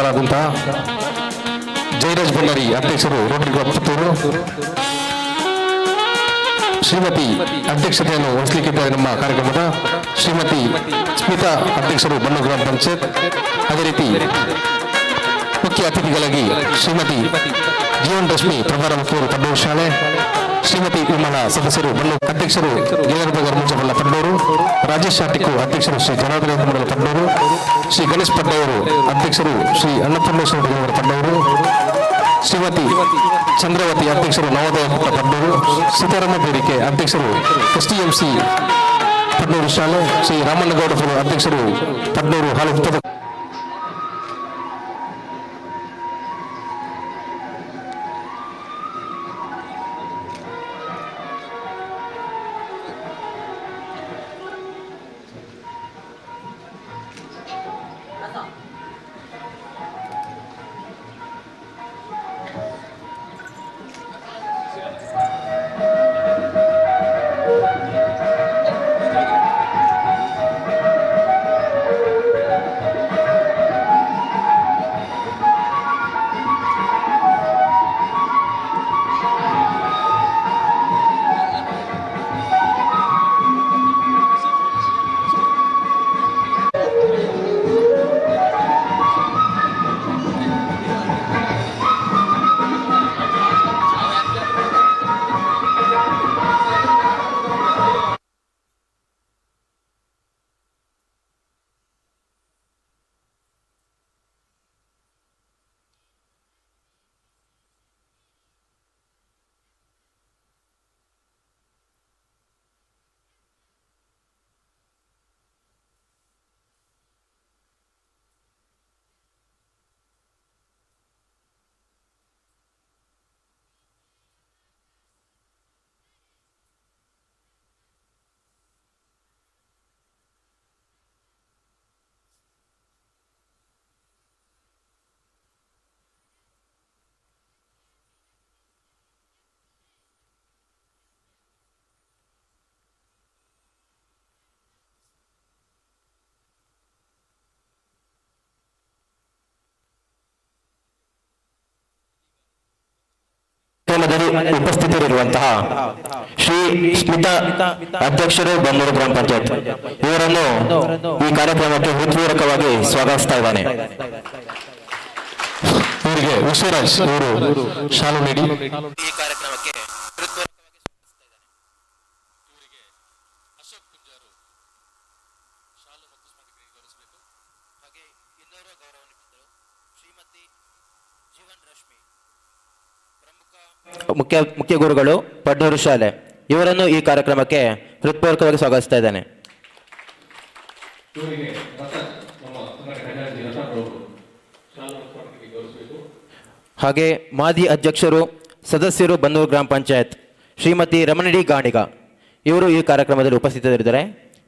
ಅಧ್ಯಕ್ಷರಾದಂತಹ ಜಯರಾಜ್ ಬಳ್ಳಾರಿ ಅಧ್ಯಕ್ಷರು Rotary club Puttur, Shrimati ಅಧ್ಯಕ್ಷತೆಯನ್ನು ವಹಿಸಲಿಕ್ಕಿದ್ದಾರೆ ನಮ್ಮ ಕಾರ್ಯಕ್ರಮದ ಶ್ರೀಮತಿ ಸ್ಮಿತಾ ಅಧ್ಯಕ್ಷರು ಬನ್ನೂರು ಗ್ರಾಮ ಪಂಚಾಯತ್. ಅದೇ ರೀತಿ ಮುಖ್ಯ ಅತಿಥಿಗಳಾಗಿ ಶ್ರೀಮತಿ ಜೀವನ್ ರಶ್ಮಿ ಪ್ರಧಾನ ಮುಖ್ಯರು ಪಡ್ನೂರು ಶಾಲೆ, ಶ್ರೀಮತಿ ವಿಮಲಾ ಸದಸ್ಯರು ಬನ್ನೂರು ಅಧ್ಯಕ್ಷರು ಗೆಳರ್ಬಗರ್ಮುಂಚಬಲ್ಲ ಪಡ್ನೂರು, ರಾಜೇಶ್ ಆಟಿಕು ಅಧ್ಯಕ್ಷರು ಶ್ರೀ ಜನಾರ್ದನ ಪಡ್ನೂರು, ಶ್ರೀ ಗಣೇಶ್ ಪಡ್ನವರು ಅಧ್ಯಕ್ಷರು ಶ್ರೀ ಅನ್ನಪೂರ್ಣೇಶ್ವರ ಪಡ್ನೂರು, ಶ್ರೀಮತಿ ಚಂದ್ರವತಿ ಅಧ್ಯಕ್ಷರು ನವೋದಯ ಪಡ್ನೂರು, ಸೀತಾರಾಮ ಬೇಡಿಕೆ ಅಧ್ಯಕ್ಷರು STMC ಪಡ್ನೂರು ಶಾಲೆ, ಶ್ರೀ ರಾಮಣ್ಣಗೌಡರು ಅಧ್ಯಕ್ಷರು ಪಡ್ನೂರು ಹಾಲು. ಉಪಸ್ಥಿತರಿರುವಂತಹ ಶ್ರೀ ಸ್ಮಿತಾ ಅಧ್ಯಕ್ಷರು ಬನ್ನೂರು ಗ್ರಾಮ ಪಂಚಾಯತ್ ಇವರನ್ನು ಈ ಕಾರ್ಯಕ್ರಮಕ್ಕೆ ಹೃತ್ಪೂರ್ವಕವಾಗಿ ಸ್ವಾಗತಿಸ್ತಾ ಇದ್ದಾನೆ. ಇವರಿಗೆ ವಿಶ್ವರಾಜ್ ಅವರು ಶಾಲು ನೀಡಿ ಈ ಕಾರ್ಯಕ್ರಮಕ್ಕೆ ಮುಖ್ಯ ಗುರುಗಳು ಪಡ್ನೂರು ಶಾಲೆ ಇವರನ್ನು ಈ ಕಾರ್ಯಕ್ರಮಕ್ಕೆ ಹೃತ್ಪೂರ್ವಕವಾಗಿ ಸ್ವಾಗತಿಸ್ತಾ ಇದ್ದಾನೆ. ಹಾಗೆ ಮಾಜಿ ಅಧ್ಯಕ್ಷರು ಸದಸ್ಯರು ಬನ್ನೂರು ಗ್ರಾಮ ಪಂಚಾಯತ್ ಶ್ರೀಮತಿ ರಮಣಡಿ ಗಾಣಿಗ ಇವರು ಈ ಕಾರ್ಯಕ್ರಮದಲ್ಲಿ ಉಪಸ್ಥಿತರಿದ್ದಾರೆ.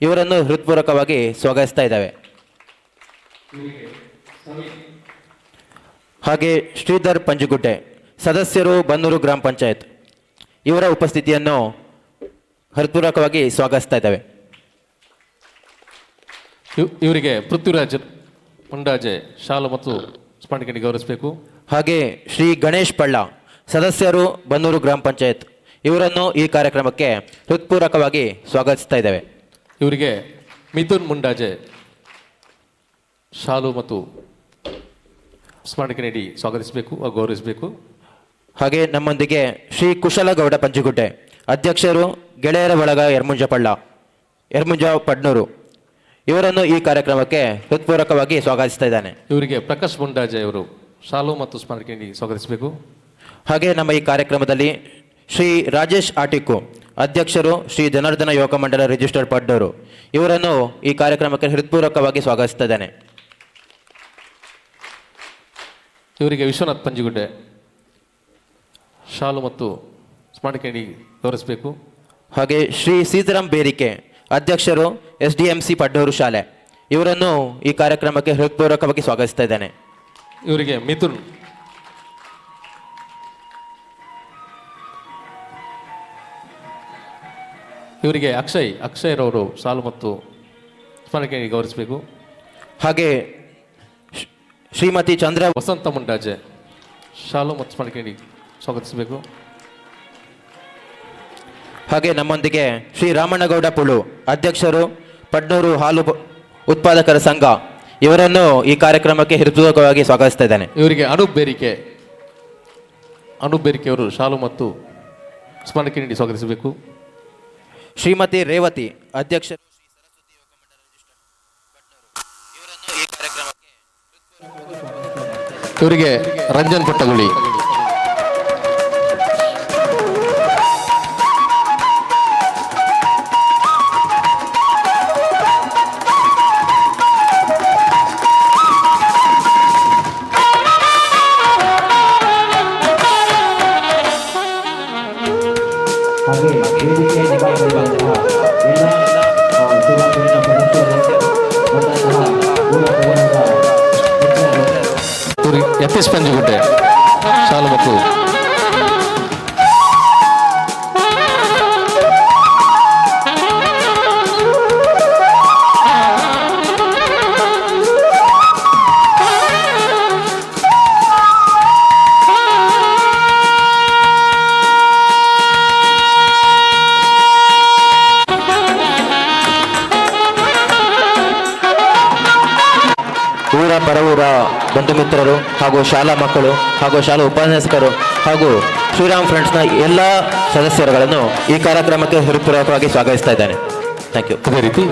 ಇವರನ್ನು ಹೃತ್ಪೂರ್ವಕವಾಗಿ ಸ್ವಾಗತಿಸ್ತಾ ಇದ್ದಾವೆ. ಹಾಗೆ ಶ್ರೀಧರ್ ಪಂಜುಗುಡ್ಡೆ ಸದಸ್ಯರು ಬನ್ನೂರು ಗ್ರಾಮ ಪಂಚಾಯತ್ ಇವರ ಉಪಸ್ಥಿತಿಯನ್ನು ಹೃತ್ಪೂರ್ವಕವಾಗಿ ಸ್ವಾಗತಿಸ್ತಾ ಇದ್ದಾವೆ. ಇವರಿಗೆ ಪೃಥ್ವಿರಾಜ್ ಮುಂಡಾಜೆ ಶಾಲು ಮತ್ತು ಸ್ಮರಣಿಕೆ ಗೌರವಿಸಬೇಕು. ಹಾಗೆ ಶ್ರೀ ಗಣೇಶ್ ಪಳ್ಳ ಸದಸ್ಯರು ಬನ್ನೂರು ಗ್ರಾಮ ಪಂಚಾಯತ್ ಇವರನ್ನು ಈ ಕಾರ್ಯಕ್ರಮಕ್ಕೆ ಹೃತ್ಪೂರ್ವಕವಾಗಿ ಸ್ವಾಗತಿಸ್ತಾ ಇದ್ದಾವೆ. ಇವರಿಗೆ ಮಿಥುನ್ ಮುಂಡಾಜೆ ಶಾಲು ಮತ್ತು ಸ್ಮರಣಿಕೆ ನೀಡಿ ಸ್ವಾಗತಿಸಬೇಕು, ಗೌರವಿಸಬೇಕು. ಹಾಗೆ ನಮ್ಮೊಂದಿಗೆ ಶ್ರೀ ಕುಶಲಗೌಡ ಪಂಚಗುಡ್ಡೆ ಅಧ್ಯಕ್ಷರು ಗೆಳೆಯರ ಬಳಗ ಯರ್ಮುಂಜ ಪಡ್ನೂರು ಇವರನ್ನು ಈ ಕಾರ್ಯಕ್ರಮಕ್ಕೆ ಹೃತ್ಪೂರ್ವಕವಾಗಿ ಸ್ವಾಗತಿಸ್ತಾ ಇದ್ದಾನೆ. ಇವರಿಗೆ ಪ್ರಕಾಶ್ ಮುಂಡಾಜೆ ಅವರು ಶಾಲು ಮತ್ತು ಸ್ಮರಣಿಕೆ ನೀಡಿ ಸ್ವಾಗತಿಸಬೇಕು. ಹಾಗೆ ನಮ್ಮ ಈ ಕಾರ್ಯಕ್ರಮದಲ್ಲಿ ಶ್ರೀ ರಾಜೇಶ್ ಆಟಿಕು ಅಧ್ಯಕ್ಷರು ಶ್ರೀ ಜನಾರ್ದನ ಯುವಕ ಮಂಡಲ ರಿಜಿಸ್ಟರ್ಡ್ ಪಡ್ನೂರು ಇವರನ್ನು ಈ ಕಾರ್ಯಕ್ರಮಕ್ಕೆ ಹೃತ್ಪೂರ್ವಕವಾಗಿ ಸ್ವಾಗತಿಸ್ತಾ ಇದ್ದಾನೆ. ಇವರಿಗೆ ವಿಶ್ವನಾಥ್ ಪಂಜಿಗುಡ್ಡೆ ಶಾಲು ಮತ್ತು ಸ್ಮರಣಿಕೆ ನೀಡಿ ಗೌರವಿಸಬೇಕು. ಹಾಗೆ ಶ್ರೀ ಸೀತಾರಾಮ್ ಬೇಡಿಕೆ ಅಧ್ಯಕ್ಷರು SDMC ಪಡ್ನೂರು ಶಾಲೆ ಇವರನ್ನು ಈ ಕಾರ್ಯಕ್ರಮಕ್ಕೆ ಹೃತ್ಪೂರ್ವಕವಾಗಿ ಸ್ವಾಗತಿಸ್ತಾ ಇದ್ದಾನೆ. ಇವರಿಗೆ ಮಿಥುನ್ ಇವರಿಗೆ ಅಕ್ಷಯ್ ಶಾಲು ಮತ್ತು ಸ್ಮರಣಿಕೆ ನೀಡಿ ಗೌರವಿಸಬೇಕು. ಹಾಗೆ ಶ್ರೀಮತಿ ಚಂದ್ರ ವಸಂತ ಮುಂಡಾಜೆ ಶಾಲು ಮತ್ತು ಸ್ಮರಣೆ ನೀಡಿ ಸ್ವಾಗತಿಸಬೇಕು. ಹಾಗೆ ನಮ್ಮೊಂದಿಗೆ ಶ್ರೀ ರಾಮಣ್ಣಗೌಡ ಪುಳು, ಅಧ್ಯಕ್ಷರು, ಪಡ್ನೂರು ಹಾಲು ಉತ್ಪಾದಕರ ಸಂಘ, ಇವರನ್ನು ಈ ಕಾರ್ಯಕ್ರಮಕ್ಕೆ ಹೃತ್ಪೂರ್ವಕವಾಗಿ ಸ್ವಾಗತಿಸ್ತಾ ಇದ್ದೇನೆ. ಇವರಿಗೆ ಅನೂಪ್ ಬೇರಿಕೆ ಅವರು ಶಾಲು ಮತ್ತು ಸ್ಮರಣೆ ನೀಡಿ ಸ್ವಾಗತಿಸಬೇಕು. ಶ್ರೀಮತಿ ರೇವತಿ, ಅಧ್ಯಕ್ಷರು, ಇವರಿಗೆ ರಂಜನ್ ಪಟ್ಟಗುಳಿ. ಯತೀಶ್ ಪಂಜುಗುಡ್ಡೆ ಶಾಲು ಮತ್ತು ಊರ ಪರವೂರ ಬಂಧು ಮಿತ್ರರು ಹಾಗೂ ಶಾಲಾ ಮಕ್ಕಳು ಹಾಗೂ ಶಾಲಾ ಉಪನ್ಯಾಸಕರು ಹಾಗೂ ಶ್ರೀರಾಮ್ ಫ್ರೆಂಡ್ಸ್ನ ಎಲ್ಲ ಸದಸ್ಯರುಗಳನ್ನು ಈ ಕಾರ್ಯಕ್ರಮಕ್ಕೆ ಹೃತ್ಪೂರ್ವಕವಾಗಿ ಸ್ವಾಗತಿಸ್ತಾ ಇದ್ದೇನೆ. Thank you. ಅದೇ ರೀತಿ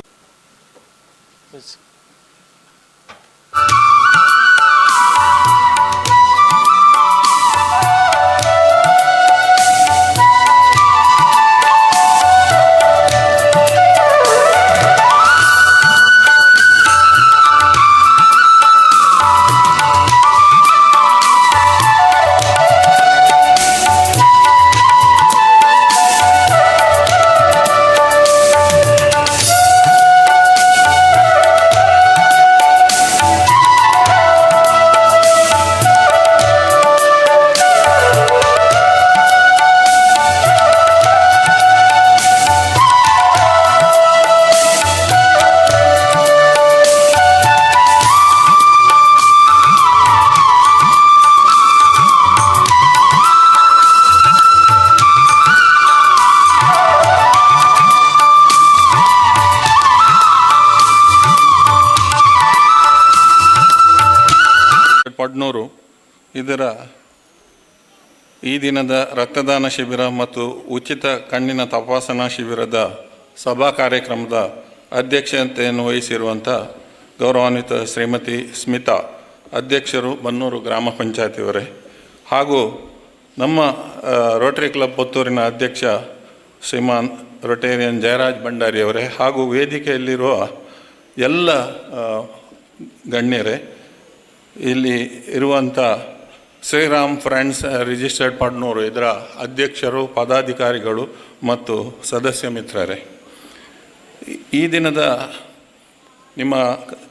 ಪಡ್ನೂರು ಇದರ ಈ ದಿನದ ರಕ್ತದಾನ ಶಿಬಿರ ಮತ್ತು ಉಚಿತ ಕಣ್ಣಿನ ತಪಾಸಣಾ ಶಿಬಿರದ ಸಭಾ ಕಾರ್ಯಕ್ರಮದ ಅಧ್ಯಕ್ಷತೆಯನ್ನು ವಹಿಸಿರುವಂಥ ಗೌರವಾನ್ವಿತ ಶ್ರೀಮತಿ ಸ್ಮಿತಾ, ಅಧ್ಯಕ್ಷರು ಬನ್ನೂರು ಗ್ರಾಮ ಪಂಚಾಯತಿಯವರೇ, ಹಾಗೂ ನಮ್ಮ ರೋಟರಿ ಕ್ಲಬ್ ಪುತ್ತೂರಿನ ಅಧ್ಯಕ್ಷ ಶ್ರೀಮಾನ್ ರೊಟೇರಿಯನ್ ಜಯರಾಜ್ ಭಂಡಾರಿಯವರೇ, ಹಾಗೂ ವೇದಿಕೆಯಲ್ಲಿರುವ ಎಲ್ಲ ಗಣ್ಯರೇ, ಇಲ್ಲಿ ಇರುವಂಥ ಶ್ರೀರಾಮ್ ಫ್ರೆಂಡ್ಸ್ ರಿಜಿಸ್ಟರ್ಡ್ ಪಡ್ನೂರು ಇದರ ಅಧ್ಯಕ್ಷರು, ಪದಾಧಿಕಾರಿಗಳು ಮತ್ತು ಸದಸ್ಯ ಮಿತ್ರರೇ, ಈ ದಿನದ ನಿಮ್ಮ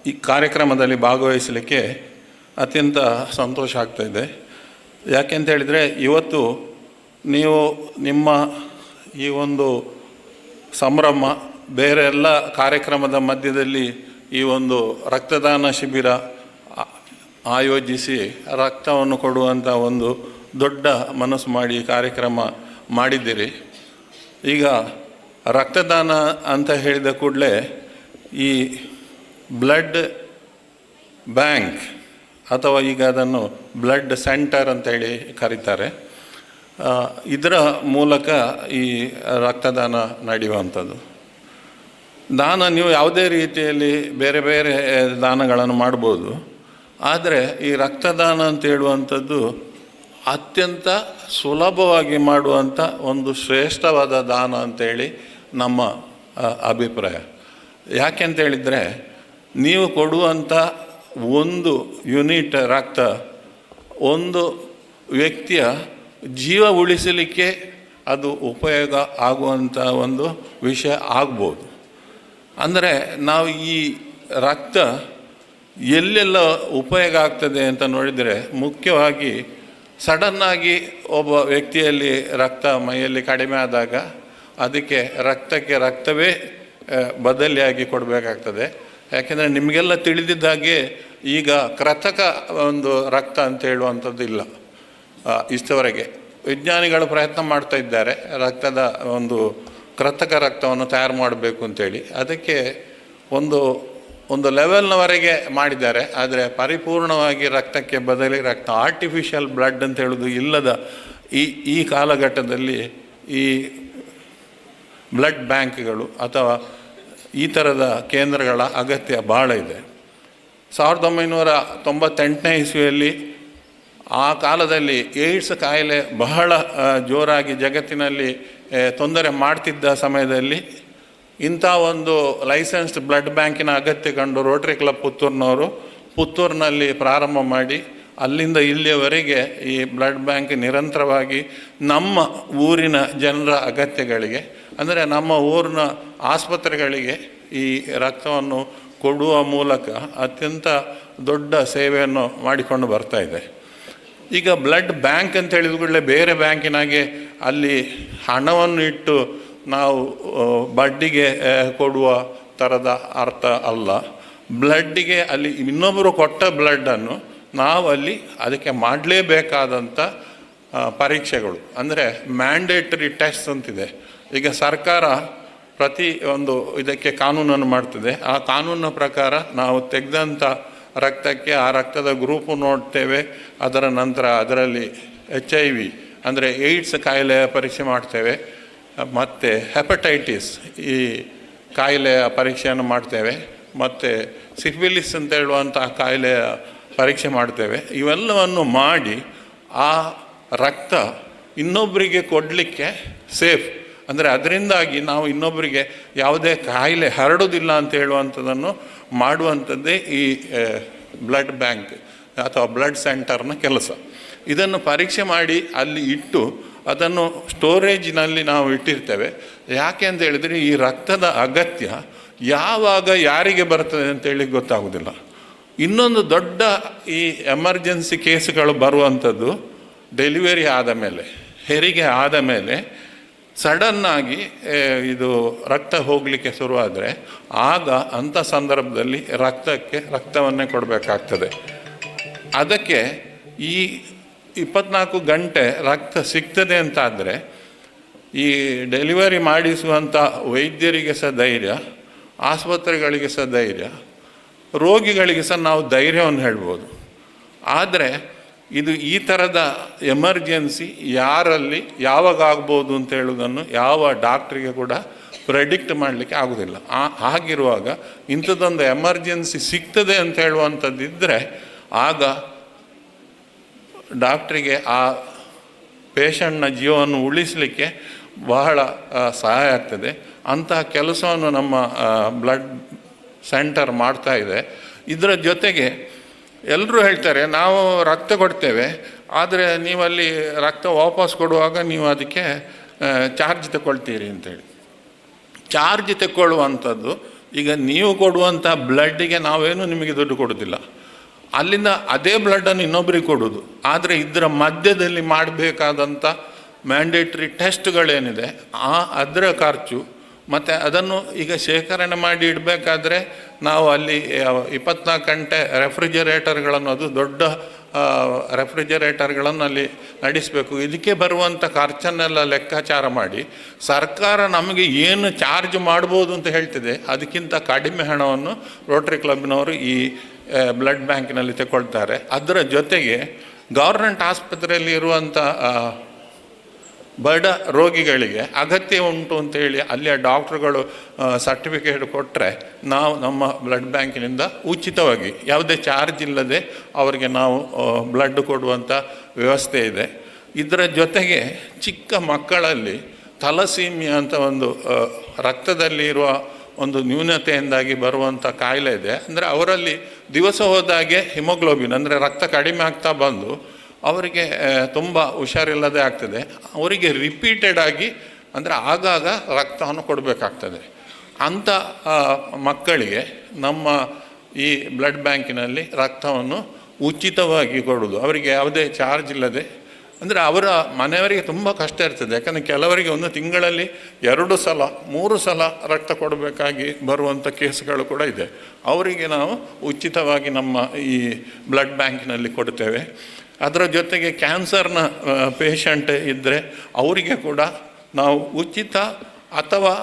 ಈ ಕಾರ್ಯಕ್ರಮದಲ್ಲಿ ಭಾಗವಹಿಸಲಿಕ್ಕೆ ಅತ್ಯಂತ ಸಂತೋಷ ಆಗ್ತಾಯಿದೆ. ಯಾಕೆಂತ ಹೇಳಿದರೆ ಇವತ್ತು ನೀವು ನಿಮ್ಮ ಈ ಒಂದು ಸಂಭ್ರಮ ಬೇರೆ ಎಲ್ಲ ಕಾರ್ಯಕ್ರಮದ ಮಧ್ಯದಲ್ಲಿ ಈ ಒಂದು ರಕ್ತದಾನ ಶಿಬಿರ ಆಯೋಜಿಸಿ ರಕ್ತವನ್ನು ಕೊಡುವಂಥ ಒಂದು ದೊಡ್ಡ ಮನಸ್ಸು ಮಾಡಿ ಕಾರ್ಯಕ್ರಮ ಮಾಡಿದ್ದೀರಿ. ಈಗ ರಕ್ತದಾನ ಅಂತ ಹೇಳಿದ ಕೂಡಲೇ ಈ ಬ್ಲಡ್ ಬ್ಯಾಂಕ್ ಅಥವಾ ಈಗ ಅದನ್ನು ಬ್ಲಡ್ ಸೆಂಟರ್ ಅಂತೇಳಿ ಕರೀತಾರೆ, ಇದರ ಮೂಲಕ ಈ ರಕ್ತದಾನ ನಡೆಯುವಂಥದ್ದು. ದಾನ ನೀವು ಯಾವುದೇ ರೀತಿಯಲ್ಲಿ ಬೇರೆ ಬೇರೆ ದಾನಗಳನ್ನು ಮಾಡ್ಬೋದು, ಆದರೆ ಈ ರಕ್ತದಾನ ಅಂತ ಹೇಳುವಂಥದ್ದು ಅತ್ಯಂತ ಸುಲಭವಾಗಿ ಮಾಡುವಂಥ ಒಂದು ಶ್ರೇಷ್ಠವಾದ ದಾನ ಅಂತೇಳಿ ನಮ್ಮ ಅಭಿಪ್ರಾಯ. ಯಾಕೆಂತೇಳಿದರೆ ನೀವು ಕೊಡುವಂಥ ಒಂದು ಯೂನಿಟ್ ರಕ್ತ ಒಂದು ವ್ಯಕ್ತಿಯ ಜೀವ ಉಳಿಸಲಿಕ್ಕೆ ಅದು ಉಪಯೋಗ ಆಗುವಂಥ ಒಂದು ವಿಷಯ ಆಗ್ಬೋದು. ಅಂದರೆ ನಾವು ಈ ರಕ್ತ ಎಲ್ಲೆಲ್ಲ ಉಪಯೋಗ ಆಗ್ತದೆ ಅಂತ ನೋಡಿದರೆ, ಮುಖ್ಯವಾಗಿ ಸಡನ್ನಾಗಿ ಒಬ್ಬ ವ್ಯಕ್ತಿಯಲ್ಲಿ ರಕ್ತ ಮೈಯಲ್ಲಿ ಕಡಿಮೆ ಆದಾಗ ಅದಕ್ಕೆ ರಕ್ತವೇ ಬದಲಿಯಾಗಿ ಕೊಡಬೇಕಾಗ್ತದೆ. ಯಾಕೆಂದರೆ ನಿಮಗೆಲ್ಲ ತಿಳಿದಿದ್ದಾಗೆ ಈಗ ಕೃತಕ ಒಂದು ರಕ್ತ ಅಂತ ಹೇಳುವಂಥದ್ದು ಇಲ್ಲ. ಇಷ್ಟವರೆಗೆ ವಿಜ್ಞಾನಿಗಳು ಪ್ರಯತ್ನ ಮಾಡ್ತಾ ಇದ್ದಾರೆ ರಕ್ತದ ಒಂದು ಕೃತಕ ರಕ್ತವನ್ನು ತಯಾರು ಮಾಡಬೇಕು ಅಂತೇಳಿ. ಅದಕ್ಕೆ ಒಂದು ಲೆವೆಲ್ನವರೆಗೆ ಮಾಡಿದ್ದಾರೆ. ಆದರೆ ಪರಿಪೂರ್ಣವಾಗಿ ರಕ್ತಕ್ಕೆ ಬದಲಿ ರಕ್ತ ಆರ್ಟಿಫಿಷಿಯಲ್ ಬ್ಲಡ್ ಅಂತ ಹೇಳೋದು ಇಲ್ಲದ ಈ ಕಾಲಘಟ್ಟದಲ್ಲಿ ಈ ಬ್ಲಡ್ ಬ್ಯಾಂಕ್ಗಳು ಅಥವಾ ಈ ಥರದ ಕೇಂದ್ರಗಳ ಅಗತ್ಯ ಭಾಳ ಇದೆ. 1998ನೇ ಇಸ್ವಿಯಲ್ಲಿ ಆ ಕಾಲದಲ್ಲಿ ಏಡ್ಸ್ ಕಾಯಿಲೆ ಬಹಳ ಜೋರಾಗಿ ಜಗತ್ತಿನಲ್ಲಿ ತೊಂದರೆ ಮಾಡ್ತಿದ್ದ ಸಮಯದಲ್ಲಿ ಇಂಥ ಒಂದು ಲೈಸೆನ್ಸ್ಡ್ ಬ್ಲಡ್ ಬ್ಯಾಂಕಿನ ಅಗತ್ಯ ಕಂಡು ರೋಟರಿ ಕ್ಲಬ್ ಪುತ್ತೂರಿನವರು ಪುತ್ತೂರಿನಲ್ಲಿ ಪ್ರಾರಂಭ ಮಾಡಿ ಅಲ್ಲಿಂದ ಇಲ್ಲಿಯವರೆಗೆ ಈ ಬ್ಲಡ್ ಬ್ಯಾಂಕ್ ನಿರಂತರವಾಗಿ ನಮ್ಮ ಊರಿನ ಜನರ ಅಗತ್ಯಗಳಿಗೆ, ಅಂದರೆ ನಮ್ಮ ಊರಿನ ಆಸ್ಪತ್ರೆಗಳಿಗೆ ಈ ರಕ್ತವನ್ನು ಕೊಡುವ ಮೂಲಕ ಅತ್ಯಂತ ದೊಡ್ಡ ಸೇವೆಯನ್ನು ಮಾಡಿಕೊಂಡು ಬರ್ತಾ ಇದೆ. ಈಗ ಬ್ಲಡ್ ಬ್ಯಾಂಕ್ ಅಂತ ಹೇಳಿದ ಕೂಡಲೇ ಬೇರೆ ಬ್ಯಾಂಕಿನಾಗೆ ಅಲ್ಲಿ ಹಣವನ್ನು ಇಟ್ಟು ನಾವು ಬಡ್ಡಿಗೆ ಕೊಡುವ ಥರದ ಅರ್ಥ ಅಲ್ಲ. ಬ್ಲಡ್ಡಿಗೆ ಅಲ್ಲಿ ಇನ್ನೊಬ್ಬರು ಕೊಟ್ಟ ಬ್ಲಡ್ಡನ್ನು ನಾವು ಅಲ್ಲಿ ಅದಕ್ಕೆ ಮಾಡಲೇಬೇಕಾದಂಥ ಪರೀಕ್ಷೆಗಳು, ಅಂದರೆ ಮ್ಯಾಂಡೇಟರಿ ಟೆಸ್ಟ್ ಅಂತಿದೆ. ಈಗ ಸರ್ಕಾರ ಪ್ರತಿ ಒಂದು ಇದಕ್ಕೆ ಕಾನೂನನ್ನು ಮಾಡ್ತದೆ. ಆ ಕಾನೂನಿನ ಪ್ರಕಾರ ನಾವು ತೆಗೆದಂಥ ರಕ್ತಕ್ಕೆ ಆ ರಕ್ತದ ಗ್ರೂಪು ನೋಡ್ತೇವೆ. ಅದರ ನಂತರ ಅದರಲ್ಲಿ HIV ಅಂದರೆ ಏಡ್ಸ್ ಕಾಯಿಲೆಯ ಪರೀಕ್ಷೆ ಮಾಡ್ತೇವೆ, ಮತ್ತು ಹೆಪಟೈಟಿಸ್ ಈ ಕಾಯಿಲೆಯ ಪರೀಕ್ಷೆಯನ್ನು ಮಾಡ್ತೇವೆ, ಮತ್ತು ಸಿಫಿಲಿಸ್ ಅಂತ ಹೇಳುವಂಥ ಕಾಯಿಲೆಯ ಪರೀಕ್ಷೆ ಮಾಡ್ತೇವೆ. ಇವೆಲ್ಲವನ್ನು ಮಾಡಿ ಆ ರಕ್ತ ಇನ್ನೊಬ್ಬರಿಗೆ ಕೊಡಲಿಕ್ಕೆ ಸೇಫ್, ಅಂದರೆ ಅದರಿಂದಾಗಿ ನಾವು ಇನ್ನೊಬ್ಬರಿಗೆ ಯಾವುದೇ ಕಾಯಿಲೆ ಹರಡೋದಿಲ್ಲ ಅಂತ ಹೇಳುವಂಥದ್ದನ್ನು ಮಾಡುವಂಥದ್ದೇ ಈ ಬ್ಲಡ್ ಬ್ಯಾಂಕ್ ಅಥವಾ ಬ್ಲಡ್ ಸೆಂಟರ್ನ ಕೆಲಸ. ಇದನ್ನು ಪರೀಕ್ಷೆ ಮಾಡಿ ಅಲ್ಲಿ ಇಟ್ಟು ಅದನ್ನು ಸ್ಟೋರೇಜಿನಲ್ಲಿ ನಾವು ಇಟ್ಟಿರ್ತೇವೆ. ಯಾಕೆ ಅಂತ ಹೇಳಿದರೆ ಈ ರಕ್ತದ ಅಗತ್ಯ ಯಾವಾಗ ಯಾರಿಗೆ ಬರ್ತದೆ ಅಂತೇಳಿ ಗೊತ್ತಾಗೋದಿಲ್ಲ. ಇನ್ನೊಂದು ದೊಡ್ಡ ಈ ಎಮರ್ಜೆನ್ಸಿ ಕೇಸ್ಗಳು ಬರುವಂಥದ್ದು ಡೆಲಿವರಿ ಆದ ಮೇಲೆ, ಹೆರಿಗೆ ಆದ ಮೇಲೆ ಸಡನ್ನಾಗಿ ಇದು ರಕ್ತ ಹೋಗಲಿಕ್ಕೆ ಶುರುವಾದರೆ ಆಗ ಅಂಥ ಸಂದರ್ಭದಲ್ಲಿ ರಕ್ತವನ್ನೇ ಕೊಡಬೇಕಾಗ್ತದೆ. ಅದಕ್ಕೆ ಈ 24 ಗಂಟೆ ರಕ್ತ ಸಿಗ್ತದೆ ಅಂತಾದರೆ ಈ ಡೆಲಿವರಿ ಮಾಡಿಸುವಂಥ ವೈದ್ಯರಿಗೆ ಸಹ ಧೈರ್ಯ, ಆಸ್ಪತ್ರೆಗಳಿಗೆ ಸಹ ಧೈರ್ಯ, ರೋಗಿಗಳಿಗೆ ಸಹ ನಾವು ಧೈರ್ಯವನ್ನು ಹೇಳ್ಬೋದು. ಆದರೆ ಇದು ಈ ಥರದ ಎಮರ್ಜೆನ್ಸಿ ಯಾರಲ್ಲಿ ಯಾವಾಗ ಆಗ್ಬೋದು ಅಂತ ಹೇಳೋದನ್ನು ಯಾವ ಡಾಕ್ಟ್ರಿಗೆ ಕೂಡ ಪ್ರೆಡಿಕ್ಟ್ ಮಾಡಲಿಕ್ಕೆ ಆಗೋದಿಲ್ಲ. ಹಾಗಿರುವಾಗ ಇಂಥದ್ದೊಂದು ಎಮರ್ಜೆನ್ಸಿ ಸಿಗ್ತದೆ ಅಂತ ಹೇಳುವಂಥದ್ದಿದ್ದರೆ ಆಗ ಡಾಕ್ಟ್ರಿಗೆ ಆ ಪೇಷಂಟ್ನ ಜೀವವನ್ನು ಉಳಿಸಲಿಕ್ಕೆ ಬಹಳ ಸಹಾಯ ಆಗ್ತದೆ. ಅಂತಹ ಕೆಲಸವನ್ನು ನಮ್ಮ ಬ್ಲಡ್ ಸೆಂಟರ್ ಮಾಡ್ತಾ ಇದೆ. ಇದರ ಜೊತೆಗೆ ಎಲ್ಲರೂ ಹೇಳ್ತಾರೆ ನಾವು ರಕ್ತ ಕೊಡ್ತೇವೆ, ಆದರೆ ನೀವಲ್ಲಿ ರಕ್ತ ವಾಪಸ್ ಕೊಡುವಾಗ ನೀವು ಅದಕ್ಕೆ ಚಾರ್ಜ್ ತಗೊಳ್ತೀರಿ ಅಂತೇಳಿ. ಚಾರ್ಜ್ ತಗೊಳ್ಳುವಂಥದ್ದು, ಈಗ ನೀವು ಕೊಡುವಂಥ ಬ್ಲಡ್ಡಿಗೆ ನಾವೇನು ನಿಮಗೆ ದುಡ್ಡು ಕೊಡೋದಿಲ್ಲ, ಅಲ್ಲಿಂದ ಅದೇ ಬ್ಲಡ್ಡನ್ನು ಇನ್ನೊಬ್ಬರಿಗೆ ಕೊಡೋದು. ಆದರೆ ಇದರ ಮಧ್ಯದಲ್ಲಿ ಮಾಡಬೇಕಾದಂಥ ಮ್ಯಾಂಡೇಟ್ರಿ ಟೆಸ್ಟ್ಗಳೇನಿದೆ ಅದರ ಖರ್ಚು, ಮತ್ತು ಅದನ್ನು ಈಗ ಶೇಖರಣೆ ಮಾಡಿ ಇಡಬೇಕಾದ್ರೆ ನಾವು ಅಲ್ಲಿ 24 ಗಂಟೆ ರೆಫ್ರಿಜರೇಟರ್ಗಳನ್ನು, ಅದು ದೊಡ್ಡ ರೆಫ್ರಿಜರೇಟರ್ಗಳನ್ನು ಅಲ್ಲಿ ನಡೆಸಬೇಕು. ಇದಕ್ಕೆ ಬರುವಂಥ ಖರ್ಚನ್ನೆಲ್ಲ ಲೆಕ್ಕಾಚಾರ ಮಾಡಿ ಸರ್ಕಾರ ನಮಗೆ ಏನು ಚಾರ್ಜ್ ಮಾಡ್ಬೋದು ಅಂತ ಹೇಳ್ತಿದೆ, ಅದಕ್ಕಿಂತ ಕಡಿಮೆ ಹಣವನ್ನು ರೋಟರಿ ಕ್ಲಬ್ನವರು ಈ ಬ್ಲಡ್ ಬ್ಯಾಂಕಿನಲ್ಲಿ ತಗೊಳ್ತಾರೆ. ಅದರ ಜೊತೆಗೆ ಗೌರ್ಮೆಂಟ್ ಆಸ್ಪತ್ರೆಯಲ್ಲಿ ಇರುವಂಥ ಬಡ ರೋಗಿಗಳಿಗೆ ಅಗತ್ಯ ಉಂಟು ಅಂತೇಳಿ ಅಲ್ಲಿಯ ಡಾಕ್ಟ್ರುಗಳು ಸರ್ಟಿಫಿಕೇಟ್ ಕೊಟ್ಟರೆ ನಾವು ನಮ್ಮ ಬ್ಲಡ್ ಬ್ಯಾಂಕಿನಿಂದ ಉಚಿತವಾಗಿ ಯಾವುದೇ ಚಾರ್ಜ್ ಇಲ್ಲದೆ ಅವರಿಗೆ ನಾವು ಬ್ಲಡ್ ಕೊಡುವಂಥ ವ್ಯವಸ್ಥೆ ಇದೆ. ಇದರ ಜೊತೆಗೆ ಚಿಕ್ಕ ಮಕ್ಕಳಲ್ಲಿ ಥಲಸೀಮಿಯಾ ಅಂತ ಒಂದು ರಕ್ತದಲ್ಲಿ ಇರುವ ಒಂದು ನ್ಯೂನತೆಯಿಂದಾಗಿ ಬರುವಂಥ ಕಾಯಿಲೆ ಇದೆ. ಅಂದರೆ ಅವರಲ್ಲಿ ದಿವಸ ಹೋದಾಗೆ ಹಿಮೋಗ್ಲೋಬಿನ್ ಅಂದರೆ ರಕ್ತ ಕಡಿಮೆ ಆಗ್ತಾ ಬಂದು ಅವರಿಗೆ ತುಂಬ ಹುಷಾರಿಲ್ಲದೆ ಆಗ್ತದೆ. ಅವರಿಗೆ ರಿಪೀಟೆಡ್ ಆಗಿ ಅಂದರೆ ಆಗಾಗ ರಕ್ತವನ್ನು ಕೊಡಬೇಕಾಗ್ತದೆ. ಅಂಥ ಮಕ್ಕಳಿಗೆ ನಮ್ಮ ಈ ಬ್ಲಡ್ ಬ್ಯಾಂಕಿನಲ್ಲಿ ರಕ್ತವನ್ನು ಉಚಿತವಾಗಿ ಕೊಡೋದು, ಅವರಿಗೆ ಯಾವುದೇ ಚಾರ್ಜ್ ಇಲ್ಲದೆ ಅಂದರೆ ಅವರ ಮನೆಯವರಿಗೆ ತುಂಬ ಕಷ್ಟ ಇರ್ತದೆ. ಯಾಕಂದರೆ ಕೆಲವರಿಗೆ ಒಂದು ತಿಂಗಳಲ್ಲಿ 2 ಸಲ 3 ಸಲ ರಕ್ತ ಕೊಡಬೇಕಾಗಿ ಬರುವಂಥ ಕೇಸ್ಗಳು ಕೂಡ ಇದೆ. ಅವರಿಗೆ ನಾವು ಉಚಿತವಾಗಿ ನಮ್ಮ ಈ ಬ್ಲಡ್ ಬ್ಯಾಂಕಿನಲ್ಲಿ ಕೊಡ್ತೇವೆ. ಅದರ ಜೊತೆಗೆ ಕ್ಯಾನ್ಸರ್ನ ಪೇಷಂಟ್ ಇದ್ದರೆ ಅವರಿಗೆ ಕೂಡ ನಾವು ಉಚಿತ ಅಥವಾ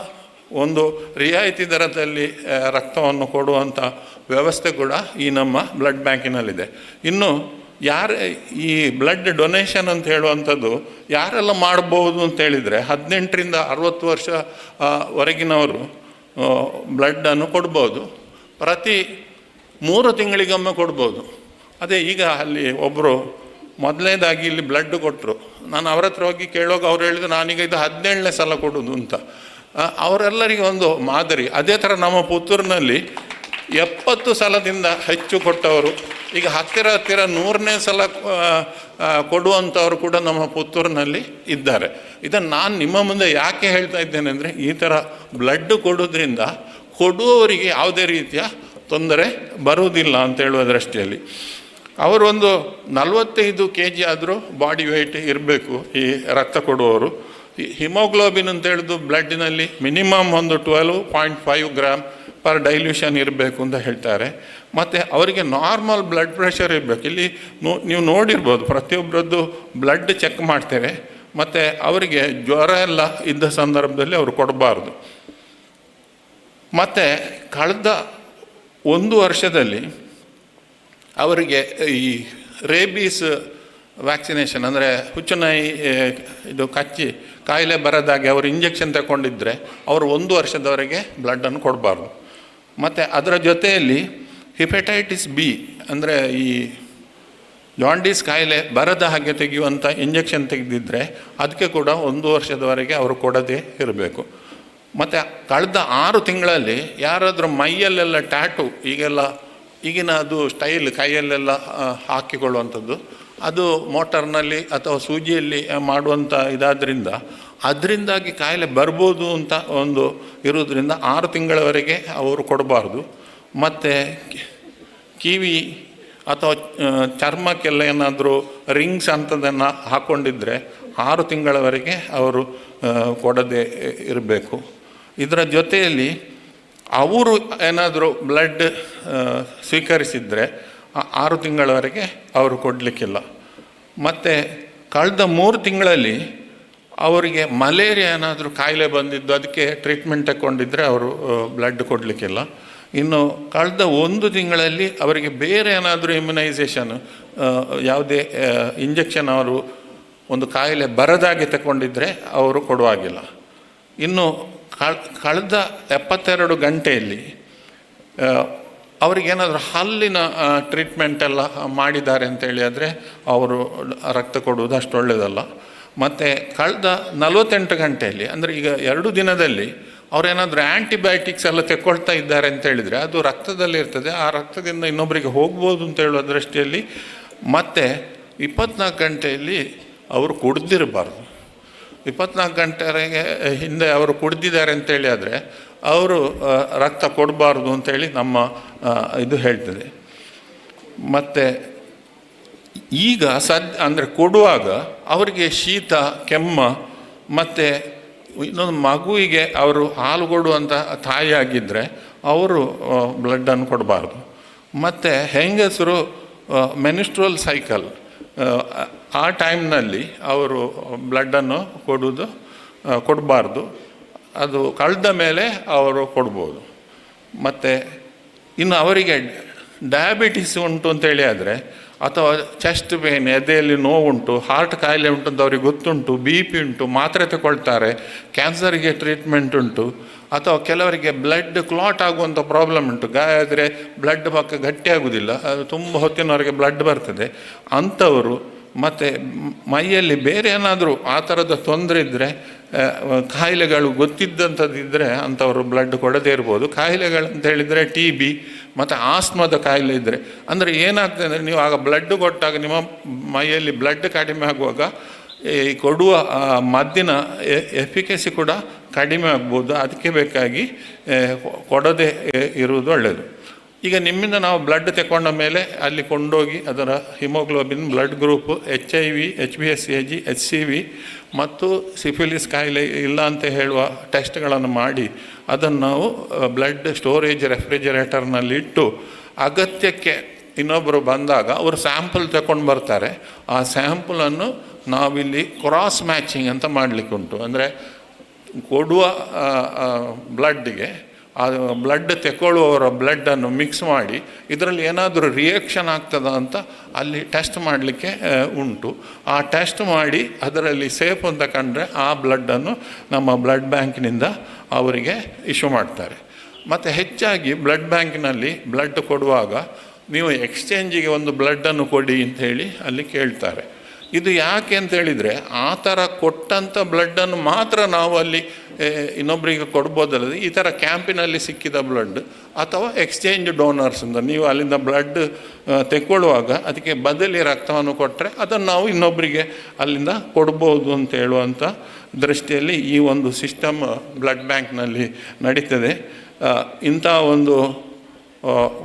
ಒಂದು ರಿಯಾಯಿತಿ ದರದಲ್ಲಿ ರಕ್ತವನ್ನು ಕೊಡುವಂಥ ವ್ಯವಸ್ಥೆ ಕೂಡ ಈ ನಮ್ಮ ಬ್ಲಡ್ ಬ್ಯಾಂಕಿನಲ್ಲಿದೆ. ಇನ್ನು ಯಾರು ಈ ಬ್ಲಡ್ ಡೊನೇಷನ್ ಅಂತ ಹೇಳುವಂಥದ್ದು ಯಾರೆಲ್ಲ ಮಾಡ್ಬೋದು ಅಂತೇಳಿದರೆ 18ರಿಂದ 60 ವರ್ಷ ವರೆಗಿನವರು ಬ್ಲಡ್ಡನ್ನು ಕೊಡ್ಬೋದು. ಪ್ರತಿ 3 ತಿಂಗಳಿಗೊಮ್ಮೆ ಕೊಡ್ಬೋದು. ಅದೇ ಈಗ ಅಲ್ಲಿ ಒಬ್ಬರು ಮೊದಲನೇದಾಗಿ ಇಲ್ಲಿ ಬ್ಲಡ್ ಕೊಟ್ಟರು. ನಾನು ಅವ್ರ ಹತ್ರ ಹೋಗಿ ಕೇಳುವಾಗ ಅವ್ರು ಹೇಳಿದ್ರು ನಾನೀಗ ಇದು 17ನೇ ಸಲ ಕೊಡೋದು ಅಂತ. ಅವರೆಲ್ಲರಿಗೆ ಒಂದು ಮಾದರಿ. ಅದೇ ಥರ ನಮ್ಮ ಪುತ್ತೂರಿನಲ್ಲಿ 70 ಸಲದಿಂದ ಹೆಚ್ಚು ಕೊಟ್ಟವರು ಈಗ ಹತ್ತಿರ 100ನೇ ಸಲ ಕೊಡುವಂಥವರು ಕೂಡ ನಮ್ಮ ಪುತ್ತೂರಿನಲ್ಲಿ ಇದ್ದಾರೆ. ಇದನ್ನು ನಾನು ನಿಮ್ಮ ಮುಂದೆ ಯಾಕೆ ಹೇಳ್ತಾ ಇದ್ದೇನೆ ಅಂದರೆ, ಈ ಥರ ಬ್ಲಡ್ ಕೊಡೋದ್ರಿಂದ ಕೊಡುವವರಿಗೆ ಯಾವುದೇ ರೀತಿಯ ತೊಂದರೆ ಬರುವುದಿಲ್ಲ ಅಂತ ಹೇಳುವ ದೃಷ್ಟಿಯಲ್ಲಿ. ಅವರೊಂದು 45 kg ಆದರೂ ಬಾಡಿ ವೆಯ್ಟ್ ಇರಬೇಕು ಈ ರಕ್ತ ಕೊಡುವವರು. ಹಿಮೋಗ್ಲೋಬಿನ್ ಅಂತ ಹೇಳಿದು ಬ್ಲಡ್ಡಿನಲ್ಲಿ ಮಿನಿಮಮ್ ಒಂದು 12.5 ಗ್ರಾಮ್ ಪರ್ ಡೈಲ್ಯೂಷನ್ ಇರಬೇಕು ಅಂತ ಹೇಳ್ತಾರೆ. ಮತ್ತು ಅವರಿಗೆ ನಾರ್ಮಲ್ ಬ್ಲಡ್ ಪ್ರೆಷರ್ ಇರಬೇಕು. ಇಲ್ಲಿ ನೀವು ನೋಡಿರ್ಬೋದು, ಪ್ರತಿಯೊಬ್ಬರದ್ದು ಬ್ಲಡ್ ಚೆಕ್ ಮಾಡ್ತೇವೆ. ಮತ್ತು ಅವರಿಗೆ ಜ್ವರ ಎಲ್ಲ ಇದ್ದ ಸಂದರ್ಭದಲ್ಲಿ ಅವರು ಕೊಡಬಾರ್ದು. ಮತ್ತು ಕಳೆದ 1 ವರ್ಷದಲ್ಲಿ ಅವರಿಗೆ ಈ ರೇಬೀಸ್ ವ್ಯಾಕ್ಸಿನೇಷನ್ ಅಂದರೆ ಹುಚ್ಚುನಾಯಿ ಇದು ಕಚ್ಚಿ ಕಾಯಿಲೆ ಬರದಾಗೆ ಅವರು ಇಂಜೆಕ್ಷನ್ ತಗೊಂಡಿದ್ದರೆ ಅವರು 1 ವರ್ಷದವರೆಗೆ ಬ್ಲಡ್ಡನ್ನು ಕೊಡಬಾರ್ದು. ಮತ್ತು ಅದರ ಜೊತೆಯಲ್ಲಿ ಹೆಪಟೈಟಿಸ್ ಬಿ ಅಂದರೆ ಈ ಜಾಂಡೀಸ್ ಕಾಯಿಲೆ ಬರದ ಹಾಗೆ ತೆಗೆಯುವಂಥ ಇಂಜೆಕ್ಷನ್ ತೆಗೆದಿದ್ದರೆ ಅದಕ್ಕೆ ಕೂಡ 1 ವರ್ಷದವರೆಗೆ ಅವರು ಕೊಡದೇ ಇರಬೇಕು. ಮತ್ತು ಕಳೆದ 6 ತಿಂಗಳಲ್ಲಿ ಯಾರಾದರೂ ಮೈಯಲ್ಲೆಲ್ಲ ಟ್ಯಾಟು ಈಗಿನ ಅದು ಸ್ಟೈಲ್ ಕೈಯಲ್ಲೆಲ್ಲ ಹಾಕಿಕೊಳ್ಳುವಂಥದ್ದು, ಅದು ಮೋಟರ್ನಲ್ಲಿ ಅಥವಾ ಸೂಜಿಯಲ್ಲಿ ಮಾಡುವಂಥ ಅದರಿಂದಾಗಿ ಕಾಯಿಲೆ ಬರ್ಬೋದು ಅಂತ ಒಂದು ಇರೋದ್ರಿಂದ 6 ತಿಂಗಳವರೆಗೆ ಅವರು ಕೊಡಬಾರ್ದು. ಮತ್ತು ಕಿವಿ ಅಥವಾ ಚರ್ಮಕ್ಕೆಲ್ಲ ಏನಾದರೂ ರಿಂಗ್ಸ್ ಅಂಥದ್ದನ್ನು ಹಾಕ್ಕೊಂಡಿದ್ದರೆ 6 ತಿಂಗಳವರೆಗೆ ಅವರು ಕೊಡದೇ ಇರಬೇಕು. ಇದರ ಜೊತೆಯಲ್ಲಿ ಅವರು ಏನಾದರೂ ಬ್ಲಡ್ ಸ್ವೀಕರಿಸಿದರೆ 6 ತಿಂಗಳವರೆಗೆ ಅವರು ಕೊಡಲಿಕ್ಕಿಲ್ಲ. ಮತ್ತು ಕಳೆದ 3 ತಿಂಗಳಲ್ಲಿ ಅವರಿಗೆ ಮಲೇರಿಯಾ ಏನಾದರೂ ಕಾಯಿಲೆ ಬಂದಿದ್ದು ಅದಕ್ಕೆ ಟ್ರೀಟ್ಮೆಂಟ್ ತಗೊಂಡಿದ್ದರೆ ಅವರು ಬ್ಲಡ್ ಕೊಡಲಿಕ್ಕಿಲ್ಲ. ಇನ್ನು ಕಳೆದ 1 ತಿಂಗಳಲ್ಲಿ ಅವರಿಗೆ ಬೇರೆ ಏನಾದರೂ ಇಮ್ಯುನೈಸೇಷನ್ ಯಾವುದೇ ಇಂಜೆಕ್ಷನ್ ಅವರು ಒಂದು ಕಾಯಿಲೆ ಬರದಾಗೆ ತಗೊಂಡಿದ್ದರೆ ಅವರು ಕೊಡುವಾಗಿಲ್ಲ. ಇನ್ನು ಕಳೆದ 72 ಗಂಟೆಯಲ್ಲಿ ಅವರಿಗೇನಾದರೂ ಹಲ್ಲಿನ ಟ್ರೀಟ್ಮೆಂಟ್ ಎಲ್ಲ ಮಾಡಿದ್ದಾರೆ ಅಂತೇಳಿ ಆದರೆ ಅವರು ರಕ್ತ ಕೊಡುವುದು ಅಷ್ಟು ಒಳ್ಳೆಯದಲ್ಲ. ಮತ್ತು ಕಳೆದ 48 ಗಂಟೆಯಲ್ಲಿ ಅಂದರೆ ಈಗ 2 ದಿನದಲ್ಲಿ ಅವರೇನಾದರೂ ಆ್ಯಂಟಿಬಯೋಟಿಕ್ಸ್ ಎಲ್ಲ ತೆಕ್ಕೊಳ್ತಾ ಇದ್ದಾರೆ ಅಂತೇಳಿದರೆ ಅದು ರಕ್ತದಲ್ಲಿರ್ತದೆ, ಆ ರಕ್ತದಿಂದ ಇನ್ನೊಬ್ಬರಿಗೆ ಹೋಗ್ಬೋದು ಅಂತ ಹೇಳುವ ದೃಷ್ಟಿಯಲ್ಲಿ. ಮತ್ತು 24 ಗಂಟೆಯಲ್ಲಿ ಅವರು ಕುಡ್ದಿರಬಾರ್ದು. 24 ಗಂಟೆಗೆ ಹಿಂದೆ ಅವರು ಕುಡ್ದಿದ್ದಾರೆ ಅಂತೇಳಿ ಆದರೆ ಅವರು ರಕ್ತ ಕೊಡಬಾರ್ದು ಅಂತೇಳಿ ನಮ್ಮ ಇದು ಹೇಳ್ತದೆ. ಮತ್ತು ಈಗ ಅಂದರೆ ಕೊಡುವಾಗ ಅವರಿಗೆ ಶೀತ ಕೆಮ್ಮ ಮತ್ತು ಇನ್ನೊಂದು ಮಗುವಿಗೆ ಅವರು ಹಾಲು ಕೊಡುವಂಥ ತಾಯಿಯಾಗಿದ್ದರೆ ಅವರು ಬ್ಲಡ್ಡನ್ನು ಕೊಡಬಾರ್ದು. ಮತ್ತು ಹೆಂಗಸರು ಮೆನಿಸ್ಟ್ರಲ್ ಸೈಕಲ್ ಆ ಟೈಮ್ನಲ್ಲಿ ಅವರು ಬ್ಲಡ್ಡನ್ನು ಕೊಡಬಾರ್ದು. ಅದು ಕಳೆದ ಮೇಲೆ ಅವರು ಕೊಡ್ಬೋದು. ಮತ್ತು ಇನ್ನು ಅವರಿಗೆ ಡಯಾಬಿಟಿಸ್ ಉಂಟು ಅಂತೇಳಿ ಆದರೆ ಅಥವಾ ಚೆಸ್ಟ್ ಪೇನ್, ಎದೆಯಲ್ಲಿ ನೋವುಂಟು, ಹಾರ್ಟ್ ಕಾಯಿಲೆ ಉಂಟು ಅಂತ ಅವ್ರಿಗೆ ಗೊತ್ತುಂಟು, BP ಉಂಟು, ಮಾತ್ರೆ ತಗೊಳ್ತಾರೆ, ಕ್ಯಾನ್ಸರಿಗೆ ಟ್ರೀಟ್ಮೆಂಟ್ ಉಂಟು, ಅಥವಾ ಕೆಲವರಿಗೆ ಬ್ಲಡ್ ಕ್ಲಾಟ್ ಆಗುವಂಥ ಪ್ರಾಬ್ಲಮ್ ಉಂಟು, ಗಾಯ ಆದರೆ ಬ್ಲಡ್ ಪಕ್ಕ ಗಟ್ಟಿಯಾಗುವುದಿಲ್ಲ, ಅದು ತುಂಬ ಹೊತ್ತಿನವರೆಗೆ ಬ್ಲಡ್ ಬರ್ತದೆ ಅಂಥವರು. ಮತ್ತು ಮೈಯಲ್ಲಿ ಬೇರೆ ಏನಾದರೂ ಆ ಥರದ ತೊಂದರೆ ಇದ್ದರೆ, ಕಾಯಿಲೆಗಳು ಗೊತ್ತಿದ್ದಂಥದ್ದಿದ್ದರೆ ಅಂಥವರು ಬ್ಲಡ್ ಕೊಡದೇ ಇರ್ಬೋದು. ಕಾಯಿಲೆಗಳು ಅಂತ ಹೇಳಿದರೆ TB ಮತ್ತು ಆಸ್ಮದ ಕಾಯಿಲೆ ಇದ್ದರೆ, ಅಂದರೆ ಏನಾಗ್ತದೆ ಅಂದರೆ ನೀವು ಆಗ ಬ್ಲಡ್ ಕೊಟ್ಟಾಗ ನಿಮ್ಮ ಮೈಯಲ್ಲಿ ಬ್ಲಡ್ ಕಡಿಮೆ ಆಗುವಾಗ ಈ ಕೊಡುವ ಮದ್ದಿನ ಎಫಿಕಸಿ ಕೂಡ ಕಡಿಮೆ ಆಗ್ಬೋದು. ಅದಕ್ಕೆ ಬೇಕಾಗಿ ಕೊಡದೇ ಇರುವುದು ಒಳ್ಳೆಯದು. ಈಗ ನಿಮ್ಮಿಂದ ನಾವು ಬ್ಲಡ್ ತಗೊಂಡ ಮೇಲೆ ಅಲ್ಲಿ ಕೊಂಡೋಗಿ ಅದರ haemoglobin, blood group, HIV, HbSAg, HCV ಮತ್ತು ಸಿಫಿಲಿಸ್ ಕಾಯಿಲೆ ಇಲ್ಲ ಅಂತ ಹೇಳುವ ಟೆಸ್ಟ್ಗಳನ್ನು ಮಾಡಿ ಅದನ್ನು ನಾವು ಬ್ಲಡ್ ಸ್ಟೋರೇಜ್ ರೆಫ್ರಿಜರೇಟರ್ನಲ್ಲಿಟ್ಟು ಅಗತ್ಯಕ್ಕೆ ಇನ್ನೊಬ್ಬರು ಬಂದಾಗ ಅವರು ಸ್ಯಾಂಪಲ್ ತಗೊಂಡು ಬರ್ತಾರೆ. ಆ ಸ್ಯಾಂಪಲನ್ನು ನಾವಿಲ್ಲಿ ಕ್ರಾಸ್ ಮ್ಯಾಚಿಂಗ್ ಅಂತ ಮಾಡಲಿಕ್ಕೆ ಉಂಟು. ಅಂದರೆ ಕೊಡುವ ಬ್ಲಡ್ಗೆ ಆ ಬ್ಲಡ್ ತೆಕ್ಕೊಳ್ಳುವವರ ಬ್ಲಡ್ಡನ್ನು ಮಿಕ್ಸ್ ಮಾಡಿ ಇದರಲ್ಲಿ ಏನಾದರೂ ರಿಯಾಕ್ಷನ್ ಆಗ್ತದ ಅಂತ ಅಲ್ಲಿ ಟೆಸ್ಟ್ ಮಾಡಲಿಕ್ಕೆ ಉಂಟು. ಆ ಟೆಸ್ಟ್ ಮಾಡಿ ಅದರಲ್ಲಿ ಸೇಫ್ ಅಂತ ಕಂಡ್ರೆ ಆ ಬ್ಲಡ್ಡನ್ನು ನಮ್ಮ ಬ್ಲಡ್ ಬ್ಯಾಂಕಿನಿಂದ ಅವರಿಗೆ ಇಶ್ಯೂ ಮಾಡ್ತಾರೆ. ಮತ್ತು ಹೆಚ್ಚಾಗಿ ಬ್ಲಡ್ ಬ್ಯಾಂಕಿನಲ್ಲಿ ಬ್ಲಡ್ ಕೊಡುವಾಗ ನೀವು ಎಕ್ಸ್ಚೇಂಜಿಗೆ ಒಂದು ಬ್ಲಡ್ಡನ್ನು ಕೊಡಿ ಅಂತ ಹೇಳಿ ಅಲ್ಲಿ ಕೇಳ್ತಾರೆ. ಇದು ಯಾಕೆ ಅಂತ ಹೇಳಿದರೆ ಆ ಥರ ಕೊಟ್ಟಂಥ ಬ್ಲಡ್ಡನ್ನು ಮಾತ್ರ ನಾವು ಅಲ್ಲಿ ಇನ್ನೊಬ್ಬರಿಗೆ ಕೊಡ್ಬೋದಲ್ಲದೆ ಈ ಥರ ಕ್ಯಾಂಪಿನಲ್ಲಿ ಸಿಕ್ಕಿದ ಬ್ಲಡ್ ಅಥವಾ ಎಕ್ಸ್ಚೇಂಜ್ ಡೋನರ್ಸ್ ಅಂತ ನೀವು ಅಲ್ಲಿಂದ ಬ್ಲಡ್ ತೆಕ್ಕೊಳ್ಳುವಾಗ ಅದಕ್ಕೆ ಬದಲಿ ರಕ್ತವನ್ನು ಕೊಟ್ಟರೆ ಅದನ್ನು ನಾವು ಇನ್ನೊಬ್ಬರಿಗೆ ಅಲ್ಲಿಂದ ಕೊಡ್ಬೋದು ಅಂತ ಹೇಳುವಂಥ ದೃಷ್ಟಿಯಲ್ಲಿ ಈ ಒಂದು ಸಿಸ್ಟಮ್ ಬ್ಲಡ್ ಬ್ಯಾಂಕ್ನಲ್ಲಿ ನಡೀತದೆ. ಇಂಥ ಒಂದು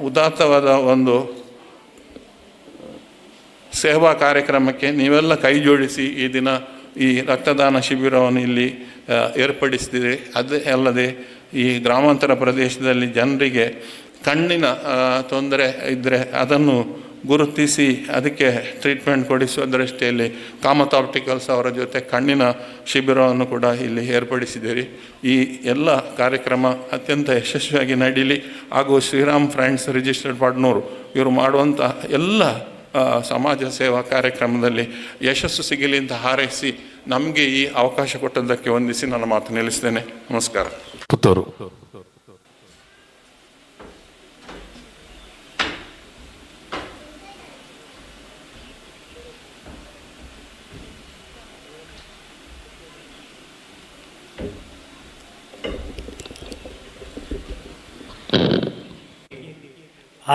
ಉದಾತ್ತವಾದ ಒಂದು ಸೇವಾ ಕಾರ್ಯಕ್ರಮಕ್ಕೆ ನೀವೆಲ್ಲ ಕೈ ಜೋಡಿಸಿ ಈ ದಿನ ಈ ರಕ್ತದಾನ ಶಿಬಿರವನ್ನು ಇಲ್ಲಿ ಏರ್ಪಡಿಸಿದೆ. ಅದೇ ಅಲ್ಲದೆ ಈ ಗ್ರಾಮಾಂತರ ಪ್ರದೇಶದಲ್ಲಿ ಜನರಿಗೆ ಕಣ್ಣಿನ ತೊಂದರೆ ಇದ್ದರೆ ಅದನ್ನು ಗುರುತಿಸಿ ಅದಕ್ಕೆ ಟ್ರೀಟ್ಮೆಂಟ್ ಕೊಡಿಸುವ ದೃಷ್ಟಿಯಲ್ಲಿ ಕಾಮತ್ ಆಪ್ಟಿಕಲ್ಸ್ ಅವರ ಜೊತೆ ಕಣ್ಣಿನ ಶಿಬಿರವನ್ನು ಕೂಡ ಇಲ್ಲಿ ಏರ್ಪಡಿಸಿದ್ದೀರಿ. ಈ ಎಲ್ಲ ಕಾರ್ಯಕ್ರಮ ಅತ್ಯಂತ ಯಶಸ್ವಿಯಾಗಿ ನಡೀಲಿ ಹಾಗೂ ಶ್ರೀರಾಮ್ ಫ್ರೆಂಡ್ಸ್ ರಿಜಿಸ್ಟರ್ಡ್ padnoor ಇವರು ಮಾಡುವಂಥ ಎಲ್ಲ ಸಮಾಜ ಸೇವಾ ಕಾರ್ಯಕ್ರಮದಲ್ಲಿ ಯಶಸ್ಸು ಸಿಗಲಿ ಅಂತ ಹಾರೈಸಿ ನಮಗೆ ಈ ಅವಕಾಶ ಕೊಟ್ಟದ್ದಕ್ಕೆ ವಂದಿಸಿ ನನ್ನ ಮಾತು ನಿಲ್ಲಿಸ್ತೇನೆ. ನಮಸ್ಕಾರ. ಪುತ್ತೂರು.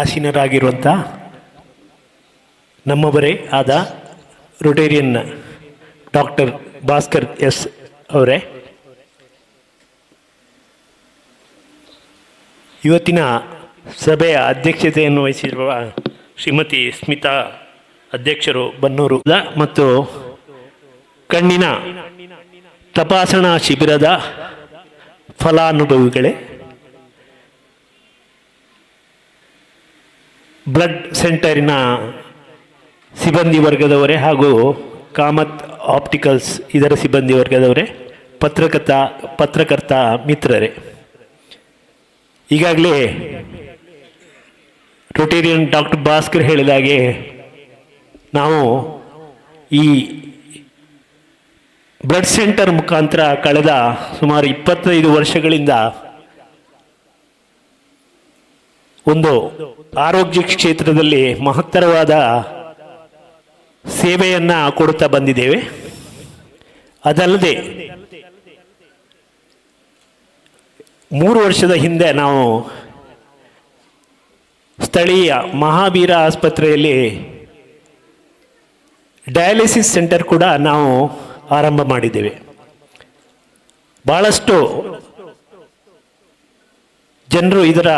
ಆಸೀನರಾಗಿರುವಂಥ ನಮ್ಮವರೇ ಆದ ರೊಟೇರಿಯನ್ ಡಾಕ್ಟರ್ ಭಾಸ್ಕರ್ ಎಸ್ ಅವರೇ, ಇವತ್ತಿನ ಸಭೆಯ ಅಧ್ಯಕ್ಷತೆಯನ್ನು ವಹಿಸಿರುವ ಶ್ರೀಮತಿ ಸ್ಮಿತಾ ಅಧ್ಯಕ್ಷರು ಬನ್ನೂರು ಮತ್ತು ಕಣ್ಣಿನ ತಪಾಸಣಾ ಶಿಬಿರದ ಫಲಾನುಭವಿಗಳೇ, ಬ್ಲಡ್ ಸೆಂಟರಿನ ಸಿಬ್ಬಂದಿ ವರ್ಗದವರೇ ಹಾಗೂ ಕಾಮತ್ ಆಪ್ಟಿಕಲ್ಸ್ ಇದರ ಸಿಬ್ಬಂದಿ ವರ್ಗದವರೇ, ಪತ್ರಕರ್ತ ಮಿತ್ರರೇ, ಈಗಾಗಲೇ ರೊಟೇರಿಯನ್ ಡಾಕ್ಟರ್ ಭಾಸ್ಕರ್ ಹೇಳಿದಾಗೆ ನಾವು ಈ ಬ್ಲಡ್ ಸೆಂಟರ್ ಮುಖಾಂತರ ಕಳೆದ ಸುಮಾರು 25 ವರ್ಷಗಳಿಂದ ಒಂದು ಆರೋಗ್ಯ ಕ್ಷೇತ್ರದಲ್ಲಿ ಮಹತ್ತರವಾದ ಸೇವೆಯನ್ನು ಕೊಡುತ್ತಾ ಬಂದಿದ್ದೇವೆ. ಅದಲ್ಲದೆ 3 ವರ್ಷದ ಹಿಂದೆ ನಾವು ಸ್ಥಳೀಯ ಮಹಾವೀರ ಆಸ್ಪತ್ರೆಯಲ್ಲಿ ಡಯಾಲಿಸಿಸ್ ಸೆಂಟರ್ ಕೂಡ ನಾವು ಆರಂಭ ಮಾಡಿದ್ದೇವೆ. ಬಹಳಷ್ಟು ಜನರು ಇದರ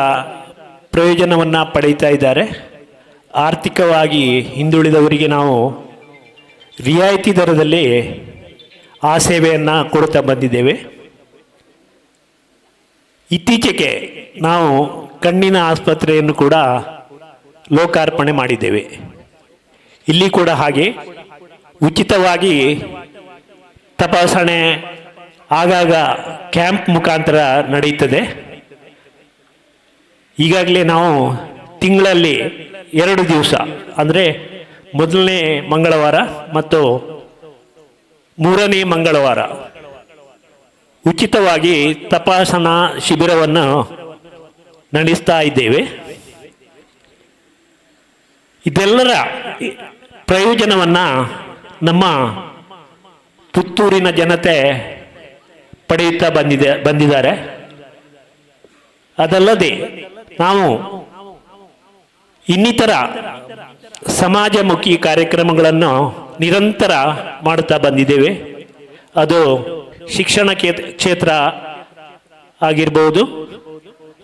ಪ್ರಯೋಜನವನ್ನು ಪಡೆಯುತ್ತಾ ಇದ್ದಾರೆ. ಆರ್ಥಿಕವಾಗಿ ಹಿಂದುಳಿದವರಿಗೆ ನಾವು ರಿಯಾಯಿತಿ ದರದಲ್ಲಿ ಆ ಸೇವೆಯನ್ನು ಕೊಡುತ್ತಾ ಬಂದಿದ್ದೇವೆ. ಇತ್ತೀಚೆಗೆ ನಾವು ಕಣ್ಣಿನ ಆಸ್ಪತ್ರೆಯನ್ನು ಕೂಡ ಲೋಕಾರ್ಪಣೆ ಮಾಡಿದ್ದೇವೆ. ಇಲ್ಲಿ ಕೂಡ ಹಾಗೆ ಉಚಿತವಾಗಿ ತಪಾಸಣೆ ಆಗಾಗ ಕ್ಯಾಂಪ್ ಮುಖಾಂತರ ನಡೆಯುತ್ತದೆ. ಈಗಾಗಲೇ ನಾವು ತಿಂಗಳಲ್ಲಿ 2 ದಿವಸ ಅಂದರೆ ಮೊದಲನೇ ಮಂಗಳವಾರ ಮತ್ತು 3ನೇ ಮಂಗಳವಾರ ಉಚಿತವಾಗಿ ತಪಾಸಣಾ ಶಿಬಿರವನ್ನು ನಡೆಸ್ತಾ ಇದ್ದೇವೆ. ಇದೆಲ್ಲರ ಪ್ರಯೋಜನವನ್ನು ನಮ್ಮ ಪುತ್ತೂರಿನ ಜನತೆ ಪಡೆಯುತ್ತಾ ಬಂದಿದ್ದಾರೆ. ಅದಲ್ಲದೆ ನಾವು ಇನ್ನಿತರ ಸಮಾಜಮುಖಿ ಕಾರ್ಯಕ್ರಮಗಳನ್ನು ನಿರಂತರ ಮಾಡುತ್ತಾ ಬಂದಿದ್ದೇವೆ. ಅದು ಶಿಕ್ಷಣ ಕ್ಷೇತ್ರ ಆಗಿರ್ಬೋದು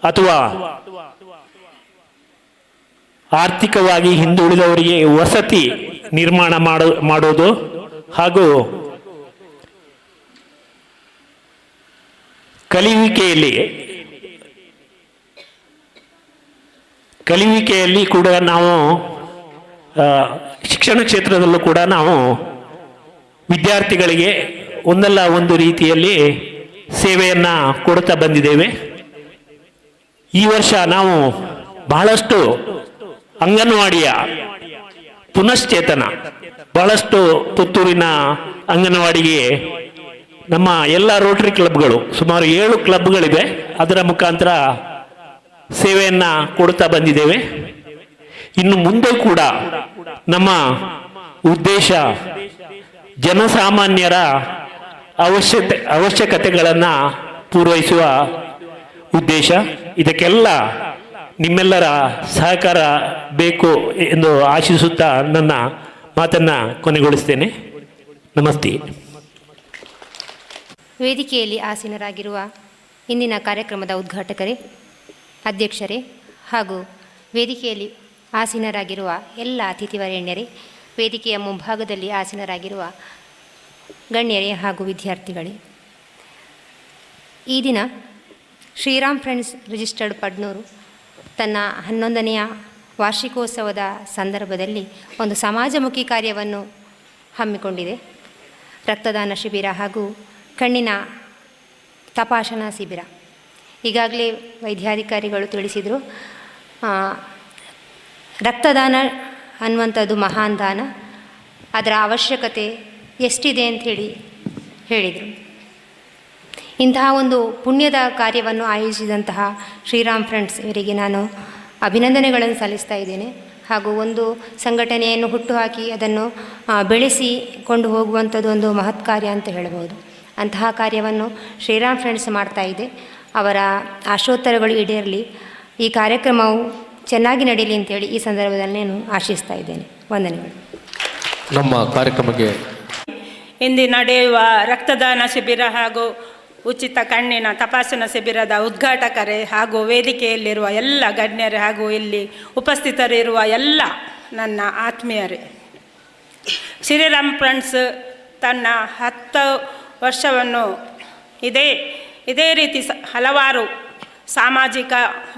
ಅಥವಾ ಆರ್ಥಿಕವಾಗಿ ಹಿಂದುಳಿದವರಿಗೆ ವಸತಿ ನಿರ್ಮಾಣ ಮಾಡೋದು ಹಾಗೂ ಕಲಿಯುವಿಕೆಯಲ್ಲಿ ಕೂಡ ನಾವು ಶಿಕ್ಷಣ ಕ್ಷೇತ್ರದಲ್ಲೂ ಕೂಡ ನಾವು ವಿದ್ಯಾರ್ಥಿಗಳಿಗೆ ಒಂದಲ್ಲ ಒಂದು ರೀತಿಯಲ್ಲಿ ಸೇವೆಯನ್ನು ಕೊಡುತ್ತಾ ಬಂದಿದ್ದೇವೆ. ಈ ವರ್ಷ ನಾವು ಬಹಳಷ್ಟು ಅಂಗನವಾಡಿಯ ಪುನಶ್ಚೇತನ, ಬಹಳಷ್ಟು ಪುತ್ತೂರಿನ ಅಂಗನವಾಡಿಗೆ ನಮ್ಮ ಎಲ್ಲ ರೋಟರಿ ಕ್ಲಬ್ಗಳು, ಸುಮಾರು 7 ಕ್ಲಬ್ಗಳಿವೆ, ಅದರ ಮುಖಾಂತರ ಸೇವೆಯನ್ನು ಕೊಡುತ್ತಾ ಬಂದಿದ್ದೇವೆ. ಇನ್ನು ಮುಂದೆ ಕೂಡ ನಮ್ಮ ಉದ್ದೇಶ ಜನಸಾಮಾನ್ಯರ ಅವಶ್ಯಕತೆಗಳನ್ನು ಪೂರೈಸುವ ಉದ್ದೇಶ. ಇದಕ್ಕೆಲ್ಲ ನಿಮ್ಮೆಲ್ಲರ ಸಹಕಾರ ಬೇಕು ಎಂದು ಆಶಿಸುತ್ತಾ ನನ್ನ ಮಾತನ್ನು ಕೊನೆಗೊಳಿಸ್ತೇನೆ. ನಮಸ್ತೆ. ವೇದಿಕೆಯಲ್ಲಿ ಆಸೀನರಾಗಿರುವ ಇಂದಿನ ಕಾರ್ಯಕ್ರಮದ ಉದ್ಘಾಟಕರೇ, ಅಧ್ಯಕ್ಷರೇ ಹಾಗೂ ವೇದಿಕೆಯಲ್ಲಿ ಆಸೀನರಾಗಿರುವ ಎಲ್ಲ ಅತಿಥಿವರೇಣ್ಯರೇ, ವೇದಿಕೆಯ ಮುಂಭಾಗದಲ್ಲಿ ಆಸೀನರಾಗಿರುವ ಗಣ್ಯರೇ ಹಾಗೂ ವಿದ್ಯಾರ್ಥಿಗಳೇ, ಈ ದಿನ ಶ್ರೀರಾಮ್ ಫ್ರೆಂಡ್ಸ್ ರಿಜಿಸ್ಟರ್ಡ್ ಪಡ್ನೂರು ತನ್ನ 11ನೇ ವಾರ್ಷಿಕೋತ್ಸವದ ಸಂದರ್ಭದಲ್ಲಿ ಒಂದು ಸಮಾಜಮುಖಿ ಕಾರ್ಯವನ್ನು ಹಮ್ಮಿಕೊಂಡಿದೆ. ರಕ್ತದಾನ ಶಿಬಿರ ಹಾಗೂ ಕಣ್ಣಿನ ತಪಾಸಣಾ ಶಿಬಿರ. ಈಗಾಗಲೇ ವೈದ್ಯಾಧಿಕಾರಿಗಳು ತಿಳಿಸಿದರು, ರಕ್ತದಾನ ಅನ್ನುವಂಥದ್ದು ಮಹಾನ್ ದಾನ, ಅದರ ಅವಶ್ಯಕತೆ ಎಷ್ಟಿದೆ ಅಂಥೇಳಿ ಹೇಳಿದರು. ಇಂತಹ ಒಂದು ಪುಣ್ಯದ ಕಾರ್ಯವನ್ನು ಆಯೋಜಿಸಿದಂತಹ ಶ್ರೀರಾಮ್ ಫ್ರೆಂಡ್ಸ್ ಇವರಿಗೆ ನಾನು ಅಭಿನಂದನೆಗಳನ್ನು ಸಲ್ಲಿಸ್ತಾ ಇದ್ದೇನೆ. ಹಾಗೂ ಒಂದು ಸಂಘಟನೆಯನ್ನು ಹುಟ್ಟುಹಾಕಿ ಅದನ್ನು ಬೆಳೆಸಿಕೊಂಡು ಹೋಗುವಂಥದ್ದು ಒಂದು ಮಹತ್ ಕಾರ್ಯ ಅಂತ ಹೇಳಬಹುದು. ಅಂತಹ ಕಾರ್ಯವನ್ನು ಶ್ರೀರಾಮ್ ಫ್ರೆಂಡ್ಸ್ ಮಾಡ್ತಾ ಇದೆ. ಅವರ ಆಶೋತ್ತರಗಳು ಈಡೇರಲಿ, ಈ ಕಾರ್ಯಕ್ರಮವು ಚೆನ್ನಾಗಿ ನಡೀಲಿ ಅಂತೇಳಿ ಈ ಸಂದರ್ಭದಲ್ಲಿ ನಾನು ಆಶಿಸ್ತಾ ಇದ್ದೇನೆ. ವಂದನೆಗಳು. ನಮ್ಮ ಕಾರ್ಯಕ್ರಮಕ್ಕೆ ಇಂದು ನಡೆಯುವ ರಕ್ತದಾನ ಶಿಬಿರ ಹಾಗೂ ಉಚಿತ ಕಣ್ಣಿನ ತಪಾಸಣಾ ಶಿಬಿರದ ಉದ್ಘಾಟಕರೇ ಹಾಗೂ ವೇದಿಕೆಯಲ್ಲಿರುವ ಎಲ್ಲ ಗಣ್ಯರೇ ಹಾಗೂ ಇಲ್ಲಿ ಉಪಸ್ಥಿತರಿರುವ ಎಲ್ಲ ನನ್ನ ಆತ್ಮೀಯರೇ, ಶ್ರೀರಾಮ್ ಫ್ರೆಂಡ್ಸ್ ತನ್ನ 10 ವರ್ಷವನ್ನು ಇದೇ ರೀತಿ ಹಲವಾರು ಸಾಮಾಜಿಕ,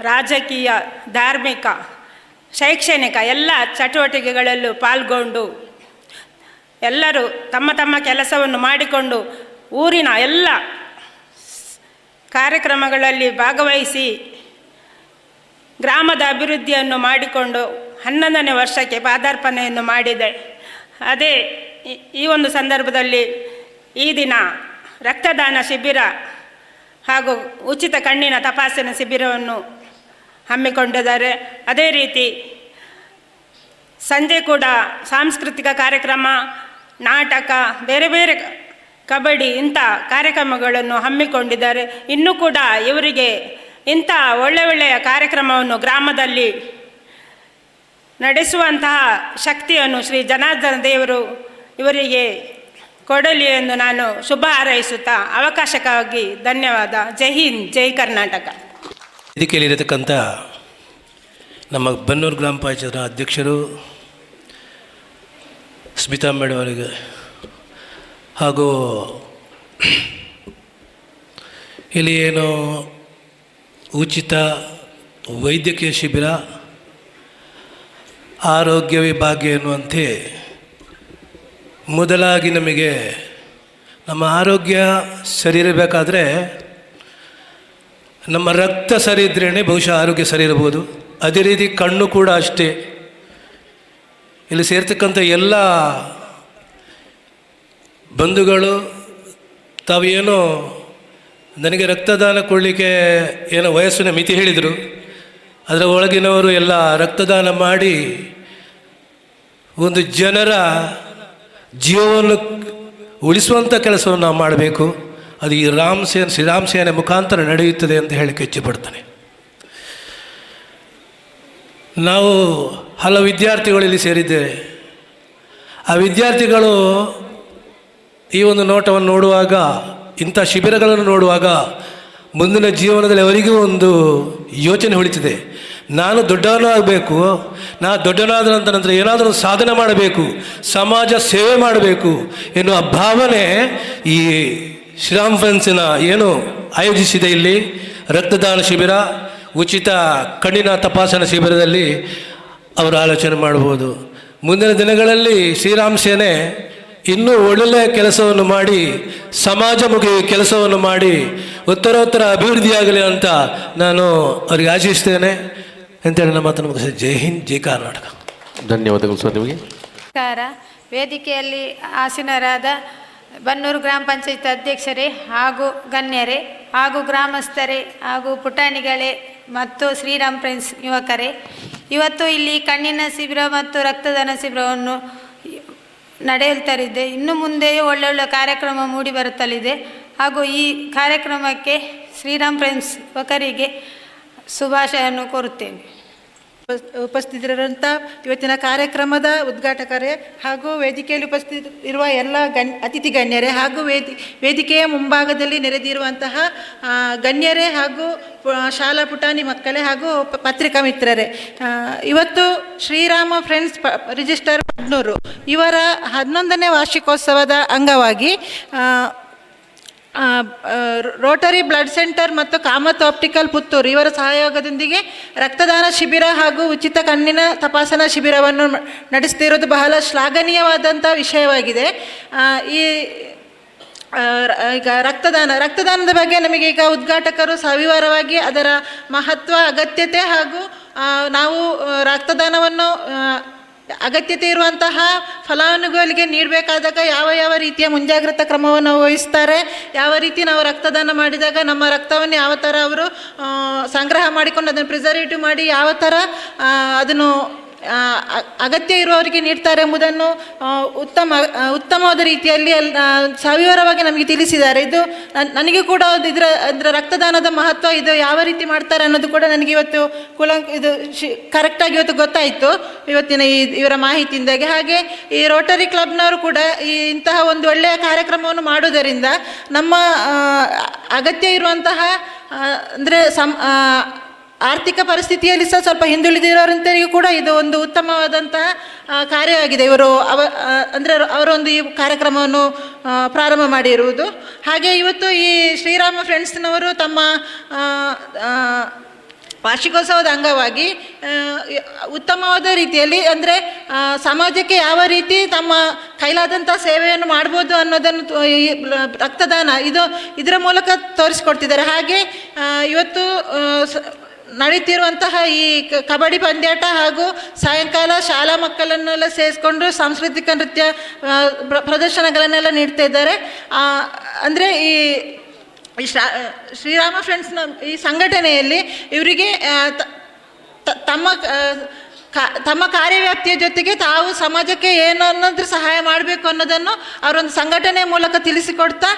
ರಾಜಕೀಯ, ಧಾರ್ಮಿಕ, ಶೈಕ್ಷಣಿಕ ಎಲ್ಲ ಚಟುವಟಿಕೆಗಳಲ್ಲೂ ಪಾಲ್ಗೊಂಡು ಎಲ್ಲರೂ ತಮ್ಮ ತಮ್ಮ ಕೆಲಸವನ್ನು ಮಾಡಿಕೊಂಡು ಊರಿನ ಎಲ್ಲ ಕಾರ್ಯಕ್ರಮಗಳಲ್ಲಿ ಭಾಗವಹಿಸಿ ಗ್ರಾಮದ ಅಭಿವೃದ್ಧಿಯನ್ನು ಮಾಡಿಕೊಂಡು 11ನೇ ವರ್ಷಕ್ಕೆ ಪಾದಾರ್ಪಣೆಯನ್ನು ಮಾಡಿದೆ. ಅದೇ ಈ ಒಂದು ಸಂದರ್ಭದಲ್ಲಿ ಈ ದಿನ ರಕ್ತದಾನ ಶಿಬಿರ ಹಾಗೂ ಉಚಿತ ಕಣ್ಣಿನ ತಪಾಸಣೆ ಶಿಬಿರವನ್ನು ಹಮ್ಮಿಕೊಂಡಿದ್ದಾರೆ. ಅದೇ ರೀತಿ ಸಂಜೆ ಕೂಡ ಸಾಂಸ್ಕೃತಿಕ ಕಾರ್ಯಕ್ರಮ, ನಾಟಕ, ಬೇರೆ ಬೇರೆ ಕಬಡ್ಡಿ ಇಂಥ ಕಾರ್ಯಕ್ರಮಗಳನ್ನು ಹಮ್ಮಿಕೊಂಡಿದ್ದಾರೆ. ಇನ್ನೂ ಕೂಡ ಇವರಿಗೆ ಇಂಥ ಒಳ್ಳೆಯ ಕಾರ್ಯಕ್ರಮವನ್ನು ಗ್ರಾಮದಲ್ಲಿ ನಡೆಸುವಂತಹ ಶಕ್ತಿಯನ್ನು ಶ್ರೀ ಜನಾರ್ದನ ದೇವರು ಇವರಿಗೆ ಕೊಡಲಿ ಎಂದು ನಾನು ಶುಭ ಹಾರೈಸುತ್ತಾ ಅವಕಾಶಕ್ಕಾಗಿ ಧನ್ಯವಾದ. ಜೈ ಹಿಂದ್, ಜೈ ಕರ್ನಾಟಕ. ವೇದಿಕೆಯಲ್ಲಿರತಕ್ಕಂಥ ನಮ್ಮ ಬನ್ನೂರು ಗ್ರಾಮ ಪಂಚಾಯತ್ ಅಧ್ಯಕ್ಷರು ಸ್ಮಿತಾ ಮೇಡಮ್ ಅವರಿಗೆ ಹಾಗೂ ಇಲ್ಲಿ ಏನು ಉಚಿತ ವೈದ್ಯಕೀಯ ಶಿಬಿರ, ಆರೋಗ್ಯವೇ ಭಾಗ್ಯ ಎನ್ನುವಂತೆ ಮೊದಲಾಗಿ ನಮಗೆ ನಮ್ಮ ಆರೋಗ್ಯ ಸರಿ ಇರಬೇಕಾದ್ರೆ ನಮ್ಮ ರಕ್ತ ಸರಿ ಇದ್ರೇ ಬಹುಶಃ ಆರೋಗ್ಯ ಸರಿ ಇರಬಹುದು. ಅದೇ ರೀತಿ ಕಣ್ಣು ಕೂಡ ಅಷ್ಟೇ. ಇಲ್ಲಿ ಸೇರ್ತಕ್ಕಂಥ ಎಲ್ಲ ಬಂಧುಗಳು ತಾವೇನೋ ನನಗೆ ರಕ್ತದಾನ ಕೊಡಲಿಕ್ಕೆ ಏನೋ ವಯಸ್ಸಿನ ಮಿತಿ ಹೇಳಿದರು, ಅದರ ಒಳಗಿನವರು ಎಲ್ಲ ರಕ್ತದಾನ ಮಾಡಿ ಒಂದು ಜನರ ಜೀವವನ್ನು ಉಳಿಸುವಂಥ ಕೆಲಸವನ್ನು ನಾವು ಮಾಡಬೇಕು. ಅದು ಈ ಶ್ರೀರಾಮ್ ಸೇನೆ ಮುಖಾಂತರ ನಡೆಯುತ್ತದೆ ಅಂತ ಹೇಳಕ್ಕೆ ಇಚ್ಛೆಪಡ್ತಾನೆ. ನಾವು ಹಲವು ವಿದ್ಯಾರ್ಥಿಗಳು ಇಲ್ಲಿ ಸೇರಿದ್ದೇವೆ. ಆ ವಿದ್ಯಾರ್ಥಿಗಳು ಈ ಒಂದು ನೋಟವನ್ನು ನೋಡುವಾಗ, ಇಂಥ ಶಿಬಿರಗಳನ್ನು ನೋಡುವಾಗ ಮುಂದಿನ ಜೀವನದಲ್ಲಿ ಅವರಿಗೂ ಒಂದು ಯೋಚನೆ ಹೊಳಿತಿದೆ. ನಾನು ದೊಡ್ಡವನು ಆಗಬೇಕು, ದೊಡ್ಡವನಾದ ನಂತರ ಏನಾದರೂ ಸಾಧನೆ ಮಾಡಬೇಕು, ಸಮಾಜ ಸೇವೆ ಮಾಡಬೇಕು ಎನ್ನುವ ಭಾವನೆ ಈ ಶ್ರೀರಾಮ್ ಫ್ರೆಂಡ್ಸಿನ ಏನು ಆಯೋಜಿಸಿದೆ ಇಲ್ಲಿ ರಕ್ತದಾನ ಶಿಬಿರ, ಉಚಿತ ಕಣ್ಣಿನ ತಪಾಸಣಾ ಶಿಬಿರದಲ್ಲಿ ಅವರು ಆಲೋಚನೆ ಮಾಡ್ಬೋದು. ಮುಂದಿನ ದಿನಗಳಲ್ಲಿ ಶ್ರೀರಾಮ್ ಸೇನೆ ಇನ್ನೂ ಒಳ್ಳೆಯ ಕೆಲಸವನ್ನು ಮಾಡಿ ಸಮಾಜಮುಖಿ ಕೆಲಸವನ್ನು ಮಾಡಿ ಉತ್ತರೋತ್ತರ ಅಭಿವೃದ್ಧಿಯಾಗಲಿ ಅಂತ ನಾನು ಅವರಿಗೆ ಆಶಿಸ್ತೇನೆ ಅಂತೇಳಿ ನಮ್ಮ ಮಾತನ್ನು ಮುಗಿಸ್ತೇನೆ. ಜೈ ಹಿಂದ್, ಜೈ ಕರ್ನಾಟಕ. ಧನ್ಯವಾದಗಳು ಸರ್ ನಿಮಗೆ. ನಮಸ್ಕಾರ. ವೇದಿಕೆಯಲ್ಲಿ ಆಸೀನರಾದ ಬನ್ನೂರು ಗ್ರಾಮ ಪಂಚಾಯತ್ ಅಧ್ಯಕ್ಷರೇ ಹಾಗೂ ಗಣ್ಯರೇ ಹಾಗೂ ಗ್ರಾಮಸ್ಥರೇ ಹಾಗೂ ಪುಟಾಣಿಗಳೇ ಮತ್ತು ಶ್ರೀರಾಮ್ ಫ್ರೆಂಡ್ಸ್ ಯುವಕರೇ, ಇವತ್ತು ಇಲ್ಲಿ ಕಣ್ಣಿನ ಶಿಬಿರ ಮತ್ತು ರಕ್ತದಾನ ಶಿಬಿರವನ್ನು ನಡೆಯುತ್ತಲಿದೆ. ಇನ್ನು ಮುಂದೆಯೂ ಒಳ್ಳೊಳ್ಳೆ ಕಾರ್ಯಕ್ರಮ ಮೂಡಿ ಬರುತ್ತಲಿದೆ. ಹಾಗೂ ಈ ಕಾರ್ಯಕ್ರಮಕ್ಕೆ ಶ್ರೀರಾಮ್ ಫ್ರೆಂಡ್ಸ್ ಯುವಕರಿಗೆ ಶುಭಾಶಯವನ್ನು ಕೋರುತ್ತೇನೆ. ಉಪಸ್ಥಿತರಿರುವಂಥ ಇವತ್ತಿನ ಕಾರ್ಯಕ್ರಮದ ಉದ್ಘಾಟಕರೇ ಹಾಗೂ ವೇದಿಕೆಯಲ್ಲಿ ಉಪಸ್ಥಿತರಿರುವ ಎಲ್ಲ ಅತಿಥಿ ಗಣ್ಯರೇ ಹಾಗೂ ವೇದಿಕೆಯ ಮುಂಭಾಗದಲ್ಲಿ ನೆರೆದಿರುವಂತಹ ಗಣ್ಯರೇ ಹಾಗೂ ಶಾಲಾ ಪುಟಾಣಿ ಮಕ್ಕಳೇ ಹಾಗೂ ಪತ್ರಿಕಾ ಮಿತ್ರರೇ, ಇವತ್ತು ಶ್ರೀರಾಮ ಫ್ರೆಂಡ್ಸ್ ರಿಜಿಸ್ಟರ್ padnoor ಇವರ 11ನೇ ವಾರ್ಷಿಕೋತ್ಸವದ ಅಂಗವಾಗಿ ರೋಟರಿ ಬ್ಲಡ್ ಸೆಂಟರ್ ಮತ್ತು ಕಾಮತ್ ಆಪ್ಟಿಕಲ್ ಪುತ್ತೂರು ಇವರ ಸಹಯೋಗದೊಂದಿಗೆ ರಕ್ತದಾನ ಶಿಬಿರ ಹಾಗೂ ಉಚಿತ ಕಣ್ಣಿನ ತಪಾಸಣಾ ಶಿಬಿರವನ್ನು ನಡೆಸ್ತಿರೋದು ಬಹಳ ಶ್ಲಾಘನೀಯವಾದಂಥ ವಿಷಯವಾಗಿದೆ. ಈಗ ರಕ್ತದಾನದ ಬಗ್ಗೆ ನಮಗೆ ಈಗ ಉದ್ಘಾಟಕರು ಸವಿವರವಾಗಿ ಅದರ ಮಹತ್ವ, ಅಗತ್ಯತೆ ಹಾಗೂ ನಾವು ರಕ್ತದಾನವನ್ನು ಅಗತ್ಯತೆ ಇರುವಂತಹ ಫಲಾನುಭವಿಗಳಿಗೆ ನೀಡಬೇಕಾದಾಗ ಯಾವ ರೀತಿಯ ಮುಂಜಾಗ್ರತಾ ಕ್ರಮವನ್ನು ವಹಿಸ್ತಾರೆ, ಯಾವ ರೀತಿ ನಾವು ರಕ್ತದಾನ ಮಾಡಿದಾಗ ನಮ್ಮ ರಕ್ತವನ್ನು ಯಾವ ಥರ ಅವರು ಸಂಗ್ರಹ ಮಾಡಿಕೊಂಡು ಅದನ್ನು ಪ್ರಿಸರ್ವೇಟಿವ್ ಮಾಡಿ ಯಾವ ಥರ ಅದನ್ನು ಅಗತ್ಯ ಇರುವವರಿಗೆ ನೀಡ್ತಾರೆ ಎಂಬುದನ್ನು ಉತ್ತಮವಾದ ರೀತಿಯಲ್ಲಿ ಸವಿವರವಾಗಿ ನಮಗೆ ತಿಳಿಸಿದ್ದಾರೆ. ಇದು ನನಗೆ ಕೂಡ ಇದರ ರಕ್ತದಾನದ ಮಹತ್ವ ಇದು ಯಾವ ರೀತಿ ಮಾಡ್ತಾರೆ ಅನ್ನೋದು ಕೂಡ ನನಗೆ ಇವತ್ತು ಇದು ಕರೆಕ್ಟಾಗಿ ಇವತ್ತು ಗೊತ್ತಾಯಿತು ಇವತ್ತಿನ ಇವರ ಮಾಹಿತಿಯಿಂದಾಗಿ. ಹಾಗೆ ಈ ರೋಟರಿ ಕ್ಲಬ್ನವರು ಕೂಡ ಇಂತಹ ಒಂದು ಒಳ್ಳೆಯ ಕಾರ್ಯಕ್ರಮವನ್ನು ಮಾಡುವುದರಿಂದ ನಮ್ಮ ಅಗತ್ಯ ಇರುವಂತಹ ಅಂದರೆ ಆರ್ಥಿಕ ಪರಿಸ್ಥಿತಿಯಲ್ಲಿ ಸಹ ಸ್ವಲ್ಪ ಹಿಂದುಳಿದಿರೋರಂತರಿಗೂ ಕೂಡ ಇದು ಒಂದು ಉತ್ತಮವಾದಂತಹ ಕಾರ್ಯವಾಗಿದೆ. ಅವರೊಂದು ಈ ಕಾರ್ಯಕ್ರಮವನ್ನು ಪ್ರಾರಂಭ ಮಾಡಿರುವುದು. ಹಾಗೆ ಇವತ್ತು ಈ ಶ್ರೀರಾಮ ಫ್ರೆಂಡ್ಸ್ನವರು ತಮ್ಮ ವಾರ್ಷಿಕೋತ್ಸವದ ಅಂಗವಾಗಿ ಉತ್ತಮವಾದ ರೀತಿಯಲ್ಲಿ ಅಂದರೆ ಸಮಾಜಕ್ಕೆ ಯಾವ ರೀತಿ ತಮ್ಮ ಕೈಲಾದಂಥ ಸೇವೆಯನ್ನು ಮಾಡ್ಬೋದು ಅನ್ನೋದನ್ನು ರಕ್ತದಾನ ಇದರ ಮೂಲಕ ತೋರಿಸ್ಕೊಡ್ತಿದ್ದಾರೆ. ಹಾಗೆ ಇವತ್ತು ನಡೀತಿರುವಂತಹ ಈ ಕಬಡ್ಡಿ ಪಂದ್ಯಾಟ ಹಾಗೂ ಸಾಯಂಕಾಲ ಶಾಲಾ ಮಕ್ಕಳನ್ನೆಲ್ಲ ಸೇರಿಸ್ಕೊಂಡು ಸಾಂಸ್ಕೃತಿಕ ನೃತ್ಯ ಪ್ರದರ್ಶನಗಳನ್ನೆಲ್ಲ ನೀಡ್ತಾ ಇದ್ದಾರೆ. ಅಂದರೆ ಈ ಶ್ರೀರಾಮ ಫ್ರೆಂಡ್ಸ್ನ ಈ ಸಂಘಟನೆಯಲ್ಲಿ ಇವರಿಗೆ ತಮ್ಮ ಕಾರ್ಯವ್ಯಾಪ್ತಿಯ ಜೊತೆಗೆ ತಾವು ಸಮಾಜಕ್ಕೆ ಏನು ಅನ್ನೋದ್ರ ಸಹಾಯ ಮಾಡಬೇಕು ಅನ್ನೋದನ್ನು ಅವರೊಂದು ಸಂಘಟನೆ ಮೂಲಕ ತಿಳಿಸಿಕೊಡ್ತಾ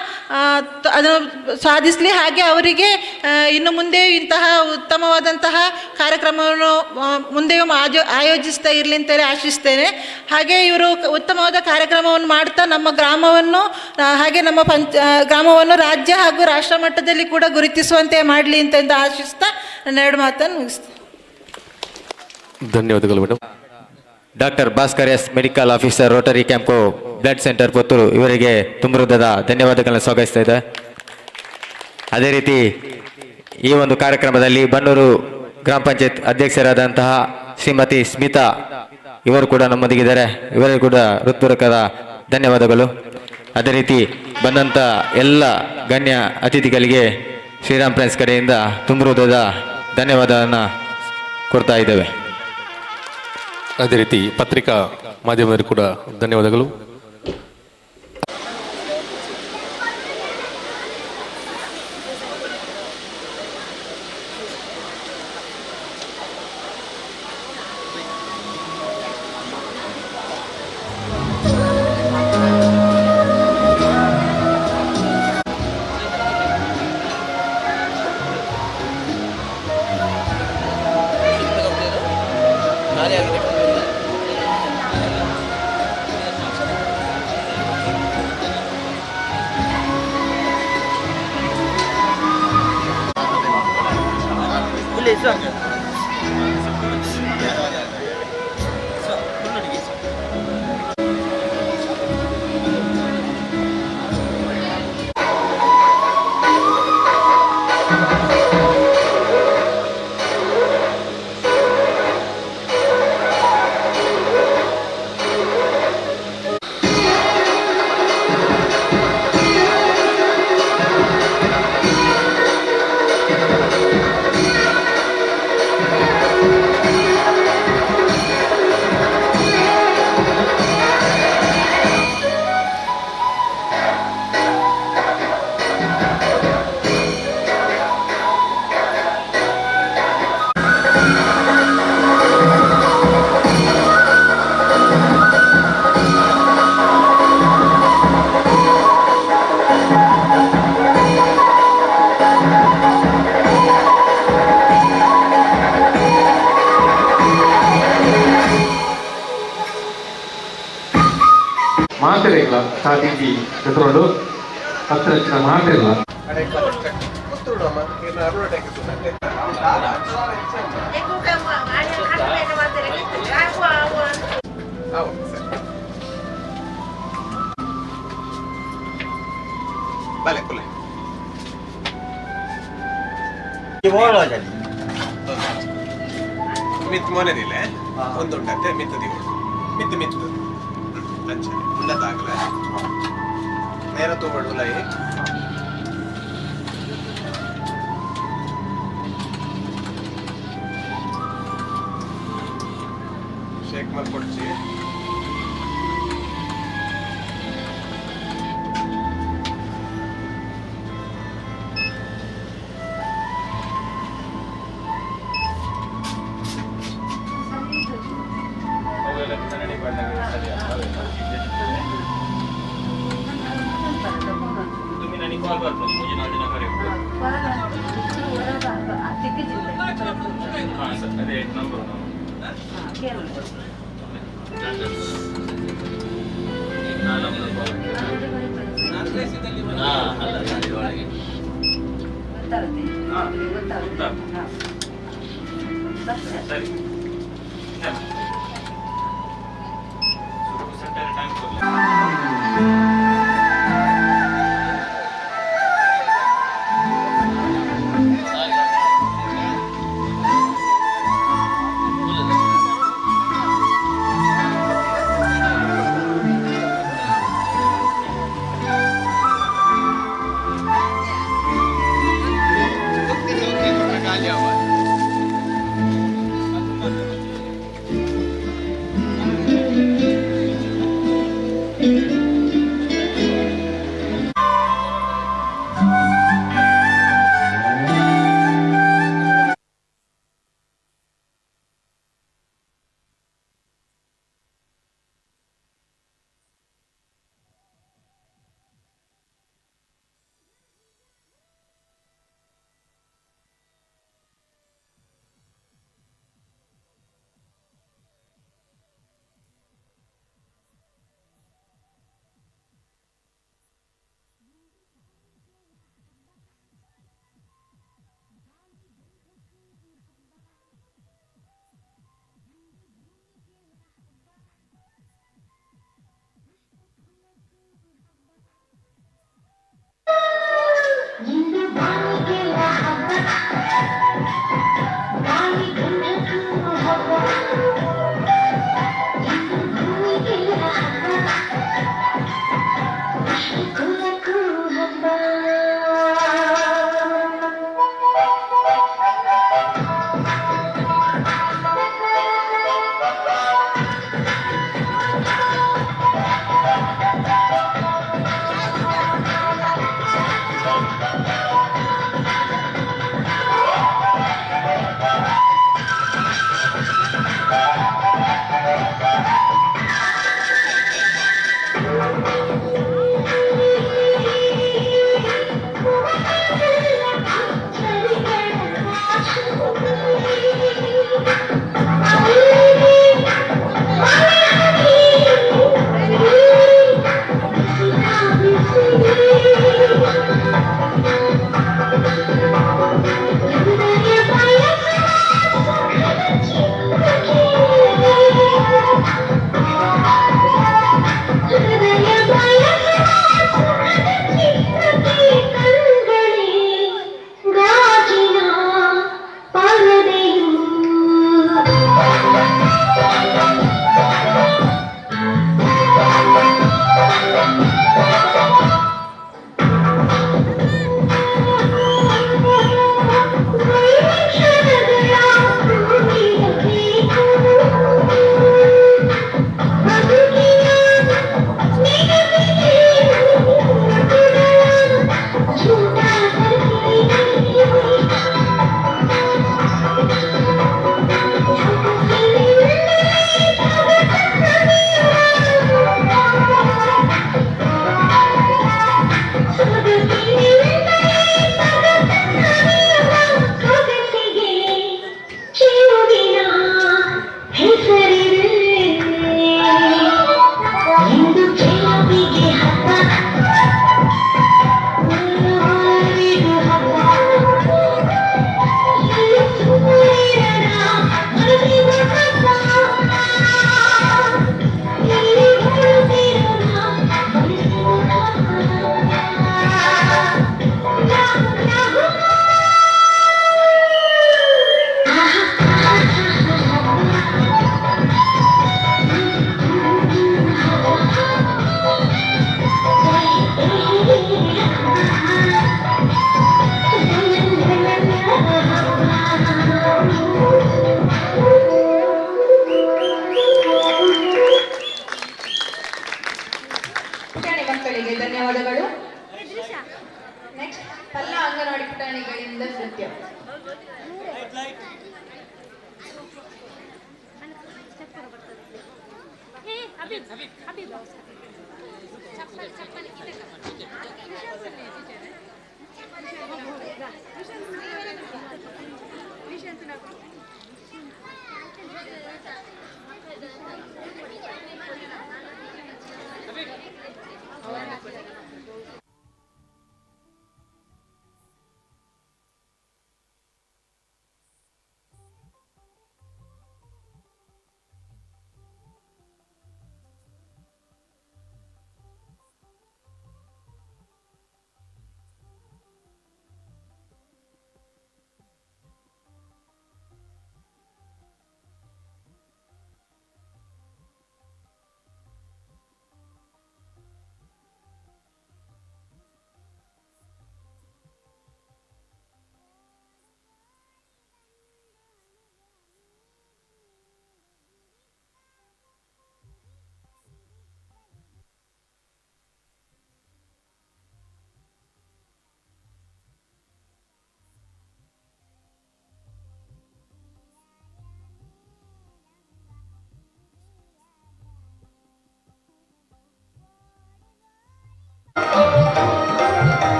ಅದನ್ನು ಸಾಧಿಸಲಿ. ಹಾಗೆ ಅವರಿಗೆ ಇನ್ನು ಮುಂದೆ ಇಂತಹ ಉತ್ತಮವಾದಂತಹ ಕಾರ್ಯಕ್ರಮವನ್ನು ಮುಂದೆಯೂ ಆಯೋಜಿಸ್ತಾ ಇರಲಿ ಅಂತೇಳಿ ಆಶಿಸ್ತೇನೆ. ಹಾಗೆ ಇವರು ಉತ್ತಮವಾದ ಕಾರ್ಯಕ್ರಮವನ್ನು ಮಾಡ್ತಾ ನಮ್ಮ ಗ್ರಾಮವನ್ನು ಹಾಗೆ ನಮ್ಮ ಗ್ರಾಮವನ್ನು ರಾಜ್ಯ ಹಾಗೂ ರಾಷ್ಟ್ರ ಮಟ್ಟದಲ್ಲಿ ಕೂಡ ಗುರುತಿಸುವಂತೆ ಮಾಡಲಿ ಅಂತ ಆಶಿಸ್ತಾ ನನ್ನ ಎರಡು ಮಾತನ್ನು ಮುಗಿಸ್ತೇನೆ. ಧನ್ಯವಾದಗಳು madam. Doctor Bhaskar S, medical officer, Rotary camp blood centre Puttur ಇವರಿಗೆ ತುಂಬ ಹೃದಯದ ಧನ್ಯವಾದಗಳನ್ನು ಸ್ವಾಗತಿಸ್ತಾ ಇದೆ. ಅದೇ ರೀತಿ ಈ ಒಂದು ಕಾರ್ಯಕ್ರಮದಲ್ಲಿ ಬನ್ನೂರು ಗ್ರಾಮ ಪಂಚಾಯತ್ ಅಧ್ಯಕ್ಷರಾದಂತಹ ಶ್ರೀಮತಿ ಸ್ಮಿತಾ ಇವರು ಕೂಡ ನಮ್ಮೊಂದಿಗಿದ್ದಾರೆ. ಇವರಿಗೂ ಕೂಡ ಹೃತ್ಪೂರ್ವಕದ ಧನ್ಯವಾದಗಳು. ಅದೇ ರೀತಿ ಬಂದಂಥ ಎಲ್ಲ ಗಣ್ಯ ಅತಿಥಿಗಳಿಗೆ ಶ್ರೀರಾಮ್ ಫ್ರೆಂಡ್ಸ್ ಕಡೆಯಿಂದ ತುಂಬ ಹೃದಯದ ಧನ್ಯವಾದವನ್ನು ಕೊಡ್ತಾ ಇದ್ದೇವೆ. ಅದೇ ರೀತಿ ಪತ್ರಿಕಾ ಮಾಧ್ಯಮದವರು ಕೂಡ ಧನ್ಯವಾದಗಳು. ಮಾತಿರಲ್ಲ ಸಾಧಿಸಿ ಎದುರೋಡು ಹತ್ರ ಹೆಚ್ಚಿನ ಮಾತಿರಲ್ಲ ಮಿತ್ ಮೊನೆದಿಲ್ಲ ಒಂದುಂಟತ್ತೆ ಮಿತ್ತದಿ ಮಿತ್ತು ಮಿತ್ತು ಅಂಚನೆ ಉಂಡತಾಗಲ ನೇರ ತೋಬಡುಲ ಶೇಕ್ ಮಾಡ್ಕೊಡ್ಸಿ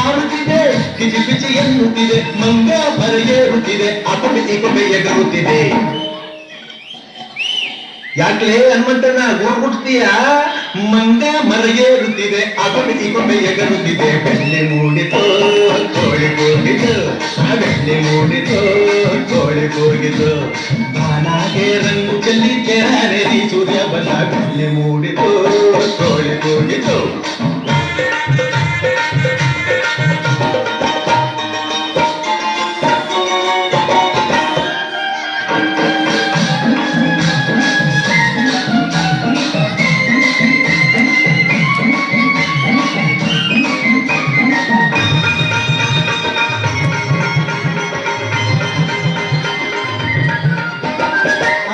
ಹಾರುತ್ತಿದೆ, ಕಿಚಿ ಪಿಚಿ ಎನ್ನುತ್ತಿದೆ, ಮಂಗ ಮರೆಯೇರುತ್ತಿದೆ, ಅಪಮಿ ಇಪಮಿ ಎಗರುತ್ತಿದೆ. ಯಾಕೆ ಹನುಮಂತನ ಗೋಡ್ಬಿಡ್ತೀಯ? ಮಂಗ ಮರೆಯೇರುತ್ತಿದೆ, ಅಪಮಿ ಇಪಮಿ ಎಗರುತ್ತಿದೆ. ಬೆಳ್ಳಿ ಮೂಡಿತೋ ಕೋಳಿ ಕೂಗಿತು, ಬೆಳ್ಳಿ ಮೂಡಿತೋ ಕೋಳಿ ಕೂಗಿತು. ಬಾನಾಗೆ ರಂಗು ಚೆಲ್ಲಿ ಕೆರಾನೆರಿ ಸೂರ್ಯ ಬಲ. ಬೆಳ್ಳಿ ಮೂಡಿತೋ ಕೋಳಿ ಕೂಗಿತು.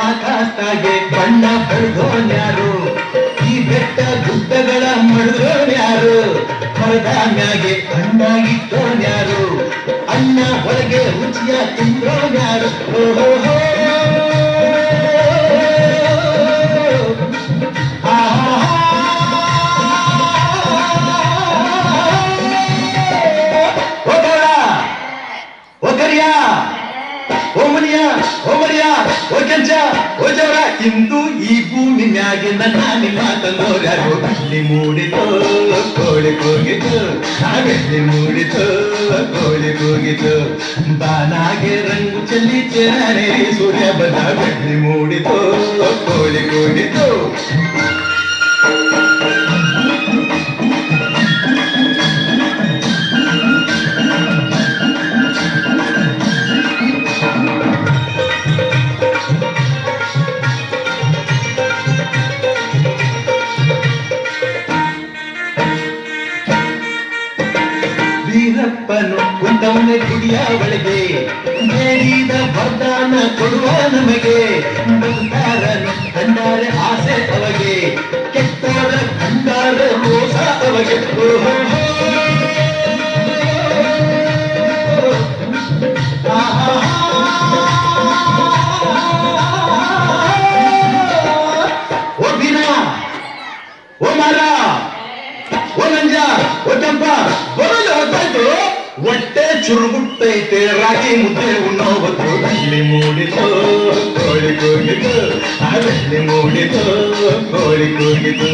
ಆಕಾಶದಾಗೆ ಬಣ್ಣ ಬಳ್ದೋನ್ಯಾರು, ಈ ಬೆಟ್ಟ ಗುಡ್ಡಗಳ ಮಡ್ದೋನ್ಯಾರು, ಮರದ ಮ್ಯಾಗೆ ಅಣ್ಣಾಗಿಟ್ಟೋನ್ಯಾರು, ಅನ್ನ ಹೊರಗೆ ರುಚಿಯ ತಿಂದ್ರೋನ್ಯಾರು. ಓಹೋ ಇಂದು ಈ ಭೂಮಿ ಮ್ಯಾಗೆ ನನ್ನ ನಿಮ್ಮ ತಂದೋರ್ಯಾರು. ಬೆಳ್ಳಿ ಮೂಡಿತೋ ಕೋಳಿ ಕೂಗಿತು, ಬೆಳ್ಳಿ ಮೂಡಿತೋ ಕೋಳಿ ಕೂಗಿತು. ಬಾನಾಗೆ ರಂಗು ಚೆಲ್ಲಿ ಚೆನ್ನೇರಿ ಸೂರ್ಯ ಬದ. ಬೆಳ್ಳಿ ಮೂಡಿತೋ ಕೋಳಿ ಕೂಗಿತು. ವೀರಪ್ಪನು ಕುಂತವನೇ ಗುಡಿಯ ಒಳಗೆ, ಬೇಡಿದ ವರದಾನ ಕೊಡುವ ನಮಗೆ. ಬಂಗಾರನು ಕಂಡಾರೆ ಆಸೆ ಅವಗೆ, ಕೆಟ್ಟವರ ಕಂಡಾರೆ ಮೋಸ ಅವಗೆ. ಓ ಬಿನ, ಓ ಮರ, ಓ ನಂಜ, ಓ ಕೆಂಪ ಬರಲು ಹೊತ್ತಾಯ್ತು. ಹೊಟ್ಟೆ ಚುರುಗುಟ್ಟೈತೆ, ರಾಗಿ ಮುದ್ದೆ ಉಣ್ಣೋವತ್ತು. ಬೆಳ್ಳಿ ಮೂಡಿತು ಕೋಳಿ ಕೂಗಿತು, ಬೆಳ್ಳಿ ಮೂಡಿತು ಕೋಳಿ ಕೂಗಿತು.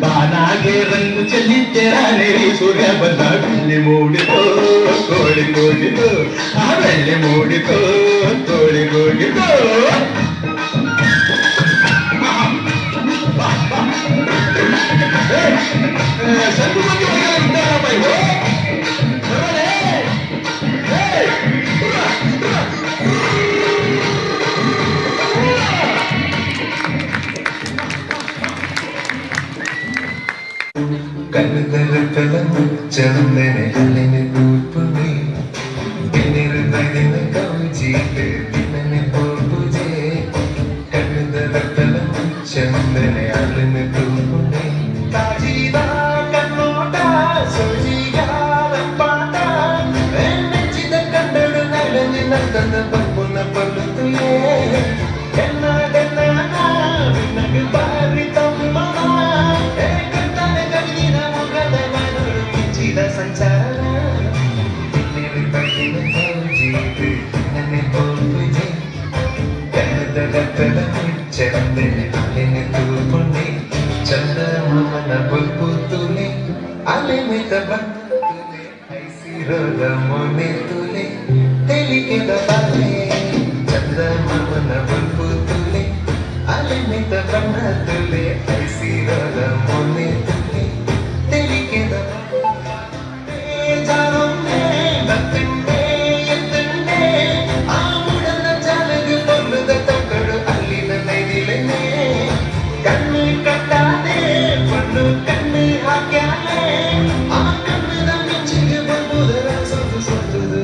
ಬಾನಾಗೆ ರಂಗು ಚೆಲ್ಲಿ ತೆರಾನೇರಿ ಸೂರ್ಯ ಬಂದ. ಬೆಳ್ಳಿ ಮೂಡಿತು ಕೋಳಿ ಕೂಗಿತು, ಬೆಳ್ಳಿ ಮೂಡಿತು ಕೋಳಿ ಕೂಗಿತು. ಕಣದಲ ಚಂದನೆ ಹಲ್ಲಿನ ಕೂಪುನಿ, ದಿನ ಕೌಜಿಗೆ ದಿನನೆ ಪೂಜೆ. ಕಣದಲ ಚಂದನೆ ಹಲ್ಲಿನ ಕೂಪುನಿ, ಕಾಜಿದ ಕನ್ನೋಟ ಸೊಜಿಗಾರ ಪಾಠ. ನೆಚ್ಚಿದ ಕನ್ನಡ ನಡೆದಿ ನಂದನ ಬಪ್ಪುನ ಪಲ್ಲುತ್ತುಯೇ. ಎನ್ನ ನಗ ಬಾರಿ ತಮ್ಮ ಸಂಚಾರ. ಚಂದನೆ ಅಲೆನೆ ತೂಪುಣಿ, ಚಂದ ಮಮನ ಬಲ್ಪು ತುಲೆ, ಅಲೆ ಮಿತ ಬಂತುಲೆ, ಐಸಿರೋದ ಮೊನೆ ತುಲೆ, ತೆಲಿಕೆದ ಬಾಲೆ. ಚಂದ ಮಮನ ಬಲ್ಪು ತುಲೆ, ಅಲೆ ಮಿತ ಬಣ್ಣ ತುಲೆ, ಐಸಿರೋದ ಮೊನೆ ತುಲೆ, ತೆಲಿಕೆದ ಕಣ್ಣು ಹಾಕ್ಯಾಲೆ. ಆ ಕಣ್ಣದ ಮಿಂಚಿಗೆ ಬಂಬುದರ ಸೊಂದು ಸೊಂದುದು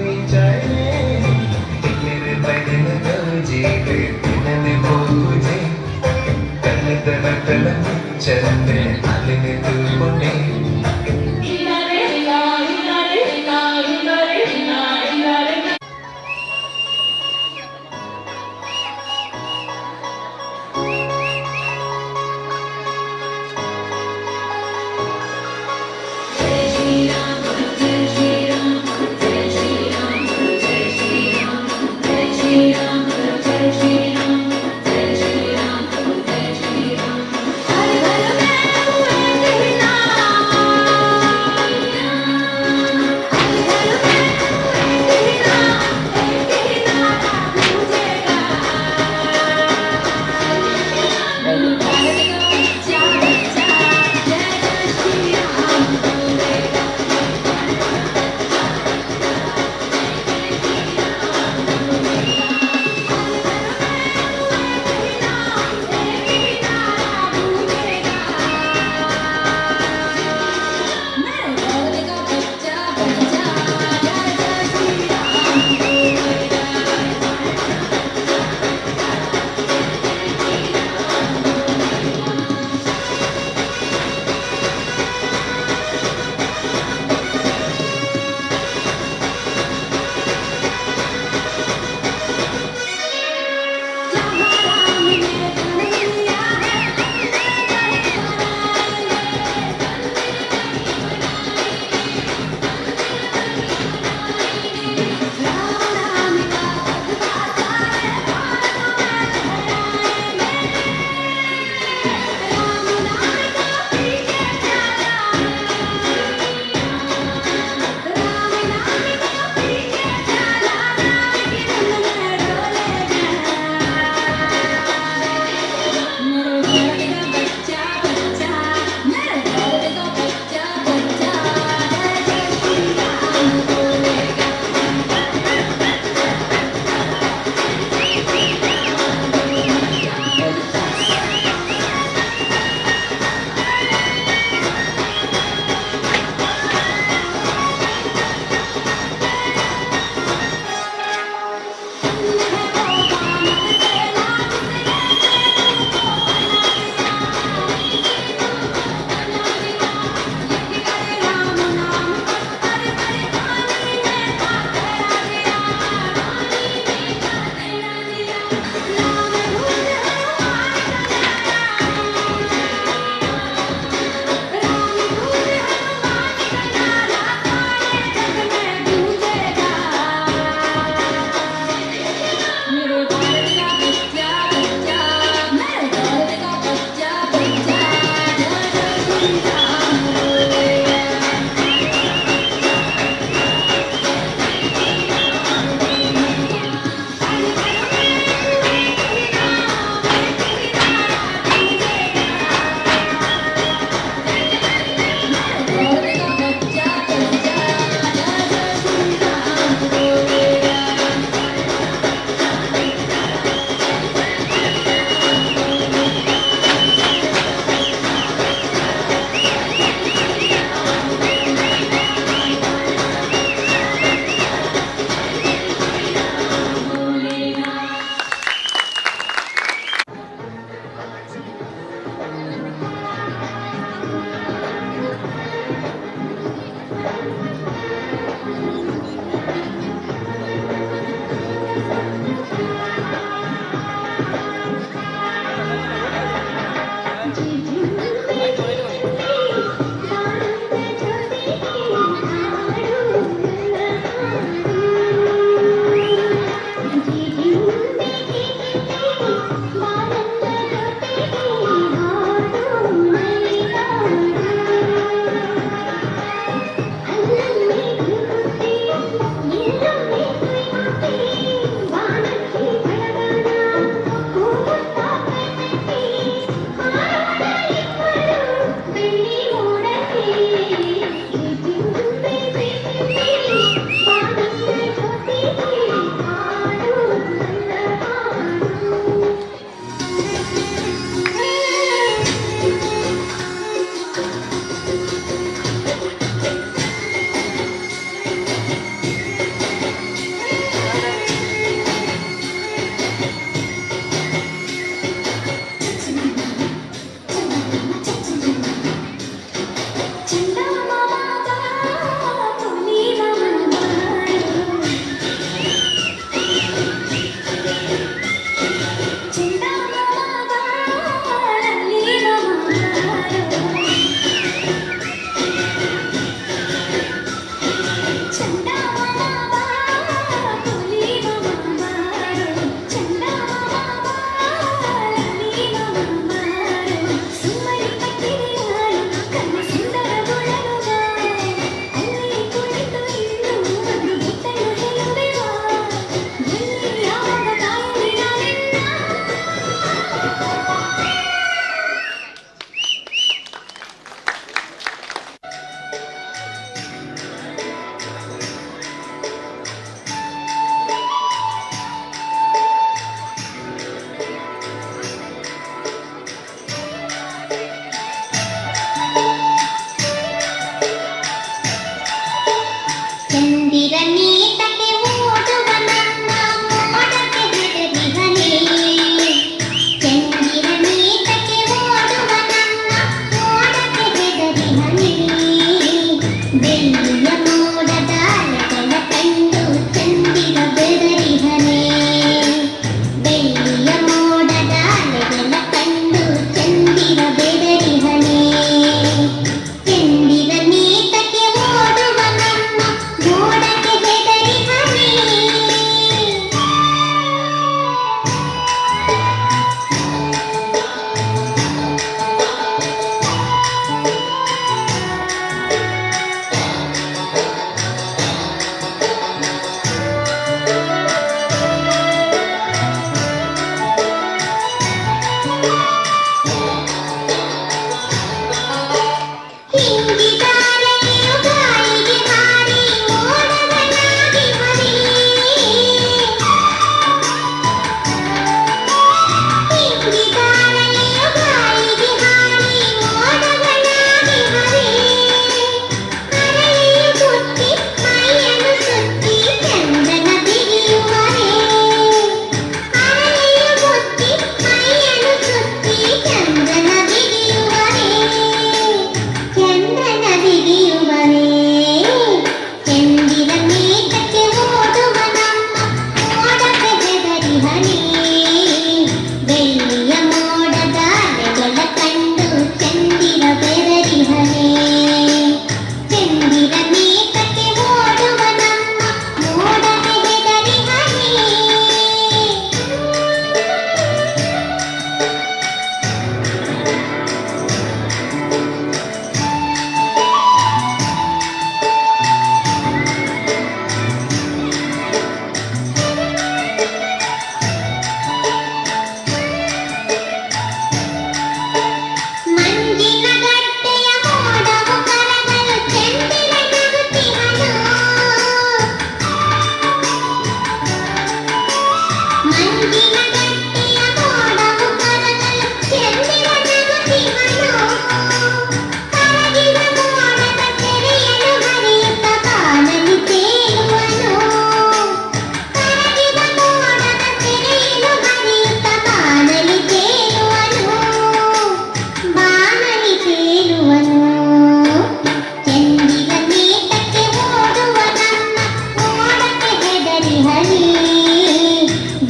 ಹನಿ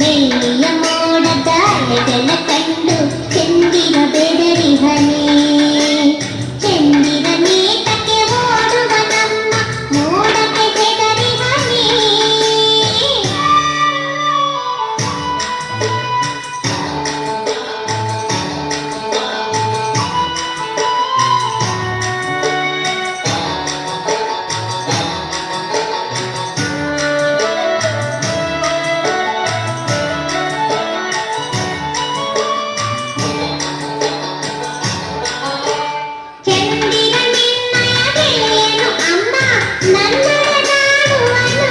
ಬೆಳ್ಳಿಯ ಮೋಡದ ಅಲೆಗಳ ಕಂಡು ಚೆಂದಿನ ಬೆದರಿ ಹನಿ ಚೆಂದಿನ ನೀಟಕ್ಕೆ ಓಡುವ ನಮ್ಮ ಮೋಡಕ್ಕೆ ಬೆದರಿ ಹನಿ ಚೆಂದಿನ ನಿನ್ನಯ ಗೆಳೆಯನು ಅಮ್ಮ ನನ್ನೊಡನಾಡುವನು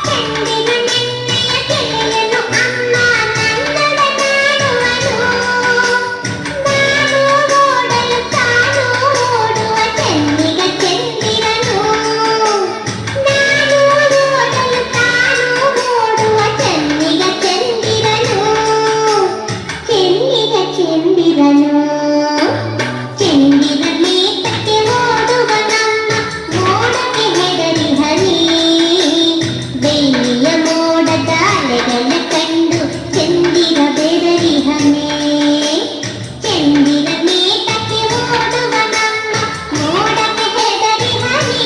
ಚೆಂದಿನ ನಿನ್ನಯ ಗೆಳೆಯನು ಅಮ್ಮ ನನ್ನೊಡನಾಡುವನು ನಾನು ಓಡಲು ತಾನು ಓಡುವ ಚೆನ್ನಿಗ ಚೆಂದಿರನು ನಾನು ಓಡಲು ತಾನು ಓಡುವ ಚೆನ್ನಿಗ ಚೆಂದಿರನು ಚೆನ್ನಿಗ ಚೆಂದಿರನು ಚೆಂದಿನ ಮೇತಕ್ಕೆ ಓಡುವ ನಮ್ಮ ಮೋಡಕ್ಕೆ ಹೆದರಿ ಹನಿ ಬೆಳ್ಳಿಯ ಮೋಡದ ಅಲೆಗಳ ಕಂಡು ಚೆಂದಿನ ಬೆದರಿ ಹನಿ ಚೆಂದಿನ ಮೇತಕ್ಕೆ ಓಡುವ ನಮ್ಮ ಮೋಡಕ್ಕೆ ಹೆದರಿ ಹನಿ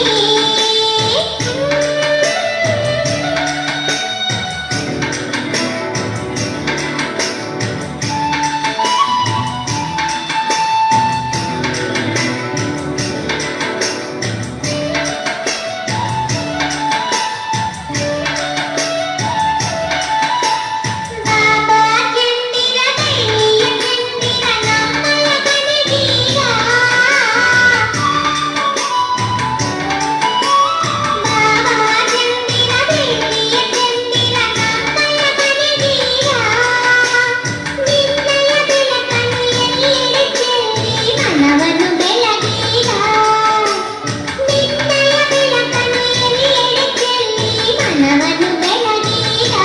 ಬಾಬಾ ಚೆಂದಿರ ಬೆಳ್ಳಿಯ ಚೆಂದಿರ ನಮ್ಮಯ ಕಣಿಗೀರ ಬಾಬಾ ಚೆಂದಿರ ಬೆಳ್ಳಿಯ ಚೆಂದಿರ ನಮ್ಮಯ ಕಣಿಗೀರ ನಿನ್ನಯ ಬೆಳಕನ್ನು ಎಲ್ಲಿ ಚೆಲ್ಲಿ ಮನವನ್ನು ಬೆಳಗೀರ ನಿನ್ನಯ ಬೆಳಕನ್ನು ಎಲ್ಲಿ ಚೆಲ್ಲಿ ಮನವನ್ನು ಬೆಳಗೀರ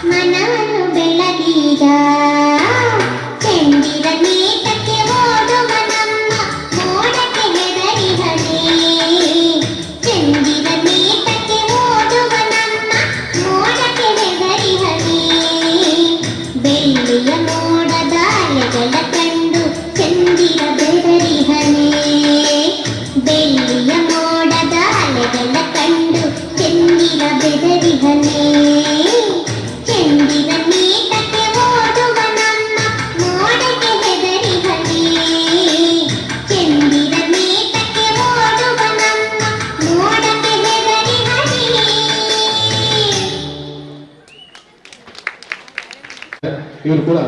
ಮನವನ್ನು ಬೆಳಗೀಗ ಚೆಂದಿರ ನೀಟಕ್ಕೆ ಓಡುವ ನಮ್ಮ ಮೋಡಕ್ಕೆ ಹೆದರಿ ಹನಿ ಚೆಂದಿರ ನೀಟಕ್ಕೆ ಓಡುವ ನಮ್ಮ ಮೋಡಕ್ಕೆ ಹೆದರಿ ಹನಿ ಬೆಳ್ಳಿಯ ಮೋಡದ ಅಲೆಗಳ ಕಂಡು ಚೆಂದಿರ ಬೆದರಿ ಹನಿ ಬೆಳ್ಳಿಯ ಮೋಡದ ಅಲೆಗಳ ಕಂಡು ಚೆಂದಿರ ಬೆದರಿ ಹನಿ ಚೆಂದಿನ ನೀಟಕ್ಕೆ ಓಡುವ ನಮ್ಮ ಮೋಡಕ್ಕೆ ಹೆದರಿ ಹನಿ ಚೆಂದಿನ ನೀಟಕ್ಕೆ ಓಡುವ ನಮ್ಮ ಮೋಡಕ್ಕೆ ಹೆದರಿ ಹನಿ ಇವರು ಕೂಡ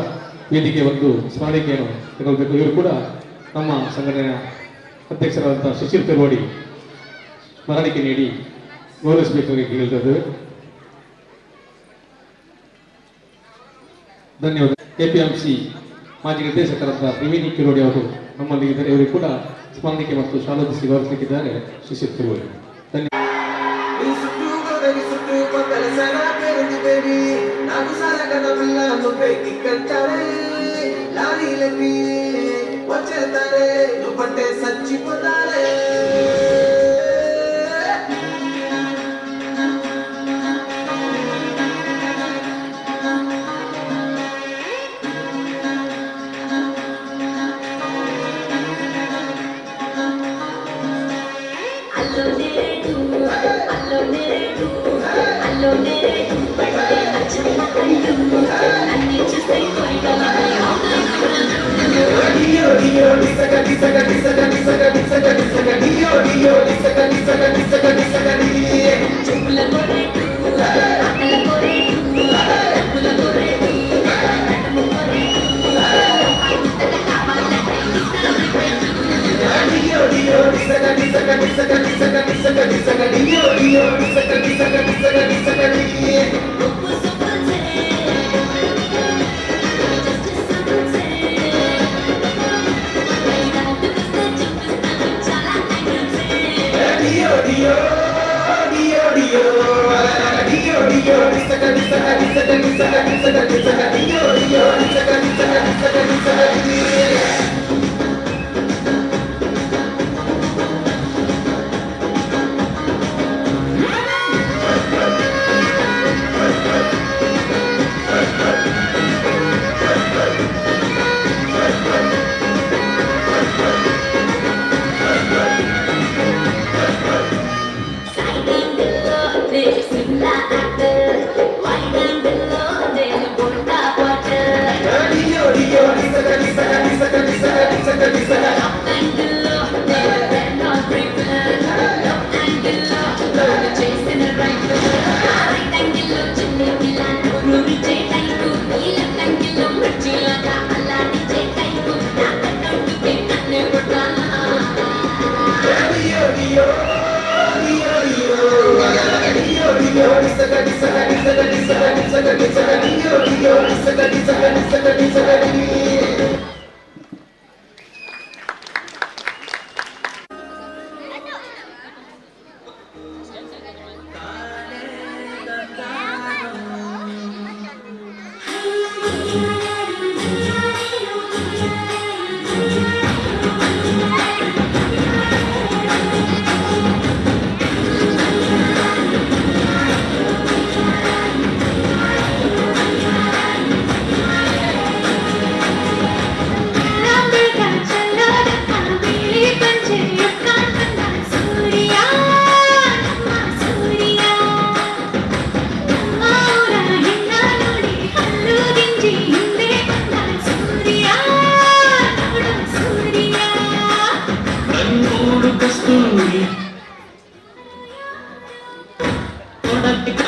ವೇದಿಕೆ ಒಂದು ಸ್ಮರಣಿಕೆಯನ್ನು ತಗೊಳ್ಬೇಕು. ಇವರು ಕೂಡ ನಮ್ಮ ಸಂಘಟನೆಯ ಅಧ್ಯಕ್ಷರಾದಂತಹ ಸುಶೀಲ್ ತಿರುವಡಿ ಸ್ಮರಣಿಕೆ ನೀಡಿ ಗೌರವಿಸಬೇಕಾಗಿ ಕೇಳಿದರು. ಧನ್ಯವಾದ. ಕೆಪಿಎಂಸಿ ಮಾಜಿ ನಿರ್ದೇಶಕರಾದ ತ್ರಿವೇಣಿ ಕಿರೋಡಿ ಅವರು ನಮ್ಮಲ್ಲಿದ್ದಾರೆ. ಇವರಿಗೆ ಕೂಡ ಸ್ಮರಣಿಕೆ ಮತ್ತು ಶಾಲೋದಿಸಿ ಗೌರವಿಸಲಿಕ್ಕಿದ್ದಾರೆ ಸುಶೀಲ್ ತಿರುವಡಿ. ಧನ್ಯವಾದ.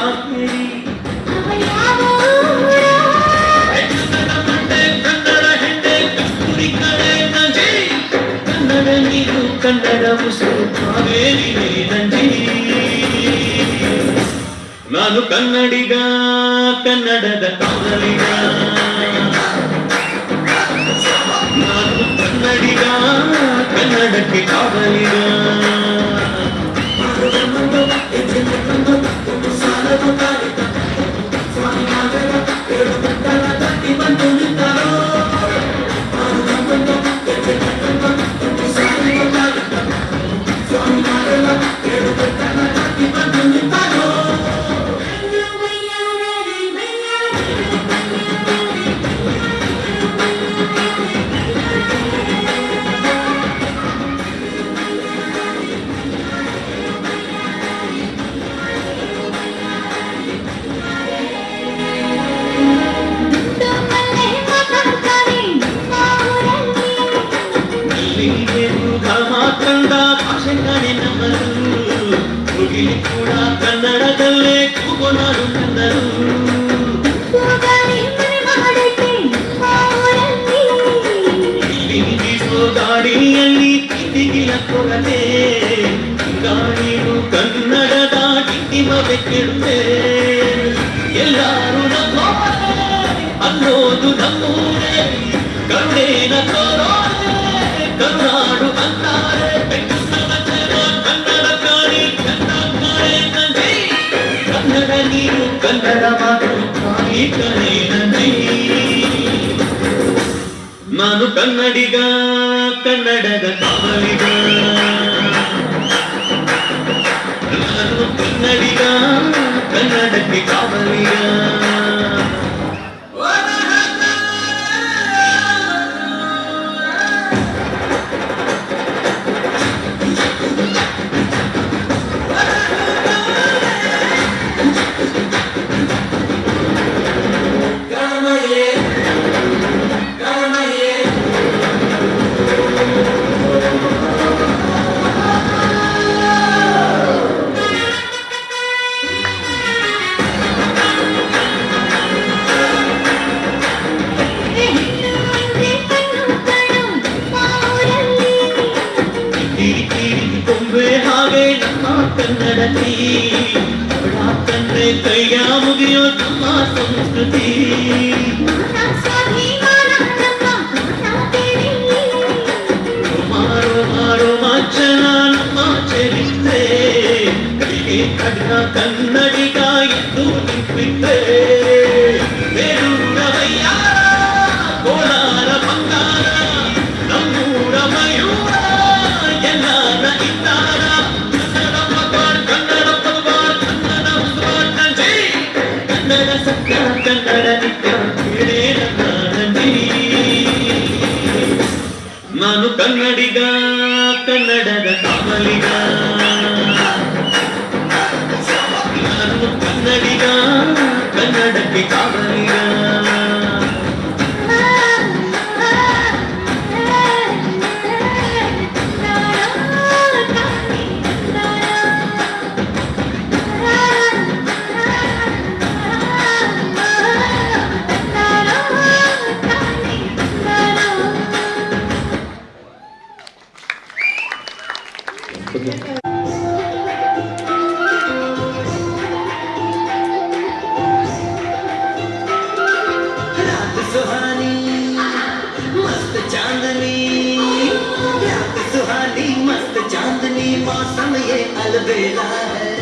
ಕಾವೇರಿ ಕನ್ನಡ ನೀರು ಕನ್ನಡ ಉಸಿರು ಕಾವೇರಿ ನಂಜಿ ನಾನು ಕನ್ನಡಿಗ ಕನ್ನಡದ ಕಾವಲಿಗ ನಾನು ಕನ್ನಡಿಗ ಕನ್ನಡಕ್ಕೆ ಕಾವಲಿಗ ಕೂಡ ಕನ್ನಡದಲ್ಲೇ ಕೂಗೋನಾಡು ಕಂದರು ಇಲ್ಲಿ ಬೀಸೋ ಗಾಡಿಯಲ್ಲಿ ಕಿಟಿಕಿಯ ಕೊರತೆ ಗಾಳಿಯು ಕನ್ನಡದ ಕಿಟಿಮ ಬೆಕ್ಕಿಡುತ್ತೆ ಎಲ್ಲರೂ ನಮ್ಮೋರೆ ಅನ್ನೋದು ನಮ್ಮೂರೇ ಕರುಣೇನ ತೋರೋರೆ ಕರುನಾಡು ಅಂತಾರೆ ಕನ್ನಡ ನೀರು ಕನ್ನಡ ಮಾತು ಕಣೆ ನಂದಿ ನಾನು ಕನ್ನಡಿಗ ಕನ್ನಡದ ಕಾವಲಿಗ ನಾನು ಕನ್ನಡಿಗ ಕನ್ನಡಕ್ಕೆ ಕಾವಲಿಗ ಕನ್ನಡತಿ ಕಂಡ್ರೆ ಕೈಯ ಮುಗಿಯೋ ನಮ್ಮ ಸಂಸ್ಕೃತಿ ಮಾರೋ ಮಾರೋ ಮಚ್ಚನ ನಮ್ಮ ಚರಿತ್ರೆ ಕೈಗೆ ಕಡಿನ ಕನ್ನಡಿಗ ಎಂದು ನಿಂತಿದ್ದೆ ಬೇರೂರವಯ್ಯ ಕೋಲಾರ ಬಂಗಾರ ನಮ್ಮೂರ ಮಯೂರ ಎಲ್ಲಾರ ಇದ್ದಾರ ಕನ್ನಡ ಸತ್ಯ ಕನ್ನಡ ನಿತ್ಯ ಕೇಳೇ ನಂದಿ ನಾನು ಕನ್ನಡಿಗ ಕನ್ನಡದ ಕಾವಲಿಗ ನಾನು ಕನ್ನಡಿಗ ಕನ್ನಡಕ್ಕೆ ಕಾವಲಿಗ मौसम ये अलबेला है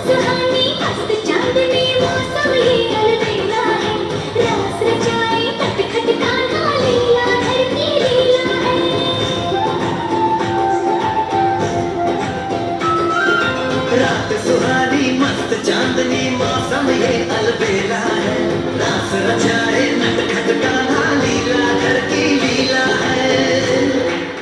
सुहानी मस्त चांदनी मौसम ये अलबेला है रास रचाए तट खटकाना लीला घर की लीला है रात सुहानी मस्त चांदनी मौसम ये अलबेला है रास रचाए तट खटकाना लीला घर की लीला है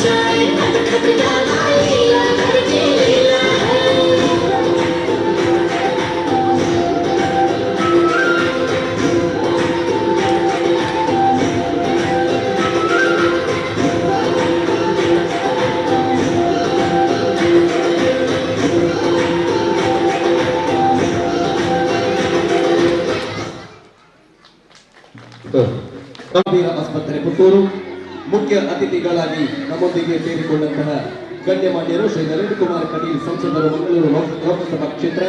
जाए खट खट डाला लीला घर की लीला है ಗಂಭೀರ ಆಸ್ಪತ್ರೆ ಪುತ್ತೂರು ಮುಖ್ಯ ಅತಿಥಿಗಳಾಗಿ ನಮ್ಮೊಂದಿಗೆ ಸೇರಿಕೊಂಡಂತಹ ಗಣ್ಯಮಾನ್ಯರು ಶ್ರೀ ನರೇಂದ್ರ ಕುಮಾರ್ ಕಟೀಲ್ ಸಂಸದರು ಮಂಗಳೂರು ಲೋಕಸಭಾ ಕ್ಷೇತ್ರ,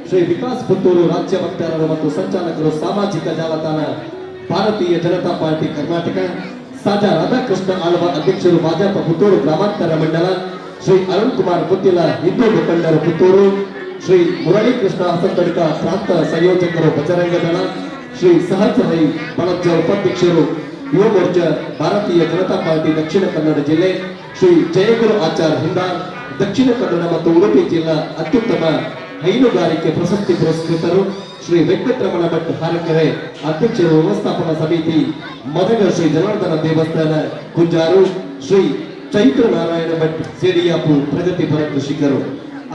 ಶ್ರೀ ವಿಕಾಸ್ ಪುತ್ತೂರು ರಾಜ್ಯ ವಕ್ತಾರರು ಮತ್ತು ಸಂಚಾಲಕರು ಸಾಮಾಜಿಕ ಜಾಲತಾಣ ಭಾರತೀಯ ಜನತಾ ಪಾರ್ಟಿ ಕರ್ನಾಟಕ, ಸಾಜಾ ರಾಧಾಕೃಷ್ಣ ಆಳ್ವ ಅಧ್ಯಕ್ಷರು ಭಾಜಪ ಪುತ್ತೂರು ಗ್ರಾಮಾಂತರ ಮಂಡಲ, ಶ್ರೀ ಅರುಣ್ ಕುಮಾರ್ ಪುತ್ತಿಲ ಹಿಂದೂ ಮುಖಂಡರು ಪುತ್ತೂರು, ಶ್ರೀ ಮುರಳೀಕೃಷ್ಣ ಹಸಂತಡ್ಕ ಪ್ರಾಂತ ಸಂಯೋಜಕರು ಬಜರಂಗ ದಳ, ಶ್ರೀ ಸಹಜ್ ರೈ ಬಳಜ್ಜ ಉಪಾಧ್ಯಕ್ಷರು ಯುವ ಮೋರ್ಚಾ ಭಾರತೀಯ ಜನತಾ ಪಾರ್ಟಿ ದಕ್ಷಿಣ ಕನ್ನಡ ಜಿಲ್ಲೆ, ಶ್ರೀ ಜಯಗುರು ಆಚಾರ್ ಹಿಂದಾರ್ ದಕ್ಷಿಣ ಕನ್ನಡ ಮತ್ತು ಉಡುಪಿ ಜಿಲ್ಲಾ ಅತ್ಯುತ್ತಮ ಹೈನುಗಾರಿಕೆ ಪ್ರಶಸ್ತಿ ಪುರಸ್ಕೃತರು, ಶ್ರೀ ವೆಂಕಟರಮಣ ಭಟ್ ಹಾರಕೆರೆ ಅಧ್ಯಕ್ಷರು ವ್ಯವಸ್ಥಾಪನಾ ಸಮಿತಿ ಮದಗ ಶ್ರೀ ಜನಾರ್ದನ ದೇವಸ್ಥಾನ ಕುಂಜಾರು, ಶ್ರೀ ಚೈತ್ರ ನಾರಾಯಣ ಭಟ್ ಸೇಡಿಯಾಪು ಪ್ರಗತಿಪರ ಕೃಷಿಕರು.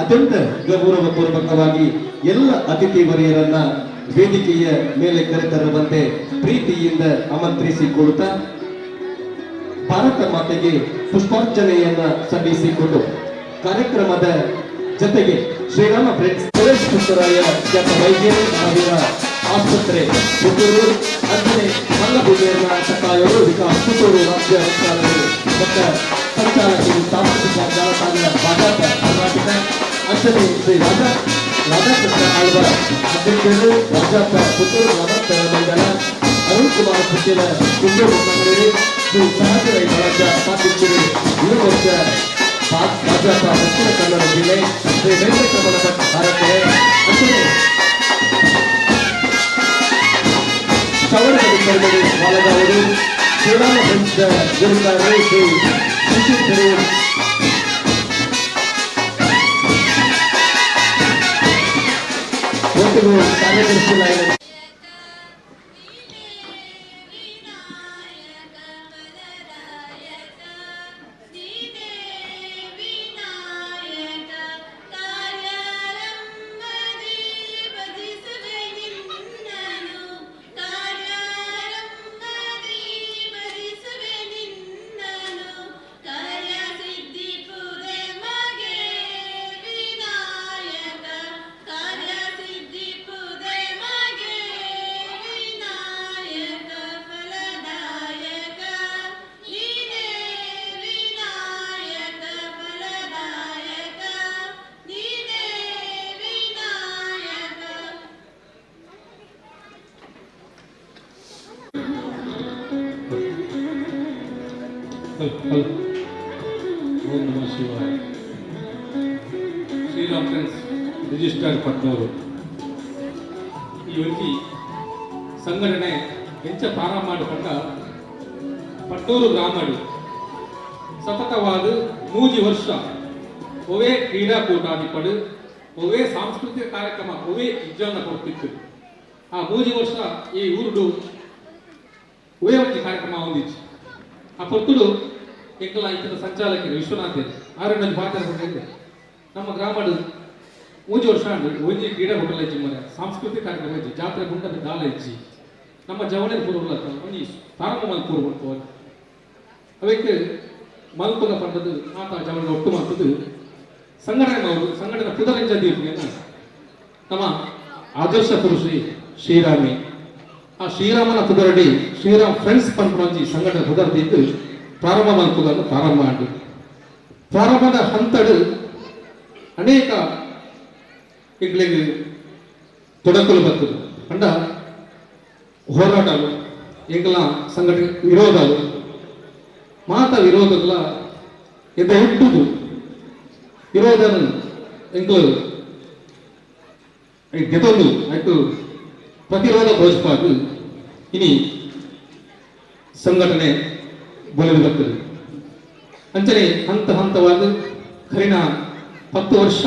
ಅತ್ಯಂತ ಗೌರವಪೂರ್ವಕವಾಗಿ ಎಲ್ಲ ಅತಿಥಿ ವರಿಯರನ್ನ ವೇದಿಕೆಯ ಮೇಲೆ ಕರೆತರುವಂತೆ ಪ್ರೀತಿಯಿಂದ ಆಮಂತ್ರಿಸಿಕೊಳ್ಳುತ್ತಾ ಭಾರತ ಮಾತೆಗೆ ಪುಷ್ಪಾರ್ಚನೆಯನ್ನ ಸಲ್ಲಿಸಿಕೊಂಡು ಕಾರ್ಯಕ್ರಮದ ಜೊತೆಗೆ ಶ್ರೀರಾಮ ಫ್ರೆಂಡ್ಸ್ ಸುರೇಶ್ ಪುತ್ತರಾಯ ಖ್ಯಾತ ವೈದ್ಯರು ಮಹಾವೀರ ಆಸ್ಪತ್ರೆ ಪುತ್ತೂರು, ಅಂಜನೆ ಮಲ್ಲಭೂಮಿಯನ್ನ ಸಕಾಯರು ವಿಕಾಸ್ ಪುತ್ತೂರು ರಾಜ್ಯ ವಕ್ತಾರರು ಮತ್ತು ಸಂಚಾಲಕರು ಸಾಂಸ್ಕೃತಿಕ ಜಾಲತಾಣ ಭಾಜಪ ಕರ್ನಾಟಕ, ಅಂಜನೆ ಶ್ರೀ ರಾಧಾಕೃಷ್ಣ ಆಳ್ವ ಅಧ್ಯಕ್ಷರು ಭಾಜಪ ಪುತ್ತೂರು ಗ್ರಾಮಾಂತರ ಮಂಡಲ, ಅರುಣ್ ಕುಮಾರ್ ಪುತ್ತಿಲ ಹಿಂದೂ ಮುಖಂಡರು, ಶ್ರೀ ಸಹಜ ರೈ ಬಳಜ್ಜ ಉಪಾಧ್ಯಕ್ಷರು ಯುವ ಮೋರ್ಚಾ ಭಾಜಪ ದಕ್ಷಿಣ ಕನ್ನಡ ಜಿಲ್ಲೆ, ಶ್ರೀ ವೆಂಕಟರಮಣ ಭಟ್ ಹಾರಕೆರೆ, ಅಂಜನೆ ಚವಡಗಡಿ ಕರ್ಮಡಿ ಬಾಲಗಾವರು, ಶ್ರೀರಾಮ ಫ್ರೆಂಡ್ಸ್ ಗುರುಕಾರರು ಶ್ರೀ ಶಿಶಿರ್ ಒಟ್ಟಿಗೂ ಕಾರ್ಯದರ್ಶಿಗಳಾಗಿದ್ದಾರೆ. ಓಂ ನಮಃ ಶಿವಾಯ. ಶ್ರೀರಾಮಫ್ರೆಂಡ್ಸ್ ರಿಜಿಸ್ಟರ್ಡ್ ಪಡ್ನೂರು ಈ ಒಂಜಿ ಸಂಘಟನೆ ಹೆಚ್ಚ ಪ್ರಾರಂಭ ಮಾಡಿಕೊಂಡ ಪಡ್ನೂರು ಗ್ರಾಮಡು ಸತತವಾದ 3 ವರ್ಷ ಒವೇ ಕ್ರೀಡಾಕೂಟಾದಿಪಡು ಒವೇ ಸಾಂಸ್ಕೃತಿಕ ಕಾರ್ಯಕ್ರಮ ಒವೇ ಇಜ್ಜಾನ ಕೊಡ್ತಿತ್ತು. ಆ 3 ವರ್ಷ ಈ ಊರುಡು ಒವೇ ಒಂದು ಕಾರ್ಯಕ್ರಮ ಹೊಂದಿತ್ತು. ಆ ಪೊತ್ತುಡು ಎಂಕಲ ಇತರ ಸಂಚಾಲಕರು ವಿಶ್ವನಾಥ್ ಆರಣ್ಯ ಪಾತ್ರ ನಮ್ಮ ಗ್ರಾಮಡು 3 ವರ್ಷ ಒಂಜಿ ಕ್ರೀಡಾ ಹೋಟೆಲ್ ಇಚ್ಚಿ ಮರ ಸಾಂಸ್ಕೃತಿಕ ಕಾರ್ಯಕ್ರಮ ಇಚ್ಚಿ ಜಾತ್ರೆ ಗುಂಡದ ದಾಲ ಇಚ್ಚಿ ನಮ್ಮ ಜವಳಿ ಪೂರ್ವಲ ಒಂಜಿ ಪ್ರಾರಂಭ ಮಲ್ಪೂರು ಕೊಡ್ತು ಅವಕ್ಕೆ ಮಲ್ಪದ ಪಂಡದು ಆತ ಜವಳಿ ಒಟ್ಟು ಮಾಡ್ತದ್ದು ಸಂಘಟನೆ ಪುದರಂಜ ದೀರ್ಘ ನಮ್ಮ ಆದರ್ಶ ಪುರುಷಿ ಶ್ರೀರಾಮಿ ಆ ಶ್ರೀರಾಮನ ಪುದರಡಿ ಶ್ರೀರಾಮ್ ಫ್ರೆಂಡ್ಸ್ ಪಂಪಿ ಸಂಘಟನೆ ಪುದರ್ದಿದ್ದು ಪ್ರಾರಂಭ ಮಲ್ಪುದನ್ನು ಪ್ರಾರಂಭ ಮಾಡಿ ಪ್ರಾರಂಭದ ಹಂತಡು ಅನೇಕ ಇಗ್ಲಿಗೆ ತೊಡಕಲು ಬರ್ತದೆ ಅಂಡ ಹೋರಾಟಗಳು ಎಂಕಲ ಸಂಘಟನೆ ವಿರೋಧಗಳು ಮಾತ ವಿರೋಧಗಳ ಎದೆ ಹುಟ್ಟುದು ವಿರೋಧನ ಎಂಕಲು ಗೆದೊಂದು ಆಯ್ತು ಪ್ರತಿರೋಧ ಘೋಷಪಾದು ಇನಿ ಸಂಘಟನೆ ಬಲದು ಬರ್ತದೆ ಅಂಚನೆ ಹಂತ ಹಂತವಾದ ಕರಿನ 10 ವರ್ಷ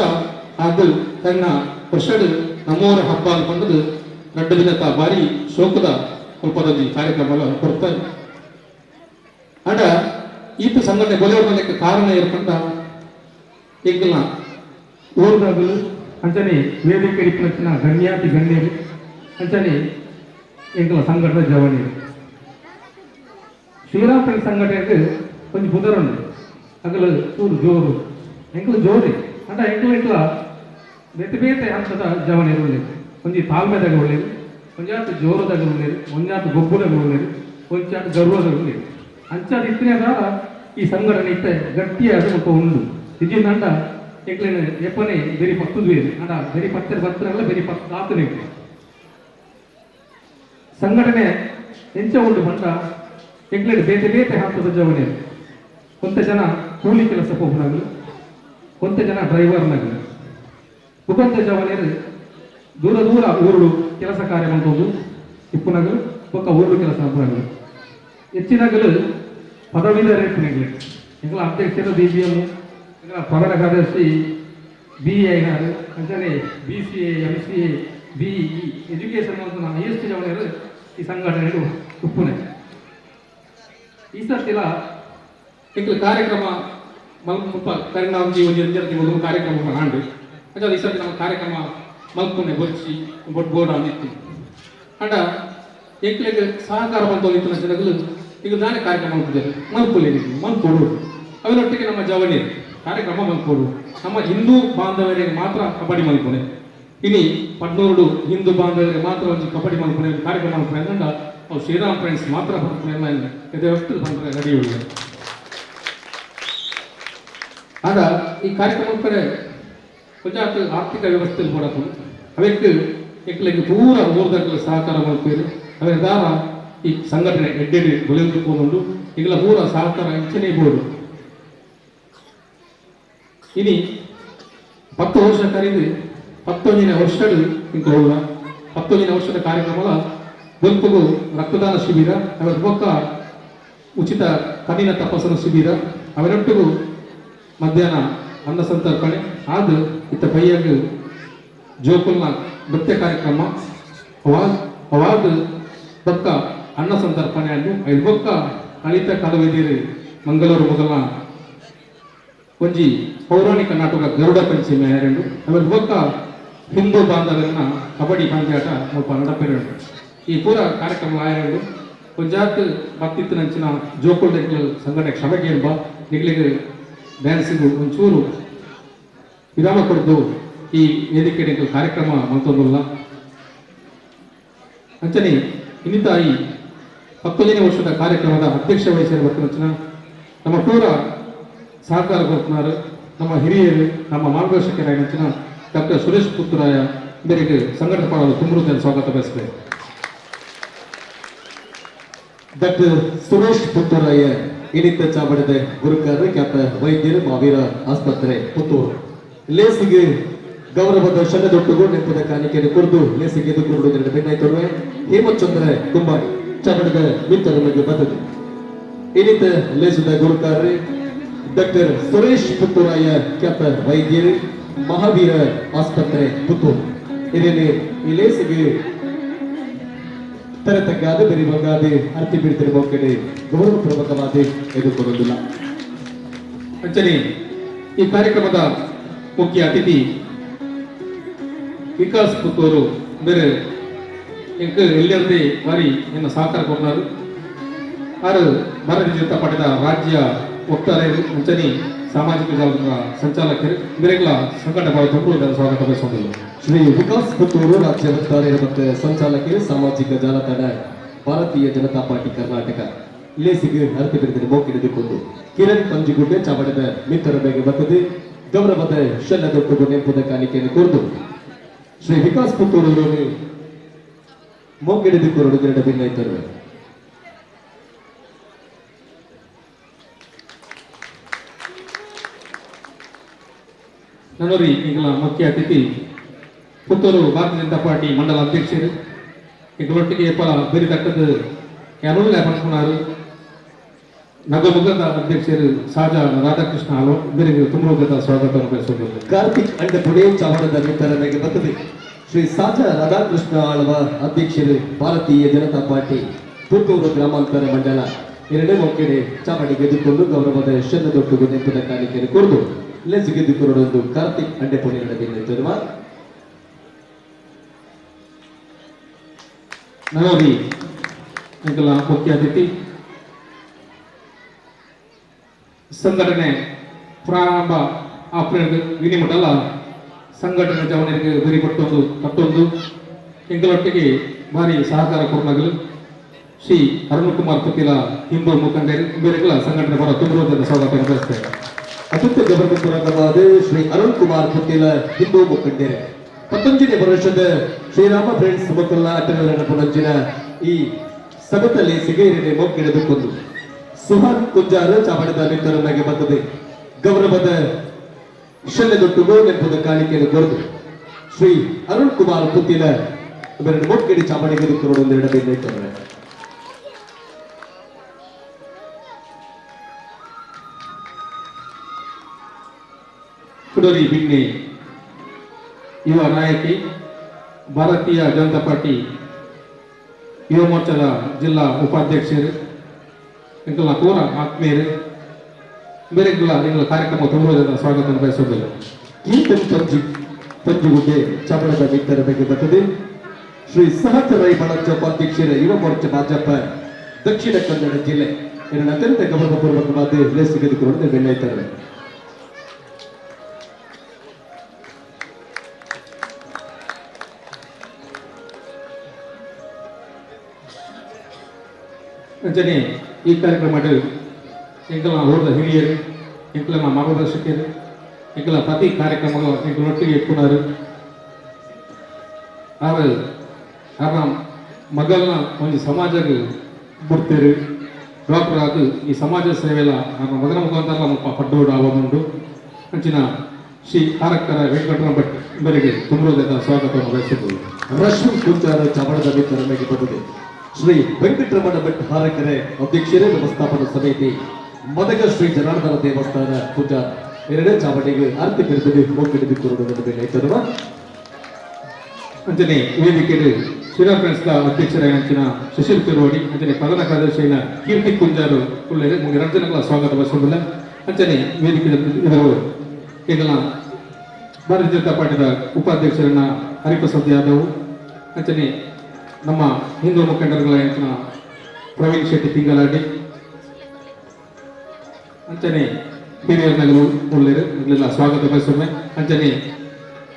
ಆದ ಕರಿನ ವರ್ಷಡು ನಮ್ಮೂರ ಹಬ್ಬ ಅನ್ಕೊಂಡದು 2 ದಿನದ ಬಾರಿ ಶೋಕದ ರೂಪದಲ್ಲಿ ಕಾರ್ಯಕ್ರಮ ಕೊಡ್ತಾರೆ. ಆಡ ಈತ ಸಂಘಟನೆ ಬಲಿಯಕ್ಕೆ ಕಾರಣ ಇರ್ಕೊಂಡ ಈಗಲ ಊರ್ದಾಗಲು ಅಂಚನೆ ವೇದಿಕೆ ಇಪ್ಪತ್ತಿನ ಗಣ್ಯಾತಿ ಗಣ್ಯರು ಅಂಚನೆ ಎಂಕಲ ಸಂಘಟನೆ ಜವಣಿ ಶ್ರೀರಾಮಪುರ ಸಂಘಟನೆಗೆ ಒಂದು ಬುಧರುಂಡು ಅಗಲು ಚೂರು ಜೋರು ಎಂಕಲು ಜೋರಿ ಅಂಡ ಎಂಕಲ ಬೇತೆ ಬೇತೆ ಹಂತದ ಜವಣಿ ಇರಲಿ ಒಂಜಿ ತಾಳ್ಮೆದಾಗ ಒಳ್ಳೆಯದು ಒಂಜಾತು ಜೋರದಾಗ ಒಳ್ಳೆಯದು ಒಂಜಾತು ಗೊಬ್ಬುದಾಗ ಒಳ್ಳೆಯದು ಒಂಜಾತು ಗರ್ವದಾಗ ಒಳ್ಳೆಯದು ಅಂಚಾದ ಇತ್ತಿನಾದ ಈ ಸಂಘಟನೆ ಇತ್ತ ಗಟ್ಟಿಯಾದ ಸ್ವಲ್ಪ ಉಂಡು ಇಜಿಂದ ಎಂಕ್ಲೇನು ಎಪ್ಪನೆ ಬೆರಿ ಪತ್ತುದ್ವೇರು ಅಂಡ ಬೆರಿ ಪತ್ತರ ಬತ್ತರಲ್ಲ ಬೆರಿ ಪತ್ತು ಆತನೆ ಸಂಘಟನೆ ಎಂಚ ಉಂಡು ಬಂದ ಎಂಕ್ಲೇನು ಬೇತೆ ಬೇತೆ ಹಂತದ ಜವಣಿ ಕೊಂತ ಜನ ಕೂಲಿ ಕೆಲಸ ಹೋಗ್ನಾಗಲು ಕೊಂತ ಜನ ಡ್ರೈವರ್ನಾಗಲು ಉಪಂತ ಜವನಿಯರು ದೂರ ದೂರ ಊರುಡು ಕೆಲಸ ಕಾರ್ಯ ಮಾಡೋದು ಇಪ್ಪುನಗಲು ಒಕ್ಕ ಊರುಡು ಕೆಲಸ ಮಾಡ್ಬೋದು ಹೆಚ್ಚಿನಗಲು ಪದವೀಧರ ಇಪ್ಪುನಗಲು ಎಂಗಳ ಅಧ್ಯಕ್ಷರು DBM ಎಂಗಳ ಪ್ರಧಾನ ಕಾರ್ಯದರ್ಶಿ BE ಗಾರು ಅಂಚನೆ BCA MCA BE ಎಜುಕೇಷನ್ ಅಂತ ಹೈಯೆಸ್ಟ್ ಜವನಿಯರು ಈ ಸಂಘಟನೆಗಳು ಉಪ್ಪುನೆ ಈ ಸರ್ತಿಲ ಎಂಗಳ ಕಾರ್ಯಕ್ರಮ ಮಲ್ಪ ಕರಿನಾಂಜಿ ಒಂದು ಕಾರ್ಯಕ್ರಮ ಹಾಂಡು ಅದ ಈ ಸರ್ತಿ ನಮ್ಮ ಕಾರ್ಯಕ್ರಮ ಮಲ್ಪುನೆ ಬೊಚ್ಚಿ ಬೋರ್ಡ್ ಅಂದಿತ್ತು ಅಂಡ ಎಂಕ್ಲೆಗೆ ಸಹಕಾರ ಬಂದೋಗಿತ್ತು ಜನಗಳು ಈಗ ನಾನೇ ಕಾರ್ಯಕ್ರಮ ಮಾಡ್ತಿದ್ದಾರೆ ಮಲ್ಪುಲೆ ಮಲ್ಪೋಡು ಅವರೊಟ್ಟಿಗೆ ನಮ್ಮ ಜವಳಿ ಕಾರ್ಯಕ್ರಮ ಮಲ್ಪೋಡು ನಮ್ಮ ಹಿಂದೂ ಬಾಂಧವರಿಗೆ ಮಾತ್ರ ಕಬಡ್ಡಿ ಮಲ್ಪುನೆ ಇನಿ ಪಡ್ನೂರು ಹಿಂದೂ ಬಾಂಧವರಿಗೆ ಮಾತ್ರ ಒಂದು ಕಬಡ್ಡಿ ಮಲ್ಪುನೆ ಕಾರ್ಯಕ್ರಮ ಮಲ್ಪುನೆ ಅಂದ ಅವು ಶ್ರೀರಾಮ್ ಫ್ರೆಂಡ್ಸ್ ಮಾತ್ರ ಮಲ್ಪುನೆ ಎಲ್ಲ ಇದಷ್ಟು ಬಂದರೆ ನಡೆಯುವುದು ಆಗ ಈ ಕಾರ್ಯಕ್ರಮ ಕಡೆ ಕೊಂಚಾತು ಆರ್ಥಿಕ ವ್ಯವಸ್ಥೆಯಲ್ಲಿ ಕೊಡಕು ಅವಕ್ಕೆ ಎಕ್ಲೆಗೆ ಪೂರ ಊರ್ದಕ್ಕೆ ಸಹಕಾರ ಮಾಡ್ತೀರಿ ಅವರ ದಾರ ಈ ಸಂಘಟನೆ ಎಡ್ಡೆಡಿ ಬಲಿಯುಕೊಂಡು ಈಗಲ ಪೂರ ಸಹಕಾರ ಹೆಚ್ಚನೇ ಬೋರ್ಡು ಇನಿ 10 ವರ್ಷ ಕರೀದು 11ನೇ ವರ್ಷಗಳು ಇಂಕ ಹೋಗುವ 11ನೇ ವರ್ಷದ ಕಾರ್ಯಕ್ರಮದ ಬಲ್ಪುಗು ರಕ್ತದಾನ ಶಿಬಿರ ಅವರ ಪಕ್ಕ ಉಚಿತ ಕಣ್ಣಿನ ತಪಾಸಣಾ ಶಿಬಿರ ಅವರೊಟ್ಟಿಗೂ ಮಧ್ಯಾಹ್ನ ಅನ್ನ ಸಂತರ್ಪಣೆ ಆದ ಇತ್ತ ಪೈಯಾಗ ಜೋಕುಲ್ನ ನೃತ್ಯ ಕಾರ್ಯಕ್ರಮ ಅವಾದ ಬಕ್ಕ ಅನ್ನ ಸಂತರ್ಪಣೆ ಅಂದು ಐದು ಬಕ್ಕ ಲಲಿತ ಕಲಾವಿದರು ಮಂಗಳೂರು ಮೊದಲ ಒಂಜಿ ಪೌರಾಣಿಕ ನಾಟಕ ಗರುಡ ಪಂಚಮಿ ಎರಡು ಅವರ ಬಕ್ಕ ಹಿಂದೂ ಬಾಂಧವರನ್ನ ಕಬಡ್ಡಿ ಪಂದ್ಯಾಟ ಸ್ವಲ್ಪ ನಡಪೆರಡು ಈ ಪೂರ ಕಾರ್ಯಕ್ರಮ ಆಯರಡು ಒಂಜಾತ್ ಭಕ್ತಿತ್ತಿನಂಚಿನ ಜೋಕುಲ್ ಸಂಘಟನೆ ಕ್ಷಮೆಗೆ ಎಂಬ ನಿಗ್ಲಿಗೆ ಡ್ಯಾನ್ಸಿಗೂ ಒಂಚೂರು ವಿರಾಮ ಕೊಡ್ದು ಈ ವೇದಿಕೆ ಕಾರ್ಯಕ್ರಮ ಮಂತೊಂದುಲ್ಲ ಅಂಚನೆ ಇನ್ನಿತ ಈ 19ನೇ ವರ್ಷದ ಕಾರ್ಯಕ್ರಮದ ಅಧ್ಯಕ್ಷ ವಹಿಸಿರುವ ಬರ್ತನ ನಮ್ಮ ಪೂರ ಸಹಕಾರ ಕೊಡ್ತಾರೆ ನಮ್ಮ ಹಿರಿಯರು ನಮ್ಮ ಮಾರ್ಗದರ್ಶಕರಾಗಿನ ಡಾಕ್ಟರ್ ಸುರೇಶ್ ಪುತ್ತೂರಾಯ ಇವರಿಗೆ ಸಂಘಟನೆ ಮಾಡಲು ತುಂಬ ಸ್ವಾಗತ ಬಯಸ್ತೇವೆ. ಡಾಕ್ಟರ್ ಸುರೇಶ್ ಪುತ್ತೂರಾಯ ಇನಿತ ಚಾವಡದ ಗುರುಕಾರ ಖ್ಯಾತ ವೈದ್ಯರು ಮಾವೀರ ಆಸ್ಪತ್ರೆ ಪುತ್ತೂರು ಲೇಸಿಗೆ ಗೌರವದ ಶನದೊಟ್ಟುಗೂ ನೆನಪದ ಕಾಣಿಕೆಯನ್ನು ಕುರಿದು ಲೇಸಿಗೆ ಎದುರುಗೊಂಡು ಬೆನ್ನಾಯ್ತೊಡವೆ ಹೇಮಚಂದ್ರ ಕುಂಬಾಡಿ ಚಾವಡದ ಮಿತ್ರರಿಗೆ ಬಂದದ್ದು ಇನಿತ ಲೇಸದ ಗುರುಕಾರ್ರೆ ಡಾಕ್ಟರ್ ಸುರೇಶ್ ಪುತ್ತೂರಾಯ ಖ್ಯಾತ ವೈದ್ಯರು ಮಹಾವೀರ ಆಸ್ಪತ್ರೆ ಪುತ್ತೂರು ಇದರಲ್ಲಿ ಈ ಲೇಸಿಗೆ ತರತಕ್ಕಾದ ಬೆರಿಬಂಗಾದ ಅರ್ತಿ ಬಿಡ್ತಿರುವ ಕಡೆ ಗೌರವಪೂರ್ವಕವಾದ ಎದುರುಕೊಳ್ಳುವುದಿಲ್ಲ. ಅಂಚನೆ ಈ ಕಾರ್ಯಕ್ರಮದ ಮುಖ್ಯ ಅತಿಥಿ ವಿಕಾಸ್ ಪುತ್ತೂರು ಬೇರೆ ಎಂಕ ಎಲ್ಲರದೇ ಬಾರಿ ಎನ್ನ ಸಹಕಾರ ಕೊಡ್ನಾರು ಆರು ಭಾರತೀಯ ಜನತಾ ಪಾರ್ಟಿದ ರಾಜ್ಯ ವಕ್ತಾರರು ಅಂಚನೆ ಸಾಮಾಜಿಕ ಜಾಲತಾಣ ಸಂಚಾಲಕರು ಇವರೆಲ್ಲ ಸಂಘಟನೆ ಭಾಳ ತುಂಬ ಸ್ವಾಗತ ಬಯಸುವುದಿಲ್ಲ. ಶ್ರೀ ವಿಕಾಸ್ ಪುತ್ತೂರು ರಾಜ್ಯ ವಕ್ತಾರರು ಮತ್ತು ಸಂಚಾಲಕರು ಸಾಮಾಜಿಕ ಜಾಲತಾಣ ಭಾರತೀಯ ಜನತಾ ಪಾರ್ಟಿ ಕರ್ನಾಟಕ ಲೇಸಿಗೆ ಅರ್ಥ ಬಿರಿದರೆ ಮೋಕಿಡಿದುಕೊಂಡು ಕಿರಣ್ ಪಂಜಿಗುಡ್ಡೆ ಚಾವಡದ ಮಿತ್ರರ ಬಗ್ಗೆ ಬರ್ತದೆ ಗೌರವದ ಶನ್ನದೊಟ್ಟುಗು ನೆನಪದ ಕಾಣಿಕೆಯನ್ನು ಕುರಿದು ಶ್ರೀ ವಿಕಾಸ್ ಪುತ್ತೂರು ಮೋಕಿಡಿದುಕೊಂಡು ಎರಡು ಭಿನ್ನೈತರು ನನ್ನೋರಿ ಈಗಲ ಮುಖ್ಯ ಅತಿಥಿ ಪುತ್ತೂರು ಭಾರತೀಯ ಜನತಾ ಪಾರ್ಟಿ ಮಂಡಲ ಅಧ್ಯಕ್ಷರು ಈಗಲೊಟ್ಟಿಗೆ ಬೇರೆ ತಕ್ಕದ ಯಾರು ಪಂಚನಾರು ನಗಮುಗದ ಅಧ್ಯಕ್ಷರು ಸಾಜಾ ರಾಧಾಕೃಷ್ಣ ಬೇರೆ ತುಂಬ ಸ್ವಾಗತವನ್ನು ಬಯಸುವುದು. ಕಾರ್ತಿಕ್ ಅಂಡ ಪುಣೆ ಚಾವಡದ ಮಿತ್ರರಿಗೆ ಬರ್ತದೆ ಶ್ರೀ ಸಾಜಾ ರಾಧಾಕೃಷ್ಣ ಆಳ್ವ ಅಧ್ಯಕ್ಷರು ಭಾರತೀಯ ಜನತಾ ಪಾರ್ಟಿ ಪುತ್ತೂರು ಗ್ರಾಮಾಂತರ ಮಂಡಲ ಎರಡನೇ ಮೊಕ್ಕೆಡೆ ಚಾಮಡಿ ಗೆದ್ದುಕೊಂಡು ಗೌರವದ ಶನ್ನದೊಟ್ಟಿಗೂ ನೆನಪಿನ ಕಾಣಿಕೆಯನ್ನು ಕೊರದು ಲೆಸ್ ಗೆದ್ದುಕೊಂಡು ಕಾರ್ತಿಕ್ ಅಂಡೆಪುಣಿ ನಡೆದಿರುವ ನಗರಿ ಎಂಕಲ ಮುಖ್ಯ ಅತಿಥಿ ಸಂಘಟನೆ ಪ್ರಾರಂಭ ಆಪರೇಟ್ ವಿನಿಮುಟಲ್ಲ ಸಂಘಟನೆ ಜವನಿಗೆ ಗುರಿ ಕಟ್ಟೊಂದು ಎಂಗಳೊಟ್ಟಿಗೆ ಭಾರಿ ಸಹಕಾರ ಕೊಡಲಾಗಲು ಶ್ರೀ ಅರುಣ್ ಕುಮಾರ್ ಪತಿಲ ಹಿಂದೂ ಮುಖಂಡರು ಬೇರೆಗಳ ಸಂಘಟನೆ ಬರ ತುಂಬ ಸ್ವಾಗತ ಬಯಸ್ತೇವೆ. ಅತ್ಯಂತ ಗೌರವಪೂರ್ವಕವಾದ ಶ್ರೀ ಅರುಣ್ ಕುಮಾರ್ ಪತಿಲ ಹಿಂದೂ ಮುಖಂಡರು 19ನೇ ವರ್ಷದ ಶ್ರೀರಾಮ ಫ್ರೆಂಡ್ಸ್ ಮಕ್ಕಳ ಅಟ್ಟಗಳ ಪುನಂಚಿನ ಈ ಸಭೆಯಲ್ಲಿ ಸಿಗೇರಿನ ಮೊಕ್ಕಿಡಬೇಕೊಂದು ಸುಹಾನ್ ಕುಂಜಾರ ಚಾಮಡಿದ ಮಿತ್ರರನ್ನಾಗಿ ಬರ್ತದೆ. ಗೌರವದ ಶಲ್ಯದೊಟ್ಟಿಗೂ ನೆನಪದ ಕಾಣಿಕೆಯನ್ನು ಕೊರದು ಶ್ರೀ ಅರುಣ್ ಕುಮಾರ್ ಪುತ್ತಿಲ ಇವೆರಡು ಮೊಕ್ಕಿಡಿ ಚಾಮಡಿಗೆ ದುಃಖರು ಒಂದೆರಡು ಬೇರೆ ಕುಡಲಿ ಬಿಣ್ಣೆ ಯುವ ನಾಯಕಿ ಭಾರತೀಯ ಜನತಾ ಪಾರ್ಟಿ ಯುವ ಮೋರ್ಚಾದ ಜಿಲ್ಲಾ ಉಪಾಧ್ಯಕ್ಷರು ಎಂಕಲ್ನ ಪೂರ ಆತ್ಮೀಯರು ಬೇರೆಗಳ ಎಂಗಳ ಕಾರ್ಯಕ್ರಮ ತುಂಬ ಸ್ವಾಗತ ಬಯಸುವುದಿಲ್ಲ. ಕೀರ್ತನ್ ಪಂಜುಗುಡ್ಡೆ ಚಾಮರದ ಮಿತ್ರರ ಬಗ್ಗೆ ಬರ್ತದೆ. ಶ್ರೀ ಸಹಚರೈ ಬಣಂಚ ಉಪಾಧ್ಯಕ್ಷರ ಯುವ ಮೋರ್ಚಾ ಭಾಜಪ ದಕ್ಷಿಣ ಕನ್ನಡ ಜಿಲ್ಲೆ ಇದನ್ನು ಅತ್ಯಂತ ಗೌರವಪೂರ್ವಕವಾದ ಲೇಸ್ ತೆಗೆದುಕೊಂಡು ಬೆನ್ನೈತಾರೆ. ಅಂಚನೆ ಈ ಕಾರ್ಯಕ್ರಮ ಎಂಕಲ ಹೋದ ಹಿರಿಯರು ಎಂಕಲನ ಮಾರ್ಗದರ್ಶಕರು ಎಂಕಲ ಪ್ರತಿ ಕಾರ್ಯಕ್ರಮಗಳು ಎಂಕಲೊಟ್ಟಿಗೆ ಎತ್ಕೊಂಡಾರು ಆರ ಮಗಲ್ನ ಒಂದು ಸಮಾಜಕ್ಕೆ ಬಿಡ್ತೇರು ಡಾಕ್ಟರ್ ಅದು ಈ ಸಮಾಜ ಸೇವೆಲ್ಲ ಮಗನ ಮುಖಾಂತರ ಪಡ್ಡೋಡು ಆಗೋದುಂಟು ಅಂಚಿನ ಶ್ರೀ ಆರಕ್ಕರ ವೆಂಕಟರಮಣ ಭಟ್ ಇವರಿಗೆ ತುಂಬ ಸ್ವಾಗತವನ್ನು ಬಯಸುತ್ತೇವೆ. ರಶ್ಮಿ ಕುಂಚಾರ ಚಾಮರದ ಮಿತ್ರರನ್ನಾಗಿ ಬರ್ತದೆ. ಶ್ರೀ ವೆಂಕಟರಮಣ ಭಟ್ ಹಾರಕರೆ ಅಧ್ಯಕ್ಷರೇ ವ್ಯವಸ್ಥಾಪನಾ ಸಮಿತಿ ಮದಗ ಶ್ರೀ ಜನಾರ್ದನ ದೇವಸ್ಥಾನ ಪೂಜಾ ಎರಡೇ ಚಾಮಡಿಗೆ ಆರ್ಥಿಕ ಮೊಕ್ಕಿಡಿದುಕೊಂಡು ಅಂಚನೆ ವೇದಿಕೆಯಲ್ಲಿ ಶ್ರೀರಾಮಫ್ರೆಂಡ್ಸ್ ಅಧ್ಯಕ್ಷರಾಗಿ ಅಂಚಿನ ಸುಶೀಲ್ ತಿರುವಡಿ ಅಂಚನೆ ಪ್ರಧಾನ ಕಾರ್ಯದರ್ಶಿನ ಕೀರ್ತಿ ಕುಂಜಾರು ಉಳ್ಳೇರು ನಿಮಗೆ ರಂಜನಗಳ ಸ್ವಾಗತ ಬಯಸುವುದಿಲ್ಲ. ಅಂಚನೆ ವೇದಿಕೆ ಇವರು ಈಗಲ ಭಾರತೀಯ ಜನತಾ ಪಾರ್ಟಿಯ ಉಪಾಧ್ಯಕ್ಷರನ್ನ ಹರಿಪ್ರಸಾದ್ ಯಾದವ್ ಅಂಚನೆ ನಮ್ಮ ಹಿಂದೂ ಮುಖಂಡರುಗಳ ಅಂಚಿನ ಪ್ರವೀಣ್ ಶೆಟ್ಟಿ ತಿಂಗಳಾಡಿ ಅಂಚನೆ ಹಿರಿಯರ್ನಗರು ಉಳ್ಳೇರು ಇಲ್ಲೆಲ್ಲ ಸ್ವಾಗತ ಬಯಸುವೆ. ಅಂಚನೆ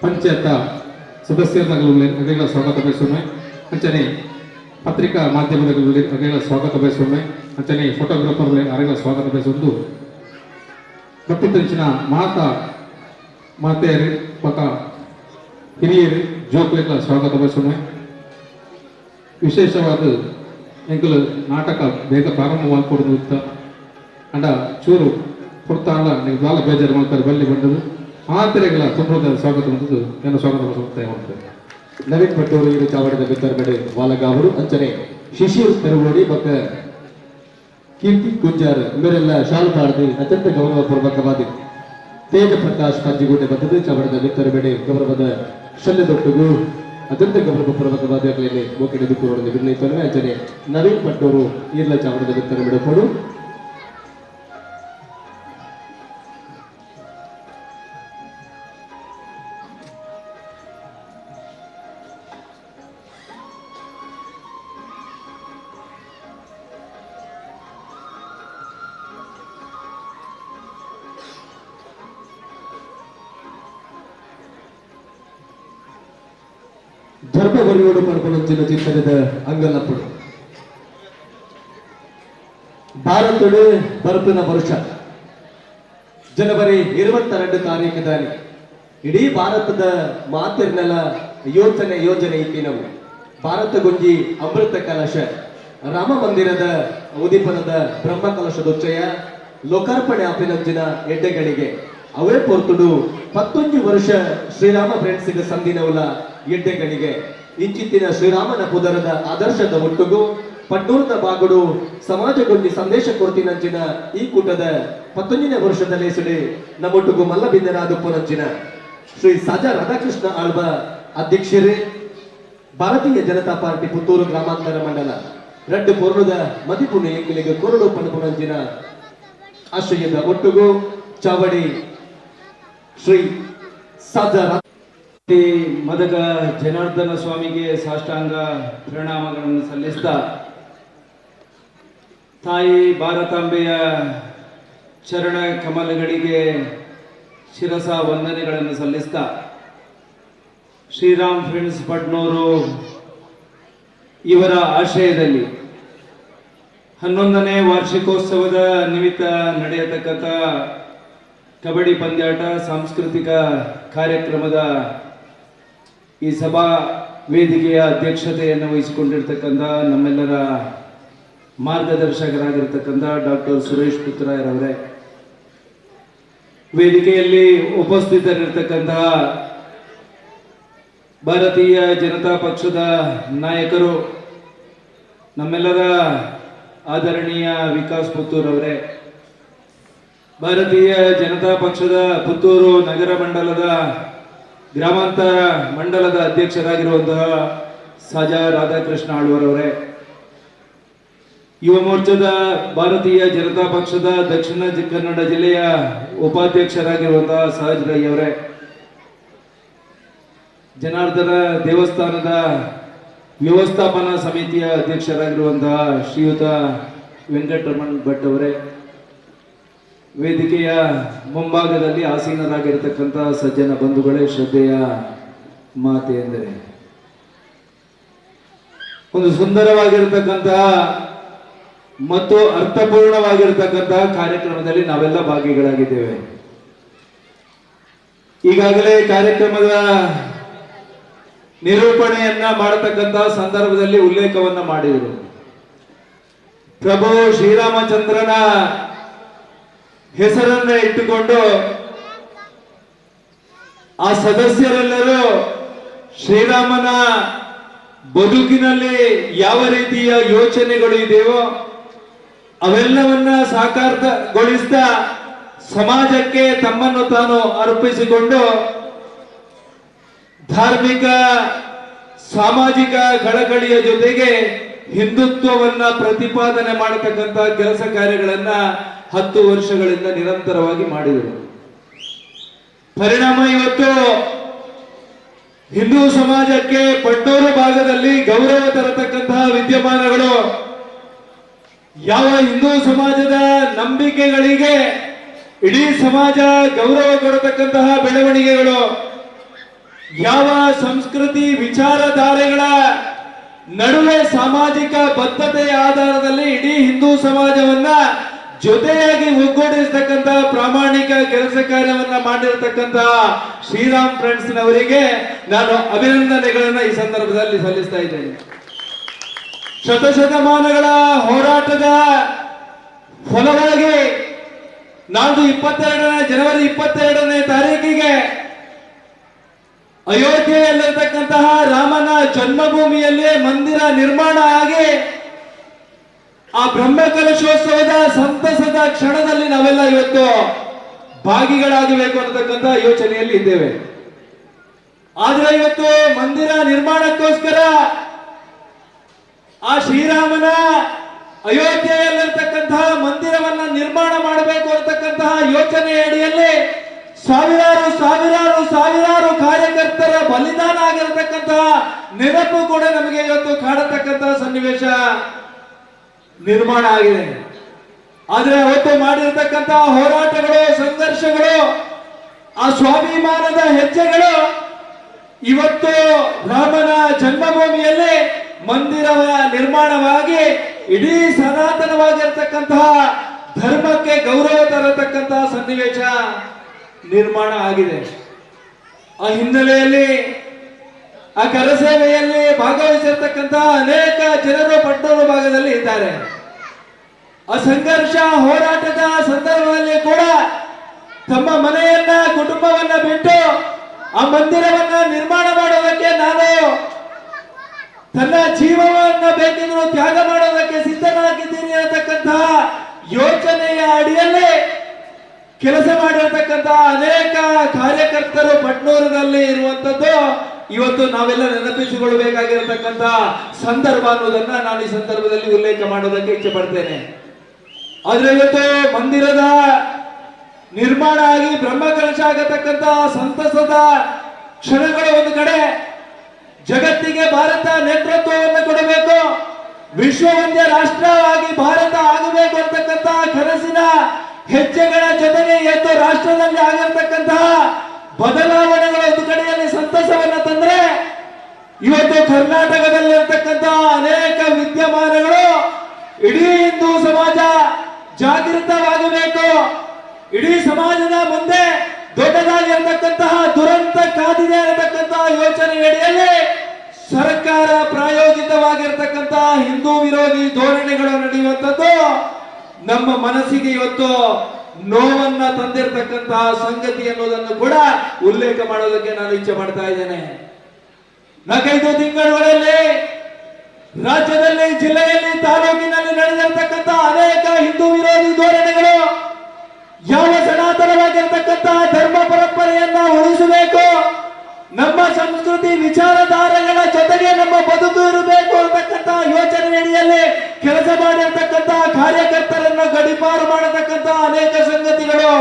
ಪಂಚಾಯತ ಸದಸ್ಯರನಗಲು ಅದೆಲ್ಲ ಸ್ವಾಗತ ಬಯಸುವೆ. ಅಂಚನೆ ಪತ್ರಿಕಾ ಮಾಧ್ಯಮದಲ್ಲಿ ಅದೆಲ್ಲ ಸ್ವಾಗತ ಬಯಸುವೆ. ಅಂಚನೆ ಫೋಟೋಗ್ರಾಫರ್ ಅರೆಲ್ಲ ಸ್ವಾಗತ ಬಯಸುವುದು ಕಟ್ಟಿನ ಮಾತೆಯರು ಪಕ್ಕ ಹಿರಿಯರು ಜೋಕ್ಲೆಲ್ಲ ಸ್ವಾಗತ ಬಯಸುವೆ. ವಿಶೇಷವಾದ ಎಂಕಲು ನಾಟಕ ಬೇಗ ಪ್ರಾರಂಭವಾಗ್ಕೊಡೋದು ಇತ್ತ ಅಂಡ ಚೂರು ಕೊಡ್ತಾಳ ನೀವು ಬಾಲ ಬೇಜಾರು ಮಾಡ್ತಾರೆ ಬಲ್ಲಿ ಬಂದದು ಮಾತ್ರೆಗಳ ತುಂಬ ಸ್ವಾಗತ ಬಂದದ್ದು ಏನು ಸ್ವಾಗತ ಮಾಡ್ತಾರೆ. ನವೀನ್ ಪಟ್ಟೂರು ಇವರು ಚಾವಡದ ಬಿತ್ತರಗಡೆ ವಾಲಗ ಅವರು ಅಂಚನೆ ಶಿಶಿರ್ ತೆರವೋಡಿ ಬಕ್ಕ ಕೀರ್ತಿ ಕುಂಜಾರ್ ಇವರೆಲ್ಲ ಶಾಲು ತಾಡದೆ ಅತ್ಯಂತ ಗೌರವಪೂರ್ವಕವಾದ ತೇಜ ಪ್ರಕಾಶ್ ಕಾಂಜಿಗುಡ್ಡೆ ಬರ್ತದೆ. ಚಾವಡದ ಬಿತ್ತರಗಡೆ ಗೌರವದ ಶಲ್ಯದೊಟ್ಟಿಗೂ ಅತ್ಯಂತ ಗೌರವಪೂರ್ವಕವಾದ ಮೊಕ್ಕಿಡಿದುಕೊಂಡು ನಿರ್ಣಯಿತಾರೆ. ಅಂಚನೆ ನವೀನ್ ಪಟ್ಟೂರು ಇರ್ಲ ಚಾವಡದ ಬಿತ್ತರಗಡೆ ಕೊಡು ಧರ್ಮವರಿಯೋಡು ಪಡ್ಕೊಳ್ಳುತ್ತಿನ ಚಿಂತನದ ಅಂಗಲಪ್ಪಡು ಭಾರತಡು ಬರುತ್ತಿನ ವರ್ಷ ಜನವರಿ 22 ತಾರೀಕಿನಲ್ಲಿ ಇಡೀ ಭಾರತದ ಮಾತಿರ್ನೆಲ ಯೋಜನೆ ಇತ್ತಿ ನಾವು ಭಾರತ ಗುಂಜಿ ಅಮೃತ ಕಲಶ ರಾಮ ಮಂದಿರದ ಉದೀಪನದ ಬ್ರಹ್ಮ ಕಲಶದೊಚ್ಚಯ ಲೋಕಾರ್ಪಣೆ ಆಪಿನಂಚಿನ ಎಡ್ಡೆಗಳಿಗೆ ಅವೇ ಪೊರ್ತುಡು 11 ವರ್ಷ ಶ್ರೀರಾಮ ಫ್ರೆಂಡ್ಸಿಗೆ ಸಂದಿನವುಲ ಎಡ್ಡೆಗಳಿಗೆ ಇಂಚಿತ್ತಿನ ಶ್ರೀರಾಮನ ಪುದರದ ಆದರ್ಶದ ಒಟ್ಟುಗು ಪಡ್ನೂರದ ಬಾಗುಡು ಸಮಾಜಗೊಂಡಿ ಸಂದೇಶ ಕೊಡ್ತಿನಂಚಿನ ಈ ಕೂಟದ 11ನೇ ವರ್ಷದಲ್ಲಿ ಸುಡಿ ನಮ್ಮೊಟ್ಟುಗು ಮಲ್ಲಬಿಂದನಾದುಪ್ಪುನಂಚಿನ ಶ್ರೀ ಸಾಜಾ ರಾಧಾಕೃಷ್ಣ ಆಳ್ವ ಅಧ್ಯಕ್ಷರೇ ಭಾರತೀಯ ಜನತಾ ಪಾರ್ಟಿ ಪುತ್ತೂರು ಗ್ರಾಮಾಂತರ ಮಂಡಲ ரெண்டு பொருளுದ ಮದಿಪುನ ಎಂಗಿಲಿಗೆ ಕೊರಡು ಪಣಪುನಂಚಿನ ಆಶ್ರಯದ ಒಟ್ಟುಗು ಚಾವಡಿ ಶ್ರೀ ಸಾಧರ ಮದಗ ಜನಾರ್ದನ ಸ್ವಾಮಿಗೆ ಸಾಷ್ಟಾಂಗ ಪ್ರಣಾಮಗಳನ್ನು ಸಲ್ಲಿಸ್ತಾ ತಾಯಿ ಭಾರತಾಂಬೆಯ ಚರಣ ಕಮಲಗಳಿಗೆ ಶಿರಸ ವಂದನೆಗಳನ್ನು ಸಲ್ಲಿಸ್ತಾ ಶ್ರೀರಾಮ್ ಫ್ರೆಂಡ್ಸ್ ಪಡ್ನೂರು ಇವರ ಆಶ್ರಯದಲ್ಲಿ 11ನೇ ವಾರ್ಷಿಕೋತ್ಸವದ ನಿಮಿತ್ತ ನಡೆಯತಕ್ಕಂಥ ಕಬಡ್ಡಿ ಪಂದ್ಯಾಟ ಸಾಂಸ್ಕೃತಿಕ ಕಾರ್ಯಕ್ರಮದ ಈ ಸಭಾ ವೇದಿಕೆಯ ಅಧ್ಯಕ್ಷತೆಯನ್ನು ವಹಿಸಿಕೊಂಡಿರ್ತಕ್ಕಂಥ ನಮ್ಮೆಲ್ಲರ ಮಾರ್ಗದರ್ಶಕರಾಗಿರ್ತಕ್ಕಂಥ ಡಾಕ್ಟರ್ ಸುರೇಶ್ ಪುತ್ರರವರೇ, ವೇದಿಕೆಯಲ್ಲಿ ಉಪಸ್ಥಿತರಿರ್ತಕ್ಕಂತಹ ಭಾರತೀಯ ಜನತಾ ಪಕ್ಷದ ನಾಯಕರು, ನಮ್ಮೆಲ್ಲರ ಆದರಣೀಯ ವಿಕಾಸ್ ಪುತ್ತೂರ್ ಅವರೇ, ಭಾರತೀಯ ಜನತಾ ಪಕ್ಷದ ಪುತ್ತೂರು ನಗರ ಮಂಡಲದ ಗ್ರಾಮಾಂತರ ಮಂಡಲದ ಅಧ್ಯಕ್ಷರಾಗಿರುವಂತಹ ಸಾಜಾ ರಾಧಾಕೃಷ್ಣ ಆಳ್ವರವರೇ, ಯುವ ಮೋರ್ಚಾದ ಭಾರತೀಯ ಜನತಾ ಪಕ್ಷದ ದಕ್ಷಿಣ ಕನ್ನಡ ಜಿಲ್ಲೆಯ ಉಪಾಧ್ಯಕ್ಷರಾಗಿರುವಂತಹ ಸಹಜ್ ರೈ ಅವರೇ, ಜನಾರ್ದನ ದೇವಸ್ಥಾನದ ವ್ಯವಸ್ಥಾಪನಾ ಸಮಿತಿಯ ಅಧ್ಯಕ್ಷರಾಗಿರುವಂತಹ ಶ್ರೀಯುತ ವೆಂಕಟರಮಣ್ ಭಟ್ ಅವರೇ, ವೇದಿಕೆಯ ಮುಂಭಾಗದಲ್ಲಿ ಆಸೀನರಾಗಿರ್ತಕ್ಕಂತಹ ಸಜ್ಜನ ಬಂಧುಗಳೇ, ಶ್ರದ್ಧೆಯ ಮಾತೆ ಎಂದರೆ ಒಂದು ಸುಂದರವಾಗಿರತಕ್ಕಂತಹ ಮತ್ತು ಅರ್ಥಪೂರ್ಣವಾಗಿರತಕ್ಕಂತಹ ಕಾರ್ಯಕ್ರಮದಲ್ಲಿ ನಾವೆಲ್ಲ ಭಾಗಿಗಳಾಗಿದ್ದೇವೆ. ಈಗಾಗಲೇ ಕಾರ್ಯಕ್ರಮದ ನಿರೂಪಣೆಯನ್ನ ಮಾಡತಕ್ಕಂತಹ ಸಂದರ್ಭದಲ್ಲಿ ಉಲ್ಲೇಖವನ್ನ ಮಾಡಿದರು. ಪ್ರಭು ಶ್ರೀರಾಮಚಂದ್ರನ ಹೆಸರನ್ನ ಇಟ್ಟುಕೊಂಡು ಆ ಸದಸ್ಯರೆಲ್ಲರೂ ಶ್ರೀರಾಮನ ಬದುಕಿನಲ್ಲಿ ಯಾವ ರೀತಿಯ ಯೋಚನೆಗಳು ಇದೆಯೋ ಅವೆಲ್ಲವನ್ನ ಸಾಕಾರಗೊಳಿಸಿದ ಸಮಾಜಕ್ಕೆ ತಮ್ಮನ್ನು ತಾನು ಅರ್ಪಿಸಿಕೊಂಡು ಧಾರ್ಮಿಕ ಸಾಮಾಜಿಕ ಕಳಕಳಿಯ ಜೊತೆಗೆ ಹಿಂದುತ್ವವನ್ನ ಪ್ರತಿಪಾದನೆ ಮಾಡತಕ್ಕಂತ ಕೆಲಸ ಕಾರ್ಯಗಳನ್ನ 10 ವರ್ಷಗಳಿಂದ ನಿರಂತರವಾಗಿ ಮಾಡಿದರು. ಪರಿಣಾಮ ಇವತ್ತು ಹಿಂದೂ ಸಮಾಜಕ್ಕೆ ಪಡ್ನೂರು ಭಾಗದಲ್ಲಿ ಗೌರವ ತರತಕ್ಕಂತಹ ವಿದ್ಯಮಾನಗಳು, ಯಾವ ಹಿಂದೂ ಸಮಾಜದ ನಂಬಿಕೆಗಳಿಗೆ ಇಡೀ ಸಮಾಜ ಗೌರವ ಕೊಡತಕ್ಕಂತಹ ಬೆಳವಣಿಗೆಗಳು, ಯಾವ ಸಂಸ್ಕೃತಿ ವಿಚಾರಧಾರೆಗಳ ನಡುವೆ ಸಾಮಾಜಿಕ ಬದ್ಧತೆಯ ಆಧಾರದಲ್ಲಿ ಇಡೀ ಹಿಂದೂ ಸಮಾಜವನ್ನ ಜೊತೆಯಾಗಿ ಒಗ್ಗೂಡಿಸತಕ್ಕಂತಹ ಪ್ರಾಮಾಣಿಕ ಕೆಲಸ ಕಾರ್ಯವನ್ನ ಮಾಡಿರತಕ್ಕಂತಹ ಶ್ರೀರಾಮ್ ಫ್ರೆಂಡ್ಸ್ ನವರಿಗೆ ನಾನು ಅಭಿನಂದನೆಗಳನ್ನ ಈ ಸಂದರ್ಭದಲ್ಲಿ ಸಲ್ಲಿಸ್ತಾ ಇದ್ದೇನೆ. ಶತಶತಮಾನಗಳ ಹೋರಾಟದ ಫಲವಾಗಿ ನಾಲ್ಕು ಜನವರಿ 22ನೇ ತಾರೀಕಿಗೆ ಅಯೋಧ್ಯೆಯಲ್ಲಿರ್ತಕ್ಕಂತಹ ರಾಮನ ಜನ್ಮಭೂಮಿಯಲ್ಲಿ ಮಂದಿರ ನಿರ್ಮಾಣ ಆಗಿ ಆ ಬ್ರಹ್ಮಕಲಶೋತ್ಸವದ ಸಂತಸದ ಕ್ಷಣದಲ್ಲಿ ನಾವೆಲ್ಲ ಇವತ್ತು ಭಾಗಿಗಳಾಗಬೇಕು ಅನ್ನತಕ್ಕಂಥ ಯೋಚನೆಯಲ್ಲಿ ಇದ್ದೇವೆ. ಆದ್ರೆ ಇವತ್ತು ಮಂದಿರ ನಿರ್ಮಾಣಕ್ಕೋಸ್ಕರ ಆ ಶ್ರೀರಾಮನ ಅಯೋಧ್ಯೆಯಲ್ಲಿರ್ತಕ್ಕಂತಹ ಮಂದಿರವನ್ನ ನಿರ್ಮಾಣ ಮಾಡಬೇಕು ಅನ್ನತಕ್ಕಂತಹ ಯೋಚನೆ ಅಡಿಯಲ್ಲಿ ಸಾವಿರಾರು ಕಾರ್ಯಕರ್ತರ ಬಲಿದಾನ ಆಗಿರತಕ್ಕಂತಹ ನೆನಪು ಕೂಡ ನಮಗೆ ಇವತ್ತು ಕಾಡತಕ್ಕಂತಹ ಸನ್ನಿವೇಶ ನಿರ್ಮಾಣ ಆಗಿದೆ. ಆದ್ರೆ ಅವತ್ತು ಮಾಡಿರತಕ್ಕಂತಹ ಹೋರಾಟಗಳು, ಸಂಘರ್ಷಗಳು, ಆ ಸ್ವಾಭಿಮಾನದ ಹೆಜ್ಜೆಗಳು ಇವತ್ತು ರಾಮನ ಜನ್ಮಭೂಮಿಯಲ್ಲಿ ಮಂದಿರ ನಿರ್ಮಾಣವಾಗಿ ಇಡೀ ಸನಾತನವಾಗಿರ್ತಕ್ಕಂತಹ ಧರ್ಮಕ್ಕೆ ಗೌರವ ತರತಕ್ಕಂತಹ ಸನ್ನಿವೇಶ ನಿರ್ಮಾಣ ಆಗಿದೆ. ಆ ಹಿನ್ನೆಲೆಯಲ್ಲಿ ಆ ಕರಸೇವೆಯಲ್ಲಿ ಭಾಗವಹಿಸಿರ್ತಕ್ಕಂತಹ ಅನೇಕ ಜನರು ಪಡ್ನೂರು ಭಾಗದಲ್ಲಿ ಇದ್ದಾರೆ. ಆ ಸಂಘರ್ಷ ಹೋರಾಟದ ಸಂದರ್ಭದಲ್ಲಿ ಕೂಡ ತಮ್ಮ ಮನೆಯನ್ನ, ಕುಟುಂಬವನ್ನ ಬಿಟ್ಟು ಆ ಮಂದಿರವನ್ನ ನಿರ್ಮಾಣ ಮಾಡೋದಕ್ಕೆ ನಾನು ತನ್ನ ಜೀವವನ್ನ ಬೇಕಿದ್ರು ತ್ಯಾಗ ಮಾಡೋದಕ್ಕೆ ಸಿದ್ಧನಾಗಿದ್ದೀನಿ ಅನ್ನತಕ್ಕಂತಹ ಯೋಚನೆಯ ಅಡಿಯಲ್ಲಿ ಕೆಲಸ ಮಾಡಿರತಕ್ಕಂತಹ ಅನೇಕ ಕಾರ್ಯಕರ್ತರು ಪಡ್ನೂರಿನಲ್ಲಿ ಇರುವಂತದ್ದು ಇವತ್ತು ನಾವೆಲ್ಲ ನೆನಪಿಸಿಕೊಳ್ಳಬೇಕಾಗಿರತಕ್ಕಂತ ಸಂದರ್ಭ ಅನ್ನೋದನ್ನ ನಾನು ಈ ಸಂದರ್ಭದಲ್ಲಿ ಉಲ್ಲೇಖ ಮಾಡೋದಕ್ಕೆ ಇಚ್ಛೆ ಪಡ್ತೇನೆ. ಆದ್ರೆ ಇವತ್ತು ಮಂದಿರದ ನಿರ್ಮಾಣ ಆಗಿ ಬ್ರಹ್ಮಕಲಶ ಆಗತಕ್ಕಂತ ಸಂತಸದ ಕ್ಷಣಗಳು ಒಂದು ಕಡೆ, ಜಗತ್ತಿಗೆ ಭಾರತ ನೇತೃತ್ವವನ್ನು ಕೊಡಬೇಕು, ವಿಶ್ವ ಒಂದೇ ರಾಷ್ಟ್ರವಾಗಿ ಭಾರತ ಆಗಬೇಕು ಅಂತಕ್ಕಂತ ಕನಸಿನ ಹೆಜ್ಜೆಗಳ ಜೊತೆಗೆ ಇವತ್ತು ರಾಷ್ಟ್ರದಲ್ಲಿ ಆಗಿರ್ತಕ್ಕಂತಹ ಬದಲಾವಣೆಗಳ ಒಂದು ಕಡೆಯಲ್ಲಿ ಸಂತಸವನ್ನ ತಂದ್ರೆ, ಇವತ್ತು ಕರ್ನಾಟಕದಲ್ಲಿರ್ತಕ್ಕಂಥ ಅನೇಕ ವಿದ್ಯಮಾನಗಳು ಇಡೀ ಹಿಂದೂ ಸಮಾಜ ಜಾಗೃತವಾಗಬೇಕು, ಇಡೀ ಸಮಾಜದ ಮುಂದೆ ದೊಡ್ಡದಾಗಿರ್ತಕ್ಕಂತಹ ದುರಂತ ಕಾದಿದೆ ಅನ್ನತಕ್ಕಂತಹ ಯೋಚನೆಯಡಿಯಲ್ಲಿ ಸರ್ಕಾರ ಪ್ರಾಯೋಜಿತವಾಗಿರ್ತಕ್ಕಂತಹ ಹಿಂದೂ ವಿರೋಧಿ ಧೋರಣೆಗಳು ನಡೆಯುವಂಥದ್ದು ನಮ್ಮ ಮನಸ್ಸಿಗೆ ಇವತ್ತು ನೋವನ್ನ ತಂದಿರತಕ್ಕಂತಹ ಸಂಗತಿ ಅನ್ನೋದನ್ನು ಕೂಡ ಉಲ್ಲೇಖ ಮಾಡೋದಕ್ಕೆ ನಾನು ಇಚ್ಛೆ ಮಾಡ್ತಾ ಇದ್ದೇನೆ. 4-5 ತಿಂಗಳುಗಳಲ್ಲಿ ರಾಜ್ಯದಲ್ಲಿ, ಜಿಲ್ಲೆಯಲ್ಲಿ, ತಾಲೂಕಿನಲ್ಲಿ ನಡೆದಿರತಕ್ಕಂತಹ ಅನೇಕ ಹಿಂದೂ ವಿರೋಧಿ ಧೋರಣೆಗಳು ಯಾವ ಸನಾತನವಾಗಿರ್ತಕ್ಕಂತಹ ಧರ್ಮ ಪರಂಪರೆಯನ್ನ ಉಳಿಸಬೇಕು, ನಮ್ಮ ಸಂಸ್ಕೃತಿ ವಿಚಾರಧಾರೆಗಳ ಜೊತೆಗೆ ನಮ್ಮ ಬದುಕು ಇರಬೇಕು ಅಂತಕ್ಕಂಥ ಯೋಚನೆಯಡಿಯಲ್ಲಿ ಕೆಲಸ ಮಾಡಿರ್ತಕ್ಕಂತಹ ಕಾರ್ಯಕರ್ತರನ್ನು ಗಡಿಪಾರು ಮಾಡತಕ್ಕಂತ ಅನೇಕ ಸಂಗತಿಗಳು,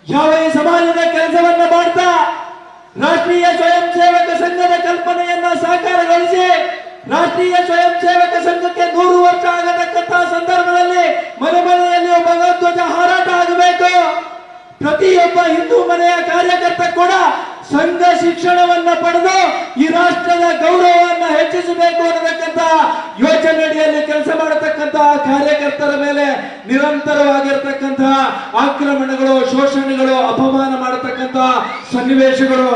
ಯಾವ ಈ ಸಮಾಜದ ಕೆಲಸವನ್ನ ಮಾಡ್ತಾ ರಾಷ್ಟ್ರೀಯ ಸ್ವಯಂ ಸೇವಕ ಸಂಘದ ಕಲ್ಪನೆಯನ್ನ ಸಾಕಾರಗೊಳಿಸಿ ರಾಷ್ಟ್ರೀಯ ಸ್ವಯಂ ಸೇವಕ ಸಂಘಕ್ಕೆ 100 ವರ್ಷ ಆಗತಕ್ಕಂತಹ ಸಂದರ್ಭದಲ್ಲಿ ಮನೆ ಮನೆಯಲ್ಲಿ ಒಬ್ಬ ಧ್ವಜ ಹಾರಾಟ ಆಗಬೇಕು. ಪ್ರತಿಯೊಬ್ಬ ಹಿಂದೂ ಮನೆಯ ಕಾರ್ಯಕರ್ತ ಕೂಡ ಸಂಘ ಶಿಕ್ಷಣವನ್ನ ಪಡೆದು ಈ ರಾಷ್ಟ್ರದ ಗೌರವವನ್ನು ಹೆಚ್ಚಿಸಬೇಕು ಅನ್ನತಕ್ಕಂತ ಯೋಚನೆಯಡಿಯಲ್ಲಿ ಕೆಲಸ ಮಾಡತಕ್ಕಂತಹ ಕಾರ್ಯಕರ್ತರ ಮೇಲೆ ನಿರಂತರವಾಗಿರ್ತಕ್ಕಂತಹ ಆಕ್ರಮಣಗಳು, ಶೋಷಣೆಗಳು, ಅಪಮಾನ ಮಾಡತಕ್ಕಂತಹ ಸನ್ನಿವೇಶಗಳು,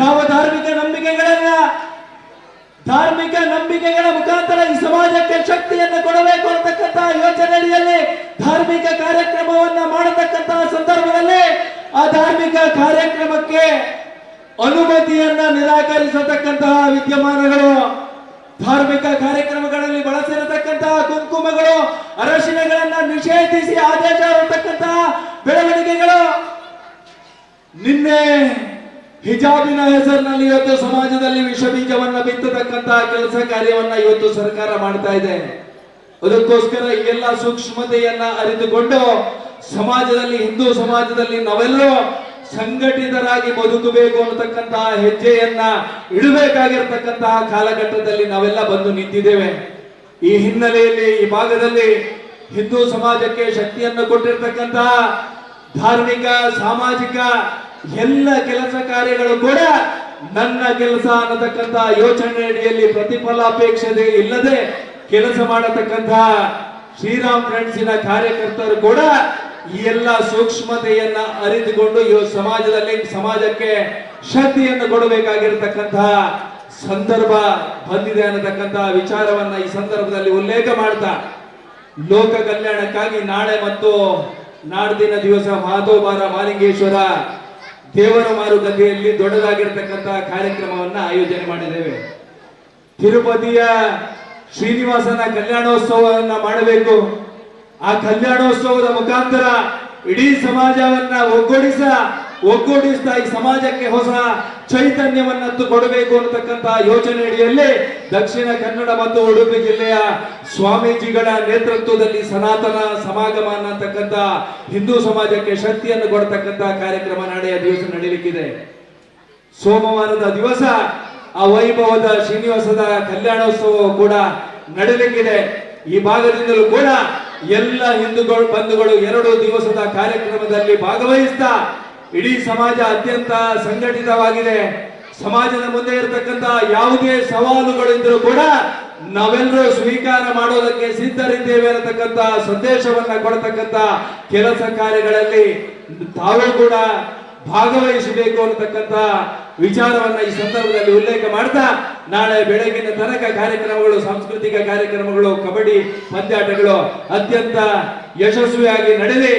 ಯಾವ ಧಾರ್ಮಿಕ ನಂಬಿಕೆಗಳ ಮುಖಾಂತರ ಈ ಸಮಾಜಕ್ಕೆ ಶಕ್ತಿಯನ್ನು ಕೊಡಬೇಕು ಅನ್ನತಕ್ಕಂತಹ ಯೋಚನೆಯಲ್ಲಿ ಧಾರ್ಮಿಕ ಕಾರ್ಯಕ್ರಮವನ್ನ ಮಾಡತಕ್ಕಂತಹ ಸಂದರ್ಭದಲ್ಲಿ ಆ ಧಾರ್ಮಿಕ ಕಾರ್ಯಕ್ರಮಕ್ಕೆ ಅನುಮತಿಯನ್ನ ನಿರಾಕರಿಸತಕ್ಕಂತಹ ವಿದ್ಯಮಾನಗಳು, ಧಾರ್ಮಿಕ ಕಾರ್ಯಕ್ರಮಗಳಲ್ಲಿ ಬಳಸಿರತಕ್ಕಂತಹ ಕುಂಕುಮಗಳು, ಅರಶಿನಗಳನ್ನ ನಿಷೇಧಿಸಿ ಆದೇಶ ಹೊರತಕ್ಕಂತಹ ಬೆಳವಣಿಗೆಗಳು, ನಿನ್ನೆ ಹಿಜಾಬಿನ ಹೆಸರಿನಲ್ಲಿ ಇವತ್ತು ಸಮಾಜದಲ್ಲಿ ವಿಷ ಬೀಜವನ್ನ ಬಿತ್ತತಕ್ಕಂತಹ ಕೆಲಸ ಕಾರ್ಯವನ್ನ ಇವತ್ತು ಸರ್ಕಾರ ಮಾಡ್ತಾ ಇದೆ. ಅದಕ್ಕೋಸ್ಕರ ಎಲ್ಲ ಸೂಕ್ಷ್ಮತೆಯನ್ನ ಅರಿತುಕೊಂಡು ಸಮಾಜದಲ್ಲಿ, ಹಿಂದೂ ಸಮಾಜದಲ್ಲಿ ನಾವೆಲ್ಲರೂ ಸಂಘಟಿತರಾಗಿ ಬದುಕಬೇಕು ಅನ್ನತಕ್ಕಂತಹ ಹೆಜ್ಜೆಯನ್ನ ಇಡಬೇಕಾಗಿರ್ತಕ್ಕಂತಹ ಕಾಲಘಟ್ಟದಲ್ಲಿ ನಾವೆಲ್ಲ ಬಂದು ನಿಂತಿದ್ದೇವೆ. ಈ ಹಿನ್ನೆಲೆಯಲ್ಲಿ ಈ ಭಾಗದಲ್ಲಿ ಹಿಂದೂ ಸಮಾಜಕ್ಕೆ ಶಕ್ತಿಯನ್ನು ಕೊಟ್ಟಿರ್ತಕ್ಕಂತಹ ಧಾರ್ಮಿಕ, ಸಾಮಾಜಿಕ ಎಲ್ಲ ಕೆಲಸ ಕಾರ್ಯಗಳು ಕೂಡ ನನ್ನ ಕೆಲಸ ಅನ್ನತಕ್ಕಂತ ಯೋಚನೆ ಅಡಿಯಲ್ಲಿ ಪ್ರತಿಫಲಾಪೇಕ್ಷತೆ ಇಲ್ಲದೆ ಕೆಲಸ ಮಾಡತಕ್ಕಂತಹ ಶ್ರೀರಾಮ್ ಫ್ರೆಂಡ್ಸಿನ ಕಾರ್ಯಕರ್ತರು ಕೂಡ ಈ ಎಲ್ಲ ಸೂಕ್ಷ್ಮತೆಯನ್ನ ಅರಿತುಕೊಂಡು ಈ ಸಮಾಜದಲ್ಲಿ ಸಮಾಜಕ್ಕೆ ಶಕ್ತಿಯನ್ನು ಕೊಡಬೇಕಾಗಿರತಕ್ಕಂತಹ ಸಂದರ್ಭ ಬಂದಿದೆ ಅನ್ನತಕ್ಕಂತಹ ವಿಚಾರವನ್ನ ಈ ಸಂದರ್ಭದಲ್ಲಿ ಉಲ್ಲೇಖ ಮಾಡ್ತಾ, ಲೋಕ ಕಲ್ಯಾಣಕ್ಕಾಗಿ ನಾಳೆ ಮತ್ತು ನಾಡ್ದಿನ ದಿವಸ ಮಹತೋಬಾರ ಮಾಲಿಂಗೇಶ್ವರ ದೇವರ ಮಾರುಕಟ್ಟೆಯಲ್ಲಿ ದೊಡ್ಡದಾಗಿರ್ತಕ್ಕಂತಹ ಕಾರ್ಯಕ್ರಮವನ್ನ ಆಯೋಜನೆ ಮಾಡಿದ್ದೇವೆ. ತಿರುಪತಿಯ ಶ್ರೀನಿವಾಸನ ಕಲ್ಯಾಣೋತ್ಸವವನ್ನ ಮಾಡಬೇಕು. ಆ ಕಲ್ಯಾಣೋತ್ಸವದ ಮುಖಾಂತರ ಇಡೀ ಸಮಾಜವನ್ನ ಒಗ್ಗೂಡಿಸ್ತಾ ಈ ಸಮಾಜಕ್ಕೆ ಹೊಸ ಚೈತನ್ಯವನ್ನ ಕೊಡಬೇಕು ಅನ್ನತಕ್ಕಂತಹ ಯೋಚನೆ ಅಡಿಯಲ್ಲಿ ದಕ್ಷಿಣ ಕನ್ನಡ ಮತ್ತು ಉಡುಪಿ ಜಿಲ್ಲೆಯ ಸ್ವಾಮೀಜಿಗಳ ನೇತೃತ್ವದಲ್ಲಿ ಸನಾತನ ಸಮಾಗಮ ಅನ್ನತಕ್ಕಂಥ ಹಿಂದೂ ಸಮಾಜಕ್ಕೆ ಶಕ್ತಿಯನ್ನು ಕೊಡತಕ್ಕಂತಹ ಕಾರ್ಯಕ್ರಮ ನಾಳೆಯ ದಿವಸ ನಡೆಯಲಿಕ್ಕಿದೆ. ಸೋಮವಾರದ ದಿವಸ ಆ ವೈಭವದ ಶ್ರೀನಿವಾಸದ ಕಲ್ಯಾಣೋತ್ಸವ ಕೂಡ ನಡೆಯಲಿಕ್ಕಿದೆ. ಈ ಭಾಗದಿಂದಲೂ ಕೂಡ ಎಲ್ಲ ಹಿಂದೂಗಳು ಬಂಧುಗಳು 2 ದಿವಸದ ಕಾರ್ಯಕ್ರಮದಲ್ಲಿ ಭಾಗವಹಿಸ್ತಾ ಇಡೀ ಸಮಾಜ ಅತ್ಯಂತ ಸಂಘಟಿತವಾಗಿದೆ. ಸಮಾಜದ ಮುಂದೆ ಇರತಕ್ಕಂತ ಯಾವುದೇ ಸವಾಲುಗಳು ಇದ್ರೂ ಕೂಡ ನಾವೆಲ್ಲರೂ ಸ್ವೀಕಾರ ಮಾಡೋದಕ್ಕೆ ಸಿದ್ಧರಿದ್ದೇವೆ ಅನ್ನತಕ್ಕಂತ ಸಂದೇಶವನ್ನ ಕೊಡತಕ್ಕಂತ ಕೆಲಸ ಕಾರ್ಯಗಳಲ್ಲಿ ತಾವು ಕೂಡ ಭಾಗವಹಿಸಬೇಕು ಅನ್ನತಕ್ಕಂತ ವಿಚಾರವನ್ನ ಈ ಸಂದರ್ಭದಲ್ಲಿ ಉಲ್ಲೇಖ ಮಾಡ್ತಾ, ನಾಳೆ ಬೆಳಗಿನ ತನಕ ಕಾರ್ಯಕ್ರಮಗಳು, ಸಾಂಸ್ಕೃತಿಕ ಕಾರ್ಯಕ್ರಮಗಳು, ಕಬಡ್ಡಿ ಪಂದ್ಯಾಟಗಳು ಅತ್ಯಂತ ಯಶಸ್ವಿಯಾಗಿ ನಡೆದಿ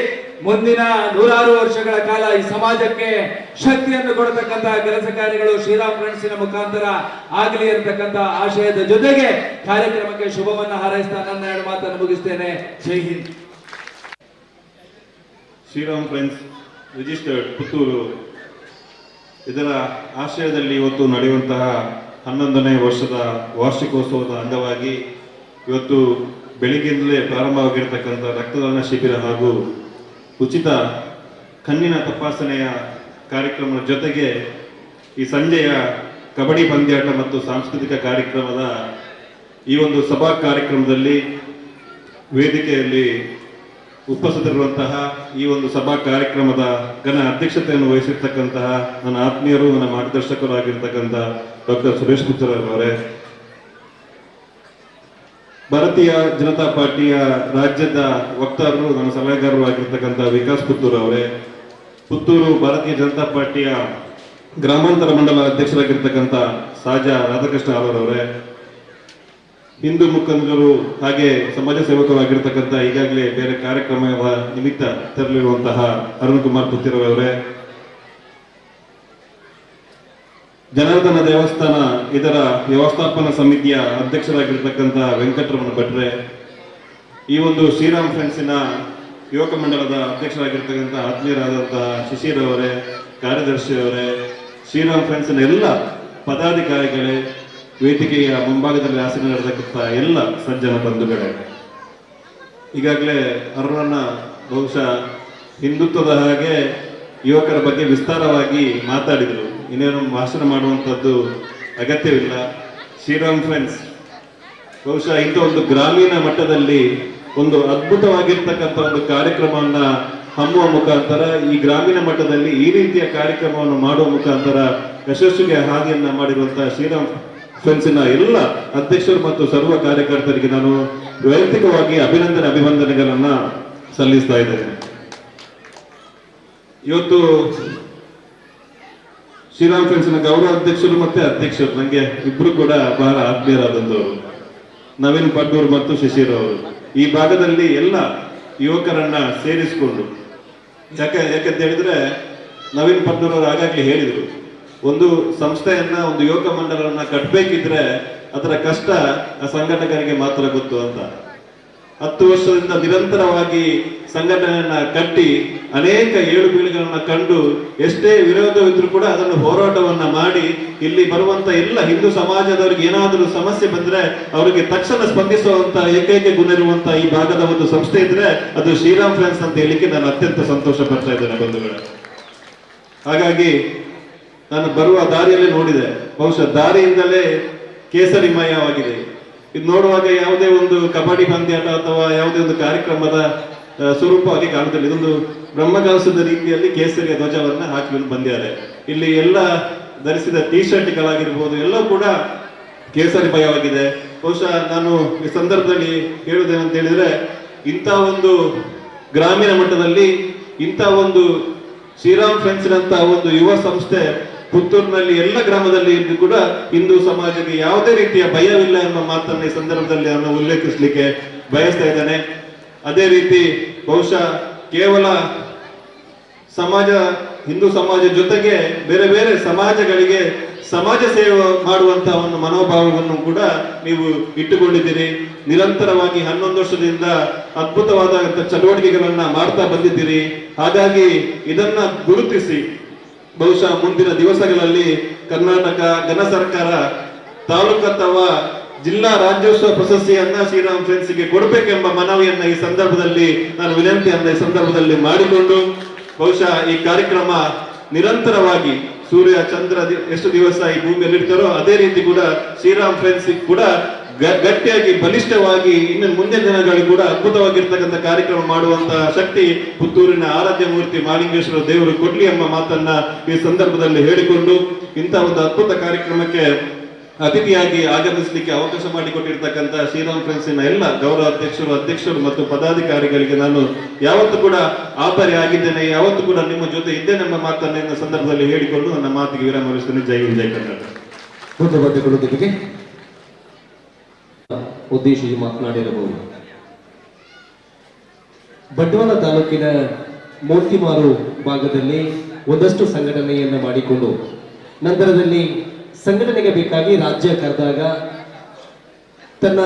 ಮುಂದಿನ 100 ವರ್ಷಗಳ ಕಾಲ ಈ ಸಮಾಜಕ್ಕೆ ಶಕ್ತಿಯನ್ನು ಕೊಡತಕ್ಕಂತಹ ಕೆಲಸ ಕಾರ್ಯಗಳು ಶ್ರೀರಾಮ್ ಫ್ರೆಂಡ್ಸಿನ ಮುಖಾಂತರ ಆಗಲಿ ಅಂತಕ್ಕಂಥ ಆಶಯದ ಜೊತೆಗೆ ಕಾರ್ಯಕ್ರಮಕ್ಕೆ ಶುಭವನ್ನ ಹಾರೈಸ್ತಾ ನನ್ನ 2 ಮಾತನ್ನು ಮುಗಿಸ್ತೇನೆ. ಜೈ ಹಿಂದ್. ಶ್ರೀರಾಮ್ ಫ್ರೆಂಡ್ಸ್ ರಿಜಿಸ್ಟರ್ಡ್ ಪುತ್ತೂರು ಇದರ ಆಶ್ರಯದಲ್ಲಿ ಇವತ್ತು ನಡೆಯುವಂತಹ 11ನೇ ವರ್ಷದ ವಾರ್ಷಿಕೋತ್ಸವದ ಅಂಗವಾಗಿ ಇವತ್ತು ಬೆಳಿಗ್ಗೆಯಿಂದಲೇ ಪ್ರಾರಂಭವಾಗಿರತಕ್ಕಂಥ ರಕ್ತದಾನ ಶಿಬಿರ ಹಾಗೂ ಉಚಿತ ಕಣ್ಣಿನ ತಪಾಸಣೆಯ ಕಾರ್ಯಕ್ರಮದ ಜೊತೆಗೆ ಈ ಸಂಜೆಯ ಕಬಡ್ಡಿ ಪಂದ್ಯಾಟ ಮತ್ತು ಸಾಂಸ್ಕೃತಿಕ ಕಾರ್ಯಕ್ರಮದ ಈ ಒಂದು ಸಭಾ ಕಾರ್ಯಕ್ರಮದಲ್ಲಿ ವೇದಿಕೆಯಲ್ಲಿ ಉಪಸ್ಥಿತರಿರುವಂತಹ ಈ ಒಂದು ಸಭಾ ಕಾರ್ಯಕ್ರಮದ ಘನ ಅಧ್ಯಕ್ಷತೆಯನ್ನು ವಹಿಸಿರ್ತಕ್ಕಂತಹ ನನ್ನ ಆತ್ಮೀಯರು, ನನ್ನ ಮಾರ್ಗದರ್ಶಕರು ಆಗಿರ್ತಕ್ಕಂಥ ಡಾಕ್ಟರ್ ಸುರೇಶ್ ಪುತ್ತೂರ್ ಅವರೇ, ಭಾರತೀಯ ಜನತಾ ಪಾರ್ಟಿಯ ರಾಜ್ಯದ ವಕ್ತಾರರು, ನನ್ನ ಸಲಹೆಗಾರರು ಆಗಿರ್ತಕ್ಕಂಥ ವಿಕಾಸ್ ಪುತ್ತೂರ್ ಅವರೇ, ಪುತ್ತೂರು ಭಾರತೀಯ ಜನತಾ ಪಾರ್ಟಿಯ ಗ್ರಾಮಾಂತರ ಮಂಡಲ ಅಧ್ಯಕ್ಷರಾಗಿರ್ತಕ್ಕಂಥ ಸಾಜಾ ರಾಧಾಕೃಷ್ಣ ಅವರವರೇ, ಹಿಂದೂ ಮುಖಂಡರು ಹಾಗೆ ಸಮಾಜ ಸೇವಕರಾಗಿರ್ತಕ್ಕಂಥ ಈಗಾಗಲೇ ಬೇರೆ ಕಾರ್ಯಕ್ರಮದ ನಿಮಿತ್ತ ತೆರಳಿರುವಂತಹ ಅರುಣ್ ಕುಮಾರ್ ಪುತ್ತೂರ್ ಅವರೇ, ಜನಾರ್ದನ ದೇವಸ್ಥಾನ ಇದರ ವ್ಯವಸ್ಥಾಪನಾ ಸಮಿತಿಯ ಅಧ್ಯಕ್ಷರಾಗಿರ್ತಕ್ಕಂಥ ವೆಂಕಟರಮಣ ಭಟ್ರೆ, ಈ ಒಂದು ಶ್ರೀರಾಮ್ ಫ್ರೆಂಡ್ಸಿನ ಯುವಕ ಮಂಡಲದ ಅಧ್ಯಕ್ಷರಾಗಿರ್ತಕ್ಕಂಥ ಆತ್ಮೀಯರಾದಂತಹ ಶಿಶಿರವರೇ, ಕಾರ್ಯದರ್ಶಿಯವರೇ, ಶ್ರೀರಾಮ್ ಫ್ರೆಂಡ್ಸಿನ ಎಲ್ಲ ಪದಾಧಿಕಾರಿಗಳೇ, ವೇದಿಕೆಯ ಮುಂಭಾಗದಲ್ಲಿ ಆಸನ ನಡೆದಕ್ಕಂಥ ಎಲ್ಲ ಸಜ್ಜನ ಬಂಧುಗಳೇ, ಈಗಾಗಲೇ ಅರುಣನ ಬಹುಶಃ ಹಿಂದುತ್ವದ ಹಾಗೆ ಯುವಕರ ಬಗ್ಗೆ ವಿಸ್ತಾರವಾಗಿ ಮಾತಾಡಿದರು. ಇನ್ನೇನು ಭಾಷಣ ಮಾಡುವಂಥದ್ದು ಅಗತ್ಯವಿಲ್ಲ. ಶ್ರೀರಾಮ್ ಫ್ರೆಂಡ್ಸ್ ಬಹುಶಃ ಇಂಥ ಒಂದು ಗ್ರಾಮೀಣ ಮಟ್ಟದಲ್ಲಿ ಒಂದು ಅದ್ಭುತವಾಗಿರ್ತಕ್ಕಂಥ ಒಂದು ಕಾರ್ಯಕ್ರಮವನ್ನ ಹಮ್ಮುವ ಮುಖಾಂತರ ಈ ಗ್ರಾಮೀಣ ಮಟ್ಟದಲ್ಲಿ ಈ ರೀತಿಯ ಕಾರ್ಯಕ್ರಮವನ್ನು ಮಾಡುವ ಮುಖಾಂತರ ಯಶಸ್ವಿಗೆ ಹಾದಿಯನ್ನ ಮಾಡಿರುವಂತಹ ಶ್ರೀರಾಮ್ ಫ್ರೆಂಡ್ಸಿನ ಎಲ್ಲ ಅಧ್ಯಕ್ಷರು ಮತ್ತು ಸರ್ವ ಕಾರ್ಯಕರ್ತರಿಗೆ ನಾನು ವೈಯಕ್ತಿಕವಾಗಿ ಅಭಿನಂದನೆಗಳನ್ನ ಸಲ್ಲಿಸ್ತಾ ಇದ್ದೇನೆ. ಇವತ್ತು ಶ್ರೀರಾಮ್ ಫ್ರೆಂಡ್ಸ್ನ ಗೌರವ ಅಧ್ಯಕ್ಷರು ಮತ್ತೆ ಅಧ್ಯಕ್ಷರು ನನಗೆ ಇಬ್ರು ಕೂಡ ಬಹಳ ಆತ್ಮೀಯರಾದಂಥವರು, ನವೀನ್ ಪಡ್ನೂರ್ ಮತ್ತು ಶಿಶಿರ್ ಅವರು. ಈ ಭಾಗದಲ್ಲಿ ಎಲ್ಲ ಯುವಕರನ್ನ ಸೇರಿಸಿಕೊಂಡು, ಯಾಕಂತ ಹೇಳಿದ್ರೆ ನವೀನ್ ಪಡ್ನೂರ್ ಅವರು ಆಗಾಗ್ಲೇ ಹೇಳಿದ್ರು, ಒಂದು ಸಂಸ್ಥೆಯನ್ನ, ಒಂದು ಯುವಕ ಮಂಡಲವನ್ನ ಕಟ್ಟಬೇಕಿದ್ರೆ ಅದರ ಕಷ್ಟ ಆ ಸಂಘಟಕರಿಗೆ ಮಾತ್ರ ಗೊತ್ತು ಅಂತ. 10 ವರ್ಷದಿಂದ ನಿರಂತರವಾಗಿ ಸಂಘಟನೆಯನ್ನ ಕಟ್ಟಿ ಅನೇಕ ಏಳು ಬೀಳುಗಳನ್ನ ಕಂಡು ಎಷ್ಟೇ ವಿರೋಧವಿದ್ರು ಕೂಡ ಅದನ್ನು ಹೋರಾಟವನ್ನ ಮಾಡಿ ಇಲ್ಲಿ ಬರುವಂತ ಎಲ್ಲ ಹಿಂದೂ ಸಮಾಜದವರಿಗೆ ಏನಾದರೂ ಸಮಸ್ಯೆ ಬಂದ್ರೆ ಅವರಿಗೆ ತಕ್ಷಣ ಸ್ಪಂದಿಸುವಂತ ಏಕೈಕ ಗುಣ ಇರುವಂತ ಈ ಭಾಗದ ಒಂದು ಸಂಸ್ಥೆ ಇದ್ರೆ ಅದು ಶ್ರೀರಾಮ್ ಫ್ರೆಂಡ್ಸ್ ಅಂತ ಹೇಳಿಕ್ಕೆ ನಾನು ಅತ್ಯಂತ ಸಂತೋಷ ಪಡ್ತಾ ಇದ್ದೇನೆ ಬಂಧುಗಳೇ. ಹಾಗಾಗಿ ನಾನು ಬರುವ ದಾರಿಯಲ್ಲಿ ನೋಡಿದೆ, ಬಹುಶಃ ದಾರಿಯಿಂದಲೇ ಕೇಸರಿಮಯವಾಗಿದೆ. ಇದು ನೋಡುವಾಗ ಯಾವುದೇ ಒಂದು ಕಬಡ್ಡಿ ಪಂದ್ಯಾಟ ಅಥವಾ ಯಾವುದೇ ಒಂದು ಕಾರ್ಯಕ್ರಮದ ಸ್ವರೂಪವಾಗಿ ಕಾಣುತ್ತಿಲ್ಲ. ಇದೊಂದು ಬ್ರಹ್ಮಕಲಸದ ರೀತಿಯಲ್ಲಿ ಕೇಸರಿಯ ಧ್ವಜವನ್ನ ಹಾಕಿಕೊಂಡು ಬಂದಿದ್ದಾರೆ. ಇಲ್ಲಿ ಎಲ್ಲ ಧರಿಸಿದ ಟಿ ಶರ್ಟ್ಗಳಾಗಿರ್ಬೋದು ಎಲ್ಲ ಕೂಡ ಕೇಸರಿಮಯವಾಗಿದೆ. ಬಹುಶಃ ನಾನು ಈ ಸಂದರ್ಭದಲ್ಲಿ ಹೇಳುವುದೇನಂತ ಹೇಳಿದ್ರೆ, ಇಂಥ ಒಂದು ಗ್ರಾಮೀಣ ಮಟ್ಟದಲ್ಲಿ ಇಂಥ ಒಂದು ಶ್ರೀರಾಮ್ ಫ್ರೆಂಡ್ಸ್ನಂತ ಒಂದು ಯುವ ಸಂಸ್ಥೆ ಪುತ್ತೂರಿನಲ್ಲಿ ಎಲ್ಲ ಗ್ರಾಮದಲ್ಲಿ ಇದ್ದು ಕೂಡ ಹಿಂದೂ ಸಮಾಜಕ್ಕೆ ಯಾವುದೇ ರೀತಿಯ ಭಯವಿಲ್ಲ ಎಂಬ ಮಾತನ್ನು ಈ ಸಂದರ್ಭದಲ್ಲಿ ನಾನು ಉಲ್ಲೇಖಿಸಲಿಕ್ಕೆ ಬಯಸ್ತಾ ಇದ್ದೇನೆ. ಅದೇ ರೀತಿ ಬಹುಶಃ ಕೇವಲ ಹಿಂದೂ ಸಮಾಜ ಜೊತೆಗೆ ಬೇರೆ ಬೇರೆ ಸಮಾಜಗಳಿಗೆ ಸಮಾಜ ಸೇವೆ ಮಾಡುವಂತಹ ಒಂದು ಮನೋಭಾವವನ್ನು ಕೂಡ ನೀವು ಇಟ್ಟುಕೊಂಡಿದ್ದೀರಿ. ನಿರಂತರವಾಗಿ 11 ವರ್ಷದಿಂದ ಅದ್ಭುತವಾದಂತಹ ಚಟುವಟಿಕೆಗಳನ್ನ ಮಾಡ್ತಾ ಬಂದಿದ್ದೀರಿ. ಹಾಗಾಗಿ ಇದನ್ನ ಗುರುತಿಸಿ ಬಹುಶಃ ಮುಂದಿನ ದಿವಸಗಳಲ್ಲಿ ಕರ್ನಾಟಕ ಘನ ಸರ್ಕಾರ ತಾಲೂಕು ಅಥವಾ ಜಿಲ್ಲಾ ರಾಜ್ಯೋತ್ಸವ ಪ್ರಶಸ್ತಿಯನ್ನ ಶ್ರೀರಾಮ್ ಫ್ರೆಂಡ್ಸ್ಗೆ ಕೊಡಬೇಕೆಂಬ ಮನವಿಯನ್ನ ಈ ಸಂದರ್ಭದಲ್ಲಿ ನಾನು ವಿನಂತಿಯನ್ನ ಈ ಸಂದರ್ಭದಲ್ಲಿ ಮಾಡಿಕೊಂಡು, ಬಹುಶಃ ಈ ಕಾರ್ಯಕ್ರಮ ನಿರಂತರವಾಗಿ ಸೂರ್ಯ ಚಂದ್ರ ಎಷ್ಟು ದಿವಸ ಈ ಭೂಮಿಯಲ್ಲಿ ಇರ್ತಾರೋ ಅದೇ ರೀತಿ ಕೂಡ ಶ್ರೀರಾಮ್ ಫ್ರೆಂಡ್ಸ್ ಕೂಡ ಗಟ್ಟಿಯಾಗಿ ಬಲಿಷ್ಠವಾಗಿ ಇನ್ನು ಮುಂದಿನ ದಿನಗಳಿಗೆ ಕೂಡ ಅದ್ಭುತವಾಗಿರ್ತಕ್ಕಂಥ ಕಾರ್ಯಕ್ರಮ ಮಾಡುವಂತಹ ಶಕ್ತಿ ಪುತ್ತೂರಿನ ಆರಾಧ್ಯ ಮೂರ್ತಿ ಮಾಲಿಂಗೇಶ್ವರ ದೇವರು ಕೊಡ್ಲಿ ಎಂಬ ಮಾತನ್ನ ಈ ಸಂದರ್ಭದಲ್ಲಿ ಹೇಳಿಕೊಂಡು, ಇಂಥ ಒಂದು ಅದ್ಭುತ ಕಾರ್ಯಕ್ರಮಕ್ಕೆ ಅತಿಥಿಯಾಗಿ ಆಗಮಿಸಲಿಕ್ಕೆ ಅವಕಾಶ ಮಾಡಿಕೊಟ್ಟಿರ್ತಕ್ಕಂಥ ಶ್ರೀರಾಮ್ ಫ್ರೆಂಡ್ಸಿನ ಎಲ್ಲ ಗೌರವ ಅಧ್ಯಕ್ಷರು ಮತ್ತು ಪದಾಧಿಕಾರಿಗಳಿಗೆ ನಾನು ಯಾವತ್ತೂ ಕೂಡ ಆಭಾರಿ ಆಗಿದ್ದೇನೆ, ಯಾವತ್ತೂ ಕೂಡ ನಿಮ್ಮ ಜೊತೆ ಇದ್ದೇನೆಂಬ ಮಾತನ್ನ ಸಂದರ್ಭದಲ್ಲಿ ಹೇಳಿಕೊಂಡು ನನ್ನ ಮಾತಿಗೆ ವಿರಾಮ ವಿಸ್ತರಣೆ. ಜೈ ಹಿಂದ್, ಜೈ ಕರ್ನಾಟಕ. ಧನ್ಯವಾದಗಳು. ಉದ್ದೇಶಿಸಿ ಮಾತನಾಡಿರಬಹುದು. ಬಂಟ್ವಾಳ ತಾಲೂಕಿನ ಮೋತಿಮಾರು ಭಾಗದಲ್ಲಿ ಒಂದಷ್ಟು ಸಂಘಟನೆಯನ್ನು ಮಾಡಿಕೊಂಡು ನಂತರದಲ್ಲಿ ಸಂಘಟನೆಗೆ ಬೇಕಾಗಿ ರಾಜ್ಯ ಕರೆದಾಗ ತನ್ನ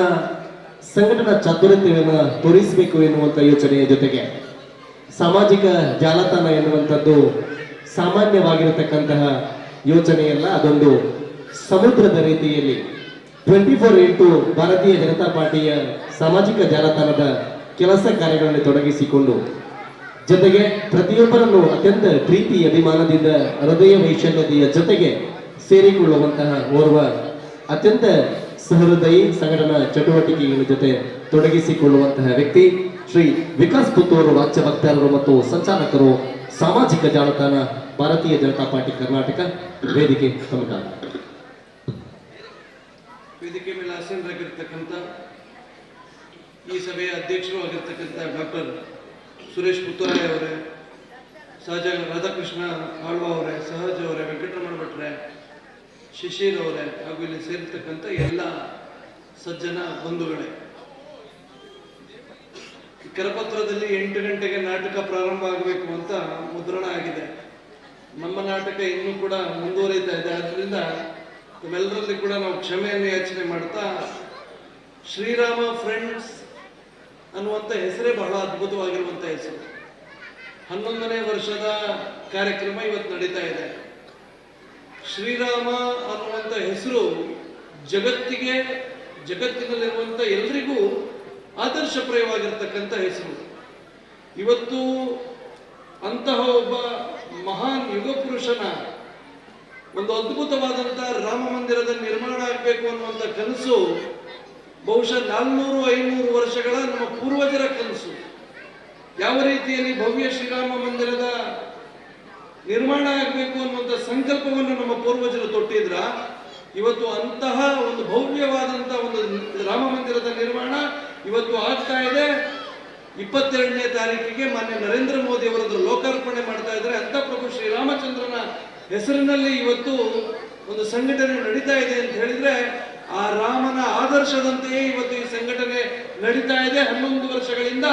ಸಂಘಟನಾ ಚಾತುರ್ಯತೆಯನ್ನು ತೋರಿಸಬೇಕು ಎನ್ನುವಂಥ ಯೋಚನೆಯ ಜೊತೆಗೆ ಸಾಮಾಜಿಕ ಜಾಲತಾಣ ಎನ್ನುವಂಥದ್ದು ಸಾಮಾನ್ಯವಾಗಿರತಕ್ಕಂತಹ ಯೋಚನೆಯಲ್ಲ, ಅದೊಂದು ಸಮುದ್ರದ ರೀತಿಯಲ್ಲಿ 24x ಭಾರತೀಯ ಜನತಾ ಪಾರ್ಟಿಯ ಸಾಮಾಜಿಕ ಜಾಲತಾಣದ ಕೆಲಸ ಕಾರ್ಯಗಳಲ್ಲಿ ತೊಡಗಿಸಿಕೊಂಡು, ಜೊತೆಗೆ ಪ್ರತಿಯೊಬ್ಬರನ್ನು ಅತ್ಯಂತ ಪ್ರೀತಿ ಅಭಿಮಾನದಿಂದ ಹೃದಯ ವೈಶಲ್ಯತೆಯ ಜೊತೆಗೆ ಸೇರಿಕೊಳ್ಳುವಂತಹ ಓರ್ವ ಅತ್ಯಂತ ಸಹೃದಯಿ ಸಂಘಟನಾ ಚಟುವಟಿಕೆಗಳ ಜೊತೆ ತೊಡಗಿಸಿಕೊಳ್ಳುವಂತಹ ವ್ಯಕ್ತಿ ಶ್ರೀ ವಿಕಾಸ್ ಪುತ್ತೂರು ರಾಜ್ಯ ವಕ್ತಾರರು ಮತ್ತು ಸಂಚಾಲಕರು, ಸಾಮಾಜಿಕ ಜಾಲತಾಣ ಭಾರತೀಯ ಜನತಾ ಪಾರ್ಟಿ ಕರ್ನಾಟಕ. ವೇದಿಕೆ ತಮಗಾಲ. ವೇದಿಕೆ ಮೇಲೆ ಆಸೀನರಾಗಿರ್ತಕ್ಕಂಥ ಈ ಸಭೆಯ ಅಧ್ಯಕ್ಷರು ಆಗಿರ್ತಕ್ಕಂಥ ಡಾಕ್ಟರ್ ಸುರೇಶ್ ಪುತ್ತೂರಾಯ ಅವರೇ, ಸಹಜ ರಾಧಾಕೃಷ್ಣ ಆಳ್ವ ಅವರೇ, ಸಹಜ ಅವರೇ, ವೆಂಕಟರಮಣ ಭಟ್ರೆ, ಶಿಶಿರ್ ಅವರೇ, ಹಾಗೂ ಇಲ್ಲಿ ಸೇರಿರ್ತಕ್ಕಂಥ ಎಲ್ಲ ಸಜ್ಜನ ಬಂಧುಗಳೇ, ಕರಪತ್ರದಲ್ಲಿ 8 ಗಂಟೆಗೆ ನಾಟಕ ಪ್ರಾರಂಭ ಆಗಬೇಕು ಅಂತ ಮುದ್ರಣ ಆಗಿದೆ. ನಮ್ಮ ನಾಟಕ ಇನ್ನೂ ಕೂಡ ಮುಂದುವರಿತಾ ಇದೆ. ಆದ್ದರಿಂದ ತಮ್ಮೆಲ್ಲರಲ್ಲಿ ಕೂಡ ನಾವು ಕ್ಷಮೆಯನ್ನು ಯಾಚನೆ ಮಾಡ್ತಾ, ಶ್ರೀರಾಮ ಫ್ರೆಂಡ್ಸ್ ಅನ್ನುವಂಥ ಹೆಸರೇ ಬಹಳ ಅದ್ಭುತವಾಗಿರುವಂಥ ಹೆಸರು. 11ನೇ ವರ್ಷದ ಕಾರ್ಯಕ್ರಮ ಇವತ್ತು ನಡೀತಾ ಇದೆ. ಶ್ರೀರಾಮ ಅನ್ನುವಂಥ ಹೆಸರು ಜಗತ್ತಿನಲ್ಲಿರುವಂಥ ಎಲ್ರಿಗೂ ಆದರ್ಶಪ್ರಾಯವಾಗಿರ್ತಕ್ಕಂಥ ಹೆಸರು. ಇವತ್ತು ಅಂತಹ ಒಬ್ಬ ಮಹಾನ್ ಯುಗ ಪುರುಷನ ಒಂದು ಅದ್ಭುತವಾದಂತಹ ರಾಮ ಮಂದಿರದ ನಿರ್ಮಾಣ ಆಗಬೇಕು ಅನ್ನುವಂಥ ಕನಸು ಬಹುಶಃ 400-500 ವರ್ಷಗಳ ನಮ್ಮ ಪೂರ್ವಜರ ಕನಸು. ಯಾವ ರೀತಿಯಲ್ಲಿ ಭವ್ಯ ಶ್ರೀರಾಮ ಮಂದಿರದ ನಿರ್ಮಾಣ ಆಗಬೇಕು ಅನ್ನುವಂಥ ಸಂಕಲ್ಪವನ್ನು ನಮ್ಮ ಪೂರ್ವಜರು ತೊಟ್ಟಿದ್ರ, ಇವತ್ತು ಅಂತಹ ಒಂದು ಭವ್ಯವಾದಂತಹ ಒಂದು ರಾಮ ಮಂದಿರದ ನಿರ್ಮಾಣ ಇವತ್ತು ಆಗ್ತಾ ಇದೆ. 22ನೇ ತಾರೀಕಿಗೆ ಮಾನ್ಯ ನರೇಂದ್ರ ಮೋದಿ ಅವರದ್ದು ಲೋಕಾರ್ಪಣೆ ಮಾಡ್ತಾ ಇದ್ದಾರೆ. ಅಂತ ಪ್ರಭು ಶ್ರೀರಾಮಚಂದ್ರನ ಹೆಸರಿನಲ್ಲಿ ಇವತ್ತು ಒಂದು ಸಂಘಟನೆ ನಡೀತಾ ಇದೆ ಅಂತ ಹೇಳಿದ್ರೆ, ಆ ರಾಮನ ಆದರ್ಶದಂತೆಯೇ ಇವತ್ತು ಈ ಸಂಘಟನೆ ನಡೀತಾ ಇದೆ. 11 ವರ್ಷಗಳಿಂದ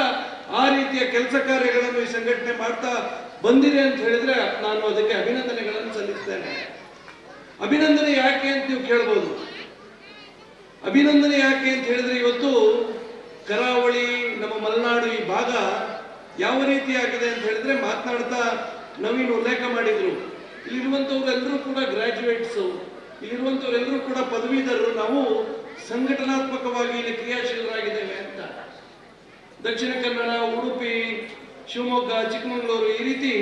ಆ ರೀತಿಯ ಕೆಲಸ ಕಾರ್ಯಗಳನ್ನು ಈ ಸಂಘಟನೆ ಮಾಡ್ತಾ ಬಂದಿದೆ ಅಂತ ಹೇಳಿದ್ರೆ ನಾನು ಅದಕ್ಕೆ ಅಭಿನಂದನೆಗಳನ್ನು ಸಲ್ಲಿಸ್ತೇನೆ. ಅಭಿನಂದನೆ ಯಾಕೆ ಅಂತ ನೀವು ಕೇಳ್ಬೋದು. ಅಭಿನಂದನೆ ಯಾಕೆ ಅಂತ ಹೇಳಿದ್ರೆ, ಇವತ್ತು ಕರಾವಳಿ, ನಮ್ಮ ಮಲೆನಾಡು ಈ ಭಾಗ ಯಾವ ರೀತಿ ಆಗಿದೆ ಅಂತ ಹೇಳಿದ್ರೆ, ಮಾತನಾಡ್ತಾ ನವೀನ್ ಉಲ್ಲೇಖ ಮಾಡಿದ್ರು, ಇಲ್ಲಿರುವಂಥವರೆಲ್ಲರೂ ಕೂಡ ಗ್ರಾಜ್ಯುಯೇಟ್ಸು, ಇಲ್ಲಿರುವಂಥವರೆಲ್ಲರೂ ಕೂಡ ಪದವೀಧರರು, ನಾವು ಸಂಘಟನಾತ್ಮಕವಾಗಿ ಇಲ್ಲಿ ಕ್ರಿಯಾಶೀಲರಾಗಿದ್ದೇವೆ ಅಂತ. ದಕ್ಷಿಣ ಕನ್ನಡ, ಉಡುಪಿ, ಶಿವಮೊಗ್ಗ, ಚಿಕ್ಕಮಗಳೂರು ಈ ರೀತಿ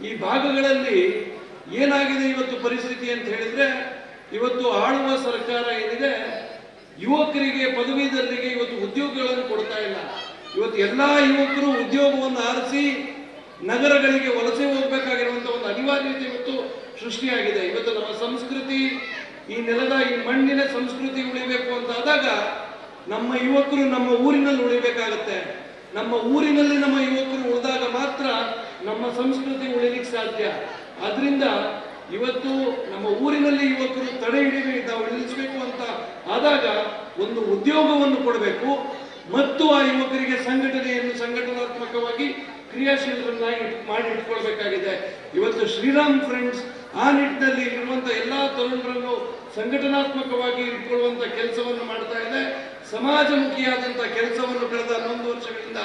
ಈ ಭಾಗಗಳಲ್ಲಿ ಏನಾಗಿದೆ ಇವತ್ತು ಪರಿಸ್ಥಿತಿ ಅಂತ ಹೇಳಿದ್ರೆ, ಇವತ್ತು ಆಳುವ ಸರ್ಕಾರ ಏನಿದೆ, ಯುವಕರಿಗೆ, ಪದವೀಧರರಿಗೆ ಇವತ್ತು ಉದ್ಯೋಗಗಳನ್ನು ಕೊಡ್ತಾ ಇಲ್ಲ. ಇವತ್ತು ಎಲ್ಲಾ ಯುವಕರು ಉದ್ಯೋಗವನ್ನು ಆರಿಸಿ ನಗರಗಳಿಗೆ ವಲಸೆ ಹೋಗ್ಬೇಕಾಗಿರುವಂತಹ ಒಂದು ಅನಿವಾರ್ಯತೆ ಇವತ್ತು ಸೃಷ್ಟಿಯಾಗಿದೆ. ಇವತ್ತು ನಮ್ಮ ಸಂಸ್ಕೃತಿ, ಈ ನೆಲದ ಈ ಮಣ್ಣಿನ ಸಂಸ್ಕೃತಿ ಉಳಿಬೇಕು ಅಂತ ಆದಾಗ ನಮ್ಮ ಯುವಕರು ನಮ್ಮ ಊರಿನಲ್ಲಿ ಉಳಿಬೇಕಾಗತ್ತೆ. ನಮ್ಮ ಊರಿನಲ್ಲಿ ನಮ್ಮ ಯುವಕರು ಉಳಿದಾಗ ಮಾತ್ರ ನಮ್ಮ ಸಂಸ್ಕೃತಿ ಉಳಿಲಿಕ್ಕೆ ಸಾಧ್ಯ. ಆದ್ರಿಂದ ಇವತ್ತು ನಮ್ಮ ಊರಿನಲ್ಲಿ ಯುವಕರು ತಡೆ ನಾವು ನಿಲ್ಲಿಸಬೇಕು ಅಂತ ಆದಾಗ ಒಂದು ಉದ್ಯೋಗವನ್ನು ಕೊಡಬೇಕು ಮತ್ತು ಆ ಯುವಕರಿಗೆ ಸಂಘಟನೆಯನ್ನು ಸಂಘಟನಾತ್ಮಕವಾಗಿ ಕ್ರಿಯಾಶೀಲರನ್ನಾಗಿ ಮಾಡಿ ಇಟ್ಕೊಳ್ಬೇಕಾಗಿದೆ. ಇವತ್ತು ಶ್ರೀರಾಮ್ ಫ್ರೆಂಡ್ಸ್ ಆ ನಿಟ್ಟಿನಲ್ಲಿ ಇರುವಂತಹ ಎಲ್ಲಾ ತರುಣರನ್ನು ಸಂಘಟನಾತ್ಮಕವಾಗಿ ಇಟ್ಕೊಳ್ಳುವಂತ ಕೆಲಸವನ್ನು ಮಾಡ್ತಾ ಇದೆ. ಸಮಾಜಮುಖಿಯಾದಂತಹ ಕೆಲಸವನ್ನು ಕಳೆದ 11 ವರ್ಷಗಳಿಂದ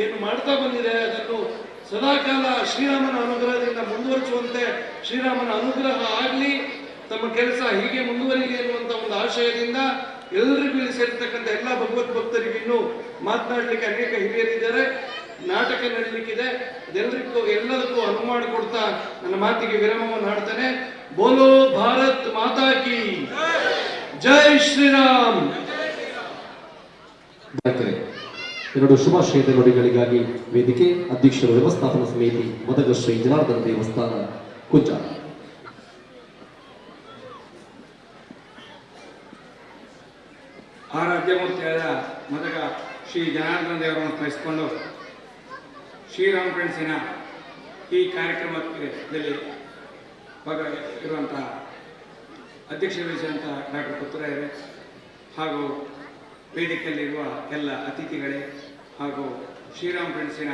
ಏನು ಮಾಡ್ತಾ ಬಂದಿದೆ, ಅದನ್ನು ಸದಾಕಾಲ ಶ್ರೀರಾಮನ ಅನುಗ್ರಹದಿಂದ ಮುಂದುವರಿಸುವಂತೆ, ಶ್ರೀರಾಮನ ಅನುಗ್ರಹ ಆಗಲಿ, ತಮ್ಮ ಕೆಲಸ ಹೀಗೆ ಮುಂದುವರಿಲಿ ಎನ್ನುವಂತ ಒಂದು ಆಶಯದಿಂದ ಎಲ್ಲರಿಗೂ ಇಲ್ಲಿ ಸೇರ್ತಕ್ಕಂಥ ಎಲ್ಲ ಭಗವತ್ ಭಕ್ತರಿಗೆ ಇನ್ನೂ ಮಾತನಾಡಲಿಕ್ಕೆ ಅನೇಕ ಹಿರಿಯರಿದ್ದಾರೆ. ನಾಟಕ ನಡೀಲಿಕ್ಕಿದೆ. ಎಲ್ಲದಕ್ಕೂ ಅನುವು ಮಾಡಿಕೊಡ್ತಾ ನನ್ನ ಮಾತಿಗೆ ವಿರಾಮವನ್ನು ಹಾಡ್ತಾನೆ. ಬೋಲೋ ಭಾರತ್ ಮಾತಾ ಕಿ ಜೈ ಶ್ರೀರಾಮ್. ಎರಡು ಶುಭಾಶಯದ ನುಡಿಗಳಿಗಾಗಿ ವೇದಿಕೆ ಅಧ್ಯಕ್ಷರು, ವ್ಯವಸ್ಥಾಪನಾ ಸಮಿತಿ, ಮದಗ ಶ್ರೀ ಜನಾರ್ದನ ದೇವಸ್ಥಾನ ಕುಂಚ. ಆರಾಧ್ಯ ಮದಗ ಶ್ರೀ ಜನಾರ್ದನ ದೇವರನ್ನು ಸ್ಮರಿಸಿಕೊಂಡು ಶ್ರೀರಾಮ್ ಫ್ರೆಂಡ್ಸಿನ ಈ ಕಾರ್ಯಕ್ರಮದಲ್ಲಿ ಇರುವಂತಹ ಅಧ್ಯಕ್ಷರಾದಂಥ ಡಾಕ್ಟರ್ ಪುತ್ತೂರಾಯರೇ ಹಾಗೂ ವೇದಿಕೆಯಲ್ಲಿರುವ ಎಲ್ಲ ಅತಿಥಿಗಳೇ ಹಾಗೂ ಶ್ರೀರಾಮ್ ಫ್ರೆಂಡ್ಸಿನ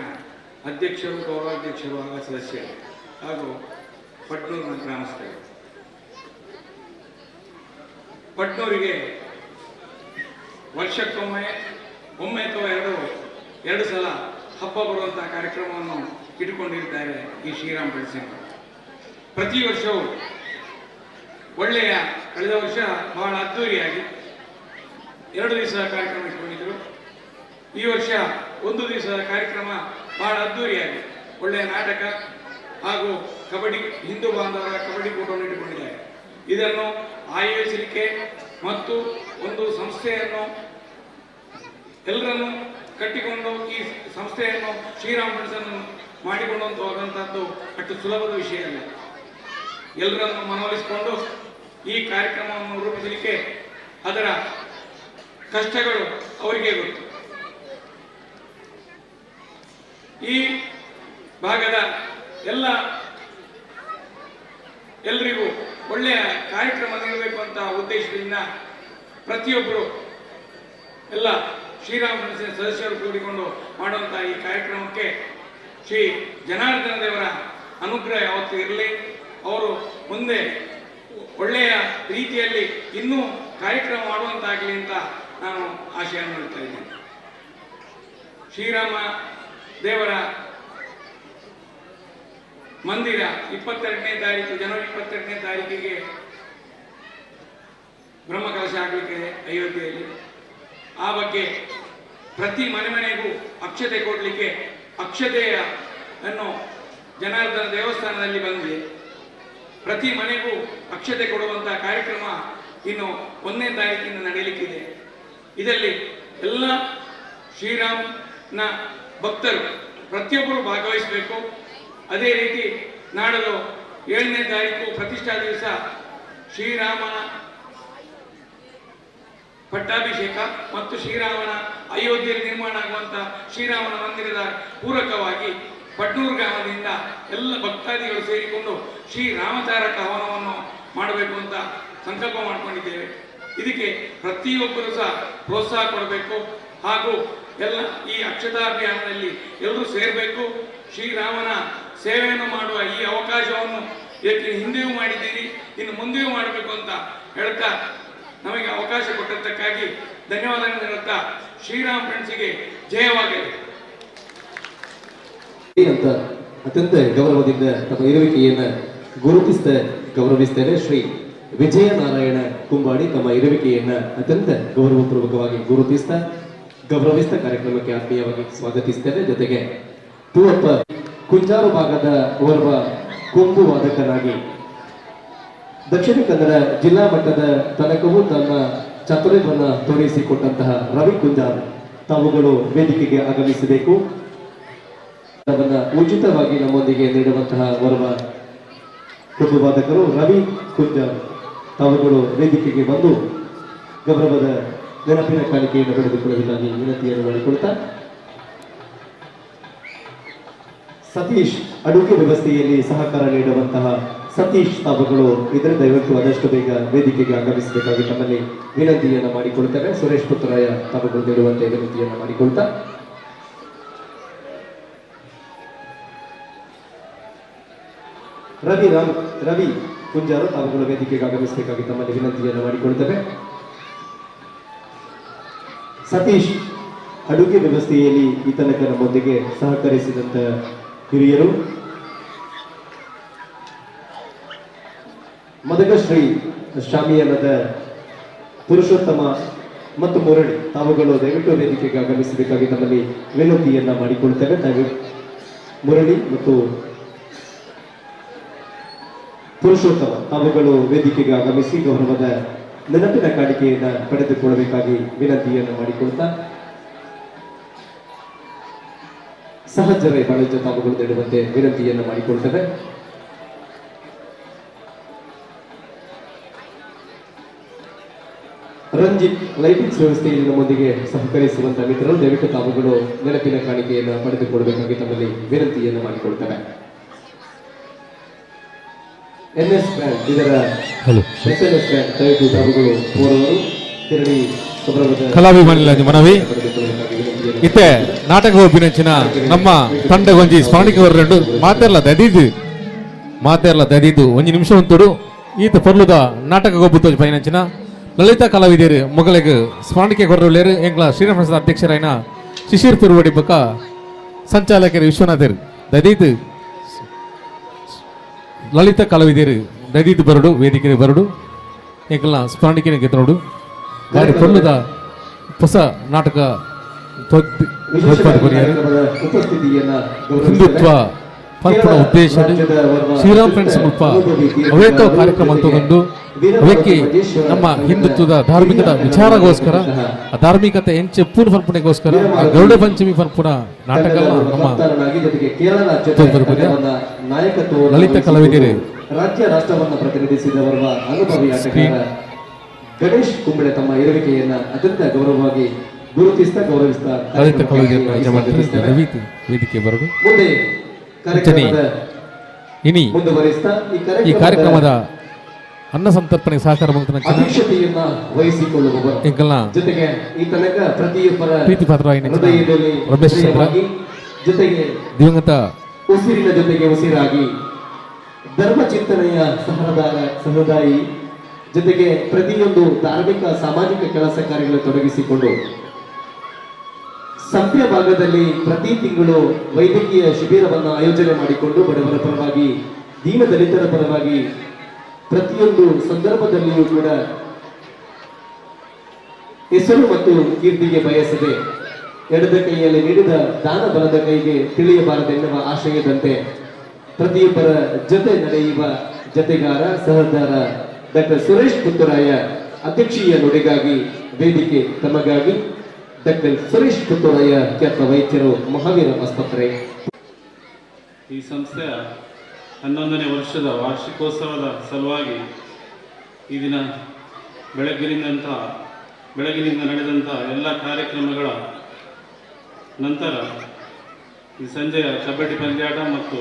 ಅಧ್ಯಕ್ಷರು, ಗೌರವಾಧ್ಯಕ್ಷರು ಹಾಗೂ ಸದಸ್ಯರು ಹಾಗೂ ಪಟ್ನೂರಿನ ಗ್ರಾಮಸ್ಥರು. ಪಟ್ನೂರಿಗೆ ವರ್ಷಕ್ಕೊಮ್ಮೆ ಅಥವಾ ಎರಡು ಸಲ ಹಬ್ಬ ಬರುವಂತಹ ಕಾರ್ಯಕ್ರಮವನ್ನು ಇಟ್ಟುಕೊಂಡಿರ್ತಾರೆ ಈ ಶ್ರೀರಾಮ್ ಫ್ರೆಂಡ್ಸ್. ಪ್ರತಿ ವರ್ಷವೂ ಒಳ್ಳೆಯ ಕಳೆದ ವರ್ಷ ಬಹಳ ಅದ್ದೂರಿಯಾಗಿ 2 ದಿವಸದ ಕಾರ್ಯಕ್ರಮ ಇಟ್ಕೊಂಡಿದ್ದರು. ಈ ವರ್ಷ 1 ದಿವಸದ ಕಾರ್ಯಕ್ರಮ ಬಹಳ ಅದ್ದೂರಿಯಾಗಿ ಒಳ್ಳೆಯ ನಾಟಕ ಹಾಗೂ ಕಬಡ್ಡಿ ಹಿಂದೂ ಬಾಂಧವರ ಕಬಡ್ಡಿ ಕೂಟವನ್ನು ಇಟ್ಟುಕೊಂಡಿದ್ದಾರೆ. ಇದನ್ನು ಆಯೋಜಿಸಲಿಕ್ಕೆ ಮತ್ತು ಒಂದು ಸಂಸ್ಥೆಯನ್ನು ಎಲ್ಲರನ್ನು ಕಟ್ಟಿಕೊಂಡು ಈ ಸಂಸ್ಥೆಯನ್ನು ಶ್ರೀರಾಮ್ ಫ್ರೆಂಡ್ಸ್ ಅನ್ನು ಮಾಡಿಕೊಂಡು ಹೋಗುವಂಥದ್ದು ಅಷ್ಟು ಸುಲಭದ ವಿಷಯ ಅಲ್ಲ. ಎಲ್ಲರನ್ನು ಮನವೊಲಿಸಿಕೊಂಡು ಈ ಕಾರ್ಯಕ್ರಮವನ್ನು ರೂಪಿಸಲಿಕ್ಕೆ ಅದರ ಕಷ್ಟಗಳು ಅವರಿಗೆ ಗೊತ್ತು. ಈ ಭಾಗದ ಎಲ್ಲರಿಗೂ ಒಳ್ಳೆಯ ಕಾರ್ಯಕ್ರಮ ನೀಡಬೇಕು ಅಂತ ಉದ್ದೇಶದಿಂದ ಪ್ರತಿಯೊಬ್ಬರು ಎಲ್ಲ ಶ್ರೀರಾಮ್ ಫ್ರೆಂಡ್ಸಿನ ಸದಸ್ಯರು ಕೂಡಿಕೊಂಡು ಮಾಡುವಂಥ ಈ ಕಾರ್ಯಕ್ರಮಕ್ಕೆ ಶ್ರೀ ಜನಾರ್ದನ ದೇವರ ಅನುಗ್ರಹ ಯಾವತ್ತೂ ಇರಲಿ. ಅವರು ಮುಂದೆ ಒಳ್ಳೆಯ ರೀತಿಯಲ್ಲಿ ಇನ್ನೂ ಕಾರ್ಯಕ್ರಮ ಮಾಡುವಂತಾಗಲಿ ಅಂತ ನಾನು ಆಶೆಯನ್ನು ಮಾಡ್ತಾ ಇದ್ದೇನೆ. ಶ್ರೀರಾಮ ದೇವರ ಮಂದಿರ 22ನೇ ತಾರೀಕು ಜನವರಿ 22ನೇ ತಾರೀಕಿಗೆ ಬ್ರಹ್ಮಕಲಶ ಆಗಲಿಕ್ಕೆ ಅಯೋಧ್ಯೆಯಲ್ಲಿ. ಆ ಬಗ್ಗೆ ಪ್ರತಿ ಮನೆಗೂ ಅಕ್ಷತೆ ಕೊಡಲಿಕ್ಕೆ ಅಕ್ಷತೆಯನ್ನು ಜನಾರ್ದನ ದೇವಸ್ಥಾನದಲ್ಲಿ ಬಂದಿದೆ. ಪ್ರತಿ ಮನೆಗೂ ಅಕ್ಷತೆ ಕೊಡುವಂತಹ ಕಾರ್ಯಕ್ರಮ ಇನ್ನು 1ನೇ ತಾರೀಕಿನಿಂದ ನಡೆಯಲಿಕ್ಕಿದೆ. ಇದರಲ್ಲಿ ಎಲ್ಲ ಶ್ರೀರಾಮನ ಭಕ್ತರು ಪ್ರತಿಯೊಬ್ಬರು ಭಾಗವಹಿಸಬೇಕು. ಅದೇ ರೀತಿ ನಾಡದು 7ನೇ ತಾರೀಕು ಪ್ರತಿಷ್ಠಾ ದಿವಸ ಶ್ರೀರಾಮನ ಪಟ್ಟಾಭಿಷೇಕ ಮತ್ತು ಶ್ರೀರಾಮನ ಅಯೋಧ್ಯೆಯಲ್ಲಿ ನಿರ್ಮಾಣ ಆಗುವಂಥ ಶ್ರೀರಾಮನ ಮಂದಿರದ ಪೂರಕವಾಗಿ padnoor ಗ್ರಾಮದಿಂದ ಎಲ್ಲ ಭಕ್ತಾದಿಗಳು ಸೇರಿಕೊಂಡು ಶ್ರೀರಾಮತಾರಕ ಹವನವನ್ನು ಮಾಡಬೇಕು ಅಂತ ಸಂಕಲ್ಪ ಮಾಡಿಕೊಂಡಿದ್ದೇವೆ. ಇದಕ್ಕೆ ಪ್ರತಿಯೊಬ್ಬರು ಸಹ ಪ್ರೋತ್ಸಾಹ ಕೊಡಬೇಕು. ಹಾಗೂ ಎಲ್ಲ ಈ ಅಕ್ಷತಾಭಿಯಾನದಲ್ಲಿ ಎಲ್ಲರೂ ಸೇರಬೇಕು. ಶ್ರೀರಾಮನ ಸೇವೆಯನ್ನು ಮಾಡುವ ಈ ಅವಕಾಶವನ್ನು ಏಕೆ ಹಿಂದೆಯೂ ಮಾಡಿದ್ದೀರಿ, ಇನ್ನು ಮುಂದೆಯೂ ಮಾಡಬೇಕು ಅಂತ ಹೇಳ್ತಾ ನಮಗೆ ಅವಕಾಶ ಕೊಟ್ಟದ್ದಕ್ಕಾಗಿ ಧನ್ಯವಾದಗಳನ್ನು ಹೇಳುತ್ತಾ ಶ್ರೀರಾಮ್ ಫ್ರೆಂಡ್ಸಿಗೆ ಜಯವಾಗಲಿ ಅಂತ ಅತ್ಯಂತ ಗೌರವದಿಂದ ತಮ್ಮ ಇರುವಿಕೆಯನ್ನು ಗುರುತಿಸಿದ ಗೌರವಿಸ್ತೇವೆ. ಶ್ರೀ ವಿಜಯನಾರಾಯಣ ಕುಂಬಾಡಿ ತಮ್ಮ ಇರುವಿಕೆಯನ್ನ ಅತ್ಯಂತ ಗೌರವಪೂರ್ವಕವಾಗಿ ಗೌರವಿಸ್ತಾ ಕಾರ್ಯಕ್ರಮಕ್ಕೆ ಆತ್ಮೀಯವಾಗಿ ಸ್ವಾಗತಿಸ್ತೇವೆ. ಜೊತೆಗೆ ತೂವಪ್ಪ ಕುಂಜಾರು ಭಾಗದ ಓರ್ವ ಕೊಂಬು ವಾದಕನಾಗಿ ದಕ್ಷಿಣ ಕನ್ನಡ ಜಿಲ್ಲಾ ಮಟ್ಟದ ತನಕವೂ ತನ್ನ ಚಾತುರ್ಯವನ್ನು ತೋರಿಸಿಕೊಟ್ಟಂತಹ ರವಿ ಕುಂಜಾರ್ ತಾವುಗಳು ವೇದಿಕೆಗೆ ಆಗಮಿಸಬೇಕು. ಉಚಿತವಾಗಿ ನಮ್ಮೊಂದಿಗೆ ನೀಡುವಂತಹ ಓರ್ವ ಕೊಂಬು ವಾದಕರು ರವಿ ಕುಂಜಾರ್ ತಾವುಗಳು ವೇದಿಕೆಗೆ ಬಂದು ಗೌರವದ ನೆನಪಿನ ಕಾಣಿಕೆಯನ್ನು ಪಡೆದುಕೊಳ್ಳುವುದಾಗಿ ವಿನಂತಿಯನ್ನು ಮಾಡಿಕೊಳ್ತಾ, ಸತೀಶ್ ಅಡುಗೆ ವ್ಯವಸ್ಥೆಯಲ್ಲಿ ಸಹಕಾರ ನೀಡುವಂತಹ ಸತೀಶ್ ತಾವುಗಳು ಇದರ ದಯವಿಟ್ಟು ಆದಷ್ಟು ಬೇಗ ವೇದಿಕೆಗೆ ಆಗಮಿಸಬೇಕಾಗಿ ತಮ್ಮಲ್ಲಿ ವಿನಂತಿಯನ್ನು ಮಾಡಿಕೊಳ್ತೇವೆ. ಸುರೇಶ್ ಪುತ್ತರಾಯ ತಾವುಗಳು ನೀಡುವಂತೆ ವಿನಂತಿಯನ್ನು ಮಾಡಿಕೊಳ್ತಾ, ರವಿ ಕುಂಜಾರು ತಾವುಗಳು ವೇದಿಕೆಗೆ ಆಗಮಿಸಬೇಕಾಗಿ ತಮ್ಮಲ್ಲಿ ವಿನಂತಿಯನ್ನು ಮಾಡಿಕೊಳ್ತೇವೆ. ಸತೀಶ್ ಅಡುಗೆ ವ್ಯವಸ್ಥೆಯಲ್ಲಿ ಈ ತನಕ ನಮ್ಮೊಂದಿಗೆ ಸಹಕರಿಸಿದಂತ ಹಿರಿಯರು, ಮದಗಶ್ರೀ ಶಾಮಿಯಾನದ ಪುರುಷೋತ್ತಮ ಮತ್ತು ಮುರಳಿ ತಾವುಗಳು ದಯವಿಟ್ಟು ವೇದಿಕೆಗೆ ಆಗಮಿಸಬೇಕಾಗಿ ತಮ್ಮಲ್ಲಿ ವಿನಂತಿಯನ್ನ ಮಾಡಿಕೊಳ್ತೇವೆ. ಮುರಳಿ ಮತ್ತು ಪುರುಷೋತ್ತಮ ತಾವುಗಳು ವೇದಿಕೆಗೆ ಆಗಮಿಸಿ ಗೌರವದ ನೆನಪಿನ ಕಾಣಿಕೆಯನ್ನು ಪಡೆದುಕೊಳ್ಳಬೇಕಾಗಿ ವಿನಂತಿಯನ್ನು ಮಾಡಿಕೊಳ್ತಾ, ಸಹಜರೇ ಬಾಳಿಜ್ಯ ತಾವುಗಳು ನೀಡುವಂತೆ ವಿನಂತಿಯನ್ನು ಮಾಡಿಕೊಳ್ತೇವೆ. ರಂಜಿತ್ ಲೈಟಿಂಗ್ಸ್ ವ್ಯವಸ್ಥೆಯಲ್ಲಿ ನಮ್ಮೊಂದಿಗೆ ಸಹಕರಿಸುವಂತಹ ಮಿತ್ರರು ದಯವಿಟ್ಟು ತಾವುಗಳು ನೆನಪಿನ ಕಾಣಿಕೆಯನ್ನು ಪಡೆದುಕೊಳ್ಳಬೇಕಾಗಿ ತಮ್ಮಲ್ಲಿ ವಿನಂತಿಯನ್ನು ಮಾಡಿಕೊಳ್ತೇವೆ. ಎನ್ಎಸ್ ಬ್ಯಾಂಡ್ ಇದರ ಎಸ್ಎನ್ಎಸ್ ಬ್ಯಾಂಡ್ ದಯವಿಟ್ಟು ತಾವುಗಳು ಓರ್ವರು ತೆರಳಿ ಕಲಾಭಿಮಾನಿಗಳ ಮನವಿ ಇತ್ತೆ ನಾಟಕ ಒಪ್ಪಿನಂಚಿನ ನಮ್ಮ ತಂಡಗೊಂಜಿ ಸ್ಮರಣಿಕೆ ಹೊರಡು ಮಾತೆರ್ಲ ದದಿದು 1 ನಿಮಿಷ ಉಂಟುಡು ಈತ ಪರ್ಲುದ ನಾಟಕ ಗೊಬ್ಬುತ್ತ ಪೈನಂಚಿನ ಲಲಿತಾ ಕಲಾವಿದರು ಮೊಗಲಿಗೆ ಸ್ಮರಣಿಕೆ ಹೊರಲೇರು ಎಂಗ್ಲ ಶ್ರೀರಾಮ್ ಫ್ರೆಂಡ್ಸ್ ಅಧ್ಯಕ್ಷರಾಯಿನ ಶಿಶಿರ್ ತುರುವಡಿ ಬಕ್ಕ ಸಂಚಾಲಕರು ವಿಶ್ವನಾಥರ್ ದದೀತ್ ಲಲಿತಾ ಕಲಾವಿದರು ದದೀತ್ ಬರಡು ವೇದಿಕೆ ಬರಡು ಎಂಕಲ್ನ ಸ್ಮರಣಿಕೆ ಗೆದ್ದನೋಡು ಬಾರಿ ಪೊಲ್ಲುದ ಹೊಸ ನಾಟಕ ಹಿಂದುತ್ವ ಪಂಪುನ ಉದ್ದೇಶ ಶ್ರೀರಾಮ್ ಫ್ರೆಂಡ್ಸ್ ಮುಲ್ಪ ಅವೇಕ ಕಾರ್ಯಕ್ರಮ ಅಂತಂದು ಅವಕ್ಕೆ ನಮ್ಮ ಹಿಂದುತ್ವದ ಧಾರ್ಮಿಕದ ವಿಚಾರಗೋಸ್ಕರ ಆ ಧಾರ್ಮಿಕತೆ ಎಂಚೆ ಪೂರ್ಣ ಪಂಪುನೆಗೋಸ್ಕರ ಆ ಗರುಡ ಪಂಚಮಿ ಪಂಪುನ ನಾಟಕ ನಮ್ಮ ಲಲಿತ ಕಲಾವಿದರು ರಾಜ್ಯ ರಾಷ್ಟ್ರವನ್ನು ಪ್ರತಿನಿಧಿಸಿದವರ ಅನುಭವಿ ಆಟಗಾರ ಗಣೇಶ್ ಕುಂಬಳೆ ತಮ್ಮ ಇರುವಿಕೆಯನ್ನ ಅತ್ಯಂತ ಗೌರವವಾಗಿ ಗುರುತಿಸ್ತಾ ಗೌರವಿಸ್ತಾ ಲಲಿತ ಕಲಾವಿದರು ವೇದಿಕೆ ಬರಡು ಮುಂದೆ ಕಾರ್ಯಕ್ರಮದ ಇನಿ ಮುಂದುವರಿಸ್ತಾ ಈ ಕಾರ್ಯಕ್ರಮದ ಅನ್ನ ಸಂತರ್ಪಣೆ ಸಹಕಾರ ಅಧ್ಯಕ್ಷತೆಯನ್ನ ವಹಿಸಿಕೊಳ್ಳುವವರು ಜೊತೆಗೆ ಈ ತನಕ ಪ್ರತಿಯೊಬ್ಬರ ಪ್ರೀತಿ ಪಾತ್ರವಾಗಿ ರಮೇಶ್ ಚಂದ್ರ ಜೊತೆಗೆ ದಿವಂಗತ ಉಸಿರಿನ ಜೊತೆಗೆ ಉಸಿರಾಗಿ ಧರ್ಮ ಚಿಂತನೆಯ ಸಹದಾಯಿ ಜೊತೆಗೆ ಪ್ರತಿಯೊಂದು ಧಾರ್ಮಿಕ ಸಾಮಾಜಿಕ ಕೆಲಸ ಕಾರ್ಯಗಳು ತೊಡಗಿಸಿಕೊಂಡು ಸಭ್ಯ ಭಾಗದಲ್ಲಿ ಪ್ರತಿ ತಿಂಗಳು ವೈದ್ಯಕೀಯ ಶಿಬಿರವನ್ನು ಆಯೋಜನೆ ಮಾಡಿಕೊಂಡು ಬಡವರ ಪರವಾಗಿ ದೀನ ದಲಿತರ ಪರವಾಗಿ ಪ್ರತಿಯೊಂದು ಸಂದರ್ಭದಲ್ಲಿಯೂ ಕೂಡ ಹೆಸರು ಮತ್ತು ಕೀರ್ತಿಗೆ ಬಯಸದೆ ಎಡದ ಕೈಯಲ್ಲಿ ನೀಡಿದ ದಾನ ಬಲದ ಕೈಗೆ ತಿಳಿಯಬಾರದೆನ್ನುವ ಆಶಯದಂತೆ ಪ್ರತಿಯೊಬ್ಬರ ಜೊತೆ ನಡೆಯುವ ಜತೆಗಾರ ಸಹಕಾರ ಡಾಕ್ಟರ್ ಸುರೇಶ್ ಪುತ್ತೂರಾಯ ಅಧ್ಯಕ್ಷೀಯ ನುಡಿಗಾಗಿ ವೇದಿಕೆ ತಮಗಾಗಿ ಡಾಕ್ಟರ್ ಸುರೇಶ್ ಪುತ್ತೂರಾಯ ಖ್ಯಾತ ವೈದ್ಯರು ಮಹಾವೀರ ಆಸ್ಪತ್ರೆ. ಈ ಸಂಸ್ಥೆಯ 11ನೇ ವರ್ಷದ ವಾರ್ಷಿಕೋತ್ಸವದ ಸಲುವಾಗಿ ಈ ದಿನ ಬೆಳಗಿನಿಂದ ನಡೆದಂಥ ಎಲ್ಲ ಕಾರ್ಯಕ್ರಮಗಳ ನಂತರ ಈ ಸಂಜೆಯ ಕಬಡ್ಡಿ ಪಂದ್ಯಾಟ ಮತ್ತು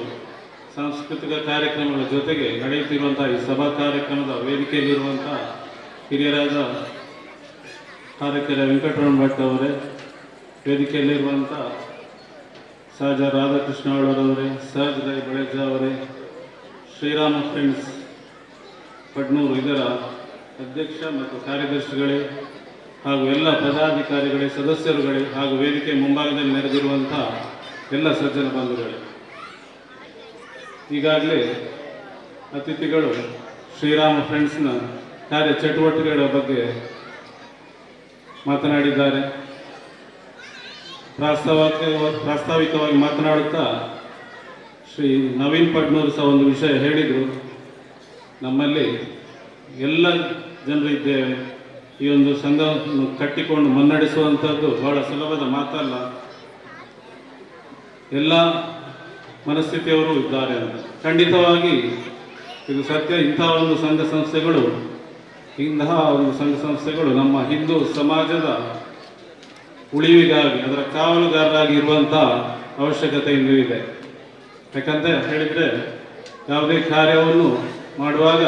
ಸಾಂಸ್ಕೃತಿಕ ಕಾರ್ಯಕ್ರಮಗಳ ಜೊತೆಗೆ ನಡೆಯುತ್ತಿರುವಂಥ ಈ ಸಭಾ ಕಾರ್ಯಕ್ರಮದ ವೇದಿಕೆಯಲ್ಲಿರುವಂಥ ಹಿರಿಯರಾದ ಕಾರ್ಯಕ್ರಮ ವೆಂಕಟರಮಣ ಭಟ್ ಅವರೇ, ವೇದಿಕೆಯಲ್ಲಿರುವಂಥ ಸಹಜ ರಾಧಾಕೃಷ್ಣ ಅವರವರೇ, ಸಹಜ ಬಳೆಜ ಅವರೇ, ಶ್ರೀರಾಮ ಫ್ರೆಂಡ್ಸ್ ಪಡ್ನೂರು ಇದರ ಅಧ್ಯಕ್ಷ ಮತ್ತು ಕಾರ್ಯದರ್ಶಿಗಳೇ ಹಾಗೂ ಎಲ್ಲ ಪದಾಧಿಕಾರಿಗಳೇ, ಸದಸ್ಯರುಗಳೇ ಹಾಗೂ ವೇದಿಕೆ ಮುಂಭಾಗದಲ್ಲಿ ನೆರೆದಿರುವಂಥ ಎಲ್ಲ ಸಜ್ಜನ ಬಂಧುಗಳೇ, ಈಗಾಗಲೇ ಅತಿಥಿಗಳು ಶ್ರೀರಾಮ ಫ್ರೆಂಡ್ಸ್ನ ಕಾರ್ಯ ಚಟುವಟಿಕೆಗಳ ಬಗ್ಗೆ ಮಾತನಾಡಿದ್ದಾರೆ. ಪ್ರಾಸ್ತಾವಿಕವಾಗಿ ಮಾತನಾಡುತ್ತಾ ಶ್ರೀ ನವೀನ್ ಪಡ್ನೂರ್ ಸಹ ಒಂದು ವಿಷಯ ಹೇಳಿದರು. ನಮ್ಮಲ್ಲಿ ಎಲ್ಲ ಜನರು ಇದ್ದೇವೆ, ಈ ಒಂದು ಸಂಘವನ್ನು ಕಟ್ಟಿಕೊಂಡು ಮುನ್ನಡೆಸುವಂಥದ್ದು ಬಹಳ ಸುಲಭದ ಮಾತಲ್ಲ, ಎಲ್ಲ ಮನಸ್ಥಿತಿಯವರು ಇದ್ದಾರೆ ಅಂತ. ಖಂಡಿತವಾಗಿ ಇದು ಸತ್ಯ. ಇಂತಹ ಒಂದು ಸಂಘ ಸಂಸ್ಥೆಗಳು ನಮ್ಮ ಹಿಂದೂ ಸಮಾಜದ ಉಳಿವಿಗಾಗಿ, ಅದರ ಕಾವಲುಗಾರರಾಗಿ ಇರುವಂಥ ಅವಶ್ಯಕತೆ ಇನ್ನೂ ಇದೆ. ಯಾಕಂತ ಹೇಳಿದರೆ ಯಾವುದೇ ಕಾರ್ಯವನ್ನು ಮಾಡುವಾಗ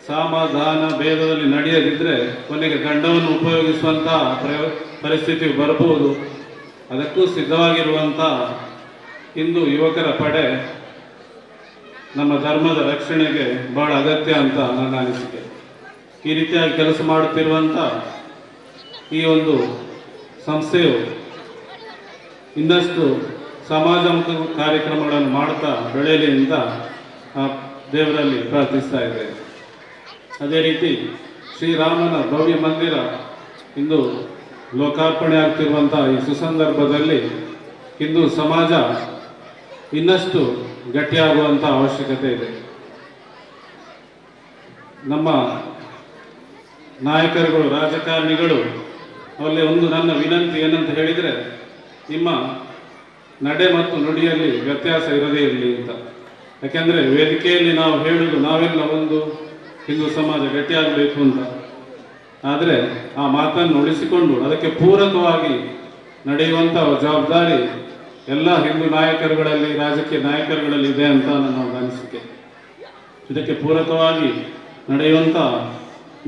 ಸಮಾಧಾನ ಭೇದದಲ್ಲಿ ನಡೆಯದಿದ್ದರೆ ಕೊನೆಗೆ ದಂಡವನ್ನು ಉಪಯೋಗಿಸುವಂಥ ಪರಿಸ್ಥಿತಿ ಬರಬಹುದು. ಅದಕ್ಕೂ ಸಿದ್ಧವಾಗಿರುವಂಥ ಹಿಂದೂ ಯುವಕರ ಪಡೆ ನಮ್ಮ ಧರ್ಮದ ರಕ್ಷಣೆಗೆ ಬಹಳ ಅಗತ್ಯ ಅಂತ ನನ್ನ ಅನಿಸಿಕೆ. ಈ ರೀತಿಯಾಗಿ ಕೆಲಸ ಮಾಡುತ್ತಿರುವಂಥ ಈ ಒಂದು ಸಂಸ್ಥೆಯು ಇನ್ನಷ್ಟು ಸಮಾಜಮುಖ ಕಾರ್ಯಕ್ರಮಗಳನ್ನು ಮಾಡ್ತಾ ಬೆಳೆಯಲಿ ಅಂತ ದೇವರಲ್ಲಿ ಪ್ರಾರ್ಥಿಸ್ತಾ ಇದ್ದೇನೆ. ಅದೇ ರೀತಿ ಶ್ರೀರಾಮನ ಭವ್ಯ ಮಂದಿರ ಇಂದು ಲೋಕಾರ್ಪಣೆ ಆಗ್ತಿರುವಂಥ ಈ ಸುಸಂದರ್ಭದಲ್ಲಿ ಹಿಂದೂ ಸಮಾಜ ಇನ್ನಷ್ಟು ಗಟ್ಟಿಯಾಗುವಂಥ ಅವಶ್ಯಕತೆ ಇದೆ. ನಮ್ಮ ನಾಯಕರುಗಳು, ರಾಜಕಾರಣಿಗಳು ಅವರಲ್ಲಿ ಒಂದು ನನ್ನ ವಿನಂತಿ ಏನಂತ ಹೇಳಿದರೆ, ನಿಮ್ಮ ನಡೆ ಮತ್ತು ನುಡಿಯಲ್ಲಿ ವ್ಯತ್ಯಾಸ ಇರದೇ ಇರಲಿ ಅಂತ. ಯಾಕೆಂದರೆ ವೇದಿಕೆಯಲ್ಲಿ ನಾವು ಹೇಳುವುದು ನಾವೆಲ್ಲ ಒಂದು ಹಿಂದೂ ಸಮಾಜ ಗಟ್ಟಿಯಾಗಬೇಕು ಅಂತ. ಆದರೆ ಆ ಮಾತನ್ನು ಉಳಿಸಿಕೊಂಡು ಅದಕ್ಕೆ ಪೂರಕವಾಗಿ ನಡೆಯುವಂಥ ಜವಾಬ್ದಾರಿ ಎಲ್ಲ ಹಿಂದೂ ನಾಯಕರುಗಳಲ್ಲಿ, ರಾಜಕೀಯ ನಾಯಕರುಗಳಲ್ಲಿ ಇದೆ ಅಂತ ನನ್ನ ಒಂದು ಅನಿಸಿಕೆ. ಇದಕ್ಕೆ ಪೂರಕವಾಗಿ ನಡೆಯುವಂಥ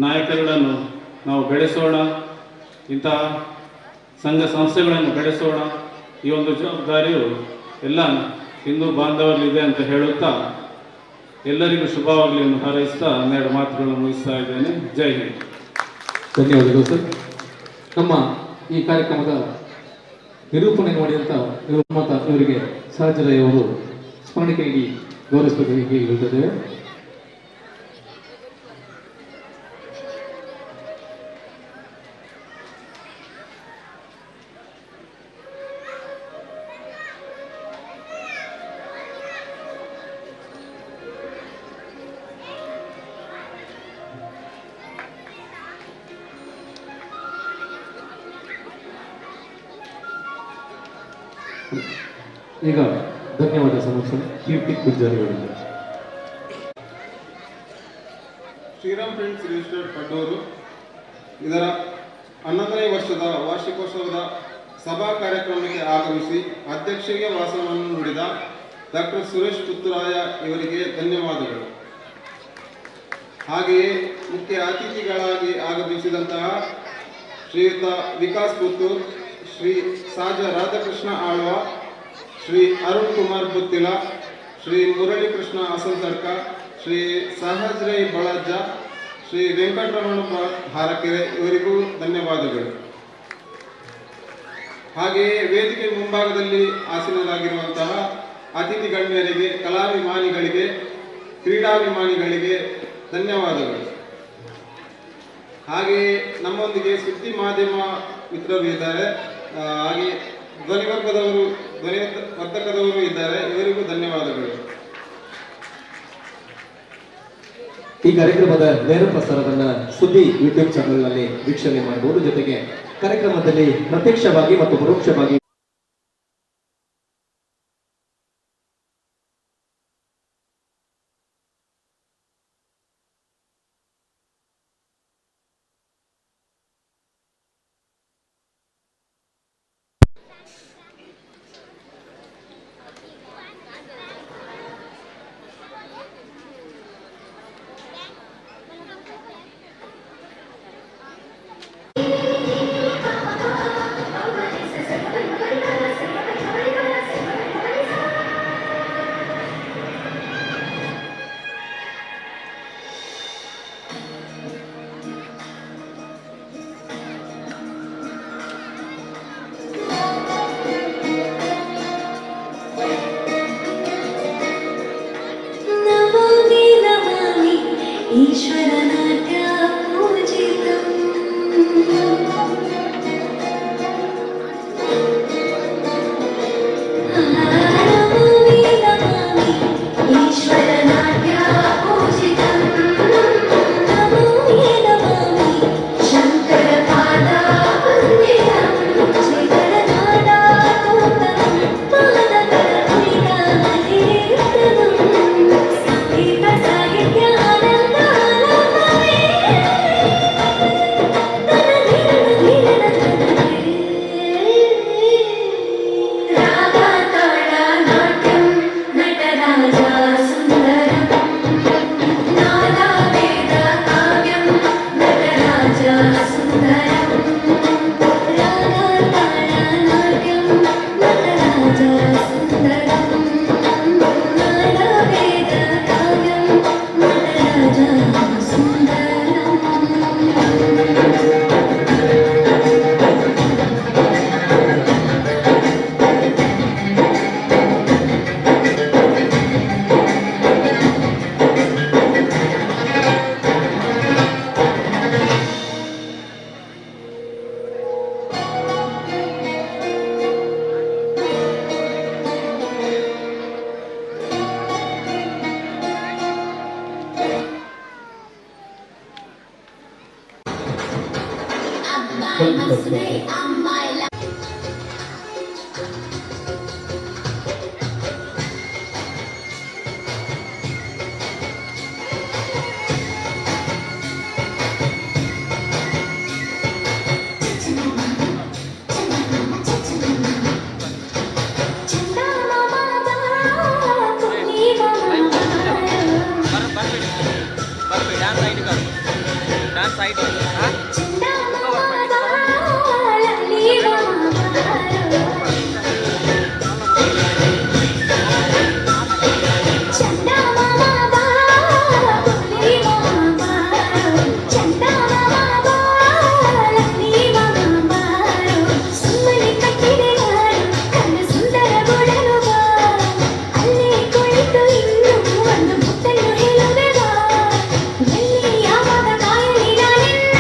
ನಾಯಕರುಗಳನ್ನು ನಾವು ಬೆಳೆಸೋಣ, ಇಂತಹ ಸಂಘ ಸಂಸ್ಥೆಗಳನ್ನು ಬೆಳೆಸೋಣ. ಈ ಒಂದು ಜವಾಬ್ದಾರಿಯು ಎಲ್ಲ ಹಿಂದೂ ಬಾಂಧವರಲ್ಲಿದೆ ಅಂತ ಹೇಳುತ್ತಾ ಎಲ್ಲರಿಗೂ ಶುಭವಾಗಲಿ ಎಂದು ಹಾರೈಸ್ತಾ 12 ಮಾತುಗಳನ್ನು ಮುಗಿಸ್ತಾ ಇದ್ದೇನೆ. ಜೈ ಹಿಂದ್. ಧನ್ಯವಾದಗಳು ಸರ್. ನಮ್ಮ ಈ ಕಾರ್ಯಕ್ರಮದ ನಿರೂಪಣೆ ಮಾಡಿದಂಥ ಇವರಿಗೆ ಸಹಜರಯ್ಯವರು ಸ್ಮರಣಿಕೆಯಾಗಿ ಗೌರವಿಸಬೇಕಾಗಿ ಹೇಳ್ತಿದ್ದೇವೆ. ಈಗ ಧನ್ಯವಾದ ಸಮರ್ಪಣೆ ಕೀರ್ತಿ ಪೂಜಾರಿಯವರಿಗೆ. ಶ್ರೀರಾಮ್ ಫ್ರೆಂಡ್ಸ್ ರಿಜಿಸ್ಟರ್ಡ್ ಪಡ್ಡೂರು ಇದರ 11ನೇ ವರ್ಷದ ವಾರ್ಷಿಕೋತ್ಸವದ ಸಭಾ ಕಾರ್ಯಕ್ರಮಕ್ಕೆ ಆಗಮಿಸಿ ಅಧ್ಯಕ್ಷರಿಗೆ ಭಾಷಣವನ್ನು ನುಡಿದ ಡಾಕ್ಟರ್ ಸುರೇಶ್ ಪುತ್ತೂರಾಯ ಇವರಿಗೆ ಧನ್ಯವಾದಗಳು. ಹಾಗೆಯೇ ಮುಖ್ಯ ಅತಿಥಿಗಳಾಗಿ ಆಗಮಿಸಿದಂತಹ ಶ್ರೀಯುತ ವಿಕಾಸ್ ಪುತ್ತೂರ್, ಶ್ರೀ ಸಾಜ ರಾಧಾಕೃಷ್ಣ ಆಳ್ವ, ಶ್ರೀ ಅರುಣ್ ಕುಮಾರ್ ಪುತ್ತಿಲ, ಶ್ರೀ ಮುರಳೀಕೃಷ್ಣ ಅಸಂಸಡ್ಕ, ಶ್ರೀ ಸಹಜ್ರೈ ಬಳಜ್ಜ, ಶ್ರೀ ವೆಂಕಟರಮಣ ಹಾರಕೆರೆ ಇವರಿಗೂ ಧನ್ಯವಾದಗಳು. ಹಾಗೆಯೇ ವೇದಿಕೆ ಮುಂಭಾಗದಲ್ಲಿ ಆಸೀನರಾಗಿರುವಂತಹ ಅತಿಥಿ ಗಣ್ಯರಿಗೆ, ಕಲಾಭಿಮಾನಿಗಳಿಗೆ, ಕ್ರೀಡಾಭಿಮಾನಿಗಳಿಗೆ ಧನ್ಯವಾದಗಳು. ಹಾಗೆಯೇ ನಮ್ಮೊಂದಿಗೆ ಸುದ್ದಿ ಮಾಧ್ಯಮ ಮಿತ್ರರು ಇದ್ದಾರೆ, ಹಾಗೆ ಧ್ವನಿವರ್ಧಕದವರು ಇದ್ದಾರೆ, ಇವರಿಗೂ ಧನ್ಯವಾದಗಳು. ಈ ಕಾರ್ಯಕ್ರಮದ ನೇರ ಪ್ರಸಾರವನ್ನ ಸುದ್ದಿ ಯೂಟ್ಯೂಬ್ ಚಾನೆಲ್ನಲ್ಲಿ ವೀಕ್ಷಣೆ ಮಾಡಬಹುದು. ಜೊತೆಗೆ ಕಾರ್ಯಕ್ರಮದಲ್ಲಿ ಪ್ರತ್ಯಕ್ಷವಾಗಿ ಮತ್ತು ಪರೋಕ್ಷವಾಗಿ ಯಾವಾಗ ಕಾಯಲಿ ನಾನಿನ್ನ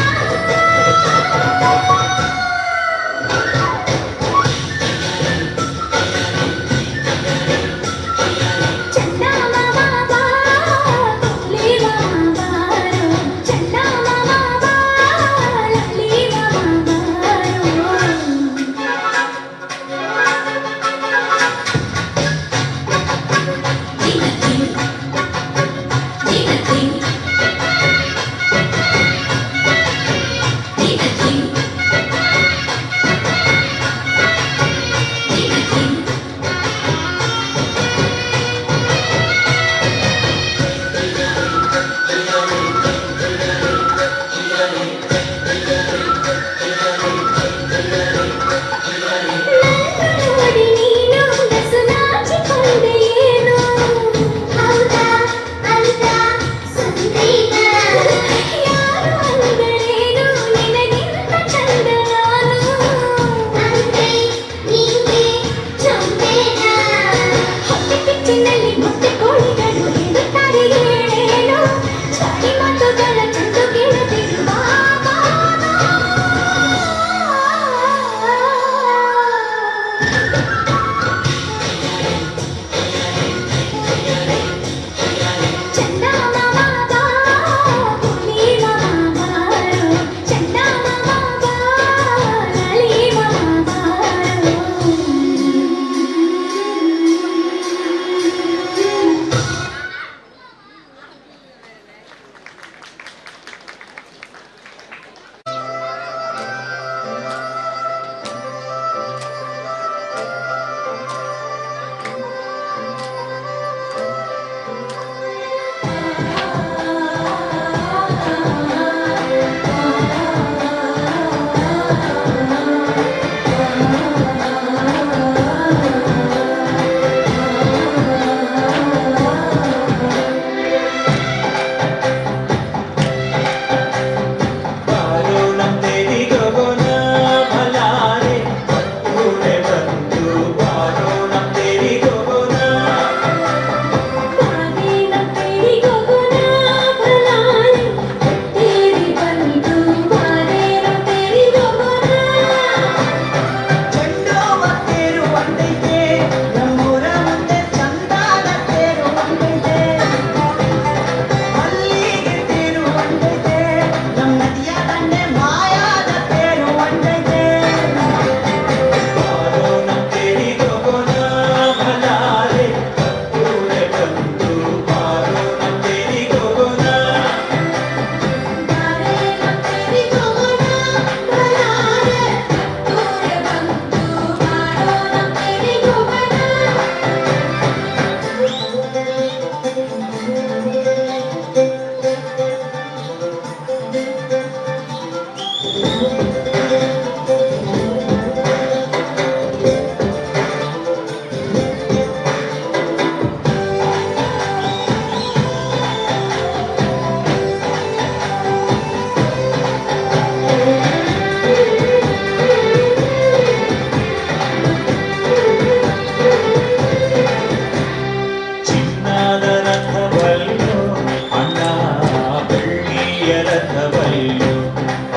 ಬಲ್ಲು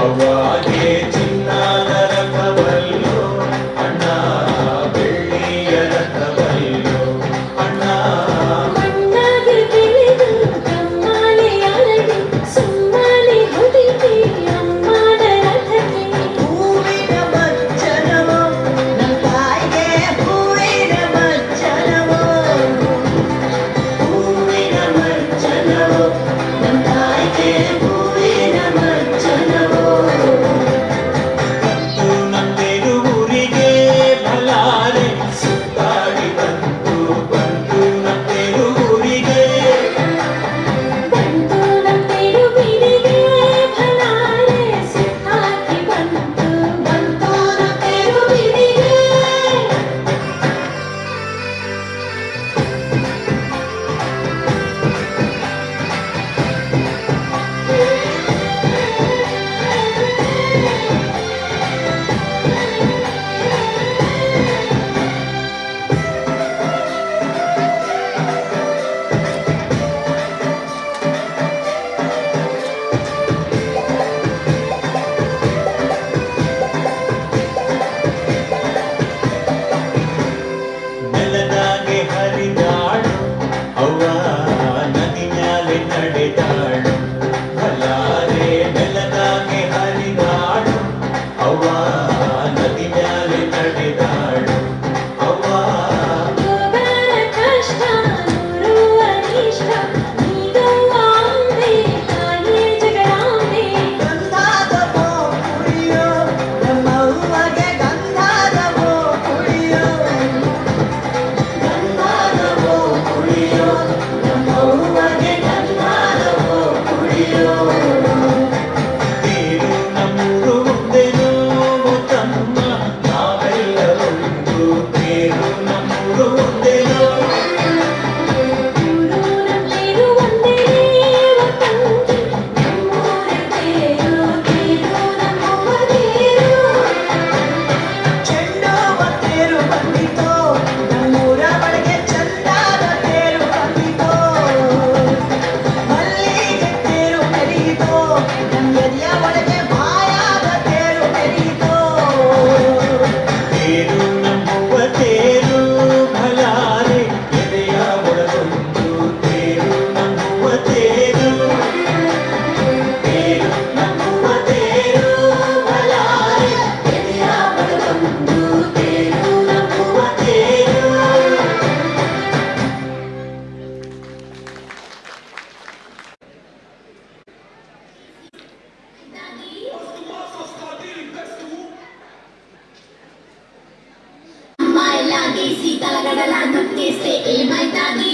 ಅವಾಗೆ ಚಿನ್ನದ ರಥ ಬಲ್ಲು ಅಣ್ಣ ಬೆಳ್ಳಿಯ ರಥ ಬಲ್ಲು ಅಣ್ಣ ಮಣ್ಣಾಗಿ ಬೆಳೆದು ಕಮ್ಮಾಲೆ ಅರಳಿ ಸುಮ್ಮನೆ ಹೊದಿಕೆ ಅಮ್ಮನ ರಥಕ್ಕೆ ಹೂವಿನ ಮಜ್ಜನವೋ ನಮ್ಮ ತಾಯಿಗೆ ಹೂವಿನ ಮಜ್ಜನವೋ ಹೂವಿನ ಮಜ್ಜನವೋ ನಮ್ಮ ತಾಯಿಗೆ ಹೂವಿನ ಮಜ್ಜನವೋ ಬಂತು ನಮ್ಮೆರು ಊರಿಗೆ ಬಲಾರೆ ಸುತ್ತಾಡಿ ಬಂತು ನಮ್ಮೆರು ಊರಿಗೆ ಬಂತು ನಮ್ಮೆರು ಬೀದಿಗೆ ಭಲಾರೆ ಸುತ್ತಾಕಿ ಬಂತು ನಮ್ಮೆರು ಬೀದಿಗೆ ನೆಲದಾಗೆ ಹರಿದಾಳು ಅವ್ವ ನದಿ ಮ್ಯಾಲೆ ನಡೆದಾಳು ಬಲಾರೆ ನೆಲದಾಗೆ ಹರಿದಾಳು ಅವ್ವ ನದಿ ಮ್ಯಾಲೆ ನಡೆದಾಳು ಅವ್ವ ಒಬ್ಬರ ಕಷ್ಟ ನೂರುವ ಇಷ್ಟ ನೀಡುವ ಅಂಬೆ ತಾಯಿಯ ಜಗದಾಂಬೆ ಗಂಧಾದವೋ ಕುಡಿಯೋ ನಮ್ಮವ್ವಗೆ ಗಂಧಾದವೋ ಕುಡಿಯೋ ಗಂಧಾದವೋ ಕುಡಿಯೋ ನಮ್ಮವ್ವಗೆ ಗಂಧಾದವೋ ಕುಡಿಯೋ ತೇರು ನಮ್ಮೂರು ಮುಂದೆನೋ ತಮ್ಮ ನಾವೆಲ್ಲ ಒಂದು ತೇರು ನಮ್ಮೂರು ಮುಂದೆನೋ ಊರು ನಮ್ಮೇರು ಒಂದೇ ಒತ್ತಂಗಿ ನಮ್ಮೂರ ತೇರು ನಮ್ಮವ್ವ ತೇರು ಚೆಂಡವ ತೇರು ಬಂದಿತೋ ನಮ್ಮೂರ ಒಳಗೆ ಚಂದಾದ ತೇರು ಬಂದಿತೋ ಮಲ್ಲಿಗೆ ತೇರು ಮೆರೆಯಿತೋ ನಮ್ಮ ಎದೆಯ ಒಳಗೆ ಮಾಯಾದ ತೇರು ಮೆರೆಯಿತೋ ತೇರು ನಮ್ಮವ್ವ ತೇರು ಬಲಾರೆ ಎದೆಯ ಒಳಗೊಂದು ತೇರು ನಮ್ಮವ್ವ ತೇರು ತೇರು ನಮ್ಮವ್ವ ತೇರು ಬಲಾರೆ ಎದೆಯ ಒಳಗೊಂದು ತೇರು ನಮ್ಮವ್ವ ತೇರು My lagi sita la gadala nukke se my daddy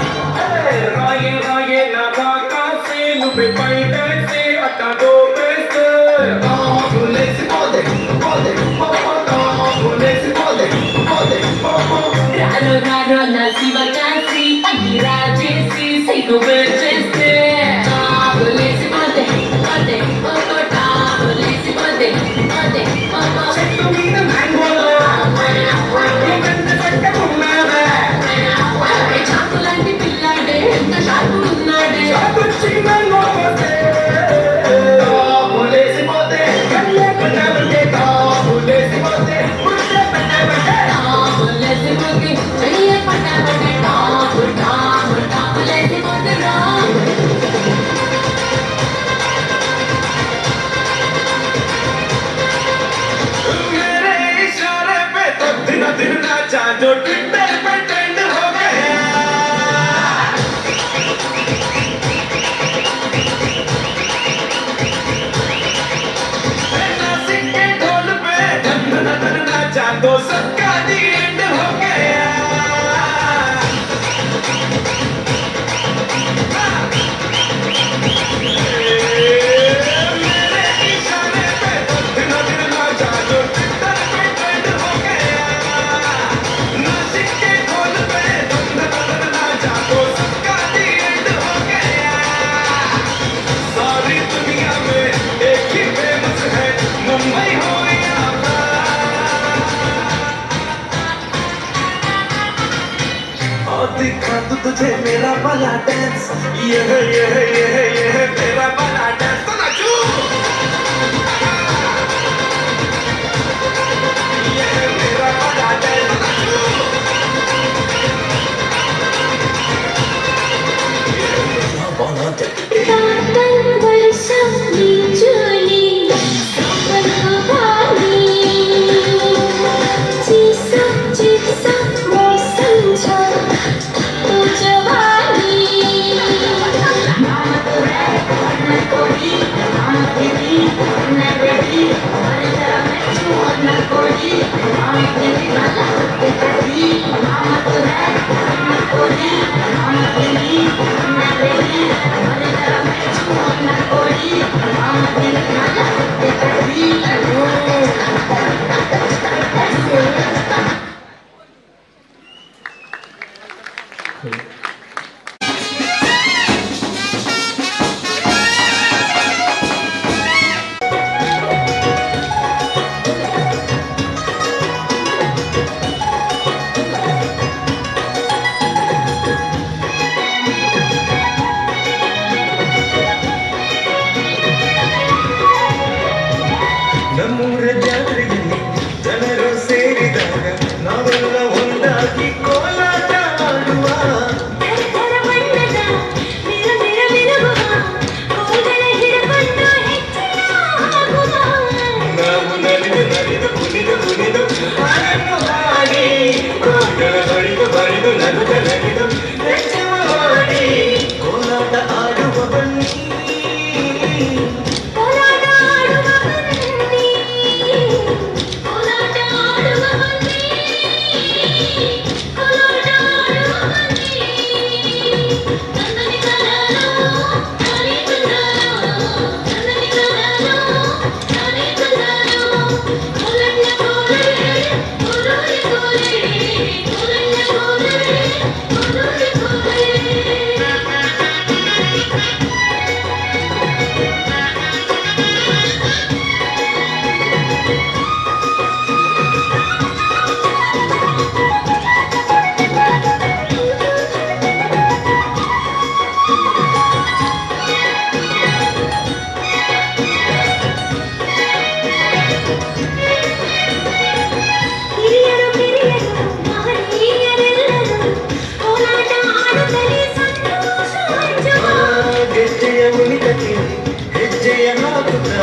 राये राये ना राका से नुबे पैदे से अटा दो पैसे भूले से बोले पापा भूले से बोले पापा raro raro nasi vakasi agiraje si seigo berjeste tabule se pode popo tabule se pode popo చెట్టు మీద మ్యాంగోలో ఎంత చెట్ట ఉన్నదా చాకులాంటి పిల్లాడే ఎంత షార్పు ఉన్నాడే చిన్న నోటే భూలే से बोले కన్నే కన్నే భూలే से बोले ముట్టే పట్టే tabule se pode చడియే పట్ట పట్టే tabule se pode मेरे इशारे पे तो दिन दिन नाचा जो ट्विटर पे ट्रेंड हो गया तुझे मेरा वाला डांस ये मेरा वाला डांस तो नाचू ये मेरा वाला डांस तो नाचू ನಮ್ಮೂರ ಜಾತ್ರೆಯಲ್ಲಿ ಜನರು ಸೇರಿದಾಗ ನಾವೆಲ್ಲ ಒಂದಾಗಿ ಕೋಲಾಟ ಆಡುವ ನಾವು ನಲಿದು ನಲಿದು ಕುಣಿದು ಕುಣಿದು ಹಾಡನ್ನು ಹಾಡಿ ಕೋಟಳ ಬಳಿದು ಬಳಿದು ನಗುತ್ತ ನಲಿದು ನೃತ್ಯವ ಮಾಡಿ ಕೋಲಾಟ ಆಡುವ ಬನ್ನಿ ಹೆಜ್ಜೆಯ ಹಾಕುತ್ತ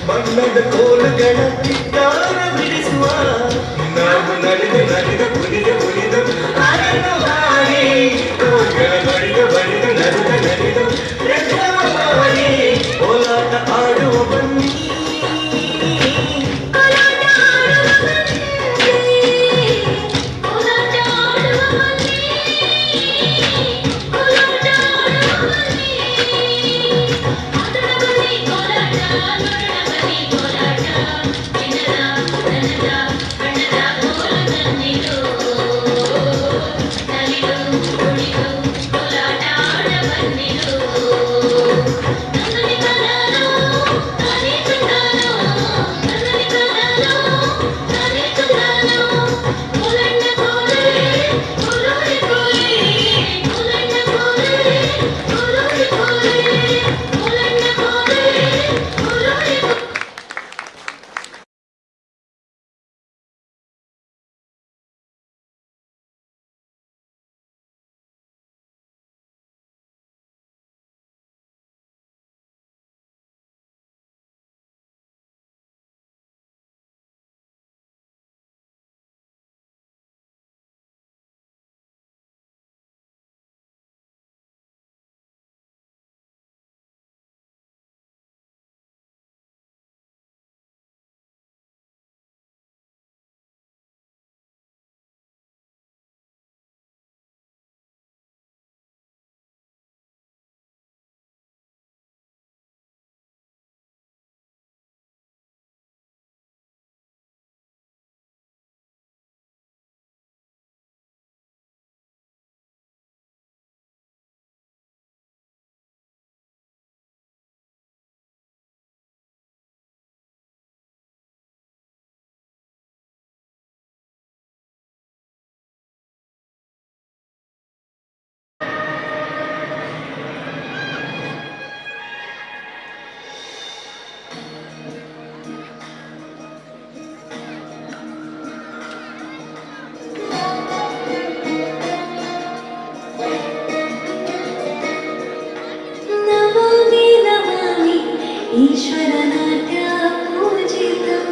ಬಣ್ಣದ ಕೋಲುಗಳ ಚಿತ್ತಾರ ಬಿಡಿಸುವ ನಾವು ನಲಿದು ನಲಿದು ಕುಣಿದು ಕುಣಿದು ಹಾಡನ್ನು ಹಾಡಿ ಕೋಲುಗಳ ಬಡಿದು ಬಡಿದು ನಲಿದು ನಲಿದು ನೃತ್ಯವ ಮಾಡಿ ಕೋಲಾಟ ಆಡುವ ಬನ್ನಿ ಈಶ್ವರನಾಟ್ಯ ಪೂಜಿತಂ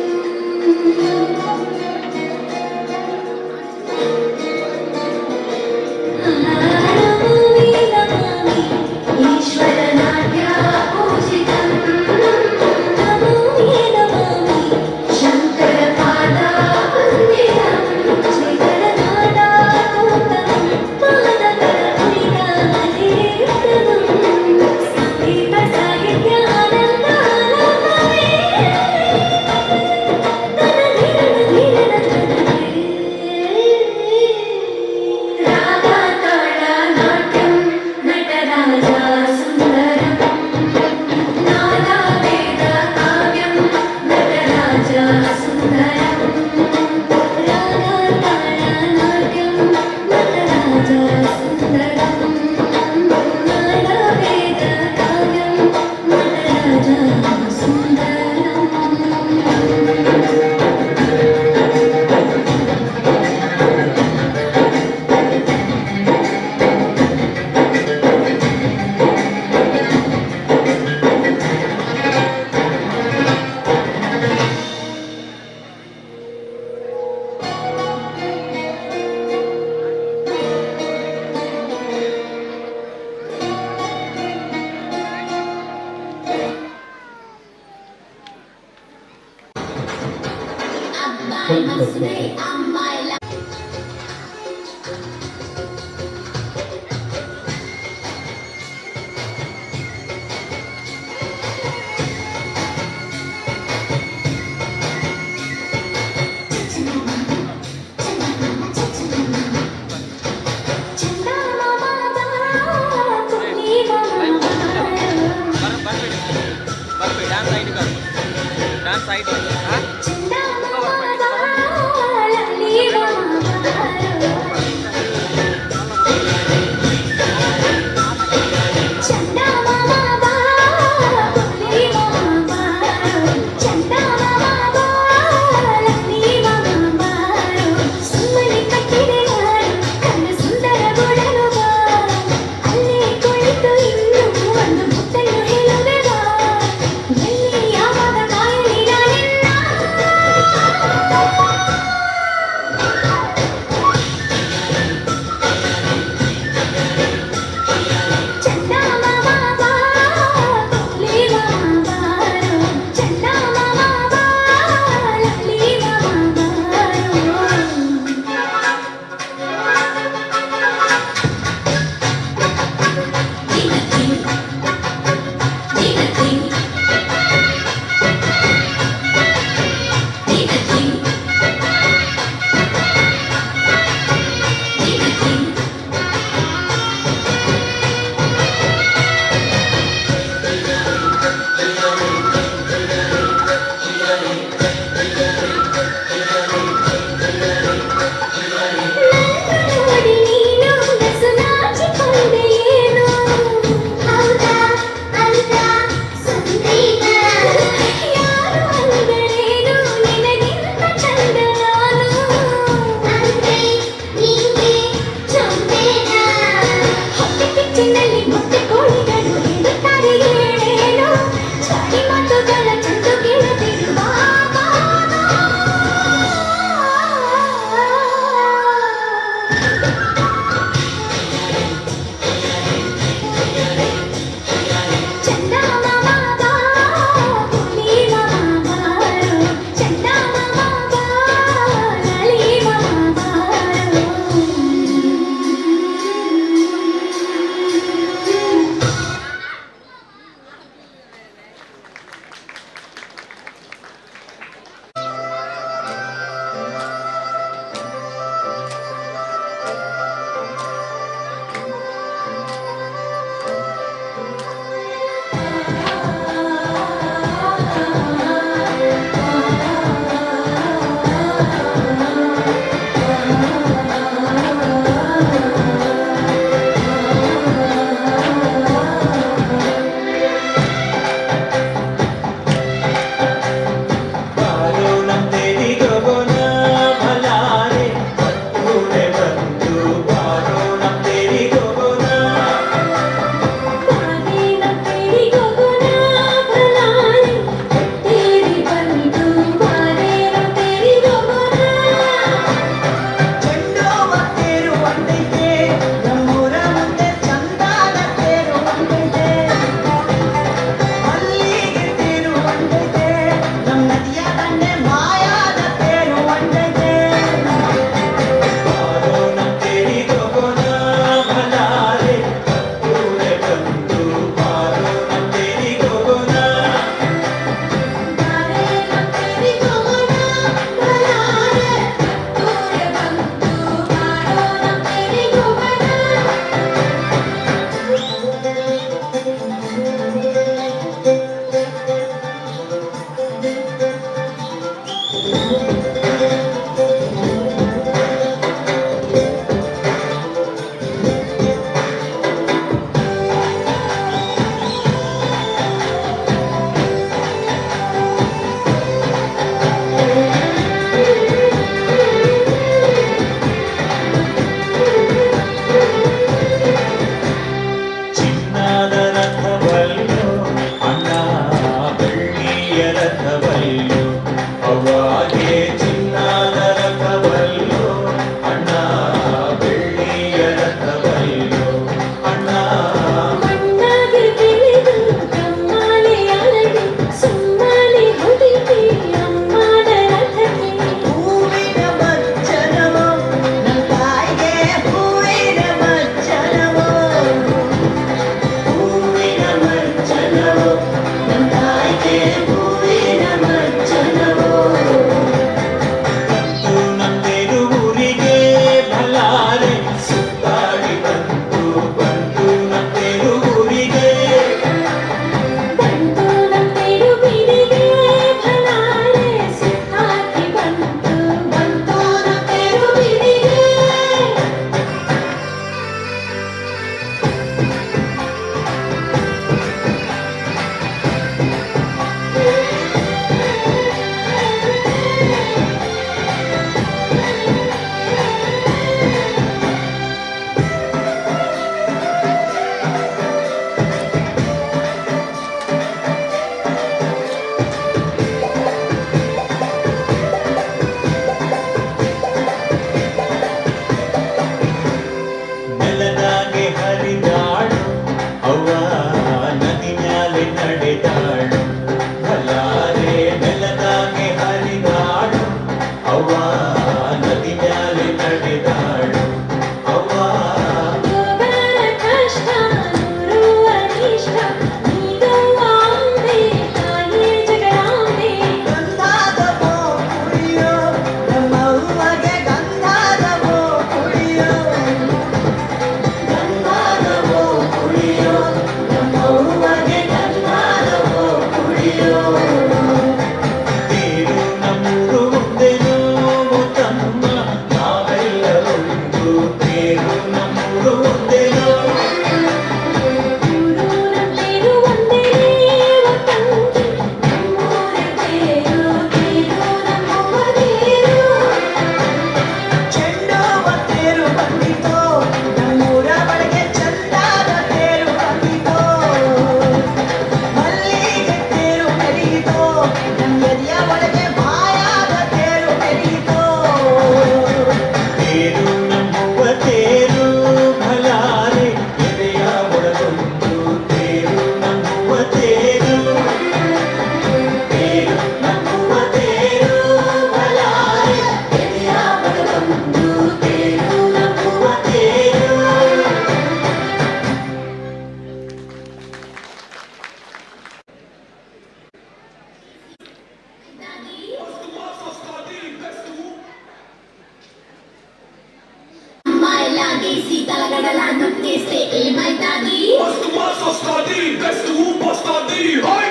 తలగడల నొక్కేస్తే ఏమైతాది మస్తు మాస్ వస్తాది బెస్ట్ ఊపు వస్తాది హై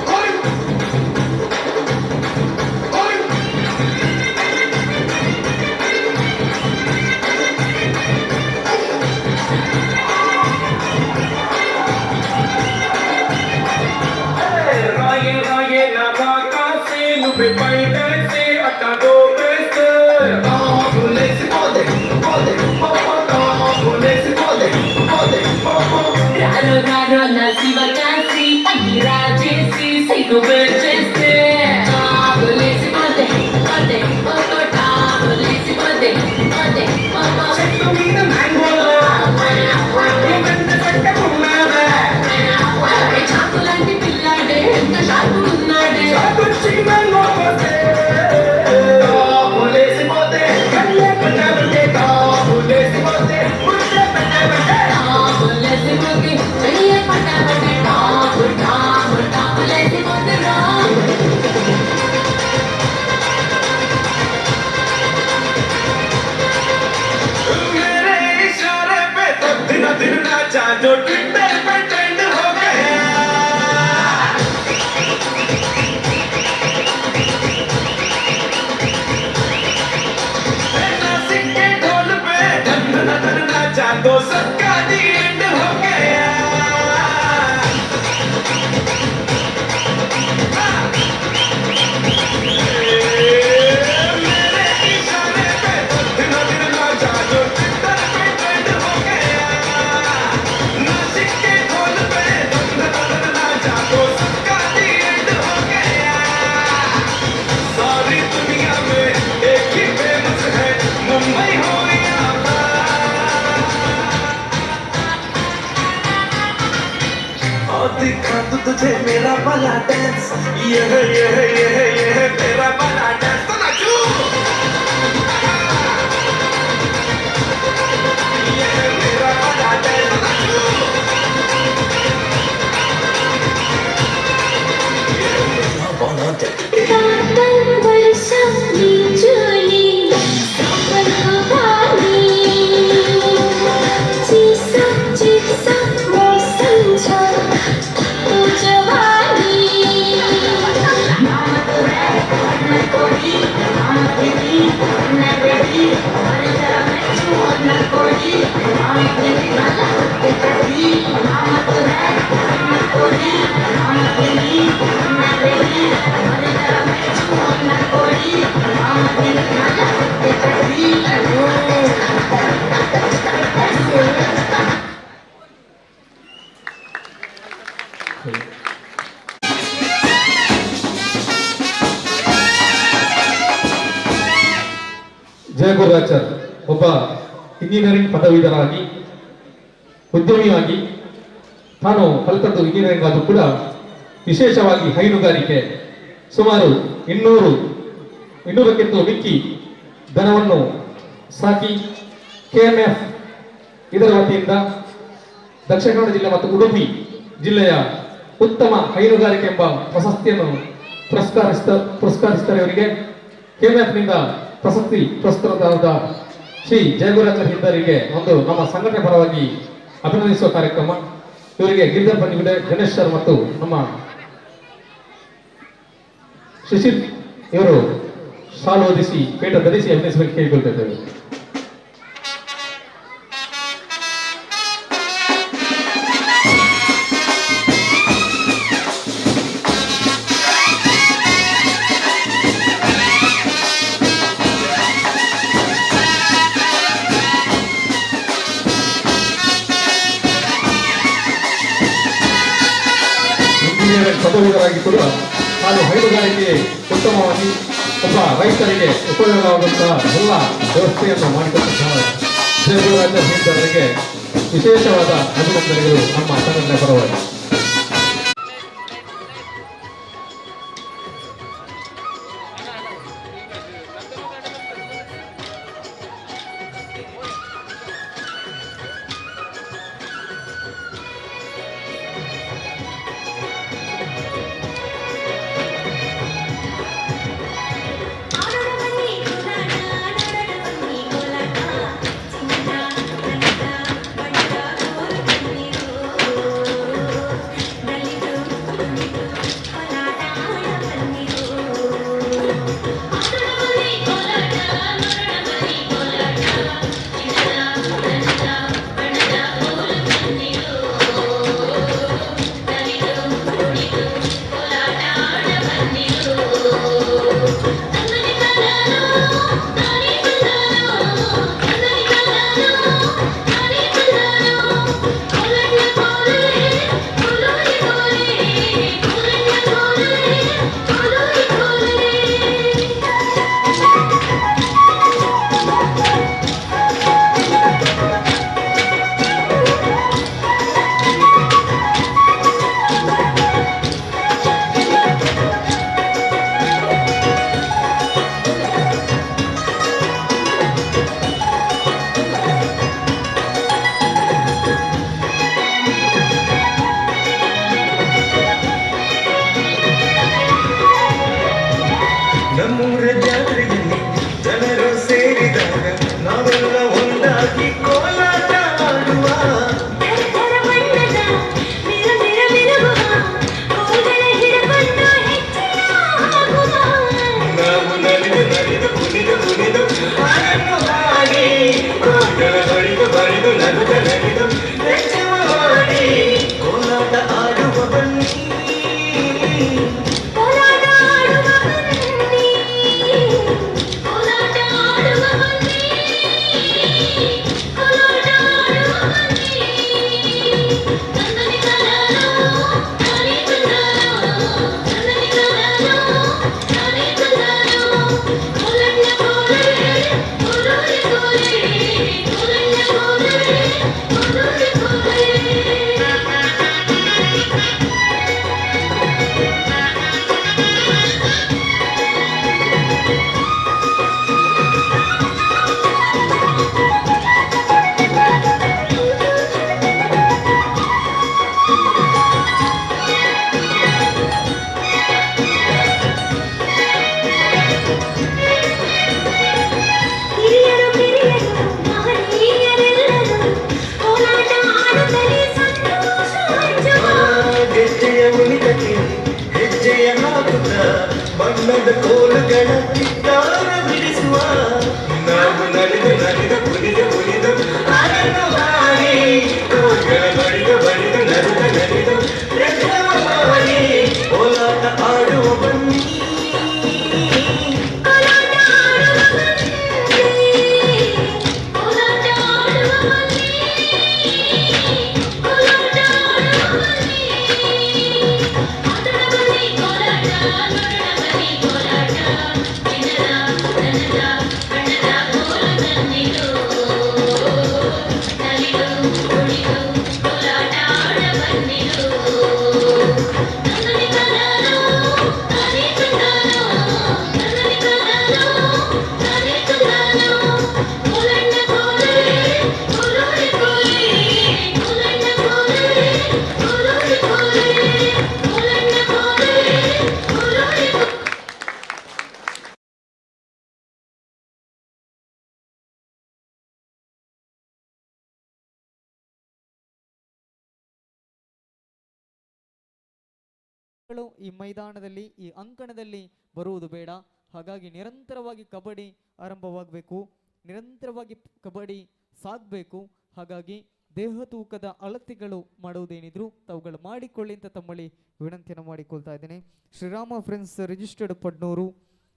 హై హై రాయే రాయే నా బాకాసే నువ్వే పైటేసే అట్టా దోపేస్తే ఆపులేసి పోదే పోదే ఆపులేసి పోదే పోదే రారో రారో నా శివకాశి అన్ని రాజేసి సిగ్గు చేస్తే ఆపులేసి పోదే పోదే ఆపులేసి పోదే పోదే చెట్టు మీద మ్యాంగోలో వెంట పెట్టకున్నావే చాకులాంటి పిల్లాడే ఎంత షార్పు ఉన్నాడే చాకొచ్చి మ్యాంగోలోకే ఆపులేసి పోదే కళ్ళే పెట్టాలంటే ఆపులేసి పోదే ముద్దే పెట్టాలంటే ఆపులేసి పోతే చెయ్యే పట్టాలంటే ఆపులేసి పోతే రా मेरे इशारे पे तो दिन दिन नाचा जो ट्विटर पे ट्रेंड हो गया नासिक के ढोल पे धन धन धन नाचा तो सबका दी एंड हो गया मेरे इशारे पे तो दिन दिन नाचा जो ट्विटर पे ट्रेंड हो गया नासिक के ढोल पे धन धन धन नाचा तो सबका दी एंड हो गया सारी दुनिया में एक ही फेमस है मुंबई हो या और दिखा तो तुझे मेरा वाला डांस ये है तेरा वाला डांस तो नाचू ये है मेरा वाला डांस तो नाचू ये मेरा वाला डांस दातन बरसा नीचोली सापर हवानी चीसा चीसा मौसम छा तो जवानी ಜಯಗುರುರಾಚಾರ್ ಒಬ್ಬ ಇಂಜಿನಿಯರಿಂಗ್ ಪದವೀಧರರಾಗಿ ಉದ್ಯಮಿಯಾಗಿ ತಾನು ಕಲಿತದ್ದು ಇಂಜಿನಿಯರಿಂಗ್ ಆದರೂ ಕೂಡ ವಿಶೇಷವಾಗಿ ಹೈನುಗಾರಿಕೆ ಸುಮಾರು 200ಕ್ಕಿಂತ ಮಿಕ್ಕಿ ದನವನ್ನು ಸಾಕಿ KMF ಇದರ ವತಿಯಿಂದ ದಕ್ಷಿಣ ಕನ್ನಡ ಜಿಲ್ಲೆ ಮತ್ತು ಉಡುಪಿ ಜಿಲ್ಲೆಯ ಉತ್ತಮ ಹೈನುಗಾರಿಕೆ ಎಂಬ ಪ್ರಶಸ್ತಿಯನ್ನು ಪುರಸ್ಕರಿಸಿದ್ದಾರೆ ಇವರಿಗೆ. KMFನಿಂದ ಪ್ರಶಸ್ತಿ ಪುರಸ್ಕೃತರಾದ ಶ್ರೀ ಜಯಗುರಾಚಾರ್ಯ ಹಿದ್ದರಿಗೆ ಒಂದು ನಮ್ಮ ಸಂಘಟನೆ ಪರವಾಗಿ ಅಭಿನಂದಿಸುವ ಕಾರ್ಯಕ್ರಮ. ಇವರಿಗೆ ಗಿರಿಧರ್ ಬನ್ನಿವಿಡೆ, ಗಣೇಶ್ ಸರ್ ಮತ್ತು ನಮ್ಮ ಶಿಶಿರ್ ಇವರು ಶಾಲು ಓದಿಸಿ ಪೇಟ ಧರಿಸಿ ಅಭಿನಯಿಸಬೇಕು ಕೇಳಿಕೊಳ್ತಾ ಇದ್ದೇವೆ. ಇಂಜಿನಿಯರಿಂಗ್ ಪದವೀಧರಾಗಿ ಕೂಡ ನಾನು ಹೈನುಗಾರಿಕೆ ಉತ್ತಮವಾಗಿ ಒಬ್ಬ ರೈತರಿಗೆ ಉಪಯೋಗವಾಗುವಂತಹ ಎಲ್ಲ ವ್ಯವಸ್ಥೆಯನ್ನು ಮಾಡಿಕೊಟ್ಟಿದ್ದಾರೆ. ಜಯಗುರಾಚಾರ್ಯ ಹಿದ್ದರಿಗೆ ವಿಶೇಷವಾದ ಅಭಿನಂದನೆಗಳು ನಮ್ಮ ಸಂಘಟನೆ ಪರವಾಗಿ. ಹಿರಿಯರು ಕಿರಿಯರು ಮಹನೀಯರೆಲ್ಲರೂ ಕೋಲಾಟ ಆಡುತ್ತಲೇ ಸಂತೋಷ ಹಂಚುವ. ಗೆಜ್ಜೆಯ ಉಳಿದಕ್ಕೆ ಹೆಜ್ಜೆಯ ಹಾಕುತ್ತ ಬಣ್ಣದ ಕೋಲುಗಳ ಚಿತ್ತಾರ ಬಿಡಿಸುವ ನಾವು ನಡೆದು ನಡೆದು ಉಳಿದು ಅದನ್ನು ಮಾಡಿ ಕೋಲುಗಳ ಬಡಿದು ನಡೆದು ರಥವ ಮಾಡಿ ಕೋಲಾಟ ಆಡುವ ಬನ್ನಿ. ಕೋಲಾಟ ಆಡುವ ಬನ್ನಿ, ಕೋಲಾಟ ಆಡುವ ಬನ್ನಿ, ಕೋಲಾಟ ಆಡುವ ಬನ್ನಿ. ಆಡೋಣ ಬನ್ನಿ ಕೋಲಾಟ, ನೋಡೋಣ ಬನ್ನಿ ಕೋಲಾಟ, ಚಿನ್ನದ ದನದ ಬಣ್ಣದ ಕೋಲು ತಂದಿರು, ನಲಿದು ಕುಣಿದು ಕೋಲಾಟ ಆಡ ಬನ್ನಿರು. ನನ್ನನಿ ಕಲಾಲೋ ನಾನೇ ತಂದಾನೋ, ನನ್ನನಿ ಕಲಾಲೋ ನಾನೇ ತಂದಾನೋ. ಕೋಲಣ್ಣ ಕೋಲೆ ಕೋಲೋರಿ ಕೋಲೆ, ಕೋಲಣ್ಣ ಕೋಲೆ ಕೋಲೋರಿ ಕೋಲೆ, ಕೋಲಣ್ಣ ಕೋಲೆ ಕೋಲೋರಿ ಕೋಲೆ. ಈ ಮೈದಾನದಲ್ಲಿ ಈ ಅಂಕಣದಲ್ಲಿ ಬರುವುದು ಬೇಡ. ಹಾಗಾಗಿ ನಿರಂತರವಾಗಿ ಕಬಡ್ಡಿ ಆರಂಭವಾಗಬೇಕು, ನಿರಂತರವಾಗಿ ಕಬಡ್ಡಿ ಸಾಗಬೇಕು. ಹಾಗಾಗಿ ದೇಹ ತೂಕದ ಅಳತೆಗಳು ಮಾಡುವುದೇನಿದ್ರು ತಾವುಗಳು ಮಾಡಿಕೊಳ್ಳಿ ಅಂತ ತಮ್ಮಲ್ಲಿ ವಿನಂತಿಯನ್ನು ಮಾಡಿಕೊಳ್ತಾ ಇದ್ದೇನೆ. ಶ್ರೀರಾಮ ಫ್ರೆಂಡ್ಸ್ ರಿಜಿಸ್ಟರ್ಡ್ ಪಡ್ನೂರು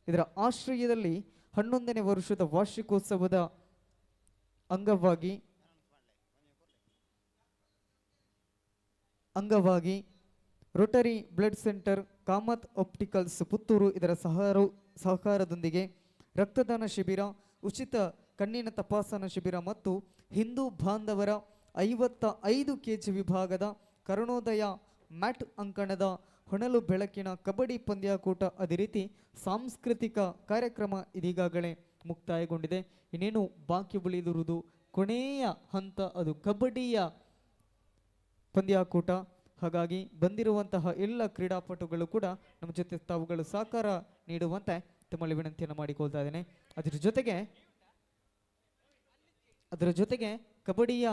ಇದರ ಆಶ್ರಯದಲ್ಲಿ 11ನೇ ವರ್ಷದ ವಾರ್ಷಿಕೋತ್ಸವದ ಅಂಗವಾಗಿ Rotary blood centre, Kamath opticals Puttur ಇದರ ಸಹಕಾರದೊಂದಿಗೆ ರಕ್ತದಾನ ಶಿಬಿರ, ಉಚಿತ ಕಣ್ಣಿನ ತಪಾಸಣಾ ಶಿಬಿರ ಮತ್ತು ಹಿಂದೂ ಬಾಂಧವರ 55 kg ವಿಭಾಗದ ಕರುಣೋದಯ ಮ್ಯಾಟ್ ಅಂಕಣದ ಹೊನಲು ಬೆಳಕಿನ ಕಬಡ್ಡಿ ಪಂದ್ಯಾಕೂಟ, ಅದೇ ರೀತಿ ಸಾಂಸ್ಕೃತಿಕ ಕಾರ್ಯಕ್ರಮ ಇದೀಗಾಗಲೇ ಮುಕ್ತಾಯಗೊಂಡಿದೆ. ಇನ್ನೇನು ಬಾಕಿ ಉಳಿದಿರುವುದು ಕೊನೆಯ ಹಂತ, ಅದು ಕಬಡ್ಡಿಯ ಪಂದ್ಯಾಕೂಟ. ಹಾಗಾಗಿ ಬಂದಿರುವಂತಹ ಎಲ್ಲ ಕ್ರೀಡಾಪಟುಗಳು ಕೂಡ ನಮ್ಮ ಜೊತೆ ತಾವುಗಳು ಸಹಕಾರ ನೀಡುವಂತೆ ತಮ್ಮಲ್ಲಿ ವಿನಂತಿಯನ್ನು ಮಾಡಿಕೊಳ್ತಾ ಇದ್ದೇನೆ. ಅದರ ಜೊತೆಗೆ ಕಬಡ್ಡಿಯ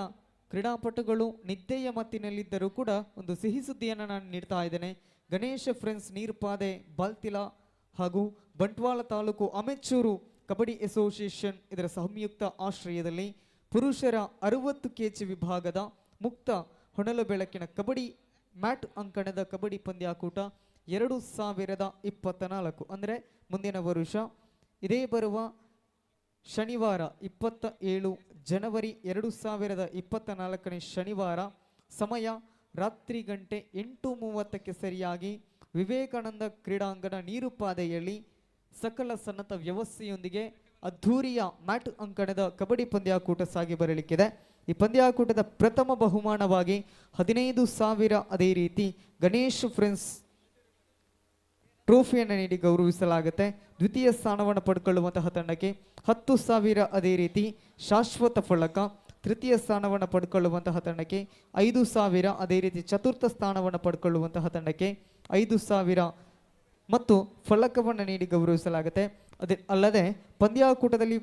ಕ್ರೀಡಾಪಟುಗಳು ನಿದ್ದೆಯ ಮತ್ತಿನಲ್ಲಿದ್ದರೂ ಕೂಡ ಒಂದು ಸಿಹಿ ಸುದ್ದಿಯನ್ನು ನಾನು ನೀಡ್ತಾ ಇದ್ದೇನೆ. ಗಣೇಶ ಫ್ರೆಂಡ್ಸ್ ನೀರ್ಪಾದೆ ಬಾಲ್ತಿಲ ಹಾಗೂ ಬಂಟ್ವಾಳ ತಾಲೂಕು ಅಮೆಚೂರು ಕಬಡ್ಡಿ ಅಸೋಸಿಯೇಷನ್ ಇದರ ಸಂಯುಕ್ತ ಆಶ್ರಯದಲ್ಲಿ ಪುರುಷರ 60 kg ವಿಭಾಗದ ಮುಕ್ತ ಹೊನಲು ಬೆಳಕಿನ ಕಬಡ್ಡಿ ಮ್ಯಾಟ್ ಅಂಕಣದ ಕಬಡ್ಡಿ ಪಂದ್ಯಾಕೂಟ 2024 ಅಂದರೆ ಮುಂದಿನ ವರ್ಷ ಇದೇ ಬರುವ ಶನಿವಾರ 27 ಜನವರಿ 2024 ಶನಿವಾರ, ಸಮಯ ರಾತ್ರಿ ಗಂಟೆ 8:30 ಸರಿಯಾಗಿ ವಿವೇಕಾನಂದ ಕ್ರೀಡಾಂಗಣ ನೀರುಪಾದೆಯಲ್ಲಿ ಸಕಲ ಸನ್ನತ ವ್ಯವಸ್ಥೆಯೊಂದಿಗೆ ಅದ್ಧೂರಿಯ ಮ್ಯಾಟ್ ಅಂಕಣದ ಕಬಡ್ಡಿ ಪಂದ್ಯಾಕೂಟ ಸಾಗಿ ಬರಲಿಕ್ಕಿದೆ. ಈ ಪಂದ್ಯಾಕೂಟದ ಪ್ರಥಮ ಬಹುಮಾನವಾಗಿ 15,000, ಅದೇ ರೀತಿ ಗಣೇಶ್ ಫ್ರೆಂಡ್ಸ್ ಟ್ರೋಫಿಯನ್ನು ನೀಡಿ ಗೌರವಿಸಲಾಗುತ್ತೆ. ದ್ವಿತೀಯ ಸ್ಥಾನವನ್ನು ಪಡ್ಕೊಳ್ಳುವಂತಹ ತಂಡಕ್ಕೆ 10,000, ಅದೇ ರೀತಿ ಶಾಶ್ವತ ಫಲಕ. ತೃತೀಯ ಸ್ಥಾನವನ್ನು ಪಡ್ಕೊಳ್ಳುವಂತಹ ತಂಡಕ್ಕೆ 5,000, ಅದೇ ರೀತಿ ಚತುರ್ಥ ಸ್ಥಾನವನ್ನು ಪಡ್ಕೊಳ್ಳುವಂತಹ ತಂಡಕ್ಕೆ 5,000 ಮತ್ತು ಫಲಕವನ್ನು ನೀಡಿ ಗೌರವಿಸಲಾಗುತ್ತೆ. ಅಲ್ಲದೆ ಪಂದ್ಯಾಕೂಟದಲ್ಲಿ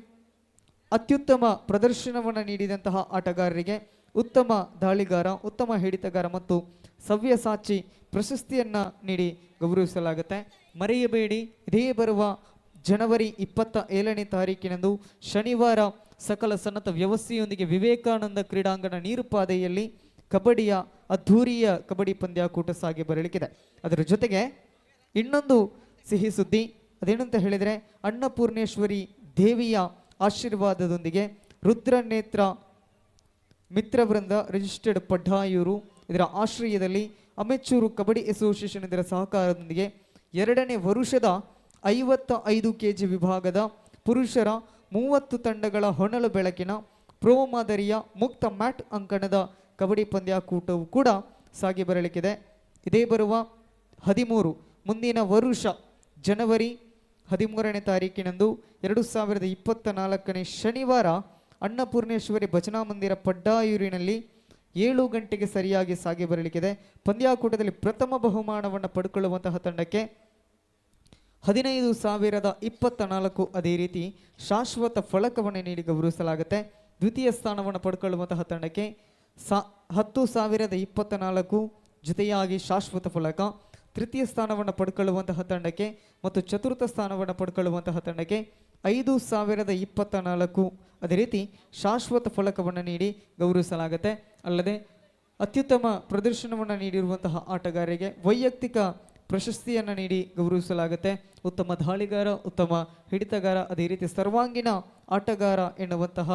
ಅತ್ಯುತ್ತಮ ಪ್ರದರ್ಶನವನ್ನು ನೀಡಿದಂತಹ ಆಟಗಾರರಿಗೆ ಉತ್ತಮ ದಾಳಿಗಾರ, ಉತ್ತಮ ಹಿಡಿತಗಾರ ಮತ್ತು ಸವ್ಯಸಾಚಿ ಪ್ರಶಸ್ತಿಯನ್ನು ನೀಡಿ ಗೌರವಿಸಲಾಗುತ್ತೆ. ಮರೆಯಬೇಡಿ, ಇದೇ ಬರುವ ಜನವರಿ 27ನೇ ತಾರೀಕಿನಂದು ಶನಿವಾರ ಸಕಲ ಸನ್ನತ ವ್ಯವಸ್ಥೆಯೊಂದಿಗೆ ವಿವೇಕಾನಂದ ಕ್ರೀಡಾಂಗಣ ನೀರುಪಾದೆಯಲ್ಲಿ ಕಬಡ್ಡಿಯ ಅದ್ಧೂರಿಯ ಕಬಡ್ಡಿ ಪಂದ್ಯಾಕೂಟ ಸಾಗಿ ಬರಲಿಕ್ಕಿದೆ. ಅದರ ಜೊತೆಗೆ ಇನ್ನೊಂದು ಸಿಹಿ ಸುದ್ದಿ ಅದೇನಂತ ಹೇಳಿದರೆ, ಅನ್ನಪೂರ್ಣೇಶ್ವರಿ ದೇವಿಯ ಆಶೀರ್ವಾದದೊಂದಿಗೆ ರುದ್ರನೇತ್ರ ಮಿತ್ರವೃಂದ ರಿಜಿಸ್ಟರ್ಡ್ ಪಡ್ನಾಯೂರು ಇದರ ಆಶ್ರಯದಲ್ಲಿ ಅಮೆಚೂರು ಕಬಡ್ಡಿ ಅಸೋಸಿಯೇಷನ್ ಇದರ ಸಹಕಾರದೊಂದಿಗೆ 2ನೇ ವರುಷದ 55 kg ವಿಭಾಗದ ಪುರುಷರ 30 ತಂಡಗಳ ಹೊನಲು ಬೆಳಕಿನ ಪ್ರೋ ಮಾದರಿಯ ಮುಕ್ತ ಮ್ಯಾಟ್ ಅಂಕಣದ ಕಬಡ್ಡಿ ಪಂದ್ಯಾಕೂಟವು ಕೂಡ ಸಾಗಿ ಬರಲಿಕ್ಕಿದೆ. ಇದೇ ಬರುವ 13 ಮುಂದಿನ ವರುಷ ಜನವರಿ 13ನೇ ತಾರೀಕಿನಂದು 2024 ಶನಿವಾರ ಅನ್ನಪೂರ್ಣೇಶ್ವರಿ ಭಜನಾ ಮಂದಿರ ಪಡ್ಡಾಯೂರಿನಲ್ಲಿ 7 ಗಂಟೆಗೆ ಸರಿಯಾಗಿ ಸಾಗಿ ಬರಲಿಕ್ಕಿದೆ. ಪಂದ್ಯಾಕೂಟದಲ್ಲಿ ಪ್ರಥಮ ಬಹುಮಾನವನ್ನು ಪಡ್ಕೊಳ್ಳುವಂತಹ ತಂಡಕ್ಕೆ 15,024 ಅದೇ ರೀತಿ ಶಾಶ್ವತ ಫಲಕವನ್ನು ನೀಡಿ ಗೌರವಿಸಲಾಗುತ್ತೆ. ದ್ವಿತೀಯ ಸ್ಥಾನವನ್ನು ಪಡ್ಕೊಳ್ಳುವಂತಹ ತಂಡಕ್ಕೆ 10,024 ಜೊತೆಯಾಗಿ ಶಾಶ್ವತ ಫಲಕ, ತೃತೀಯ ಸ್ಥಾನವನ್ನು ಪಡ್ಕೊಳ್ಳುವಂತಹ ತಂಡಕ್ಕೆ ಮತ್ತು ಚತುರ್ಥ ಸ್ಥಾನವನ್ನು ಪಡ್ಕೊಳ್ಳುವಂತಹ ತಂಡಕ್ಕೆ 5,024 ಅದೇ ರೀತಿ ಶಾಶ್ವತ ಫಲಕವನ್ನು ನೀಡಿ ಗೌರವಿಸಲಾಗುತ್ತೆ. ಅಲ್ಲದೆ ಅತ್ಯುತ್ತಮ ಪ್ರದರ್ಶನವನ್ನು ನೀಡಿರುವಂತಹ ಆಟಗಾರರಿಗೆ ವೈಯಕ್ತಿಕ ಪ್ರಶಸ್ತಿಯನ್ನು ನೀಡಿ ಗೌರವಿಸಲಾಗುತ್ತೆ. ಉತ್ತಮ ದಾಳಿಗಾರ, ಉತ್ತಮ ಹಿಡಿತಗಾರ, ಅದೇ ರೀತಿ ಸರ್ವಾಂಗೀಣ ಆಟಗಾರ ಎನ್ನುವಂತಹ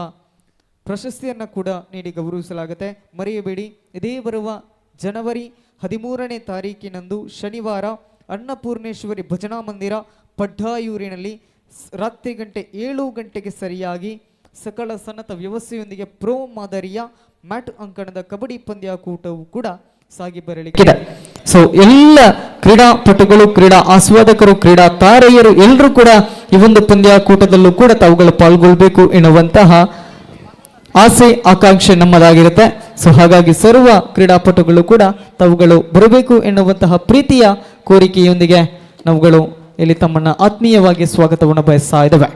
ಪ್ರಶಸ್ತಿಯನ್ನು ಕೂಡ ನೀಡಿ ಗೌರವಿಸಲಾಗುತ್ತೆ. ಮರೆಯಬೇಡಿ, ಇದೇ ಬರುವ ಜನವರಿ 13ನೇ ತಾರೀಕಿನಂದು ಶನಿವಾರ ಅನ್ನಪೂರ್ಣೇಶ್ವರಿ ಭಜನಾ ಮಂದಿರ ಪಡ್ಡಾಯೂರಿನಲ್ಲಿ ರಾತ್ರಿ 7 ಗಂಟೆಗೆ ಸರಿಯಾಗಿ ಸಕಲ ಸನ್ನತ ವ್ಯವಸ್ಥೆಯೊಂದಿಗೆ ಪ್ರೋ ಮಾದರಿಯ ಮ್ಯಾಟ್ ಅಂಕಣದ ಕಬಡ್ಡಿ ಪಂದ್ಯಾಕೂಟವು ಕೂಡ ಸಾಗಿ ಬರಲಿಕ್ಕಿದೆ. ಸೊ ಎಲ್ಲ ಕ್ರೀಡಾಪಟುಗಳು, ಕ್ರೀಡಾ ಆಸ್ವಾದಕರು, ಕ್ರೀಡಾ ತಾರೆಯರು ಎಲ್ಲರೂ ಕೂಡ ಈ ಒಂದು ಪಂದ್ಯಾಕೂಟದಲ್ಲೂ ಕೂಡ ತಾವುಗಳು ಪಾಲ್ಗೊಳ್ಬೇಕು ಎನ್ನುವಂತಹ ಆಸೆ ಆಕಾಂಕ್ಷೆ ನಮ್ಮದಾಗಿರುತ್ತೆ. ಸೊ ಹಾಗಾಗಿ ಸರ್ವ ಕ್ರೀಡಾಪಟುಗಳು ಕೂಡ ತಾವುಗಳು ಬರಬೇಕು ಎನ್ನುವಂತಹ ಪ್ರೀತಿಯ ಕೋರಿಕೆಯೊಂದಿಗೆ ನಾವುಗಳು ಇಲ್ಲಿ ತಮ್ಮನ್ನ ಆತ್ಮೀಯವಾಗಿ ಸ್ವಾಗತವನ್ನು ಬಯಸ್ತಾ ಇದ್ದೇವೆ.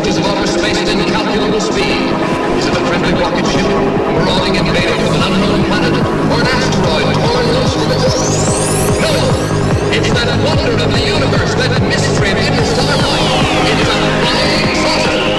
reaches of outer space at incalculable speed. Is it a friendly rocket ship, a marauding invader from an unknown planet, or an asteroid torn loose from its orbit? No! It's that wonder of the universe, that mystery of interstellar life. It's a flying saucer!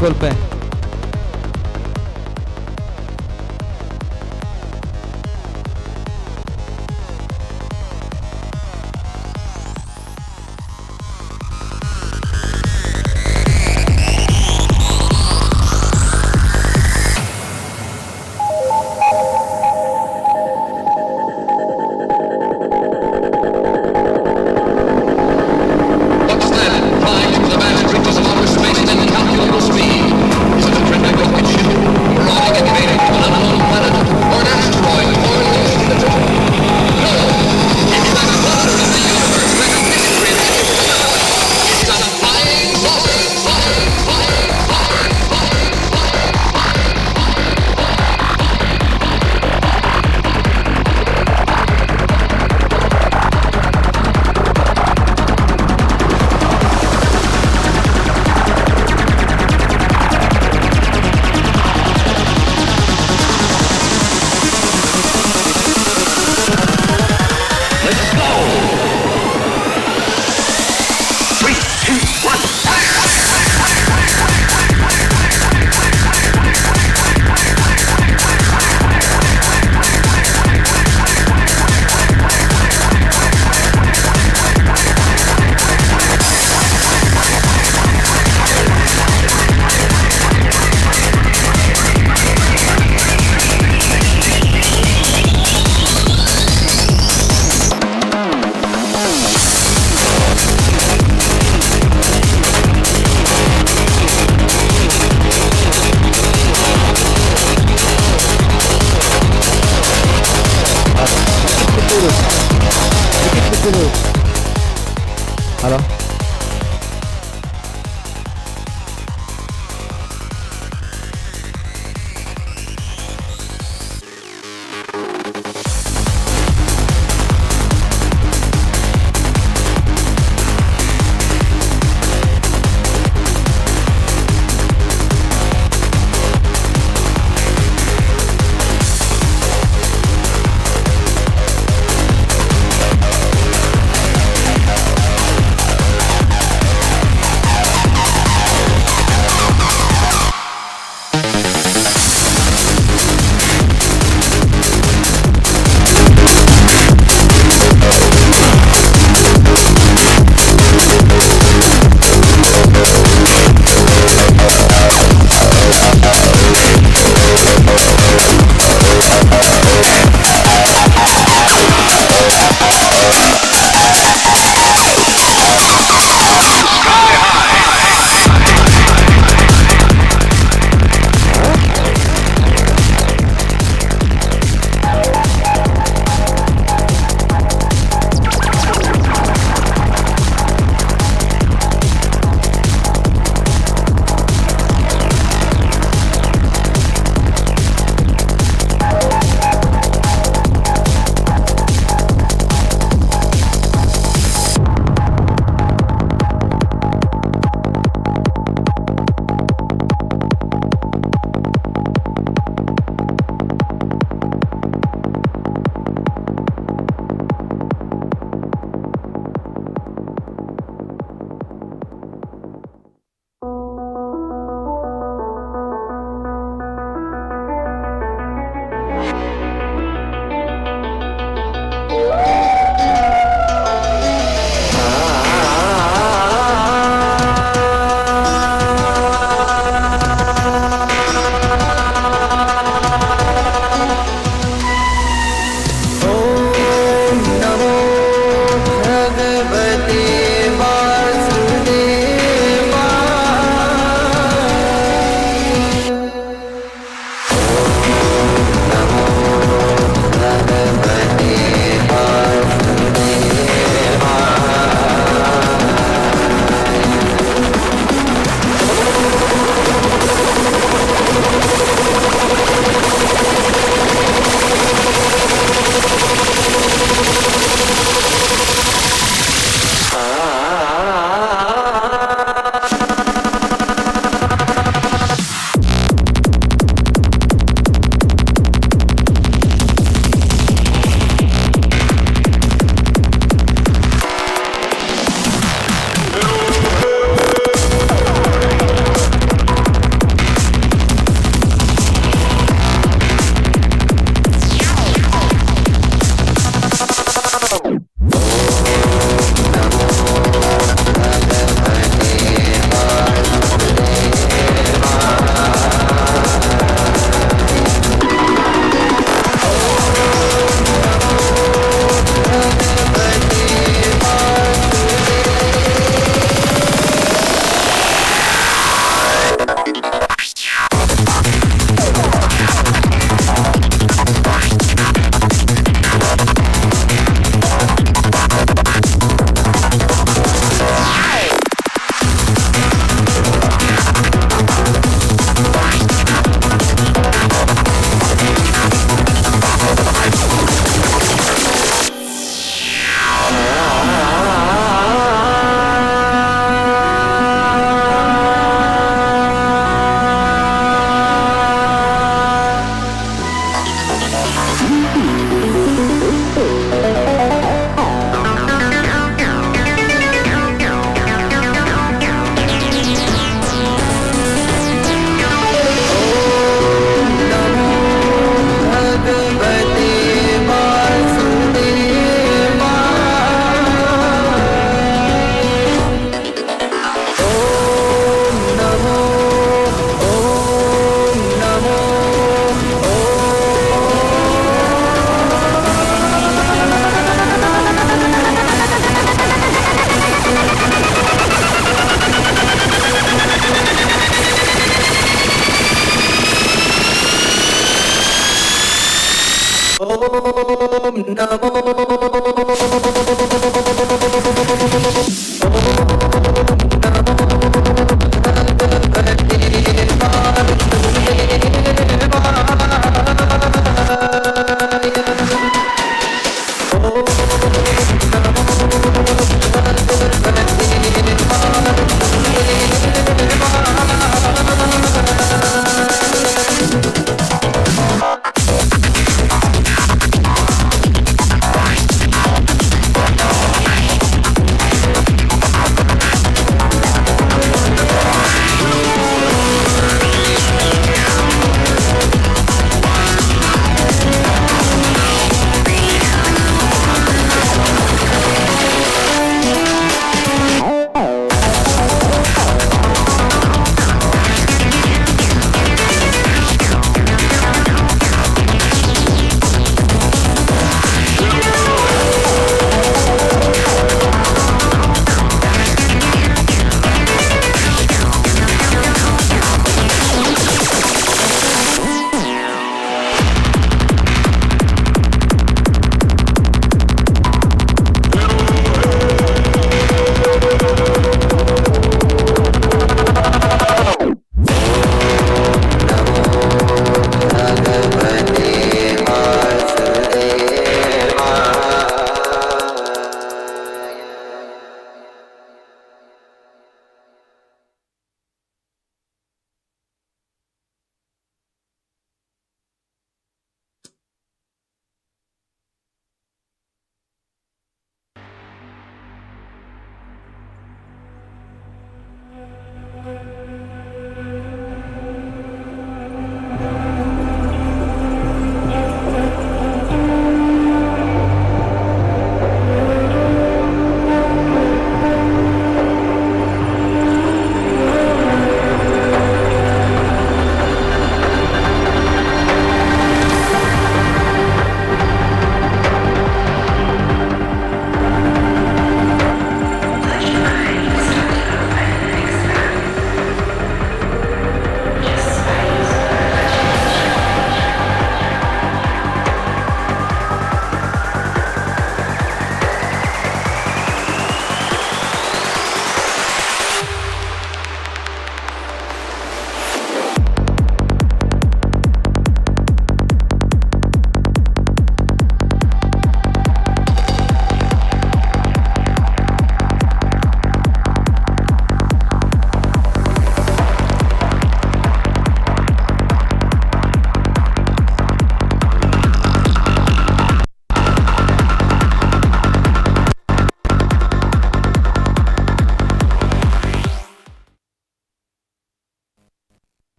golpe.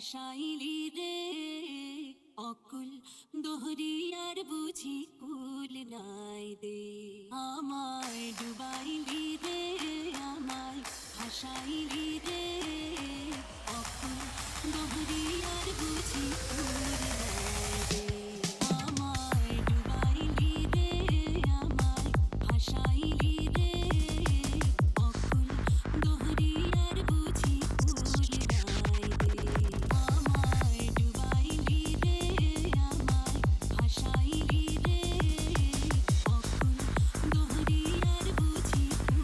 ভাসাইলি রে অকুল দোহরি আর বুঝি কুল নাই দে আমায় ডুবাইলি রে আমায় ভাসাইলি রে অকুল দোহরি আর বুঝি কুল নাই দে আমায় ডুবাইলি রে আমায় ভাসাইলি রে অকুল দোহরি আর বুঝি কুল নাই দে আমায় ডুবাইলি রে আমায় ভাসাইলি রে অকুল দোহরি আর বুঝি কুল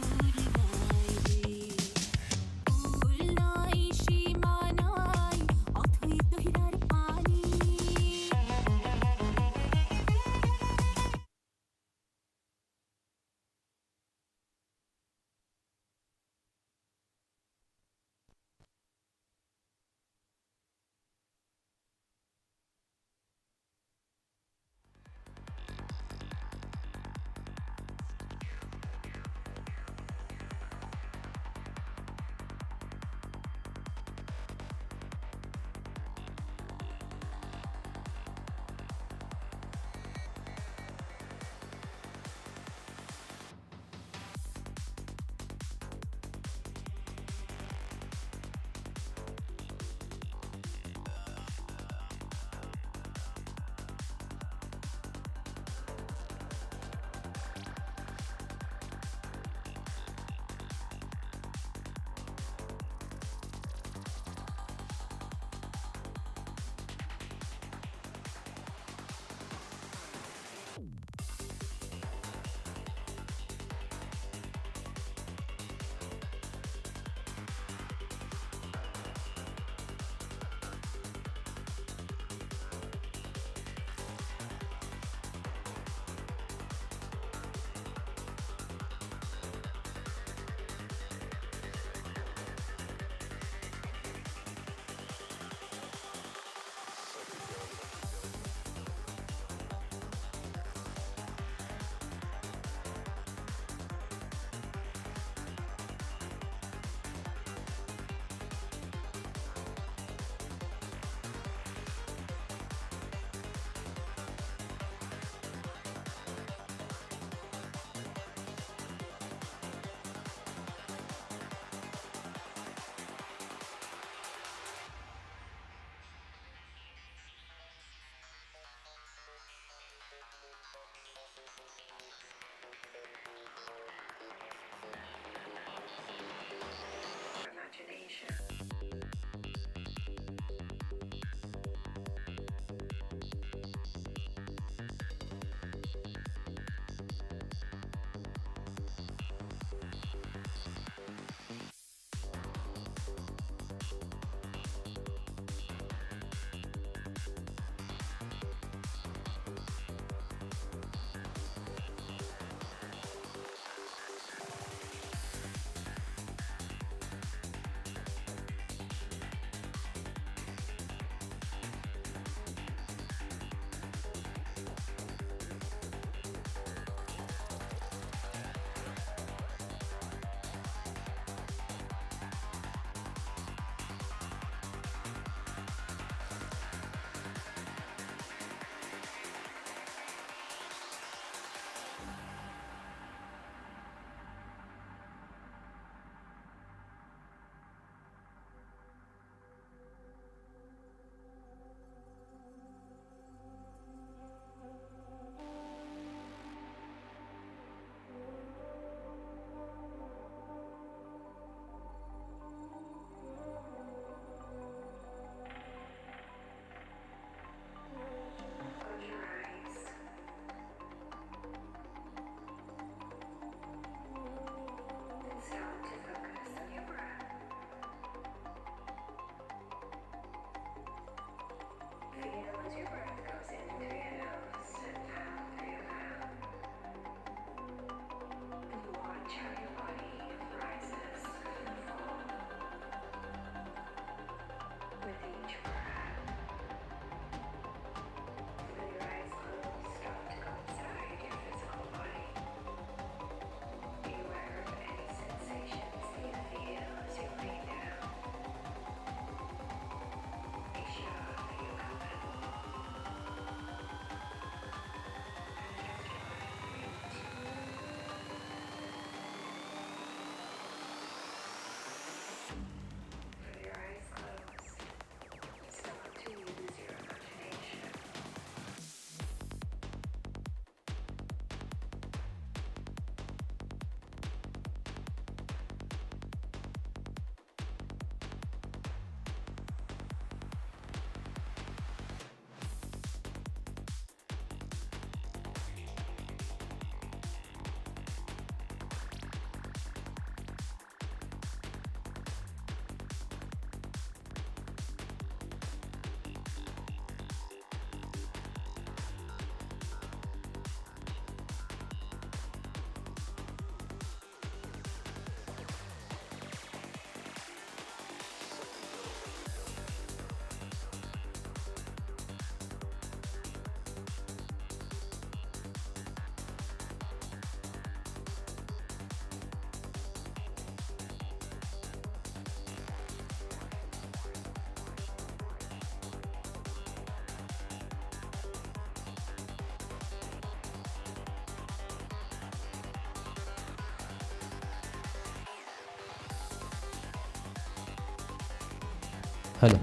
ಹಲೋ,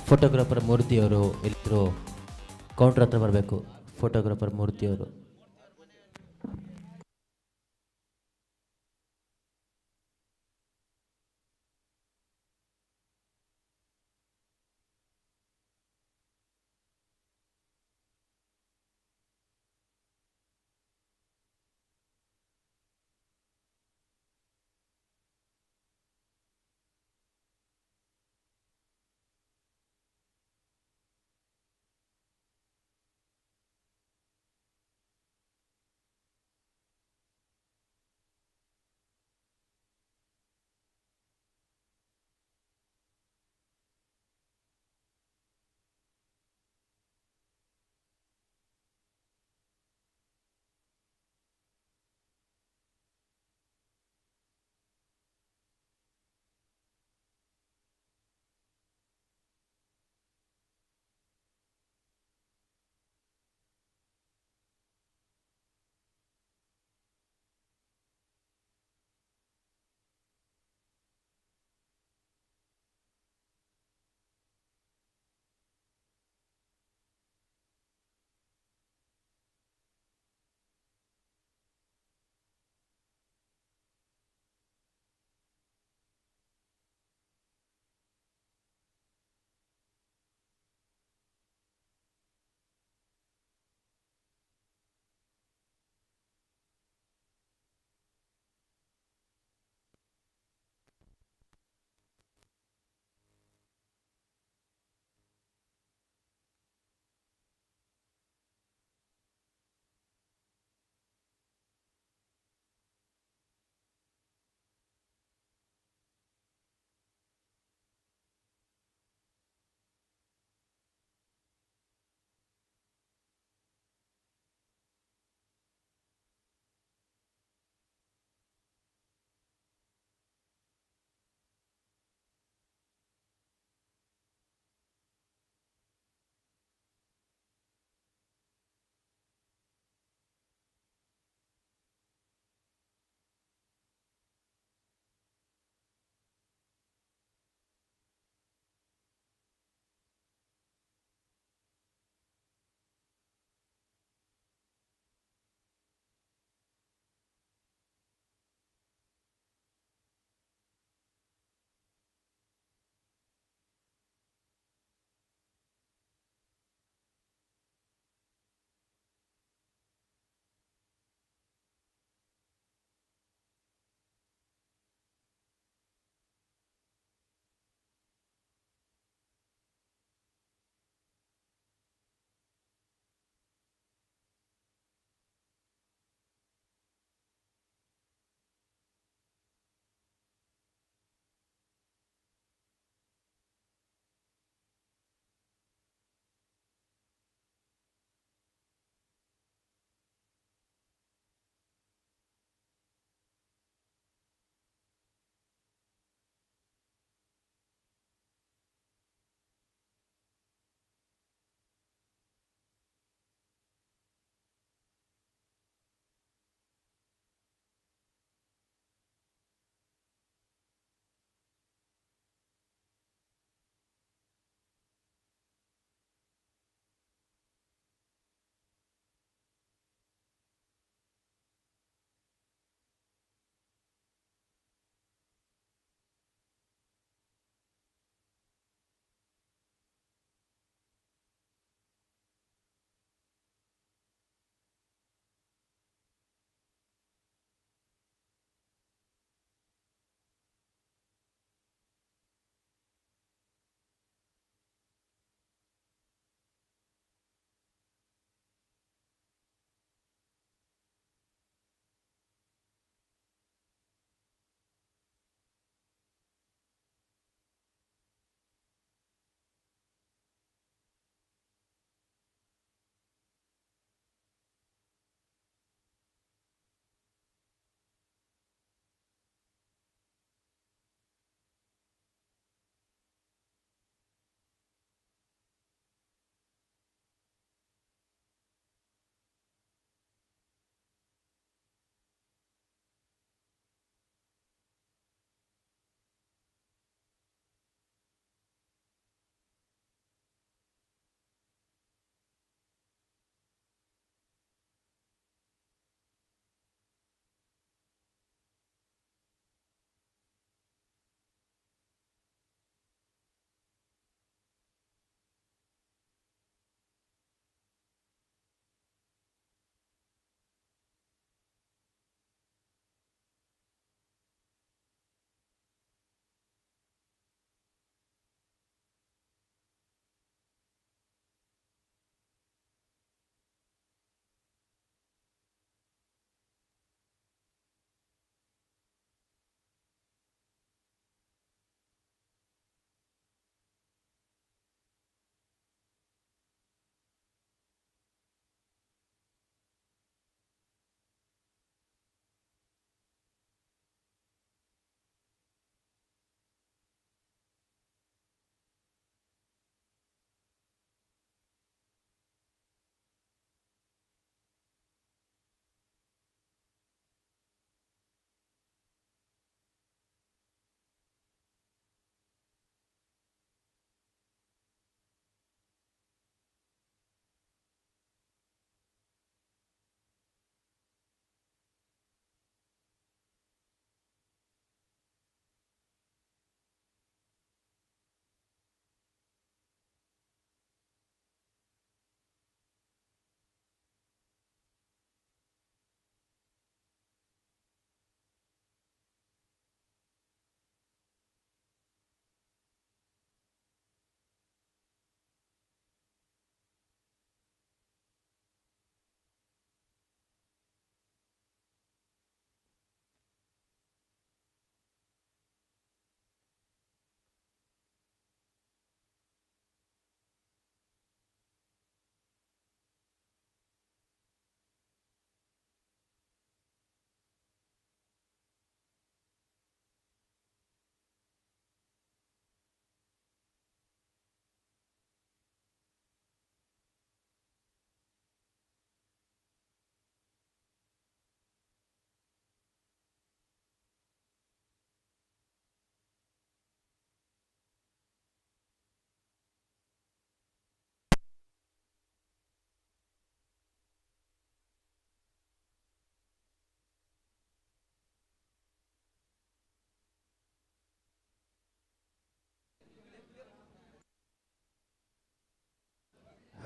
ಫೋಟೋಗ್ರಾಫರ್ ಮೂರ್ತಿಯವರು ಎಲ್ಲರೂ ಕೌಂಟ್ರ್ ಹತ್ರ ಬರಬೇಕು. ಫೋಟೋಗ್ರಾಫರ್ ಮೂರ್ತಿಯವರು.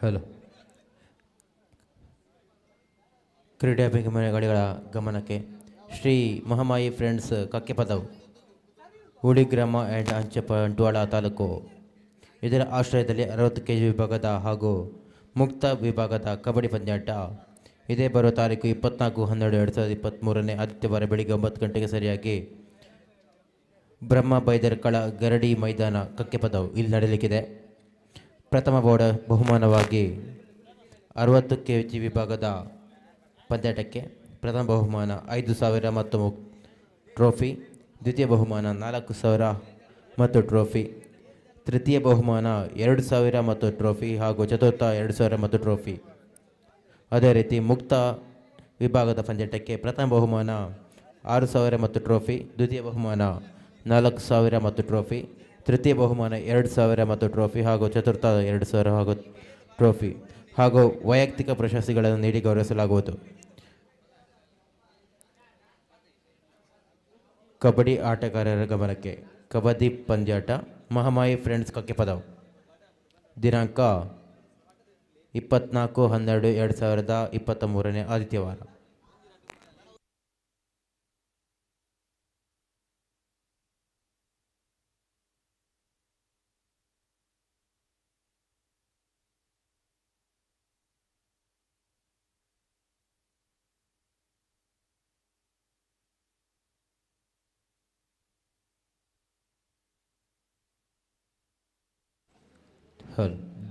ಹಲೋ. ಕ್ರೀಡಾಭಿಮಾನಿಗಳ ಗಮನಕ್ಕೆ ಶ್ರೀ ಮಹಾಮಾಯಿ ಫ್ರೆಂಡ್ಸ್ ಕಕ್ಕೆಪದವು ಹುಳಿ ಗ್ರಾಮ ಆ್ಯಂಡ್ ಅಂಚೆ ಬಂಟ್ವಾಳ ತಾಲೂಕು ಇದರ ಆಶ್ರಯದಲ್ಲಿ 60 kg ವಿಭಾಗದ ಹಾಗೂ ಮುಕ್ತ ವಿಭಾಗದ ಕಬಡ್ಡಿ ಪಂದ್ಯಾಟ ಇದೇ ಬರೋ ತಾರೀಕು 24/12/2023 ಆದಿತ್ಯವಾರ ಬೆಳಿಗ್ಗೆ 9 ಗಂಟೆಗೆ ಸರಿಯಾಗಿ ಬ್ರಹ್ಮ ಬೈದರ್ಕಳ ಗರಡಿ ಮೈದಾನ ಕಕ್ಕೆಪದವು ಇಲ್ಲಿ ನಡೆಯಲಿಕ್ಕಿದೆ. ಪ್ರಥಮ ಬಹುಮಾನವಾಗಿ 60 kg ವಿಭಾಗದ ಪಂದ್ಯಾಟಕ್ಕೆ ಪ್ರಥಮ ಬಹುಮಾನ 5,000 ಮತ್ತು ಟ್ರೋಫಿ, ದ್ವಿತೀಯ ಬಹುಮಾನ 4,000 ಮತ್ತು ಟ್ರೋಫಿ, ತೃತೀಯ ಬಹುಮಾನ 2,000 ಮತ್ತು ಟ್ರೋಫಿ ಹಾಗೂ ಚತುರ್ಥ 2,000 ಮತ್ತು ಟ್ರೋಫಿ. ಅದೇ ರೀತಿ ಮುಕ್ತ ವಿಭಾಗದ ಪಂದ್ಯಾಟಕ್ಕೆ ಪ್ರಥಮ ಬಹುಮಾನ 6,000 ಮತ್ತು ಟ್ರೋಫಿ, ದ್ವಿತೀಯ ಬಹುಮಾನ 4,000 ಮತ್ತು ಟ್ರೋಫಿ, ತೃತೀಯ ಬಹುಮಾನ 2,000 ಮತ್ತು ಟ್ರೋಫಿ ಹಾಗೂ ಚತುರ್ಥ 2,000 ಹಾಗೂ ಟ್ರೋಫಿ ಹಾಗೂ ವೈಯಕ್ತಿಕ ಪ್ರಶಸ್ತಿಗಳನ್ನು ನೀಡಿ ಗೌರವಿಸಲಾಗುವುದು. ಕಬಡ್ಡಿ ಆಟಗಾರರ ಗಮನಕ್ಕೆ ಕಬಡ್ಡಿ ಪಂದ್ಯಾಟ ಮಹಾಮಾಯಿ ಫ್ರೆಂಡ್ಸ್ ಕಕ್ಕೆಪದವು ದಿನಾಂಕ 24/12/2023 ಆದಿತ್ಯವಾರ.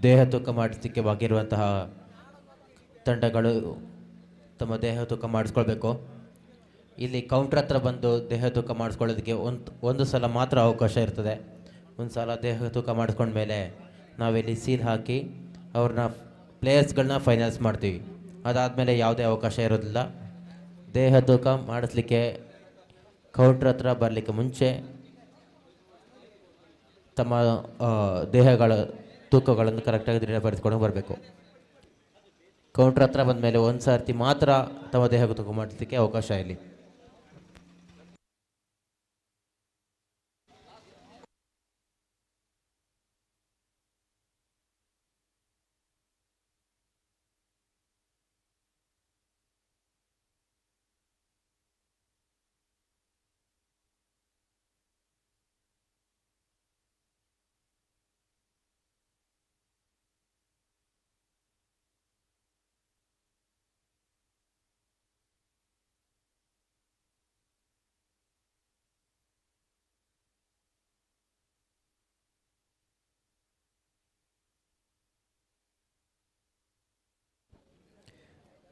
ದೇಹ ತೂಕ ಮಾಡಿಸಲಿಕ್ಕೆ ಬಾಗಿರುವಂತಹ ತಂಡಗಳು ತಮ್ಮ ದೇಹ ತೂಕ ಮಾಡಿಸ್ಕೊಳ್ಬೇಕು. ಇಲ್ಲಿ ಕೌಂಟ್ರ್ ಹತ್ರ ಬಂದು ದೇಹ ತೂಕ ಮಾಡಿಸ್ಕೊಳ್ಳೋದಕ್ಕೆ ಒಂದು ಸಲ ಮಾತ್ರ ಅವಕಾಶ ಇರ್ತದೆ. ಒಂದು ಸಲ ದೇಹ ತೂಕ ಮಾಡಿಸ್ಕೊಂಡ್ಮೇಲೆ ನಾವಿಲ್ಲಿ ಸೀಲ್ ಹಾಕಿ ಅವ್ರನ್ನ ಪ್ಲೇಯರ್ಸ್ಗಳನ್ನ ಫೈನಲ್ಸ್ ಮಾಡ್ತೀವಿ. ಅದಾದಮೇಲೆ ಯಾವುದೇ ಅವಕಾಶ ಇರೋದಿಲ್ಲ. ದೇಹ ತೂಕ ಮಾಡಿಸ್ಲಿಕ್ಕೆ ಕೌಂಟ್ರ್ ಹತ್ರ ಬರಲಿಕ್ಕೆ ಮುಂಚೆ ತಮ್ಮ ದೇಹಗಳ ತೂಕಗಳನ್ನು ಕರೆಕ್ಟಾಗಿ ದೃಢಪಡಿಸ್ಕೊಂಡು ಬರಬೇಕು. ಕೌಂಟ್ರ್ ಹತ್ರ ಬಂದ ಮೇಲೆ ಒಂದು ಸರ್ತಿ ಮಾತ್ರ ತಮ್ಮ ದೇಹಕ್ಕೆ ತೂಕ ಮಾಡಲಿಕ್ಕೆ ಅವಕಾಶ ಇಲ್ಲಿ.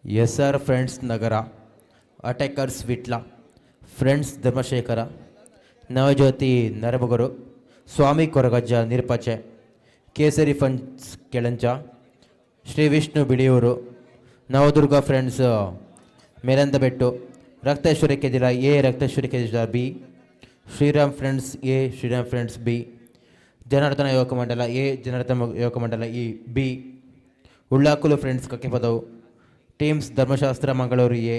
SR friends Nagar, attackers Vitla, friends Dharmashekhara, Navajyothi ನರಬಗರು, ಸ್ವಾಮಿ ಕೊರಗಜ್ಜ ನಿರ್ಪಚೆ, Kesari funds Kelancha, Shri Vishnu Biliyuru, Navadurga friends Melandabettu, Rakteshwari Kedira A, Rakteshwari Kedira B, Shriram friends A, Shriram friends B, Janardana ಯುವಕ ಮಂಡಲ ಎ, ಜನಾರ್ದನ ಯುವಕ ಮಂಡಲ ಇ B, Ullakulu friends Kakkepadavu, teams Dharmashastra Mangaluru A,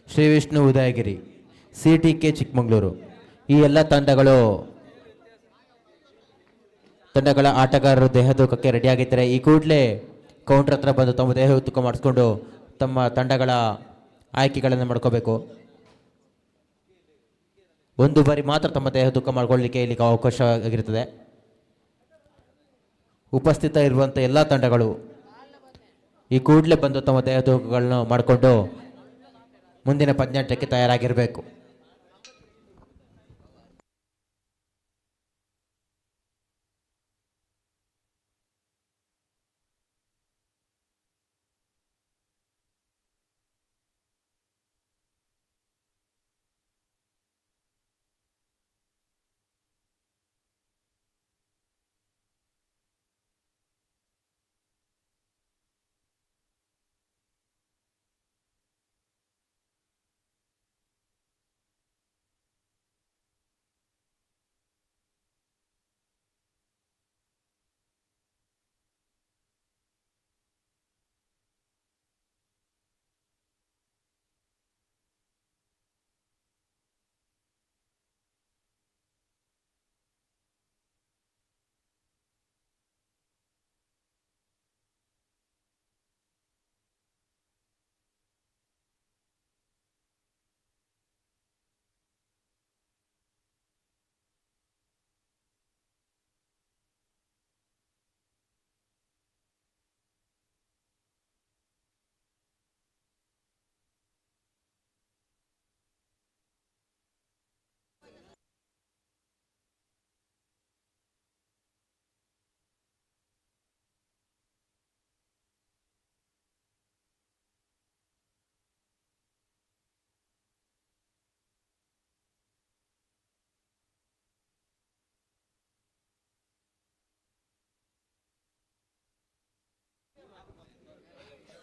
Shri Vishnu Udayagiri, CTK Chikkamagaluru. ಈ ಎಲ್ಲ ತಂಡಗಳ ಆಟಗಾರರು ದೇಹ ತೂಕಕ್ಕೆ ರೆಡಿಯಾಗಿದ್ದರೆ ಈ ಕೂಡಲೇ ಕೌಂಟ್ರ್ ಹತ್ರ ಬಂದು ತಮ್ಮ ದೇಹ ತೂಕ ಮಾಡಿಸ್ಕೊಂಡು ತಮ್ಮ ತಂಡಗಳ ಆಯ್ಕೆಗಳನ್ನು ಮಾಡ್ಕೋಬೇಕು. ಒಂದು ಬಾರಿ ಮಾತ್ರ ತಮ್ಮ ದೇಹ ತೂಕ ಮಾಡ್ಕೊಳ್ಳಲಿಕ್ಕೆ ಇಲ್ಲಿ ಅವಕಾಶ ಆಗಿರ್ತದೆ. ಉಪಸ್ಥಿತ ಇರುವಂಥ ಎಲ್ಲ ತಂಡಗಳು ಈ ಕೂಡಲೇ ಬಂದು ತಮ್ಮ ದೇಹ ತೂಕಗಳನ್ನು ಮಾಡಿಕೊಂಡು ಮುಂದಿನ ಪಂದ್ಯಾಟಕ್ಕೆ ತಯಾರಾಗಿರಬೇಕು.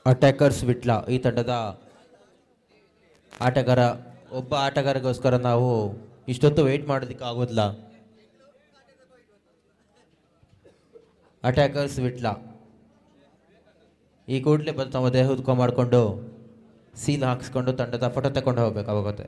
ಅಟ್ಯಾಕರ್ಸ್ ವಿಟ್ಲ ಈ ತಂಡದ ಆಟಗಾರ. ಒಬ್ಬ ಆಟಗಾರಗೋಸ್ಕರ ನಾವು ಇಷ್ಟೊತ್ತು ವೆಯ್ಟ್ ಮಾಡೋದಕ್ಕೆ ಆಗೋದಿಲ್ಲ. ಅಟ್ಯಾಕರ್ಸ್ ವಿಟ್ಲ ಈ ಕೂಡಲೇ ಬಂದು ತಮ್ಮ ದೇಹ ಉದ್ಕೊ ಮಾಡಿಕೊಂಡು ಸೀಲ್ ಹಾಕಿಸ್ಕೊಂಡು ತಂಡದ ಫೋಟೋ ತಗೊಂಡು ಹೋಗ್ಬೇಕಾಗುತ್ತೆ.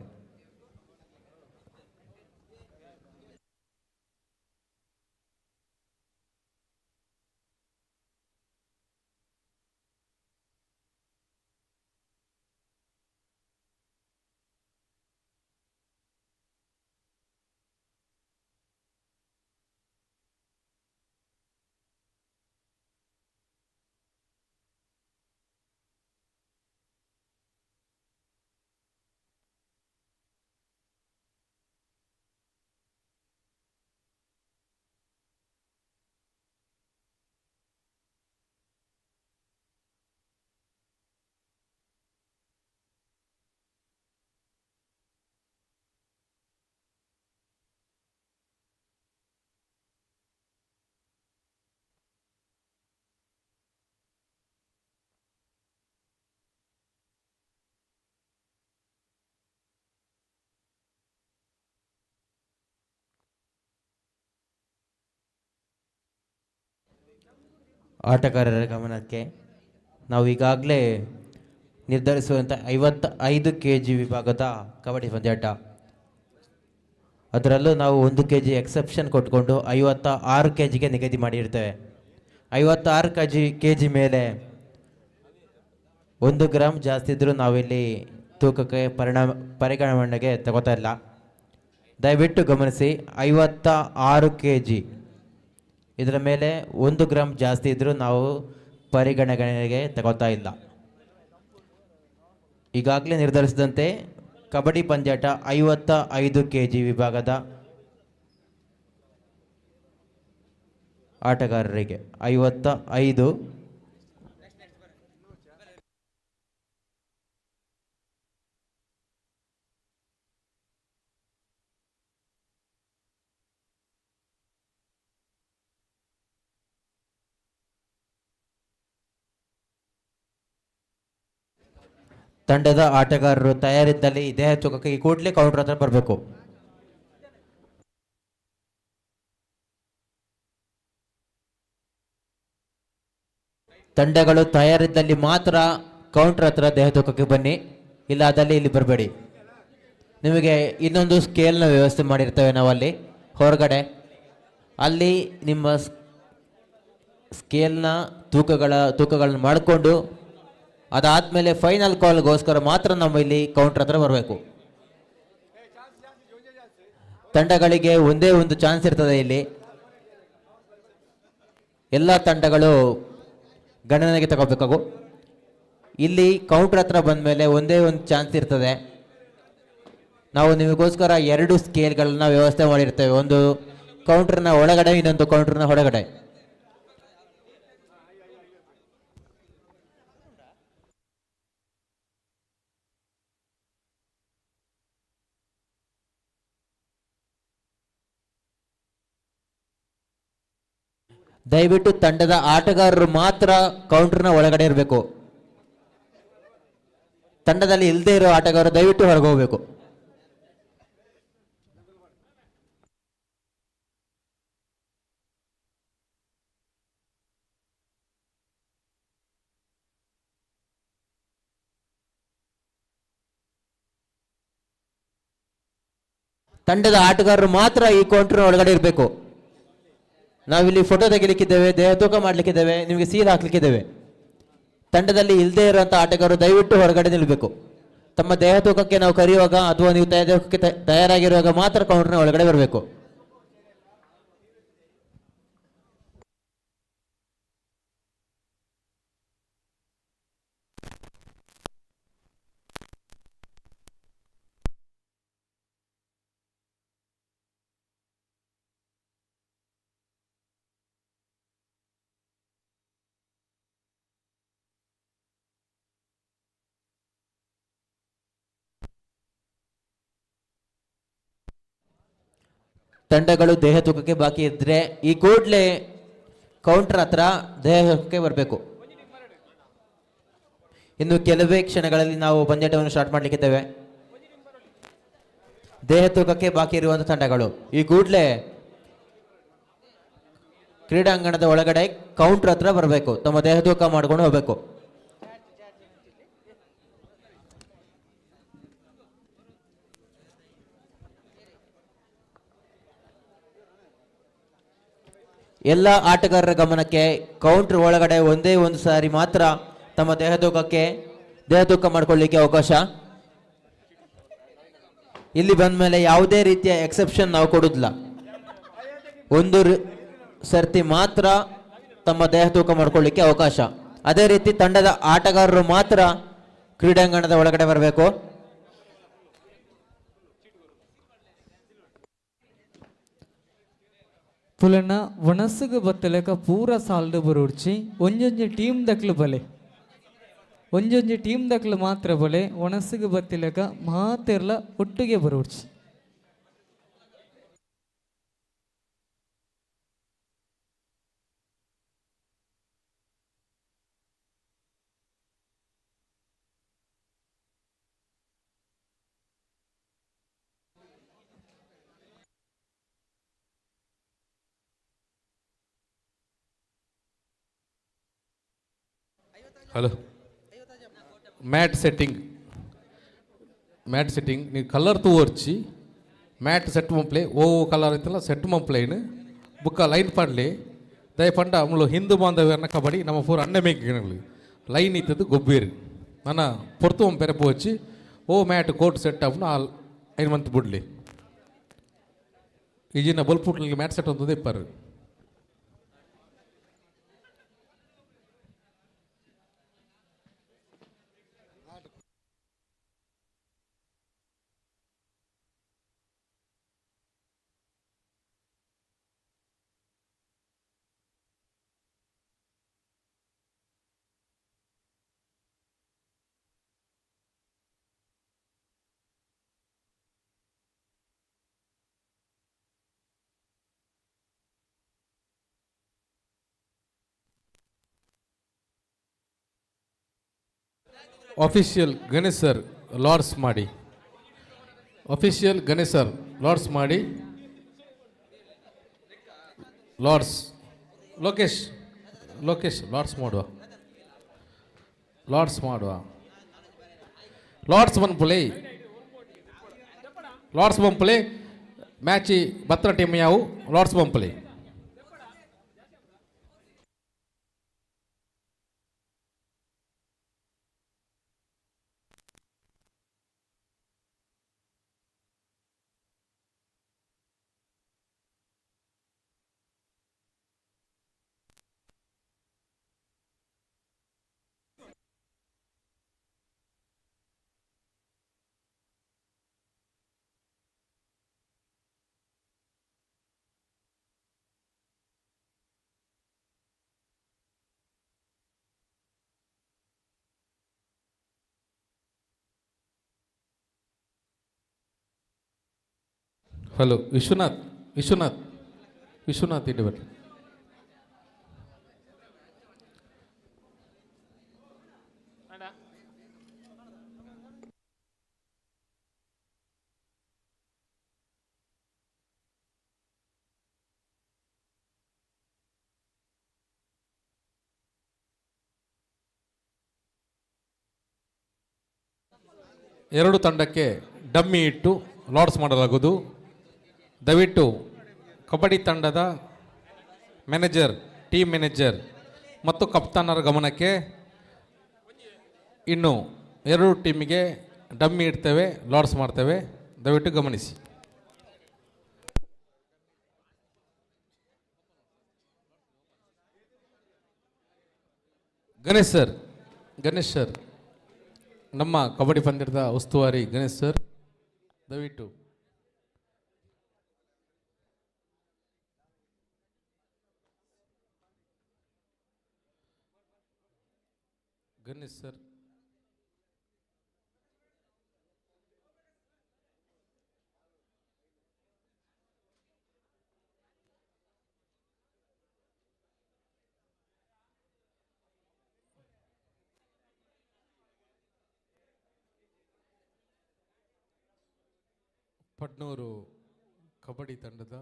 ಆಟಗಾರರ ಗಮನಕ್ಕೆ ನಾವು ಈಗಾಗಲೇ ನಿರ್ಧರಿಸುವಂಥ 55 kg ವಿಭಾಗದ ಕಬಡ್ಡಿ ಪಂದ್ಯಾಟ, ಅದರಲ್ಲೂ ನಾವು 1 kg ಎಕ್ಸೆಪ್ಷನ್ ಕೊಟ್ಕೊಂಡು 56 kgಗೆ ನಿಗದಿ ಮಾಡಿರ್ತೇವೆ. 56 kg ಮೇಲೆ 1 ಗ್ರಾಮ್ ಜಾಸ್ತಿ ಇದ್ದರೂ ನಾವಿಲ್ಲಿ ತೂಕಕ್ಕೆ ಪರಿಗಣನೆಗೆ ತಗೋತಾ ಇಲ್ಲ. ದಯವಿಟ್ಟು ಗಮನಿಸಿ, 56 kg ಇದರ ಮೇಲೆ 1 ಗ್ರಾಮ್ ಜಾಸ್ತಿ ಇದ್ದರೂ ನಾವು ಪರಿಗಣನೆಗೆ ತಗೋತಾ ಇಲ್ಲ. ಈಗಾಗಲೇ ನಿರ್ಧರಿಸಿದಂತೆ ಕಬಡ್ಡಿ ಪಂದ್ಯಾಟ 55 kg ವಿಭಾಗದ ಆಟಗಾರರಿಗೆ 55. ತಂಡದ ಆಟಗಾರರು ತಯಾರಿದ್ದಲ್ಲಿ ದೇಹ ತೂಕಕ್ಕೆ ಈ ಕೂಡಲೇ ಕೌಂಟರ್ ಹತ್ರ ಬರಬೇಕು. ತಂಡಗಳು ತಯಾರಿದ್ದಲ್ಲಿ ಮಾತ್ರ ಕೌಂಟರ್ ಹತ್ರ ದೇಹ ತೂಕಕ್ಕೆ ಬನ್ನಿ, ಇಲ್ಲ ಅದಲ್ಲಿ ಇಲ್ಲಿ ಬರಬೇಡಿ. ನಿಮಗೆ ಇನ್ನೊಂದು ಸ್ಕೇಲ್ನ ವ್ಯವಸ್ಥೆ ಮಾಡಿರ್ತೇವೆ ನಾವು ಅಲ್ಲಿ ಹೊರಗಡೆ. ಅಲ್ಲಿ ನಿಮ್ಮ ಸ್ಕೇಲ್ನ ತೂಕಗಳನ್ನು ಮಾಡಿಕೊಂಡು ಅದಾದಮೇಲೆ ಫೈನಲ್ ಕಾಲ್ಗೋಸ್ಕರ ಮಾತ್ರ ನಮ್ಮ ಇಲ್ಲಿ ಕೌಂಟರ್ ಹತ್ರ ಬರಬೇಕು. ತಂಡಗಳಿಗೆ ಒಂದೇ ಒಂದು ಚಾನ್ಸ್ ಇರ್ತದೆ. ಇಲ್ಲಿ ಎಲ್ಲ ತಂಡಗಳು ಗಣನೆಗೆ ತಗೋಬೇಕಾಗು. ಇಲ್ಲಿ ಕೌಂಟರ್ ಹತ್ರ ಬಂದ ಮೇಲೆ ಒಂದೇ ಒಂದು ಚಾನ್ಸ್ ಇರ್ತದೆ. ನಾವು ನಿಮಗೋಸ್ಕರ 2 ಸ್ಕೇಲ್ಗಳನ್ನ ವ್ಯವಸ್ಥೆ ಮಾಡಿರ್ತೇವೆ, ಒಂದು ಕೌಂಟರ್ನ ಒಳಗಡೆ, ಇನ್ನೊಂದು ಕೌಂಟರ್ನ ಹೊರಗಡೆ. ದಯವಿಟ್ಟು ತಂಡದ ಆಟಗಾರರು ಮಾತ್ರ ಕೌಂಟರ್ನ ಒಳಗಡೆ ಇರಬೇಕು. ತಂಡದಲ್ಲಿ ಇಲ್ಲದೆ ಇರೋ ಆಟಗಾರರು ದಯವಿಟ್ಟು ಹೊರಗೆ ಹೋಗಬೇಕು. ತಂಡದ ಆಟಗಾರರು ಮಾತ್ರ ಈ ಕೌಂಟರ್ ಒಳಗಡೆ ಇರಬೇಕು. ನಾವಿಲ್ಲಿ ಫೋಟೋ ತೆಗಿಲಿಕ್ಕಿದ್ದೇವೆ, ದೇಹ ತೂಕ ಮಾಡಲಿಕ್ಕಿದ್ದೇವೆ, ನಿಮಗೆ ಸೀಲ್ ಹಾಕ್ಲಿಕ್ಕಿದ್ದೇವೆ. ತಂಡದಲ್ಲಿ ಇಲ್ಲದೆ ಇರುವಂಥ ಆಟಗಾರರು ದಯವಿಟ್ಟು ಹೊರಗಡೆ ನಿಲ್ಲಬೇಕು. ತಮ್ಮ ದೇಹ ತೂಕಕ್ಕೆ ನಾವು ಕರೆಯುವಾಗ ಅಥವಾ ನೀವು ದೇಹಕ್ಕೆ ತಯಾರಾಗಿರುವಾಗ ಮಾತ್ರ ಕೌಂಟರ್ನ ಒಳಗಡೆ ಬರಬೇಕು. ತಂಡಗಳು ದೇಹ ತೂಕಕ್ಕೆ ಬಾಕಿ ಇದ್ದರೆ ಈ ಕೂಡಲೇ ಕೌಂಟರ್ ಹತ್ರ ದೇಹ ತೂಕಕ್ಕೆ ಬರಬೇಕು. ಇನ್ನು ಕೆಲವೇ ಕ್ಷಣಗಳಲ್ಲಿ ನಾವು ಪಂದ್ಯಾಟವನ್ನು ಸ್ಟಾರ್ಟ್ ಮಾಡಲಿಕ್ಕಿದ್ದೇವೆ. ದೇಹ ತೂಕಕ್ಕೆ ಬಾಕಿ ಇರುವಂತಹ ತಂಡಗಳು ಈ ಕೂಡಲೇ ಕ್ರೀಡಾಂಗಣದ ಒಳಗಡೆ ಕೌಂಟರ್ ಹತ್ರ ಬರಬೇಕು, ತಮ್ಮ ದೇಹ ತೂಕ ಮಾಡ್ಕೊಂಡು ಹೋಗಬೇಕು. ಎಲ್ಲ ಆಟಗಾರರ ಗಮನಕ್ಕೆ, ಕೌಂಟರ್ ಒಳಗಡೆ ಒಂದೇ ಒಂದು ಸಾರಿ ಮಾತ್ರ ತಮ್ಮ ದೇಹ ತೂಕ ಮಾಡ್ಕೊಳ್ಳಿಕ್ಕೆ ಅವಕಾಶ. ಇಲ್ಲಿ ಬಂದ ಮೇಲೆ ಯಾವುದೇ ರೀತಿಯ ಎಕ್ಸೆಪ್ಷನ್ ನಾವು ಕೊಡುದಿಲ್ಲ. ಒಂದು ಸರ್ತಿ ಮಾತ್ರ ತಮ್ಮ ದೇಹ ತೂಕ ಮಾಡ್ಕೊಳ್ಳಿಕ್ಕೆ ಅವಕಾಶ. ಅದೇ ರೀತಿ ತಂಡದ ಆಟಗಾರರು ಮಾತ್ರ ಕ್ರೀಡಾಂಗಣದ ಒಳಗಡೆ ಬರಬೇಕು. ಪುಲನ ಒಣಸಗ ಬತ್ತಲಕ ಪೂರ ಸಾಲ್ದು ಬರೋಡ್ಚಿ ಒಂಜೊಂಜಿ ಟೀಮ್ ದಕ್ಲು ಬಲೆ, ಒಂಜೊಂಜಿ ಟೀಮ್ ದಕ್ಲು ಮಾತ್ರ ಬಲೆ ಒಣಸಗ ಬತ್ತಿಲಕ ಮಾತೆರ್ಲ ಒಟ್ಟಿಗೆ ಬರೋಡ್ಚಿ. ಹಲೋ, ಮ್ಯಾಟ್ ಸೆಟ್ಟಿಂಗ್ ನೀವು ಕಲರ್ ತೂವರ್ಚಿ ಮ್ಯಾಟ್ ಸೆಟ್ ಮಂಪ್ಲೆ ಓ ಕಲರ್ ಐತಲ್ಲ ಸೆಟ್ ಮಂಪ್ಲೇನು ಬುಕ್ಕ ಲೈನ್ ಪಾಡ್ಲಿ ದಯ ಪಂಡ ಅಮ್ಮಳು ಹಿಂದೂ ಬಾಂಧವ್ಯನ ಕಬಡ್ಡಿ ನಮ್ಮ ಪೂರ ಅಣ್ಣ ಮೇಕಿಗಳು ಲೈನ್ ಇತ್ತದು ಗೊಬ್ಬೇರು ನನ್ನ ಪೊರ್ತು ಪೆರೆ ಪೋಚಿ ಓ ಮ್ಯಾಟ್ ಕೋಟ್ ಸೆಟ್ ಅಪ್ನ ಐದು ಮಂತ್ ಬಿಡ್ಲಿ ಈಜಿನ ಬಲ್ಪುಟ್ಲಿಗೆ ಮ್ಯಾಟ್ ಸೆಟ್ ಅಂತದೇ ಇಪ್ಪಾರು. ಆಫಿಷಿಯಲ್ ಗಣೇಶ್ ಸರ್ ಲಾರ್ಡ್ಸ್ ಮಾಡಿ, ಆಫಿಷಿಯಲ್ ಗಣೇಶ್ ಸರ್ ಲಾರ್ಡ್ಸ್ ಮಾಡಿ, ಲಾರ್ಡ್ಸ್ ಲೋಕೇಶ್ ಲಾರ್ಡ್ಸ್ ಮಾಡುವ, ಲಾರ್ಡ್ಸ್ ಬಂಪುಲೆ ಮ್ಯಾಚಿ ಬತ್ರ ಟೀಮ್ ಯಾವು ಲಾರ್ಡ್ಸ್ ಬಂಪುಲೆ. ಹಲೋ, ವಿಶ್ವನಾಥ್ ಇಲ್ಲಿ ಬರ್ರಿ. ಎರಡು ತಂಡಕ್ಕೆ ಡಮ್ಮಿ ಇಟ್ಟು ಲಾರ್ಡ್ಸ್ ಮಾಡಲಾಗುವುದು. ದಯವಿಟ್ಟು ಕಬಡ್ಡಿ ತಂಡದ ಮ್ಯಾನೇಜರ್, ಟೀಮ್ ಮ್ಯಾನೇಜರ್ ಮತ್ತು ಕಪ್ತಾನರ ಗಮನಕ್ಕೆ, ಇನ್ನು ಎರಡು ಟೀಮಿಗೆ ಡಮ್ಮಿ ಇಡ್ತೇವೆ, ಲಾರ್ಡ್ಸ್ ಮಾಡ್ತೇವೆ, ದಯವಿಟ್ಟು ಗಮನಿಸಿ. ಗಣೇಶ್ ಸರ್ ನಮ್ಮ ಕಬಡ್ಡಿ ಪಂದ್ಯದ ಉಸ್ತುವಾರಿ ಗಣೇಶ್ ಸರ್, ದಯವಿಟ್ಟು ಗಣೇಶ್ ಸರ್. ಪಡ್ನೂರು ಕಬಡ್ಡಿ ತಂಡದ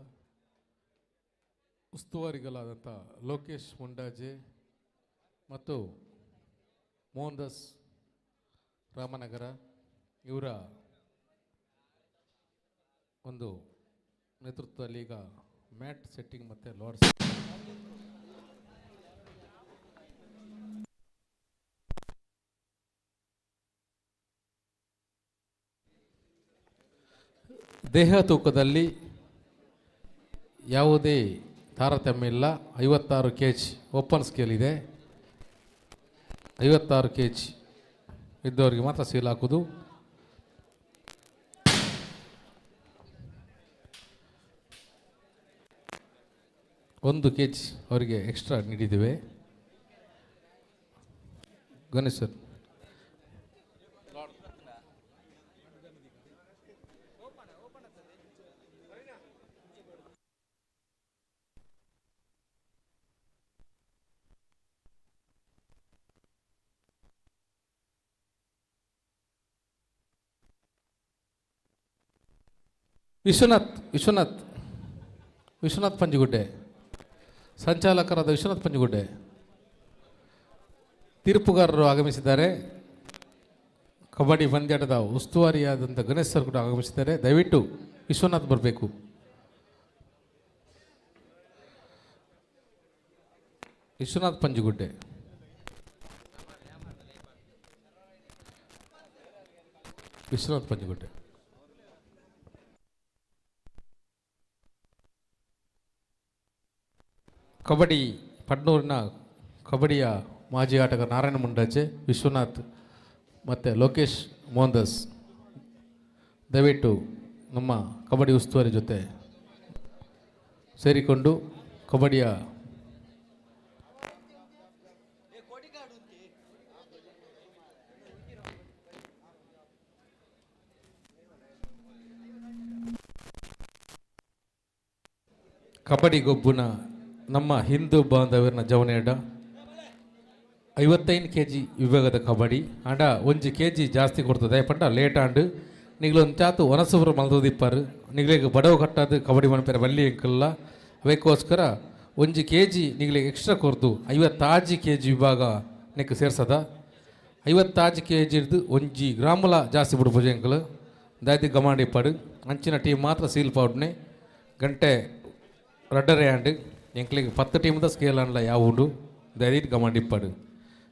ಉಸ್ತುವಾರಿಗಳಾದಂಥ ಲೋಕೇಶ್ ಮುಂಡಾಜೆ ಮತ್ತು ಮೋಹನ್ ದಾಸ್ ರಾಮನಗರ ಇವರ ಒಂದು ನೇತೃತ್ವದಲ್ಲಿ ಈಗ ಮ್ಯಾಟ್ ಸೆಟ್ಟಿಂಗ್ ಮತ್ತು ಲಾರ್ಡ್ಸ್ ದೇಹ ತೂಕದಲ್ಲಿ ಯಾವುದೇ ತಾರತಮ್ಯ ಇಲ್ಲ. 56 kg ಓಪನ್ ಸ್ಕೇಲ್ ಇದೆ. 56 kg ಇದ್ದವರಿಗೆ ಮಾತ್ರ ಸೀಲ್ ಹಾಕೋದು. ಒಂದು kg ಅವರಿಗೆ ಎಕ್ಸ್ಟ್ರಾ ನೀಡಿದ್ದೇವೆ. ಗಣೇಶ್ ಸರ್, ವಿಶ್ವನಾಥ್ ಪಂಜುಗುಡ್ಡೆ, ಸಂಚಾಲಕರಾದ ವಿಶ್ವನಾಥ್ ಪಂಜುಗುಡ್ಡೆ, ತೀರ್ಪುಗಾರರು ಆಗಮಿಸಿದ್ದಾರೆ. ಕಬಡ್ಡಿ ಪಂದ್ಯಾಟದ ಉಸ್ತುವಾರಿಯಾದಂಥ ಗಣೇಶ್ ಸರ್ ಕೂಡ ಆಗಮಿಸಿದ್ದಾರೆ. ದಯವಿಟ್ಟು ವಿಶ್ವನಾಥ್ ಬರಬೇಕು. ವಿಶ್ವನಾಥ್ ಪಂಜುಗುಡ್ಡೆ, ವಿಶ್ವನಾಥ್ ಪಂಜುಗುಡ್ಡೆ. ಕಬಡ್ಡಿ ಪಡ್ನೂರಿನ ಕಬಡ್ಡಿಯ ಮಾಜಿ ಆಟಗಾರ ನಾರಾಯಣ ಮುಂಡಾಜೆ, ವಿಶ್ವನಾಥ್ ಮತ್ತು ಲೋಕೇಶ್ ಮೋಹನ್ ದಾಸ್ ದಯವಿಟ್ಟು ನಮ್ಮ ಕಬಡ್ಡಿ ಉಸ್ತುವಾರಿ ಜೊತೆ ಸೇರಿಕೊಂಡು ಕಬಡ್ಡಿಯ ಕಬಡ್ಡಿ ಗೊಬ್ಬುನ ನಮ್ಮ ಹಿಂದೂ ಬಾಂಧವ್ಯನ ಜವನೇಡ 55 kg ವಿಭಾಗದ ಕಬಡ್ಡಿ ಆಂಡ 1 kg ಜಾಸ್ತಿ ಕೊಡ್ತದೆ ಪಂಡ ಲೇಟ್ ಆಂಡ್ ನಿಗ್ಲೊಂದು ಚಾತು ಒನಸಬ್ರು ಮಲ್ದಿಪ್ಪಾರು ನಿಗ್ಲಿಗೆ ಬಡವು ಕಟ್ಟದು ಕಬಡ್ಡಿ ಮನಪೇರ ಬಲ್ಲಿ ಎಂಕಲ್ಲ ಅವಕ್ಕೋಸ್ಕರ 1 kg ನಿಗ್ಲಿಗೆ ಎಕ್ಸ್ಟ್ರಾ ಕೊರ್ದು 56 kg ವಿಭಾಗ ನೆಕ್ ಸೇರ್ಸದ 56 kg ಇರ್ದು 1 ಗ್ರಾಮಲ ಜಾಸ್ತಿ ಬಿಡ್ಬೋದು ಎಂಕಲ್ ದಾಯ್ತಿ ಗಮಾಂಡಿಪ್ಪಾಡು ಅಂಚಿನ ಟೀಮ್ ಮಾತ್ರ ಸೀಲ್ ಪಾಡ್ನೆ ಗಂಟೆ ರಡ್ಡರೆ ಆಂಡ್ ಎಂಕ್ಲಿಗೆ 10 ಟೀಮ್ದ ಸ್ಕೇಲ್ ಆಂಡ್ಲ ಯಾವುದು ದಯವಿಟ್ಟು ಗಮನಿಪ್ಪಾಡು.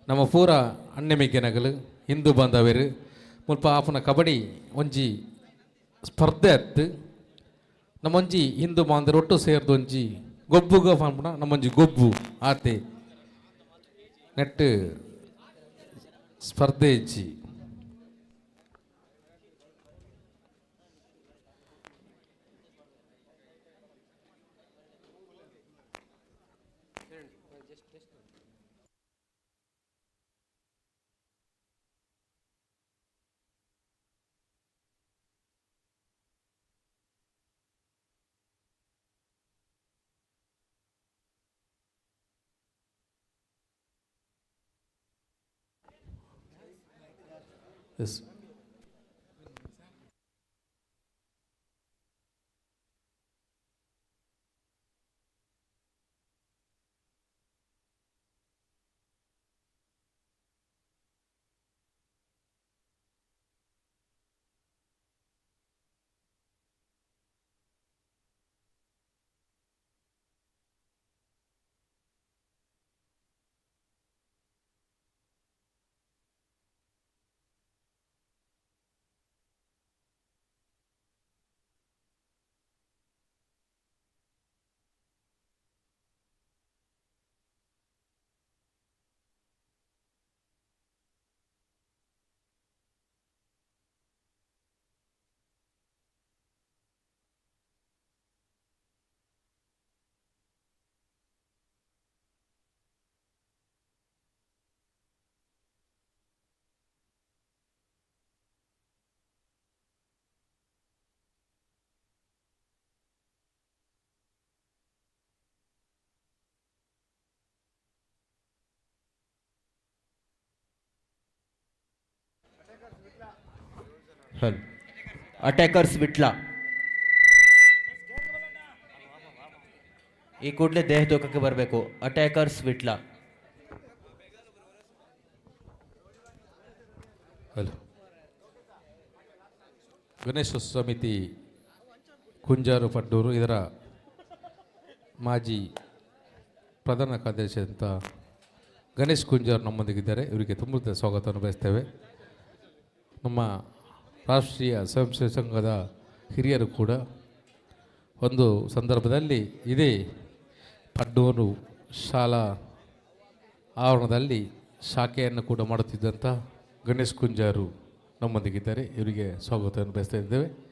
ನಮ್ಮ ಪೂರ ಅಣ್ಣೆಮಿಗೆನಗಲು ಹಿಂದೂ ಬಾಂಧವ್ಯರು ಮುಲ್ಪ ಆಪನ ಕಬಡ್ಡಿ ಒಂಜಿ ಸ್ಪರ್ಧೆ ಅತ್ತು ನಮ್ಮೊಂಜಿ ಹಿಂದೂ ಬಾಂಧವರು ಒಟ್ಟು ಸೇರ್ದು ಒಂಜಿ ಗೊಬ್ಬುಗ ಪಂಪುನ ನಮ್ಮೊಂಜಿ ಗೊಬ್ಬು ಆತೆ ನೆಟ್ ಸ್ಪರ್ಧೆ ಇಜ್ಜಿ ಎಸ್ ಅಟ್ಯಾಕರ್ಸ್ ವಿಟ್ಲ ಈ ಕೂಡಲೇ ದೇಹ ತೂಕಕ್ಕೆ ಬರಬೇಕು. ಅಟ್ಯಾಕರ್ಸ್ ವಿಟ್ಲ. ಹಲೋ. ಗಣೇಶ ಸಮಿತಿ ಕುಂಜಾರು ಪಡ್ಡೂರು ಇದರ ಮಾಜಿ ಪ್ರಧಾನ ಕಾರ್ಯದರ್ಶಿ ಅಂತ ಗಣೇಶ್ ಕುಂಜಾರು ನಮ್ಮೊಂದಿಗಿದ್ದಾರೆ. ಇವರಿಗೆ ತುಂಬ ಸ್ವಾಗತವನ್ನು ಬಯಸ್ತೇವೆ. ನಮ್ಮ ರಾಷ್ಟ್ರೀಯ ಸ್ವಯಂ ಸೇವಕ ಸಂಘದ ಹಿರಿಯರು ಕೂಡ ಒಂದು ಸಂದರ್ಭದಲ್ಲಿ ಇದೇ ಪಡ್ಡೂರು ಶಾಲಾ ಆವರಣದಲ್ಲಿ ಶಾಖೆಯನ್ನು ಕೂಡ ಮಾಡುತ್ತಿದ್ದಂಥ ಗಣೇಶ್ ಕುಂಜಾರು ನಮ್ಮೊಂದಿಗಿದ್ದಾರೆ. ಇವರಿಗೆ ಸ್ವಾಗತವನ್ನು ಬಯಸ್ತಾ ಇದ್ದೇವೆ.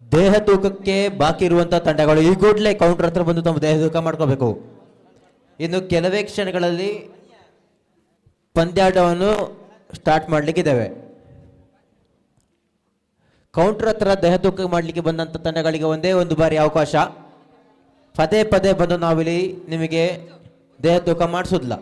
ದೇಹ ತೂಕಕ್ಕೆ ಬಾಕಿ ಇರುವಂತಹ ತಂಡಗಳು ಈ ಕೂಡಲೇ ಕೌಂಟರ್ ಹತ್ರ ಬಂದು ತಮ್ಮ ದೇಹ ತೂಕ ಮಾಡ್ಕೋಬೇಕು. ಇನ್ನು ಕೆಲವೇ ಕ್ಷಣಗಳಲ್ಲಿ ಪಂದ್ಯಾಟವನ್ನು ಸ್ಟಾರ್ಟ್ ಮಾಡಲಿಕ್ಕಿದ್ದೇವೆ. ಕೌಂಟರ್ ಹತ್ರ ದೇಹ ತೂಕ ಮಾಡಲಿಕ್ಕೆ ಬಂದಂಥ ತಂಡಗಳಿಗೆ ಒಂದೇ ಒಂದು ಬಾರಿ ಅವಕಾಶ. ಪದೇ ಪದೇ ಬಂದು ನಾವಿಲ್ಲಿ ನಿಮಗೆ ದೇಹ ತೂಕ ಮಾಡಿಸೋದಿಲ್ಲ.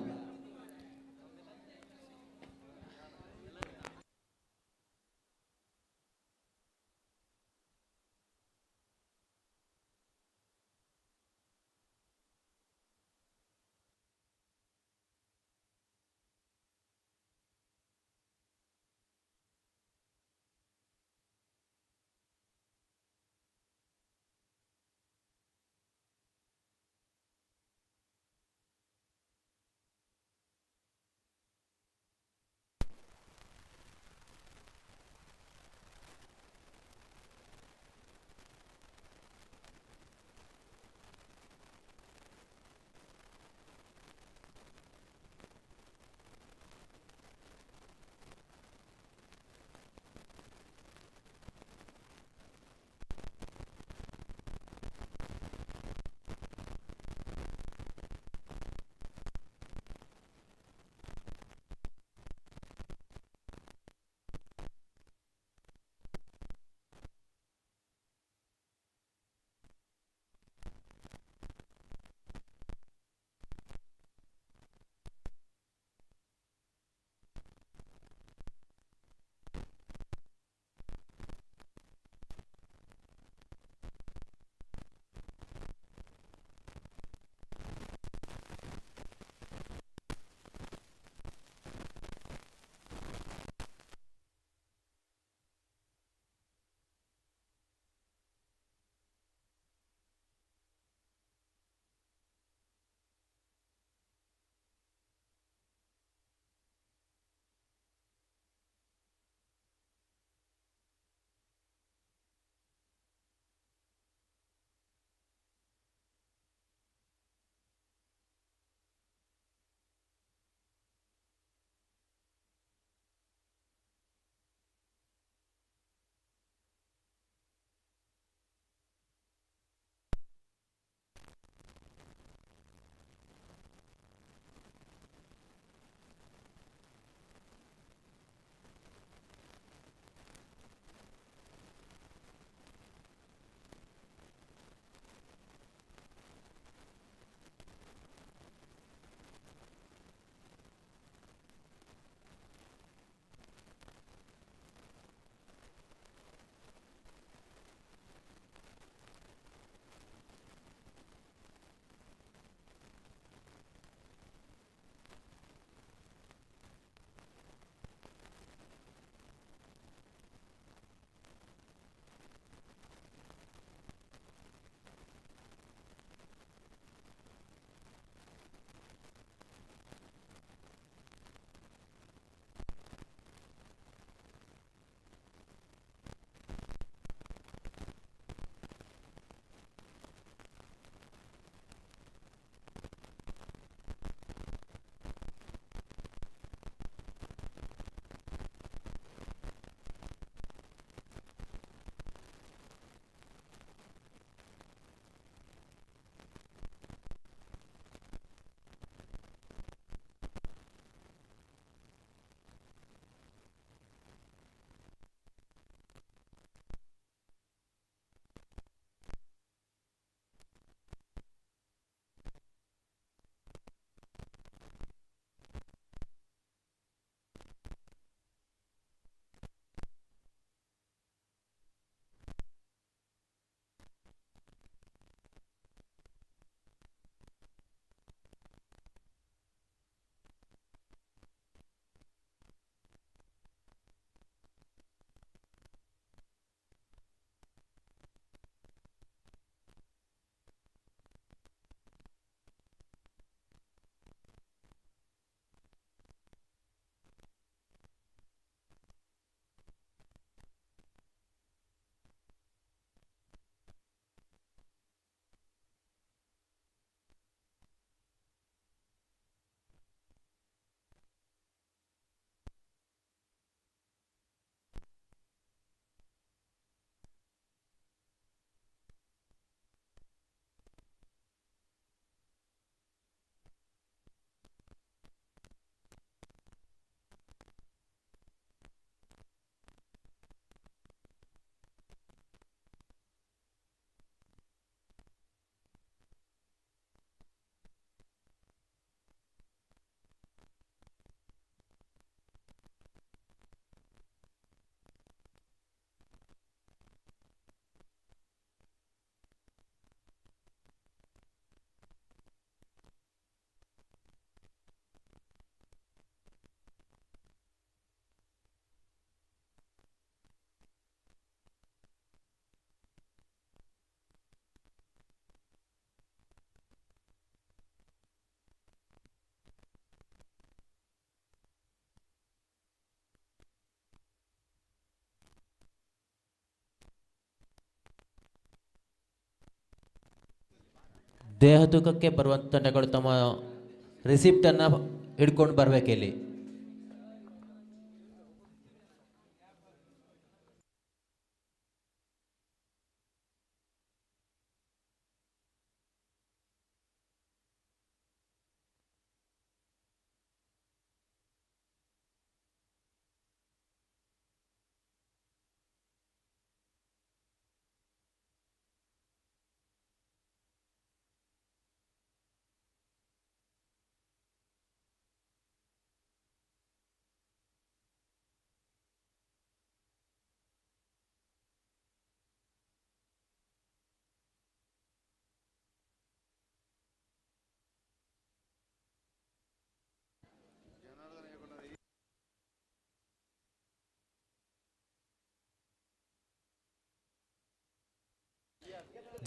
ದೇಹ ತೂಕಕ್ಕೆ ಬರುವಂಥ ತಂಡಗಳು ತಮ್ಮ ರಿಸಿಪ್ಟನ್ನು ಹಿಡ್ಕೊಂಡು ಬರಬೇಕು ಇಲ್ಲಿ.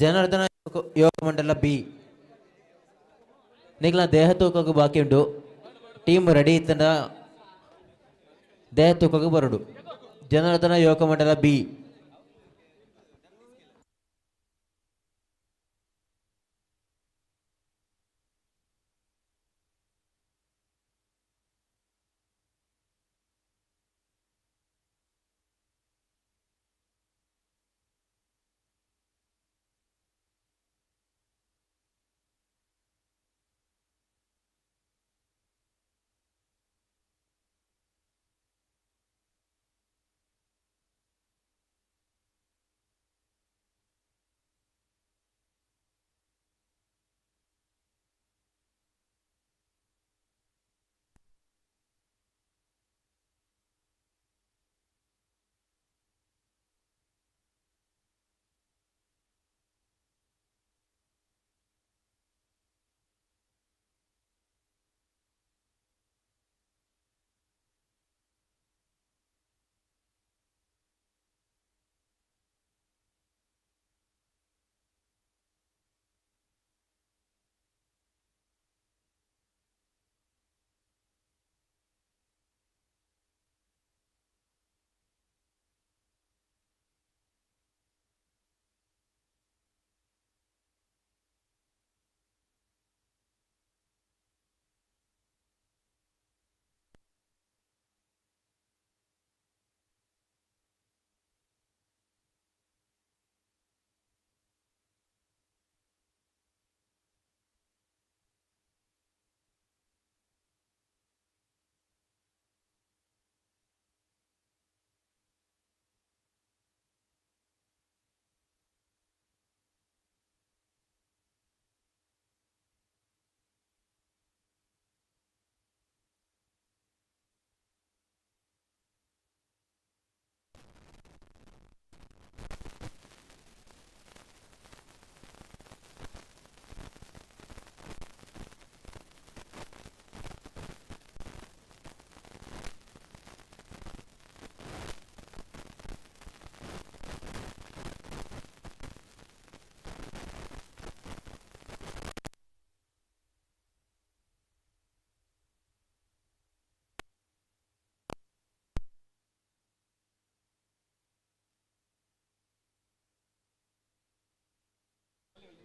ಜನಾರ್ದನ ಯೋಗ ಮಂಡಲ ಬಿ ನಿಖಿಲ ದೇಹ ತೂಕಕ್ಕೆ ಬಾಕಿ ಉಂಟು. ಟೀಮ್ ರೆಡಿ ಇತ್ತಂದ ದೇಹ ತೂಕಕ್ಕೆ ಬರಡು. ಜನಾರ್ದನ ಯೋಗ ಮಂಡಲ ಬಿ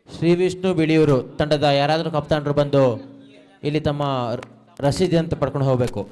ಶ್ರೀ ವಿಷ್ಣು ಬಿಳಿಯೂರು ತಂಡದ ಯಾರಾದರೂ ಕಪ್ತಾನರು ಬಂದು ಇಲ್ಲಿ ತಮ್ಮ ರಸೀದಿ ಅಂತ ಪಡ್ಕೊಂಡು ಹೋಗಬೇಕು.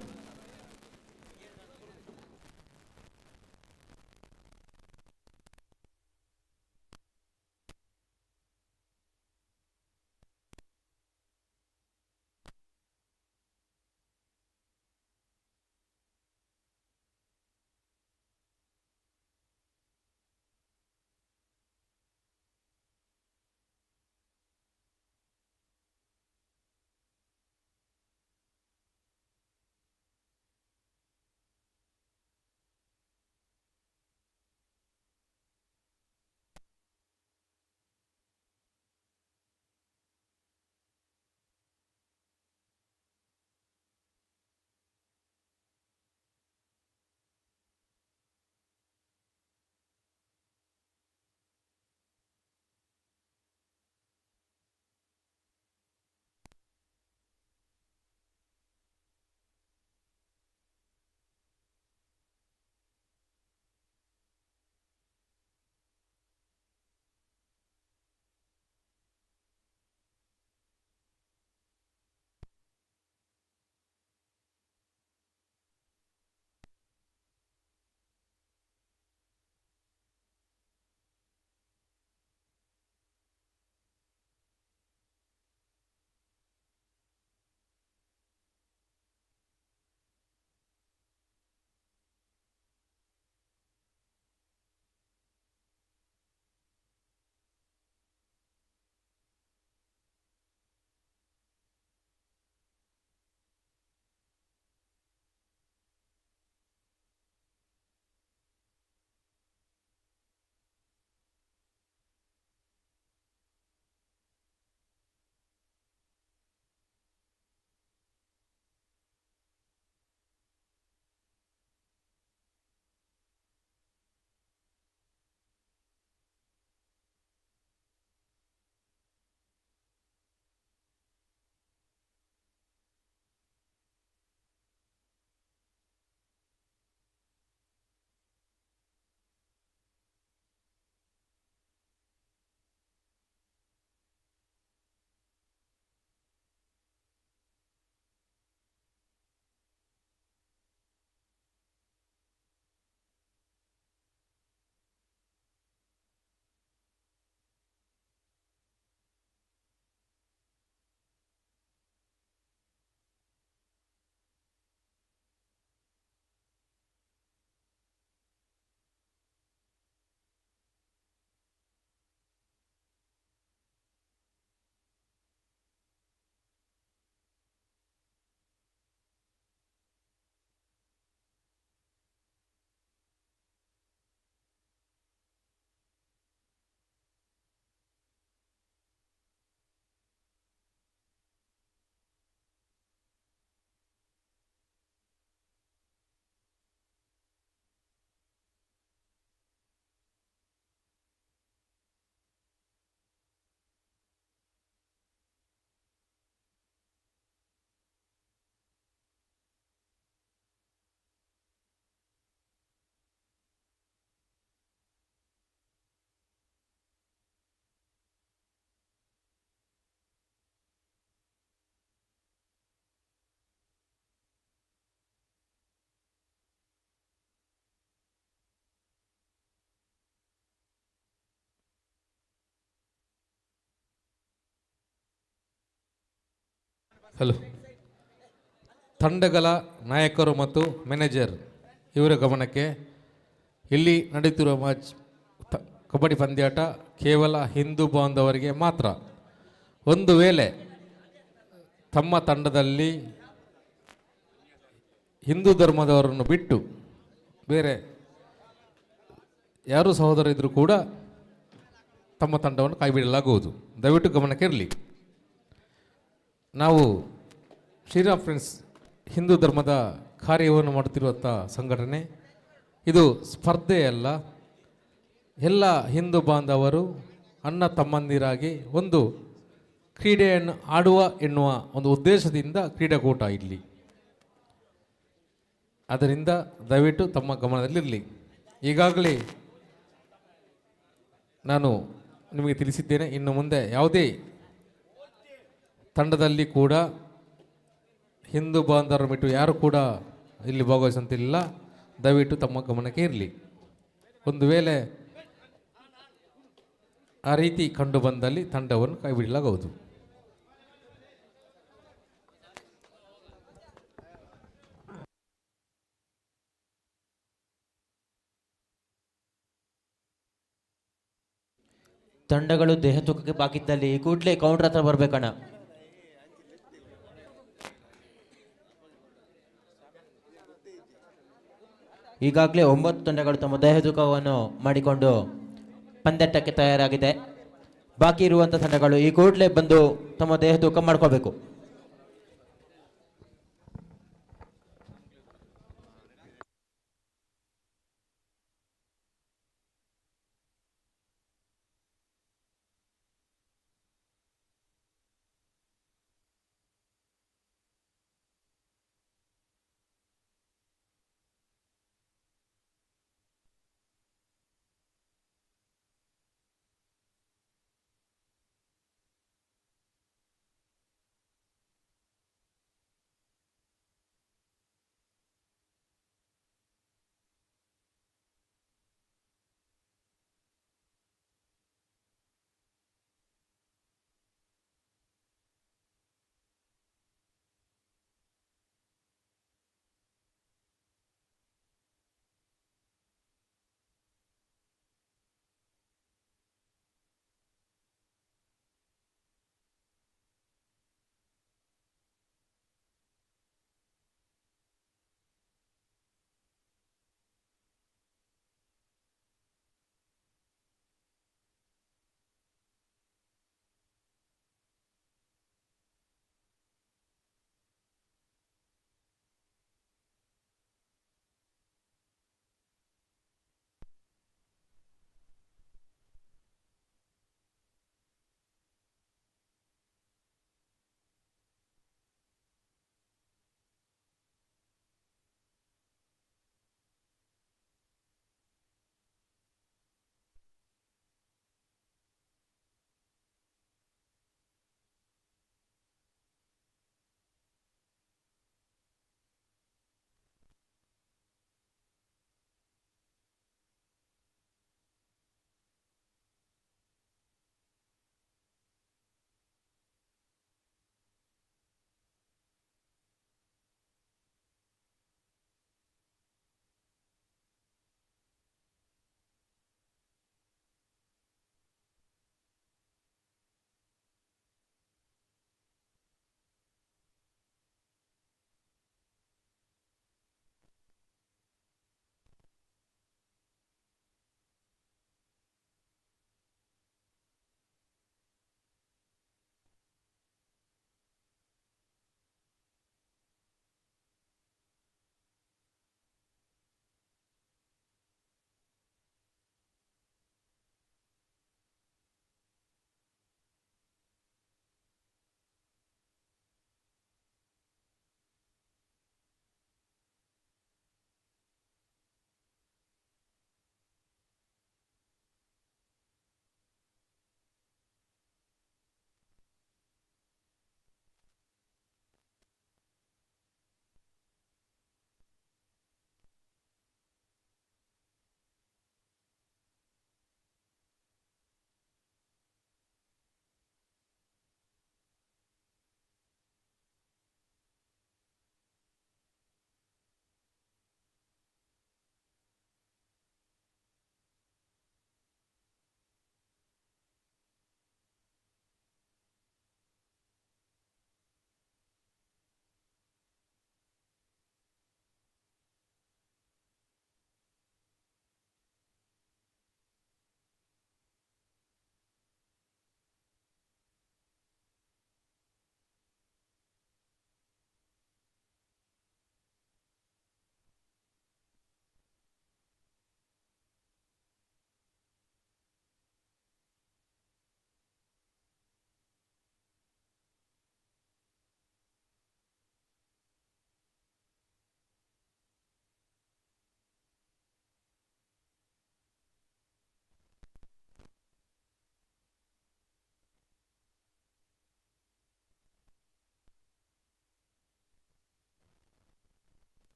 ಹಲೋ. ತಂಡಗಳ ನಾಯಕರು ಮತ್ತು ಮ್ಯಾನೇಜರ್ ಇವರ ಗಮನಕ್ಕೆ, ಇಲ್ಲಿ ನಡೆಯುತ್ತಿರುವ ಮ್ಯಾಚ್ ಕಬಡ್ಡಿ ಪಂದ್ಯಾಟ ಕೇವಲ ಹಿಂದೂ ಬಾಂಧವರಿಗೆ ಮಾತ್ರ. ಒಂದು ವೇಳೆ ತಮ್ಮ ತಂಡದಲ್ಲಿ ಹಿಂದೂ ಧರ್ಮದವರನ್ನು ಬಿಟ್ಟು ಬೇರೆ ಯಾರು ಸಹೋದರರಿದ್ದರೂ ಕೂಡ ತಮ್ಮ ತಂಡವನ್ನು ಕೈಬಿಡಲಾಗುವುದು. ದಯವಿಟ್ಟು ಗಮನಕ್ಕೆ ಇರಲಿ. ನಾವು ಶ್ರೀರಾಮ್ ಫ್ರೆಂಡ್ಸ್ ಹಿಂದೂ ಧರ್ಮದ ಕಾರ್ಯವನ್ನು ಮಾಡುತ್ತಿರುವಂಥ ಸಂಘಟನೆ. ಇದು ಸ್ಪರ್ಧೆಯಲ್ಲ, ಎಲ್ಲ ಹಿಂದೂ ಬಾಂಧವರು ಅಣ್ಣ ತಮ್ಮಂದಿರಾಗಿ ಒಂದು ಕ್ರೀಡೆಯನ್ನು ಆಡುವ ಎನ್ನುವ ಒಂದು ಉದ್ದೇಶದಿಂದ ಕ್ರೀಡಾಕೂಟ ಇಲ್ಲಿ. ಅದರಿಂದ ದಯವಿಟ್ಟು ತಮ್ಮ ಗಮನದಲ್ಲಿರಲಿ. ಈಗಾಗಲೇ ನಾನು ನಿಮಗೆ ತಿಳಿಸಿದ್ದೇನೆ, ಇನ್ನು ಮುಂದೆ ಯಾವುದೇ ತಂಡದಲ್ಲಿ ಕೂಡ ಹಿಂದೂ ಬಾಂಧವರು ಬಿಟ್ಟು ಯಾರು ಕೂಡ ಇಲ್ಲಿ ಭಾಗವಹಿಸುವಂತಿಲ್ಲ. ದಯವಿಟ್ಟು ತಮ್ಮ ಗಮನಕ್ಕೆ ಇರಲಿ. ಒಂದು ವೇಳೆ ಆ ರೀತಿ ಕಂಡು ಬಂದಲ್ಲಿ ತಂಡವನ್ನು ಕೈಬಿಡಲಾಗುವುದು. ತಂಡಗಳು ದೇಹ ತೂಕಕ್ಕೆ ಬಾಕಿದ್ದಲ್ಲಿ ಕೂಡಲೇ ಕೌಂಟರ್ ಹತ್ರ ಬರಬೇಕಣ್ಣ. ಈಗಾಗಲೇ 9 ತಂಡಗಳು ತಮ್ಮ ದೇಹ ತೂಕವನ್ನು ಮಾಡಿಕೊಂಡು ಪಂದ್ಯಾಟಕ್ಕೆ ತಯಾರಾಗಿದೆ. ಬಾಕಿ ಇರುವಂಥ ತಂಡಗಳು ಈ ಕೂಡಲೇ ಬಂದು ತಮ್ಮ ದೇಹ ತೂಕ ಮಾಡ್ಕೋಬೇಕು.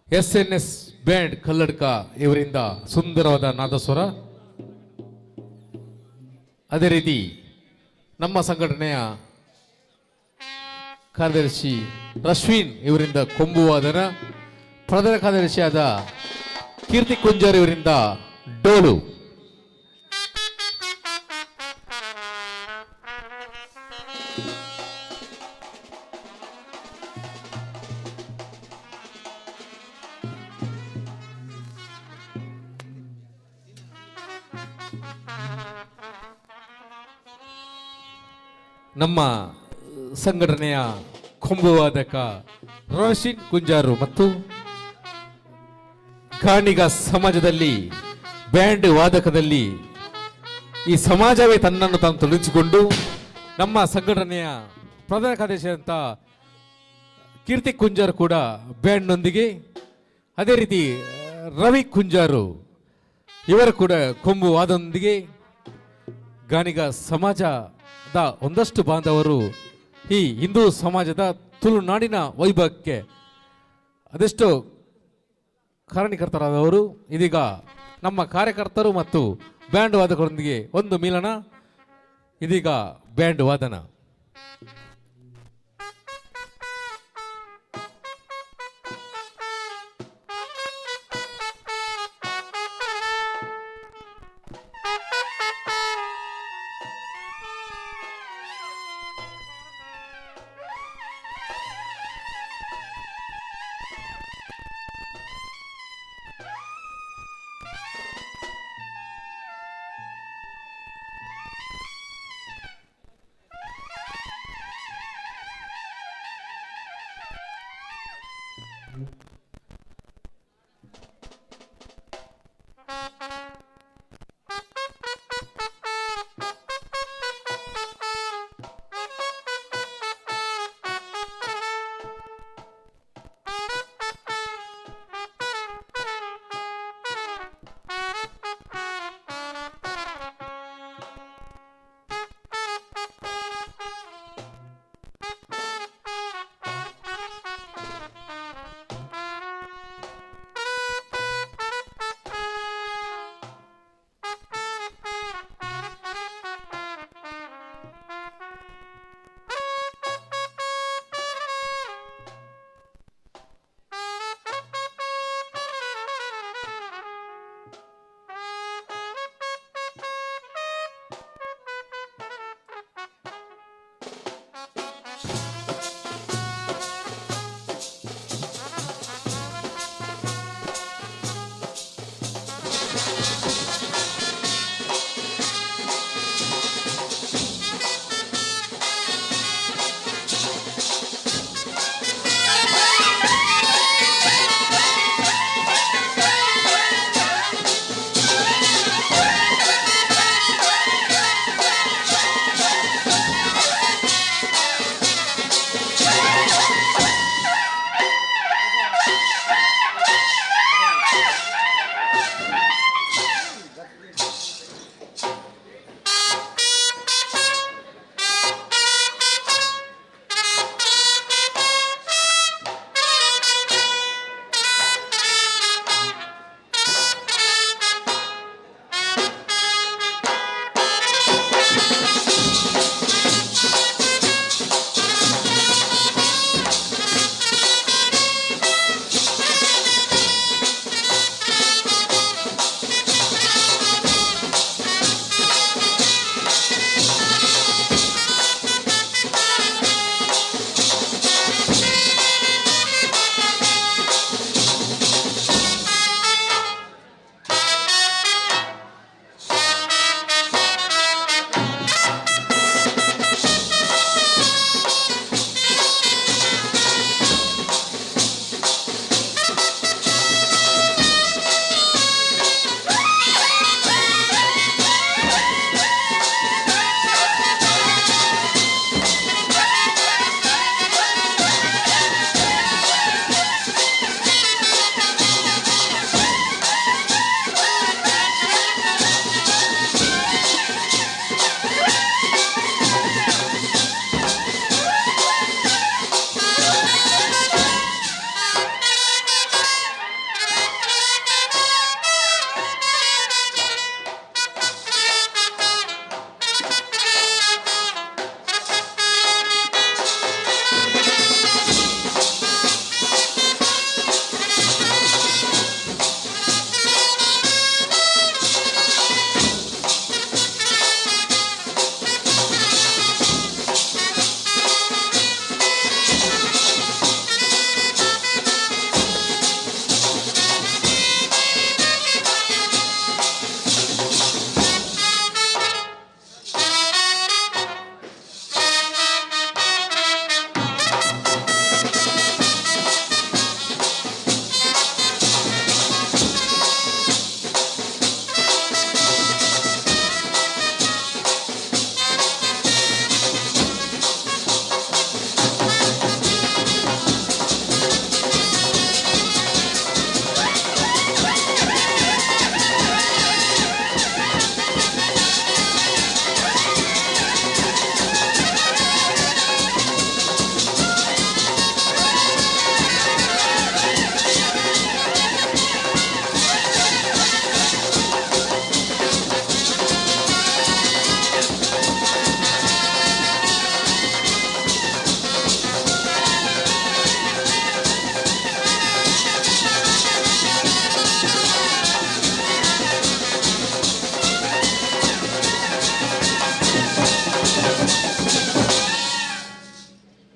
SNS ಬ್ಯಾಂಡ್ ಕಲ್ಲಡ್ಕ ಇವರಿಂದ ಸುಂದರವಾದ ನಾದಸ್ವರ. ಅದೇ ರೀತಿ ನಮ್ಮ ಸಂಘಟನೆಯ ಕಾರ್ಯದರ್ಶಿ ರಶ್ವಿನ್ ಇವರಿಂದ ಕೊಂಬು ವಾದನ, ಪ್ರಧಾನ ಕಾರ್ಯದರ್ಶಿಯಾದ ಕೀರ್ತಿ ಕುಂಜಾರ್ ಇವರಿಂದ ಡೋಲು. ನಮ್ಮ ಸಂಘಟನೆಯ ಕೊಂಬು ವಾದಕ ರೋಷಿನ್ ಕುಂಜಾರು ಮತ್ತು ಗಾಣಿಗ ಸಮಾಜದಲ್ಲಿ ಬ್ಯಾಂಡ್ ವಾದಕದಲ್ಲಿ ಈ ಸಮಾಜವೇ ತನ್ನನ್ನು ತಾನು ತೊಡಗಿಸಿಕೊಂಡು ನಮ್ಮ ಸಂಘಟನೆಯ ಪ್ರಧಾನ ಕಾರ್ಯದರ್ಶಿಯಾದಂಥ ಕೀರ್ತಿ ಕುಂಜಾರು ಕೂಡ ಬ್ಯಾಂಡ್ನೊಂದಿಗೆ, ಅದೇ ರೀತಿ ರವಿ ಕುಂಜಾರು ಇವರು ಕೂಡ ಕೊಂಬು ವಾದನೊಂದಿಗೆ ಗಾಣಿಗ ಸಮಾಜದ ಒಂದಷ್ಟು ಬಾಂಧವರು ಈ ಹಿಂದೂ ಸಮಾಜದ ತುಳುನಾಡಿನ ವೈಭವಕ್ಕೆ ಅದೆಷ್ಟೋ ಕಾರಣೀಕರ್ತರಾದವರು ಇದೀಗ ನಮ್ಮ ಕಾರ್ಯಕರ್ತರು ಮತ್ತು ಬ್ಯಾಂಡ್ ವಾದಕರೊಂದಿಗೆ ಒಂದು ಮಿಲನ. ಇದೀಗ ಬ್ಯಾಂಡ್ ವಾದನ.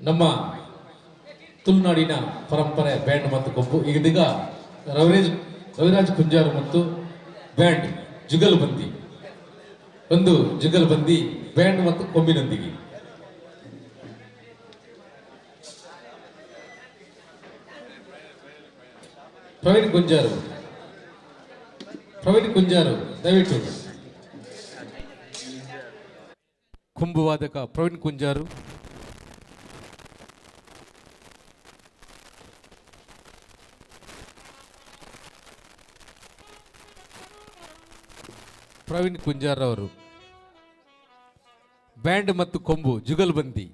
ನಮ್ಮ ತುಳುನಾಡಿನ ಪರಂಪರೆ ಬ್ಯಾಂಡ್ ಮತ್ತು ಕೊಂಬು ಇದೀಗ ರವಿರಾಜ್ ಕುಂಜಾರು ಮತ್ತು ಬ್ಯಾಂಡ್ ಜುಗಲ್ಬಂದಿ, ಒಂದು ಜುಗಲ್ಬಂದಿ ಬ್ಯಾಂಡ್ ಮತ್ತು ಕೊಂಬಿನೊಂದಿಗೆ. ಪ್ರವೀಣ್ ಕುಂಜಾರು ದಯವಿಟ್ಟು. ಕೊಂಬು ವಾದಕ ಪ್ರವೀಣ್ ಕುಂಜಾರು. ಪ್ರವೀಣ್ ಕುಂಜಾರ್ ಅವರು ಬ್ಯಾಂಡ್ ಮತ್ತು ಕೊಂಬು ಜುಗಲ್ಬಂದಿ.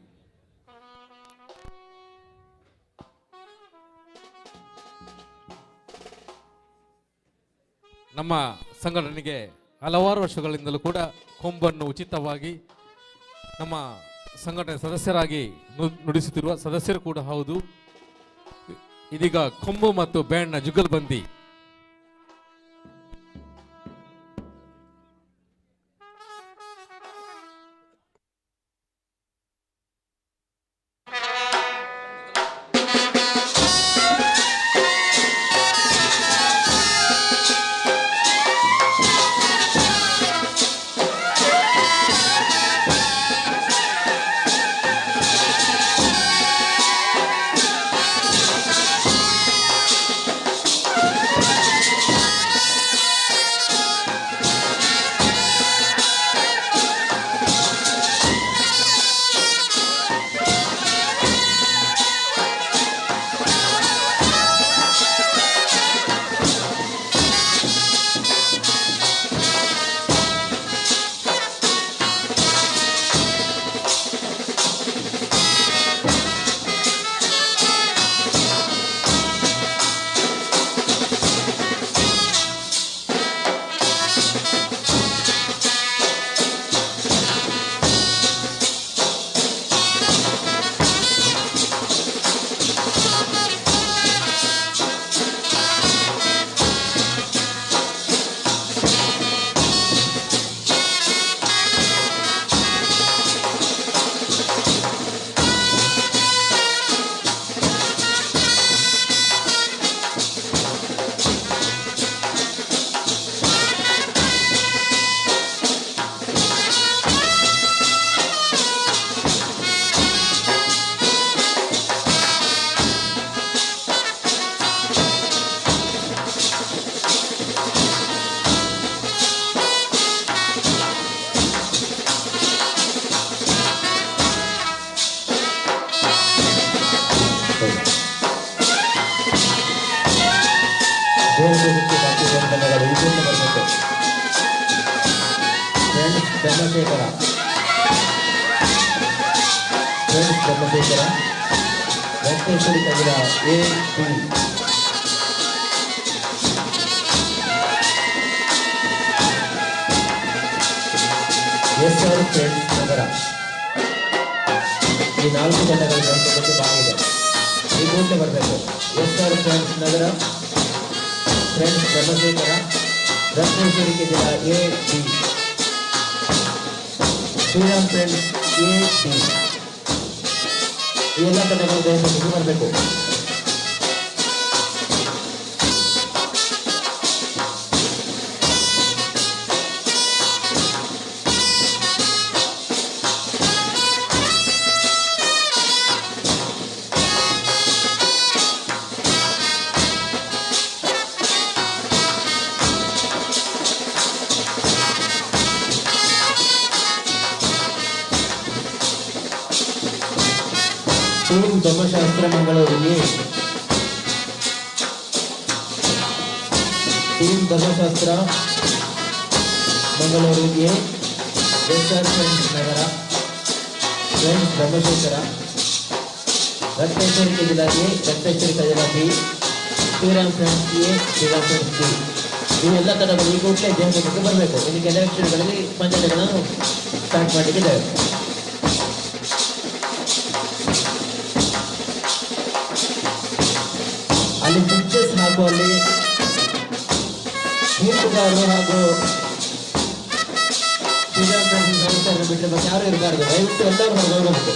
ನಮ್ಮ ಸಂಘಟನೆಗೆ ಹಲವಾರು ವರ್ಷಗಳಿಂದಲೂ ಕೂಡ ಕೊಂಬನ್ನು ಉಚಿತವಾಗಿ ನಮ್ಮ ಸಂಘಟನೆ ಸದಸ್ಯರಾಗಿ ನುಡಿಸುತ್ತಿರುವ ಸದಸ್ಯರು ಕೂಡ ಹೌದು. ಇದೀಗ ಕೊಂಬು ಮತ್ತು ಬ್ಯಾಂಡ್ನ ಜುಗಲ್ಬಂದಿ. Chandrashekhara Venkateshwari Kavira A T SR. Friends Nagar. ಈ 4 ತಂಡಗಳ ಬಗ್ಗೆ ಬಾಗಿದೆ. ಈ ಮೂಟೆ ಬರಬೇಕು. SR. Friends Nagar, friends Chandrashekhara, Venkateshwari Kavira A T, Shriram friends A T. ಈ ಎಲ್ಲ ತಂಡಗಳು ದಯವಿಟ್ಟು ಬರಬೇಕು. ಟೀಮ್ ಧರ್ಮಶಾಸ್ತ್ರ ಮಂಗಳೂರಿಗೆ, ಟೀಮ್ ಧರ್ಮಶಾಸ್ತ್ರ ಮಂಗಳೂರಿಗೆ SR. Friends Nagar, friends Dharmashekhara, Venkateshwari Kavira A, Venkateshwari Kavira B, Shriram friends A, Shriram friends B. ಇವೆಲ್ಲ ತಂಡಗಳು ಈ ಕೂಡಲೇ ಜಯಂತಿಗೆ ಬರಬೇಕು. ಇನ್ನು ಕೆಲವು ಕ್ಷಣಗಳಲ್ಲಿ ಪಂದ್ಯಗಳನ್ನು ಸ್ಟಾರ್ಟ್ ಮಾಡಲಿಕ್ಕಿದ್ದೇವೆ. ಅಲ್ಲಿ ಪಿಕ್ಚರ್ಸ್ ಹಾಗೂ ಅಲ್ಲಿ ತೀರ್ಪುಗಾರರು ಹಾಗೂ ಶ್ರೀರಾಮ್ ಫ್ರೆಂಡ್ಸ್ ಸದಸ್ಯರನ್ನು ಬಿಟ್ಟರೆ ಮತ್ತೆ ಯಾರು ಇರಬಾರ್ದು. ದಯವಿಟ್ಟು ಎಲ್ಲರೂ ಗೌರವಿಸಬೇಕು.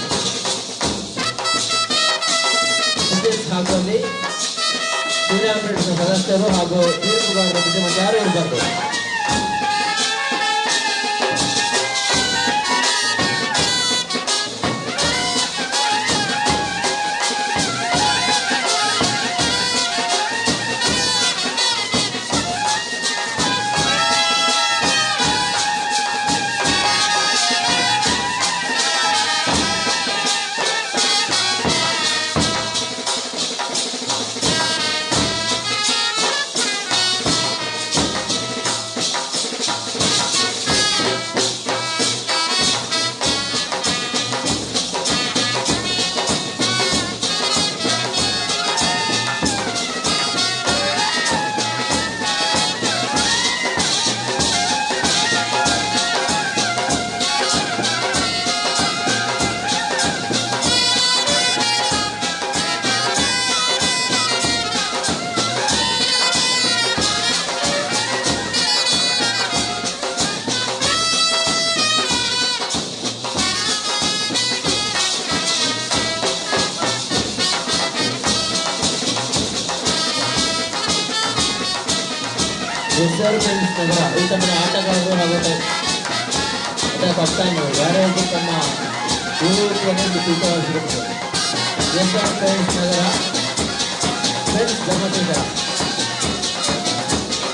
ಹಾಗೂ ಅಲ್ಲಿ ಶ್ರೀರಾಮ್ ಫ್ರೆಂಡ್ಸ್ನ ಸದಸ್ಯರು ಹಾಗೂ ತೀರ್ಪುಗಾರರ ಬುದ್ಧಿಮತ್ತೆ ಯಾರು ಇರಬಾರ್ದು. ರಿಸರ್ವೆಂಟ್ಸ್ ನಗರ ಈ ತಂಡದ ಆಟಗಾರರು ಹಾಗೂ ಅದರ ಕಪ್ತಾನು ಯಾರ್ಯಾರು ತಮ್ಮ ಊರುಗಳನ್ನು ಸ್ವೀಕರಿಸಿರುತ್ತದೆ. ರಿಸರ್ವೆಂಟ್ಸ್ ನಗರ friends Dharmashekara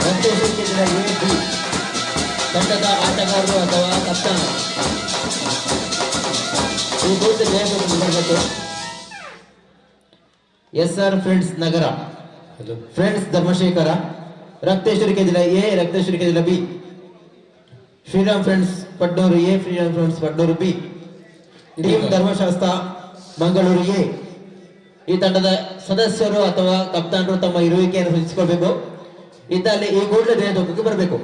Rangeshwara A B ತಂಡದ ಆಟಗಾರರು ಅಥವಾ ಕಪ್ತಾನ ಈ ಗುರುತು ಜಯಬೇಕು ಬರಬೇಕು. ಎಸ್ಆರ್ ಫ್ರೆಂಡ್ಸ್ ನಗರ ಫ್ರೆಂಡ್ಸ್ ಧರ್ಮಶೇಖರ ರಕ್ತೇಶ್ವರಿ ಜಿಲ್ಲಾ ಎ ರಕ್ತೇಶ್ವರಿ ಜಿಲ್ಲಾ B Shriram friends Padnur A Shriram friends Padnur B team Dharmashastra Mangaluru A. ಈ ತಂಡದ ಸದಸ್ಯರು ಅಥವಾ ಕಪ್ತಾನರು ತಮ್ಮ ಇರುವಿಕೆಯನ್ನು ಸೂಚಿಸಿಕೊಳ್ಬೇಕು. ಇದ್ದಲ್ಲಿ ಈ ಕೂಡಲೇ ದೇಹದೊಕ್ಕಕ್ಕೆ ಬರಬೇಕು.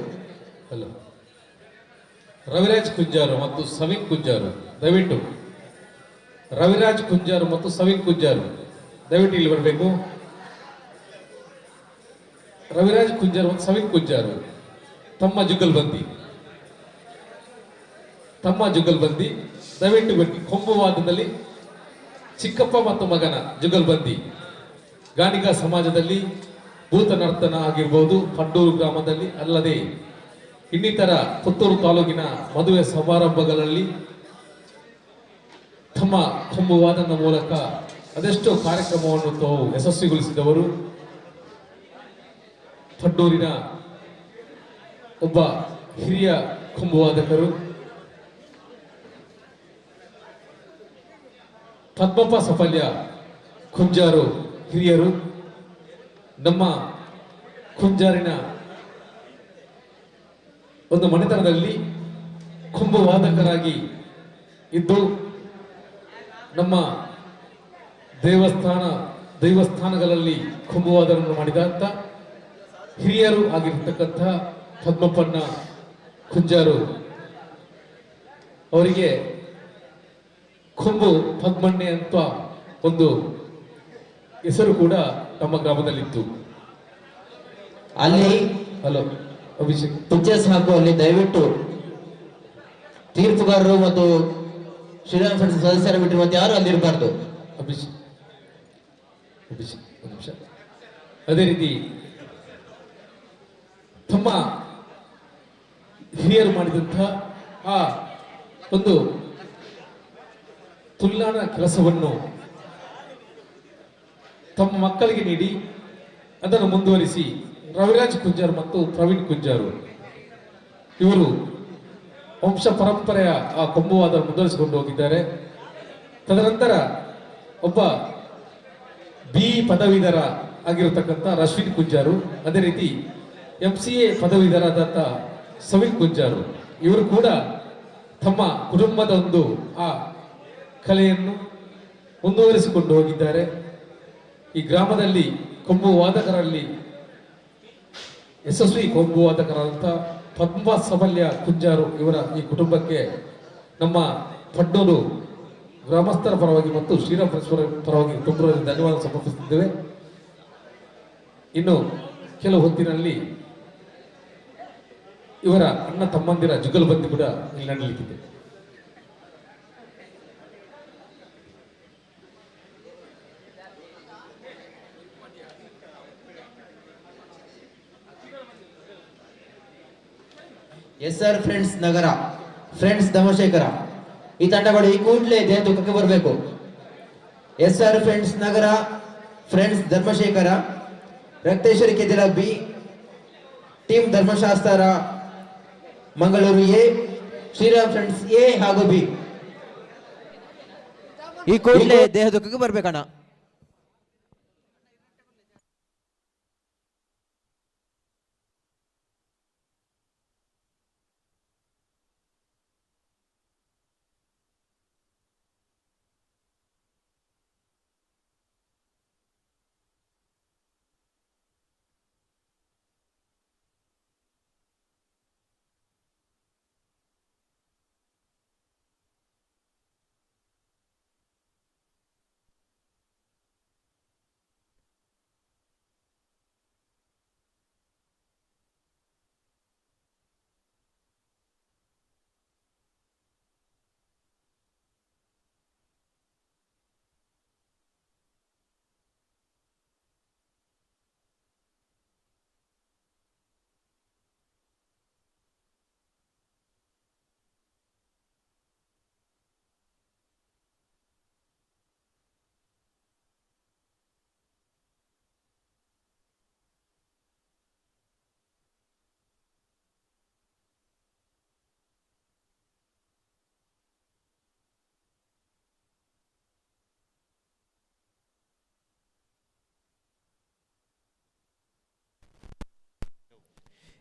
ರವಿರಾಜ್ ಕುಂಜಾರು ಮತ್ತು ಸವಿನ್ ಕುಂಜಾರು ದಯವಿಟ್ಟು ರವಿರಾಜ್ ಕುಂಜಾರು ಮತ್ತು ಸವಿನ್ ಕುಂಜಾರು ದಯವಿಟ್ಟು ಇಲ್ಲಿ ಬರಬೇಕು. ರವಿರಾಜ್ ಕುಂಜಾರು ಮತ್ತು ಸವಿನ್ ಕುಂಜಾರು ತಮ್ಮ ಜುಗಲ್ಬಂದಿ ದಯವಿಟ್ಟು ಬನ್ನಿ. ಕೊಂಬುವಾದದಲ್ಲಿ ಚಿಕ್ಕಪ್ಪ ಮತ್ತು ಮಗನ ಜುಗಲ್ಬಂದಿ ಗಾಣಿಗ ಸಮಾಜದಲ್ಲಿ ಭೂತ ನರ್ತನ ಆಗಿರ್ಬೋದು, ಪಡ್ನೂರು ಗ್ರಾಮದಲ್ಲಿ ಅಲ್ಲದೆ ಇನ್ನಿತರ ಪುತ್ತೂರು ತಾಲೂಕಿನ ಮದುವೆ ಸಮಾರಂಭಗಳಲ್ಲಿ ತಮ್ಮ ಕೊಂಬುವಾದನ ಮೂಲಕ ಅದೆಷ್ಟೋ ಕಾರ್ಯಕ್ರಮವನ್ನು ತಾವು ಯಶಸ್ವಿಗೊಳಿಸಿದವರು. ಪಡ್ನೂರಿನ ಒಬ್ಬ ಹಿರಿಯ ಕೊಂಬುವಾದಕರು. ಪದ್ಮಪ್ಪ ಸಫಲ್ಯ ಕುಂಜಾರು ಹಿರಿಯರು ನಮ್ಮ ಕುಂಜಾರಿನ ಒಂದು ಮನೆತನದಲ್ಲಿ ಕೊಂಬುವಾದಕರಾಗಿ ಇದ್ದು ನಮ್ಮ ದೇವಸ್ಥಾನಗಳಲ್ಲಿ ಕೊಂಬುವಾದನವನ್ನು ಮಾಡಿದಂಥ ಹಿರಿಯರು ಆಗಿರ್ತಕ್ಕಂಥ ಪದ್ಮಪ್ಪಣ್ಣ ಕುಂಜಾರು ಅವರಿಗೆ ಕೊಂಬು ಪದ್ಮಣ್ಣೆ ಅಂತ ಒಂದು ಹೆಸರು ಕೂಡ ನಮ್ಮ ಗ್ರಾಮದಲ್ಲಿತ್ತು. ಅಲ್ಲಿ ಹಲೋ ಅಭಿಷೇಕ್ ಪಿಕ್ಚರ್ಸ್ ಹಾಕು. ಅಲ್ಲಿ ದಯವಿಟ್ಟು ತೀರ್ಪುಗಾರರು ಮತ್ತು ಶ್ರೀರಾಮ್ ಫ್ರೆಂಡ್ಸ್ ಸದಸ್ಯರ ಬಿಟ್ಟರೆ ಮತ್ತೆ ಯಾರು ಅಲ್ಲಿರಬಾರ್ದು. ಅಭಿಷೇಕ್ ಅದೇ ರೀತಿ ತಮ್ಮ ಹಿರಿಯರು ಮಾಡಿದಂಥ ಆ ಒಂದು ತುಲ್ಲಾನ ಕೆಲಸವನ್ನು ತಮ್ಮ ಮಕ್ಕಳಿಗೆ ನೀಡಿ ಅದನ್ನು ಮುಂದುವರಿಸಿ ರವಿರಾಜ್ ಕುಂಜಾರು ಮತ್ತು ಪ್ರವೀಣ್ ಕುಂಜಾರು ಇವರು ವಂಶ ಪರಂಪರೆಯ ಆ ಕೊಂಬುವಾದ ಮುಂದುವರಿಸಿಕೊಂಡು ಹೋಗಿದ್ದಾರೆ. ತದನಂತರ ಒಬ್ಬ ಬಿ ಪದವೀಧರ ಆಗಿರತಕ್ಕಂಥ ರಶ್ವಿನ್ ಕುಂಜಾರು, ಅದೇ ರೀತಿ MCA ಪದವೀಧರಾದಂಥ ಸವಿನ್ ಕುಂಜಾರು ಇವರು ಕೂಡ ತಮ್ಮ ಕುಟುಂಬದ ಒಂದು ಆ ಕಲೆಯನ್ನು ಮುಂದುವರಿಸಿಕೊಂಡು ಹೋಗಿದ್ದಾರೆ. ಈ ಗ್ರಾಮದಲ್ಲಿ ಕೊಂಬು ವಾದಕರಲ್ಲಿ ಯಶಸ್ವಿ ಕೊಂಬು ವಾದಕರಾದಂಥ ಪದ್ಮ ಸಬಲ್ಯ ಕುಂಜಾರು ಇವರ ಈ ಕುಟುಂಬಕ್ಕೆ ನಮ್ಮ ಪಡ್ನೂರು ಗ್ರಾಮಸ್ಥರ ಪರವಾಗಿ ಮತ್ತು ಶ್ರೀರಾಮಪುರ ಪರವಾಗಿ ತುಂಬ ಧನ್ಯವಾದ ಸಮರ್ಪಿಸುತ್ತಿದ್ದೇವೆ. ಇನ್ನು ಕೆಲವು ಹೊತ್ತಿನಲ್ಲಿ ಇವರ ಅಣ್ಣ ತಮ್ಮಂದಿರ ಜುಗಲ್ಬಂದಿ ಕೂಡ ಇಲ್ಲಿ ನಡೆಯಲಿಕ್ಕಿದೆ. SR ಫ್ರೆಂಡ್ಸ್ ನಗರ, ಫ್ರೆಂಡ್ಸ್ ಧರ್ಮಶೇಖರ ಈ ತಂಡಗಳು ಈ ಕೂಡಲೇ ದೇಹದುಖಕ್ಕೆ ಬರಬೇಕು. SR friends Nagar, friends ಧರ್ಮಶೇಖರ, Rakteshwari Kedila B, team Dharmashastra Mangaluru A, Shriram friends A ಹಾಗೂ ಬಿ ಈ ಕೂಡಲೇ ದೇಹದುಖಕ್ಕೆ ಬರ್ಬೇಕಣ್ಣ.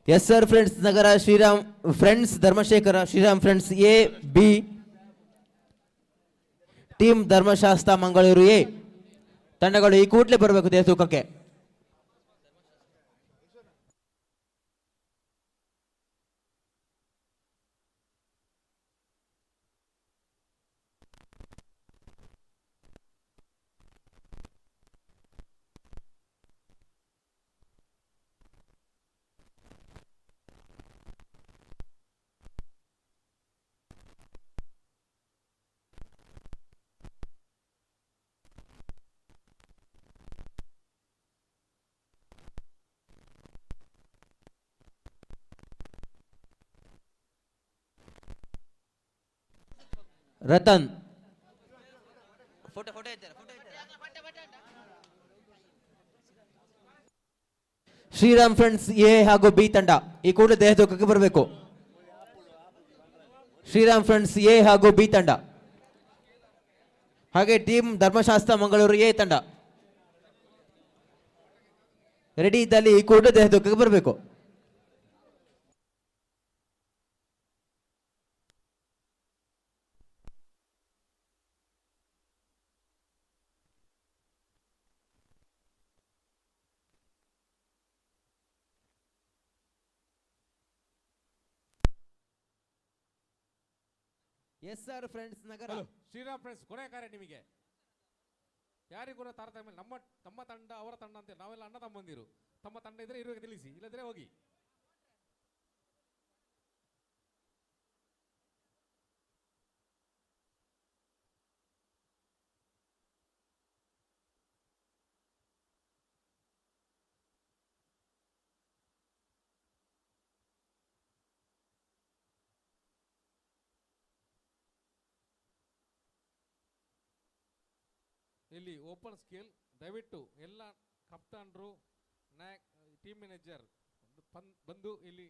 SR friends Nagar, Shriram friends Dharmashekhara, Shriram friends A B, team Dharmashastra Mangaluru A ತಂಡಗಳು ಈ ಕೂಡಲೇ ಬರಬೇಕು ದೇಹತೂಕಕ್ಕೆ. ರತನ್ ಶ್ರೀರಾಮ್ ಫ್ರೆಂಡ್ಸ್ ಎ ಹಾಗೂ ಬಿ ತಂಡ ಈ ಕೂಡಲೇ ದೇಹದೂಕಕ್ಕೆ ಬರಬೇಕು. ಶ್ರೀರಾಮ್ ಫ್ರೆಂಡ್ಸ್ ಎ ಹಾಗೂ ಬಿ ತಂಡ, ಹಾಗೆ ಟೀಮ್ ಧರ್ಮಶಾಸ್ತ್ರ ಮಂಗಳೂರು ಎ ತಂಡ ರೆಡಿ ಇದ್ದಲ್ಲಿ ಈ ಕೂಡಲೇ ದೇಹದೂಕಕ್ಕೆ ಬರಬೇಕು. SR friends Nagar, Shriram friends ಕೊನೆ ಕಾರ್ಯ ನಿಮಗೆ. ಯಾರಿಗೂ ಕೂಡ ತಾರತಮ್ಯ, ತಮ್ಮ ತಂಡ ಅವರ ತಂಡ ಅಂತ ನಾವೆಲ್ಲ ಅಣ್ಣ ತಮ್ಮಂದಿರು. ತಮ್ಮ ತಂಡ ಇದ್ರೆ ಇರುವಾಗ ನಿಲ್ಲಿಸಿ, ಇಲ್ಲದ್ರೆ ಹೋಗಿ. ಇಲ್ಲಿ ಓಪನ್ ಸ್ಕೇಲ್, ದಯವಿಟ್ಟು ಎಲ್ಲ ಕಪ್ತಾನ್ರು ಟೀಮ್ ಮ್ಯಾನೇಜರ್ ಬಂದು ಇಲ್ಲಿ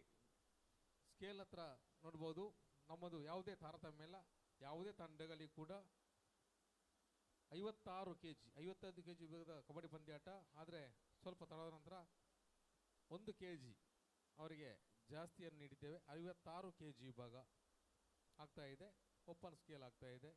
ಸ್ಕೇಲ್ ಹತ್ರ ನೋಡ್ಬೋದು. ನಮ್ಮದು ಯಾವುದೇ ತಾರತಮ್ಯ ಇಲ್ಲ, ಯಾವುದೇ ತಂಡಗಳಿಗೆ ಕೂಡ 56 kg 55 kg ವಿಭಾಗದ ಕಬಡ್ಡಿ ಪಂದ್ಯಾಟ. ಆದರೆ ಸ್ವಲ್ಪ ತಡದ ನಂತರ 1 kg ಅವರಿಗೆ ಜಾಸ್ತಿಯನ್ನು ನೀಡಿದ್ದೇವೆ. 56 kg ವಿಭಾಗ ಆಗ್ತಾ ಇದೆ, ಓಪನ್ ಸ್ಕೇಲ್ ಆಗ್ತಾ ಇದೆ.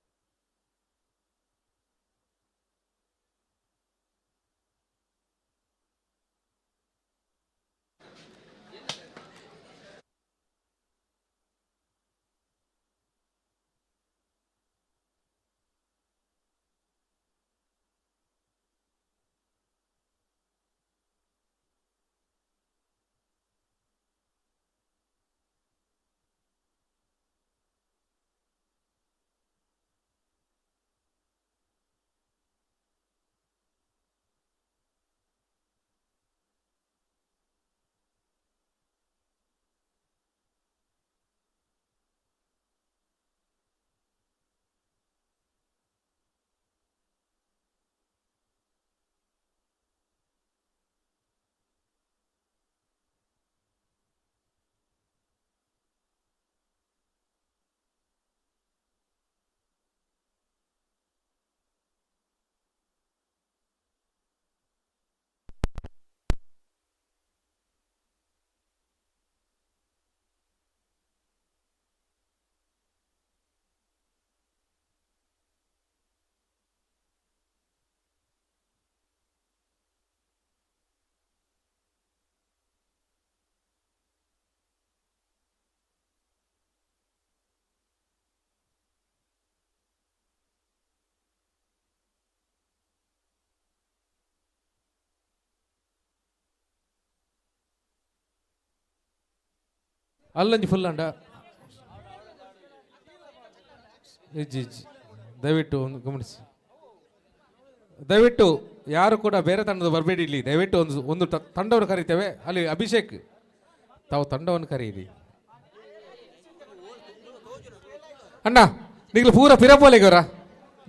ಅಲ್ಲಂಜಿ ಫುಲ್ ಅಂಡ ಇಜ್ಜಿ ಇಜ್ಜಿ ದಯವಿಟ್ಟು ಒಂದು ಗಮನಿಸಿ. ದಯವಿಟ್ಟು ಯಾರು ಕೂಡ ಬೇರೆ ತಂಡದ ಬರಬೇಡಿ ಇಲ್ಲಿ. ದಯವಿಟ್ಟು ಒಂದು ತಂಡವನ್ನು ಕರೀತೇವೆ. ಅಲ್ಲಿ ಅಭಿಷೇಕ್ ತಾವು ತಂಡವನ್ನು ಕರೀರಿ. ಅಣ್ಣ ನಿಗ್ಲು ಪೂರ ಪಿರಪೋಲಿಗವರ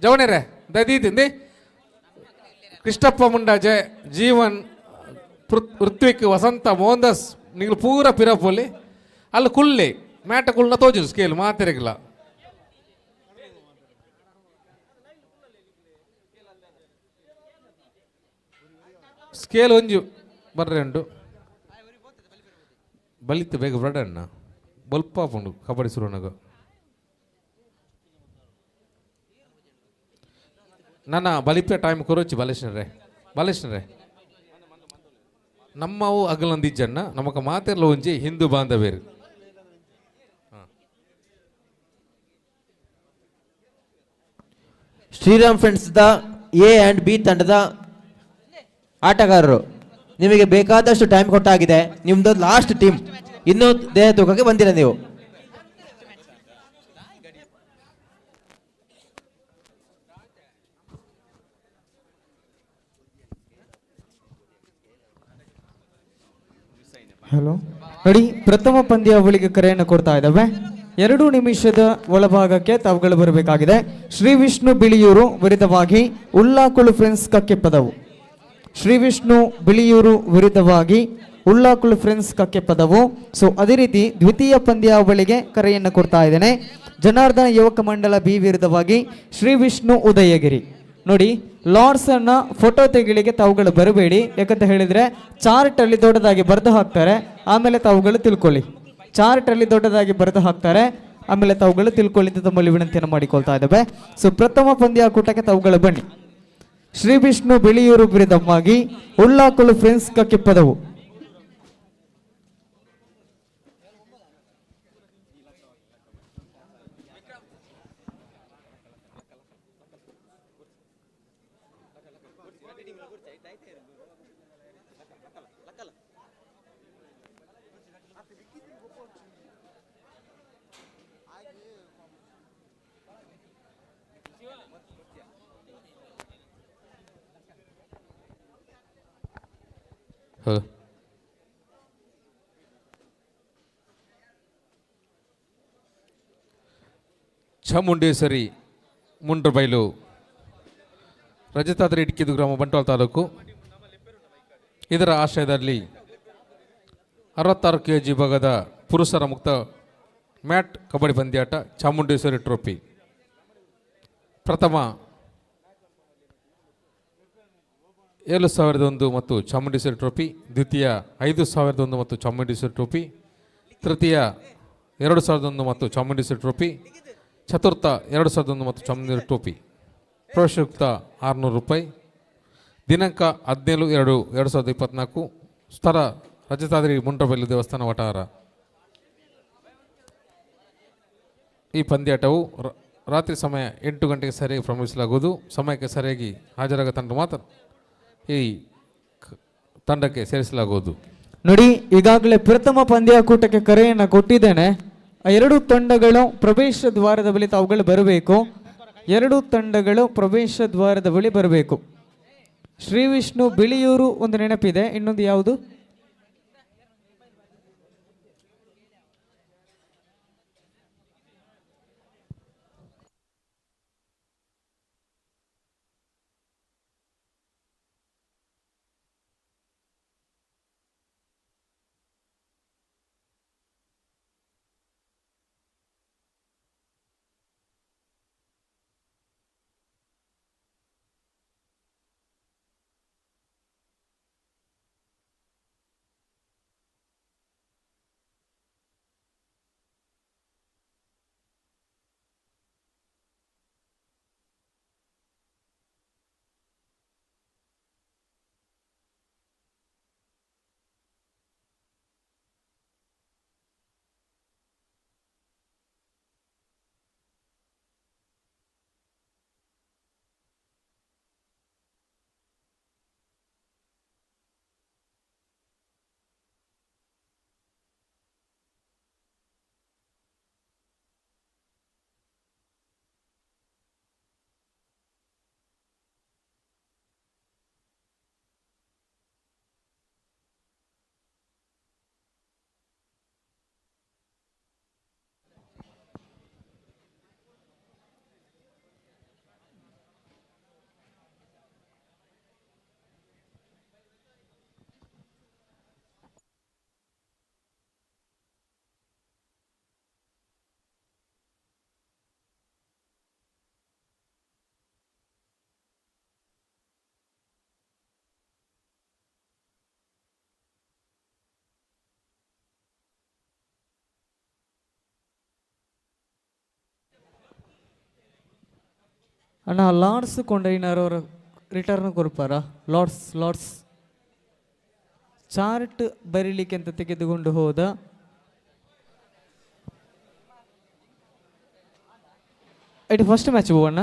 ಜವನೇರೆ ದಯದೀತಿಂದಿ ಕೃಷ್ಣಪ್ಪ ಮುಂಡ ಜಯ ಜೀವನ್ ಋತ್ವಿಕ್ ವಸಂತ ಮೋಹನ್ದಾಸ್ ನಿಗ್ಲು ಪೂರ ಪಿರಪೋಲಿ ಅಲ್ಲಿ ಕುಲ್ಲೆ ಮ್ಯಾಟ ಕುಲ್ನ ತೋಜು ಸ್ಕೇಲ್ ಮಾತೆರೆಗಿಲ್ಲ. ಸ್ಕೇಲ್ ಒಂಜು ಬರ್ರೆ ಉಂಡು ಬಲಿತ್ತು ಬೇಗ ಬ್ರಡಣ್ಣ ಬಲ್ಪ ಉಂಡು ಕಬಡ್ಡಿ ಸುರುನಗ ನನ್ನ ಬಲಿಪೆ ಟೈಮ್ ಕೊರೋಚಿ ಬಾಲೇಶ್ನರೇ ನಮ್ಮವು ಅಗಲಂದಿಜ್ಜಣ್ಣ ನಮಕ ಮಾತೆರ್ಲ ಒಂಜಿ ಹಿಂದೂ ಬಾಂಧವೇರು. Shriram friends the A and B ತಂಡದ ಆಟಗಾರರು ನಿಮಗೆ ಬೇಕಾದಷ್ಟು ಟೈಮ್ ಕೊಟ್ಟಾಗಿದೆ. ನಿಮ್ದು ಲಾಸ್ಟ್ ಟೀಮ್, ಇನ್ನೂ ದೇಹ ತೂಕಕ್ಕೆ ಬಂದಿಲ್ಲ ನೀವು. ಹಲೋ ನೋಡಿ, ಪ್ರಥಮ ಪಂದ್ಯಾವಳಿಗೆ ಕರೆಯನ್ನು ಕೊಡ್ತಾ ಇದ್ದಾವೆ. 2 ನಿಮಿಷದ ಒಳಭಾಗಕ್ಕೆ ತಾವುಗಳು ಬರಬೇಕಾಗಿದೆ. ಶ್ರೀ ವಿಷ್ಣು ಬಿಳಿಯೂರು ವಿರುದ್ಧವಾಗಿ ಉಳ್ಳಾಕುಳು ಫ್ರೆಂಡ್ಸ್ ಕಕ್ಕೆಪದವು. ಶ್ರೀ ವಿಷ್ಣು ಬಿಳಿಯೂರು ವಿರುದ್ಧವಾಗಿ ಉಳ್ಳಾಕುಳು ಫ್ರೆಂಡ್ಸ್ ಕಕ್ಕೆಪದವು. ಸೊ ಅದೇ ರೀತಿ ದ್ವಿತೀಯ ಪಂದ್ಯಾವಳಿಗೆ ಕರೆಯನ್ನು ಕೊಡ್ತಾ ಇದ್ದೇನೆ. ಜನಾರ್ದನ ಯುವಕ ಮಂಡಲ ಬಿ ವಿರುದ್ಧವಾಗಿ ಶ್ರೀ ವಿಷ್ಣು ಉದಯಗಿರಿ. ನೋಡಿ, ಲಾರ್ಡ್ಸ್ ಅನ್ನ ಫೋಟೋ ತೆಗಿಲಿಕ್ಕೆ ತಾವುಗಳು ಬರಬೇಡಿ. ಯಾಕಂತ ಹೇಳಿದ್ರೆ ಚಾರ್ಟ್ ಅಲ್ಲಿ ದೊಡ್ಡದಾಗಿ ಬರೆದು ಹಾಕ್ತಾರೆ, ಆಮೇಲೆ ತಾವುಗಳು ತಿಳ್ಕೊಳ್ಳಿ. ಚಾರ್ಟ್ ಅಲ್ಲಿ ದೊಡ್ಡದಾಗಿ ಬರೆದು ಹಾಕ್ತಾರೆ, ಆಮೇಲೆ ತಾವುಗಳು ತಿಳ್ಕೊಳ್ಳಿ ಅಂತ ತಮ್ಮಲ್ಲಿ ವಿನಂತಿಯನ್ನು ಮಾಡಿಕೊಳ್ತಾ ಇದ್ದಾವೆ. ಸೊ ಪ್ರಥಮ ಪಂದ್ಯಾಕೂಟಕ್ಕೆ ತಾವುಗಳು ಬನ್ನಿ. ಶ್ರೀ ವಿಷ್ಣು ಬಿಳಿಯೂರು ವಿರುದ್ಧವಾಗಿ ಉಳ್ಳಾಕುಳು ಫ್ರೆಂಡ್ಸ್ ಕಕ್ಕೆಪದವು. ಚಾಮುಂಡೇಶ್ವರಿ ಮುಂಡ್ರಬೈಲು ರಜತಾದ್ರಿ ಇಟ್ಕಿದು ಗ್ರಾಮ ಬಂಟ್ವಾಳ ತಾಲೂಕು ಇದರ ಆಶ್ರಯದಲ್ಲಿ 66 kg ಭಾಗದ ಪುರುಷರ ಮುಕ್ತ ಮ್ಯಾಟ್ ಕಬಡ್ಡಿ ಪಂದ್ಯಾಟ ಚಾಮುಂಡೇಶ್ವರಿ ಟ್ರೋಫಿ. ಪ್ರಥಮ 7,001 ಮತ್ತು ಚಾಮುಂಡೇಶ್ವರಿ ಟ್ರೋಫಿ, ದ್ವಿತೀಯ 5,001 ಮತ್ತು ಚಾಮುಂಡೇಶ್ವರಿ ಟ್ರೋಫಿ, ತೃತೀಯ 2,001 ಮತ್ತು ಚಾಮುಂಡೇಶ್ವರಿ ಟ್ರೋಫಿ, ಚತುರ್ಥ 2,001 ಮತ್ತು ಚಾಮುಂಡೇಶ್ವರಿ ಟ್ರೋಫಿ. ಪ್ರವೇಶಯುಕ್ತ 600 ರೂಪಾಯಿ. ದಿನಾಂಕ 17/2/2024. ಸ್ಥಳ ರಜತಾದ್ರಿ ಮುಂಡ್ರಬೈಲು ದೇವಸ್ಥಾನ ವಠಾರ. ಈ ಪಂದ್ಯಾಟವು ರಾತ್ರಿ ಸಮಯ 8 ಗಂಟೆಗೆ ಸರಿಯಾಗಿ ಪ್ರಾರಂಭಿಸಲಾಗುವುದು. ಸಮಯಕ್ಕೆ ಸರಿಯಾಗಿ ಹಾಜರಾಗ ತಂಡ ಮಾತ್ರ ಈ ತಂಡಕ್ಕೆ ಸೇರಿಸಲಾಗುವುದು. ನೋಡಿ, ಈಗಾಗಲೇ ಪ್ರಥಮ ಪಂದ್ಯಾಕೂಟಕ್ಕೆ ಕರೆಯನ್ನು ಕೊಟ್ಟಿದ್ದೇನೆ. 2 ತಂಡಗಳು ಪ್ರವೇಶ ದ್ವಾರದ ಬಳಿ ತಾವುಗಳು ಬರಬೇಕು. 2 ತಂಡಗಳು ಪ್ರವೇಶ ದ್ವಾರದ ಬಳಿ ಬರಬೇಕು. ಶ್ರೀ ವಿಷ್ಣು ಬಿಳಿಯೂರು ಒಂದು ನೆನಪಿದೆ, ಇನ್ನೊಂದು ಯಾವುದು? ಅಣ್ಣ ಲಾರ್ಡ್ಸ್ ಕೊಂಡೈನರ್ ಅವರು ರಿಟರ್ನ್ ಕೊಡ್ಪಾರ ಲಾರ್ಡ್ಸ್ ಚಾರ್ಟ್ ಬರೀಲಿಕ್ಕೆ ಅಂತ ತೆಗೆದುಕೊಂಡು ಹೋದ ಇದು ಫಸ್ಟ್ ಮ್ಯಾಚ್ ಹೋಗೋಣ.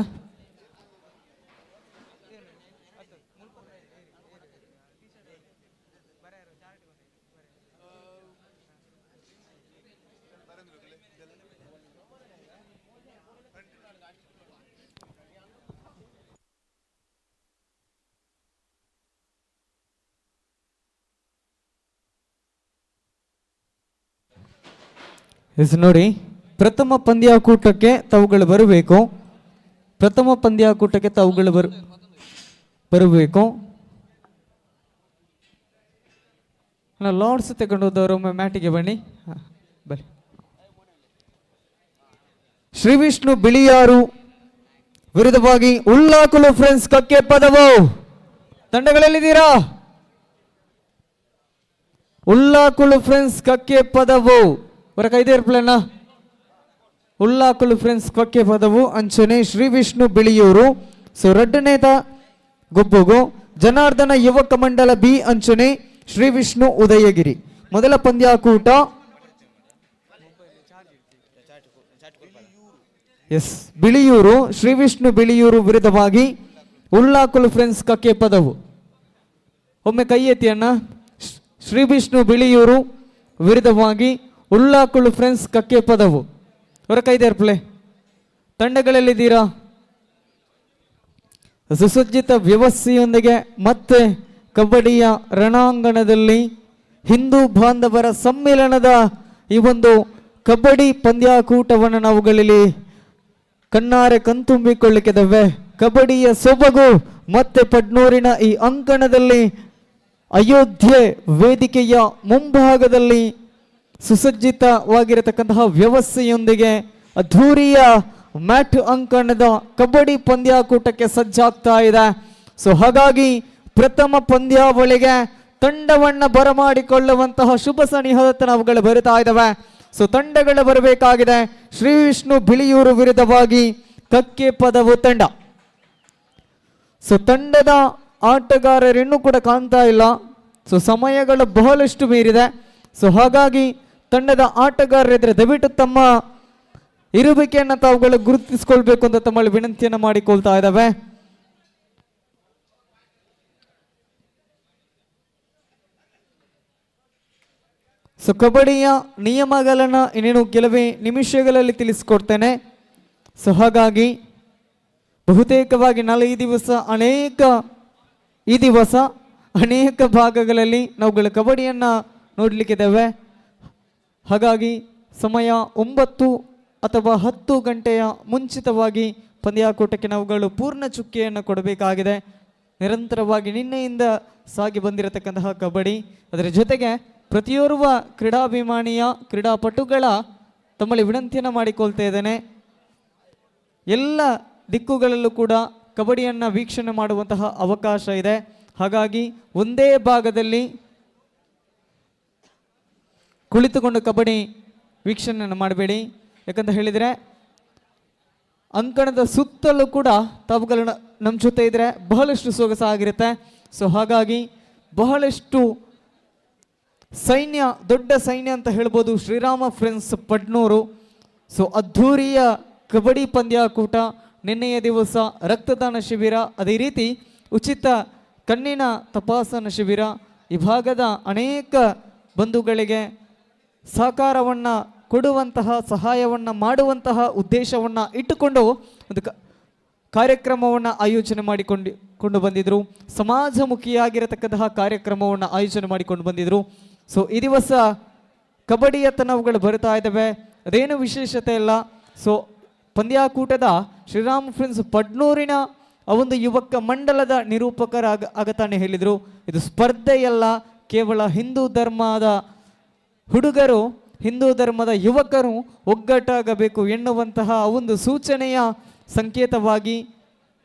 ಎಸ್ ನೋಡಿ, ಪ್ರಥಮ ಪಂದ್ಯಾಕೂಟಕ್ಕೆ ತಾವುಗಳು ಬರಬೇಕು. ಪ್ರಥಮ ಪಂದ್ಯಾಕೂಟಕ್ಕೆ ತಾವುಗಳು ಬರಬೇಕು. ಲಾರ್ಡ್ಸ್ ತಗೊಂಡು ಹೋದವರು ಒಮ್ಮೆ ಮ್ಯಾಟಿಗೆ ಬನ್ನಿ. ಬನ್ನಿ. ಶ್ರೀ ವಿಷ್ಣು ಬಿಳಿಯಾರು ವಿರುದ್ಧವಾಗಿ ಉಳ್ಳಾಕುಲು ಫ್ರೆಂಡ್ಸ್ ಕಕ್ಕೆ ಪದವು. ತಂಡಗಳಲ್ಲಿದ್ದೀರಾ? ಉಳ್ಳಾಕುಲು ಫ್ರೆಂಡ್ಸ್ ಕಕ್ಕೆ ಪದವು ಹೊರಗೆ 5 ಏರ್ಪ್ಲೇನ. ಉಳ್ಳಾಕುಲು ಫ್ರೆಂಡ್ಸ್ ಕಕ್ಕೆ ಪದವು ಅಂಚನೆ ಶ್ರೀ ವಿಷ್ಣು ಬಿಳಿಯೂರು. ಸೊ ರಡ್ಡನೇದ ಗೊಬ್ಬುಗು ಜನಾರ್ದನ ಯುವಕ ಮಂಡಲ ಬಿ ಅಂಚನೆ ಶ್ರೀ ವಿಷ್ಣು ಉದಯಗಿರಿ. ಮೊದಲ ಪಂದ್ಯಾಕೂಟ ಎಸ್ ಬಿಳಿಯೂರು ಶ್ರೀ ವಿಷ್ಣು ಬಿಳಿಯೂರು ವಿರುದ್ಧವಾಗಿ ಉಳ್ಳಾಕುಲು ಫ್ರೆಂಡ್ಸ್ ಕಕ್ಕೆ ಪದವು. ಒಮ್ಮೆ ಕೈ ಎತ್ತಿ ಅಣ್ಣ. ಶ್ರೀ ವಿಷ್ಣು ಬಿಳಿಯೂರು ವಿರುದ್ಧವಾಗಿ ಉಳ್ಳಾಕುಲು ಫ್ರೆಂಡ್ಸ್ ಕಕ್ಕೆ ಪದವು. ಹೊರಗೆ 5 ಏರ್ಪ್ಲೇ. ತಂಡಗಳಲ್ಲಿದ್ದೀರಾ? ಸುಸಜ್ಜಿತ ವ್ಯವಸ್ಥೆಯೊಂದಿಗೆ ಮತ್ತೆ ಕಬಡ್ಡಿಯ ರಣಾಂಗಣದಲ್ಲಿ ಹಿಂದೂ ಬಾಂಧವರ ಸಮ್ಮಿಲನದ ಈ ಒಂದು ಕಬಡ್ಡಿ ಪಂದ್ಯಾಕೂಟವನ್ನು ನಾವುಗಳಲ್ಲಿ ಕಣ್ಣಾರೆ ಕಣ್ತುಂಬಿಕೊಳ್ಳಿಕ್ಕಿದ್ದೇವೆ. ಕಬಡ್ಡಿಯ ಸೊಬಗು ಮತ್ತೆ ಪಡ್ನೂರಿನ ಈ ಅಂಕಣದಲ್ಲಿ ಅಯೋಧ್ಯೆ ವೇದಿಕೆಯ ಮುಂಭಾಗದಲ್ಲಿ ಸುಸಜ್ಜಿತವಾಗಿರತಕ್ಕಂತಹ ವ್ಯವಸ್ಥೆಯೊಂದಿಗೆ ಅದ್ಧೂರಿಯ ಮ್ಯಾಟ್ ಅಂಕಣದ ಕಬಡ್ಡಿ ಪಂದ್ಯಾಕೂಟಕ್ಕೆ ಸಜ್ಜಾಗ್ತಾ ಇದೆ. ಸೊ ಹಾಗಾಗಿ ಪ್ರಥಮ ಪಂದ್ಯಾವಳಿಗೆ ತಂಡವನ್ನು ಬರಮಾಡಿಕೊಳ್ಳುವಂತಹ ಶುಭ ಸನ್ನಿಹದತ್ತ ನಾವುಗಳು ಬರುತ್ತಾ ಇದ್ದಾವೆ. ಸೊ ತಂಡಗಳು ಬರಬೇಕಾಗಿದೆ. ಶ್ರೀ ವಿಷ್ಣು ಬಿಳಿಯೂರು ವಿರುದ್ಧವಾಗಿ ಕಕ್ಕೆ ಪದವು ತಂಡ. ಸೊ ತಂಡದ ಆಟಗಾರರಿನ್ನೂ ಕೂಡ ಕಾಣ್ತಾ ಇಲ್ಲ. ಸೊ ಸಮಯಗಳು ಬಹಳಷ್ಟು ಮೀರಿದೆ. ಸೊ ಹಾಗಾಗಿ ತಂಡದ ಆಟಗಾರರಿದ್ರೆ ದಯವಿಟ್ಟು ತಮ್ಮ ಇರುವಿಕೆಯನ್ನು ತಾವುಗಳು ಗುರುತಿಸಿಕೊಳ್ಬೇಕು ಅಂತ ತಮ್ಮಲ್ಲಿ ವಿನಂತಿಯನ್ನು ಮಾಡಿಕೊಳ್ತಾ ಇದ್ದಾವೆ. ಸೊ ಕಬಡ್ಡಿಯ ನಿಯಮಗಳನ್ನು ಇನ್ನೇನು ಕೆಲವೇ ನಿಮಿಷಗಳಲ್ಲಿ ತಿಳಿಸ್ಕೊಡ್ತೇನೆ. ಸೊ ಹಾಗಾಗಿ ಬಹುತೇಕವಾಗಿ ನಾಳೆ ಈ ದಿವಸ ಅನೇಕ ಭಾಗಗಳಲ್ಲಿ ನಾವುಗಳು ಕಬಡ್ಡಿಯನ್ನು ನೋಡಲಿಕ್ಕಿದ್ದೇವೆ. ಹಾಗಾಗಿ ಸಮಯ 9 ಅಥವಾ 10 ಗಂಟೆಯ ಮುಂಚಿತವಾಗಿ ಪಂದ್ಯಾಕೂಟಕ್ಕೆ ನಾವುಗಳು ಪೂರ್ಣ ಚುಕ್ಕೆಯನ್ನು ಕೊಡಬೇಕಾಗಿದೆ. ನಿರಂತರವಾಗಿ ನಿನ್ನೆಯಿಂದ ಸಾಗಿ ಬಂದಿರತಕ್ಕಂತಹ ಕಬಡ್ಡಿ, ಅದರ ಜೊತೆಗೆ ಪ್ರತಿಯೋರ್ವ ಕ್ರೀಡಾಭಿಮಾನಿಯ ಕ್ರೀಡಾಪಟುಗಳ ತಮ್ಮಲ್ಲಿ ವಿನಂತಿಯನ್ನು ಮಾಡಿಕೊಳ್ತಾ ಇದ್ದೇನೆ. ಎಲ್ಲ ದಿಕ್ಕುಗಳಲ್ಲೂ ಕೂಡ ಕಬಡ್ಡಿಯನ್ನು ವೀಕ್ಷಣೆ ಮಾಡುವಂತಹ ಅವಕಾಶ ಇದೆ. ಹಾಗಾಗಿ ಒಂದೇ ಭಾಗದಲ್ಲಿ ಕುಳಿತುಕೊಂಡು ಕಬಡ್ಡಿ ವೀಕ್ಷಣೆಯನ್ನು ಮಾಡಬೇಡಿ. ಯಾಕಂತ ಹೇಳಿದರೆ ಅಂಕಣದ ಸುತ್ತಲೂ ಕೂಡ ತಾವುಗಳು ನಮ್ಮ ಜೊತೆ ಇದ್ದರೆ ಬಹಳಷ್ಟು ಸೊಗಸಾಗಿರುತ್ತೆ. ಸೊ ಹಾಗಾಗಿ ಬಹಳಷ್ಟು ಸೈನ್ಯ, ದೊಡ್ಡ ಸೈನ್ಯ ಅಂತ ಹೇಳ್ಬೋದು ಶ್ರೀರಾಮ ಫ್ರೆಂಡ್ಸ್ ಪಡ್ನೂರು. ಸೊ ಅದ್ಧೂರಿಯ ಕಬಡ್ಡಿ ಪಂದ್ಯಾಕೂಟ, ನಿನ್ನೆಯ ದಿವಸ ರಕ್ತದಾನ ಶಿಬಿರ, ಅದೇ ರೀತಿ ಉಚಿತ ಕಣ್ಣಿನ ತಪಾಸಣಾ ಶಿಬಿರ, ಈ ಭಾಗದ ಅನೇಕ ಬಂಧುಗಳಿಗೆ ಸಹಕಾರವನ್ನು ಕೊಡುವಂತಹ, ಸಹಾಯವನ್ನು ಮಾಡುವಂತಹ ಉದ್ದೇಶವನ್ನು ಇಟ್ಟುಕೊಂಡು ಒಂದು ಕಾರ್ಯಕ್ರಮವನ್ನು ಆಯೋಜನೆ ಮಾಡಿಕೊಂಡು ಬಂದಿದ್ದರು. ಸಮಾಜಮುಖಿಯಾಗಿರತಕ್ಕಂತಹ ಕಾರ್ಯಕ್ರಮವನ್ನು ಆಯೋಜನೆ ಮಾಡಿಕೊಂಡು ಬಂದಿದ್ದರು. ಸೊ ಈ ದಿವಸ ಕಬಡ್ಡಿಯತ್ತ ನಾವುಗಳು ಬರ್ತಾ ಇದ್ದೇವೆ, ಅದೇನು ವಿಶೇಷತೆ ಇಲ್ಲ. ಸೊ ಪಂದ್ಯಾಕೂಟದ ಶ್ರೀರಾಮ್ ಫ್ರೆಂಡ್ಸ್ ಪಡ್ನೂರಿನ ಆ ಒಂದು ಯುವಕ ಮಂಡಲದ ಆಗತಾನೆ ಹೇಳಿದರು, ಇದು ಸ್ಪರ್ಧೆಯಲ್ಲ, ಕೇವಲ ಹಿಂದೂ ಧರ್ಮದ ಹುಡುಗರು, ಹಿಂದೂ ಧರ್ಮದ ಯುವಕರು ಒಗ್ಗಟ್ಟಾಗಬೇಕು ಎನ್ನುವಂತಹ ಒಂದು ಸೂಚನೆಯ ಸಂಕೇತವಾಗಿ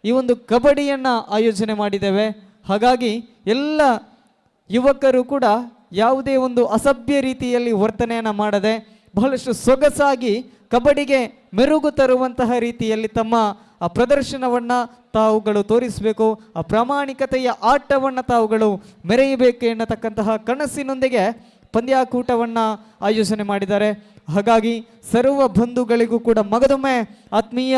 ಈ ಒಂದು ಕಬಡ್ಡಿಯನ್ನು ಆಯೋಜನೆ ಮಾಡಿದ್ದೇವೆ. ಹಾಗಾಗಿ ಎಲ್ಲ ಯುವಕರು ಕೂಡ ಯಾವುದೇ ಒಂದು ಅಸಭ್ಯ ರೀತಿಯಲ್ಲಿ ವರ್ತನೆಯನ್ನು ಮಾಡದೆ ಬಹಳಷ್ಟು ಸೊಗಸಾಗಿ ಕಬಡ್ಡಿಗೆ ಮೆರುಗು ತರುವಂತಹ ರೀತಿಯಲ್ಲಿ ತಮ್ಮ ಆ ಪ್ರದರ್ಶನವನ್ನು ತಾವುಗಳು ತೋರಿಸಬೇಕು, ಆ ಪ್ರಾಮಾಣಿಕತೆಯ ಆಟವನ್ನು ತಾವುಗಳು ಮೆರೆಯಬೇಕು ಎನ್ನತಕ್ಕಂತಹ ಕನಸಿನೊಂದಿಗೆ ಪಂದ್ಯಾಕೂಟವನ್ನು ಆಯೋಜನೆ ಮಾಡಿದ್ದಾರೆ. ಹಾಗಾಗಿ ಸರ್ವ ಬಂಧುಗಳಿಗೂ ಕೂಡ ಮಗದೊಮ್ಮೆ ಆತ್ಮೀಯ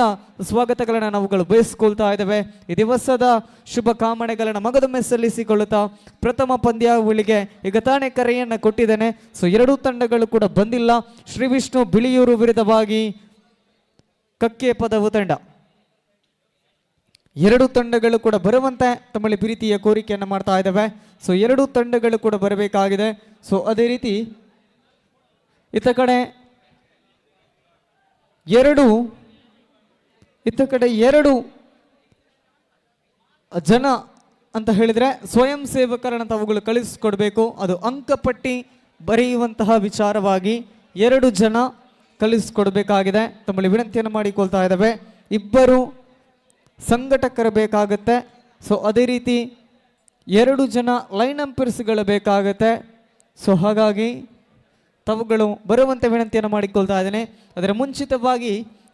ಸ್ವಾಗತಗಳನ್ನು ನಾವುಗಳು ಬಯಸ್ಕೊಳ್ತಾ ಇದ್ದೇವೆ. ಈ ದಿವಸದ ಶುಭ ಕಾಮನೆಗಳನ್ನು ಮಗದೊಮ್ಮೆ ಸಲ್ಲಿಸಿಕೊಳ್ಳುತ್ತಾ ಪ್ರಥಮ ಪಂದ್ಯಾವಳಿಗೆ ಈಗ ತಾನೇ ಕರೆಯನ್ನು ಕೊಟ್ಟಿದ್ದೇನೆ. ಸೊ ಎರಡೂ ತಂಡಗಳು ಕೂಡ ಬಂದಿಲ್ಲ. ಶ್ರೀ ವಿಷ್ಣು ಬಿಳಿಯೂರು ವಿರುದ್ಧವಾಗಿ ಕಕ್ಕೆ ಪದವು ತಂಡ, ಎರಡು ತಂಡಗಳು ಕೂಡ ಬರುವಂತೆ ತಮ್ಮಲ್ಲಿ ಪ್ರೀತಿಯ ಕೋರಿಕೆಯನ್ನು ಮಾಡ್ತಾ ಇದ್ದಾವೆ. ಸೊ ಎರಡೂ ತಂಡಗಳು ಕೂಡ ಬರಬೇಕಾಗಿದೆ. ಸೊ ಅದೇ ರೀತಿ ಇತ್ತ ಕಡೆ ಎರಡು ಜನ ಅಂತ ಹೇಳಿದರೆ ಸ್ವಯಂ ಸೇವಕರನ್ನು ತಾವುಗಳು ಕಳಿಸ್ಕೊಡ್ಬೇಕು. ಅದು ಅಂಕಪಟ್ಟಿ ಬರೆಯುವಂತಹ ವಿಚಾರವಾಗಿ 2 ಜನ ಕಳಿಸ್ಕೊಡ್ಬೇಕಾಗಿದೆ. ತಮ್ಮಲ್ಲಿ ವಿನಂತಿಯನ್ನು ಮಾಡಿಕೊಳ್ತಾ ಇದ್ದಾವೆ. 2 ಸಂಘಟಕರು ಬೇಕಾಗುತ್ತೆ. ಸೊ ಅದೇ ರೀತಿ 2 ಜನ ಲೈನ್ ಅಂಪೈರ್ಸ್ಗಳು ಬೇಕಾಗುತ್ತೆ. ಸೊ ಹಾಗಾಗಿ ತಾವುಗಳು ಬರುವಂತೆ ವಿನಂತಿಯನ್ನು ಮಾಡಿಕೊಳ್ತಾ ಇದ್ದೇನೆ. ಅದರ ಮುಂಚಿತವಾಗಿ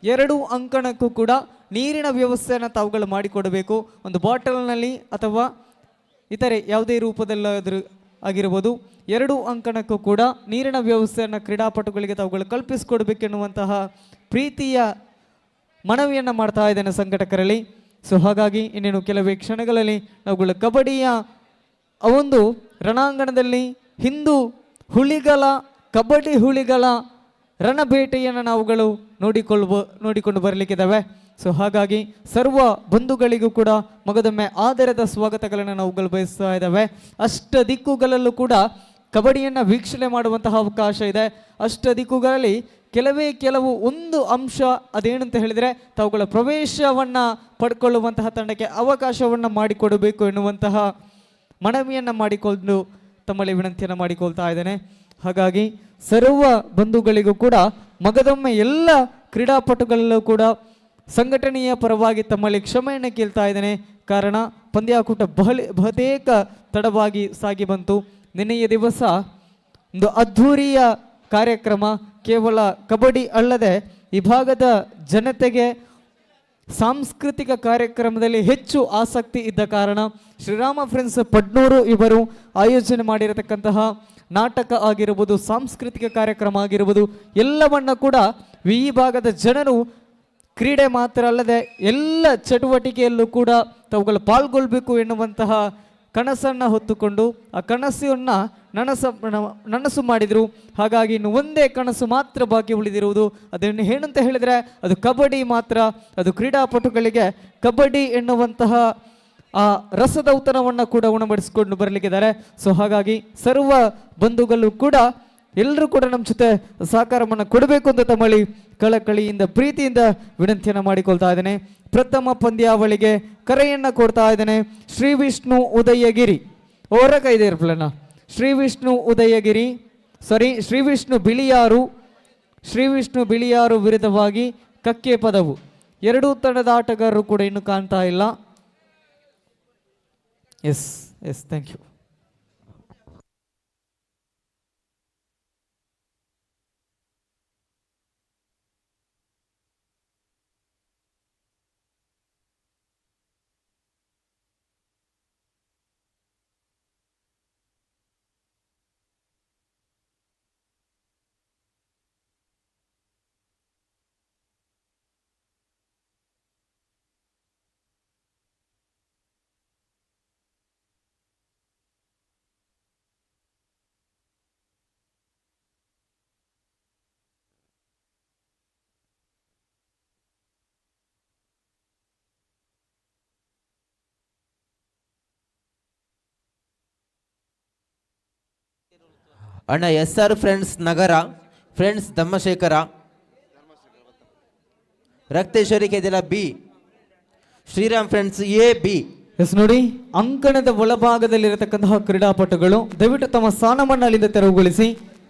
2 ಅಂಕಣಕ್ಕೂ ಕೂಡ ನೀರಿನ ವ್ಯವಸ್ಥೆಯನ್ನು ತಾವುಗಳು ಮಾಡಿಕೊಡಬೇಕು. ಒಂದು ಬಾಟಲ್ನಲ್ಲಿ ಅಥವಾ ಇತರೆ ಯಾವುದೇ ರೂಪದಲ್ಲಾದರೂ ಆಗಿರ್ಬೋದು. 2 ಅಂಕಣಕ್ಕೂ ಕೂಡ ನೀರಿನ ವ್ಯವಸ್ಥೆಯನ್ನು ಕ್ರೀಡಾಪಟುಗಳಿಗೆ ತಾವುಗಳು ಕಲ್ಪಿಸಿಕೊಡ್ಬೇಕೆನ್ನುವಂತಹ ಪ್ರೀತಿಯ ಮನವಿಯನ್ನು ಮಾಡ್ತಾ ಇದ್ದೇನೆ ಸಂಘಟಕರಲ್ಲಿ. ಸೊ ಹಾಗಾಗಿ ಇನ್ನೇನು ಕೆಲವೇ ಕ್ಷಣಗಳಲ್ಲಿ ನಾವುಗಳು ಕಬಡ್ಡಿಯ ಒಂದು ರಣಾಂಗಣದಲ್ಲಿ ಹಿಂದೂ ಹುಲಿಗಳ ಕಬಡ್ಡಿ ಹುಲಿಗಳ ರಣಬೇಟೆಯನ್ನು ನಾವುಗಳು ನೋಡಿಕೊಂಡು ಬರಲಿಕ್ಕಿದ್ದಾವೆ. ಸೊ ಹಾಗಾಗಿ ಸರ್ವ ಬಂಧುಗಳಿಗೂ ಕೂಡ ಮಗದೊಮ್ಮೆ ಆದರದ ಸ್ವಾಗತಗಳನ್ನು ನಾವುಗಳು ಬಯಸ್ತಾ ಇದ್ದಾವೆ. ಅಷ್ಟ ದಿಕ್ಕುಗಳಲ್ಲೂ ಕೂಡ ಕಬಡ್ಡಿಯನ್ನು ವೀಕ್ಷಣೆ ಮಾಡುವಂತಹ ಅವಕಾಶ ಇದೆ. ಅಷ್ಟ ದಿಕ್ಕುಗಳಲ್ಲಿ ಕೆಲವು ಒಂದು ಅಂಶ ಅದೇನಂತ ಹೇಳಿದರೆ ತಾವುಗಳ ಪ್ರವೇಶವನ್ನು ಪಡ್ಕೊಳ್ಳುವಂತಹ ತಂಡಕ್ಕೆ ಅವಕಾಶವನ್ನು ಮಾಡಿಕೊಡಬೇಕು ಎನ್ನುವಂತಹ ಮನವಿಯನ್ನು ಮಾಡಿಕೊಂಡು ತಮ್ಮಲ್ಲಿ ವಿನಂತಿಯನ್ನು ಮಾಡಿಕೊಳ್ತಾ ಇದ್ದೇನೆ. ಹಾಗಾಗಿ ಸರ್ವ ಬಂಧುಗಳಿಗೂ ಕೂಡ ಮಗದೊಮ್ಮೆ ಎಲ್ಲ ಕ್ರೀಡಾಪಟುಗಳಲ್ಲೂ ಕೂಡ ಸಂಘಟನೆಯ ಪರವಾಗಿ ತಮ್ಮಲ್ಲಿ ಕ್ಷಮೆಯನ್ನು ಕೇಳ್ತಾ ಇದ್ದೇನೆ. ಕಾರಣ ಪಂದ್ಯಾಕೂಟ ಬಹುತೇಕ ತಡವಾಗಿ ಸಾಗಿ ಬಂತು. ನಿನ್ನೆಯ ದಿವಸ ಒಂದು ಅದ್ಧೂರಿಯ ಕಾರ್ಯಕ್ರಮ, ಕೇವಲ ಕಬಡ್ಡಿ ಅಲ್ಲದೆ ಈ ಭಾಗದ ಜನತೆಗೆ ಸಾಂಸ್ಕೃತಿಕ ಕಾರ್ಯಕ್ರಮದಲ್ಲಿ ಹೆಚ್ಚು ಆಸಕ್ತಿ ಇದ್ದ ಕಾರಣ ಶ್ರೀರಾಮ ಫ್ರೆಂಡ್ಸ್ ಪಡ್ನೂರು ಇವರು ಆಯೋಜನೆ ಮಾಡಿರತಕ್ಕಂತಹ ನಾಟಕ ಆಗಿರ್ಬೋದು, ಸಾಂಸ್ಕೃತಿಕ ಕಾರ್ಯಕ್ರಮ ಆಗಿರ್ಬೋದು, ಎಲ್ಲವನ್ನ ಕೂಡ ಈ ಭಾಗದ ಜನರು ಕ್ರೀಡೆ ಮಾತ್ರ ಅಲ್ಲದೆ ಎಲ್ಲ ಚಟುವಟಿಕೆಯಲ್ಲೂ ಕೂಡ ತಾವುಗಳು ಪಾಲ್ಗೊಳ್ಬೇಕು ಎನ್ನುವಂತಹ ಕನಸನ್ನು ಹೊತ್ತುಕೊಂಡು ಆ ಕನಸನ್ನು ನನಸು ಮಾಡಿದರು. ಹಾಗಾಗಿ ಇನ್ನು ಒಂದೇ ಕನಸು ಮಾತ್ರ ಬಾಕಿ ಉಳಿದಿರುವುದು. ಅದನ್ನು ಏನಂತ ಹೇಳಿದರೆ ಅದು ಕಬಡ್ಡಿ ಮಾತ್ರ. ಅದು ಕ್ರೀಡಾಪಟುಗಳಿಗೆ ಕಬಡ್ಡಿ ಎನ್ನುವಂತಹ ಆ ರಸದೌತಣವನ್ನು ಕೂಡ ಉಣಬಡಿಸಿಕೊಂಡು ಬರಲಿಕ್ಕಿದ್ದಾರೆ. ಸೊ ಹಾಗಾಗಿ ಸರ್ವ ಬಂಧುಗಳು ಕೂಡ ಎಲ್ಲರೂ ಕೂಡ ನಮ್ಮ ಜೊತೆ ಸಹಕಾರವನ್ನು ಕೊಡಬೇಕು ಅಂತ ತಮ್ಮಲ್ಲಿ ಕಳಕಳಿಯಿಂದ ಪ್ರೀತಿಯಿಂದ ವಿನಂತಿಯನ್ನು ಮಾಡಿಕೊಳ್ತಾ ಇದ್ದೇನೆ. ಪ್ರಥಮ ಪಂದ್ಯಾವಳಿಗೆ ಕರೆಯನ್ನು ಕೊಡ್ತಾ ಇದ್ದೇನೆ. ಶ್ರೀ ವಿಷ್ಣು ಉದಯಗಿರಿ ಅವರ ಕೈದೇ ಇರ್ಪಲಣ್ಣ. ಶ್ರೀ ವಿಷ್ಣು ಬಿಳಿಯಾರು ವಿರುದ್ಧವಾಗಿ ಕಕ್ಕೆ ಪದವು. ಎರಡೂ ತಂಡದ ಆಟಗಾರರು ಕೂಡ ಇನ್ನು ಕಾಣ್ತಾ ಇಲ್ಲ. Yes thank you. ಅಣ್ಣ SR friends Nagar, friends Dammashekhara, Rakteshwari Kedala B, Shriram friends A B. Yes ನೋಡಿ, ಅಂಕಣದ ಒಳಭಾಗದಲ್ಲಿರತಕ್ಕಂತಹ ಕ್ರೀಡಾಪಟುಗಳು ದಯವಿಟ್ಟು ತಮ್ಮ ಸ್ಥಾನವನ್ನು ಅಲ್ಲಿಂದ ತೆರವುಗೊಳಿಸಿ.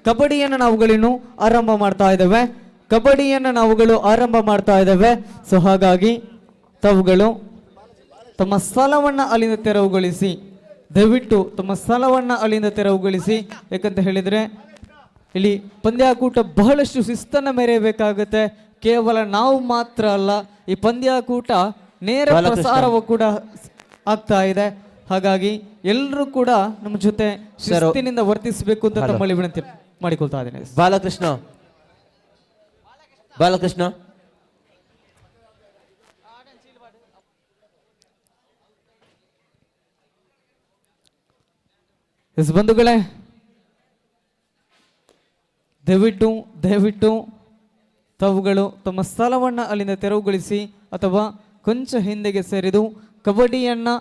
ಕಬಡ್ಡಿಯನ್ನು ನಾವುಗಳಿನ್ನು ಆರಂಭ ಮಾಡ್ತಾ ಇದ್ದೇವೆ. ಸೊ ಹಾಗಾಗಿ ತಾವುಗಳು ತಮ್ಮ ಸ್ಥಳವನ್ನು ಅಲ್ಲಿಂದ ತೆರವುಗೊಳಿಸಿ. ದಯವಿಟ್ಟು ತಮ್ಮ ಸ್ಥಳವನ್ನು ಅಲ್ಲಿಂದ ತೆರವುಗೊಳಿಸಿ. ಯಾಕಂತ ಹೇಳಿದರೆ ಇಲ್ಲಿ ಪಂದ್ಯಾಕೂಟ ಬಹಳಷ್ಟು ಶಿಸ್ತನ್ನು ಮೆರೆಯಬೇಕಾಗುತ್ತೆ. ಕೇವಲ ನಾವು ಮಾತ್ರ ಅಲ್ಲ, ಈ ಪಂದ್ಯಾಕೂಟ ನೇರ ಪ್ರಸಾರವೂ ಕೂಡ ಆಗ್ತಾ ಇದೆ. ಹಾಗಾಗಿ ಎಲ್ಲರೂ ಕೂಡ ನಮ್ಮ ಜೊತೆ ಶಿಸ್ತಿನಿಂದ ವರ್ತಿಸಬೇಕು ಅಂತ ತಮ್ಮಲ್ಲಿ ವಿನಂತಿ ಮಾಡಿಕೊಳ್ತಾ ಇದ್ದೇನೆ. ಬಾಲಕೃಷ್ಣ ಎಸ್ ಬಂಧುಗಳೇ, ದಯವಿಟ್ಟು ತಾವುಗಳು ತಮ್ಮ ಸ್ಥಳವನ್ನು ಅಲ್ಲಿಂದ ತೆರವುಗೊಳಿಸಿ ಅಥವಾ ಕೊಂಚ ಹಿಂದೆಗೆ ಸರಿದು ಕಬಡ್ಡಿಯನ್ನು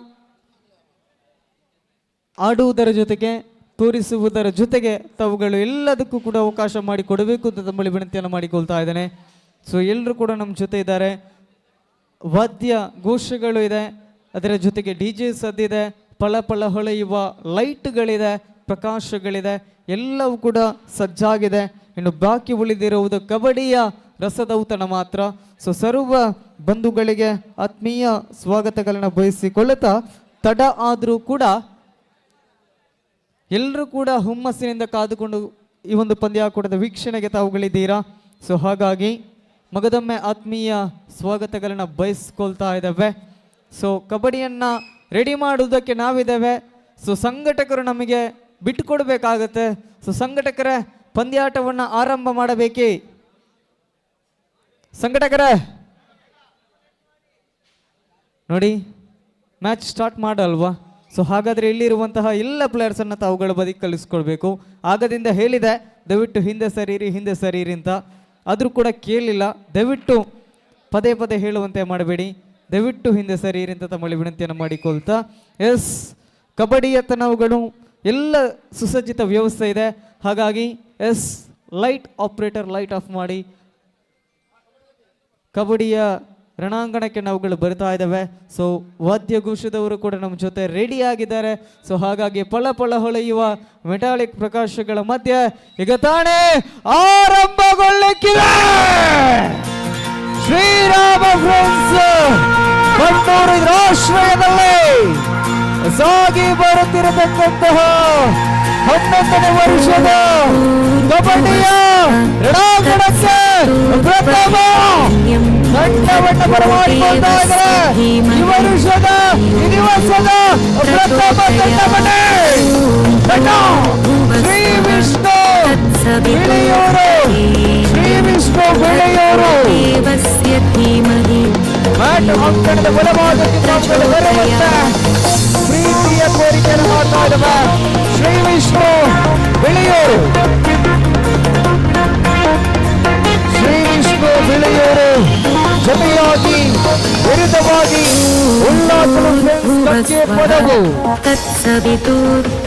ಆಡುವುದರ ಜೊತೆಗೆ ತೋರಿಸುವುದರ ಜೊತೆಗೆ ತಾವುಗಳು ಎಲ್ಲದಕ್ಕೂ ಕೂಡ ಅವಕಾಶ ಮಾಡಿಕೊಡಬೇಕು ಅಂತ ತಮ್ಮಲ್ಲಿ ವಿನಂತಿಯನ್ನು ಮಾಡಿಕೊಳ್ತಾ ಇದ್ದೇನೆ. ಸೊ ಎಲ್ಲರೂ ಕೂಡ ನಮ್ಮ ಜೊತೆ ಇದ್ದಾರೆ. ವಾದ್ಯ ಘೋಷಗಳು ಇದೆ, ಅದರ ಜೊತೆಗೆ DJ ಸದ್ದಿದೆ, ಪಳ ಹೊಳೆಯುವ ಲೈಟ್ಗಳಿದೆ, ಪ್ರಕಾಶಗಳಿದೆ, ಎಲ್ಲವೂ ಕೂಡ ಸಜ್ಜಾಗಿದೆ. ಇನ್ನು ಬಾಕಿ ಉಳಿದಿರುವುದು ಕಬಡ್ಡಿಯ ರಸದೌತಣ ಮಾತ್ರ. ಸೊ ಸರ್ವ ಬಂಧುಗಳಿಗೆ ಆತ್ಮೀಯ ಸ್ವಾಗತಗಳನ್ನು ಬಯಸಿಕೊಳ್ಳುತ್ತಾ, ತಡ ಆದರೂ ಕೂಡ ಎಲ್ಲರೂ ಕೂಡ ಹುಮ್ಮಸ್ಸಿನಿಂದ ಕಾದುಕೊಂಡು ಈ ಒಂದು ಪಂದ್ಯಾಕೂಟದ ವೀಕ್ಷಣೆಗೆ ತಾವುಗಳಿದ್ದೀರಾ. ಸೊ ಹಾಗಾಗಿ ಮಗದೊಮ್ಮೆ ಆತ್ಮೀಯ ಸ್ವಾಗತಗಳನ್ನು ಬಯಸ್ಕೊಳ್ತಾ ಇದ್ದೇವೆ. ಸೊ ಕಬಡ್ಡಿಯನ್ನು ರೆಡಿ ಮಾಡುವುದಕ್ಕೆ ನಾವಿದ್ದೇವೆ. ಸೊ ಸಂಘಟಕರು ನಮಗೆ ಬಿಟ್ಟುಕೊಡ್ಬೇಕಾಗತ್ತೆ. ಸೊ ಸಂಘಟಕರೇ, ಪಂದ್ಯಾಟವನ್ನು ಆರಂಭ ಮಾಡಬೇಕೇ? ಸಂಘಟಕರೇ ನೋಡಿ, ಮ್ಯಾಚ್ ಸ್ಟಾರ್ಟ್ ಮಾಡಲ್ವಾ? ಸೊ ಹಾಗಾದರೆ ಇಲ್ಲಿರುವಂತಹ ಎಲ್ಲ ಪ್ಲೇಯರ್ಸನ್ನು ತಾವುಗಳ ಬದಿಗೆ ಕಳಿಸ್ಕೊಳ್ಬೇಕು. ಆಗದಿಂದ ಹೇಳಿದೆ ದಯವಿಟ್ಟು ಹಿಂದೆ ಸರೀರಿ ಅಂತ, ಆದರೂ ಕೂಡ ಕೇಳಲಿಲ್ಲ. ದಯವಿಟ್ಟು ಪದೇ ಹೇಳುವಂತೆ ಮಾಡಬೇಡಿ, ದಯವಿಟ್ಟು ಹಿಂದೆ ಸರೀರಿ ಅಂತ ತಮ್ಮಲ್ಲಿ ವಿನಂತಿಯನ್ನು ಮಾಡಿಕೊಳ್ತಾ, ಎಸ್ ಕಬಡ್ಡಿಯತ್ತ ನಾವುಗಳು ಎಲ್ಲ ಸುಸಜ್ಜಿತ ವ್ಯವಸ್ಥೆ ಇದೆ. ಹಾಗಾಗಿ yes light operator light off ಮಾಡಿ. ಕಬಡ್ಡಿಯ ರಣಾಂಗಣಕ್ಕೆ ನಾವುಗಳು ಬರ್ತಾ ಇದ್ದಾವೆ. ಸೊ ವಾದ್ಯಘೋಷದವರು ಕೂಡ ನಮ್ಮ ಜೊತೆ ರೆಡಿ ಆಗಿದ್ದಾರೆ. ಸೊ ಹಾಗಾಗಿ ಪಳ ಹೊಳೆಯುವ ಮೆಟಾಲಿಕ್ ಪ್ರಕಾಶಗಳ ಮಧ್ಯೆ ಈಗ ತಾನೇ ಆರಂಭಗೊಳ್ಳಕ್ಕಿದೆ ಶ್ರೀರಾಮ ಫ್ರೆಂಡ್ಸ್ ಪಡ್ನೂರು ಆಶ್ರಯದಲ್ಲಿ ಸಾಗಿ ಬರುತ್ತಿರತಕ್ಕಂತಹ 11ನೇ ವರ್ಷದ ಕಬಡ್ಡಿಯ ರಣಾಂಗಣಕ್ಕೆ ಪ್ರಥಮ ತಂಡವನ್ನು ಬರಮಾಡಿಕೊಳ್ತಾ ಇದ್ದಾರೆ. ಈ ವರ್ಷದ ಈ ದಿವಸದ ಪ್ರಥಮ ತಂಡ ಶ್ರೀ ವಿಷ್ಣು ಬಿಳಿಯೂರು ಮ್ಯಾಟ್ ಅಂಕಣದ ಬಲವಾದಕ್ಕೆ ಬರುವಂತೆ ಪ್ರೀತಿಯ ಕೋರಿಕೆಯನ್ನು ಮಾಡ್ತಾ ಇದ್ದಾವೆ ಶ್ರೀ ವಿಷ್ಣು ಬಿಳಿಯೂರು. ಶ್ರೀ ವಿಷ್ಣು ಬಿಳಿಯೂರು ಜೊತೆಯಾಗಿ ವಿರುದ್ಧವಾಗಿ ಉಲ್ಲಾಸಲು ಕಕ್ಕೆ ಪದವು ತತ್ಸವಿತುರ್ವರೆಣ್ಯಂ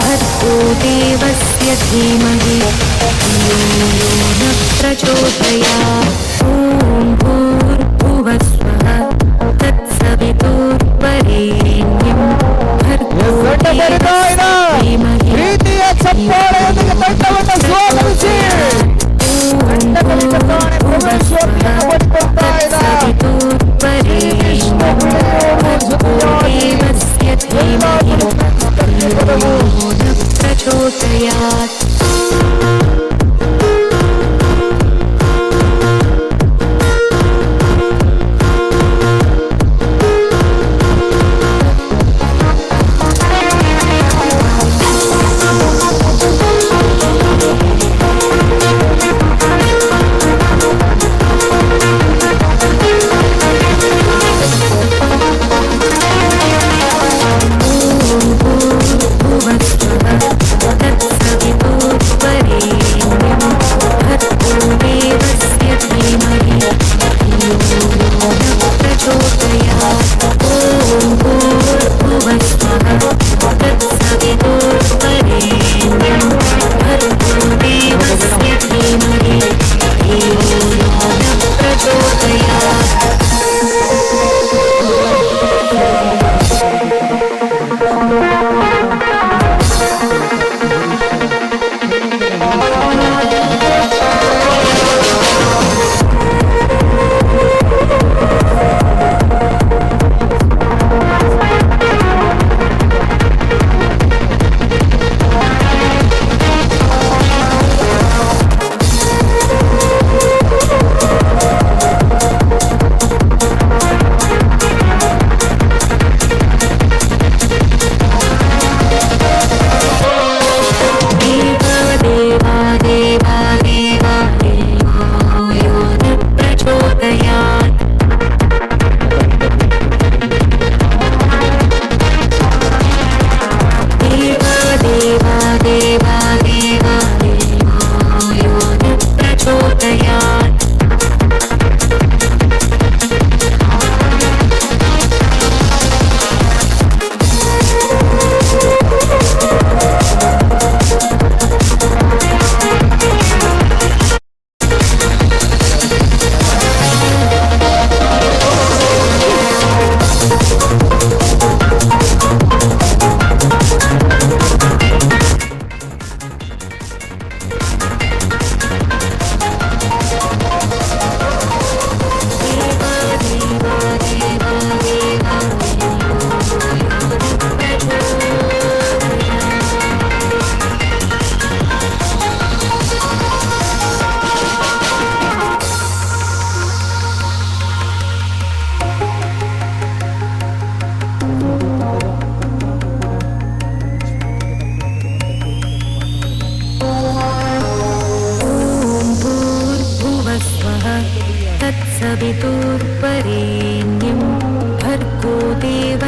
ಭರ್ಗೋ ದೇವಸ್ಯ ಧೀಮಹಿ ಧಿಯೋ ಯೋ ನ ಪ್ರಚೋದಯಾತ್. ಓಂ ಭೂರ್ಭುವಃ ಸ್ವಃ ತತ್ಸವಿತುರ್ವರೆಣ್ಯಂ ಭರ್ಗೋ ದೇವಸ್ಯ ಧೀಮಹಿ ಪ್ರೀತಿಯ ಚಪ್ಪಾಳೆಯೊಂದಿಗೆ ತಂಡವನ್ನು ಸ್ವಾಗತಿಸಿ ಪ್ರಚೋದಯಾತ್.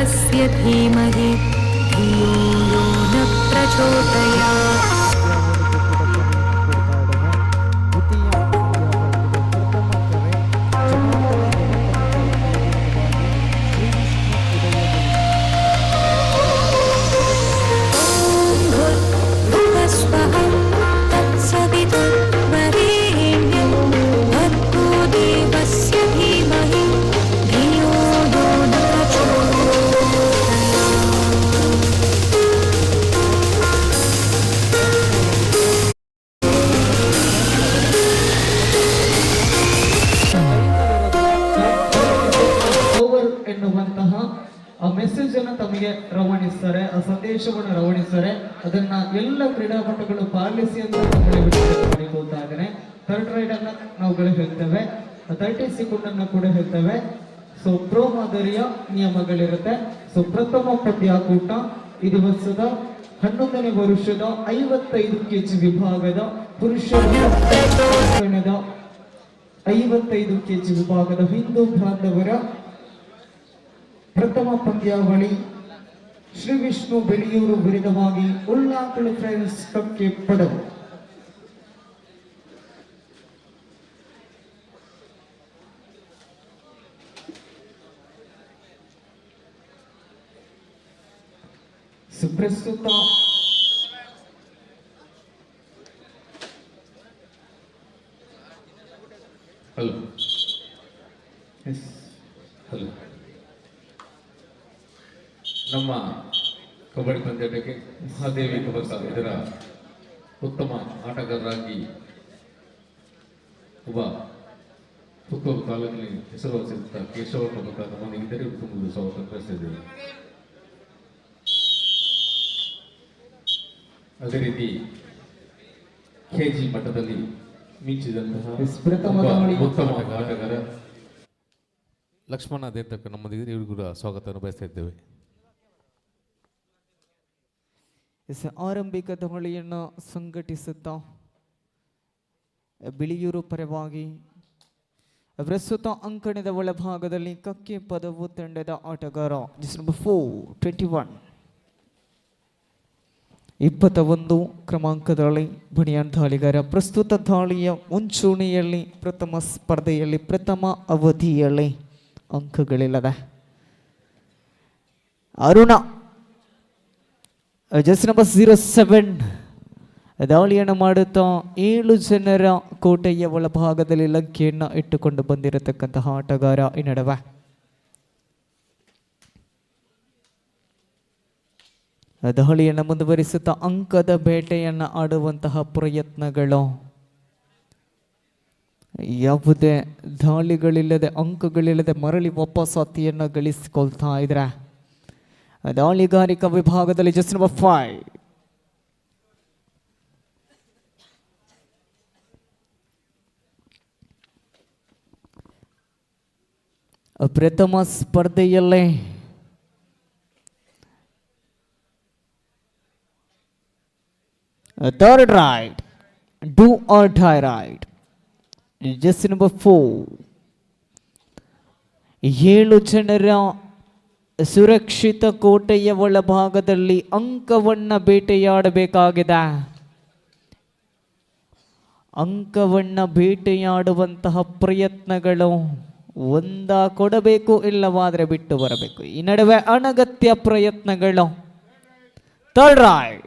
देवस्य धीमहि धियो यो न प्रचोदयात् ಎನ್ನುವಂತಹ ಆ ಮೆಸೇಜ್ ಅನ್ನು ತಮಗೆ ರವಾನಿಸ್ತಾರೆ, ಆ ಸಂದೇಶವನ್ನು ರವಾನಿಸ್ತಾರೆ. ಅದನ್ನ ಎಲ್ಲ ಕ್ರೀಡಾಪಟುಗಳು ಪಾಲಿಸಿ ಅಂತ ಮಾಡಿಕೊಳ್ತಾ ಇದ್ದೇನೆ. ಥರ್ಡ್ ರೈಡ್ ಅನ್ನ ನಾವುಗಳು ಹೇಳ್ತೇವೆ, 30 ಸೆಕೆಂಡ್ ಅನ್ನು ಕೂಡ ಹೇಳ್ತೇವೆ. ಸೊ ಪ್ರೋ ಮಾದರಿಯ ನಿಯಮಗಳಿರುತ್ತೆ. ಸೊ ಪ್ರಥಮ ಪಂದ್ಯಾಕೂಟ ಈ ದಿವಸದ 11ನೇ ವರ್ಷದ 55 kg ವಿಭಾಗದ ಪುರುಷರ 55 kg ವಿಭಾಗದ ಹಿಂದೂ ಬಾಂಧವರ ಪ್ರಥಮ ಪಂದ್ಯಾವಳಿ ಶ್ರೀ ವಿಷ್ಣು ಬೆಳಿಯೂರು ವಿರುದ್ಧವಾಗಿ ಉಳ್ಳಾಕಳು ಫ್ರೆಂಡ್ಸ್ ಕಕ್ಕೆ ಪಡವು. ಸುಪ್ರಸ್ತುತ ಹಲೋ ಹಲೋ ನಮ್ಮ ಕಬಡ್ಡಿ ಪಂದ್ಯಾಟಕ್ಕೆ ಮಹಾದೇವಿ ಕಬಡ್ಡಿ ಇದರ ಉತ್ತಮ ಆಟಗಾರರಾಗಿ ಒಬ್ಬ ಪುತ್ತೂರು ತಾಲೂಕಿನಲ್ಲಿ ಹೆಸರುವಾಸಿರುತ್ತ ಕೇಶವ ಕಬಡ್ಡಿ ನಮ್ಮನ್ನು ಇತರೆ ಕುಟುಂಬದ ಸ್ವಾಗತ ಕಳಿಸಿದ್ದೇವೆ. ಅದೇ ರೀತಿ KG ಮಟ್ಟದಲ್ಲಿ ಮಿಂಚಿದಂತಹ ಉತ್ತಮ ಆಟಗಾರ ಲಕ್ಷ್ಮಣ ದೇಂತಕ್ಕ ನಮ್ಮೊಂದಿಗೆ ಇವರು ಕೂಡ ಸ್ವಾಗತವನ್ನು ಬಯಸ್ತಾ ಇದ್ದೇವೆ. ಆರಂಭಿಕ ದಾಳಿಯನ್ನು ಸಂಘಟಿಸುತ್ತಾ ಬಿಳಿಯೂರು ಪರವಾಗಿ ಪ್ರಸ್ತುತ ಅಂಕಣದ ಒಳಭಾಗದಲ್ಲಿ ಕಕ್ಕೆ ಪದವು ತಂಡದ ಆಟಗಾರ ನಂಬರ್ 21 ಕ್ರಮಾಂಕದಲ್ಲಿ ಬಣಿಯಾನ್ ದಾಳಿಗಾರ. ಪ್ರಸ್ತುತ ದಾಳಿಯ ಮುಂಚೂಣಿಯಲ್ಲಿ ಪ್ರಥಮ ಸ್ಪರ್ಧೆಯಲ್ಲಿ ಪ್ರಥಮ ಅವಧಿಯಲ್ಲಿ ಅಂಕಗಳಿಲ್ಲದೆ ಅರುಣ ಜಸ್ಟ್ ನಂಬರ್ 07 ದಾಳಿಯನ್ನು ಮಾಡುತ್ತಾ 7 ಜನರ ಕೋಟೆಯ ಒಳಭಾಗದಲ್ಲಿ ಲಂಕೆಯನ್ನು ಇಟ್ಟುಕೊಂಡು ಬಂದಿರತಕ್ಕಂತಹ ಆಟಗಾರ ಈ ನಡುವೆ ದಾಳಿಯನ್ನು ಮುಂದುವರಿಸುತ್ತಾ ಅಂಕದ ಬೇಟೆಯನ್ನು ಆಡುವಂತಹ ಪ್ರಯತ್ನಗಳು, ಯಾವುದೇ ದಾಳಿಗಳಿಲ್ಲದೆ ಅಂಕಗಳಿಲ್ಲದೆ ಮರಳಿ ವಾಪಸ್ ಹತ್ತಿಯನ್ನು ಗಳಿಸಿಕೊಳ್ತಾ ಇದ್ರೆ ದಾಳಿಗಾರಿಕಾ ವಿಭಾಗದಲ್ಲಿ ಜಸ್ಟ್ ನಂಬರ್ 5 ಪ್ರಥಮ ಸ್ಪರ್ಧೆಯಲ್ಲೇ third ride, do or die ride, just number 4. 7 ಜನರ ಸುರಕ್ಷಿತ ಕೋಟೆಯ ಒಳಭಾಗದಲ್ಲಿ ಅಂಕವನ್ನು ಬೇಟೆಯಾಡಬೇಕಾಗಿದೆ. ಅಂಕವನ್ನು ಬೇಟೆಯಾಡುವಂತಹ ಪ್ರಯತ್ನಗಳು ಕೊಡಬೇಕು, ಇಲ್ಲವಾದರೆ ಬಿಟ್ಟು ಬರಬೇಕು. ಈ ನಡುವೆ ಅನಗತ್ಯ ಪ್ರಯತ್ನಗಳು. ಥರ್ಡ್ ರೈಡ್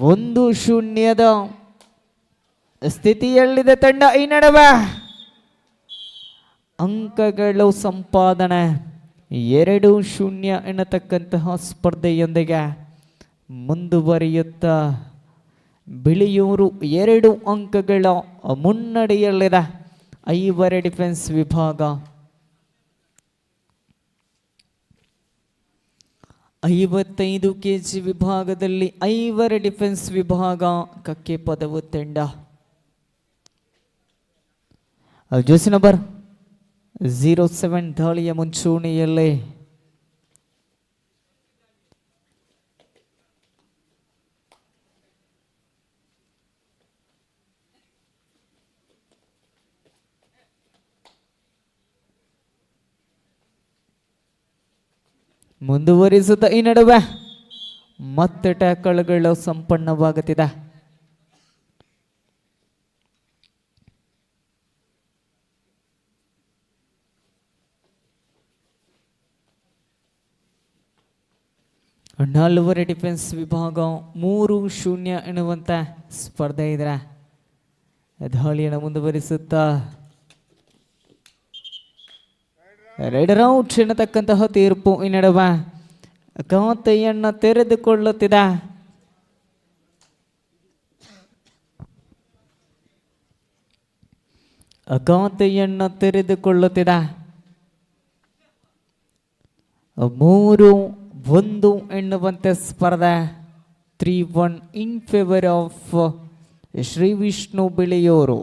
1-0 ಸ್ಥಿತಿಯಲ್ಲಿದೆ ತಂಡ. ಈ ನಡುವೆ ಅಂಕಗಳು ಸಂಪಾದನೆ 2-0 ಎನ್ನತಕ್ಕಂತಹ ಸ್ಪರ್ಧೆಯೊಂದಿಗೆ ಮುಂದುವರಿಯುತ್ತಾ ಬಿಳಿಯೂರು 2 ಅಂಕಗಳ ಮುನ್ನಡೆಯಲ್ಲಿದೆ. 5 ಡಿಫೆನ್ಸ್ ವಿಭಾಗ 55 kg ವಿಭಾಗದಲ್ಲಿ 5 ಡಿಫೆನ್ಸ್ ವಿಭಾಗ ಕಕ್ಕೆ ಪದವು ತಂಡ. ಜೋಸಿ ನಂಬರ್ 07 ದಾಳಿಯ ಮುಂಚೂಣಿಯಲ್ಲಿ ಮುಂದುವರಿಸುತ್ತಾ ಈ ನಡುವೆ ಮತ್ತೆ ಟ್ಯಾಕಲ್ಗಳು ಸಂಪನ್ನವಾಗುತ್ತಿದೆ. ನಾಲ್ವರೆ ಡಿಫೆನ್ಸ್ ವಿಭಾಗ 3-0 ಎನ್ನುವಂತ ಸ್ಪರ್ಧೆ ಇದೆ. ದಾಳಿಯನ್ನು ಮುಂದುವರಿಸುತ್ತಾ ರೈಡರ್ ಔಟ್ ಎನ್ನತಕ್ಕಂತಹ ತೀರ್ಪು ಈ ನಡುವೆ ಖಾತೆಯನ್ನು ತೆರೆದುಕೊಳ್ಳುತ್ತಿದೆ. ಖಾತೆಯನ್ನು ತೆರೆದುಕೊಳ್ಳುತ್ತಿದೆ. 3-1 ಎನ್ನುವಂತೆ ಸ್ಪರ್ಧೆ 3-1 in favour of Shri Vishnu Biliyuru.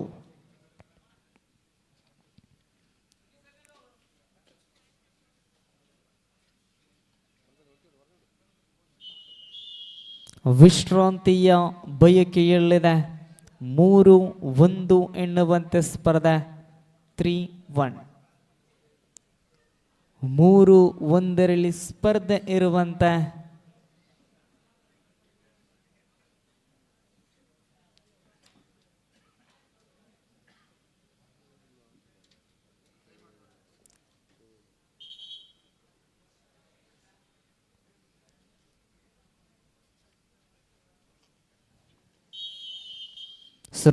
ವಿಶ್ರಾಂತಿಯ ಬಯಕೆಯಲ್ಲಿದೆ. 3-1 ಎನ್ನುವಂತೆ ಸ್ಪರ್ಧೆ 3-1. 3-1 ಸ್ಪರ್ಧೆ ಇರುವಂತೆ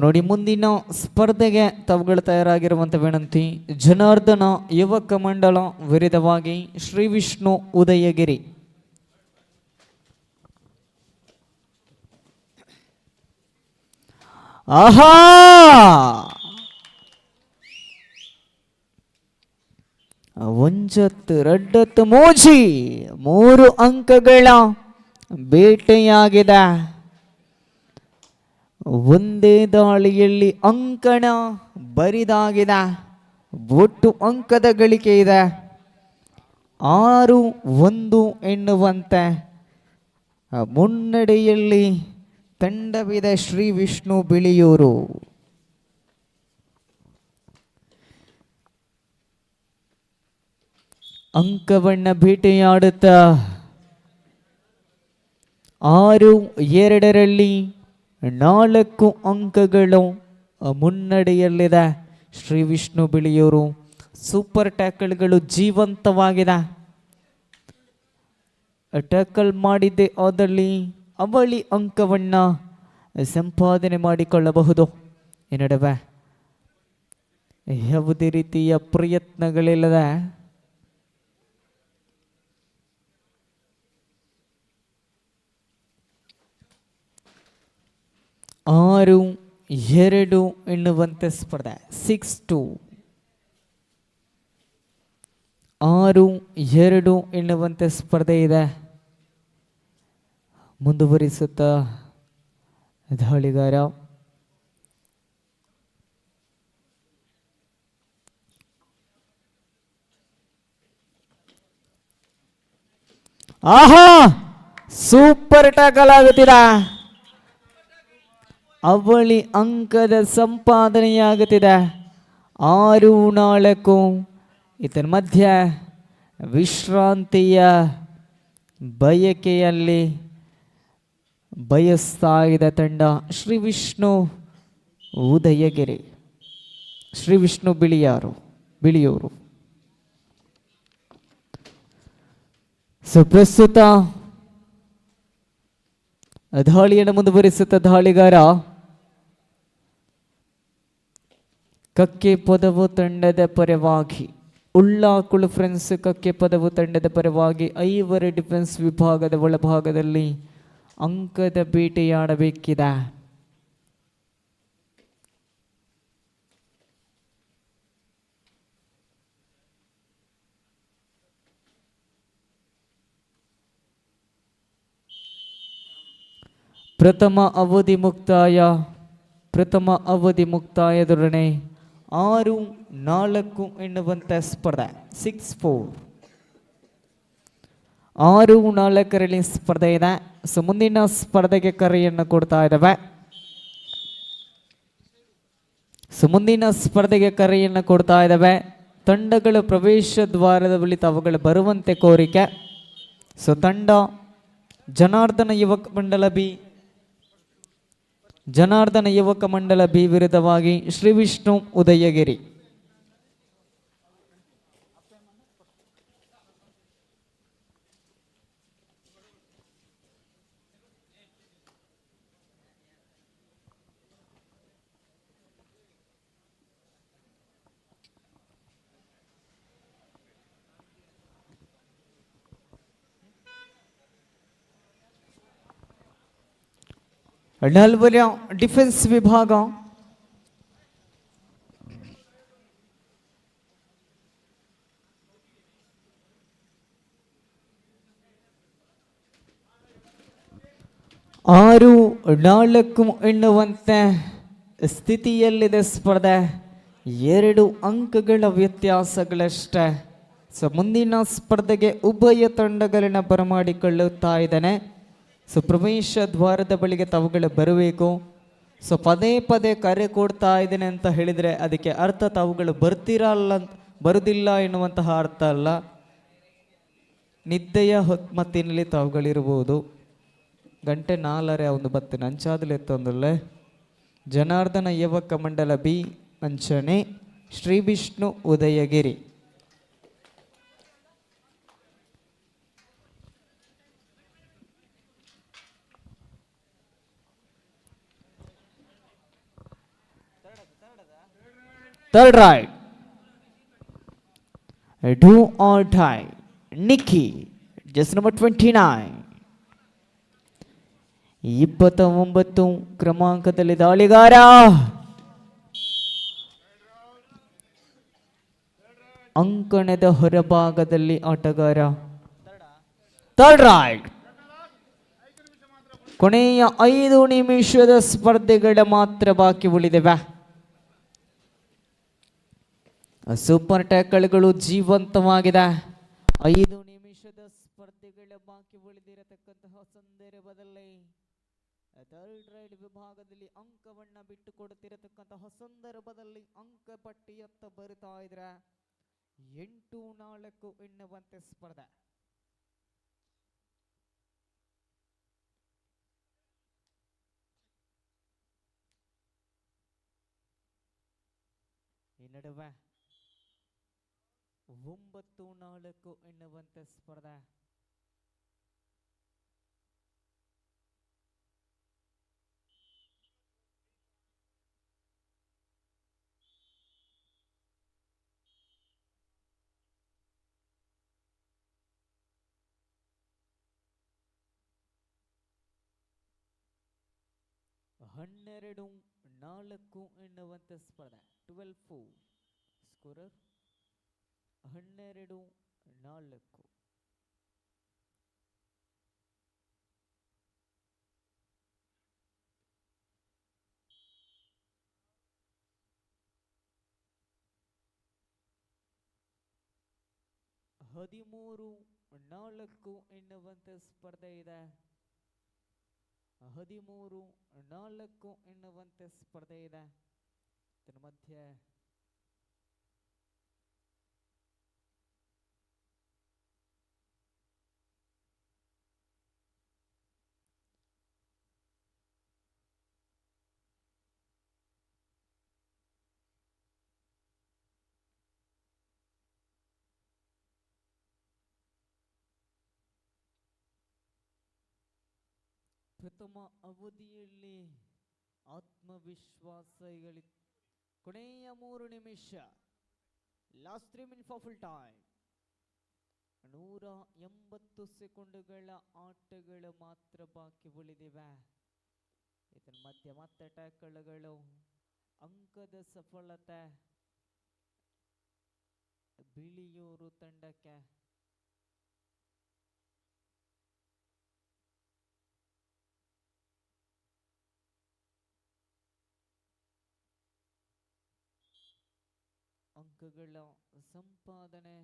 ನೋಡಿ, ಮುಂದಿನ ಸ್ಪರ್ಧೆಗೆ ತಾವುಗಳು ತಯಾರಾಗಿರುವಂಥ ವಿನಂತಿ. ಜನಾರ್ದನ ಯುವಕ ಮಂಡಲ ವಿರುದ್ಧವಾಗಿ ಶ್ರೀ ವಿಷ್ಣು ಉದಯಗಿರಿ. ಆಹಾ, ಒಂಜತ್ತು ರಡ್ಡತ್ತು ಮೋಜಿ 3 ಅಂಕಗಳ ಬೇಟೆಯಾಗಿದೆ. ಒಂದೇ ದಾಳಿಯಲ್ಲಿ ಅಂಕಣ ಬರಿದಾಗಿದೆ. ಒಟ್ಟು ಅಂಕದ ಗಳಿಕೆ ಇದೆ 6-1 ಎನ್ನುವಂತೆ ಮುನ್ನಡೆಯಲ್ಲಿ ತಂಡವಿದೆ ಶ್ರೀ ವಿಷ್ಣು ಬಿಳಿಯೂರು. ಅಂಕವನ್ನ ಭೇಟಿಯಾಡುತ್ತಾ 6-2 4 ಅಂಕಗಳು ಮುನ್ನಡೆಯಲ್ಲಿದೆ ಶ್ರೀ ವಿಷ್ಣು ಬಿಳಿಯೂರು. ಸೂಪರ್ ಟ್ಯಾಕಲ್ಗಳು ಜೀವಂತವಾಗಿದೆ. ಟ್ಯಾಕಲ್ ಮಾಡಿದ್ದೇ ಆದಲ್ಲಿ ಅವಳಿ ಅಂಕವನ್ನು ಸಂಪಾದನೆ ಮಾಡಿಕೊಳ್ಳಬಹುದು. ಈ ನಡುವೆ ಯಾವುದೇ ರೀತಿಯ ಪ್ರಯತ್ನಗಳಿಲ್ಲದೆ 6-2 ಎನ್ನುವಂತೆ ಸ್ಪರ್ಧೆ 6-2. 6-2 ಎನ್ನುವಂತೆ ಸ್ಪರ್ಧೆ ಇದೆ. ಮುಂದುವರಿಸುತ್ತಾ ದಾಳಿಗಾರ ಆಹಾ, ಸೂಪರ್ ಟ್ಯಾಕಲ್ ಆಗುತ್ತಿದೆ. ಅವಳಿ ಅಂಕದ ಸಂಪಾದನೆಯಾಗುತ್ತಿದೆ 6-4. ಇದರ ಮಧ್ಯೆ ವಿಶ್ರಾಂತಿಯ ಬಯಕೆಯಲ್ಲಿ ಬಯಸ್ತಾ ಇದೆ ತಂಡ ಶ್ರೀ ವಿಷ್ಣು ಉದಯಗಿರಿ, ಶ್ರೀ ವಿಷ್ಣು ಬಿಳಿಯೂರು. ಪ್ರಸ್ತುತ ದಾಳಿಯನ್ನು ಮುಂದುವರಿಸುತ್ತ ದಾಳಿಗಾರ ಕಕ್ಕೆ ಪದವು ತಂಡದ ಪರವಾಗಿ ಉಳ್ಳಾಕುಳು ಫ್ರೆಂಡ್ಸ್ ಕಕ್ಕೆ ಪದವು ತಂಡದ ಪರವಾಗಿ 5 ಡಿಫೆನ್ಸ್ ವಿಭಾಗದ ಒಳಭಾಗದಲ್ಲಿ ಅಂಕದ ಬೇಟೆಯಾಡಬೇಕಿದೆ. ಪ್ರಥಮ ಅವಧಿ ಮುಕ್ತಾಯದೊಡನೆ 6-4 ಎನ್ನುವಂಥ ಸ್ಪರ್ಧೆ 6-4. 6-4 ಸ್ಪರ್ಧೆ ಇದೆ. ಮುಂದಿನ ಸ್ಪರ್ಧೆಗೆ ಕರೆಯನ್ನು ಕೊಡ್ತಾ ಇದ್ದಾವೆ. ತಂಡಗಳ ಪ್ರವೇಶ ದ್ವಾರದ ಬಳಿ ತಾವುಗಳು ಬರುವಂತೆ ಕೋರಿಕೆ. ಸೊ ತಂಡ ಜನಾರ್ದನ ಯುವಕ ಮಂಡಲ ಬಿ ವಿರುದ್ಧವಾಗಿ ಶ್ರೀ ವಿಷ್ಣು ಉದಯಗಿರಿ. ಡಲ್ವರ ಡಿಫೆನ್ಸ್ ವಿಭಾಗ ಆರು ನಾಲ್ಕು ಎನ್ನುವಂತೆ ಸ್ಥಿತಿಯಲ್ಲಿದೆ ಸ್ಪರ್ಧೆ. 2 ಅಂಕಗಳ ವ್ಯತ್ಯಾಸಗಳಷ್ಟೇ. ಸೊ ಮುಂದಿನ ಸ್ಪರ್ಧೆಗೆ ಉಭಯ ತಂಡಗಳನ್ನ ಬರಮಾಡಿಕೊಳ್ಳುತ್ತಾ ಇದ್ದಾನೆ. ಸೊ ಪ್ರವೇಶ ದ್ವಾರದ ಬಳಿಗೆ ತಾವುಗಳು ಬರಬೇಕು. ಸೊ ಪದೇ ಪದೇ ಕರೆ ಕೊಡ್ತಾ ಇದ್ದೇನೆ ಅಂತ ಹೇಳಿದರೆ ಅದಕ್ಕೆ ಅರ್ಥ ತಾವುಗಳು ಬರುವುದಿಲ್ಲ ಎನ್ನುವಂತಹ ಅರ್ಥ ಅಲ್ಲ. ನಿದ್ದೆಯ ಹೊತ್ಮತ್ತಿನಲ್ಲಿ ತಾವುಗಳಿರ್ಬೋದು. ಗಂಟೆ 4 ಒಂದು ಬತ್ತಿನ ಅಂಚಾದಲ್ಲಿ ಎತ್ತೊಂದಲ್ಲೇ ಜನಾರ್ದನ ಯುವಕ ಮಂಡಲ ಬಿ ಅಂಚನೆ Shri Vishnu Udayagiri. Third right. Do or die. Nikki. Just number 29. 29 ಕ್ರಮಾಂಕದಲ್ಲಿ ದಾಳಿಗಾರ. ಅಂಕಣದ ಹೊರಭಾಗದಲ್ಲಿ ಆಟಗಾರ. Third right. ಕೊನೆಯ 5 ನಿಮಿಷದ ಸ್ಪರ್ಧೆಗಳ ಮಾತ್ರ ಬಾಕಿ ಉಳಿದಿವೆ. ಸೂಪರ್ ಟ್ಯಾಕಲ್ಗಳು ಜೀವಂತವಾಗಿದೆ. 5 ನಿಮಿಷದ ಸ್ಪರ್ಧೆಗಳ ಬಾಕಿ ಉಳಿದಿರತಕ್ಕಂತಹ ಸಂದರ್ಭದಲ್ಲಿ ಥರ್ಡ್ ರೈಡ್ ವಿಭಾಗದಲ್ಲಿ ಅಂಕವನ್ನ ಬಿಟ್ಟು ಕೊಡುತ್ತಿರತಕ್ಕಂತಹ ಸಂದರ್ಭದಲ್ಲಿ ಅಂಕ ಪಟ್ಟಿಯತ್ತ ಬರುತ್ತಾ ಇದ್ರೆ 8-4 ಎನ್ನುವಂತೆ ಸ್ಪರ್ಧೆ. ಈ ನಡುವೆ 9-4 ಎನ್ನುವಂತೆ ಸ್ಪರ್ಧೆ. ಹನ್ನೆರಡು 4 ಎನ್ನುವಂತೆ ಸ್ಪರ್ಧೆ. 12-4 ಸ್ಕೋರರ್ 12-4. ಹದಿಮೂರು 4 ಎನ್ನುವಂತೆ ಸ್ಪರ್ಧೆ ಇದೆ. 13-4 ಎನ್ನುವಂತೆ ಸ್ಪರ್ಧೆ ಇದೆ. ಇದರ ಮಧ್ಯೆ ಪ್ರಥಮ ಅವಧಿಯಲ್ಲಿ ಆತ್ಮವಿಶ್ವಾಸಗಳು. ಕೊನೆಯ 3 ನಿಮಿಷ, last 3 minutes of full time. 180 ಸೆಕೆಂಡುಗಳ ಆಟಗಳು ಮಾತ್ರ ಬಾಕಿ ಉಳಿದಿವೆ. ಇದರ ಮಧ್ಯೆ ಮತ್ತೆ ಟ್ಯಾಕಲ್ಗಳು, ಅಂಕದ ಸಫಲತೆ ಬಿಳಿಯೂರು ತಂಡಕ್ಕೆ. ಅಂಕಗಳ ಸಂಪಾದನೆ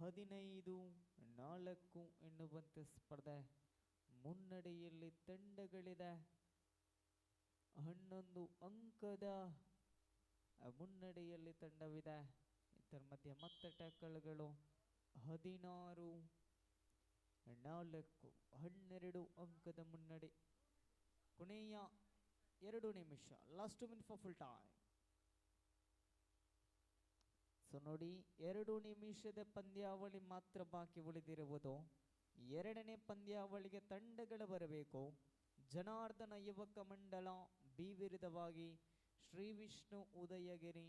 15-4 ಎನ್ನುವಂತೆ ಸ್ಪರ್ಧೆ. ಮುನ್ನಡೆಯಲ್ಲಿ ತಂಡಗಳಿದೆ. 11 ಅಂಕದ ಮುನ್ನಡೆಯಲ್ಲಿ ತಂಡವಿದೆ. ಇದರ ಮಧ್ಯೆ ಮತ್ತೆ ಟ್ಯಾಕಲ್ಗಳು 16 12 ಅಂಕದ ಮುನ್ನಡೆ. ಕೊನೆಯ 2 ನಿಮಿಷ, last minute for full time. So ನೋಡಿ, 2 ನಿಮಿಷದ ಪಂದ್ಯಾವಳಿ ಮಾತ್ರ ಬಾಕಿ ಉಳಿದಿರುವುದು. 2ನೇ ಪಂದ್ಯಾವಳಿಗೆ ತಂಡಗಳು ಬರಬೇಕು. ಜನಾರ್ದನ ಯುವಕ ಮಂಡಲ ಬಿ ವಿರುದ್ಧವಾಗಿ ಶ್ರೀ ವಿಷ್ಣು ಉದಯಗಿರಿ.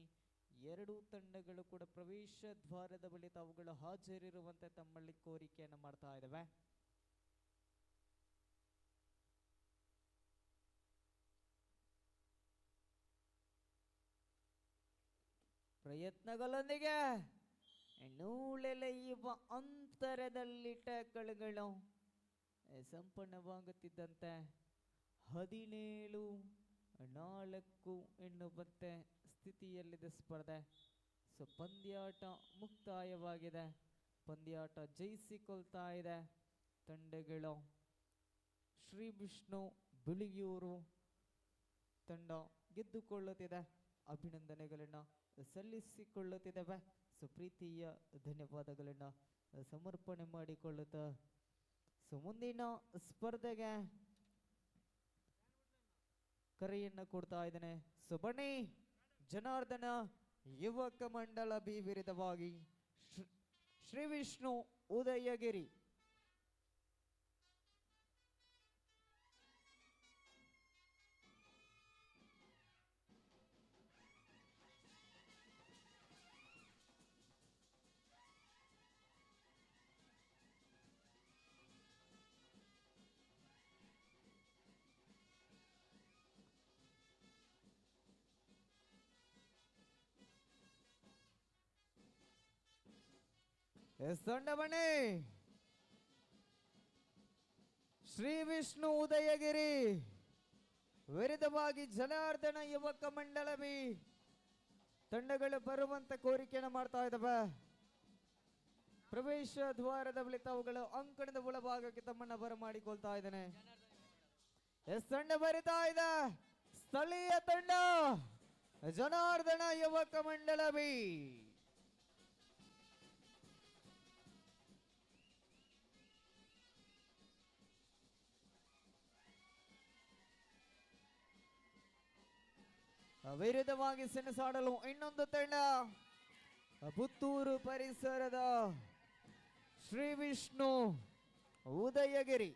2 ತಂಡಗಳು ಕೂಡ ಪ್ರವೇಶ ದ್ವಾರದ ಬಳಿ ತಾವುಗಳು ಹಾಜರಿರುವಂತೆ ತಮ್ಮಲ್ಲಿ ಕೋರಿಕೆಯನ್ನು ಮಾಡ್ತಾ ಇದ್ದಾವೆ. ಪ್ರಯತ್ನಗಳೊಂದಿಗೆ ನೂಳೆಳೆಯುವ ಅಂತರದಲ್ಲಿ ಟ್ಯಾಕಲ್ಗಳು ಸಂಪನ್ನವಾಗುತ್ತಿದ್ದಂತೆ 17-4 ಎನ್ನುವಂತೆ ಸ್ಥಿತಿಯಲ್ಲಿದೆ ಸ್ಪರ್ಧೆ. ಸೊ ಪಂದ್ಯಾಟ ಮುಕ್ತಾಯವಾಗಿದೆ. ಪಂದ್ಯಾಟ ಜಯಿಸಿಕೊಳ್ತಾ ಇದೆ ತಂಡಗಳು. ಶ್ರೀ ವಿಷ್ಣು ಬಿಳಿಯೂರು ತಂಡ ಗೆದ್ದುಕೊಳ್ಳುತ್ತಿದೆ. ಅಭಿನಂದನೆಗಳನ್ನು ಸಲ್ಲಿಸಿಕೊಳ್ಳುತ್ತಿದ್ದೇವೆ. ಸೊ ಪ್ರೀತಿಯ ಧನ್ಯವಾದಗಳನ್ನು ಸಮರ್ಪಣೆ ಮಾಡಿಕೊಳ್ಳುತ್ತಾ ಸೊ ಮುಂದಿನ ಸ್ಪರ್ಧೆಗೆ ಕರೆಯನ್ನು ಕೊಡ್ತಾ ಇದ್ದೇನೆ. ಸೊ ಬನ್ನಿ, ಜನಾರ್ದನ ಯುವಕ ಮಂಡಲ ಬಿ ವಿರುದ್ಧವಾಗಿ ಶ್ರೀ ವಿಷ್ಣು ಉದಯಗಿರಿ. ತಂಡ ಬನ್ನಿ, ಶ್ರೀ ವಿಷ್ಣು ಉದಯಗಿರಿ ವಿರುದ್ಧವಾಗಿ ಜನಾರ್ದನ ಯುವಕ ಮಂಡಲ ಬಿ ತಂಡಗಳು ಬರುವಂತ ಕೋರಿಕೆಯನ್ನು ಮಾಡ್ತಾ ಇದ್ದಾವೆ. ಪ್ರವೇಶ ದ್ವಾರದ ಬಳಿ ತಾವುಗಳು ಅಂಕಣದ ಒಳಭಾಗಕ್ಕೆ ತಮ್ಮನ್ನ ಬರಮಾಡಿಕೊಳ್ತಾ ಇದ್ದೇನೆ. ತಂಡ ಬರಿತಾ ಇದೆ, ಸ್ಥಳೀಯ ತಂಡ ಜನಾರ್ದನ ಯುವಕ ಮಂಡಲ ಬಿ. ವಿರುದ್ಧವಾಗಿ ಸೆಣಸಾಡಲು ಇನ್ನೊಂದು ತಂಡ ಪುತ್ತೂರು ಪರಿಸರದ ಶ್ರೀ ವಿಷ್ಣು ಉದಯಗಿರಿ.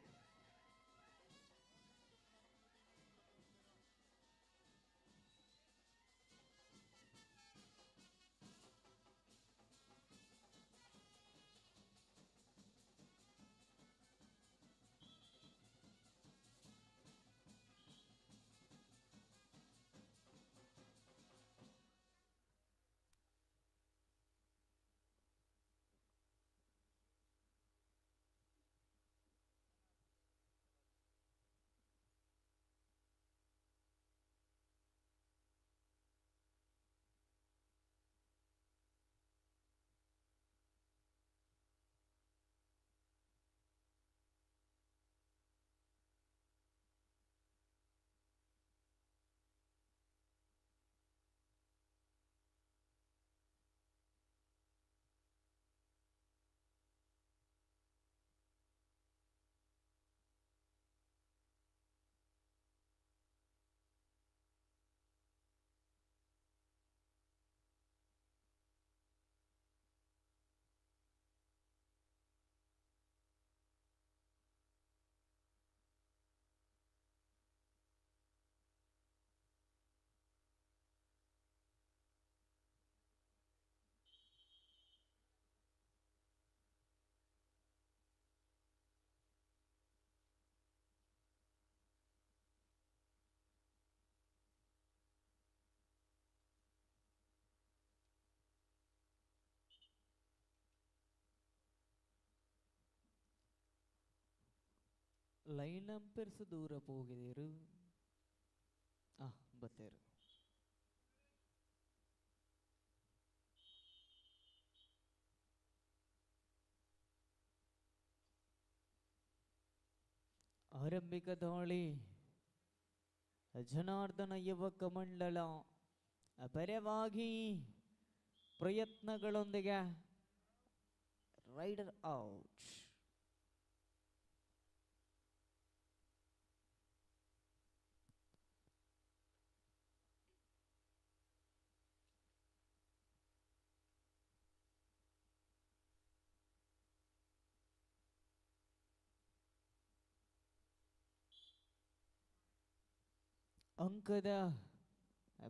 ಲೈನ್ ಅಂಪೇರ್ಸ್ ದೂರ ಹೋಗಿದ್ದೀರು. ಬತ್ತೇರು. ಆರಂಭಿಕ ದಾಳಿ ಜನಾರ್ದನ ಯುವಕ ಮಂಡಲ ಪರವಾಗಿ ಪ್ರಯತ್ನಗಳೊಂದಿಗೆ ರೈಡರ್ ಔಟ್. ಅಂಕದ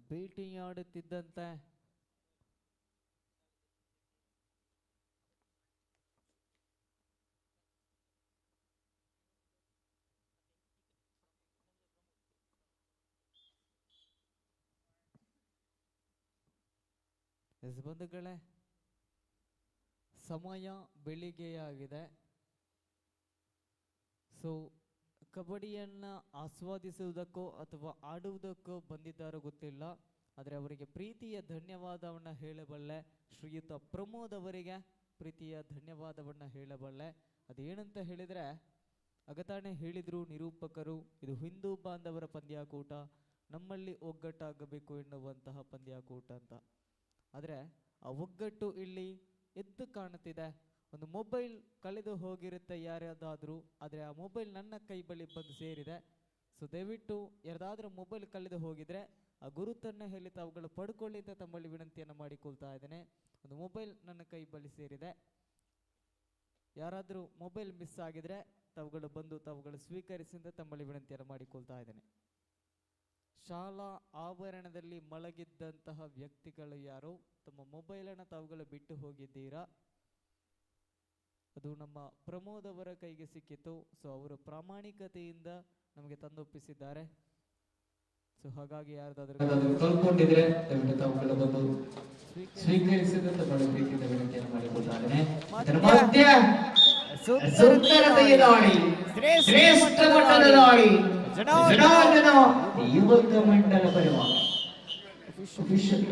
ಭೇಟಿಯಾಡುತ್ತಿದ್ದಂತೆ ಬಂಧುಗಳೇ, ಸಮಯ ಬೆಳಿಗ್ಗೆಯಾಗಿದೆ. ಸೊ ಕಬಡ್ಡಿಯನ್ನು ಆಸ್ವಾದಿಸುವುದಕ್ಕೋ ಅಥವಾ ಆಡುವುದಕ್ಕೋ ಬಂದಿದ್ದಾರೋ ಗೊತ್ತಿಲ್ಲ, ಆದರೆ ಅವರಿಗೆ ಪ್ರೀತಿಯ ಧನ್ಯವಾದವನ್ನು ಹೇಳಬಲ್ಲೆ. ಶ್ರೀಯುತ ಪ್ರಮೋದ್ ಅವರಿಗೆ ಪ್ರೀತಿಯ ಧನ್ಯವಾದವನ್ನು ಹೇಳಬಲ್ಲೆ. ಅದೇನಂತ ಹೇಳಿದರೆ, ಅಗತಾನೆ ಹೇಳಿದರು ನಿರೂಪಕರು, ಇದು ಹಿಂದೂ ಬಾಂಧವರ ಪಂದ್ಯಾಕೂಟ, ನಮ್ಮಲ್ಲಿ ಒಗ್ಗಟ್ಟಾಗಬೇಕು ಎನ್ನುವಂತಹ ಪಂದ್ಯಾಕೂಟ ಅಂತ. ಆದರೆ ಆ ಒಗ್ಗಟ್ಟು ಇಲ್ಲಿ ಎದ್ದು ಕಾಣುತ್ತಿದೆ. ಒಂದು ಮೊಬೈಲ್ ಕಳೆದು ಹೋಗಿರುತ್ತೆ ಯಾರ್ಯಾದಾದರೂ, ಆದರೆ ಆ ಮೊಬೈಲ್ ನನ್ನ ಕೈ ಬಳಿ ಬಂದು ಸೇರಿದೆ. ಸೊ ದಯವಿಟ್ಟು ಯಾರ್ದಾದ್ರೂ ಮೊಬೈಲ್ ಕಳೆದು ಹೋಗಿದ್ರೆ ಆ ಗುರುತನ್ನು ಹೇಳಿ ತಾವುಗಳು ಪಡ್ಕೊಳ್ಳಿ ಅಂತ ತಮ್ಮಲ್ಲಿ ವಿನಂತಿಯನ್ನು ಮಾಡಿಕೊಳ್ತಾ ಇದ್ದೇನೆ. ಒಂದು ಮೊಬೈಲ್ ನನ್ನ ಕೈ ಬಳಿ ಸೇರಿದೆ. ಯಾರಾದರೂ ಮೊಬೈಲ್ ಮಿಸ್ ಆಗಿದ್ರೆ ತಾವುಗಳು ಬಂದು ತಾವುಗಳು ಸ್ವೀಕರಿಸಿ ಅಂತ ತಮ್ಮಲ್ಲಿ ವಿನಂತಿಯನ್ನು ಮಾಡಿಕೊಳ್ತಾ ಇದ್ದೇನೆ. ಶಾಲಾ ಆವರಣದಲ್ಲಿ ಮಲಗಿದ್ದಂತಹ ವ್ಯಕ್ತಿಗಳು ಯಾರು ತಮ್ಮ ಮೊಬೈಲನ್ನು ತಾವುಗಳು ಬಿಟ್ಟು ಹೋಗಿದ್ದೀರಾ? ಅದು ನಮ್ಮ ಪ್ರಮೋದ್ ಅವರ ಕೈಗೆ ಸಿಕ್ಕಿತು. ಸೊ ಅವರು ಪ್ರಾಮಾಣಿಕತೆಯಿಂದ ನಮಗೆ ತಂದೊಪ್ಪಿಸಿದ್ದಾರೆ. ಸೊ ಹಾಗಾಗಿ ಯಾರ್ದಾದ್ರೂ ಕಳ್ಕೊಂಡಿದ್ರೆ ದಯವಿಟ್ಟು ತಾವುಗಳು ಬಂದು ಸ್ವೀಕರಿಸಿದಂತ ಪ್ರೀತಿಯಿಂದ ವಿನಂತಿಯನ್ನು ಮಾಡಿಕೊಳ್ತಾರೆ. ಶ್ರೇಷ್ಠ ಮಟ್ಟದ ದಾಳಿ ಜನಾರ್ದನ ಯುವಕ ಮಂಡಲ ಪರಿವಾರ ಅಫಿಷಿಯಲ್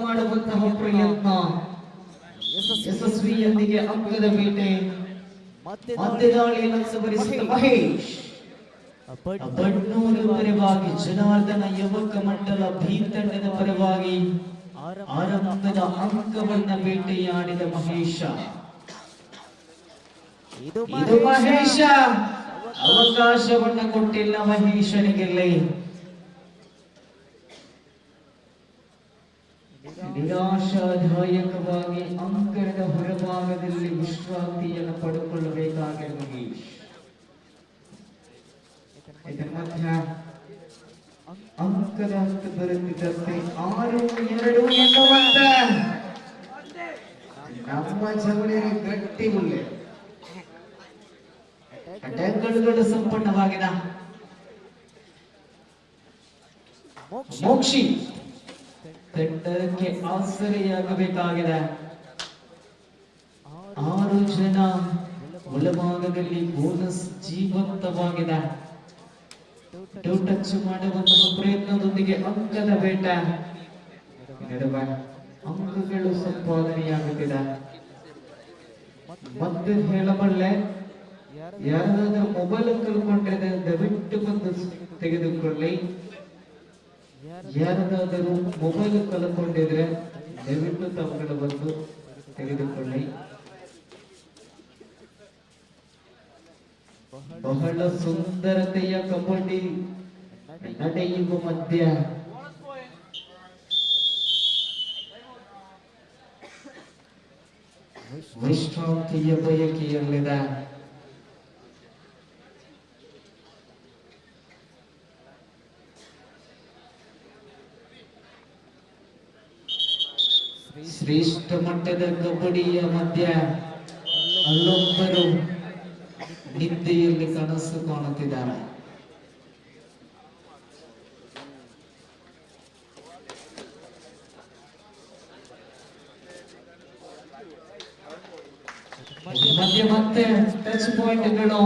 ಮಾಡುವಂತಹ ಪ್ರಯತ್ನ ಯಶಸ್ವಿಯೊಂದಿಗೆ ಅಂಕದ ಬೇಟೆ ಮತ್ತೆ ದಾಳಿಯನ್ನು ಮುಂದುವರಿಸಿದ ಮಹೇಶ್. ಬಡ್ನೂರು ಪರವಾಗಿ ಜನಾರ್ದನ ಯುವಕ ಮಂಡಲ ಬಿ ತಂಡದ ಪರವಾಗಿ ಆರಂಭದ ಅಂಕವನ್ನ ಬೇಟೆಯಾಡಿದ ಮಹೇಶ. ಇದು ಮಹೇಶ ಅವಕಾಶವನ್ನ ಕೊಟ್ಟಿಲ್ಲ ಮಹೇಶನಿಗೆಲ್ಲಿ. ನಿರಾಶಾದಾಯಕವಾಗಿ ಅಂಕಣದ ಹೊರಭಾಗದಲ್ಲಿ ವಿಶ್ರಾಂತಿಯನ್ನು ಪಡೆದುಕೊಳ್ಳಬೇಕಾಗಿರುವ ಮಹೇಶ್. ಇದರ ಮಧ್ಯ ಅಂಕದ ಹತ್ತು ಬರುತ್ತಿದ್ದಂತೆ 6-2 ಎನ್ನುವಂತ ನಮ್ಮ ಜವಳಿಯ ಗಟ್ಟಿ ಮುಲ್ಲೆ ಟ್ಯಾಕಲ್ಗಳು ಸಂಪನ್ನವಾಗಿದೆ. ಮೋಕ್ಷಿ ತಂಡಕ್ಕೆ ಆಸರೆಯಾಗಬೇಕಾಗಿದೆ. 6 ಜನ ಒಳಭಾಗದಲ್ಲಿ ಬೋನಸ್ ಜೀವಂತವಾಗಿದೆ. ಟಚ್ ಮಾಡುವಂತಹ ಪ್ರಯತ್ನದೊಂದಿಗೆ ಅಂಕದ ಬೇಟ ನಡುವೆ ಅಂಕಗಳು ಸಂಪಾದನೆಯಾಗುತ್ತಿದೆ. ಮತ್ತೆ ಹೇಳಬಲ್ಲೆ, ಯಾರಾದ್ರೂ ಮೊಬೈಲ್ ಕಳ್ಕೊಂಡ್ರೆ ದಯವಿಟ್ಟು ಬಂದು ತೆಗೆದುಕೊಳ್ಳಿ. ಯಾರದಾದರೂ ಮೊಬೈಲ್ ಕಳ್ಕೊಂಡಿದ್ರೆ ದಯವಿಟ್ಟು ತಮ್ಮಗಳು ಬಂದು ತೆಗೆದುಕೊಳ್ಳಿ. ಬಹಳ ಸುಂದರತೆಯ ಕಬಡ್ಡಿ ನಡೆಯುವ ಮಧ್ಯ ವಿಶ್ರಾಂತಿಯ ಬಯಕೆಯಲ್ಲಿದೆ. ಶ್ರೇಷ್ಠ ಮಟ್ಟದ ಕಬಡ್ಡಿಯ ಮಧ್ಯ ಅಲ್ಲೊಬ್ಬರು ನಿದ್ದೆಯಲ್ಲಿ ಕನಸು ಕಾಣುತ್ತಿದ್ದಾರೆ. ಮಧ್ಯ ಮತ್ತೆ ಟಚ್ ಪಾಯಿಂಟ್ಗಳು.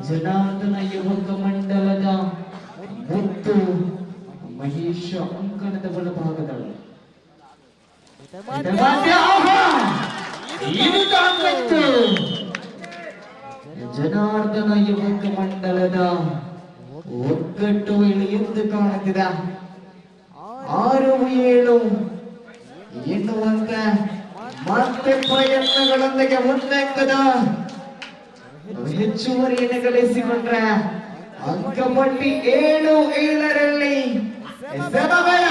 ಜನಾರ್ದನ ಯುವಕ ಮಂಡಲದ ಮುತ್ತು ಮಹೇಶ ಅಂಕಣದ ಬಲಭಾಗದಲ್ಲಿ ಜನಾರ್ದನ ಯುವಕ ಮಂಡಲದ ಒಗ್ಗಟ್ಟು ಇಲ್ಲಿ ಎದ್ದು ಕಾಣುತ್ತಿದೆ. 6-7 ಎನ್ನುವಂತ ಮತ್ತೆ ಪ್ರಯತ್ನಗಳೊಂದಿಗೆ ಮುಂದೆಂಗದ ಹೆಚ್ಚುವರಿಯನ್ನು ಗಳಿಸಿಕೊಂಡ್ರೆ ಅಂಕಪಟ್ಟಿ 7-7ರಲ್ಲಿ ಸಮಬಲ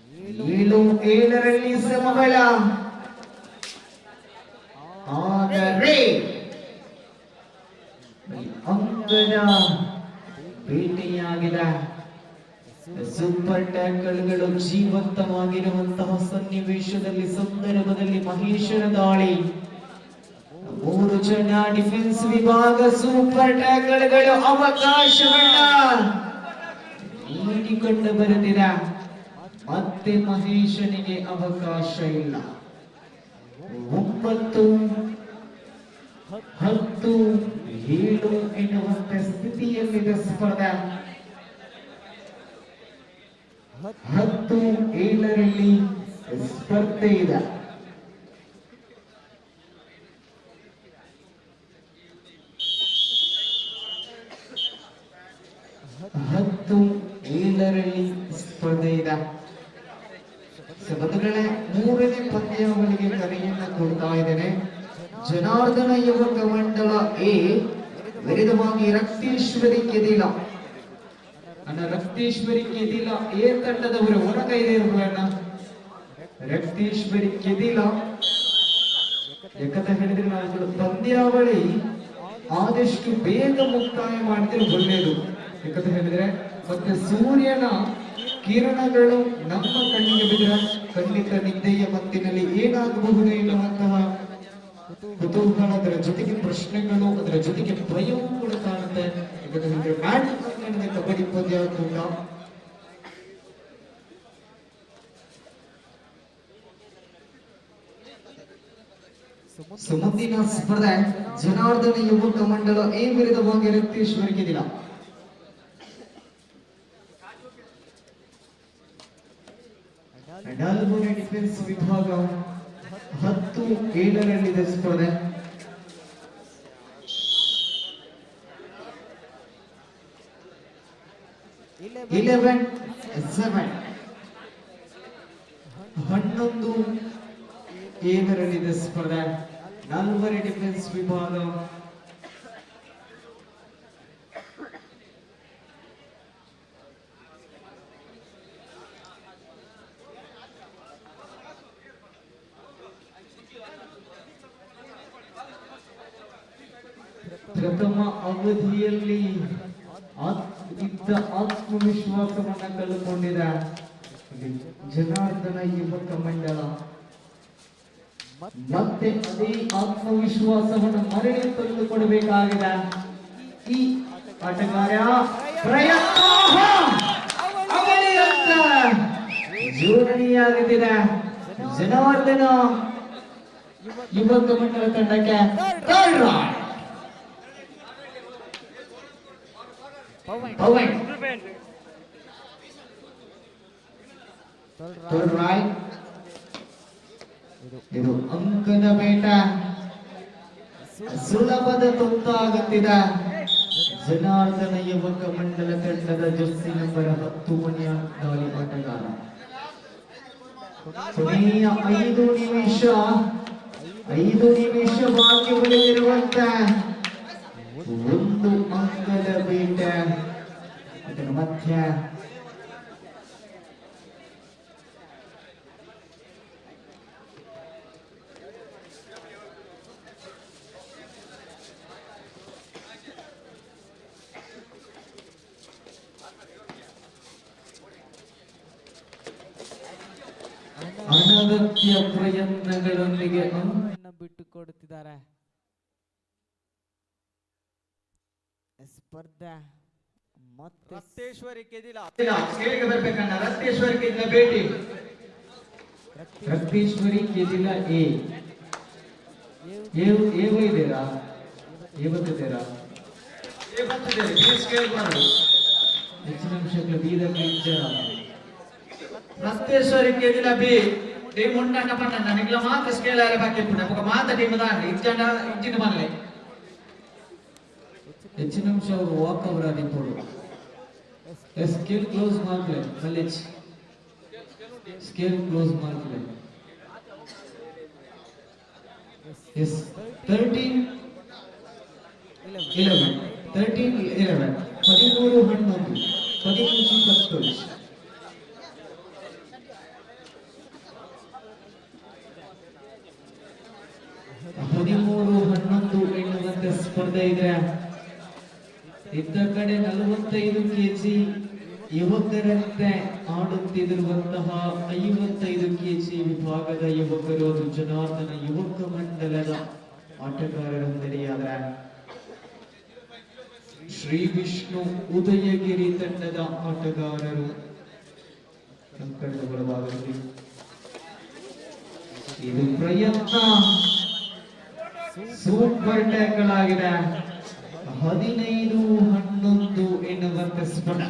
7-7ರಲ್ಲಿ ಸಮಬಲ. ಆದರೆ ಅಂಕದ ಭೇಟಿಯಾಗಿದೆ. ಸೂಪರ್ ಟ್ಯಾಕಲ್ಗಳು ಜೀವಂತವಾಗಿರುವಂತಹ ಸನ್ನಿವೇಶದಲ್ಲಿ ಸಂದರ್ಭದಲ್ಲಿ ಮಹೇಶನ ದಾಳಿ, 3 ಜನ ಡಿಫೆನ್ಸ್ ವಿಭಾಗ ಸೂಪರ್ ಟ್ಯಾಕಲ್ಗಳು ಅವಕಾಶವನ್ನ ನೀಡಿಕೊಂಡು ಬರುತ್ತಿದೆ. ಮತ್ತೆ ಮಹೇಶನಿಗೆ ಅವಕಾಶ ಇಲ್ಲ. 9-10-7 ಎನ್ನುವಂತ ಸ್ಥಿತಿಯಲ್ಲಿದೆ ಸ್ಪರ್ಧೆ. 10-7ರಲ್ಲಿ ಸ್ಪರ್ಧೆ ಇದೆ. ಸ್ಪರ್ಧೆ ಇದೆ. ಬಂಧುಗಳೇ, 3ನೇ ಪಂದ್ಯಾವಳಿಗೆ ಕರೆಯನ್ನ ಕೊಡ್ತಾ ಇದ್ದೇನೆ. ಜನಾರ್ದನ ಯುವಕ ಮಂಡಲ ಎ ವಿರುದ್ಧವಾಗಿ ರಕ್ತೇಶ್ವರಿ ಕೆದಿಲ. ರಕ್ತೇಶ್ವರಿ ಕೆದಿಲ ಎ ತಂಡದವರು ಹೊರಗೈದೆ ಇರುವಣ್ಣ. ರಕ್ತೇಶ್ವರಿ ಕೆದಿಲ ಯಾಕಂತ ಹೇಳಿದ್ರೆ ನಾವು ಪಂದ್ಯಾವಳಿ ಆದಷ್ಟು ಬೇಗ ಮುಕ್ತಾಯ ಮಾಡಿದ್ರೆ ಒಳ್ಳೆಯದು. ಯಾಕಂತ ಹೇಳಿದ್ರೆ ಮತ್ತೆ ಸೂರ್ಯನ ಕಿರಣಗಳು ನಮ್ಮ ಕಣ್ಣಿಗೆ ಬಿದ್ದರೆ ಖಂಡಿತ ನಿದ್ದೆಯ ಮತ್ತಿನಲ್ಲಿ ಏನಾಗಬಹುದು ಎನ್ನುವಂತಹ ಕುತೂಹಲ, ಅದರ ಜೊತೆಗೆ ಪ್ರಶ್ನೆಗಳು, ಅದರ ಜೊತೆಗೆ ಭಯವೂ ಕೂಡ ಕಾಣುತ್ತೆ. ಯಾಕಂದ್ರೆ ಕಬಡ್ಡಿ ಪಂದ್ಯ ಕೂಡ ಮುಂದಿನ ಸ್ಪರ್ಧೆ ಜನಾರ್ದನ ಯುವಕ ಮಂಡಲ ಎ ವಿರುದ್ಧವಾಗಿ ರಕ್ತೇಶ್ವರಿ ಕೆದಿಲ. ಡಿಫೆನ್ಸ್ ವಿಭಾಗ 10-7ರಲ್ಲಿದೆ ಸ್ಪರ್ಧೆ. Eleven 11-7 ಸ್ಪರ್ಧೆ. 4 ಡಿಫೆನ್ಸ್ ವಿಭಾಗ ಪ್ರಥಮ ಅವಧಿಯಲ್ಲಿ ಇದ್ದ ಆತ್ಮವಿಶ್ವಾಸವನ್ನ ಕಳೆದುಕೊಂಡಿದೆ ಜನಾರ್ದನ ಯುವಕ ಮಂಡಲ. ಮತ್ತೆ ಅದೇ ಆತ್ಮವಿಶ್ವಾಸವನ್ನು ಮರಳಿ ತಂದುಕೊಡಬೇಕಾಗಿದೆ ಈ ಆಟಗಾರ. ಪ್ರಯತ್ನ ಜೋಡಣೆಯಾಗುತ್ತಿದೆ ಜನಾರ್ದನ ಯುವಕ ಮಂಡಲ ತಂಡಕ್ಕೆ. ಇದು ಅಂಕದ ಬೇಟ ಸುಲಭದ ತೊಂದಾಗುತ್ತಿದೆ ಜನಾರ್ದನ ಯುವಕ ಮಂಡಲ ತಂಡದ ಜರ್ಸಿ ನಂಬರ್ 10 ಮನೆಯ ದಾಳಿ ಆಟಗಾರ. ಕೊನೆಯ 5 ನಿಮಿಷ ಬಾಕಿ ಉಳಿದಿರುವಂತ 1 ಅಂಕದ ಬೇಟ. ಅದರ ಮಧ್ಯ ಅನಗತ್ಯ ಪ್ರಯತ್ನಗಳೊಂದಿಗೆ ಬಿಟ್ಟುಕೊಡುತ್ತಿದ್ದಾರೆ. ಸ್ಪರ್ಧೆ ಮತ್ತೆ ರಕ್ತೇಶ್ವರಿ ಕೆದಿಲ ಸ್ಕೇಲ್ಗೆ ಬರ್ಬೇಕಣ್ಣ. ರಕ್ತೇಶ್ವರಿ ಕೆದಿಲ ಭೇಟಿ. ರಕ್ತೇಶ್ವರಿ ಕೆದಿಲ ಏವಿದ್ದೀರಾ ಏವತ್ತಿದ್ದೀರಾ ಸ್ಕೇಲ್ ಮಾಡಿ ಹೆಚ್ಚಿನ ಅಂಶಗಳು ಬೀದಕ್ಕೆ ಇಜ್ಜರ. ರಕ್ತೇಶ್ವರಿ ಕೆದಿಲ ಬಿ ಟೀಮ್ ಉಂಟಣ್ಣ ಪಣ್ಣ ನಿಗ್ಲ ಮಾತ್ರ ಸ್ಕೇಲ್ ಆರೆ ಬಾಕಿ ಪುಣ್ಣ ಮಾತ ಟೀಮ್ ದಾಂಡಿ ಇಜ್ಜಿನ ಮಲ್ಲೆ ಹೆಚ್ಚಿನ ಅಂಶ ಅವರು ವಾಕ್ ಅವರ ನಿಂಪುಡು Scale close marker, college. Scale close marker. Yes, 13, 11. 13, 11. 13 11. 13 13 ಎನ್ನುವಂತೆ ಸ್ಪರ್ಧೆ ಇದೆ. ಇದ್ದ ಕಡೆ 45 ಕೆಜಿ ಯುವಕರಂತೆ ಆಡುತ್ತಿರುವಂತಹ 55 ಕೆಜಿ ವಿಭಾಗದ ಯುವಕರು ಅದು ಜನಾರ್ದನ ಯುವಕ ಮಂಡಲದ ಆಟಗಾರರೊಂದಿಗೆಯಾದರೆ ಶ್ರೀ ವಿಷ್ಣು ಉದಯಗಿರಿ ತಂಡದ ಆಟಗಾರರು ಕಂಕಣದ ಬಲಭಾಗದಲ್ಲಿ ಇದು ಪ್ರಯತ್ನ ಸೂಪರ್ ಟ್ಯಾಕಲ್ ಆಗಿದೆ. 15-11 ಎನ್ನುವಂತೆ ಸ್ಫೋಟ.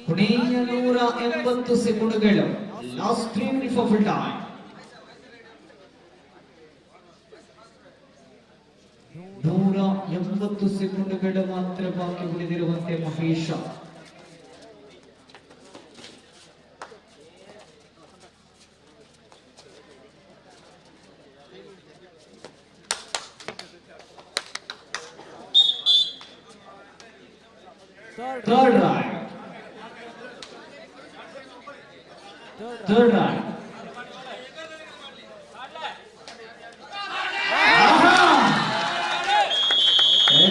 ಕೊನೆಯ 180 ಸೆಕೆಂಡುಗಳು. Last 3 minutes of time. 180 ಸೆಕೆಂಡುಗಳು ಮಾತ್ರ ಬಾಕಿ ಉಳಿದಿರುವಂತೆ ಮಹೇಶ. Third right.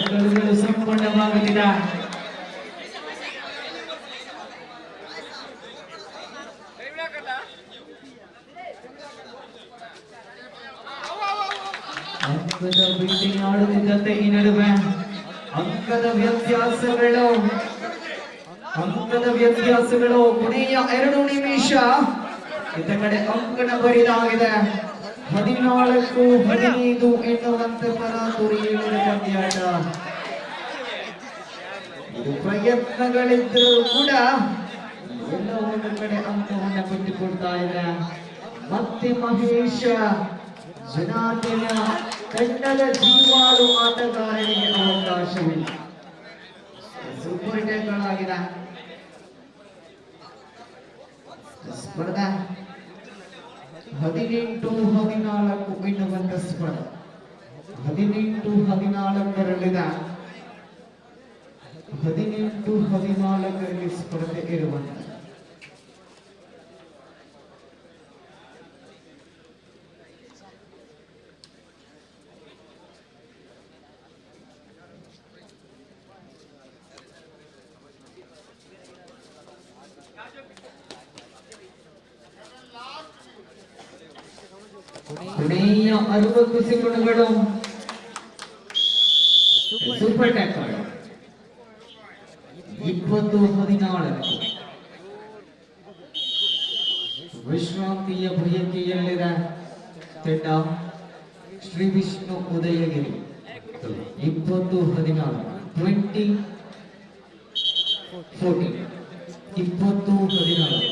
ಕೈಗಳು ಸಂಪೂರ್ಣವಾಗಲಿದೆ. ಅಂಕದ ಬಿಲ್ಡಿಂಗ್ ಆಡುತ್ತಿದ್ದಂತೆ ಈ ನಡುವೆ ಅಂಕದ ವ್ಯತ್ಯಾಸಗಳು ಕೊನೆಯ 2 ನಿಮಿಷ. ಇತ್ತ ಕಡೆ ಅಂಕಣ ಬರಿದಾಗಿದೆ. 14-15 ಎನ್ನುವಂತೆ ತರಾತುರಿ ಪಂದ್ಯಾಟ. ಇದು ಪ್ರಯತ್ನಗಳಿದ್ದರೂ ಕೂಡ ಎಲ್ಲ ಒಂದು ಕಡೆ ಅಂಕವನ್ನು ಬಿಟ್ಟುಕೊಡ್ತಾ ಇದೆ. ಮತ್ತೆ ಮಹೇಶ ಜನಾರ್ದನ ಕನ್ನಡ ಜೀವಾಳು ಆಟಗಾರನಿಗೆ ಅವಕಾಶವಿಲ್ಲ. ಸೂಪರ್ ಟ್ಯಾಕಲ್ ಆಗಿದೆ. ಸ್ಪರ್ಧಾ 18-14 ಎನ್ನುವಂತ ಸ್ಪರ್ಧೆ. 18-14 18-14 ಸ್ಪರ್ಧೆ ಇರುವಂತ ಕೊನೆಯ 60 ಸೆಕೆಂಡುಗಳು. Super tackle. 20-14 ವಿಶ್ರಾಂತಿಯ ಬಯಕೆಯಲ್ಲಿದೆ ತಂಡ ಶ್ರೀ ವಿಷ್ಣು ಉದಯಗಿರಿ. 20-14 20-14 20-14.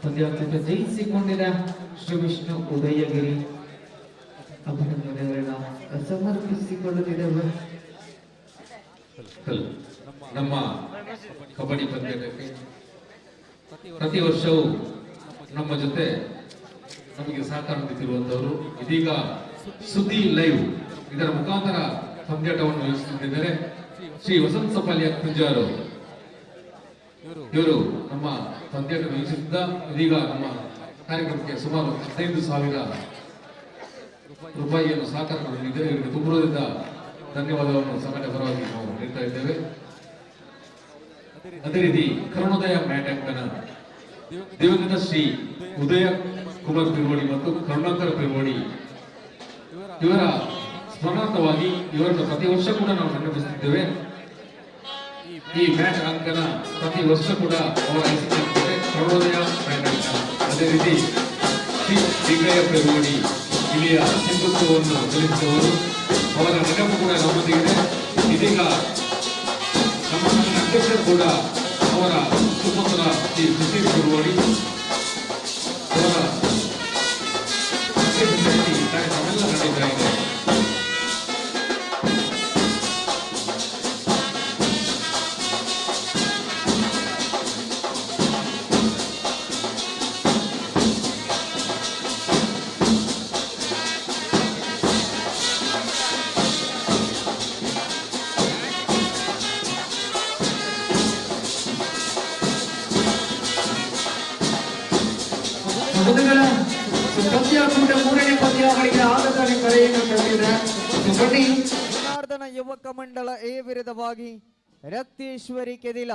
ಪಂದ್ಯಾಟ ಜಯಿಸಿಕೊಂಡಿದೆ ಶ್ರೀ ವಿಷ್ಣು ಉದಯಗಿರಿ. ಅಭಿನಂದನೆಗಳನ್ನ ಸಮರ್ಪಿಸಿಕೊಳ್ಳುತ್ತಿದ್ದೇವೆ. ನಮ್ಮ ಕಬಡ್ಡಿ ಪಂದ್ಯಾಟಕ್ಕೆ ಪ್ರತಿ ವರ್ಷವೂ ನಮ್ಮ ಜೊತೆ ನಮಗೆ ಸಹಕಾರ ನೀಡುತ್ತಿರುವಂತವರು ಇದೀಗ ಸುದ್ದಿ ಲೈವ್ ಇದರ ಮುಖಾಂತರ ಪಂದ್ಯಾಟವನ್ನು ವಹಿಸುತ್ತಿದ್ದಾರೆ ಶ್ರೀ ವಸಂತ ಸಪಾಲಿಯ ಕುಂಜಾರು. ಇವರು ನಮ್ಮ ಪಂದ್ಯಾಟ ವೀಕ್ಷಿಸಿದ್ದ ಇದೀಗ ನಮ್ಮ ಕಾರ್ಯಕ್ರಮಕ್ಕೆ ಸುಮಾರು 15,000 ರೂಪಾಯಿಯನ್ನು ಸಹಕಾರ ನೀಡಿದರೆ ಇವರಿಗೆ ತುಂಬುವುದರಿಂದ ಧನ್ಯವಾದವನ್ನು ಸಂಘಟನೆ ಪರವಾಗಿ ನಾವು ನೀಡ್ತಾ ಇದ್ದೇವೆ. ಅದೇ ರೀತಿ ಕರುಣೋದಯ ಮ್ಯಾಟ್ ಅಂಕನ ದಿವಂಗತ ಶ್ರೀ ಉದಯ ಕುಮಾರ್ ಪಿರ್ವೋಡಿ ಮತ್ತು ಕರುಣಾಕರ ಪಿರ್ವೋಡಿ ಇವರ ಸ್ಮರಣಾರ್ಥವಾಗಿ ಇವರನ್ನು ಪ್ರತಿ ವರ್ಷ ಕೂಡ ನಾವು ನೆನಪಿಸುತ್ತಿದ್ದೇವೆ. ಈ ಮ್ಯಾಟ್ ಅಂಕನ ಪ್ರತಿ ವರ್ಷ ಕೂಡ ಅವರ ಹೆಸರಿರುತ್ತದೆ ಕರುಣೋದಯ ಮ್ಯಾಟ್ ಅಂಕನ. ಅದೇ ರೀತಿ ಶ್ರೀ ಶ್ರೀಗಯ್ಯ ಪಿರ್ವೋಡಿ ಇಲ್ಲಿಯ ಹಿಂದುತ್ವವನ್ನು ತಿಳಿಸಿದವರು, ಅವರ ನೆನಪು ಕೂಡ ನಮ್ಮೊಂದಿಗಿದೆ. ಇದೀಗ ನಮ್ಮ ಅಧ್ಯಕ್ಷರು ಕೂಡ ಅವರ ಸುಪುತ್ರ ಶ್ರೀ ಸುಶೀಲ್ ಪಿರ್ವೋಡಿ ಅವರ ಕಾರ್ಯಕ್ರಮವೆಲ್ಲ ನಡೀತಾ ಇದೆ. ಪಂದ್ಯಾಕೂಟ ಮೂರನೇ ಪಂದ್ಯಾವಳಿಗೆ ಆಗತಾನೆ ಕರೆಯನ್ನು ತಂದಿದೆ. ಜನಾರ್ದನ ಯುವಕ ಮಂಡಳ ಎ ವಿರುದ್ಧವಾಗಿ ರಕ್ತೇಶ್ವರಿ ಕೆದಿಲ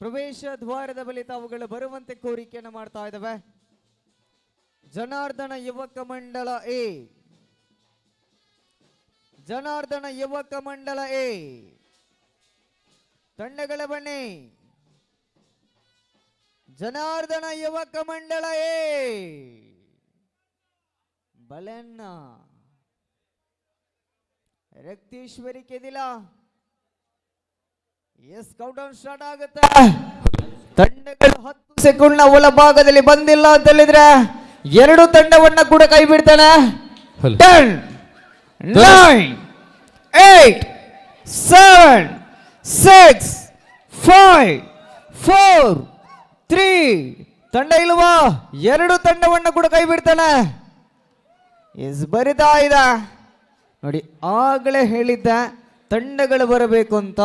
ಪ್ರವೇಶ ದ್ವಾರದ ಬಳಿ ತಾವುಗಳು ಬರುವಂತೆ ಕೋರಿಕೆಯನ್ನು ಮಾಡ್ತಾ ಇದ್ದಾವೆ. ಜನಾರ್ದನ ಯುವಕ ಮಂಡಳ ಎ, ಜನಾರ್ದನ ಯುವಕ ಮಂಡಳ ಎ ತಂಡಗಳ ಬನ್ನಿ. ಜನಾರ್ದನ ಯುವಕ ಮಂಡಳ ಎ ಬಲೆನ್ನ Rakteshwari Kedila. Yes count down start ಆಗುತ್ತೆ. ತಂಡಗಳು 10 ಸೆಕೆಂಡ್ ನ ಒಳಭಾಗದಲ್ಲಿ ಬಂದಿಲ್ಲ ಅಂತ ಹೇಳಿದ್ರೆ ಎರಡು ತಂಡವನ್ನ ಕೂಡ ಕೈ ಬಿಡ್ತಾನೆ. 10 9 8 7 6 5 4 3 ತಂಡ ಇಲ್ವಾ? ಎರಡು ತಂಡವನ್ನ ಕೂಡ ಕೈ ಬಿಡ್ತಾನೆ. ಎಸ್ ಬರಿತಾ ಇದ ನೋಡಿ, ಆಗಲೇ ಹೇಳಿದ್ದ ತಂಡಗಳು ಬರಬೇಕು ಅಂತ.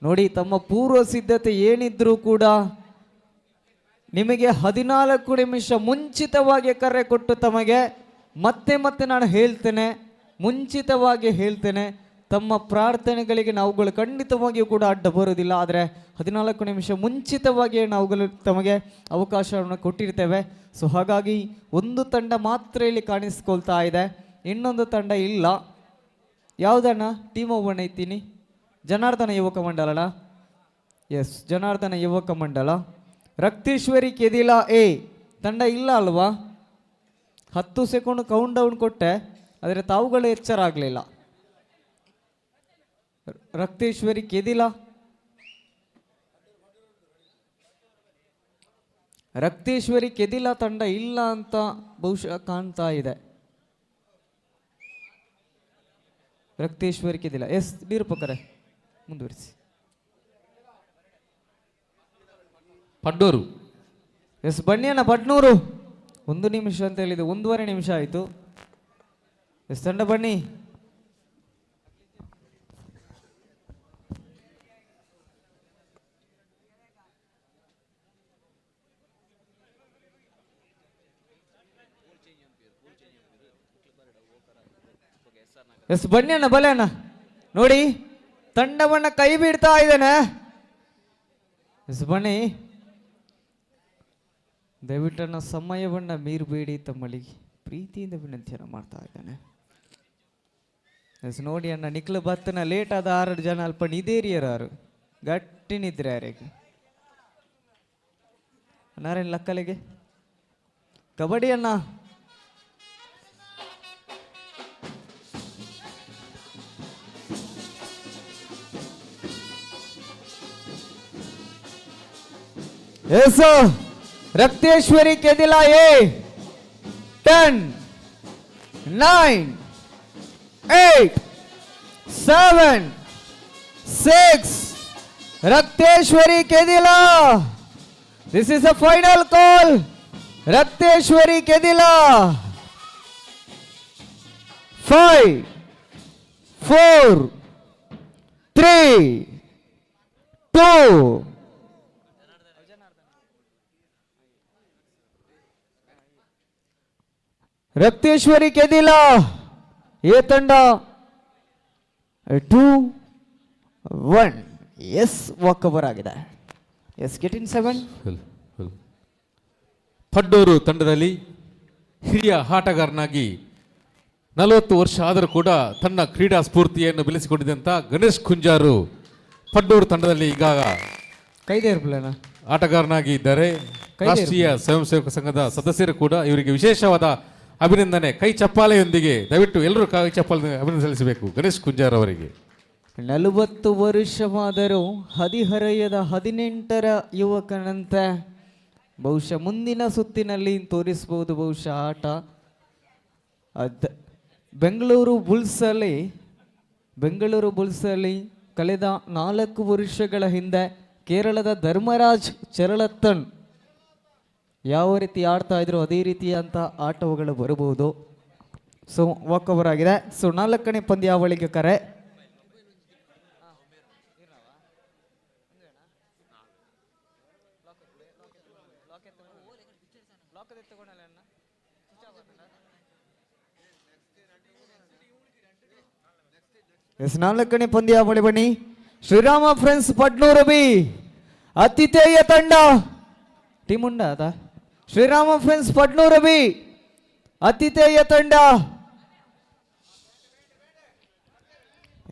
ನೋಡಿ, ತಮ್ಮ ಪೂರ್ವ ಸಿದ್ಧತೆ ಏನಿದ್ರೂ ಕೂಡ ನಿಮಗೆ 14 ನಿಮಿಷ ಮುಂಚಿತವಾಗಿ ಕರೆ ಕೊಟ್ಟು ತಮಗೆ ಮತ್ತೆ ಮತ್ತೆ ನಾನು ಹೇಳ್ತೇನೆ, ಮುಂಚಿತವಾಗಿ ಹೇಳ್ತೇನೆ, ತಮ್ಮ ಪ್ರಾರ್ಥನೆಗಳಿಗೆ ನಾವುಗಳು ಖಂಡಿತವಾಗಿಯೂ ಕೂಡ ಅಡ್ಡ ಬರೋದಿಲ್ಲ. ಆದರೆ 14 ನಿಮಿಷ ಮುಂಚಿತವಾಗಿ ನಾವುಗಳು ತಮಗೆ ಅವಕಾಶವನ್ನು ಕೊಟ್ಟಿರ್ತೇವೆ. ಸೊ ಹಾಗಾಗಿ ಒಂದು ತಂಡ ಮಾತ್ರ ಇಲ್ಲಿ ಕಾಣಿಸ್ಕೊಳ್ತಾ ಇದೆ, ಇನ್ನೊಂದು ತಂಡ ಇಲ್ಲ. ಯಾವುದಣ್ಣ ಟೀಮ್ ಒಬ್ಬಣ್ಣ ಇದ್ದೀನಿ? ಜನಾರ್ದನ ಯುವಕ ಮಂಡಲನ? ಎಸ್, ಜನಾರ್ದನ ಯುವಕ ಮಂಡಲ. ರಕ್ತೇಶ್ವರಿ ಕೆದಿಲ ಎ ತಂಡ ಇಲ್ಲ ಅಲ್ವಾ? 10 ಸೆಕೆಂಡ್ ಕೌಂಟ್ ಡೌನ್ ಕೊಟ್ಟೆ, ಆದರೆ ತಾವುಗಳು ಎಚ್ಚರ ಆಗಲಿಲ್ಲ. ರಕ್ತೇಶ್ವರಿ ಕೆದಿಲ, ರಕ್ತೇಶ್ವರಿ ಕೆದಿಲ ತಂಡ ಇಲ್ಲ ಅಂತ ಬಹುಶಃ ಕಾಣ್ತಾ ಇದೆ. ರಕ್ತೇಶ್ವರಿ ಕೆದಿಲ. ಎಸ್ ನಿರೂಪಕರೇ ಮುಂದುವರಿಸಿ. ಪಡ್ನೂರು. ಎಸ್ ಬನ್ನಿ ಅಣ್ಣ, ಪಡ್ನೂರು. 1 ನಿಮಿಷ ಅಂತ ಹೇಳಿದೆ, 1.5 ನಿಮಿಷ ಆಯಿತು. ಎಸ್ ತಂಡ ಬನ್ನಿ. ಎಸ್ ಬನ್ನಿ ಅಣ್ಣ, ಬಲೆ ಅಣ್ಣ. ನೋಡಿ, ತಂಡವನ್ನ ಕೈ ಬಿಡ್ತಾ ಇದ್ದಾನೆ. ಎಸ್ ಬನ್ನಿ. ದಯವಿಟ್ಟನ್ನ ಸಮಯವನ್ನ ಮೀರಬೇಡಿ, ತಮ್ಮಳಿಗೆ ಪ್ರೀತಿಯಿಂದ ವಿನಂತಿಯನ್ನು ಮಾಡ್ತಾ ಇದ್ದಾನೆ. ಎಸ್ ನೋಡಿ ಅಣ್ಣ, ನಿಕ್ಲು ಬತ್ತನ ಲೇಟ್ ಆದ 6 ಜನ ಅಲ್ಪ ನಿದೇರಿಯರಾರು ಗಟ್ಟಿ ನಿದ್ರೆ ಯಾರಿಗೆ ನಾರೇನು ಲಕ್ಕಲಿಗೆ ಕಬಡ್ಡಿ ಅಣ್ಣ. Yes Rakteshwari Kedila A 10 9 8 7 6 Rakteshwari Kedila. This is a final call. Rakteshwari Kedila 5 4 3 go. Rakteshwari Kedila A ತಂಡ 2-1. ಎಸ್ ವಾಕವರ್ ಆಗಿದೆ. S get in 7. ಪಡ್ನೂರು ತಂಡದಲ್ಲಿ ಹಿರಿಯ ಆಟಗಾರನಾಗಿ 40 ವರ್ಷ ಆದರೂ ಕೂಡ ತನ್ನ ಕ್ರೀಡಾ ಸ್ಫೂರ್ತಿಯನ್ನು ಬೆಳೆಸಿಕೊಂಡಿದ್ದಂಥ ಗಣೇಶ್ ಕುಂಜಾರು ಪಡ್ನೂರು ತಂಡದಲ್ಲಿ ಈಗ ಆಟಗಾರನಾಗಿ ಇದ್ದಾರೆ. ರಾಷ್ಟ್ರೀಯ ಸ್ವಯಂ ಸೇವಕ ಸಂಘದ ಸದಸ್ಯರು ಕೂಡ ಇವರಿಗೆ ವಿಶೇಷವಾದ ಅಭಿನಂದನೆ. ಕೈ ಚಪ್ಪಾಳೆಯೊಂದಿಗೆ ದಯವಿಟ್ಟು ಎಲ್ಲರೂ ಕೈ ಚಪ್ಪಾಳೆ ಅಭಿನಂದನೆ ಸಲ್ಲಿಸಬೇಕು ಗಣೇಶ್ ಕುಂಜಾರ್ ಅವರಿಗೆ. 40 ವರ್ಷವಾದರೂ ಹದಿಹರೆಯದ 18ರ ಯುವಕನಂತೆ ಬಹುಶಃ ಮುಂದಿನ ಸುತ್ತಿನಲ್ಲಿ ತೋರಿಸಬಹುದು ಬಹುಶಃ ಆಟ. ಬೆಂಗಳೂರು ಬುಲ್ಸಲ್ಲಿ ಕಳೆದ 4 ವರ್ಷಗಳ ಹಿಂದೆ ಕೇರಳದ ಧರ್ಮರಾಜ್ ಚರಳತ್ತನ್ ಯಾವ ರೀತಿ ಆಡ್ತಾ ಇದ್ರು ಅದೇ ರೀತಿಯಂಥ ಆಟಗಳು ಬರಬಹುದು. ಸೊ ವಾಕವರ್ ಆಗಿದೆ. ಸೊ 4ನೇ ಪಂದ್ಯಾವಳಿಗೆ ಕರೆ. ಎಸ್ 4ನೇ ಪಂದ್ಯಾವಳಿ ಬನ್ನಿ. ಶ್ರೀರಾಮ ಫ್ರೆಂಡ್ಸ್ ಪಡ್ನೂರು ಬಿ ಅತಿಥೇಯ ತಂಡ ಟೀಮ್ ಉಂಡ ಅದ. ಶ್ರೀರಾಮ ಫ್ರೆಂಡ್ಸ್ ಪಡ್ನೂರು ಬಿ ಅತಿಥೇಯ ತಂಡ.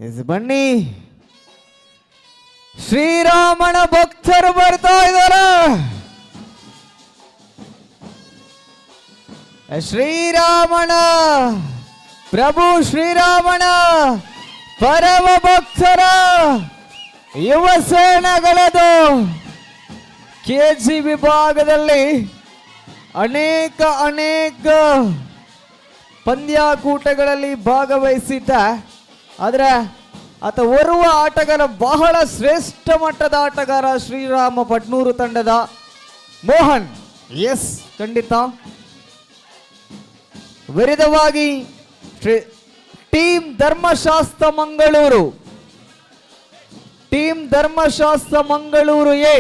ಎಸ್ ಬನ್ನಿ, ಶ್ರೀರಾಮನ ಭಕ್ತರು ಬರ್ತಾ ಇದ್ದಾರೆ. ಶ್ರೀರಾಮನ ಪ್ರಭು ಶ್ರೀರಾಮನ ಪರಮ ಭಕ್ತರ ಯುವ ಸೇನೆಗಳದು ಕೆಜಿ ವಿಭಾಗದಲ್ಲಿ ಅನೇಕ ಪಂದ್ಯಾಕೂಟಗಳಲ್ಲಿ ಭಾಗವಹಿಸಿದ್ದ. ಆದರೆ ಆತ ಓರ್ವ ಆಟಗಾರ, ಬಹಳ ಶ್ರೇಷ್ಠ ಮಟ್ಟದ ಆಟಗಾರ ಶ್ರೀರಾಮ ಪಡ್ನೂರು ತಂಡದ ಮೋಹನ್. ಎಸ್ ಖಂಡಿತ ವಿರುದ್ಧವಾಗಿ ಟೀಮ್ ಧರ್ಮಶಾಸ್ತ್ರ ಮಂಗಳೂರು ಎ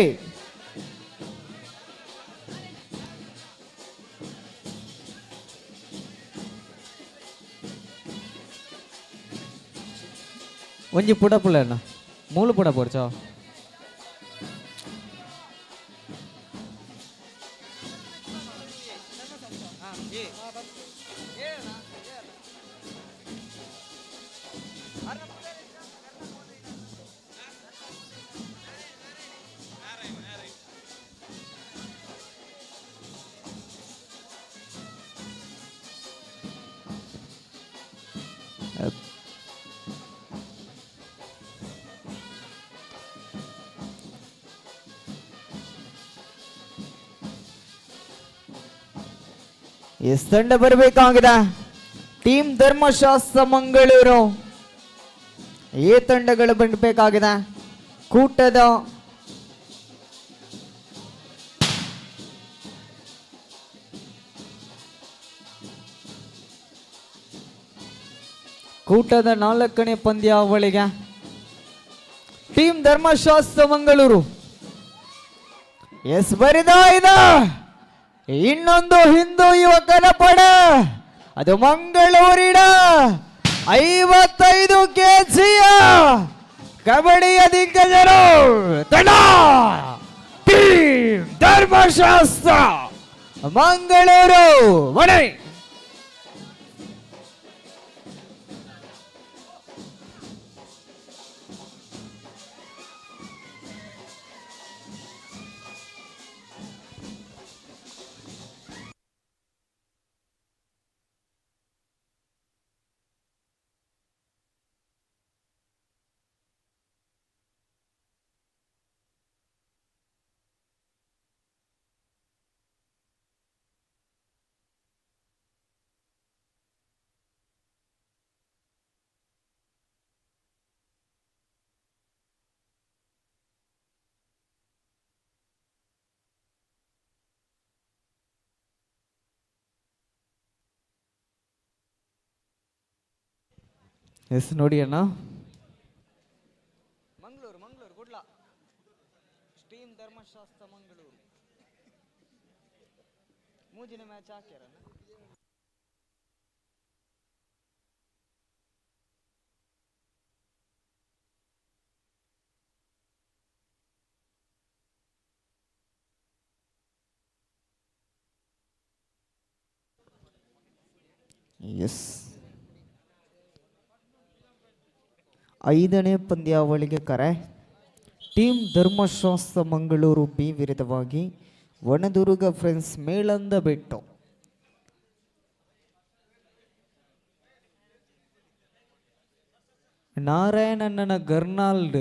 ಒಂಜಿ ಪುಡಪುಳನ ಮೂಲು ಪುಡ ಪೋಡ್ಚೋ. ಎಸ್ ತಂಡ ಬರಬೇಕಾಗಿದೆ. ಟೀಮ್ ಧರ್ಮಶಾಸ್ತ್ರ ಮಂಗಳೂರು ಎ ತಂಡಗಳು ಬರಬೇಕಾಗಿದೆ. ಕೂಟದ ಕೂಟದ 4ನೇ ಪಂದ್ಯಾವಳಿಗೆ ಟೀಮ್ ಧರ್ಮಶಾಸ್ತ್ರ ಮಂಗಳೂರು ಎಸ್ ಬರಿದಾ ಇದೆ. ಇನ್ನೊಂದು ಹಿಂದೂ ಯುವಕನ ಪಡ, ಅದು ಮಂಗಳೂರಿನ 55 ಕೆಜಿಯ ಕಬಡ್ಡಿಯ ದಿಗ್ಗಜರು ತಂಡ ಟೀಮ್ ಧರ್ಮಶಾಸ್ತ್ರ ಮಂಗಳೂರು. ಮನೆ ಎಸ್ ನೋಡಿ ಅಣ್ಣ, ಮಂಗಳೂರು ಕುಡ್ಲ ಧರ್ಮಶಾಸ್ತ್ರ ಮಂಗಳೂರು ಮೂಜಿನ ಮ್ಯಾಚ್ ಹಾಕ್ಯಾರ. ಎಸ್, 5ನೇ ಪಂದ್ಯಾವಳಿಗೆ ಕರೆ. ಟೀಮ್ ಧರ್ಮಶಾಸ್ತ್ರ ಮಂಗಳೂರು ಬಿ ವಿರುದ್ಧವಾಗಿ ವನದುರ್ಗ ಫ್ರೆಂಡ್ಸ್ ಮೇಳಂದ ಬೆಟ್ಟು. ನಾರಾಯಣಣ್ಣನ ಗರ್ನಾಲ್ಡ್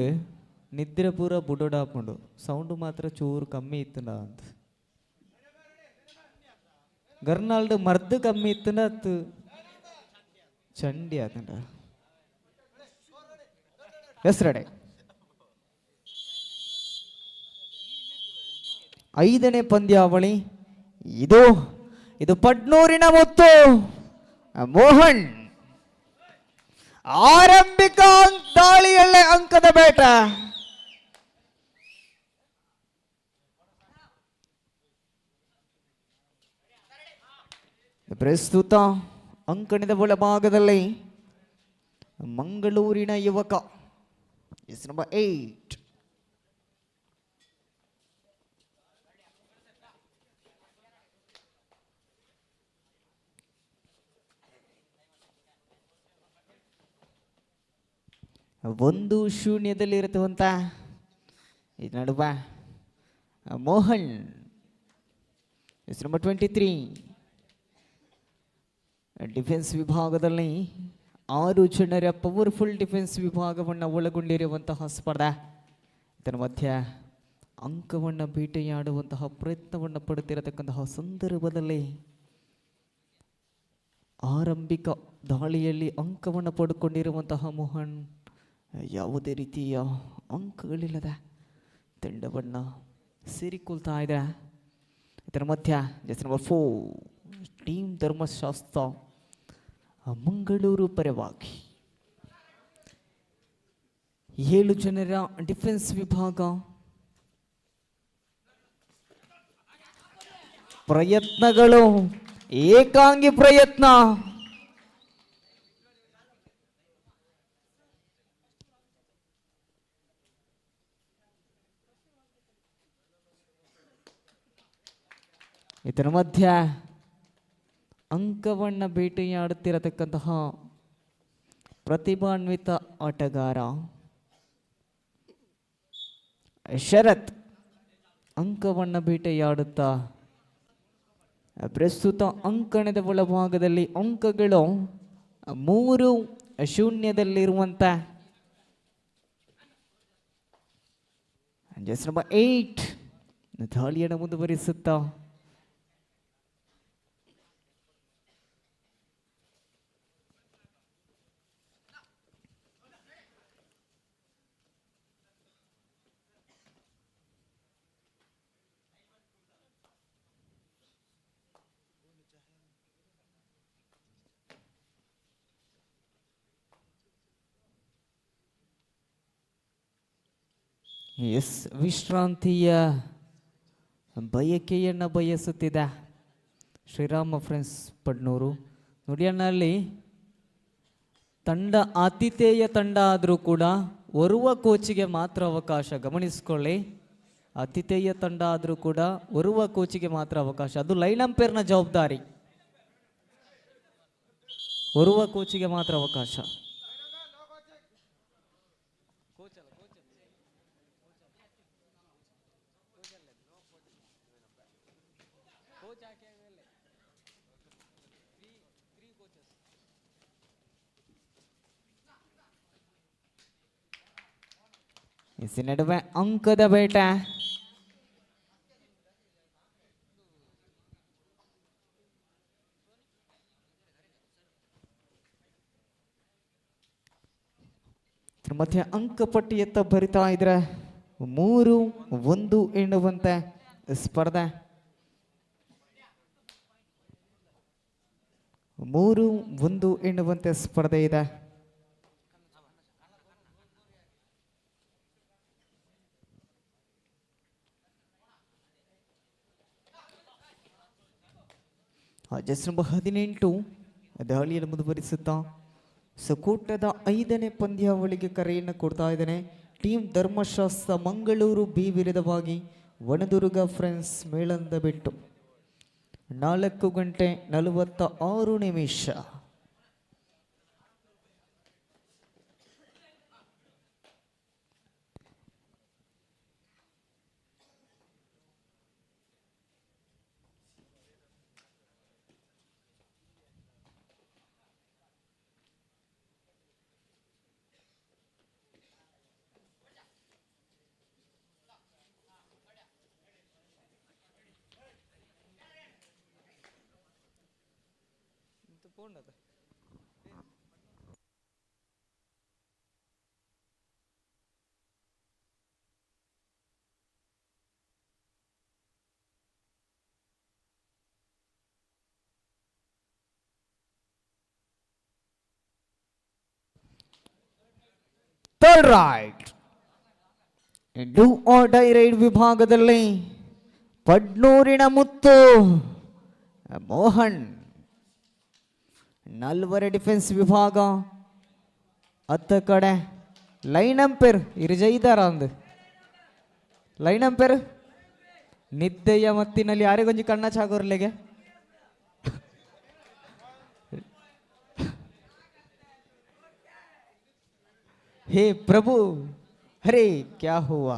ನಿದ್ರೆ ಪೂರ ಬುಡೋಡಾಪುಂಡು, ಸೌಂಡ್ ಮಾತ್ರ ಚೂರು ಕಮ್ಮಿ ಇತ್ತನ ಅಂತ. ಗರ್ನಾಲ್ಡ್ ಮರ್ದು ಕಮ್ಮಿ ಇತ್ತನ ಚಂಡಿ ಆತಂಡ. ಹೆಸರಡೆ 5ನೇ ಪಂದ್ಯಾವಳಿ. ಇದು ಪಡ್ನೂರಿನ ಮುತ್ತು ಮೋಹನ್. ಆರಂಭಿಕ ದಾಳಿಯಲ್ಲೇ ಅಂಕದ ಬೇಟ. ಪ್ರಸ್ತುತ ಅಂಕಣದ ಒಳಭಾಗದಲ್ಲಿ ಮಂಗಳೂರಿನ ಯುವಕ ನಂಬರ್ 8 1-0 ಇರುತ್ತವಂತ ಇದು ನಡುವ ಮೋಹನ್ ನಂಬರ್ 23 ಡಿಫೆನ್ಸ್ ವಿಭಾಗದಲ್ಲಿ 6 ಜನರ ಪವರ್ಫುಲ್ ಡಿಫೆನ್ಸ್ ವಿಭಾಗವನ್ನು ಒಳಗೊಂಡಿರುವಂತಹ ಸ್ಪರ್ಧೆ. ಇದರ ಮಧ್ಯೆ ಅಂಕವನ್ನು ಬೇಟೆಯಾಡುವಂತಹ ಪ್ರಯತ್ನವನ್ನು ಪಡುತ್ತಿರತಕ್ಕಂತಹ ಸಂದರ್ಭದಲ್ಲಿ ಆರಂಭಿಕ ದಾಳಿಯಲ್ಲಿ ಅಂಕವನ್ನು ಪಡೆದುಕೊಂಡಿರುವಂತಹ ಮೋಹನ್ ಯಾವುದೇ ರೀತಿಯ ಅಂಕಗಳಿಲ್ಲದ ತಂಡವನ್ನು ಸೇರಿಕೊಳ್ತಾ ಇದೆ. ಇದರ ಮಧ್ಯೆ ನಂಬರ್ 4 ಟೀಮ್ ಧರ್ಮಶಾಸ್ತ್ರ ಮಂಗಳೂರು ಪರವಾಗಿ 7 ಜನರ ಡಿಫೆನ್ಸ್ ವಿಭಾಗ ಪ್ರಯತ್ನಗಳು ಏಕಾಂಗಿ ಪ್ರಯತ್ನ. ಇದರ ಮಧ್ಯೆ ಅಂಕವನ್ನು ಬೇಟೆಯಾಡುತ್ತಿರತಕ್ಕಂತಹ ಪ್ರತಿಭಾನ್ವಿತ ಆಟಗಾರ ಶರತ್ ಅಂಕವನ್ನು ಬೇಟೆಯಾಡುತ್ತಾ ಪ್ರಸ್ತುತ ಅಂಕಣದ ಒಳಭಾಗದಲ್ಲಿ ಅಂಕಗಳು 3-0 ನಂಬರ್ 8 ದಾಳಿಯನ್ನು ಮುಂದುವರಿಸುತ್ತಾ ವಿಶ್ರಾಂತಿಯ ಬಯಕೆಯನ್ನು ಬಯಸುತ್ತಿದ್ದ ಶ್ರೀರಾಮ ಫ್ರೆಂಡ್ಸ್ ಪಡ್ನೂರು. ನೋಡಿ ಅಣ್ಣ, ಅಲ್ಲಿ ತಂಡ ಆತಿಥೇಯ ತಂಡ ಆದರೂ ಕೂಡ ಓರ್ವ ಕೋಚಿಗೆ ಮಾತ್ರ ಅವಕಾಶ. ಗಮನಿಸ್ಕೊಳ್ಳಿ, ಆತಿಥೇಯ ತಂಡ ಆದರೂ ಕೂಡ ಓರ್ವ ಕೋಚಿಗೆ ಮಾತ್ರ ಅವಕಾಶ. ಅದು ಲೈನ್ ಅಂಪೈರ್ನ ಜವಾಬ್ದಾರಿ. ಓರ್ವ ಕೋಚಿಗೆ ಮಾತ್ರ ಅವಕಾಶ. ಈ ನಡುವೆ ಅಂಕದ ಬೇಟ. ಮತ್ತೆ ಅಂಕಪಟ್ಟಿಯತ್ತ ಬರಿತಾ ಇದ್ರೆ 3-1 ಎನ್ನುವಂತೆ ಸ್ಪರ್ಧೆ. 3-1 ಎನ್ನುವಂತೆ ಸ್ಪರ್ಧೆ ಇದೆ. ಜಸ್ಟ್ ನಂಬರ್ 18 ದಾಳಿಯನ್ನು ಮುಂದುವರಿಸುತ್ತಾ ಸಕೂಟದ 5ನೇ ಪಂದ್ಯಾವಳಿಗೆ ಕರೆಯನ್ನು ಕೊಡ್ತಾ ಇದ್ದೇನೆ. ಟೀಮ್ ಧರ್ಮಶಾಸ್ತ್ರ ಮಂಗಳೂರು ಬಿ ವಿರುದ್ಧವಾಗಿ ವನದುರ್ಗ ಫ್ರೆಂಡ್ಸ್ ಮೇಳಂದ ಬಿಟ್ಟು 4:46. Third right do or die raid ವಿಭಾಗದಲ್ಲಿ ಪಡ್ನೂರಿನ ಮುತ್ತು ಮೋಹನ್. 4 ಡಿಫೆನ್ಸ್ ವಿಭಾಗ 10 ಕಡೆ ಲೈನ್ ಅಂಪೇರ್ ಇರುಜೈದಾರ ಅಂದು ಲೈನ್ ಅಂಪೇರ್ ನಿದ್ದೆಯ ಮತ್ತಿನಲ್ಲಿ ಯಾರಿಗೊಂಜಿ ಕಣ್ಣ ಚಾಗೋರ್ಲೆಗೆ हे प्रभु अरे क्या हुआ.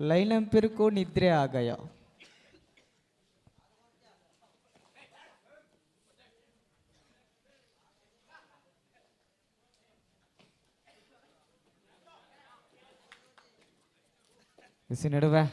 लाइन अंपायर को निद्रे आ गया. इसी नಡುವೆ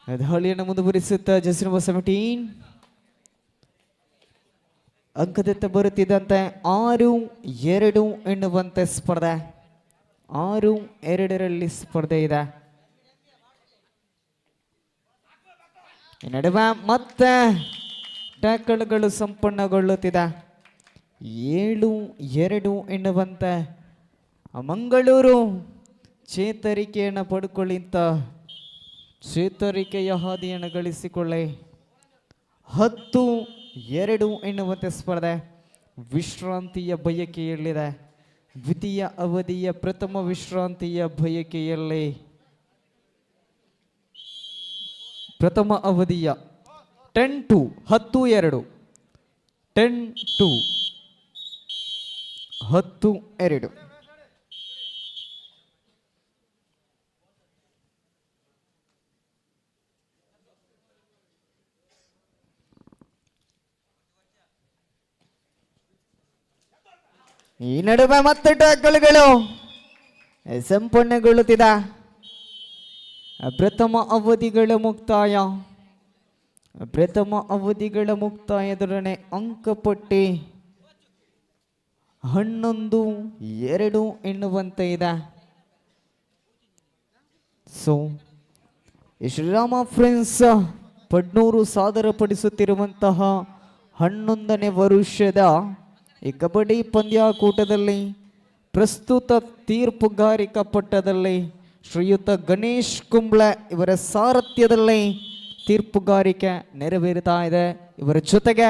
ದಾಳಿಯನ್ನು ಮುಂದುವರಿಸುತ್ತಾ ಜಸ್ಟ್ ನಂಬರ್ 17 ಅಂಕದತ್ತ ಬರುತ್ತಿದ್ದಂತೆ 6-2 ಎನ್ನುವಂತೆ ಸ್ಪರ್ಧೆ. 6-2 ಸ್ಪರ್ಧೆ ಇದೆ. ಈ ನಡುವೆ ಮತ್ತೆ ಟ್ಯಾಕಲ್ಗಳು ಸಂಪನ್ನಗೊಳ್ಳುತ್ತಿದೆ. 7-2 ಎನ್ನುವಂತೆ ಮಂಗಳೂರು ಚೇತರಿಕೆಯನ್ನು ಪಡ್ಕೊಳ್ಳಿಂತ ಚೇತರಿಕೆಯ ಹಾದಿಯನ್ನು ಗಳಿಸಿಕೊಳ್ಳಿ. 10-2 ಎನ್ನುವಂತೆ ಸ್ಪರ್ಧೆ ವಿಶ್ರಾಂತಿಯ ಬಯಕೆಯಲ್ಲಿದೆ. ದ್ವಿತೀಯ ಅವಧಿಯ ಪ್ರಥಮ ವಿಶ್ರಾಂತಿಯ ಬಯಕೆಯಲ್ಲಿ ಪ್ರಥಮ ಅವಧಿಯ 10-2 10-2 ಈ ನಡುವೆ ಮತ್ತೆ ಟ್ಯಾಕಲ್ಗಳು ಸಂಪನ್ನಗೊಳ್ಳುತ್ತಿದೆ. ಪ್ರಥಮ ಅವಧಿಗಳ ಮುಕ್ತಾಯದೊಡನೆ ಅಂಕಪಟ್ಟಿ 11-2 ಎನ್ನುವಂತೆ ಇದೆ. ಸೊ ಶ್ರೀರಾಮ ಫ್ರೆಂಡ್ಸ್ ಪಡ್ನೂರು ಸಾದರಪಡಿಸುತ್ತಿರುವಂತಹ 11ನೇ ವರುಷದ ಈ ಕಬಡ್ಡಿ ಪಂದ್ಯಾಕೂಟದಲ್ಲಿ ಪ್ರಸ್ತುತ ತೀರ್ಪುಗಾರಿಕಾ ಪಟ್ಟದಲ್ಲಿ ಶ್ರೀಯುತ ಗಣೇಶ್ ಕುಂಬ್ಳೆ ಇವರ ಸಾರಥ್ಯದಲ್ಲಿ ತೀರ್ಪುಗಾರಿಕೆ ನೆರವೇರುತ್ತಾ ಇದೆ. ಇವರ ಜೊತೆಗೆ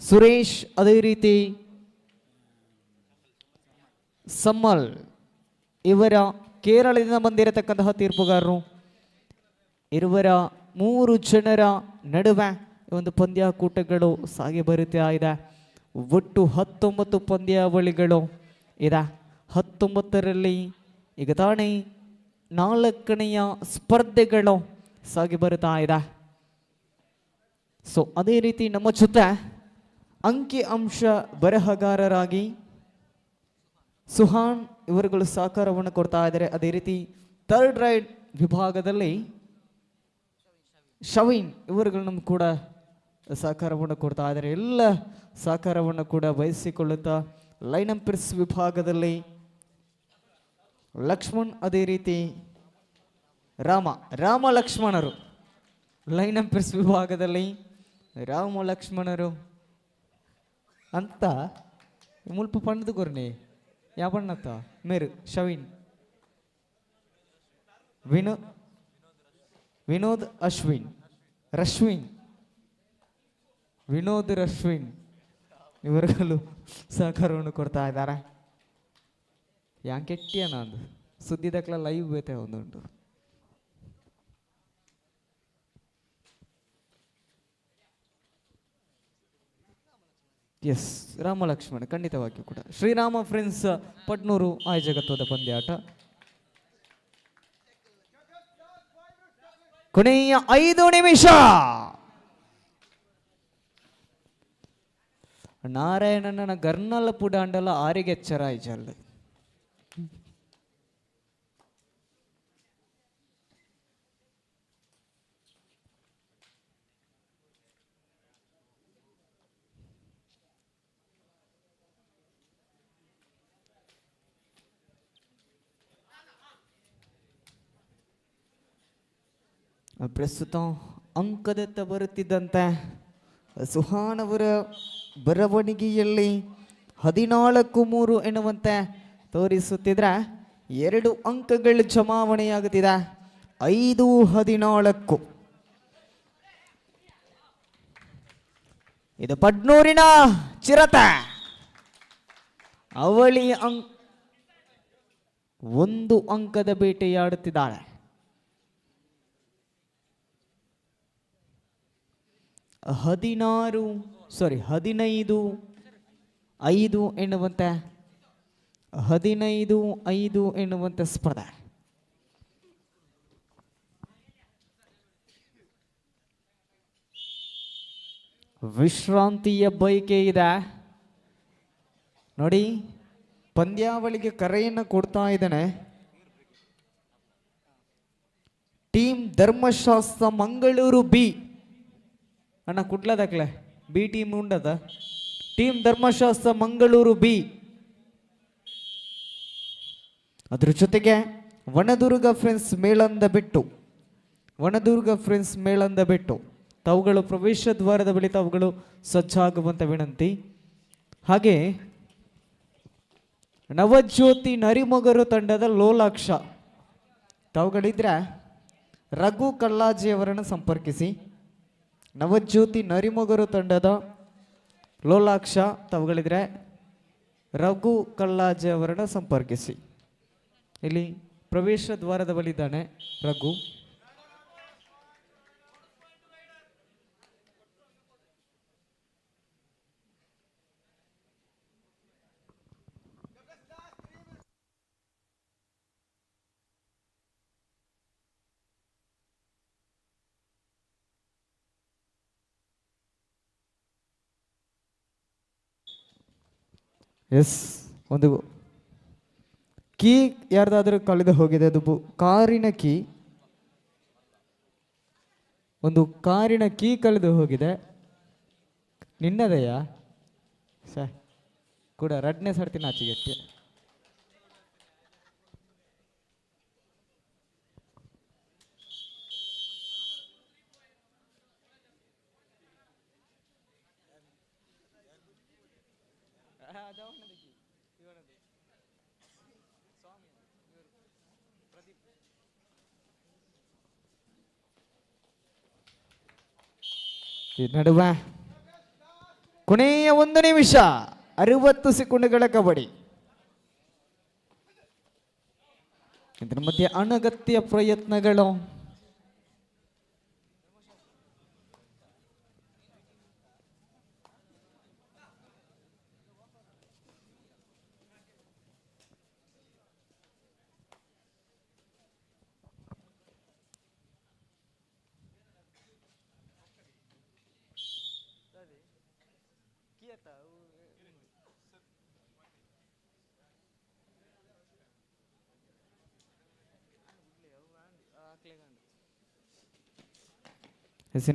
ಸುರೇಶ್, ಅದೇ ರೀತಿ ಸಮ್ಮಲ್ ಇವರ ಕೇರಳದಿಂದ ಬಂದಿರತಕ್ಕಂತಹ ತೀರ್ಪುಗಾರರು. ಇವರ 3 ಜನರ ನಡುವೆ ಒಂದು ಪಂದ್ಯಾಕೂಟಗಳು ಸಾಗಿ ಬರುತ್ತಾ ಇದೆ. ಒಟ್ಟು 19 ಪಂದ್ಯಾವಳಿಗಳು ಇದೆ. 19ರಲ್ಲಿ ಈಗ ತಾನೇ 4ನೆಯ ಸ್ಪರ್ಧೆಗಳು ಸಾಗಿ ಬರುತ್ತಾ ಇದೆ. ಸೊ ಅದೇ ರೀತಿ ನಮ್ಮ ಜೊತೆ ಅಂಕಿ ಅಂಶ ಬರಹಗಾರರಾಗಿ ಸುಹಾನ್ ಇವರುಗಳು ಸಹಕಾರವನ್ನು ಕೊಡ್ತಾ ಇದ್ದಾರೆ. ಅದೇ ರೀತಿ ಥರ್ಡ್ ರೈಡ್ ವಿಭಾಗದಲ್ಲಿ ಶವೀನ್ ಇವರುಗಳನ್ನು ಕೂಡ ಸಹಕಾರವನ್ನು ಕೊಡ್ತಾ ಇದ್ದಾರೆ. ಎಲ್ಲ ಸಹಕಾರವನ್ನು ಕೂಡ ವಹಿಸಿಕೊಳ್ಳುತ್ತಾ ಲೈನ್ ಅಂಪೈರ್ಸ್ ವಿಭಾಗದಲ್ಲಿ ಲಕ್ಷ್ಮಣ್, ಅದೇ ರೀತಿ ರಾಮ ಲಕ್ಷ್ಮಣರು ಲೈನ್ ಅಂಪೈರ್ಸ್ ವಿಭಾಗದಲ್ಲಿ ರಾಮ ಲಕ್ಷ್ಮಣರು ಅಂತ ಮುಲ್ಪ ಪಂಡದು ಕೊರ್ನೆ ಯಾವ ಬಣ್ಣತ್ತ ಮೇರು ಶವೀನ್ ವಿನೋದ್ ರಶ್ವಿನ್ ವಿನೋದ್ ರಶ್ವಿನ್ ಇವರುಗಳು ಸಹಕಾರವನ್ನು ಕೊಡ್ತಾ ಇದ್ದಾರೆ. ಯಾಂಕೆಟ್ಟಿಯ ನಂದು ಸುದ್ದಿ ದಕ್ಲ ಲೈವ್ ಬೇತೆ ಒಂದುಂಟು. ಎಸ್, ರಾಮ ಲಕ್ಷ್ಮಣ ಖಂಡಿತವಾಗಿಯೂ ಕೂಡ ಶ್ರೀರಾಮ ಫ್ರೆಂಡ್ಸ್ ಪಡ್ನೂರು ಆಯೋಜಕತ್ವದ ಪಂದ್ಯಾಟ. ಕೊನೆಯ 5 ನಿಮಿಷ. ನಾರಾಯಣನ ಗರ್ನಲ ಪುಡಾಂಡಲ ಆರಿಗೆಚ್ಚರ ಐಜಲ್ ಪ್ರಸ್ತುತ ಅಂಕದತ್ತ ಬರುತ್ತಿದ್ದಂತೆ ಸುಹಾನವರ ಬರವಣಿಗೆಯಲ್ಲಿ 14-3 ಎನ್ನುವಂತೆ ತೋರಿಸುತ್ತಿದ್ರೆ 2 ಅಂಕಗಳು ಜಮಾವಣೆಯಾಗುತ್ತಿದೆ. 5-14. ಇದು ಪಡ್ನೂರಿನ ಚಿರತೆ ಅವಳಿ 1 ಅಂಕದ ಬೇಟೆಯಾಡುತ್ತಿದ್ದಾಳೆ. 15-5 ಎನ್ನುವಂತೆ 15-5 ಎನ್ನುವಂತೆ ಸ್ಪರ್ಧೆ. ವಿಶ್ರಾಂತಿಯ ಬಯಕೆ ಇದೆ ನೋಡಿ. ಪಂದ್ಯಾವಳಿಗೆ ಕರೆಯನ್ನು ಕೊಡ್ತಾ ಇದ್ದಾನೆ ಟೀಮ್ ಧರ್ಮಶಾಸ್ತ್ರ ಮಂಗಳೂರು ಬಿ ಅಣ್ಣ ಕುಡ್ಲದಕ್ಲೆ B team ಉಂಡದ team Dharmashastra Mangaluru B. ಅದ್ರ ಜೊತೆಗೆ ವನದುರ್ಗ ಫ್ರೆಂಡ್ಸ್ ಮೇಳಂದ ಬಿಟ್ಟು ತಾವುಗಳು ಪ್ರವೇಶ ದ್ವಾರದ ಬಳಿ ತಾವುಗಳು ಸಜ್ಜಾಗುವಂತ ವಿನಂತಿ. ಹಾಗೆ ನವಜ್ಯೋತಿ ನರಿಮೊಗರು ತಂಡದ ಲೋಲಾಕ್ಷ ತಾವುಗಳಿದ್ರೆ ರಘು ಕಳ್ಳಾಜಿ ಅವರನ್ನು ಸಂಪರ್ಕಿಸಿ. ನವಜ್ಯೋತಿ ನರಿಮೊಗರು ತಂಡದ ಲೋಲಾಕ್ಷ ತಾವುಗಳಿದ್ರೆ ರಘು ಕಳ್ಳಾಜಿ ಅವರನ್ನು ಸಂಪರ್ಕಿಸಿ. ಇಲ್ಲಿ ಪ್ರವೇಶ ದ್ವಾರದ ಬಳಿ ಇದ್ದಾನೆ ರಘು. ಎಸ್, ಒಂದು ಕೀ ಯಾರ್ದಾದ್ರೂ ಕಳೆದು ಹೋಗಿದೆ. ಅದು ಕಾರಿನ ಕೀ, ಒಂದು ಕಾರಿನ ಕೀ ಕಳೆದು ಹೋಗಿದೆ. ನಿನ್ನದೆಯಾ ಕೂಡ ರಡ್ನೇ ಸರ್ತಿ ನಾಚಿಗೆಟ್ಟೆ. ಈ ನಡುವೆ ಕೊನೆಯ 1 ನಿಮಿಷ 60 ಸೆಕೆಂಡುಗಳ ಕಬಡ್ಡಿ. ಇದರ ಮಧ್ಯೆ ಅನಗತ್ಯ ಪ್ರಯತ್ನಗಳು.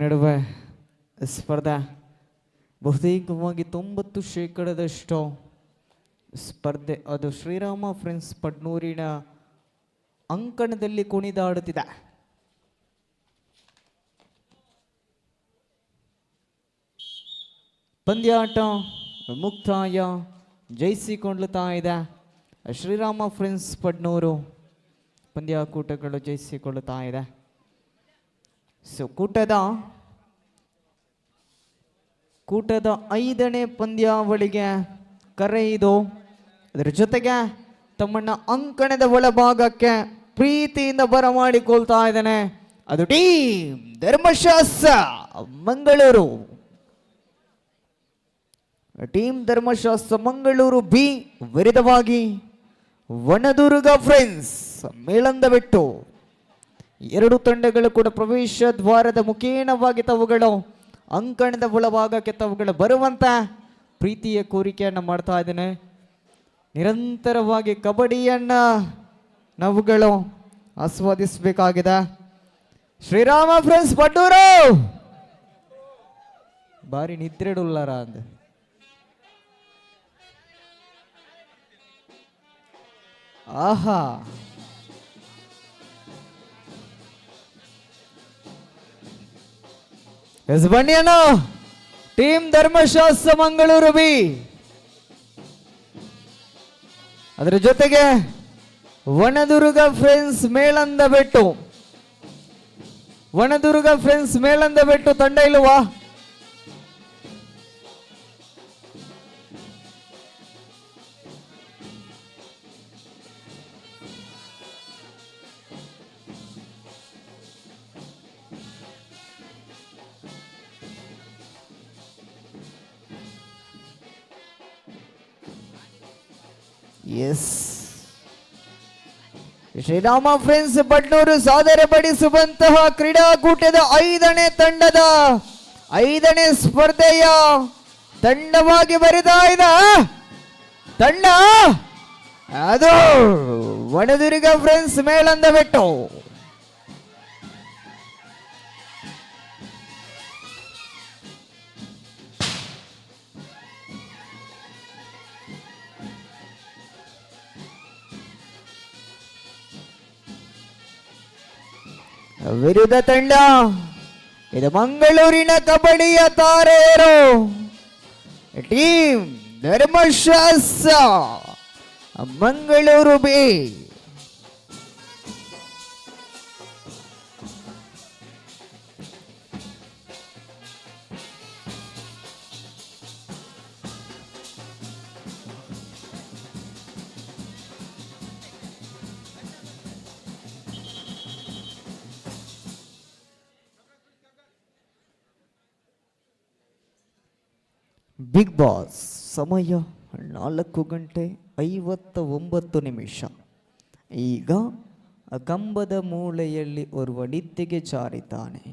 ನಡುವೆ ಸ್ಪರ್ಧೆ ಬಹುತೇಕವಾಗಿ 90% ಸ್ಪರ್ಧೆ ಅದು ಶ್ರೀರಾಮ ಫ್ರೆಂಡ್ಸ್ ಪಡ್ನೂರಿನ ಅಂಕಣದಲ್ಲಿ ಕುಣಿದಾಡುತ್ತಿದೆ. ಪಂದ್ಯಾಟ ಮುಕ್ತಾಯ ಜಯಿಸಿಕೊಳ್ಳುತ್ತಾ ಇದೆ ಶ್ರೀರಾಮ ಫ್ರೆಂಡ್ಸ್ ಪಡ್ನೂರು. ಪಂದ್ಯಾಕೂಟಗಳು ಜಯಿಸಿಕೊಳ್ಳುತ್ತಾ ಇದೆ. ಸೊ ಕೂಟದ 5ನೇ ಪಂದ್ಯಾವಳಿಗೆ ಕರೆ ಇದು. ಅದರ ಜೊತೆಗೆ ತಮ್ಮನ್ನ ಅಂಕಣದ ಒಳಭಾಗಕ್ಕೆ ಪ್ರೀತಿಯಿಂದ ಬರಮಾಡಿಕೊಳ್ತಾ ಇದ್ದಾನೆ. ಅದು team Dharmashastra Mangaluru. Team Dharmashastra Mangaluru B ವಿರುದ್ಧವಾಗಿ ವನದುರ್ಗ ಫ್ರೆಂಡ್ಸ್ ಮೇಳಂದಬೆಟ್ಟು. ಎರಡು ತಂಡಗಳು ಕೂಡ ಪ್ರವೇಶ ದ್ವಾರದ ಮುಖೇನವಾಗಿ ತಾವುಗಳು ಅಂಕಣದ ಒಳಭಾಗಕ್ಕೆ ತಾವುಗಳು ಬರುವಂತ ಪ್ರೀತಿಯ ಕೋರಿಕೆಯನ್ನು ಮಾಡ್ತಾ ಇದ್ದೇನೆ. ನಿರಂತರವಾಗಿ ಕಬಡ್ಡಿಯನ್ನ ನಾವುಗಳು ಆಸ್ವಾದಿಸಬೇಕಾಗಿದೆ. ಶ್ರೀರಾಮ ಫ್ರೆಂಡ್ಸ್ ಪಡ್ನೂರು ಬಾರಿ ನಿದ್ರೆಡುಲ್ಲಾರ ಅಂದ ಆಹಾ S ಬನ್ನಿಯನು team Dharmashastra Mangaluru B. ಅದರ ಜೊತೆಗೆ ವನದುರ್ಗ ಫ್ರೆಂಡ್ಸ್ ಮೇಳಂದಬೆಟ್ಟು. ವನದುರ್ಗ ಫ್ರೆಂಡ್ಸ್ ಮೇಳಂದಬೆಟ್ಟು ತಂಡ ಇಲ್ವಾ? ಎಸ್, ಶ್ರೀರಾಮ ಫ್ರೆಂಡ್ಸ್ ಪಡ್ನೂರು ಸಾದರ ಪಡಿಸುವಂತಹ ಕ್ರೀಡಾಕೂಟದ 5ನೇ ತಂಡದ 5ನೇ ಸ್ಪರ್ಧೆಯ ತಂಡವಾಗಿ ಬರಿತಾ ಇದೆ ತಂಡ ಅದು ವನದುರ್ಗ ಫ್ರೆಂಡ್ಸ್ ಮೇಳಂದಬೆಟ್ಟು. ವಿರುದ್ಧ ತಂಡ ಇದು ಮಂಗಳೂರಿನ ಕಬಡ್ಡಿಯ ತಾರೆಯರು team Dharmashastra Mangaluru B. Big boss ಸಮಯ 4:59. ಈಗ ಕಂಬದ ಮೂಲೆಯಲ್ಲಿ ಓರ್ವ ನಿದ್ದೆಗೆ ಜಾರಿದ್ದಾನೆ.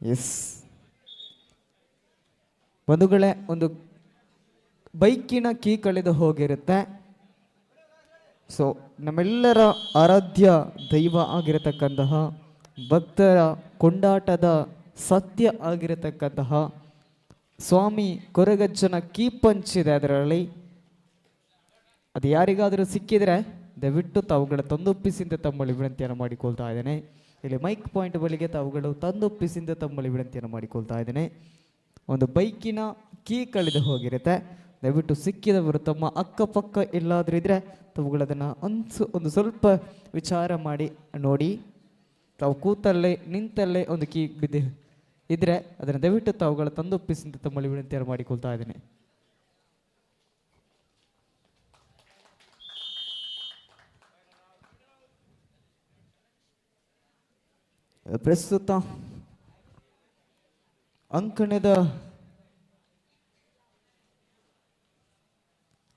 ಎಸ್ ಬಂಧುಗಳೇ, ಒಂದು ಬೈಕಿನ ಕೀ ಕಳೆದು ಹೋಗಿರುತ್ತೆ. ಸೊ ನಮ್ಮೆಲ್ಲರ ಆರಾಧ್ಯ ದೈವ ಆಗಿರತಕ್ಕಂತಹ ಭಕ್ತರ ಕೊಂಡಾಟದ ಸತ್ಯ ಆಗಿರತಕ್ಕಂತಹ ಸ್ವಾಮಿ ಕೊರಗಜ್ಜನ ಕೀ ಪಂಚಿದೆ. ಅದರಲ್ಲಿ ಅದು ಯಾರಿಗಾದರೂ ಸಿಕ್ಕಿದರೆ ದಯವಿಟ್ಟು ತಾವುಗಳ ತಂದೊಪ್ಪಿಸಿಂದ ತಮ್ಮಲ್ಲಿ ವಿನಂತಿಯನ್ನು ಮಾಡಿಕೊಳ್ತಾ ಇದ್ದೇನೆ. ಇಲ್ಲಿ ಮೈಕ್ ಪಾಯಿಂಟ್ ಬಳಿಗೆ ತಾವುಗಳು ತಂದೊಪ್ಪಿಸಿಂದ ತಮ್ಮಲ್ಲಿ ವಿನಂತಿಯನ್ನು ಮಾಡಿಕೊಳ್ತಾ ಇದ್ದೇನೆ. ಒಂದು ಬೈಕಿನ ಕೀ ಕಳೆದು ಹೋಗಿರುತ್ತೆ. ದಯವಿಟ್ಟು ಸಿಕ್ಕಿದವರು ತಮ್ಮ ಅಕ್ಕಪಕ್ಕ ಎಲ್ಲಾದರೂ ಇದ್ದರೆ ತಾವುಗಳದನ್ನು ಒಂದು ಸ್ವಲ್ಪ ವಿಚಾರ ಮಾಡಿ ನೋಡಿ. ತಾವು ಕೂತಲ್ಲೇ ನಿಂತಲ್ಲೇ ಒಂದು ಕೀ ಬಿದ್ದು ಇದ್ದರೆ ಅದನ್ನು ದಯವಿಟ್ಟು ತಾವುಗಳ ತಂದೊಪ್ಪಿಸಿ ಅಂತ ತಮ್ಮಲ್ಲಿ ವಿನಂತಿಯನ್ನು ಮಾಡಿಕೊಳ್ತಾ ಇದ್ದೇನೆ. ಪ್ರಸ್ತುತ ಅಂಕಣದ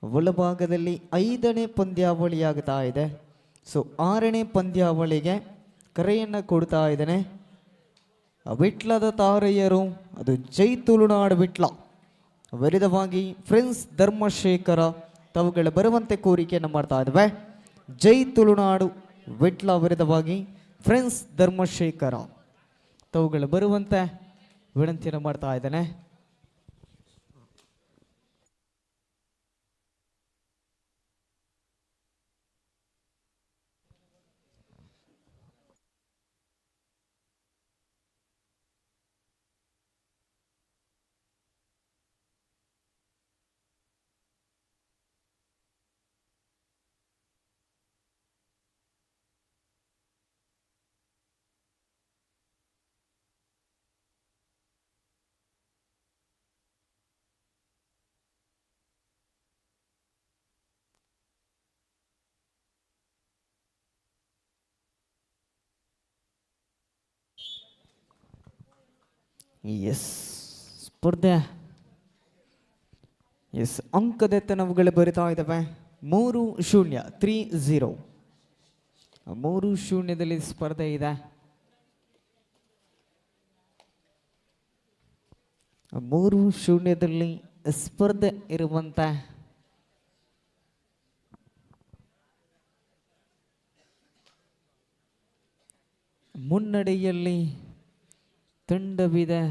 ಒಳಭಾಗದಲ್ಲಿ 5ನೇ ಪಂದ್ಯಾವಳಿಯಾಗ್ತಾ ಇದೆ. ಸೊ 6ನೇ ಪಂದ್ಯಾವಳಿಗೆ ಕರೆಯನ್ನು ಕೊಡ್ತಾ ಇದ್ದೇನೆ. ವಿಟ್ಲದ ತಾರೆಯರು, ಅದು ಜೈ ತುಳುನಾಡು ವಿಟ್ಲ ವಿರುದ್ಧವಾಗಿ ಫ್ರೆಂಡ್ಸ್ ಧರ್ಮಶೇಖರ ತಾವುಗಳ ಬರುವಂತೆ ಕೋರಿಕೆಯನ್ನು ಮಾಡ್ತಾ ಇದ್ದೇವೆ. ಜೈ ತುಳುನಾಡು ವಿಟ್ಲ ವಿರುದ್ಧವಾಗಿ ಫ್ರೆಂಡ್ಸ್ ಧರ್ಮಶೇಖರ ತಾವುಗಳು ಬರುವಂತೆ ವಿನಂತಿಯನ್ನು ಮಾಡ್ತಾ ಇದ್ದೇನೆ. ಸ್ಪರ್ಧೆ ಅಂಕದೆತ್ತನವುಗಳು ಬರಿತಾ ಇದ್ದಾವೆ. 3-0 3-0 3-0ದಲ್ಲಿ ಸ್ಪರ್ಧೆ ಇದೆ. 3-0ದಲ್ಲಿ ಸ್ಪರ್ಧೆ ಇರುವಂತ ಮುನ್ನಡೆಯಲ್ಲಿ ತಂಡವಿದೆ.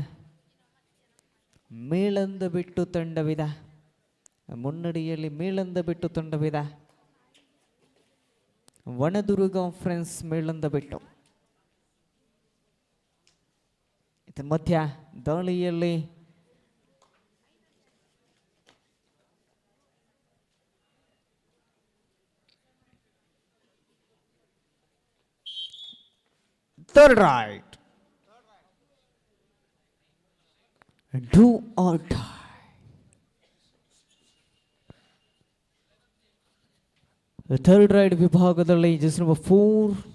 ಮೇಳಂದ ಬಿಟ್ಟು ತಂಡವಿದೆ. ಮುನ್ನಡೆಯಲ್ಲಿ ಮೇಳಂದ ಬಿಟ್ಟು ತಂಡವಿದೆ. ವನದುರ್ಗ ಫ್ರೆಂಡ್ಸ್ ಮೇಳಂದ ಬಿಟ್ಟು. ಮಧ್ಯ ದಾಳಿಯಲ್ಲಿ third right. Do or die. The third right ವಿಭಾಗದಲ್ಲಿ just number 4.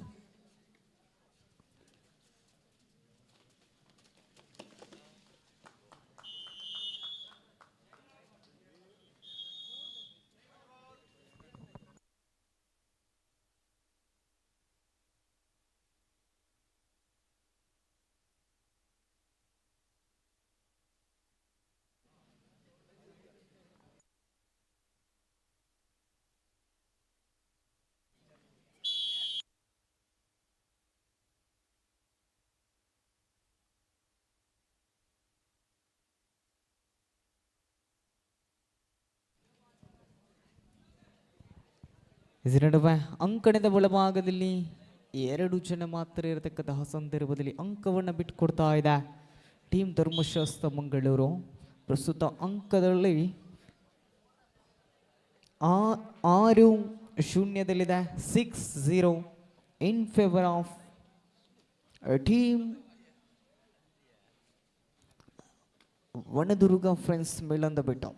ನಡುವೆ ಅಂಕಣದ ಒಳಭಾಗದಲ್ಲಿ 2 ಜನ ಮಾತ್ರ ಇರತಕ್ಕಂತಹ ಸಂದರ್ಭದಲ್ಲಿ ಅಂಕವನ್ನು ಬಿಟ್ಟುಕೊಡ್ತಾ ಇದೆ ಟೀಮ್ ಧರ್ಮಶಾಸ್ತ್ರ ಮಂಗಳೂರು. ಪ್ರಸ್ತುತ ಅಂಕದಲ್ಲಿ 6-0 6-0 in favour of team Vanadurga friends ಮೇಳಂದ ಬಿಟ್ಟು.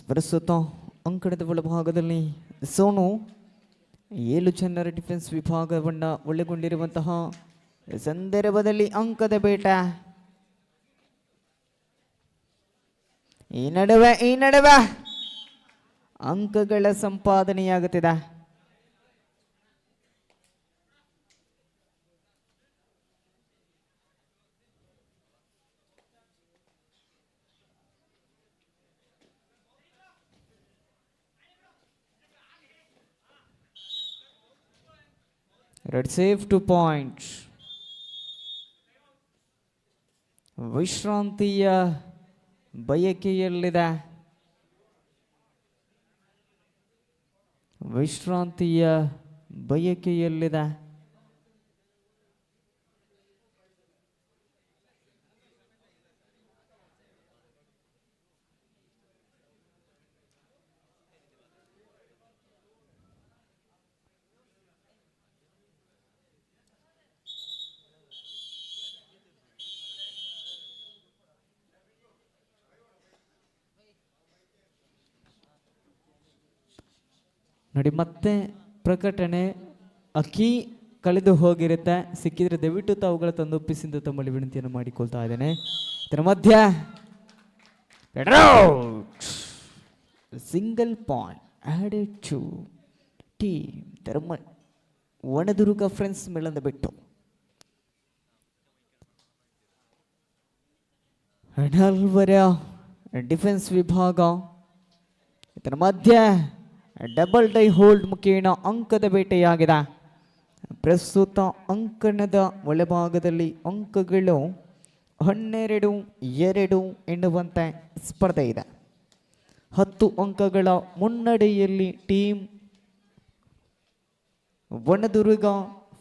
ಪ್ರಸ್ತುತ ಅಂಕಣದ ಒಳಭಾಗದಲ್ಲಿ ಸೋನು 7 ಜನರ ಡಿಫೆನ್ಸ್ ವಿಭಾಗವನ್ನು ಒಳಗೊಂಡಿರುವಂತಹ ಸಂದರ್ಭದಲ್ಲಿ ಅಂಕದ ಬೇಟ. ಈ ನಡುವೆ ಅಂಕಗಳ ಸಂಪಾದನೆಯಾಗುತ್ತಿದೆ. Raid save 2 points. ವಿಶ್ರಾಂತಿಯ ಬಯಕೆಯಲ್ಲಿದೆ. ವಿಶ್ರಾಂತಿಯ ಬಯಕೆಯಲ್ಲಿದೆ. ನೋಡಿ, ಮತ್ತೆ ಪ್ರಕಟಣೆ. ಅಕ್ಕಿ ಕಳೆದು ಹೋಗಿರುತ್ತೆ, ಸಿಕ್ಕಿದ್ರೆ ದಯವಿಟ್ಟು ತಾವುಗಳ ತಂದೊಪ್ಪಿಸಿಂದ ತಮ್ಮಲ್ಲಿ ವಿನಂತಿಯನ್ನು ಮಾಡಿಕೊಳ್ತಾ ಇದ್ದೇನೆ. ಇದರ ಮಧ್ಯ single point added to team Dharma Vanadurga friends ಮೇಳಂದ ಬಿಟ್ಟು ನಾಲ್ವರ ಡಿಫೆನ್ಸ್ ವಿಭಾಗ. ಇದರ ಮಧ್ಯ ಡಬಲ್ ಡೈ ಹೋಲ್ಡ್ ಮುಖೇನ ಅಂಕದ ಬೇಟೆಯಾಗಿದೆ. ಪ್ರಸ್ತುತ ಅಂಕಣದ ಒಳಭಾಗದಲ್ಲಿ ಅಂಕಗಳು 12-2 ಎನ್ನುವಂತೆ ಸ್ಪರ್ಧೆ ಇದೆ. 10 ಅಂಕಗಳ ಮುನ್ನಡೆಯಲ್ಲಿ ಟೀಮ್ ವಣದುರ್ಗ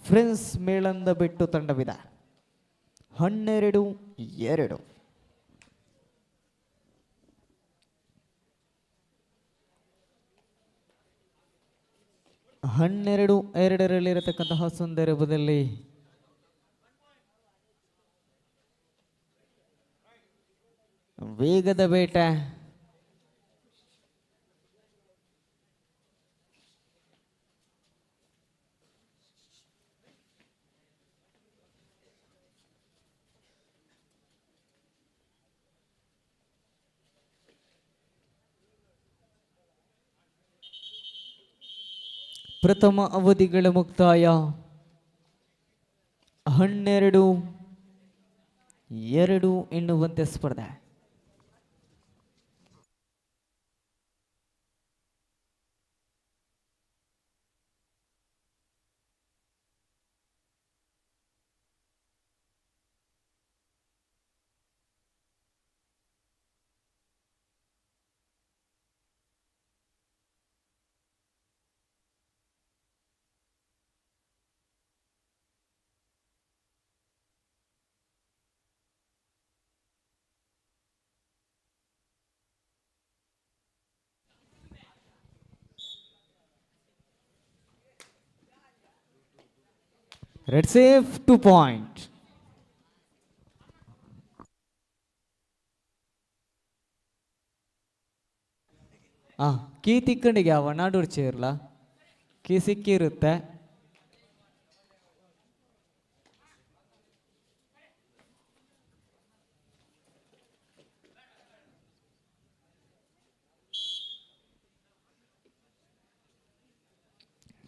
ಫ್ರೆಂಡ್ಸ್ ಮೇಳಂದ ಬಿಟ್ಟು ತಂಡವಿದೆ. 12-2. ಹನ್ನೆರಡು ಎರಡರಲ್ಲಿರತಕ್ಕಂತಹ ಸಂದರ್ಭದಲ್ಲಿ ವೇಗದ ಬೇಟೆ. ಪ್ರಥಮ ಅವಧಿಗಳ ಮುಕ್ತಾಯ 12-2 ಎನ್ನುವಂತೆ ಸ್ಪರ್ಧೆ. Raid save 2 point. ಕೀ ತಿಕ್ಕಂಡಿಗೆ ಅವ ನಾಡೂರು ಚೇರ್ಲ ಕೀ ಸಿಕ್ಕಿರುತ್ತೆ.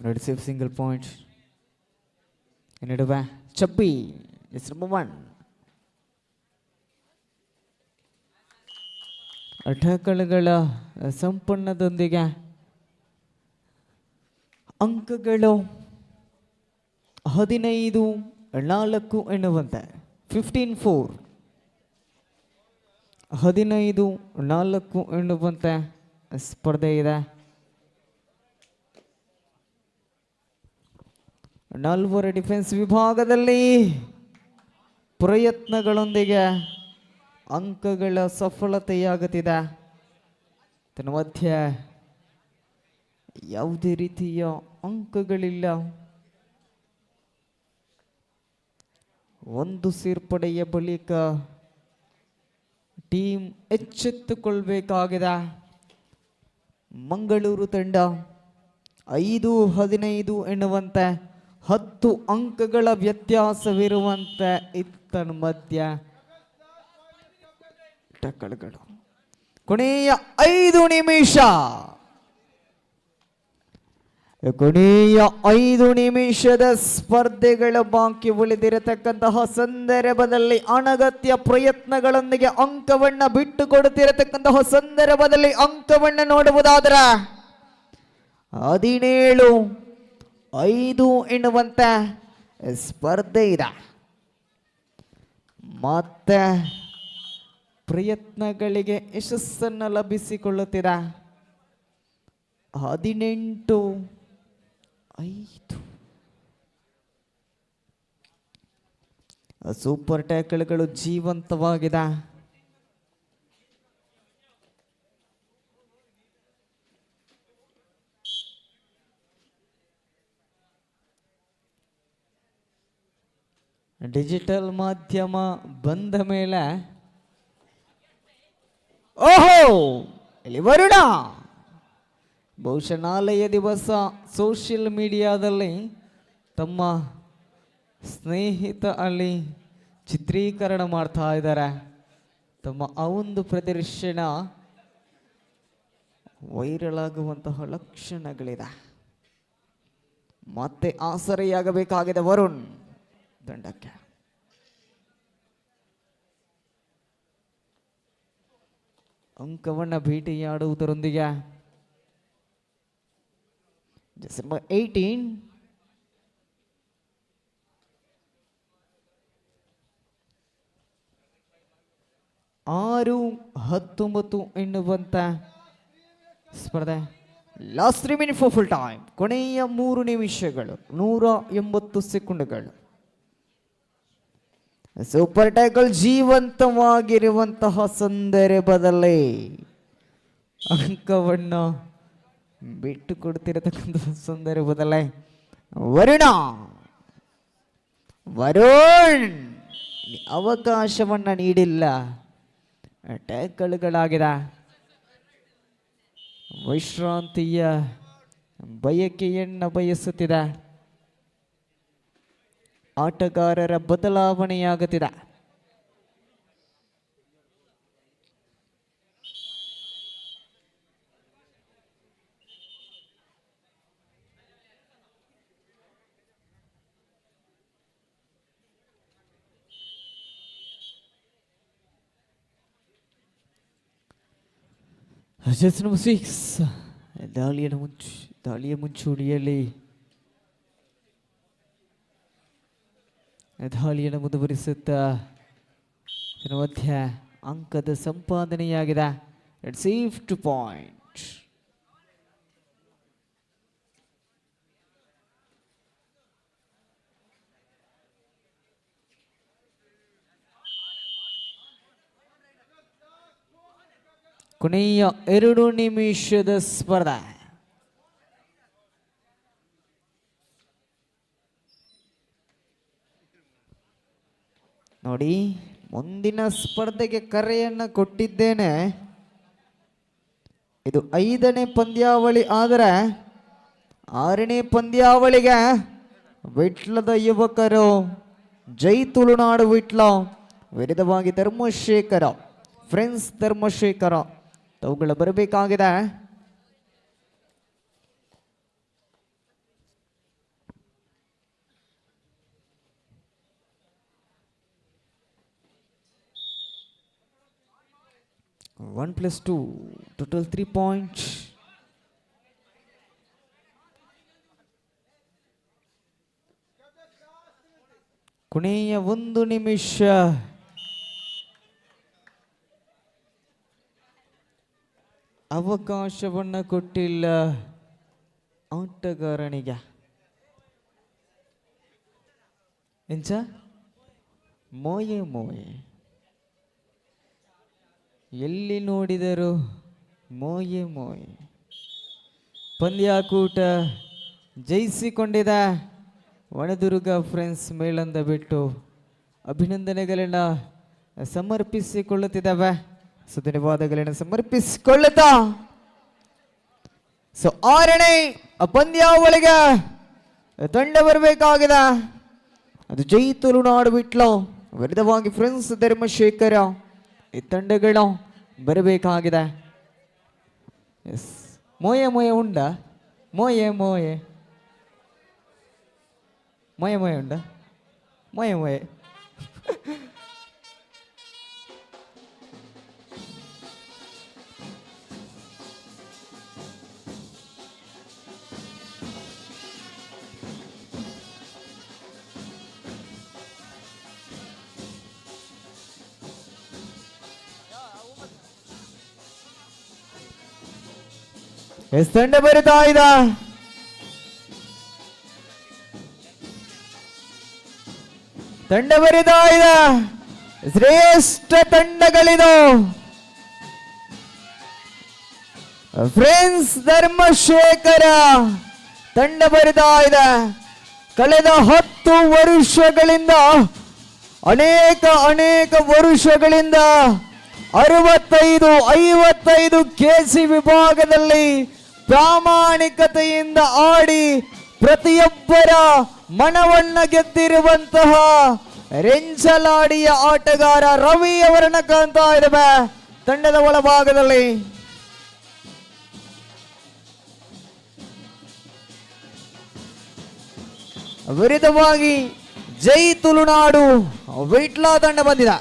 Raid save single point. ನಡುವೆ ಚಪ್ಪಿ ನಂಬರ್ 1. ಅಟಕಳುಗಳ ಸಂಪನ್ನದೊಂದಿಗೆ ಅಂಕಗಳು 15-4 ಎನ್ನುವಂತೆ 15-4 15-4 ಎನ್ನುವಂತೆ ಸ್ಪರ್ಧೆ ಇದೆ. 4 ಡಿಫೆನ್ಸ್ ವಿಭಾಗದಲ್ಲಿ ಪ್ರಯತ್ನಗಳೊಂದಿಗೆ ಅಂಕಗಳ ಸಫಲತೆಯಾಗುತ್ತಿದೆ. ತನ್ನ ಮಧ್ಯೆ ಯಾವುದೇ ರೀತಿಯ ಅಂಕಗಳಿಲ್ಲ. ಒಂದು ಸೇರ್ಪಡೆಯ ಬಳಿಕ ಟೀಮ್ ಎಚ್ಚೆತ್ತುಕೊಳ್ಬೇಕಾಗಿದೆ. ಮಂಗಳೂರು ತಂಡ 5-15 ಎನ್ನುವಂತೆ 10 ಅಂಕಗಳ ವ್ಯತ್ಯಾಸವಿರುವಂತೆ ಇತ್ತನ ಮಧ್ಯ ಟಕ್ಕಳುಗಳು. ಕೊನೆಯ 5 ನಿಮಿಷ. ಕೊನೆಯ 5 ನಿಮಿಷದ ಸ್ಪರ್ಧೆಗಳ ಬಾಕಿ ಉಳಿದಿರತಕ್ಕಂತಹ ಸಂದರ್ಭದಲ್ಲಿ ಅನಗತ್ಯ ಪ್ರಯತ್ನಗಳೊಂದಿಗೆ ಅಂಕವನ್ನ ಬಿಟ್ಟು ಕೊಡುತ್ತಿರತಕ್ಕಂತಹ ಸಂದರ್ಭದಲ್ಲಿ ಅಂಕವನ್ನ ನೋಡುವುದಾದರೆ 5 ಎನ್ನುವಂತ ಸ್ಪರ್ಧೆ ಇದೆ. ಮತ್ತೆ ಪ್ರಯತ್ನಗಳಿಗೆ ಯಶಸ್ಸನ್ನು ಲಭಿಸಿಕೊಳ್ಳುತ್ತಿದೆ. 18-5 ಸೂಪರ್ ಟ್ಯಾಕಲ್ಗಳು ಜೀವಂತವಾಗಿದೆ. ಡಿಜಿಟಲ್ ಮಾಧ್ಯಮ ಬಂದ ಮೇಲೆ ಓಹೋ ಇಲ್ಲಿ ವರುಣ ಬಹುಶಃ ನಾಳೆಯ ದಿವಸ ಸೋಷಿಯಲ್ ಮೀಡಿಯಾದಲ್ಲಿ ತಮ್ಮ ಸ್ನೇಹಿತ ಅಲ್ಲಿ ಚಿತ್ರೀಕರಣ ಮಾಡ್ತಾ ಇದ್ದಾರೆ. ತಮ್ಮ ಆ ಒಂದು ಪ್ರದರ್ಶನ ವೈರಲ್ ಆಗುವಂತಹ ಲಕ್ಷಣಗಳಿದೆ. ಮತ್ತೆ ಆಸರೆಯಾಗಬೇಕಾಗಿದೆ ವರುಣ್ ದಂಡಕ್ಕೆ. ಅಂಕವನ್ನು ಭೇಟಿಯಾಡುವುದರೊಂದಿಗೆ ಡಿಸೆಂಬರ್ 18 6-19 ಎನ್ನುವಂತ ಸ್ಪರ್ಧೆ. Last 3 minute for full time. ಕೊನೆಯ 3 ನಿಮಿಷಗಳು 180 ಸೆಕೆಂಡುಗಳು. ಸೂಪರ್ ಟ್ಯಾಕಲ್ ಜೀವಂತವಾಗಿರುವಂತಹ ಸಂದರ್ಭದಲ್ಲಿ ಅಂಕವನ್ನು ಬಿಟ್ಟು ಕೊಡ್ತಿರತಕ್ಕಂಥ ಸಂದರ್ಭದಲ್ಲೇ ವರುಣ್ ಅವಕಾಶವನ್ನ ನೀಡಿಲ್ಲ. ಟ್ಯಾಕಲ್ಗಳಾಗಿದೆ. ವಿಶ್ರಾಂತಿಯ ಬಯಕೆಯನ್ನು ಬಯಸುತ್ತಿದೆ. ಆಟಗಾರರ ಬದಲಾವಣೆಯಾಗುತ್ತಿದೆ. Just number 6. ದಾಳಿಯ ಮುಂಚೂಣಿಯಲ್ಲಿ ದಾಳಿಯನ್ನು ಮುಂದುವರಿಸುತ್ತಾ ಮಧ್ಯ ಅಂಕದ ಸಂಪಾದನೆಯಾಗಿದೆ. Received point. ಕೊನೆಯ 2 ನಿಮಿಷದ ಸ್ಪರ್ಧೆ. ನೋಡಿ, ಮುಂದಿನ ಸ್ಪರ್ಧೆಗೆ ಕರೆಯನ್ನು ಕೊಟ್ಟಿದ್ದೇನೆ. ಇದು 5ನೇ ಪಂದ್ಯಾವಳಿ ಆದರೆ 6ನೇ ಪಂದ್ಯಾವಳಿಗೆ ವಿಟ್ಲದ ಯುವಕರು ಜೈ ತುಳುನಾಡು ವಿಟ್ಲ ವಿರುದ್ಧವಾಗಿ ಧರ್ಮಶೇಖರ ಫ್ರೆಂಡ್ಸ್ ಧರ್ಮಶೇಖರ ಅವುಗಳು ಬರಬೇಕಾಗಿದೆ. One plus 2, total 3 points. ಕೊನೆಯ 1 ನಿಮಿಷ. ಅವಕಾಶವನ್ನು ಕೊಟ್ಟಿಲ್ಲ ಆಟಗಾರನಿಗೆ. ಎಂಚ ಮೋಯೆ ಎಲ್ಲಿ ನೋಡಿದರು ಮೋಯೆ ಪಂದ್ಯಾಕೂಟ ಜಯಿಸಿಕೊಂಡಿದ ವಣದುರ್ಗ ಫ್ರೆಂಡ್ಸ್ ಮೇಳಂದ ಬಿಟ್ಟು ಅಭಿನಂದನೆಗಳನ್ನು ಸಮರ್ಪಿಸಿಕೊಳ್ಳುತ್ತಿದ್ದಾವೆ. ಧನ್ಯವಾದಗಳನ್ನು ಸಮರ್ಪಿಸಿಕೊಳ್ಳುತ್ತಾ 6ನೇ ಪಂದ್ಯಾವಳಿಗೆ ತಂಡ ಬರಬೇಕಾಗಿದೆ. ಅದು ಜೈ ತುಳುನಾಡು ವಿಟ್ಲ ವಿರುದ್ಧವಾಗಿ ಫ್ರೆಂಡ್ಸ್ ಧರ್ಮಶೇಖರ. ಈ ತಂಡಗಳು ಬರಬೇಕಾಗಿದೆ. ಎಸ್, ಮೋಯೆ ಉಂಡ ಮೋಯೆ ಉಂಡ ಮೋಯೆ ಎಸ್ ತಂಡ ಬರಿತಾ ಇದೆ. ತಂಡ ಬರಿತಾ ಇದೆ. ಶ್ರೇಷ್ಠ ತಂಡಗಳಿದು. ಫ್ರೆಂಡ್ಸ್ ಧರ್ಮಶೇಖರ ತಂಡ ಬರಿತಾ ಇದೆ. ಕಳೆದ 10 ವರ್ಷಗಳಿಂದ ಅನೇಕ ವರ್ಷಗಳಿಂದ 65 ಕೆಸಿ ವಿಭಾಗದಲ್ಲಿ ಪ್ರಾಮಾಣಿಕತೆಯಿಂದ ಆಡಿ ಪ್ರತಿಯೊಬ್ಬರ ಮನವನ್ನ ಗೆದ್ದಿರುವಂತಹ ರೆಂಚಲಾಡಿಯ ಆಟಗಾರ ರವಿ ಅವರನ್ನ ಕಾಣ್ತಾ ಇದ್ದೇವೆ ತಂಡದ ಒಳಭಾಗದಲ್ಲಿ. ವಿರುದ್ಧವಾಗಿ ಜೈ ತುಳುನಾಡು ವಿಟ್ಲ ತಂಡ ಬಂದಿದೆ.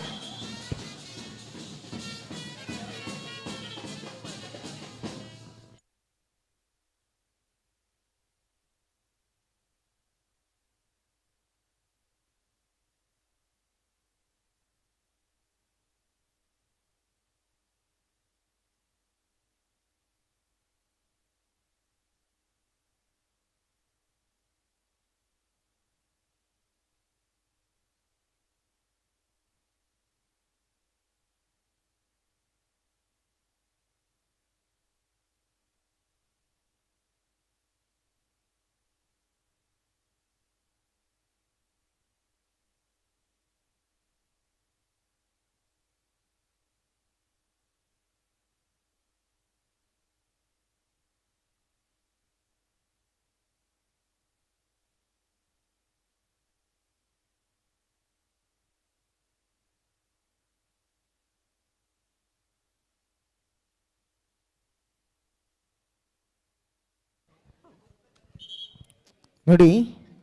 ನೋಡಿ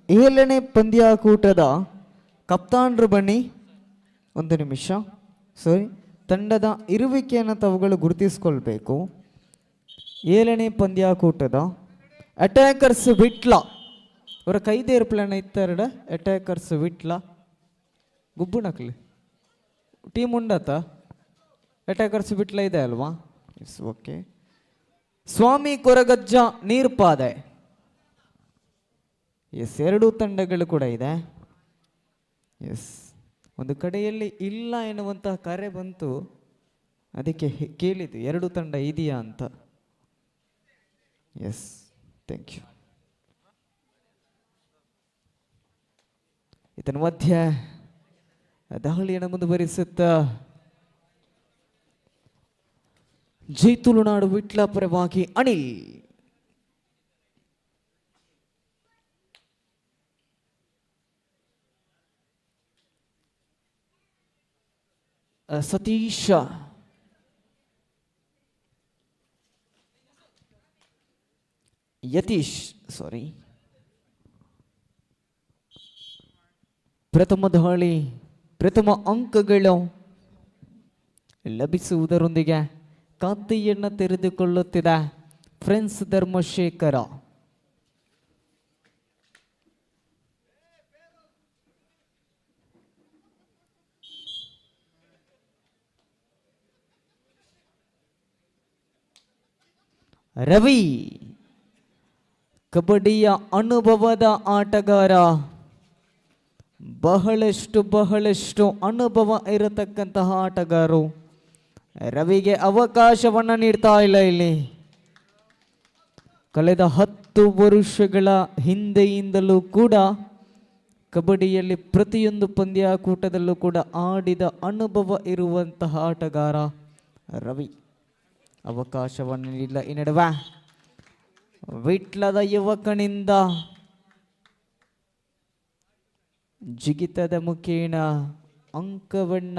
7ನೇ ಪಂದ್ಯಾಕೂಟದ ಕಪ್ತಾನ್ರು ಬನ್ನಿ. ಒಂದು ನಿಮಿಷ ಸರಿ, ತಂಡದ ಇರುವಿಕೆಯನ್ನು ತಾವುಗಳು ಗುರುತಿಸ್ಕೊಳ್ಬೇಕು. 7ನೇ ಪಂದ್ಯಾಕೂಟದ ಅಟ್ಯಾಕರ್ಸ್ ವಿಟ್ಲ ಅವರ ಕೈದೇರು ಪ್ಲಾನ್ ಇತ್ತಾರಡ. ಅಟ್ಯಾಕರ್ಸ್ ವಿಟ್ಲ ಗುಬ್ಬುಣಕ್ಲಿ ಟೀಮ್ ಉಂಡತ. ಅಟ್ಯಾಕರ್ಸ್ ವಿಟ್ಲ ಇದೆ ಅಲ್ವಾ? It's okay. ಸ್ವಾಮಿ ಕೊರಗಜ್ಜ ನೀರ್ಪಾದೆ. ಎಸ್, 2 ತಂಡಗಳು ಕೂಡ ಇದೆ. ಎಸ್, ಒಂದು ಕಡೆಯಲ್ಲಿ ಇಲ್ಲ ಎನ್ನುವಂತಹ ಕರೆ ಬಂತು, ಅದಕ್ಕೆ ಕೇಳಿದ್ದು 2 ತಂಡ ಇದೆಯಾ ಅಂತ. Yes, thank you. ಇದರ ಮಧ್ಯೆ ದಾಳಿಯನ್ನು ಮುಂದುವರಿಸುತ್ತಾ ಜೈ ತುಳುನಾಡು ವಿಟ್ಲ ಪರವಾಗಿ ಅನಿಲ್. ಸತೀಶ, ಯತೀಶ್ ಸಾರಿ. ಪ್ರಥಮ ದಾಳಿ ಪ್ರಥಮ ಅಂಕಗಳು ಲಭಿಸುವುದರೊಂದಿಗೆ ಖಾತೆಯನ್ನು ತೆರೆದುಕೊಳ್ಳುತ್ತಿದೆ ಫ್ರೆಂಡ್ಸ್ ಧರ್ಮಶೇಖರ. ರವಿ ಕಬಡ್ಡಿಯ ಅನುಭವದ ಆಟಗಾರ, ಬಹಳಷ್ಟು ಅನುಭವ ಇರತಕ್ಕಂತಹ ಆಟಗಾರರು. ರವಿಗೆ ಅವಕಾಶವನ್ನು ನೀಡ್ತಾ ಇಲ್ಲ ಇಲ್ಲಿ. ಕಳೆದ 10 ವರ್ಷಗಳ ಹಿಂದೆಯಿಂದಲೂ ಕೂಡ ಕಬಡ್ಡಿಯಲ್ಲಿ ಪ್ರತಿಯೊಂದು ಪಂದ್ಯಾಕೂಟದಲ್ಲೂ ಕೂಡ ಆಡಿದ ಅನುಭವ ಇರುವಂತಹ ಆಟಗಾರ ರವಿ. ಅವಕಾಶವನ್ನು ನೀಡಿಲ್ಲ. ಈ ನಡುವೆ ವಿಟ್ಲದ ಯುವಕನಿಂದ ಜಿಗಿತದ ಮುಖೇನ ಅಂಕವನ್ನ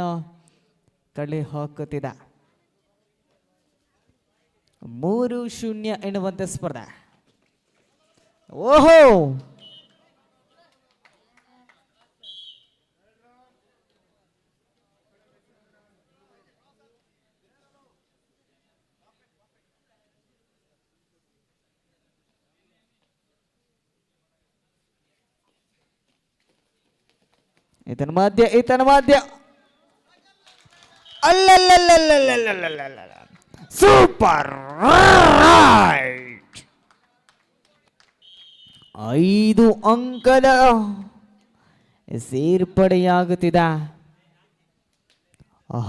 ಕಳೆ ಹಾಕುತ್ತಿದೆ. 3-0 ಎನ್ನುವಂತೆ ಸ್ಪರ್ಧೆ. ಓಹೋ, ಈತನ ಮಧ್ಯ ಅಲ್ಲಲ್ಲಲ್ಲಲ್ಲಲ್ಲಲ್ಲಲ್ಲ ಸೂಪರ್ ರೈಟ್. 5 ಅಂಕದ ಸೇರ್ಪಡೆಯಾಗುತ್ತಿದೆ.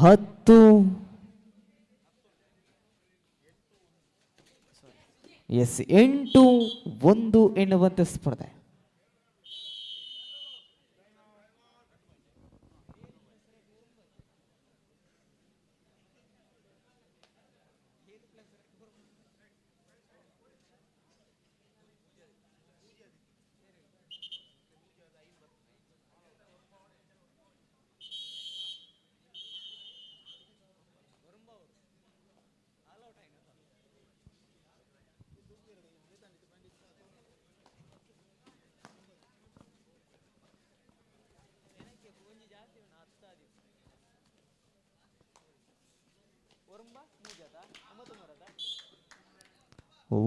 10 8-1 ಎನ್ನುವಂಥ ಸ್ಪರ್ಧೆ.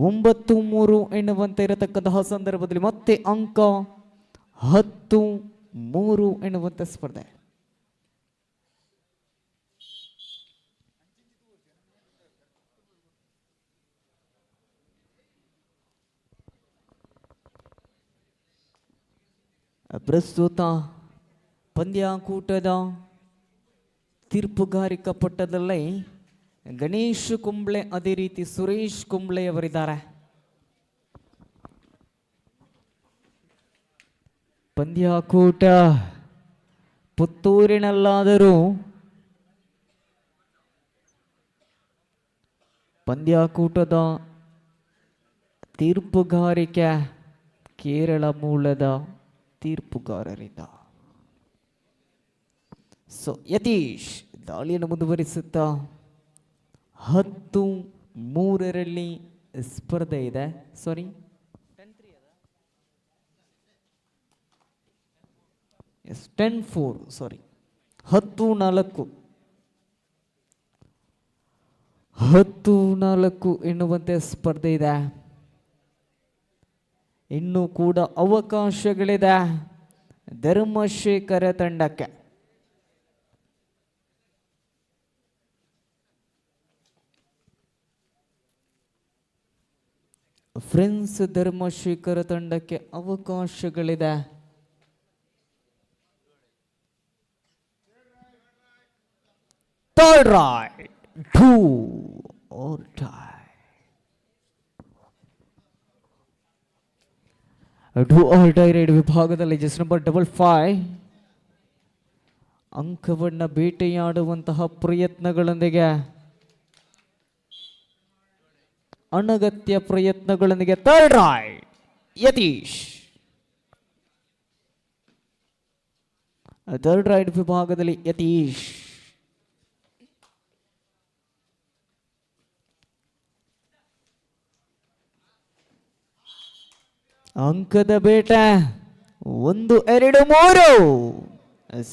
ಒಂಬತ್ತು 3 ಎನ್ನುವಂತೆ ಇರತಕ್ಕಂತಹ ಸಂದರ್ಭದಲ್ಲಿ ಮತ್ತೆ ಅಂಕ 10-3 ಎನ್ನುವಂಥ ಸ್ಪರ್ಧೆ. ಪ್ರಸ್ತುತ ಪಂದ್ಯಾಕೂಟದ ತೀರ್ಪುಗಾರಿಕಾ ಪಟ್ಟದಲ್ಲಿ ಗಣೇಶ್ ಕುಂಬ್ಳೆ ಅದೇ ರೀತಿ ಸುರೇಶ್ ಕುಂಬ್ಳೆಯವರಿದ್ದಾರೆ. ಪಂದ್ಯಾಕೂಟ ಪುತ್ತೂರಿನಲ್ಲಾದರೂ ಪಂದ್ಯಾಕೂಟದ ತೀರ್ಪುಗಾರಿಕೆ ಕೇರಳ ಮೂಲದ ತೀರ್ಪುಗಾರರಿಂದ. ಸೊ ಯತೀಶ್ ದಾಳಿಯನ್ನು ಮುಂದುವರಿಸುತ್ತಾ 10-3 ಸ್ಪರ್ಧೆ ಇದೆ. 10-4 ಎನ್ನುವಂತೆ ಸ್ಪರ್ಧೆ ಇದೆ. ಇನ್ನೂ ಕೂಡ ಅವಕಾಶಗಳಿದೆ ಧರ್ಮಶೇಖರ ತಂಡಕ್ಕೆ. ಫ್ರೆಂಡ್ಸ್ ಧರ್ಮಶೇಖರ ತಂಡಕ್ಕೆ ಅವಕಾಶಗಳಿದೆ. Third raid, do or die. Do or die raid ವಿಭಾಗದಲ್ಲಿ ಜಸ್ಟ್ ನಂಬರ್ 55 ಅಂಕವನ್ನು ಬೇಟೆಯಾಡುವಂತಹ ಪ್ರಯತ್ನಗಳೊಂದಿಗೆ ಅನಗತ್ಯ ಪ್ರಯತ್ನಗಳೊಂದಿಗೆ third raid Yatish. Third raid ವಿಭಾಗದಲ್ಲಿ ಯತೀಶ್. ಅಂಕದ ಬೇಟೆ 1 2 3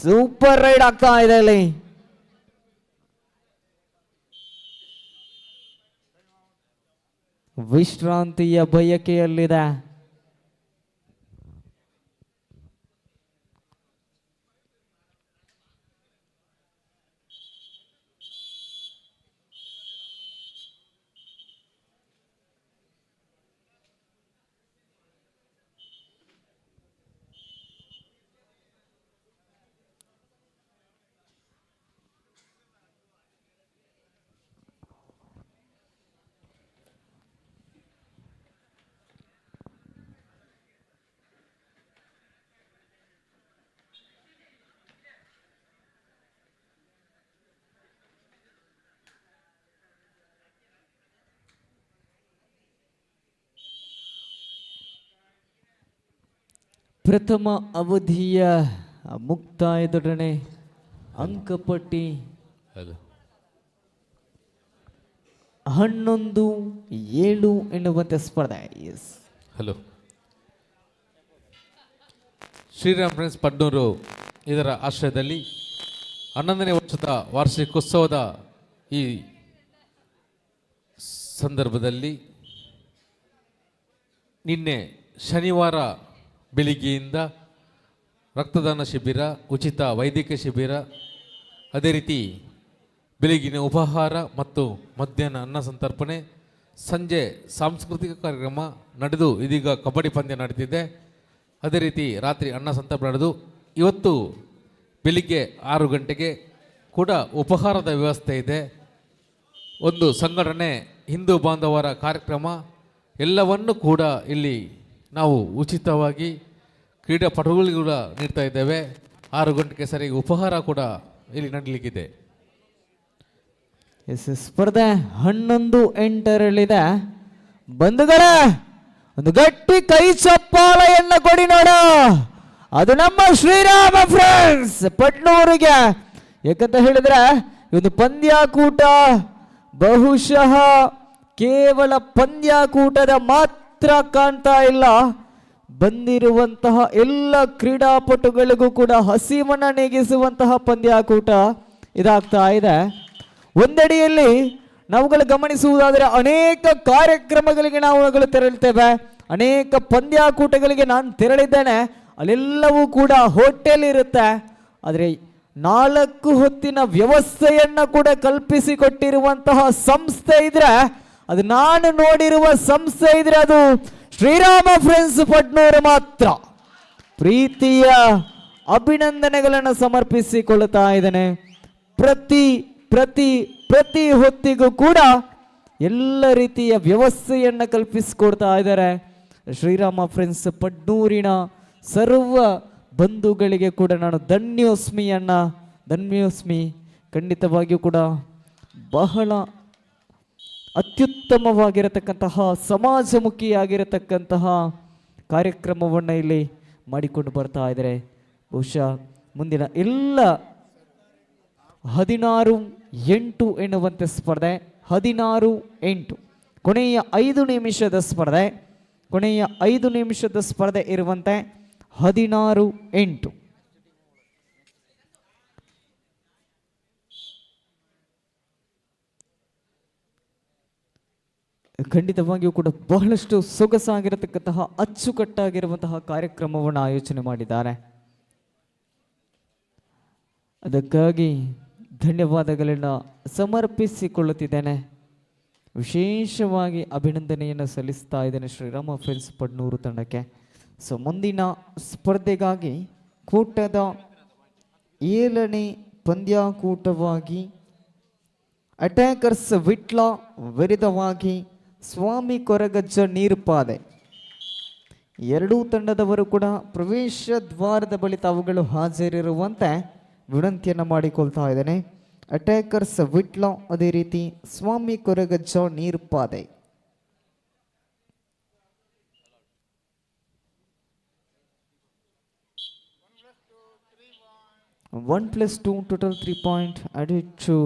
ಸೂಪರ್ ರೈಡ್ ಆಗ್ತಾ ಇದೆ ಅಲ್ಲಿ. ವಿಶ್ರಾಂತಿಯ ಬಯಕೆಯಲ್ಲಿದೆ. ಪ್ರಥಮ ಅವಧಿಯ ಮುಕ್ತಾಯದೊಡನೆ ಅಂಕಪಟ್ಟಿ 11-7 ಎನ್ನುವಂತೆ ಸ್ಪರ್ಧೆ. ಹಲೋ, ಶ್ರೀರಾಮ್ ಫ್ರೆಂಡ್ಸ್ ಪಡ್ನೂರು ಇದರ ಆಶ್ರಯದಲ್ಲಿ 11ನೇ ವರ್ಷದ ವಾರ್ಷಿಕೋತ್ಸವದ ಈ ಸಂದರ್ಭದಲ್ಲಿ ನಿನ್ನೆ ಶನಿವಾರ ಬೆಳಿಗ್ಗೆಯಿಂದ ರಕ್ತದಾನ ಶಿಬಿರ, ಉಚಿತ ವೈದ್ಯಕೀಯ ಶಿಬಿರ, ಅದೇ ರೀತಿ ಬೆಳಗಿನ ಉಪಹಾರ ಮತ್ತು ಮಧ್ಯಾಹ್ನ ಅನ್ನ ಸಂತರ್ಪಣೆ, ಸಂಜೆ ಸಾಂಸ್ಕೃತಿಕ ಕಾರ್ಯಕ್ರಮ ನಡೆದು ಇದೀಗ ಕಬಡ್ಡಿ ಪಂದ್ಯ ನಡೀತಿದೆ. ಅದೇ ರೀತಿ ರಾತ್ರಿ ಅನ್ನ ಸಂತರ್ಪ ನಡೆದು ಇವತ್ತು ಬೆಳಿಗ್ಗೆ 6 ಗಂಟೆಗೆ ಕೂಡ ಉಪಹಾರದ ವ್ಯವಸ್ಥೆ ಇದೆ. ಒಂದು ಸಂಘಟನೆ ಹಿಂದೂ ಬಾಂಧವರ ಕಾರ್ಯಕ್ರಮ ಎಲ್ಲವನ್ನು ಕೂಡ ಇಲ್ಲಿ ನಾವು ಉಚಿತವಾಗಿ ಕ್ರೀಡಾಪಟುಗಳಿಗೂ ಕೂಡ ನೀಡ್ತಾ ಇದ್ದೇವೆ. 6 ಗಂಟೆಗೆ ಸರಿಯಾಗಿ ಉಪಹಾರ ಕೂಡ ಇಲ್ಲಿ ನಡೀಲಿಕ್ಕಿದೆ. ಸ್ಪರ್ಧೆ 11:08 ಬಂಧುಗಳ ಒಂದು ಗಟ್ಟಿ ಕೈ ಚಪ್ಪಾಳೆಯನ್ನು ಕೊಡಿ ನೋಡ. ಅದು ನಮ್ಮ ಶ್ರೀರಾಮ ಫ್ರೆಂಡ್ಸ್ ಪಟ್ನೂರಿಗೆ. ಯಾಕಂತ ಹೇಳಿದ್ರೆ ಈ ಒಂದು ಪಂದ್ಯಾಕೂಟ ಬಹುಶಃ ಕೇವಲ ಪಂದ್ಯಾಕೂಟದ ಮಾತ್ರ ಕಾಣ್ತಾ ಇಲ್ಲ, ಬಂದಿರುವಂತಹ ಎಲ್ಲ ಕ್ರೀಡಾಪಟುಗಳಿಗೂ ಕೂಡ ಹಸಿವನ್ನ ನೀಗಿಸುವಂತಹ ಪಂದ್ಯಾಕೂಟ ಇದಾಗ್ತಾ ಇದೆ. ಒಂದಡಿಯಲ್ಲಿ ನಾವುಗಳು ಗಮನಿಸುವುದಾದರೆ ಅನೇಕ ಕಾರ್ಯಕ್ರಮಗಳಿಗೆ ನಾವುಗಳು ತೆರಳುತ್ತೇವೆ, ಅನೇಕ ಪಂದ್ಯಾಕೂಟಗಳಿಗೆ ನಾನು ತೆರಳಿದ್ದೇನೆ, ಅಲ್ಲೆಲ್ಲವೂ ಕೂಡ ಹೋಟೆಲ್ ಇರುತ್ತೆ. ಆದರೆ 4 ಹೊತ್ತಿನ ವ್ಯವಸ್ಥೆಯನ್ನ ಕೂಡ ಕಲ್ಪಿಸಿಕೊಟ್ಟಿರುವಂತಹ ಸಂಸ್ಥೆ ಇದ್ರೆ, ಅದು ನಾನು ನೋಡಿರುವ ಸಂಸ್ಥೆ ಇದ್ರೆ ಅದು ಶ್ರೀರಾಮ ಫ್ರೆಂಡ್ಸ್ ಪಟ್ನೂರು ಮಾತ್ರ. ಪ್ರೀತಿಯ ಅಭಿನಂದನೆಗಳನ್ನು ಸಮರ್ಪಿಸಿಕೊಳ್ಳುತ್ತಾ ಇದ್ದೇನೆ. ಪ್ರತಿ ಪ್ರತಿ ಪ್ರತಿ ಹೊತ್ತಿಗೂ ಕೂಡ ಎಲ್ಲ ರೀತಿಯ ವ್ಯವಸ್ಥೆಯನ್ನು ಕಲ್ಪಿಸಿಕೊಡ್ತಾ ಇದ್ದಾರೆ. ಶ್ರೀರಾಮ ಫ್ರೆಂಡ್ಸ್ ಪಡ್ನೂರಿನ ಸರ್ವ ಬಂಧುಗಳಿಗೆ ಕೂಡ ನಾನು ಧನ್ಯೋಸ್ಮಿ. ಖಂಡಿತವಾಗಿಯೂ ಕೂಡ ಬಹಳ ಅತ್ಯುತ್ತಮವಾಗಿರತಕ್ಕಂತಹ ಸಮಾಜಮುಖಿಯಾಗಿರತಕ್ಕಂತಹ ಕಾರ್ಯಕ್ರಮವನ್ನು ಇಲ್ಲಿ ಮಾಡಿಕೊಂಡು ಬರ್ತಾ ಇದ್ದಾರೆ. ಬಹುಶಃ ಮುಂದಿನ ಎಲ್ಲ 16-8 ಎನ್ನುವಂತೆ ಸ್ಪರ್ಧೆ, 16-8 ಕೊನೆಯ 5 ನಿಮಿಷದ ಸ್ಪರ್ಧೆ, ಕೊನೆಯ 5 ನಿಮಿಷದ ಸ್ಪರ್ಧೆ ಇರುವಂತೆ 16-8. ಖಂಡಿತವಾಗಿಯೂ ಕೂಡ ಬಹಳಷ್ಟು ಸೊಗಸಾಗಿರತಕ್ಕಂತಹ ಅಚ್ಚುಕಟ್ಟಾಗಿರುವಂತಹ ಕಾರ್ಯಕ್ರಮವನ್ನು ಆಯೋಜನೆ ಮಾಡಿದ್ದಾರೆ. ಅದಕ್ಕಾಗಿ ಧನ್ಯವಾದಗಳನ್ನು ಸಮರ್ಪಿಸಿಕೊಳ್ಳುತ್ತಿದ್ದೇನೆ. ವಿಶೇಷವಾಗಿ ಅಭಿನಂದನೆಯನ್ನು ಸಲ್ಲಿಸ್ತಾ ಇದ್ದೇನೆ ಶ್ರೀರಾಮ ಫ್ರೆಂಡ್ಸ್ ಪಡ್ನೂರು ತಂಡಕ್ಕೆ. ಸೊ ಮುಂದಿನ ಸ್ಪರ್ಧೆಗಾಗಿ ಕೂಟದ 7ನೇ ಪಂದ್ಯಾಕೂಟವಾಗಿ ಅಟ್ಯಾಕರ್ಸ್ ವಿಟ್ಲ ವಿರುದ್ಧವಾಗಿ ಸ್ವಾಮಿ ಕೊರಗಜ್ಜ ನೀರುಪಾದೆ. ಎರಡೂ ತಂಡದವರು ಕೂಡ ಪ್ರವೇಶ ದ್ವಾರದ ಬಳಿ ತಾವುಗಳು ಹಾಜರಿರುವಂತೆ ವಿನಂತಿಯನ್ನು ಮಾಡಿಕೊಳ್ತಾ ಇದ್ದೇನೆ. ಅಟ್ಯಾಕರ್ಸ್ ವಿಟ್ಲ, ಅದೇ ರೀತಿ ಸ್ವಾಮಿ Koragajja ನೀರುಪಾದೆ. One plus 2 total 3 point added to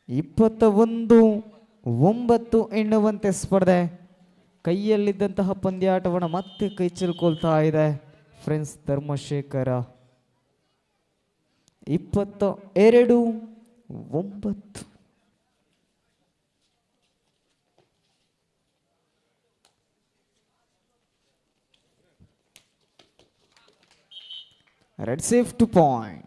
21-9 ಎನ್ನುವಂತೆ ಸ್ಪರ್ಧೆ. ಕೈಯಲ್ಲಿದ್ದಂತಹ ಪಂದ್ಯಾಟವನ್ನು ಮತ್ತೆ ಕೈ ಚೆಲ್ಕೊಳ್ತಾ ಇದೆ ಫ್ರೆಂಡ್ಸ್ ಧರ್ಮಶೇಖರ. 22-9. Red safe 2 point.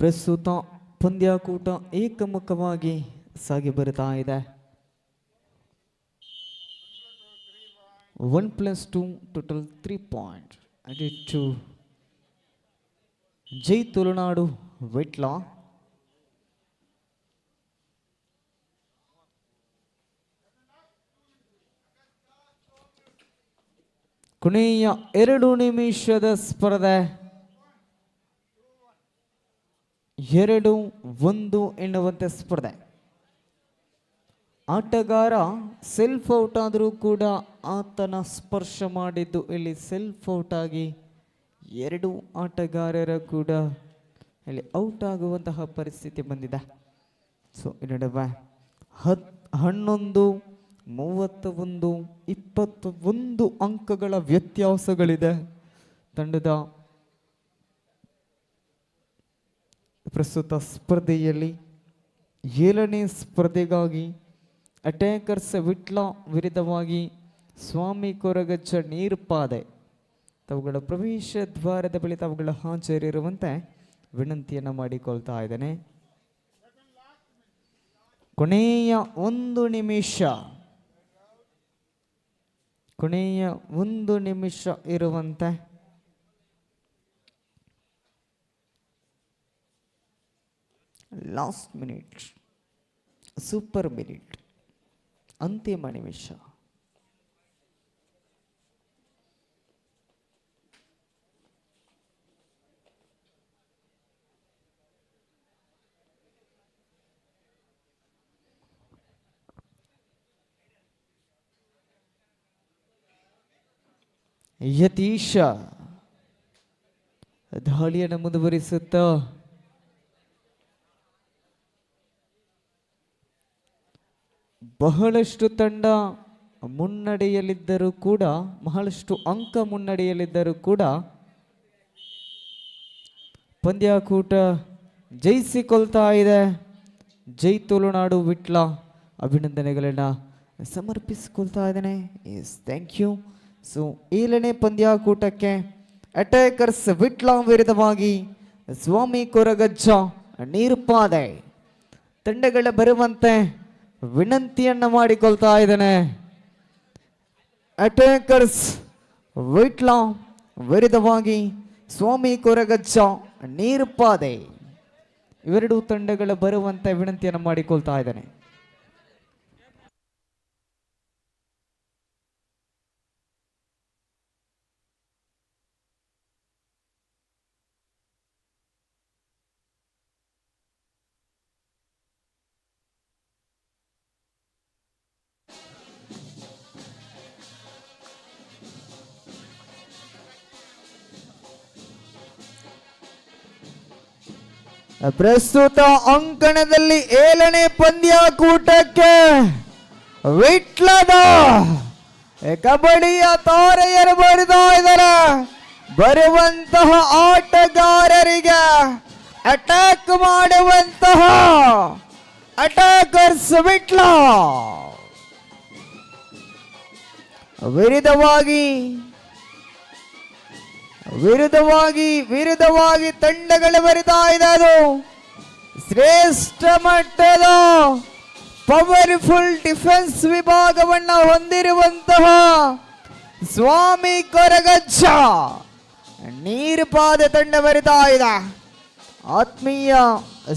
ಪ್ರಸ್ತುತ ಪಂದ್ಯಾಕೂಟ ಏಕಮುಖವಾಗಿ ಸಾಗಿ ಬರುತ್ತಾ ಇದೆ. 1 plus 2 total 3 point added to ಜೈ ತುಳುನಾಡು ವಿಟ್ಲ. ಕೊನೆಯ 2 ನಿಮಿಷದ ಸ್ಪರ್ಧೆ. 2-1 ಎನ್ನುವಂತೆ ಸ್ಪರ್ಧೆ. ಆಟಗಾರ ಸೆಲ್ಫ್ ಔಟ್ ಆದರೂ ಕೂಡ ಆತನ ಸ್ಪರ್ಶ ಮಾಡಿದ್ದು ಇಲ್ಲಿ ಸೆಲ್ಫ್ ಔಟ್ ಆಗಿ 2 ಆಟಗಾರರ ಕೂಡ ಇಲ್ಲಿ ಔಟ್ ಆಗುವಂತಹ ಪರಿಸ್ಥಿತಿ ಬಂದಿದೆ. ಸೊ ಈ ನಡುವೆ 11-31 ಅಂಕಗಳ ವ್ಯತ್ಯಾಸಗಳಿದೆ ತಂಡದ ಪ್ರಸ್ತುತ ಸ್ಪರ್ಧೆಯಲ್ಲಿ. 7ನೇ ಸ್ಪರ್ಧೆಗಾಗಿ ಅಟ್ಯಾಕರ್ಸ್ ವಿಟ್ಲ ವಿರುದ್ಧವಾಗಿ ಸ್ವಾಮಿ ಕೊರಗಜ್ಜ ನೀರ್ಪಾದೆ ತಾವುಗಳ ಪ್ರವೇಶ ದ್ವಾರದ ಬಳಿ ತಾವುಗಳ ಹಾಜರಿರುವಂತೆ ವಿನಂತಿಯನ್ನು ಮಾಡಿಕೊಳ್ತಾ ಇದ್ದೇನೆ. ಕೊನೆಯ 1 ನಿಮಿಷ ಇರುವಂತೆ ಲಾಸ್ಟ್ ಮಿನಿಟ್, ಸೂಪರ್ ಮಿನಿಟ್, ಅಂತಿಮ ನಿಮಿಷ. ಯತೀಶ ದಾಳಿಯನ್ನು ಮುಂದುವರಿಸುತ್ತ ಬಹಳಷ್ಟು ತಂಡ ಮುನ್ನಡೆಯಲ್ಲಿದ್ದರೂ ಕೂಡ, ಬಹಳಷ್ಟು ಅಂಕ ಮುನ್ನಡೆಯಲ್ಲಿದ್ದರೂ ಕೂಡ ಪಂದ್ಯಾಕೂಟ ಜಯಿಸಿಕೊಳ್ತಾ ಇದೆ. ಜೈ ತುಳುನಾಡು ವಿಟ್ಲ ಅಭಿನಂದನೆಗಳನ್ನ ಸಮರ್ಪಿಸಿಕೊಳ್ತಾ ಇದ್ದೇನೆ. Yes, thank you. ಸೊ 7ನೇ ಪಂದ್ಯಾಕೂಟಕ್ಕೆ ಅಟ್ಯಾಕರ್ಸ್ ವಿಟ್ಲ ವಿರುದ್ಧವಾಗಿ ಸ್ವಾಮಿ ಕೊರಗಜ್ಜ ನೀರ್ಪಾದೆ ತಂಡಗಳ ಬರುವಂತೆ ವಿನಂತಿಯನ್ನ ಮಾಡಿಕೊಳ್ತಾ ಇದ್ದೇನೆ. ಅಟ್ಯಾಕರ್ಸ್ ವಿಟ್ಲ ವಿರುದ್ಧವಾಗಿ ಸ್ವಾಮಿ ಕೊರಗಜ್ಜ ನೀರ್ಪಾದೆ ಇವೆರಡೂ ತಂಡಗಳ ಬರುವಂತೆ ವಿನಂತಿಯನ್ನು ಮಾಡಿಕೊಳ್ತಾ ಇದ್ದೇನೆ. ಪ್ರಸ್ತುತ ಅಂಕಣದಲ್ಲಿ 7ನೇ ಪಂದ್ಯಾಕೂಟಕ್ಕೆ ವಿಟ್ಲದ ಕಬಡ್ಡಿಯ ತಾರೆಯರು ಬರಿತಾ ಇದ್ದಾರೆ. ಬರುವಂತಹ ಆಟಗಾರರಿಗೆ ಅಟ್ಯಾಕ್ ಮಾಡುವಂತಹ ಅಟ್ಯಾಕರ್ಸ್ ವಿಟ್ಲ ವಿರುದ್ಧವಾಗಿ ತಂಡಗಳು ಬರಿತಾ ಇದೆ. ಅದು ಶ್ರೇಷ್ಠ ಮಟ್ಟದ ಪವರ್ಫುಲ್ ಡಿಫೆನ್ಸ್ ವಿಭಾಗವನ್ನು ಹೊಂದಿರುವಂತಹ ಸ್ವಾಮಿ ಕೊರಗಜ್ಜ ನೀರ್ಪಾದ ತಂಡ ಬರಿತಾ ಇದೆ. ಆತ್ಮೀಯ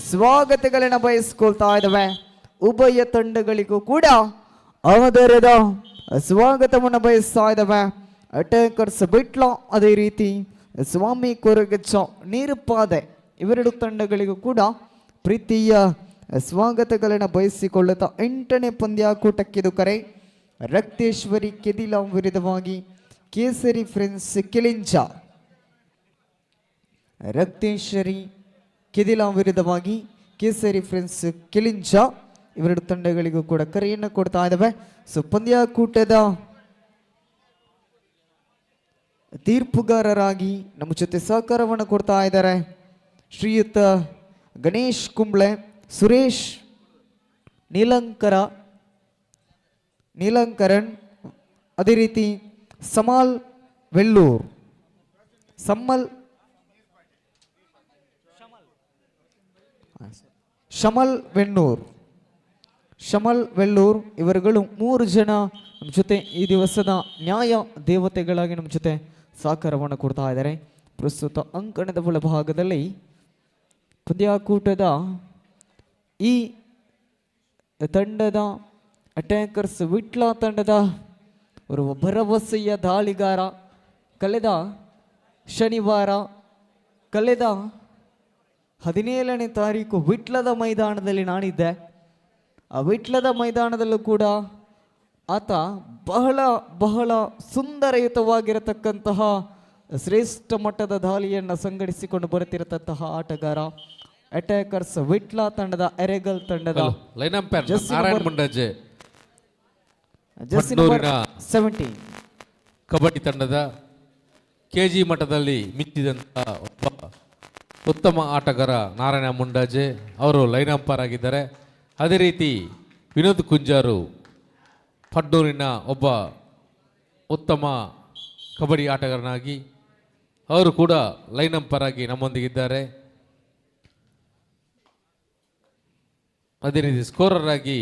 ಸ್ವಾಗತಗಳನ್ನು ಬಯಸ್ಕೊಳ್ತಾ ಇದ್ದಾವೆ. ಉಭಯ ತಂಡಗಳಿಗೂ ಕೂಡ ಆದರದ ಸ್ವಾಗತವನ್ನು ಬಯಸ್ತಾ ಇದ್ದಾವೆ. ಅಟ್ಯಾಕರ್ಸ್ ಬಿಟ್ಲ ಅದೇ ರೀತಿ ಸ್ವಾಮಿ ಕೊರಗಜ್ಜ ನೀರ್ಪಾದೆ ಇವೆರಡು ತಂಡಗಳಿಗೂ ಕೂಡ ಪ್ರೀತಿಯ ಸ್ವಾಗತಗಳನ್ನು ಬಯಸಿಕೊಳ್ಳುತ್ತಾ 8ನೇ ಪಂದ್ಯಾಕೂಟಕ್ಕಿದು ಕರೆ. ರಕ್ತೇಶ್ವರಿ ಕೆದಿಲ ವಿರುದ್ಧವಾಗಿ ಕೇಸರಿ ಫ್ರೆಂಡ್ಸ್ ಕಿಳಿಂಜ. ರಕ್ತೇಶ್ವರಿ ಕೆದಿಲ ವಿರುದ್ಧವಾಗಿ ಕೇಸರಿ ಫ್ರೆಂಡ್ಸ್ ಕಿಳಿಂಜ ಇವೆರಡು ತಂಡಗಳಿಗೂ ಕೂಡ ಕರೆಯನ್ನು ಕೊಡ್ತಾ ಇದ್ದಾವೆ. ಸೊ ಪಂದ್ಯಾಕೂಟದ ತೀರ್ಪುಗಾರರಾಗಿ ನಮ್ಮ ಜೊತೆ ಸಹಕಾರವನ್ನು ಕೊಡ್ತಾ ಇದ್ದಾರೆ ಶ್ರೀಯುತ ಗಣೇಶ್ ಕುಂಬ್ಳೆ, ಸುರೇಶ್ ನೀಲಂಕರನ್, ಅದೇ ರೀತಿ ಶಮಲ್ ವೆಳ್ಳೂರ್ ಇವರುಗಳು 3 ಜನ ನಮ್ಮ ಜೊತೆ ಈ ದಿವಸದ ನ್ಯಾಯ ದೇವತೆಗಳಾಗಿ ನಮ್ಮ ಜೊತೆ ಸಹಕಾರವನ್ನು ಕೊಡ್ತಾ ಇದ್ದಾರೆ. ಪ್ರಸ್ತುತ ಅಂಕಣದ ಒಳಭಾಗದಲ್ಲಿ ಪಂದ್ಯಾಕೂಟದ ಈ ತಂಡದ ಅಟ್ಯಾಕರ್ಸ್ ವಿಟ್ಲ ತಂಡದ ಒಂದು ಭರವಸೆಯ ದಾಳಿಗಾರ ಕಳೆದ 17ನೇ ತಾರೀಕು ವಿಟ್ಲದ ಮೈದಾನದಲ್ಲಿ ನಾನಿದ್ದೆ. ಆ ವಿಟ್ಲದ ಮೈದಾನದಲ್ಲೂ ಕೂಡ ಆತ ಬಹಳ ಬಹಳ ಸುಂದರಯುತವಾಗಿರತಕ್ಕಂತಹ ಶ್ರೇಷ್ಠ ಮಟ್ಟದ ದಾಳಿಯನ್ನು ಸಂಘಟಿಸಿಕೊಂಡು ಬರುತ್ತಿರತಕ್ಕಂತಹ ಆಟಗಾರ ಅಟ್ಯಾಕರ್ಸ್ ವಿಟ್ಲ ತಂಡದ ಎರೆಗಲ್ ತಂಡದ ಪಟ್ನೂರಿನ 17 ಕಬಡ್ಡಿ ತಂಡದ ಕೆಜಿ ಮಟ್ಟದಲ್ಲಿ ಮಿಂಚಿದಂತಹ ಒಬ್ಬ ಉತ್ತಮ ಆಟಗಾರ ನಾರಾಯಣ ಮುಂಡಾಜೆ ಅವರು ಲೈನ್ ಅಂಪೈರ್ ಆಗಿದ್ದಾರೆ. ಅದೇ ರೀತಿ ವಿನೋದ್ ಕುಂಜಾರು ಪಡ್ನೂರಿನ ಒಬ್ಬ ಉತ್ತಮ ಕಬಡ್ಡಿ ಆಟಗಾರನಾಗಿ ಅವರು ಕೂಡ ಲೈನ್ ಅಂಪೈರ್ ಆಗಿ ನಮ್ಮೊಂದಿಗಿದ್ದಾರೆ. ಅದೇ ರೀತಿ ಸ್ಕೋರರ್ ಆಗಿ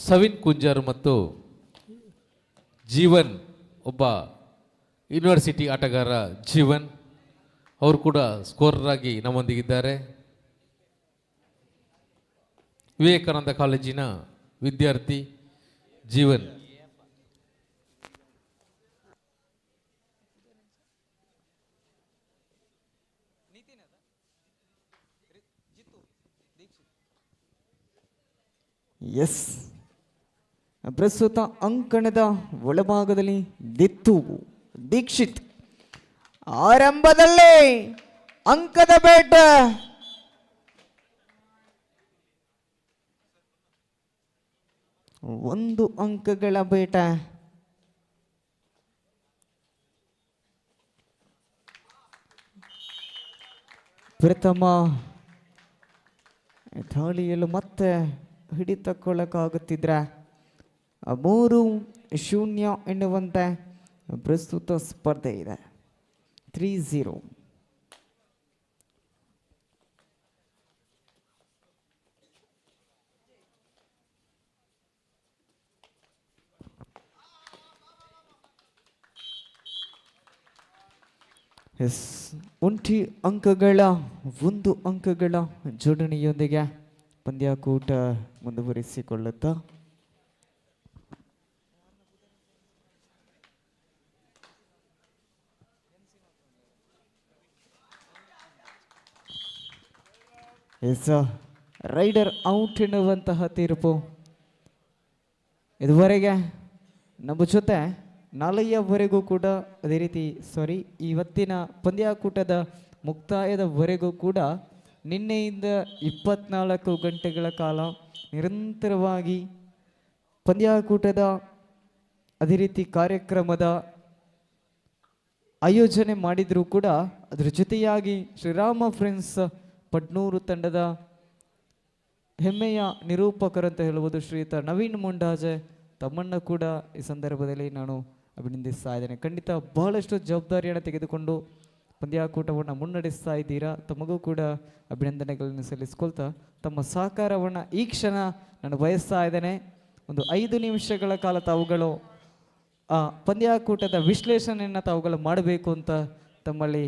ಸವಿನ್ ಕುಂಜಾರು ಮತ್ತು ಜೀವನ್ ಒಬ್ಬ ಯೂನಿವರ್ಸಿಟಿ ಆಟಗಾರ ಜೀವನ್ ಅವರು ಕೂಡ ಸ್ಕೋರರ್ ಆಗಿ ನಮ್ಮೊಂದಿಗಿದ್ದಾರೆ. ವಿವೇಕಾನಂದ ಕಾಲೇಜಿನ ವಿದ್ಯಾರ್ಥಿ ಜೀವನ್. ಎಸ್, ಪ್ರಸ್ತುತ ಅಂಕಣದ ಒಳಭಾಗದಲ್ಲಿ ದೀಕ್ಷಿತ್ ಆರಂಭದಲ್ಲಿ ಅಂಕದ ಬೇಟ. ಒಂದು ಅಂಕಗಳ ಬೇಟ. ಪ್ರಥಮ ದಾಳಿಯಲ್ಲೂ ಮತ್ತೆ ಹಿಡಿತಕ್ಕೊಳ್ಳಕ್ಕಾಗುತ್ತಿದ್ರೆ 3-0 ಎನ್ನುವಂತೆ ಪ್ರಸ್ತುತ ಸ್ಪರ್ಧೆ ಇದೆ. 3-0. ಎಸ್, ಒಂದು ಅಂಕಗಳ ಜೋಡಣೆಯೊಂದಿಗೆ ಪಂದ್ಯಾಕೂಟ ಮುಂದುವರಿಸಿಕೊಳ್ಳುತ್ತಾ ಎಸ್, ರೈಡರ್ ಔಟ್ ಎನ್ನುವಂತಹ ತೀರ್ಪು. ಇದುವರೆಗೆ ನಮ್ಮ ಜೊತೆ ನಾಳೆಯವರೆಗೂ ಕೂಡ ಅದೇ ರೀತಿ ಇವತ್ತಿನ ಪಂದ್ಯಾಕೂಟದ ಮುಕ್ತಾಯದವರೆಗೂ ಕೂಡ ನಿನ್ನೆಯಿಂದ 24 ಗಂಟೆಗಳ ಕಾಲ ನಿರಂತರವಾಗಿ ಪಂದ್ಯಾಕೂಟದ ಅದೇ ರೀತಿ ಕಾರ್ಯಕ್ರಮದ ಆಯೋಜನೆ ಮಾಡಿದರೂ ಕೂಡ ಅದರ ಜೊತೆಯಾಗಿ ಶ್ರೀರಾಮ ಫ್ರೆಂಡ್ಸ್ ಪಡ್ನೂರು ತಂಡದ ಹೆಮ್ಮೆಯ ನಿರೂಪಕರು ಅಂತ ಹೇಳುವುದು ಶ್ರೀಯುತ ನವೀನ್ ಮುಂಡಾಜೆ ತಮ್ಮನ್ನು ಕೂಡ ಈ ಸಂದರ್ಭದಲ್ಲಿ ನಾನು ಅಭಿನಂದಿಸ್ತಾ ಇದ್ದೇನೆ. ಖಂಡಿತ ಬಹಳಷ್ಟು ಜವಾಬ್ದಾರಿಯನ್ನು ತೆಗೆದುಕೊಂಡು ಪಂದ್ಯಾಕೂಟವನ್ನು ಮುನ್ನಡೆಸ್ತಾ ಇದ್ದೀರಾ. ತಮಗೂ ಕೂಡ ಅಭಿನಂದನೆಗಳನ್ನು ಸಲ್ಲಿಸ್ಕೊಳ್ತಾ ತಮ್ಮ ಸಹಕಾರವನ್ನು ಈ ಕ್ಷಣ ನಾನು ಬಯಸ್ತಾ ಇದ್ದೇನೆ. ಒಂದು 5 ನಿಮಿಷಗಳ ಕಾಲ ತಾವುಗಳು ಪಂದ್ಯಾಕೂಟದ ವಿಶ್ಲೇಷಣೆಯನ್ನು ತಾವುಗಳು ಮಾಡಬೇಕು ಅಂತ ತಮ್ಮಲ್ಲಿ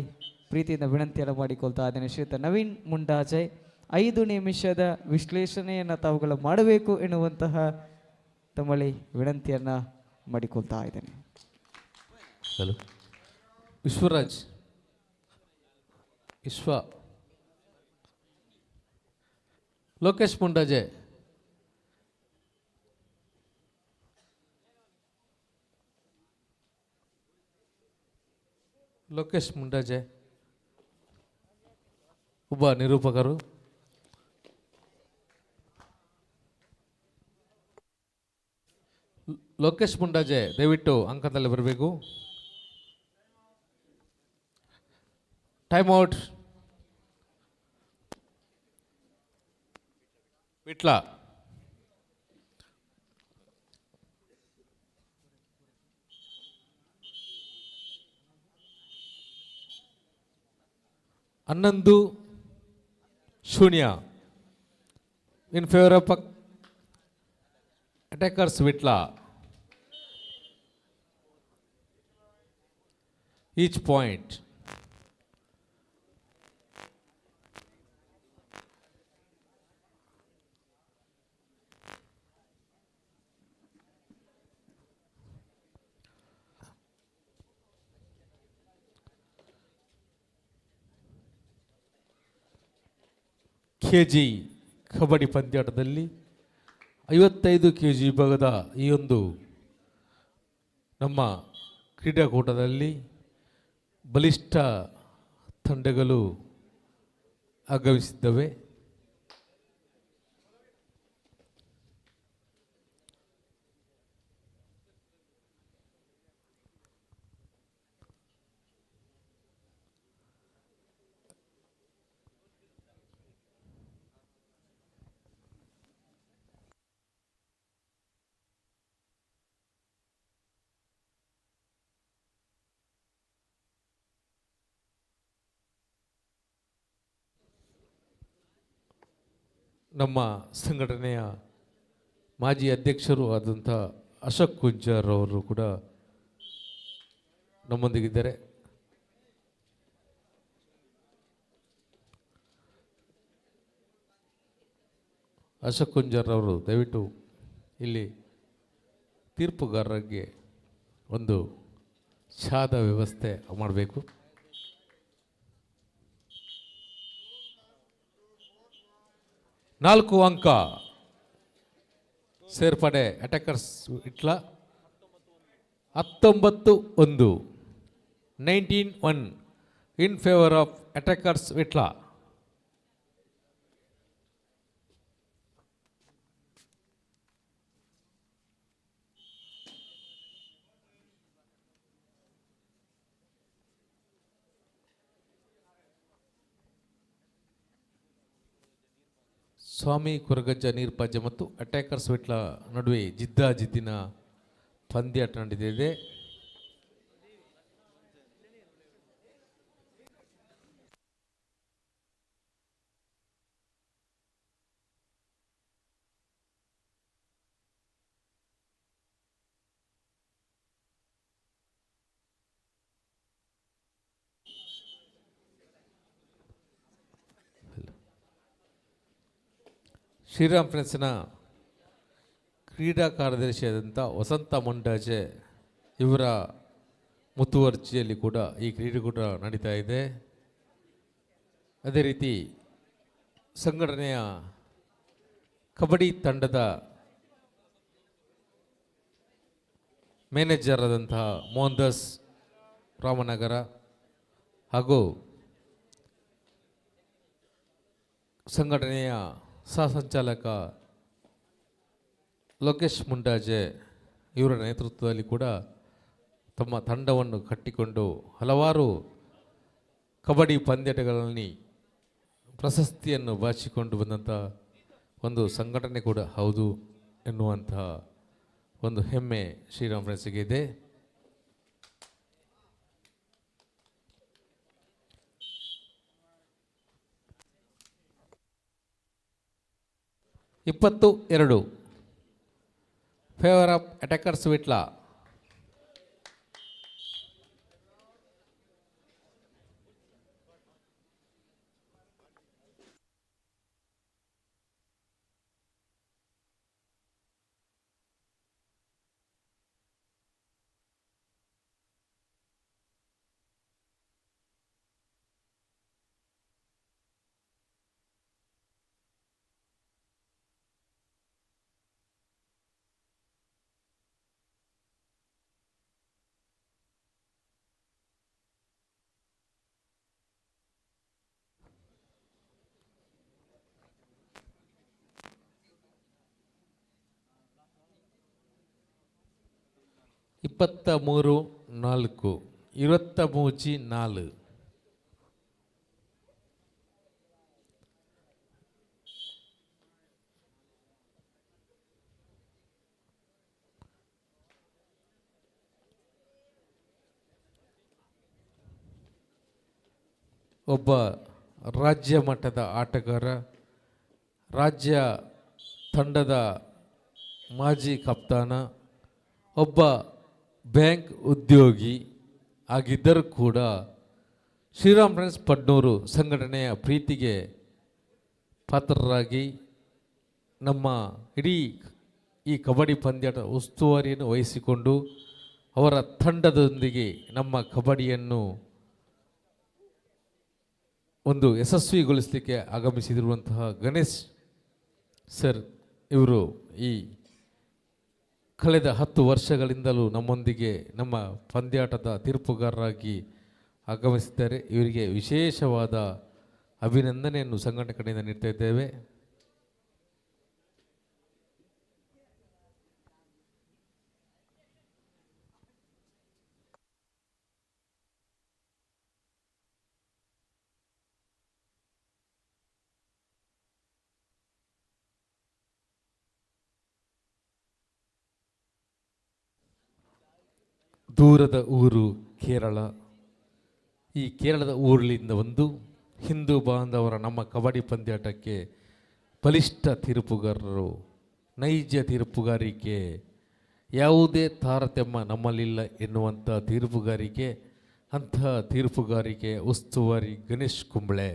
ಪ್ರೀತಿಯಿಂದ ವಿನಂತಿಯನ್ನು ಮಾಡಿಕೊಳ್ತಾ ಇದ್ದೇನೆ. ಶ್ರೀಯುತ ನವೀನ್ ಮುಂಡಾಜೆ 5 ನಿಮಿಷದ ವಿಶ್ಲೇಷಣೆಯನ್ನು ತಾವುಗಳು ಮಾಡಬೇಕು ಎನ್ನುವಂತಹ ತಮ್ಮಲ್ಲಿ ವಿನಂತಿಯನ್ನು ಮಾಡಿಕೊಳ್ತಾ ಇದ್ದೇನೆ. ವಿಶ್ವರಾಜ್ ಲೋಕೇಶ್ ಮುಂಡಾಜೆ ಒಬ್ಬ ನಿರೂಪಕರು. ಲೋಕೇಶ್ ಮುಂಡಾಜೆ ದಯವಿಟ್ಟು ಅಂಕದಲ್ಲಿ ಬರಬೇಕು. Time out. ವಿಟ್ಲ ಹನ್ನೊಂದು 0 in favour of attackers Vitla. Each point. kg kabaddi ಪಂದ್ಯಾಟದಲ್ಲಿ 55 kg ವಿಭಾಗದ ಈ ಒಂದು ನಮ್ಮ ಕ್ರೀಡಾಕೂಟದಲ್ಲಿ ಬಲಿಷ್ಠ ತಂಡಗಳು ಆಗಮಿಸಿದ್ದವೆ. ನಮ್ಮ ಸಂಘಟನೆಯ ಮಾಜಿ ಅಧ್ಯಕ್ಷರು ಆದಂಥ ಅಶೋಕ್ ಕುಂಜಾರ್ ಅವರು ಕೂಡ ನಮ್ಮೊಂದಿಗಿದ್ದಾರೆ. ಅಶೋಕ್ ಕುಂಜಾರ್ ಅವರು ದಯವಿಟ್ಟು ಇಲ್ಲಿ ತೀರ್ಪುಗಾರರಿಗೆ ಒಂದು ಚಾದ ವ್ಯವಸ್ಥೆ ಮಾಡಬೇಕು. ನಾಲ್ಕು ಅಂಕ ಸೇರ್ಪಡೆ attackers Vitla 19-1 19-1 in favour of attackers Vitla. Swami Koragajja ನೀರ್ಪಾಜ ಮತ್ತು ಅಟ್ಯಾಕರ್ಸ್ ವಿಟ್ಲ ನಡುವೆ ಜಿದ್ದಾಜಿದ್ದಿನ ಪಂದ್ಯಾಟ ನಡೆದಿದೆ. ಶ್ರೀರಾಮ್ ಫ್ರೆಂಡ್ಸ್ನ ಕ್ರೀಡಾ ಕಾರ್ಯದರ್ಶಿಯಾದಂಥ ವಸಂತ ಮೊಂಡಾಜೆ ಇವರ ಮುತುವರ್ಜಿಯಲ್ಲಿ ಕೂಡ ಈ ಕ್ರೀಡಾಕೂಟ ನಡೀತಾ ಇದೆ. ಅದೇ ರೀತಿ ಸಂಘಟನೆಯ ಕಬಡ್ಡಿ ತಂಡದ ಮ್ಯಾನೇಜರ್ ಆದಂತಹ ಮೋಹನ್ ದಾಸ್ ರಾಮನಗರ ಹಾಗೂ ಸಂಘಟನೆಯ ಸಹ ಸಂಚಾಲಕ ಲೋಕೇಶ್ ಮುಂಡಾಜೆ ಇವರ ನೇತೃತ್ವದಲ್ಲಿ ಕೂಡ ತಮ್ಮ ತಂಡವನ್ನು ಕಟ್ಟಿಕೊಂಡು ಹಲವಾರು ಕಬಡ್ಡಿ ಪಂದ್ಯಾಟಗಳಲ್ಲಿ ಪ್ರಶಸ್ತಿಯನ್ನು ಬಾಚಿಕೊಂಡು ಬಂದಂಥ ಒಂದು ಸಂಘಟನೆ ಕೂಡ ಹೌದು ಎನ್ನುವಂತಹ ಒಂದು ಹೆಮ್ಮೆ ಶ್ರೀರಾಮ್ ಫ್ರೆಂಡ್ಸ್ಗೆ ಇದೆ. ಇಪ್ಪತ್ತು 2 ಫೇವರ್ ಆಫ್ ಅಟ್ಯಾಕರ್ಸ್ ವಿಟ್ಲ. ಇಪ್ಪತ್ತ 3-4 23-4 ಒಬ್ಬ ರಾಜ್ಯ ಮಟ್ಟದ ಆಟಗಾರ, ರಾಜ್ಯ ತಂಡದ ಮಾಜಿ ಕಪ್ತಾನ, ಒಬ್ಬ ಬ್ಯಾಂಕ್ ಉದ್ಯೋಗಿ ಆಗಿದ್ದರೂ ಕೂಡ ಶ್ರೀರಾಮ್ ಫ್ರೆಂಡ್ಸ್ ಪಡ್ನೂರು ಸಂಘಟನೆಯ ಪ್ರೀತಿಗೆ ಪಾತ್ರರಾಗಿ ನಮ್ಮ ಇಡೀ ಈ ಕಬಡ್ಡಿ ಪಂದ್ಯಾಟ ಉಸ್ತುವಾರಿಯನ್ನು ವಹಿಸಿಕೊಂಡು ಅವರ ತಂಡದೊಂದಿಗೆ ನಮ್ಮ ಕಬಡ್ಡಿಯನ್ನು ಒಂದು ಯಶಸ್ವಿಗೊಳಿಸಲಿಕ್ಕೆ ಆಗಮಿಸಿರುವಂತಹ ಗಣೇಶ್ ಸರ್ ಇವರು ಈ ಕಳೆದ 10 ವರ್ಷಗಳಿಂದಲೂ ನಮ್ಮೊಂದಿಗೆ ನಮ್ಮ ಪಂದ್ಯಾಟದ ತೀರ್ಪುಗಾರರಾಗಿ ಆಗಮಿಸಿದ್ದಾರೆ. ಇವರಿಗೆ ವಿಶೇಷವಾದ ಅಭಿನಂದನೆಯನ್ನು ಸಂಘಟನೆ ಕಡೆಯಿಂದ ನೀಡ್ತಾ ಇದ್ದೇವೆ. ದೂರದ ಊರು ಕೇರಳ. ಈ ಕೇರಳದ ಊರಿನಿಂದ ಒಂದು ಹಿಂದೂ ಬಾಂಧವರ ನಮ್ಮ ಕಬಡ್ಡಿ ಪಂದ್ಯಾಟಕ್ಕೆ ಬಲಿಷ್ಠ ತೀರ್ಪುಗಾರರು, ನೈಜ ತೀರ್ಪುಗಾರಿಕೆ, ಯಾವುದೇ ತಾರತಮ್ಯ ನಮ್ಮಲ್ಲಿಲ್ಲ ಎನ್ನುವಂಥ ತೀರ್ಪುಗಾರಿಕೆ. ಅಂತಹ ತೀರ್ಪುಗಾರಿಕೆ ಉಸ್ತುವಾರಿ ಗಣೇಶ್ ಕುಂಬ್ಳೆ,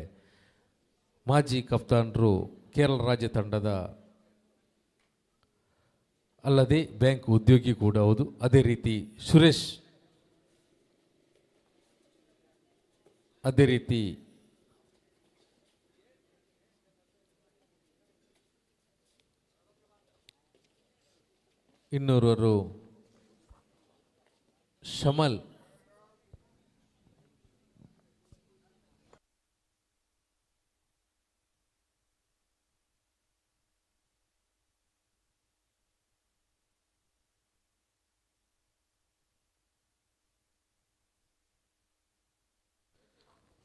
ಮಾಜಿ ಕಪ್ತಾನರು ಕೇರಳ ರಾಜ್ಯ ತಂಡದ ಅಲ್ಲದೆ ಬ್ಯಾಂಕ್ ಉದ್ಯೋಗಿ ಕೂಡ ಹೌದು. ಅದೇ ರೀತಿ ಸುರೇಶ್, ಅದೇ ರೀತಿ ಇನ್ನೋರ್ವರು ಶಮಲ್,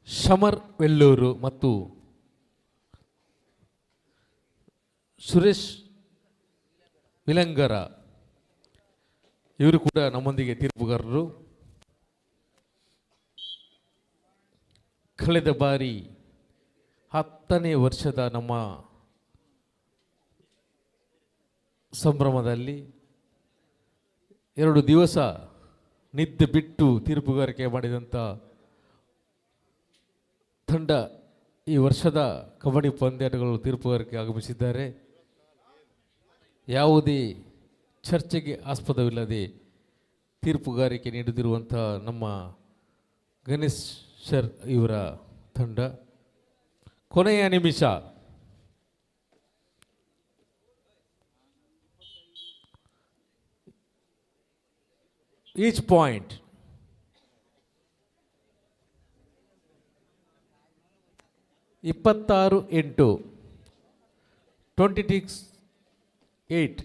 ಶಮರ್ ವೆಲ್ಲೂರು ಮತ್ತು ಸುರೇಶ್ ವಿಲಂಗರ ಇವರು ಕೂಡ ನಮ್ಮೊಂದಿಗೆ ತೀರ್ಪುಗಾರರು. ಕಳೆದ ಬಾರಿ 10ನೇ ವರ್ಷದ ನಮ್ಮ ಸಂಭ್ರಮದಲ್ಲಿ 2 ದಿವಸ ನಿದ್ದೆ ಬಿಟ್ಟು ತೀರ್ಪುಗಾರಿಕೆ ಮಾಡಿದಂಥ ತಂಡ ಈ ವರ್ಷದ ಕಬಡ್ಡಿ ಪಂದ್ಯಾಟಗಳು ತೀರ್ಪುಗಾರಿಕೆ ಆಗಮಿಸಿದ್ದಾರೆ. ಯಾವುದೇ ಚರ್ಚೆಗೆ ಆಸ್ಪದವಿಲ್ಲದೆ ತೀರ್ಪುಗಾರಿಕೆ ನೀಡುತ್ತಿರುವಂಥ ನಮ್ಮ ಗಣೇಶ್ ಸರ್ ಇವರ ತಂಡ ಕೊನೆಯ ನಿಮಿಷ ಈಚ್ ಪಾಯಿಂಟ್ 26-8, 26-8.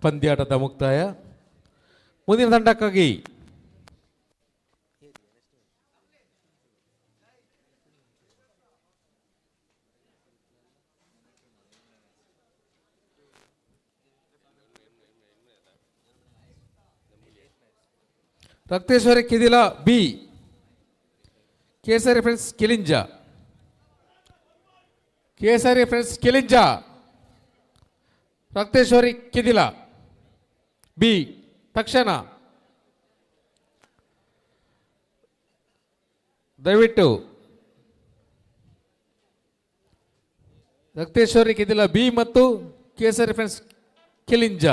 ಪಂದ್ಯಾಟದ ಮುಕ್ತಾಯ. ಮುಂದಿನ ತಂಡಕ್ಕಾಗಿ ರಕ್ತೇಶ್ವರಿ ಕಿದಿಲ ಬಿ, ಕೇಸರಿ ಫ್ರೆಂಡ್ಸ್ ಕಿಲಿಂಜ, ಕೇಸರಿ ಫ್ರೆಂಡ್ಸ್ ಕಿಲಿಂಜ, ರಕ್ತೇಶ್ವರಿ ಕಿದಿಲ ಬಿ. ತಕ್ಷಣ ದಯವಿಟ್ಟು ರಕ್ತೇಶ್ವರಿ ಕಿದಿಲ ಬಿ ಮತ್ತು ಕೇಸರಿ ಫ್ರೆಂಡ್ಸ್ ಕಿಲಿಂಜ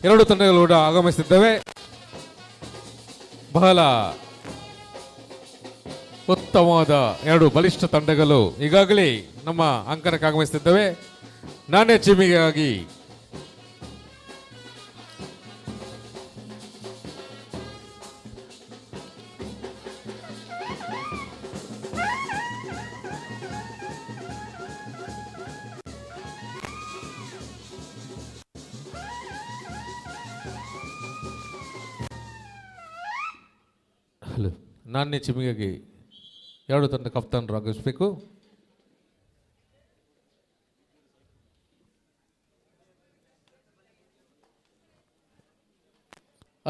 ಎರಡು ತಂಡಗಳು ಕೂಡ ಆಗಮಿಸುತ್ತಿದ್ದೇವೆ. ಬಹಳ ಉತ್ತಮವಾದ 2 ಬಲಿಷ್ಠ ತಂಡಗಳು ಈಗಾಗಲೇ ನಮ್ಮ ಅಂಕಣಕ್ಕೆ ಆಗಮಿಸುತ್ತಿದ್ದೇವೆ. ನಾಣ್ಯ ಚಿಮ್ಮಿಗಾಗಿ ನಾಣ್ಯ ಚಿಮ್ಮಿಗಾಗಿ 2 ತಂಡ ಕಪ್ತಾನರು ಆಗಮಿಸಬೇಕು.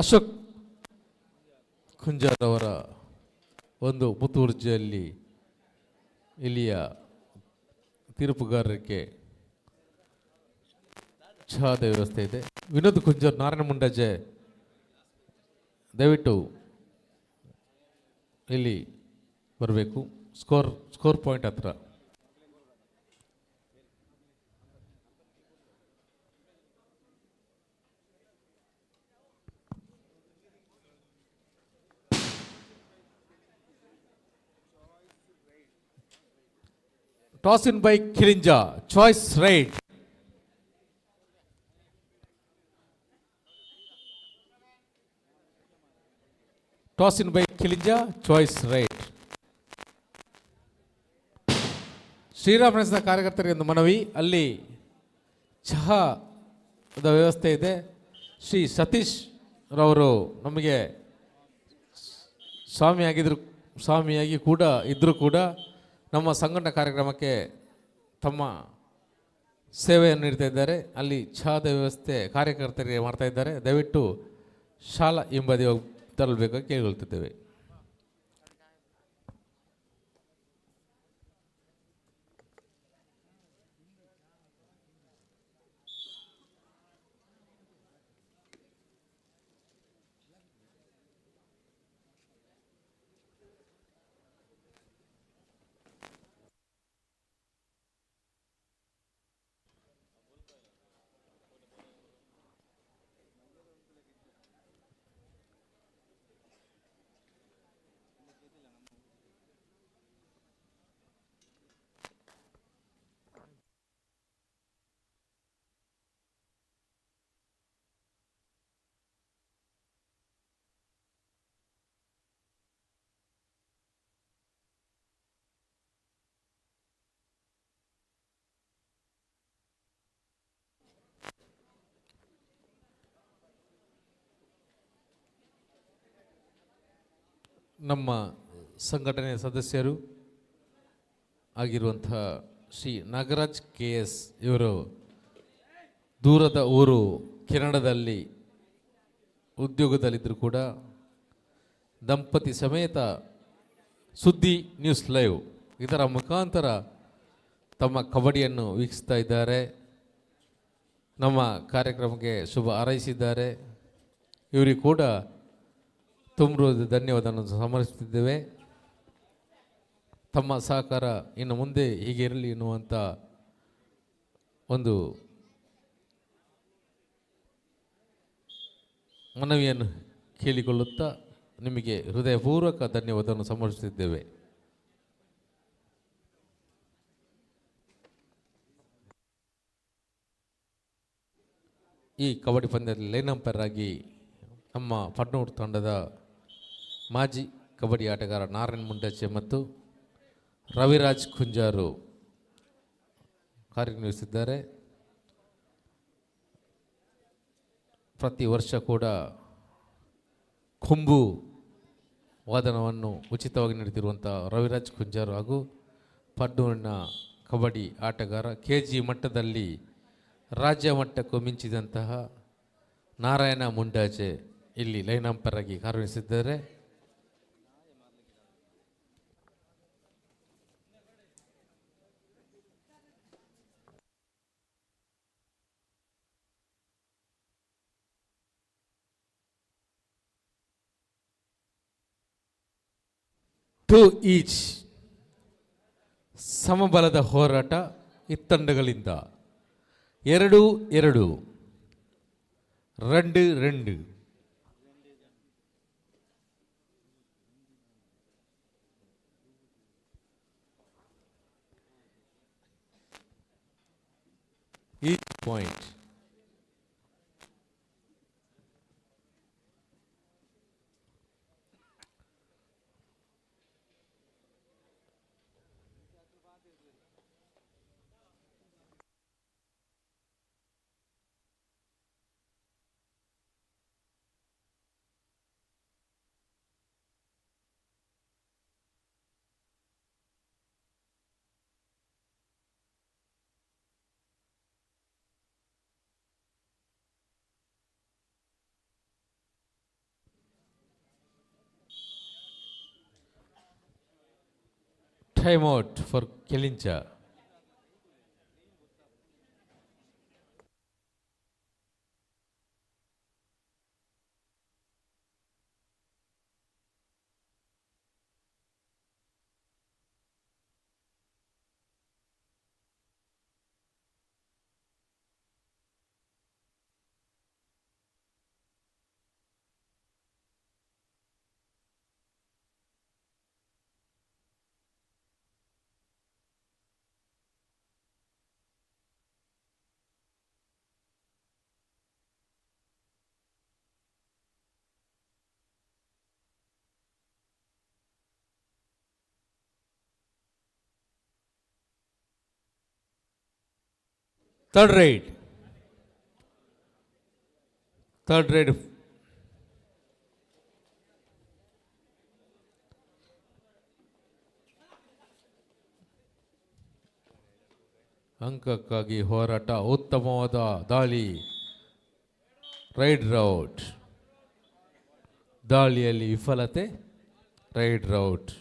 ಅಶೋಕ್ ಕುಂಜಾರ್ ಅವರ ಒಂದು ಮುತುವರ್ಜಿಯಲ್ಲಿ ಇಲ್ಲಿಯ ತೀರ್ಪುಗಾರರಿಗೆ ಚಹಾದ ವ್ಯವಸ್ಥೆ ಇದೆ. ವಿನೋದ್ ಕುಂಜರ್ ನಾರಾಯಣ ಮುಂಡಾಜೆ ದಯವಿಟ್ಟು ಇಲ್ಲಿ ಬರಬೇಕು. ಸ್ಕೋರ್ ಪಾಯಿಂಟ್ ಹತ್ರ. Toss in by Kilinja, choice right. Toss in by Kilinja, choice right. ಶ್ರೀರಾಮನ ಕಾರ್ಯಕರ್ತರಿಗೆ ಒಂದು ಮನವಿ, ಅಲ್ಲಿ ಚಹಾದ ವ್ಯವಸ್ಥೆ ಇದೆ. ಶ್ರೀ ಸತೀಶ್ ರವರು ನಮಗೆ ಸ್ವಾಮಿಯಾಗಿ ಕೂಡ ಇದ್ದರೂ ಕೂಡ ನಮ್ಮ ಸಂಘಟನಾ ಕಾರ್ಯಕ್ರಮಕ್ಕೆ ತಮ್ಮ ಸೇವೆಯನ್ನು ನೀಡ್ತಾ ಇದ್ದಾರೆ. ಅಲ್ಲಿ ಚಹಾದ ವ್ಯವಸ್ಥೆ ಕಾರ್ಯಕರ್ತರಿಗೆ ಮಾಡ್ತಾ ಇದ್ದಾರೆ. ದಯವಿಟ್ಟು ಶಾಲಾ ಹಿಂಬದಿ ಹೋಗಿ ತರಬೇಕಾಗಿ ಕೇಳಿಕೊಳ್ತಿದ್ದೇವೆ. ನಮ್ಮ ಸಂಘಟನೆಯ ಸದಸ್ಯರು ಆಗಿರುವಂಥ ಶ್ರೀ ನಾಗರಾಜ್ KS ಇವರು ದೂರದ ಊರು ಕೆನಡಾದಲ್ಲಿ ಉದ್ಯೋಗದಲ್ಲಿದ್ದರೂ ಕೂಡ ದಂಪತಿ ಸಮೇತ ಸುದ್ದಿ ನ್ಯೂಸ್ ಲೈವ್ ಇದರ ಮುಖಾಂತರ ತಮ್ಮ ಕಬಡ್ಡಿಯನ್ನು ವೀಕ್ಷಿಸ್ತಾ ಇದ್ದಾರೆ. ನಮ್ಮ ಕಾರ್ಯಕ್ರಮಕ್ಕೆ ಶುಭ ಹಾರೈಸಿದ್ದಾರೆ. ಇವರಿಗೂ ಕೂಡ ತುಂಬ ಧನ್ಯವಾದವನ್ನು ಸಮರ್ಪಿಸುತ್ತಿದ್ದೇವೆ. ತಮ್ಮ ಸಹಕಾರ ಇನ್ನು ಮುಂದೆ ಹೀಗೆ ಇರಲಿ ಎನ್ನುವಂಥ ಒಂದು ಮನವಿಯನ್ನು ಕೇಳಿಕೊಳ್ಳುತ್ತಾ ನಿಮಗೆ ಹೃದಯಪೂರ್ವಕ ಧನ್ಯವಾದವನ್ನು ಸಮರ್ಪಿಸುತ್ತಿದ್ದೇವೆ. ಈ ಕಬಡ್ಡಿ ಪಂದ್ಯದಲ್ಲಿ ಲೈನ್ ಅಂಪೈರ್ ಆಗಿ ನಮ್ಮ ಪಡ್ನೂರು ತಂಡದ ಮಾಜಿ ಕಬಡ್ಡಿ ಆಟಗಾರ ನಾರಾಯಣ ಮುಂಡಾಚೆ ಮತ್ತು ರವಿರಾಜ್ ಕುಂಜಾರು ಕಾರ್ಯನಿರ್ವಹಿಸಿದ್ದಾರೆ. ಪ್ರತಿ ವರ್ಷ ಕೂಡ ಕೊಂಬು ವಾದನವನ್ನು ಉಚಿತವಾಗಿ ನೀಡುತ್ತಿರುವಂಥ ರವಿರಾಜ್ ಕುಂಜಾರು ಹಾಗೂ ಪಡ್ನೂರಿನ ಕಬಡ್ಡಿ ಆಟಗಾರ KG ಮಟ್ಟದಲ್ಲಿ ರಾಜ್ಯ ಮಟ್ಟಕ್ಕೂ ಮಿಂಚಿದಂತಹ ನಾರಾಯಣ ಮುಂಡಾಚೆ ಇಲ್ಲಿ ಲೈನ್ ಅಂಪೈರ್ ಆಗಿ ಕಾರ್ಯನಿರ್ವಹಿಸಿದ್ದಾರೆ. ಟು ಈಚ್ ಸಮಬಲದ ಹೋರಾಟ ಇತ್ತಂಡಗಳಿಂದ 2-2 2-2 each point. Time out for Kilinja. Third raid ಅಂಕಕ್ಕಾಗಿ ಹೋರಾಟ, ಉತ್ತಮವಾದ ದಾಳಿ, ರೈಡ್ ರೌಟ್, ದಾಳಿಯಲ್ಲಿ ವಿಫಲತೆ, ರೈಡ್ ರೌಟ್.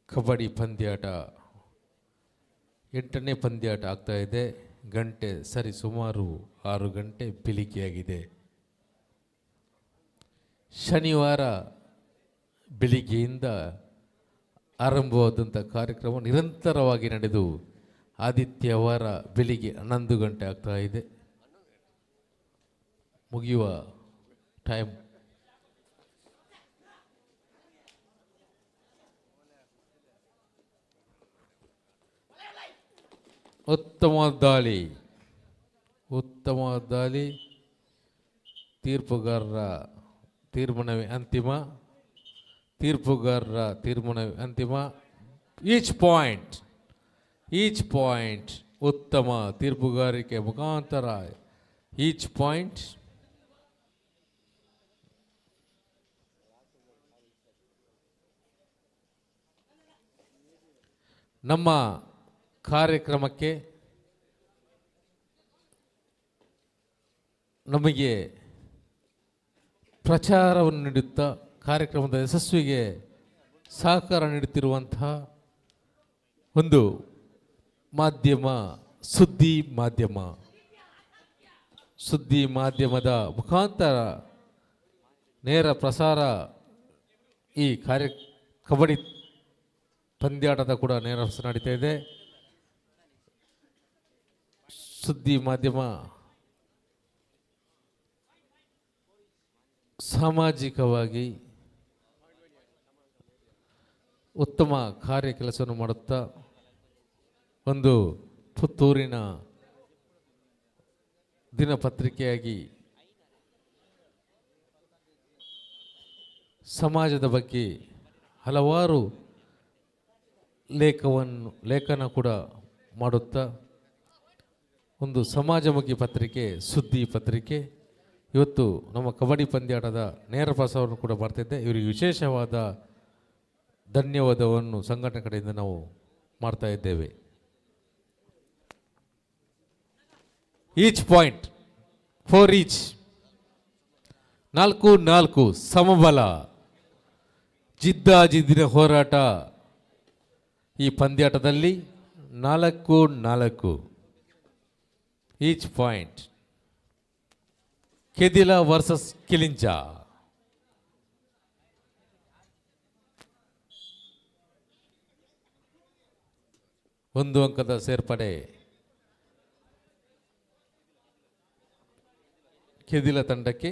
ಕಬಡ್ಡಿ ಪಂದ್ಯಾಟ 8ನೇ ಪಂದ್ಯಾಟ ಆಗ್ತಾ ಇದೆ. ಗಂಟೆ ಸರಿ ಸುಮಾರು 6 ಗಂಟೆ ಬೆಳಿಗ್ಗೆಯಾಗಿದೆ. ಶನಿವಾರ ಬೆಳಿಗ್ಗೆಯಿಂದ ಆರಂಭವಾದಂಥ ಕಾರ್ಯಕ್ರಮ ನಿರಂತರವಾಗಿ ನಡೆದು ಆದಿತ್ಯವಾರ ಬೆಳಿಗ್ಗೆ 11 ಗಂಟೆ ಆಗ್ತಾ ಇದೆ. ಮುಗಿಯುವ ಟೈಮ್ ಉತ್ತಮವಾದ ದಾಳಿ, ತೀರ್ಪುಗಾರರ ತೀರ್ಮಾನವೇ ಅಂತಿಮ. ಈಚ್ ಪಾಯಿಂಟ್ ಉತ್ತಮ ತೀರ್ಪುಗಾರಿಕೆ ಮುಖಾಂತರ ಈಚ್ ಪಾಯಿಂಟ್. ನಮ್ಮ ಕಾರ್ಯಕ್ರಮಕ್ಕೆ ನಮಗೆ ಪ್ರಚಾರವನ್ನು ನೀಡುತ್ತಾ ಕಾರ್ಯಕ್ರಮದ ಯಶಸ್ವಿಗೆ ಸಹಕಾರ ನೀಡುತ್ತಿರುವಂತಹ ಒಂದು ಮಾಧ್ಯಮ ಸುದ್ದಿ ಮಾಧ್ಯಮದ ಮುಖಾಂತರ ನೇರ ಪ್ರಸಾರ ಈ ಕಬಡ್ಡಿ ಪಂದ್ಯಾಟದ ಕೂಡ ನೇರ ಪ್ರಸಾರ ನಡೀತಾ ಇದೆ. ಸುದ್ದಿ ಮಾಧ್ಯಮ ಸಾಮಾಜಿಕವಾಗಿ ಉತ್ತಮ ಕೆಲಸವನ್ನು ಮಾಡುತ್ತಾ ಒಂದು ಪುತ್ತೂರಿನ ದಿನಪತ್ರಿಕೆಯಾಗಿ ಸಮಾಜದ ಬಗ್ಗೆ ಹಲವಾರು ಲೇಖನ ಕೂಡ ಮಾಡುತ್ತಾ ಒಂದು ಸಮಾಜಮುಖಿ ಪತ್ರಿಕೆ, ಸುದ್ದಿ ಪತ್ರಿಕೆ. ಇವತ್ತು ನಮ್ಮ ಕಬಡ್ಡಿ ಪಂದ್ಯಾಟದ ನೇರ ಪ್ರಸಾರವನ್ನು ಕೂಡ ಮಾಡ್ತಿದ್ದೆ. ಇವರಿಗೆ ವಿಶೇಷವಾದ ಧನ್ಯವಾದವನ್ನು ಸಂಘಟನೆ ಕಡೆಯಿಂದ ನಾವು ಮಾಡ್ತಾ ಇದ್ದೇವೆ. ಈಚ್ ಪಾಯಿಂಟ್ 4 ಈಚ್, 4 ಸಮಬಲ, ಜಿದ್ದಿನ ಹೋರಾಟ. ಈ ಪಂದ್ಯಾಟದಲ್ಲಿ 4 ಈಚ್ ಪಾಯಿಂಟ್. ಕೆದಿಲ ವರ್ಸಸ್ ಕಿಲಿಂಚ. ಒಂದು ಅಂಕದ ಸೇರ್ಪಡೆ ಕೆದಿಲ ತಂಡಕ್ಕೆ.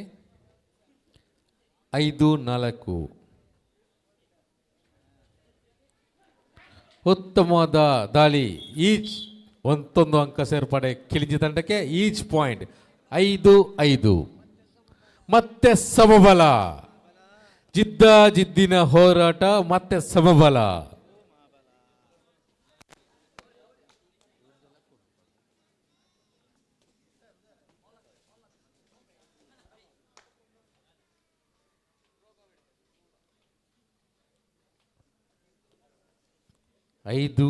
5-4 ಉತ್ತಮವಾದ ದಾಳಿ, ಈಚ್. ಒಂದು ಅಂಕ ಸೇರ್ಪಡೆ ಕಿಲಿಂಚ ತಂಡಕ್ಕೆ. Each point 5-5. ಮತ್ತೆ ಸಮಬಲ, ಜಿದ್ದಿನ ಹೋರಾಟ, ಮತ್ತೆ ಸಮಬಲ. ಐದು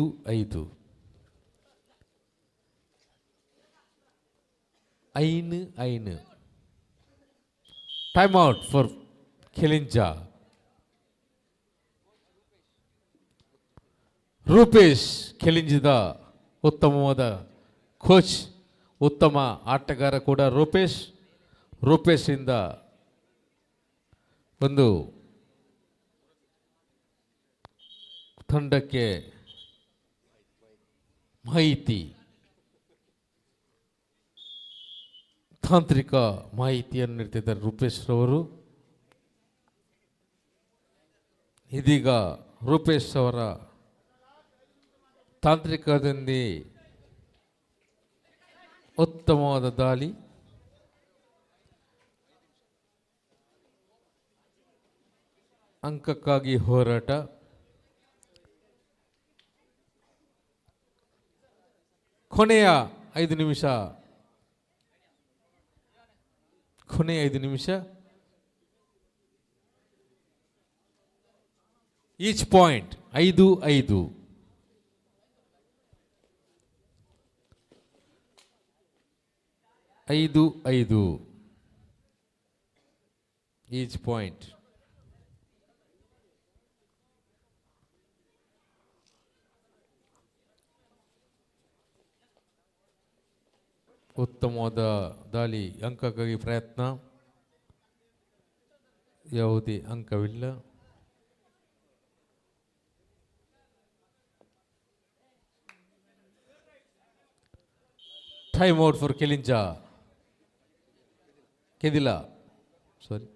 ಐನು. Time out for Kilinja. Rupesh ಕಿಲಿಂಜದ ಉತ್ತಮವಾದ ಕೋಚ್, ಉತ್ತಮ ಆಟಗಾರ ಕೂಡ ರೂಪೇಶಿಂದ ಒಂದು ತಂಡಕ್ಕೆ ತಾಂತ್ರಿಕ ಮಾಹಿತಿಯನ್ನು ನೀಡ್ತಿದ್ದಾರೆ ರೂಪೇಶ್ ರವರು. ಇದೀಗ ರೂಪೇಶ್ ಅವರ ತಾಂತ್ರಿಕದಲ್ಲಿ ಉತ್ತಮವಾದ ದಾಳಿ, ಅಂಕಕ್ಕಾಗಿ ಹೋರಾಟ. ಕೊನೆಯ 5 ನಿಮಿಷ. Each point 5-5. Each point. ಉತ್ತಮವಾದ ದಾಳಿ. ಅಂಕಕ್ಕಾಗಿ ಪ್ರಯತ್ನ. ಯಾವುದೇ ಅಂಕವಿಲ್ಲ. Time out for Kedila. Sorry.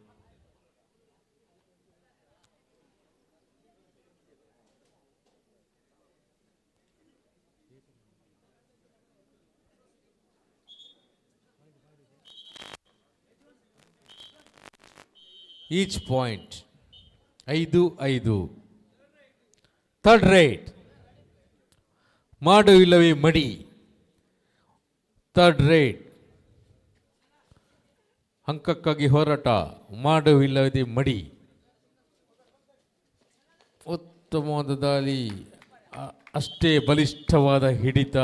Each point 5-5. Third raid. ಮಾಡು ಇಲ್ಲವೇ ಮಡಿ. Third right. ಅಂಕಕ್ಕಾಗಿ ಹೋರಾಟ. ಮಾಡು ಇಲ್ಲವೇ ಮಡಿ. ಉತ್ತಮವಾದ ದಾಳಿ. ಅಷ್ಟೇ ಬಲಿಷ್ಠವಾದ ಹಿಡಿತ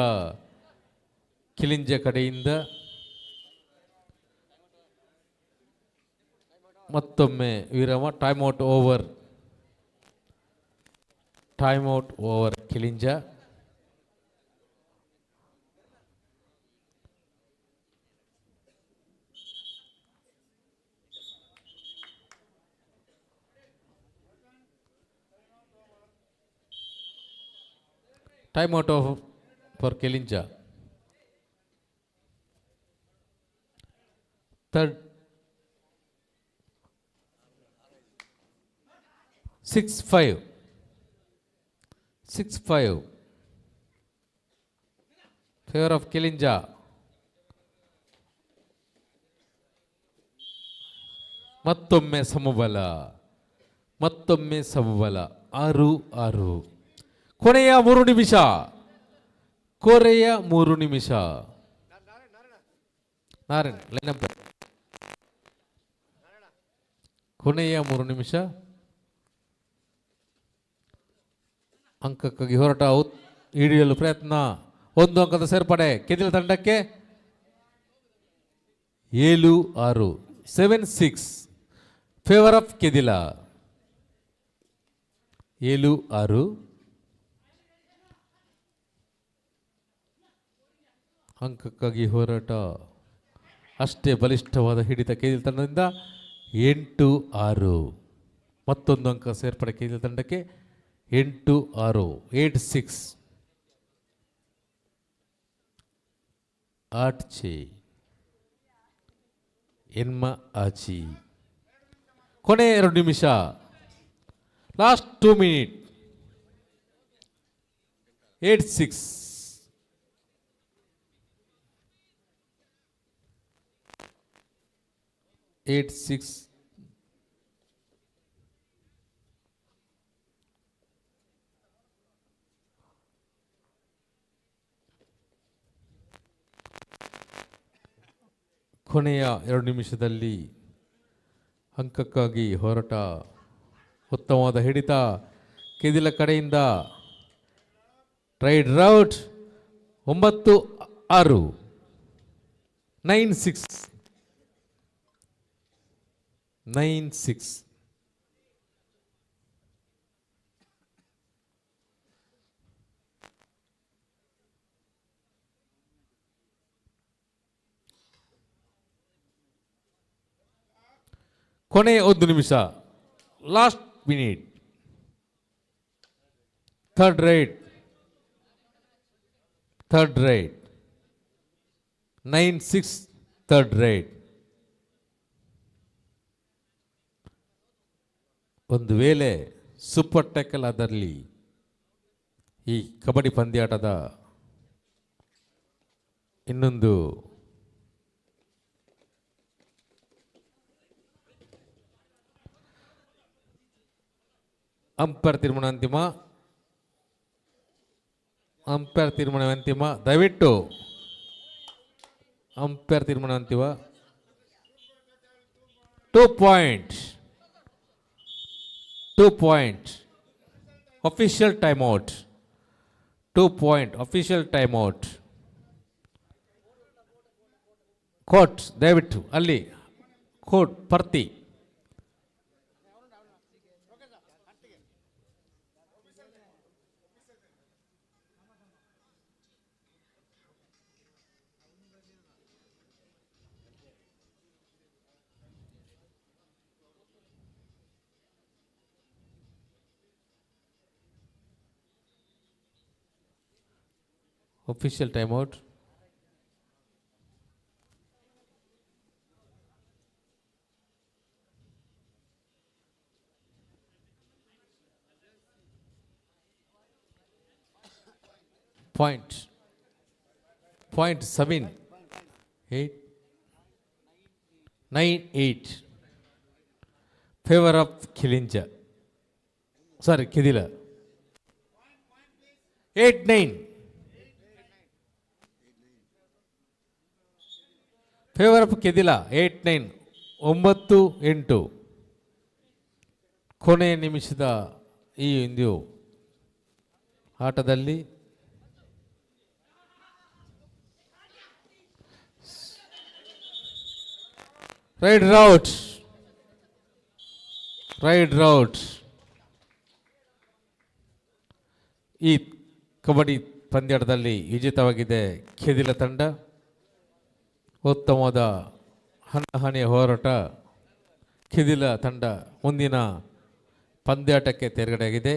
ಕಿಲಿಂಜ ಕಡೆಯಿಂದ. ಮತ್ತೊಮ್ಮೆ ವಿರಾಮ. Time out over Kilinja. Time out for Kilinja. Third 6-5. Favour of Kilinja. ಮತ್ತೊಮ್ಮೆ ಸಮಬಲ. 6-6. ಕೊನೆಯ 3 ನಿಮಿಷ. ನಾರಾಯಣ್ ಲೈನಪ್. ಕೊನೆಯ 3 ನಿಮಿಷ. ಅಂಕಕ್ಕಾಗಿ ಹೋರಾಟ. ಹಿಡಿಯಲು ಪ್ರಯತ್ನ. 1 ಅಂಕದ ಸೇರ್ಪಡೆ ಕೆದಿಲ ತಂಡಕ್ಕೆ. 7-6. 7-6 ಫೇವರ್ ಆಫ್ ಕೆದಿಲ. 7-6. ಅಂಕಕ್ಕಾಗಿ ಹೋರಾಟ. ಅಷ್ಟೇ ಬಲಿಷ್ಠವಾದ ಹಿಡಿತ ಕೆದಿಲ ತಂಡದಿಂದ. 8-6. ಮತ್ತೊಂದು ಅಂಕ ಸೇರ್ಪಡೆ ಕೆದಿಲ ತಂಡಕ್ಕೆ. 8-6. 8-6. ಆಟ್ಚೆ ಎನ್ಮ ಆಚಿ. ಕೊನೆ 2 ನಿಮಿಷ. Last 2 minute. 8-6. ಕೊನೆಯ 2 ನಿಮಿಷದಲ್ಲಿ ಅಂಕಕ್ಕಾಗಿ ಹೋರಾಟ. ಉತ್ತಮವಾದ ಹಿಡಿತ ಕೆದಿಲ ಕಡೆಯಿಂದ. Raid out. 9-6. 9-6. 9-6. ಕೊನೆ 1 ನಿಮಿಷ. Last minute. Third raid. 9-6 third raid. ಒಂದು ವೇಳೆ ಸೂಪರ್ ಟ್ಯಾಕಲ್ ಆದಲ್ಲಿ ಈ ಕಬಡ್ಡಿ ಪಂದ್ಯಾಟದ ಇನ್ನೊಂದು ಅಂಪೈರ್ ತೀರ್ಮಾನ ಅಂತಿಮ. ಅಂಪೈರ್ ತೀರ್ಮಾನ ಅಂತಿಮ. ದಯವಿಟ್ಟು ಅಂಪೈರ್ ತೀರ್ಮಾನ ಅಂತಿಮ. 2 points. 2 points. Official timeout. 2 point. Official timeout. Coat ದಯವಿಟ್ಟು ಅಲ್ಲಿ coat ಪರ್ತಿ. Official timeout. Point 7 8 9 8 favor of Khilinja. Sorry, Khidila. 8 9 favour of Kedila. 8 9 9 8 ಕೊನೆಯ ನಿಮಿಷದ ಈ ಒಂದು ಆಟದಲ್ಲಿ ರೈಡ್ ರೌಟ್ ಈ ಕಬಡ್ಡಿ ಪಂದ್ಯಾಟದಲ್ಲಿ ವಿಜೇತವಾಗಿದೆ ಕೆದಿಲ ತಂಡ. ಉತ್ತಮವಾದ ಹಣಾಹಣಿಯ ಹೋರಾಟ. ಕೆದಿಲ ತಂಡ ಮುಂದಿನ ಪಂದ್ಯಾಟಕ್ಕೆ ತೇರ್ಗಡೆಯಾಗಿದೆ.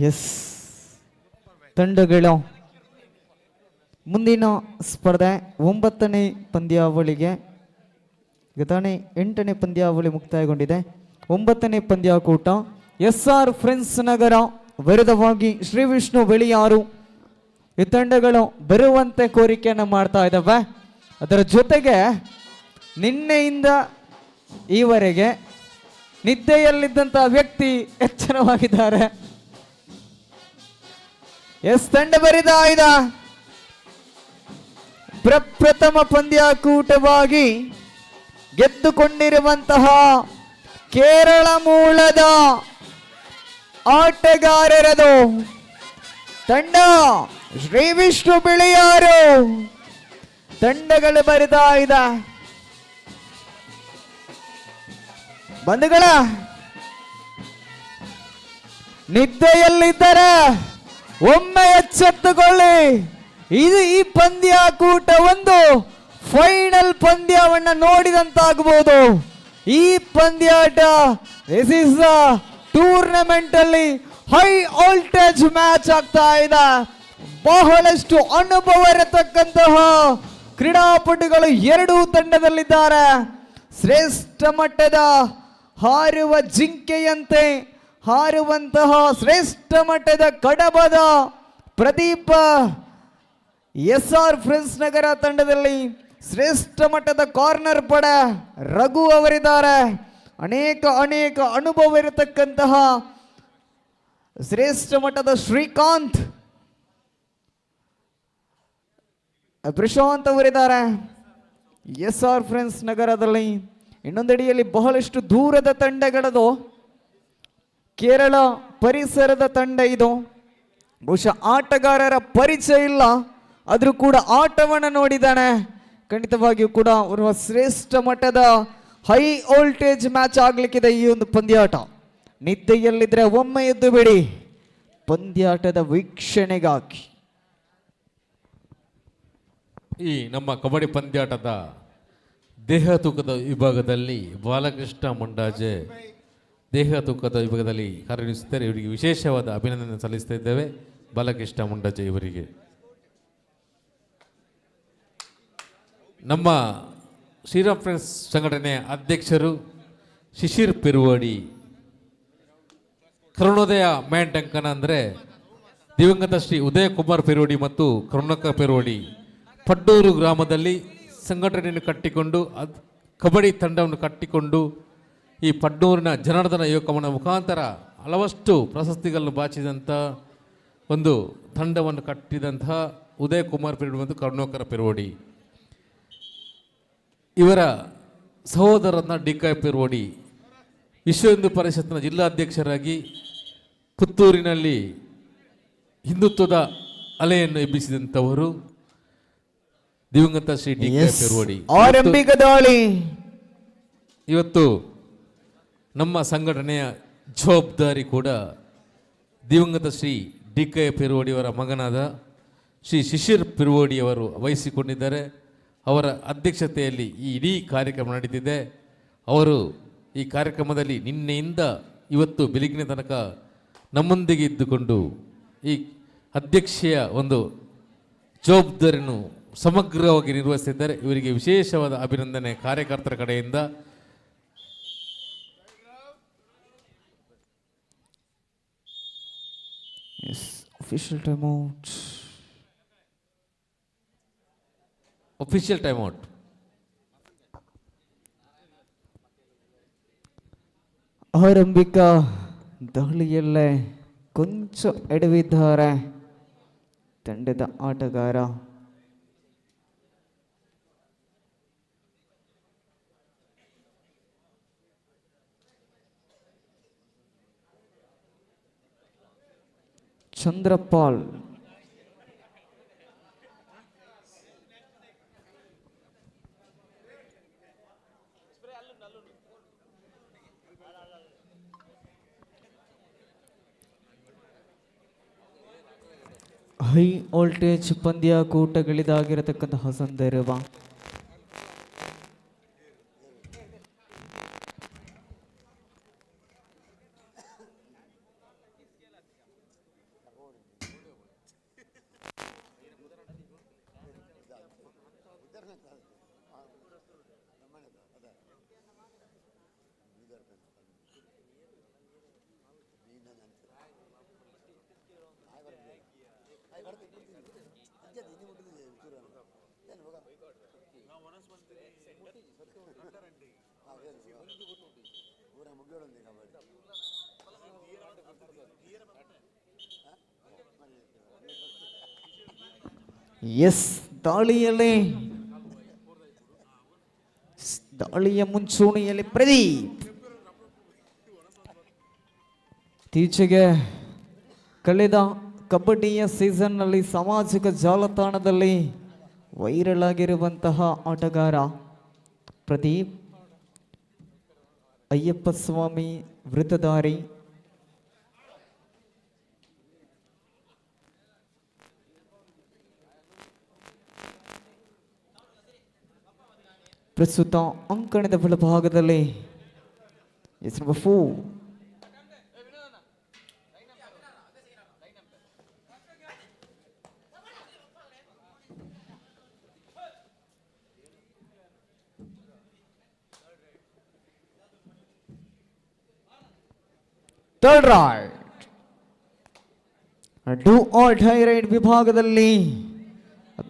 ಎಸ್ ತಂಡಗಳ ಮುಂದಿನ ಸ್ಪರ್ಧೆ 9ನೇ ಪಂದ್ಯಾವಳಿಗೆ ಈಗ ತಾನೇ 8ನೇ ಪಂದ್ಯಾವಳಿ ಮುಕ್ತಾಯಗೊಂಡಿದೆ. 9ನೇ ಪಂದ್ಯಾಕೂಟ SR ಫ್ರೆಂಡ್ಸ್ ನಗರ ವಿರುದ್ಧವಾಗಿ ಶ್ರೀ ವಿಷ್ಣು ಬೆಳಿಯಾರು. ಈ ತಂಡಗಳು ಬರುವಂತೆ ಕೋರಿಕೆಯನ್ನು ಮಾಡ್ತಾ ಇದ್ದಾವೆ. ಅದರ ಜೊತೆಗೆ ನಿನ್ನೆಯಿಂದ ಈವರೆಗೆ ನಿದ್ದೆಯಲ್ಲಿದ್ದಂಥ ವ್ಯಕ್ತಿ ಎಚ್ಚರವಾಗಿದ್ದಾರೆ. ತಂಡ ಬರಿತಾ ಇದೆ. ಪ್ರಪ್ರಥಮ ಪಂದ್ಯಾಕೂಟವಾಗಿ ಗೆದ್ದುಕೊಂಡಿರುವಂತಹ ಕೇರಳ ಮೂಲದ ಆಟಗಾರರದು ತಂಡ ಶ್ರೀ ವಿಷ್ಣು ಬೆಳೆಯಾರು. ತಂಡಗಳು ಬರಿತಾ ಇದೆ. ಬಂಧುಗಳ ನಿದ್ದೆಯಲ್ಲಿದ್ದರೆ ಒಮ್ಮೆ ಎಚ್ಚೆತ್ತುಕೊಳ್ಳಿ. ಇದು ಈ ಪಂದ್ಯಾಕೂಟ ಒಂದು ಫೈನಲ್ ಪಂದ್ಯವನ್ನ ನೋಡಿದಂತಾಗಬಹುದು. ಈ ಪಂದ್ಯಾಟ ದಿಸ್ ಇಸ್ ದ ಟೂರ್ನಮೆಂಟ್ ಅಲ್ಲಿ ಹೈ ವೋಲ್ಟೇಜ್ ಮ್ಯಾಚ್ ಆಗ್ತಾ ಇದೆ. ಬಹಳಷ್ಟು ಅನುಭವ ಇರತಕ್ಕಂತಹ ಕ್ರೀಡಾಪಟುಗಳು ಎರಡೂ ತಂಡದಲ್ಲಿದ್ದಾರೆ. ಶ್ರೇಷ್ಠ ಮಟ್ಟದ ಹಾರುವ ಜಿಂಕೆಯಂತೆ ಹಾರುವಂತಹ ಶ್ರೇಷ್ಠ ಮಟ್ಟದ ಕಡಬದ ಪ್ರದೀಪ SR ಫ್ರೆಂಡ್ಸ್ ನಗರ ತಂಡದಲ್ಲಿ ಶ್ರೇಷ್ಠ ಮಟ್ಟದ ಕಾರ್ನರ್ ಪಡ ರಘು ಅವರಿದ್ದಾರೆ. ಅನೇಕ ಅನುಭವ ಇರತಕ್ಕಂತಹ ಶ್ರೇಷ್ಠ ಮಟ್ಟದ ಶ್ರೀಕಾಂತ್ ಪ್ರಶಾಂತ್ ಅವರಿದ್ದಾರೆ SR ಫ್ರೆಂಡ್ಸ್ ನಗರದಲ್ಲಿ. ಇನ್ನೊಂದಡಿಯಲ್ಲಿ ಬಹಳಷ್ಟು ದೂರದ ತಂಡಗಳದು ಕೇರಳ ಪರಿಸರದ ತಂಡ ಇದು. ಬಹುಶಃ ಆಟಗಾರರ ಪರಿಚಯ ಇಲ್ಲ, ಆದರೂ ಕೂಡ ಆಟವನ್ನು ನೋಡಿದ್ದಾನೆ. ಖಂಡಿತವಾಗಿಯೂ ಕೂಡ ಅವರ ಶ್ರೇಷ್ಠ ಮಟ್ಟದ ಹೈ ವೋಲ್ಟೇಜ್ ಮ್ಯಾಚ್ ಆಗ್ಲಿಕ್ಕಿದೆ ಈ ಒಂದು ಪಂದ್ಯಾಟ. ನಿದ್ದೆಯಲ್ಲಿದ್ರೆ ಒಮ್ಮೆ ಎದ್ದು ಬಿಡಿ ಪಂದ್ಯಾಟದ ವೀಕ್ಷಣೆಗಾಗಿ. ಈ ನಮ್ಮ ಕಬಡ್ಡಿ ಪಂದ್ಯಾಟದ ದೇಹ ತೂಕದ ವಿಭಾಗದಲ್ಲಿ ಬಾಲಕೃಷ್ಣ ಮುಂಡಾಜೆ ದೇಹ ತೂಕದ ವಿಭಾಗದಲ್ಲಿ ಕಾರ್ಯನಿರ್ವಹಿಸುತ್ತಾರೆ. ಇವರಿಗೆ ವಿಶೇಷವಾದ ಅಭಿನಂದನೆ ಸಲ್ಲಿಸ್ತಾ ಇದ್ದೇವೆ. ಬಾಲಕೃಷ್ಣ ಮುಂಡಾಜೆ ಇವರಿಗೆ. ನಮ್ಮ ಶ್ರೀರಾಮ್ ಫ್ರೆಂಡ್ಸ್ ಸಂಘಟನೆಯ ಅಧ್ಯಕ್ಷರು ಶಿಶಿರ್ ಪೆರುವಾಡಿ. ಕರುಣೋದಯ ಮ್ಯಾಂಟ್ ಅಂಕನ ಅಂದರೆ ದಿವಂಗತ ಶ್ರೀ ಉದಯ ಕುಮಾರ್ ಪೆರೋಡಿ ಮತ್ತು ಕರುಣಕ್ಕ ಪೆರೋಡಿ ಪಡ್ನೂರು ಗ್ರಾಮದಲ್ಲಿ ಸಂಘಟನೆಯನ್ನು ಕಟ್ಟಿಕೊಂಡು ಕಬಡ್ಡಿ ತಂಡವನ್ನು ಕಟ್ಟಿಕೊಂಡು ಈ ಪಡ್ನೂರಿನ ಜನಾರ್ದನ ಯುವಕಮನ ಮುಖಾಂತರ ಹಲವಷ್ಟು ಪ್ರಶಸ್ತಿಗಳನ್ನು ಬಾಚಿದಂಥ ಒಂದು ತಂಡವನ್ನು ಕಟ್ಟಿದಂತಹ ಉದಯ ಕುಮಾರ್ ಪೆರೋಡಿ ಮತ್ತು ಕರುಣಾಕರ ಪೆರೋಡಿ ಇವರ ಸಹೋದರನ ಡಿ.ಕೆ. ಪೆರೋಡಿ ವಿಶ್ವ ಹಿಂದೂ ಪರಿಷತ್ನ ಜಿಲ್ಲಾಧ್ಯಕ್ಷರಾಗಿ ಪುತ್ತೂರಿನಲ್ಲಿ ಹಿಂದುತ್ವದ ಅಲೆಯನ್ನು ಎಬ್ಬಿಸಿದಂಥವರು ದಿವಂಗತ ಶ್ರೀ ಡಿ.ಕೆ. ಪೆರೋಡಿ. ಇವತ್ತು ನಮ್ಮ ಸಂಘಟನೆಯ ಜವಾಬ್ದಾರಿ ಕೂಡ ದಿವಂಗತ ಶ್ರೀ ಡಿ.ಕೆ. ಪೆರೋಡಿಯವರ ಮಗನಾದ ಶ್ರೀ ಶಿಶಿರ್ ಪೆರೋಡಿಯವರು ವಹಿಸಿಕೊಂಡಿದ್ದಾರೆ. ಅವರ ಅಧ್ಯಕ್ಷತೆಯಲ್ಲಿ ಈ ಇಡೀ ಕಾರ್ಯಕ್ರಮ ನಡೀತಿದೆ. ಅವರು ಈ ಕಾರ್ಯಕ್ರಮದಲ್ಲಿ ನಿನ್ನೆಯಿಂದ ಇವತ್ತು ಬೆಳಗಿನ ತನಕ ನಮ್ಮೊಂದಿಗೆ ಇದ್ದುಕೊಂಡು ಈ ಅಧ್ಯಕ್ಷೆಯ ಒಂದು ಜವಾಬ್ದಾರಿಯನ್ನು ಸಮಗ್ರವಾಗಿ ನಿರ್ವಹಿಸಿದ್ದಾರೆ. ಇವರಿಗೆ ವಿಶೇಷವಾದ ಅಭಿನಂದನೆ ಕಾರ್ಯಕರ್ತರ ಕಡೆಯಿಂದ. Official timeout. Official timeout. ಆರಂಭಿಕ ದಾಳಿಯಲ್ಲೇ ಕೊಂಚ ಎಡವಿದ್ದಾರೆ ತಂಡದ ಆಟಗಾರ. ಚಂದ್ರಪಾಲ್ ಹೈ ವೋಲ್ಟೇಜ್ ಪಂದ್ಯಾಕೂಟಗಳಿದಾಗಿರತಕ್ಕಂತಹ ಸಂದರ್ಭ. ಎಸ್, ದಾಳಿಯ ಮುಂಚೂಣಿಯಲ್ಲಿ ಪ್ರದೀಪ್. ಇತ್ತೀಚೆಗೆ ಕಳೆದ ಕಬಡ್ಡಿಯ ಸೀಸನ್ನಲ್ಲಿ ಸಾಮಾಜಿಕ ಜಾಲತಾಣದಲ್ಲಿ ವೈರಲ್ ಆಗಿರುವಂತಹ ಆಟಗಾರ ಪ್ರದೀಪ್. ಅಯ್ಯಪ್ಪ ಸ್ವಾಮಿ ವೃತ್ತಧಾರಿ. ಪ್ರಸ್ತುತ ಅಂಕಣದ ಬಲಭಾಗದಲ್ಲಿ number 4 third right do or die right ವಿಭಾಗದಲ್ಲಿ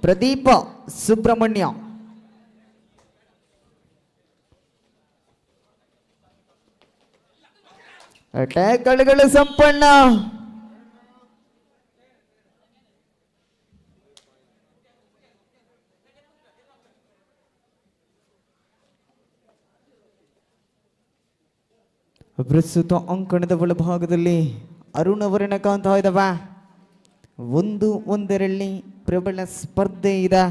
ಪ್ರದೀಪ ಸುಬ್ರಹ್ಮಣ್ಯ. ಟ್ಯಾಕಲ್ಗಳು ಸಂಪನ್ನ. ಪ್ರಸ್ತುತ ಅಂಕಣದ ಒಳಭಾಗದಲ್ಲಿ ಅರುಣ್ ಅವರನ್ನ ಕಾಣ್ತಾ ಇದ್ದಾವ. ಒಂದರಲ್ಲಿ ಪ್ರಬಲ ಸ್ಪರ್ಧೆ ಇದೆ.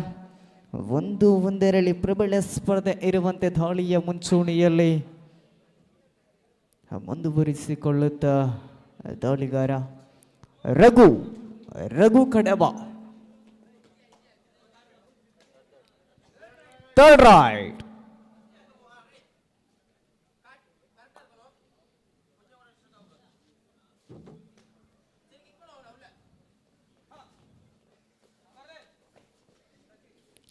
ಒಂದರಲ್ಲಿ ಪ್ರಬಲ ಸ್ಪರ್ಧೆ ಇರುವಂತೆ ದಾಳಿಯ ಮುಂಚೂಣಿಯಲ್ಲಿ ಮುಂದುವರಿಸಿಕೊಳ್ಳುತ್ತ ದಾಳಿಗಾರ ರಘು ಕಡಬ. ಥರ್ಡ್ ರೈಟ್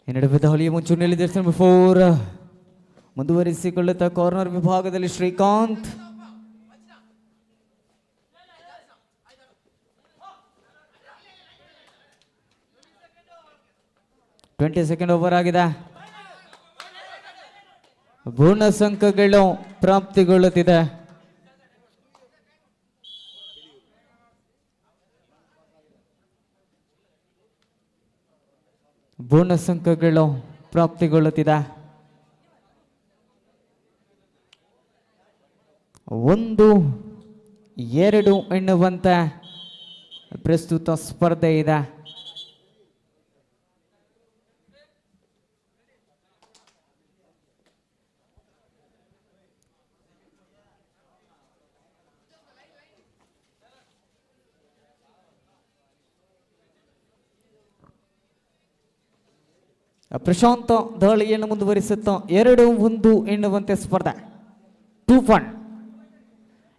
ಈ ನಡುವೆ ದಾಳಿಯ ಮುಂಚೂಣಿಯಲ್ಲಿ ನಂಬರ್ 4 ಮುಂದುವರಿಸಿಕೊಳ್ಳುತ್ತಾ ಕಾರ್ನರ್ ವಿಭಾಗದಲ್ಲಿ ಶ್ರೀಕಾಂತ್. 20 ಸೆಕೆಂಡ್ ಓವರ್ ಆಗಿದೆ. ಬೋನಸ್ ಅಂಕಗಳು ಪ್ರಾಪ್ತಿಗೊಳ್ಳುತ್ತಿದೆ. ಬೋನಸ್ ಅಂಕಗಳು ಪ್ರಾಪ್ತಿಗೊಳ್ಳುತ್ತಿದೆ. 1-2 ಎನ್ನುವಂತೆ ಪ್ರಸ್ತುತ ಸ್ಪರ್ಧೆ ಇದೆ. ಪ್ರಶಾಂತ ದಾಳಿಯನ್ನು ಮುಂದುವರಿಸುತ್ತಾ 2-1 ಎನ್ನುವಂತೆ ಸ್ಪರ್ಧೆ. 2-1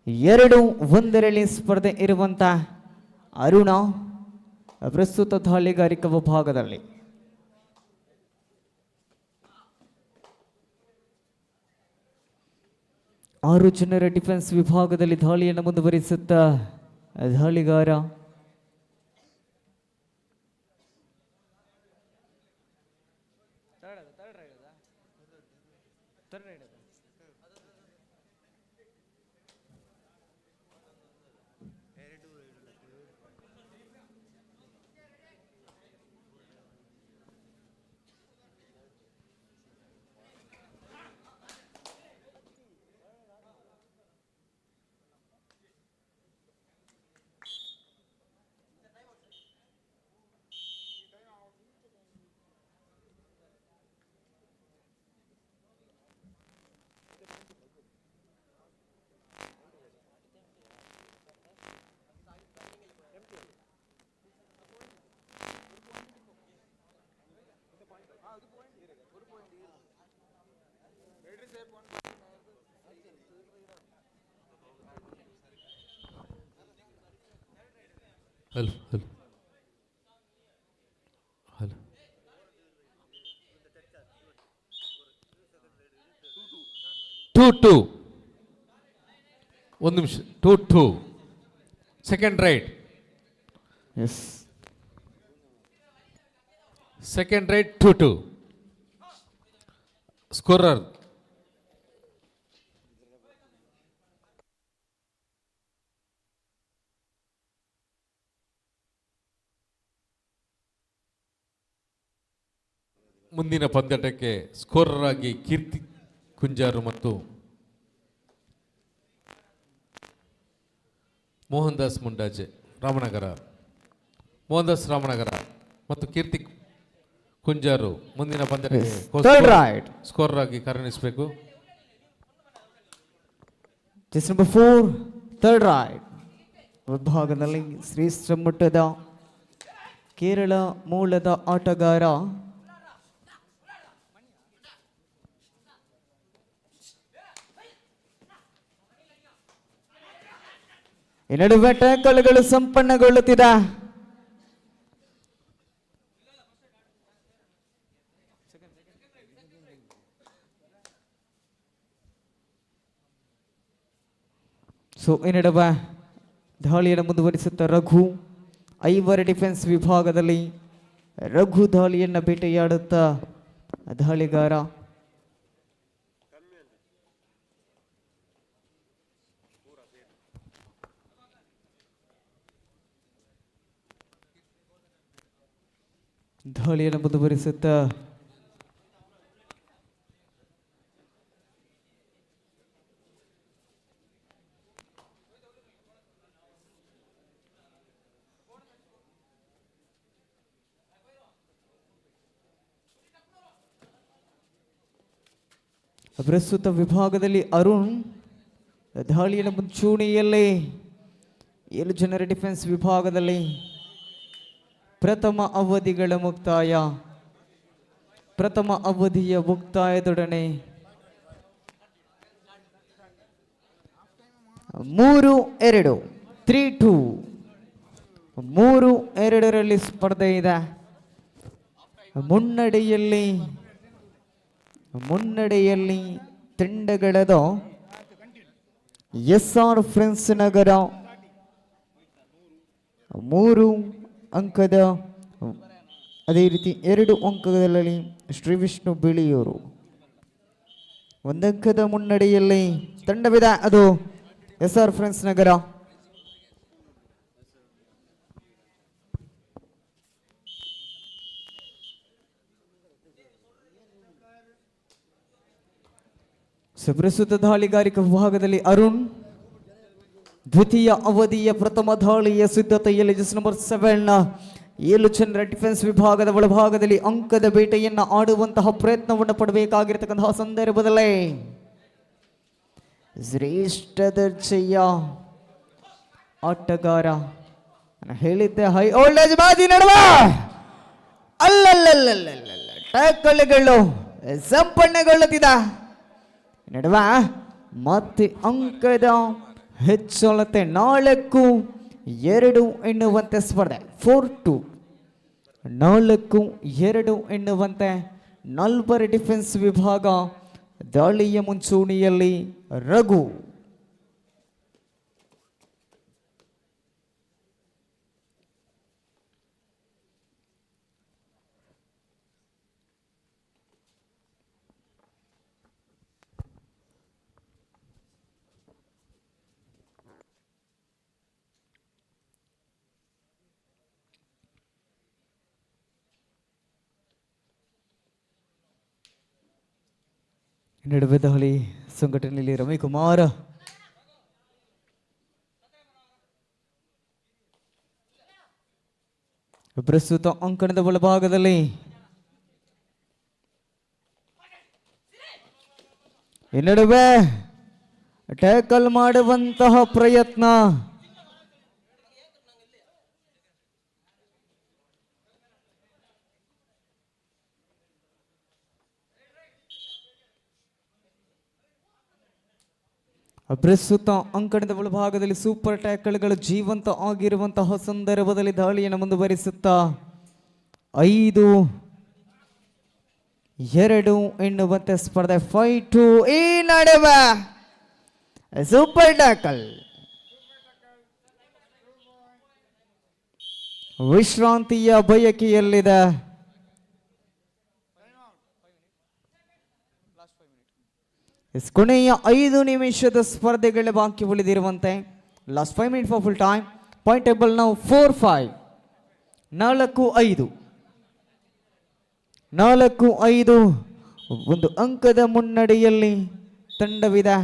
2-1 ಸ್ಪರ್ಧೆ ಇರುವಂತ ಅರುಣ ಪ್ರಸ್ತುತ ದಾಳಿಗಾರಿಕಾ ವಿಭಾಗದಲ್ಲಿ. ಆರು ಜನರ ಡಿಫೆನ್ಸ್ ವಿಭಾಗದಲ್ಲಿ ದಾಳಿಯನ್ನು ಮುಂದುವರಿಸುತ್ತಾ ದಾಳಿಗಾರ ಹಲೋ ಹಲೋ ಹಲೋ 2-2 ಒಂದು ನಿಮಿಷ 2-2 second raid yes second raid 2-2 scorer ಮುಂದಿನ ಪಂದ್ಯಾಟಕ್ಕೆ ಸ್ಕೋರರ್ ಆಗಿ ಕೀರ್ತಿ ಕುಂಜಾರು ಮತ್ತು ಮೋಹನ್ ದಾಸ್ ಮುಂಡಾಜೆ ರಾಮನಗರ ಮತ್ತು ಕೀರ್ತಿ ಕುಂಜಾರು ಮುಂದಿನ ಪಂದ್ಯಕ್ಕೆ ಸ್ಕೋರರ್ ಆಗಿ ಕಾರ್ಯನಿರ್ವಹಿಸಬೇಕು. ನಂಬರ್ 4 ಥರ್ಡ್ ರೈಟ್ ವಿಭಾಗದಲ್ಲಿ ಶ್ರೇಷ್ಠ ಮಟ್ಟದ ಕೇರಳ ಮೂಲದ ಆಟಗಾರ ಈ ನಡುವೆ ಟ್ಯಾಕಲ್ಗಳು ಸಂಪನ್ನಗೊಳ್ಳುತ್ತಿದೆ. ಈ ನಡುವೆ ದಾಳಿಯನ್ನು ಮುಂದುವರಿಸುತ್ತ ರಘು 5 ಡಿಫೆನ್ಸ್ ವಿಭಾಗದಲ್ಲಿ ರಘು ದಾಳಿಯನ್ನು ಬೇಟೆಯಾಡುತ್ತ ದಾಳಿಗಾರ ದಾಳಿಯನ್ನು ಮುಂದುವರಿಸುತ್ತ ಪ್ರಸ್ತುತ ವಿಭಾಗದಲ್ಲಿ ಅರುಣ್ ದಾಳಿಯನ್ನು ಮುಂಚೂಣಿಯಲ್ಲಿ 7 ಜನರ ಡಿಫೆನ್ಸ್ ವಿಭಾಗದಲ್ಲಿ ಪ್ರಥಮ ಅವಧಿಯ ಮುಕ್ತಾಯದೊಡನೆ 3-2 3-2 ಸ್ಪರ್ಧೆ ಇದೆ. ಮುನ್ನಡೆಯಲ್ಲಿ ತಂಡಗಳದ SR ಫ್ರೆಂಡ್ಸ್ ನಗರ 3 ಅಂಕದ ಅದೇ ರೀತಿ 2 ಅಂಕಗಳಲ್ಲಿ ಶ್ರೀ ವಿಷ್ಣು ಬಿಳಿಯೂರು. 1 ಅಂಕದ ಮುನ್ನಡೆಯಲ್ಲಿ ತಂಡವಿದೆ, ಅದು SR ಫ್ರೆಂಡ್ಸ್ ನಗರ. ಪ್ರಸ್ತುತ ದಾಳಿಗಾರಿಕಾ ವಿಭಾಗದಲ್ಲಿ ಅರುಣ್ ದ್ವಿತೀಯ ಅವಧಿಯ ಪ್ರಥಮ ದಾಳಿಯ ಸಿದ್ಧತೆಯಲ್ಲಿ ಜಸ್ ನಂಬರ್ 7 ಏಳುಚಂದ್ರ ಡಿಫೆನ್ಸ್ ವಿಭಾಗದ ಒಳಭಾಗದಲ್ಲಿ ಅಂಕದ ಬೇಟೆಯನ್ನು ಆಡುವಂತಹ ಪ್ರಯತ್ನವನ್ನು ಪಡಬೇಕಾಗಿರತಕ್ಕಂತಹ ಸಂದರ್ಭದಲ್ಲೇ ಶ್ರೇಷ್ಠ ದರ್ಜೆಯ ಆಟಗಾರ ಹೇಳಿದ್ದೆ ಹೈ ಓಲ್ಡೇಜ್ ಬಾದಿ ನಡುವೆ ಅಲ್ಲಲ್ಲಲ್ಲಲ್ಲಲ್ಲ ಟ್ಯಾಕಲ್ಗಳು ಸಂಪನ್ನಗೊಳ್ಳುತ್ತಿದೆ ನಡುವ ಮತ್ತೆ ಅಂಕದ ಹೆಚ್ಚಳತೆ 4-2 ಎನ್ನುವಂತೆ ಸ್ಪರ್ಧೆ 4-2 4-2 ಎನ್ನುವಂತೆ ನಾಲ್ವರ್ ಡಿಫೆನ್ಸ್ ವಿಭಾಗ ದಾಳಿಯ ಮುಂಚೂಣಿಯಲ್ಲಿ ರಘು. ನಡುವೆ ದಾಳಿ ಸಂಘಟನೆಯಲ್ಲಿ ರವಿಕುಮಾರ್ ಪ್ರಸ್ತುತ ಅಂಕಣದ ಒಳಭಾಗದಲ್ಲಿ ಈ ನಡುವೆ ಟ್ಯಾಕಲ್ ಮಾಡುವಂತಹ ಪ್ರಯತ್ನ ಪ್ರಸ್ತುತ ಅಂಕಣದ ಒಳಭಾಗದಲ್ಲಿ ಸೂಪರ್ ಟ್ಯಾಕಲ್ಗಳು ಜೀವಂತ ಆಗಿರುವಂತಹ ಸಂದರ್ಭದಲ್ಲಿ ದಾಳಿಯನ್ನು ಮುಂದುವರಿಸುತ್ತಾ 5-2 ಎನ್ನುವಂತೆ ಸ್ಪರ್ಧೆ 5-2 ಈ ನಡುವೆ ಸೂಪರ್ ಟ್ಯಾಕಲ್ ವಿಶ್ರಾಂತಿಯ ಬಯಕೆಯಲ್ಲಿದೆ. ಕೊನೆಯ 5 ನಿಮಿಷದ ಸ್ಪರ್ಧೆಗಳ ಬಾಕಿ ಉಳಿದಿರುವಂತೆ last 5 minute for full time. Point table ನಾವು 4-5 4-5 4-5 1 ಅಂಕದ ಮುನ್ನಡೆಯಲ್ಲಿ ತಂಡವಿದೆ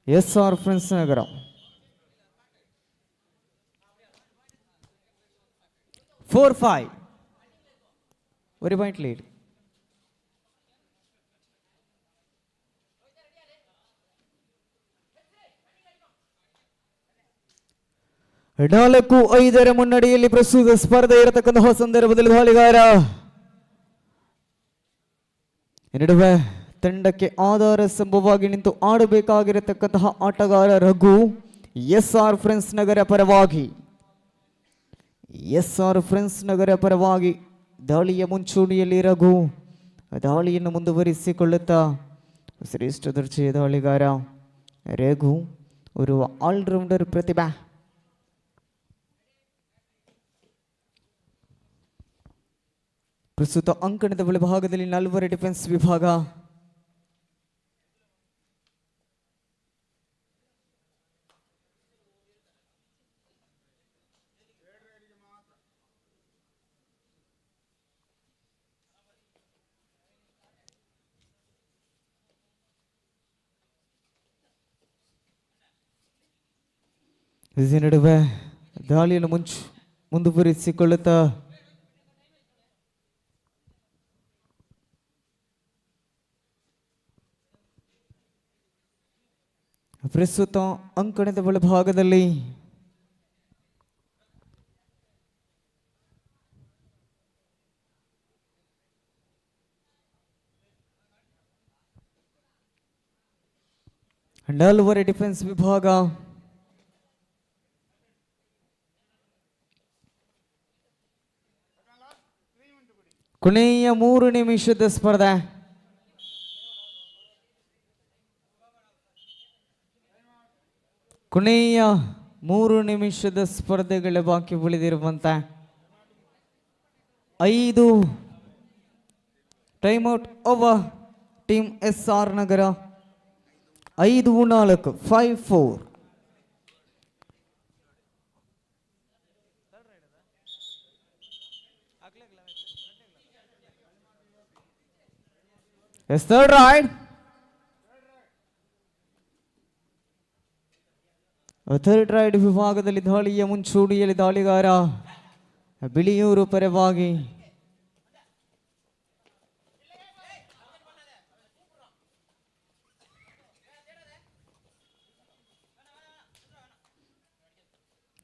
SR friends Nagar. 4-5 1 point lead. ನಾಲ್ಕು 5 ಮುನ್ನಡೆಯಲ್ಲಿ ಪ್ರಸ್ತುತ ಸ್ಪರ್ಧೆ ಇರತಕ್ಕಂತಹ ಸಂದರ್ಭದಲ್ಲಿ ದಾಳಿಗಾರ ನಡುವೆ ತಂಡಕ್ಕೆ ಆಧಾರ ಸ್ತಂಭವಾಗಿ ನಿಂತು ಆಡಬೇಕಾಗಿರತಕ್ಕಂತಹ ಆಟಗಾರ ರಘು SR ಫ್ರೆಂಡ್ಸ್ ನಗರ ಪರವಾಗಿ ದಾಳಿಯ ಮುಂಚೂಣಿಯಲ್ಲಿ ರಘು ದಾಳಿಯನ್ನು ಮುಂದುವರಿಸಿಕೊಳ್ಳುತ್ತಾ ಶ್ರೇಷ್ಠ ದರ್ಜೆಯ ದಾಳಿಗಾರ ರಘು ಓರ್ವ ಆಲ್ರೌಂಡರ್ ಪ್ರತಿಭೆ. ಪ್ರಸ್ತುತ ಅಂಕಣದ ಒಳಭಾಗದಲ್ಲಿ 4 ಡಿಫೆನ್ಸ್ ವಿಭಾಗ ಈ ನಡುವೆ ದಾಳಿಯನ್ನು ಮುಂದುವರಿಸಿಕೊಳ್ಳುತ್ತಾ ಪ್ರಸ್ತುತ ಅಂಕಣದ ಒಳಭಾಗದಲ್ಲಿ ನಾಲ್ವರ ಡಿಫೆನ್ಸ್ ವಿಭಾಗ ಕೊನೆಯ 3 ನಿಮಿಷದ ಸ್ಪರ್ಧೆ. ಕೊನೆಯ 3 ನಿಮಿಷದ ಸ್ಪರ್ಧೆಗಳ ಬಾಕಿ ಉಳಿದಿರುವಂತೆ 5 ಟೈಮ್ಔಟ್ ಓವರ್ ಟೀಮ್ SR ನಗರ 5-4 5-4. Third ride. ಥರ್ಡ್ ರೈಡ್ ವಿಭಾಗದಲ್ಲಿ ದಾಳಿಯ ಮುಂಚೂಣಿಯಲ್ಲಿ ದಾಳಿಗಾರ ಬಿಳಿಯೂರು ಪರವಾಗಿ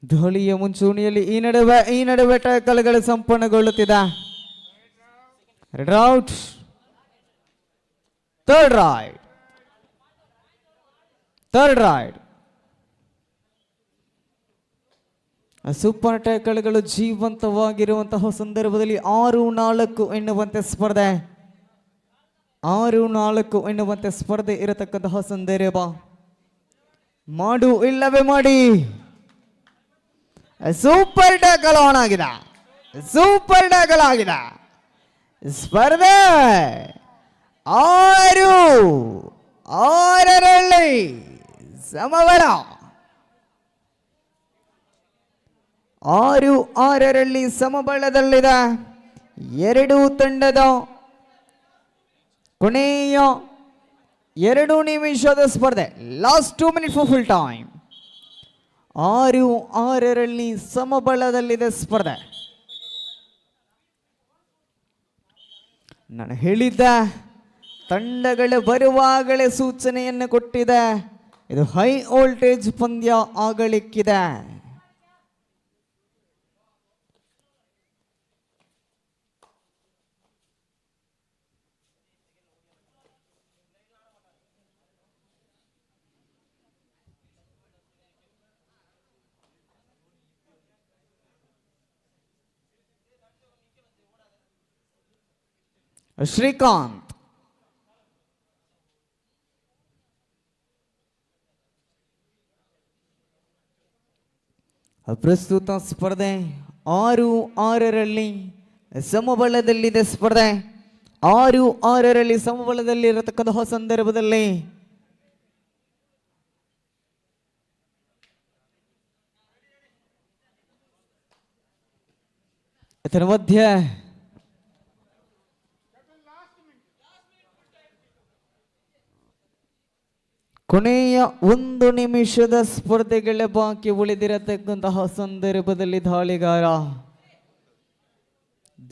ದಾಳಿಯ ಮುಂಚೂಣಿಯಲ್ಲಿ ಈ ನಡುವೆ ಟ್ಯಾಕಲ್ಗಳು ಸಂಪೂರ್ಣಗೊಳ್ಳುತ್ತಿದೆ. ರೌಟ್ ಥರ್ಡ್ ರೈಡ್ ಸೂಪರ್ ಟ್ಯಾಕಲ್ಗಳು ಜೀವಂತವಾಗಿರುವಂತಹ ಸಂದರ್ಭದಲ್ಲಿ 6-4 ಎನ್ನುವಂತೆ ಸ್ಪರ್ಧೆ 6-4 ಎನ್ನುವಂತೆ ಸ್ಪರ್ಧೆ ಇರತಕ್ಕಂತಹ ಸಂದರ್ಭ. ಮಾಡು ಇಲ್ಲವೇ ಮಾಡಿ. ಸೂಪರ್ ಟ್ಯಾಕಲ್ ಆನ್ ಆಗಿದೆ. ಸೂಪರ್ ಟ್ಯಾಕಲ್ ಆಗಿದೆ. ಸ್ಪರ್ಧೆ 6-6 ಸಮಬಲ. 6-6 ಸಮಬಲದಲ್ಲಿದೆ. ಎರಡೂ ತಂಡದ ಕೊನೆಯ 2 ನಿಮಿಷದ ಸ್ಪರ್ಧೆ. Last 2 minutes for full time. 6-6 ಸಮಬಲದಲ್ಲಿದೆ ಸ್ಪರ್ಧೆ. ನಾನು ಹೇಳಿದ್ದ ತಂಡಗಳು ಬರುವಾಗಲೇ ಸೂಚನೆಯನ್ನು ಕೊಟ್ಟಿದೆ. ಇದು ಹೈ ವೋಲ್ಟೇಜ್ ಪಂದ್ಯ ಆಗಲಿಕ್ಕಿದೆ. ಶ್ರೀಕಾಂತ್ ಪ್ರಸ್ತುತ ಸ್ಪರ್ಧೆ 6-6 ಸಮಬಲದಲ್ಲಿದೆ. ಸ್ಪರ್ಧೆ 6-6 ಸಮಬಲದಲ್ಲಿ ಇರತಕ್ಕಂತಹ ಸಂದರ್ಭದಲ್ಲಿ ಇದರ ಮಧ್ಯೆ ಕೊನೆಯ 1 ನಿಮಿಷದ ಸ್ಪರ್ಧೆಗಳ ಬಾಕಿ ಉಳಿದಿರತಕ್ಕಂತಹ ಸಂದರ್ಭದಲ್ಲಿ ದಾಳಿಗಾರ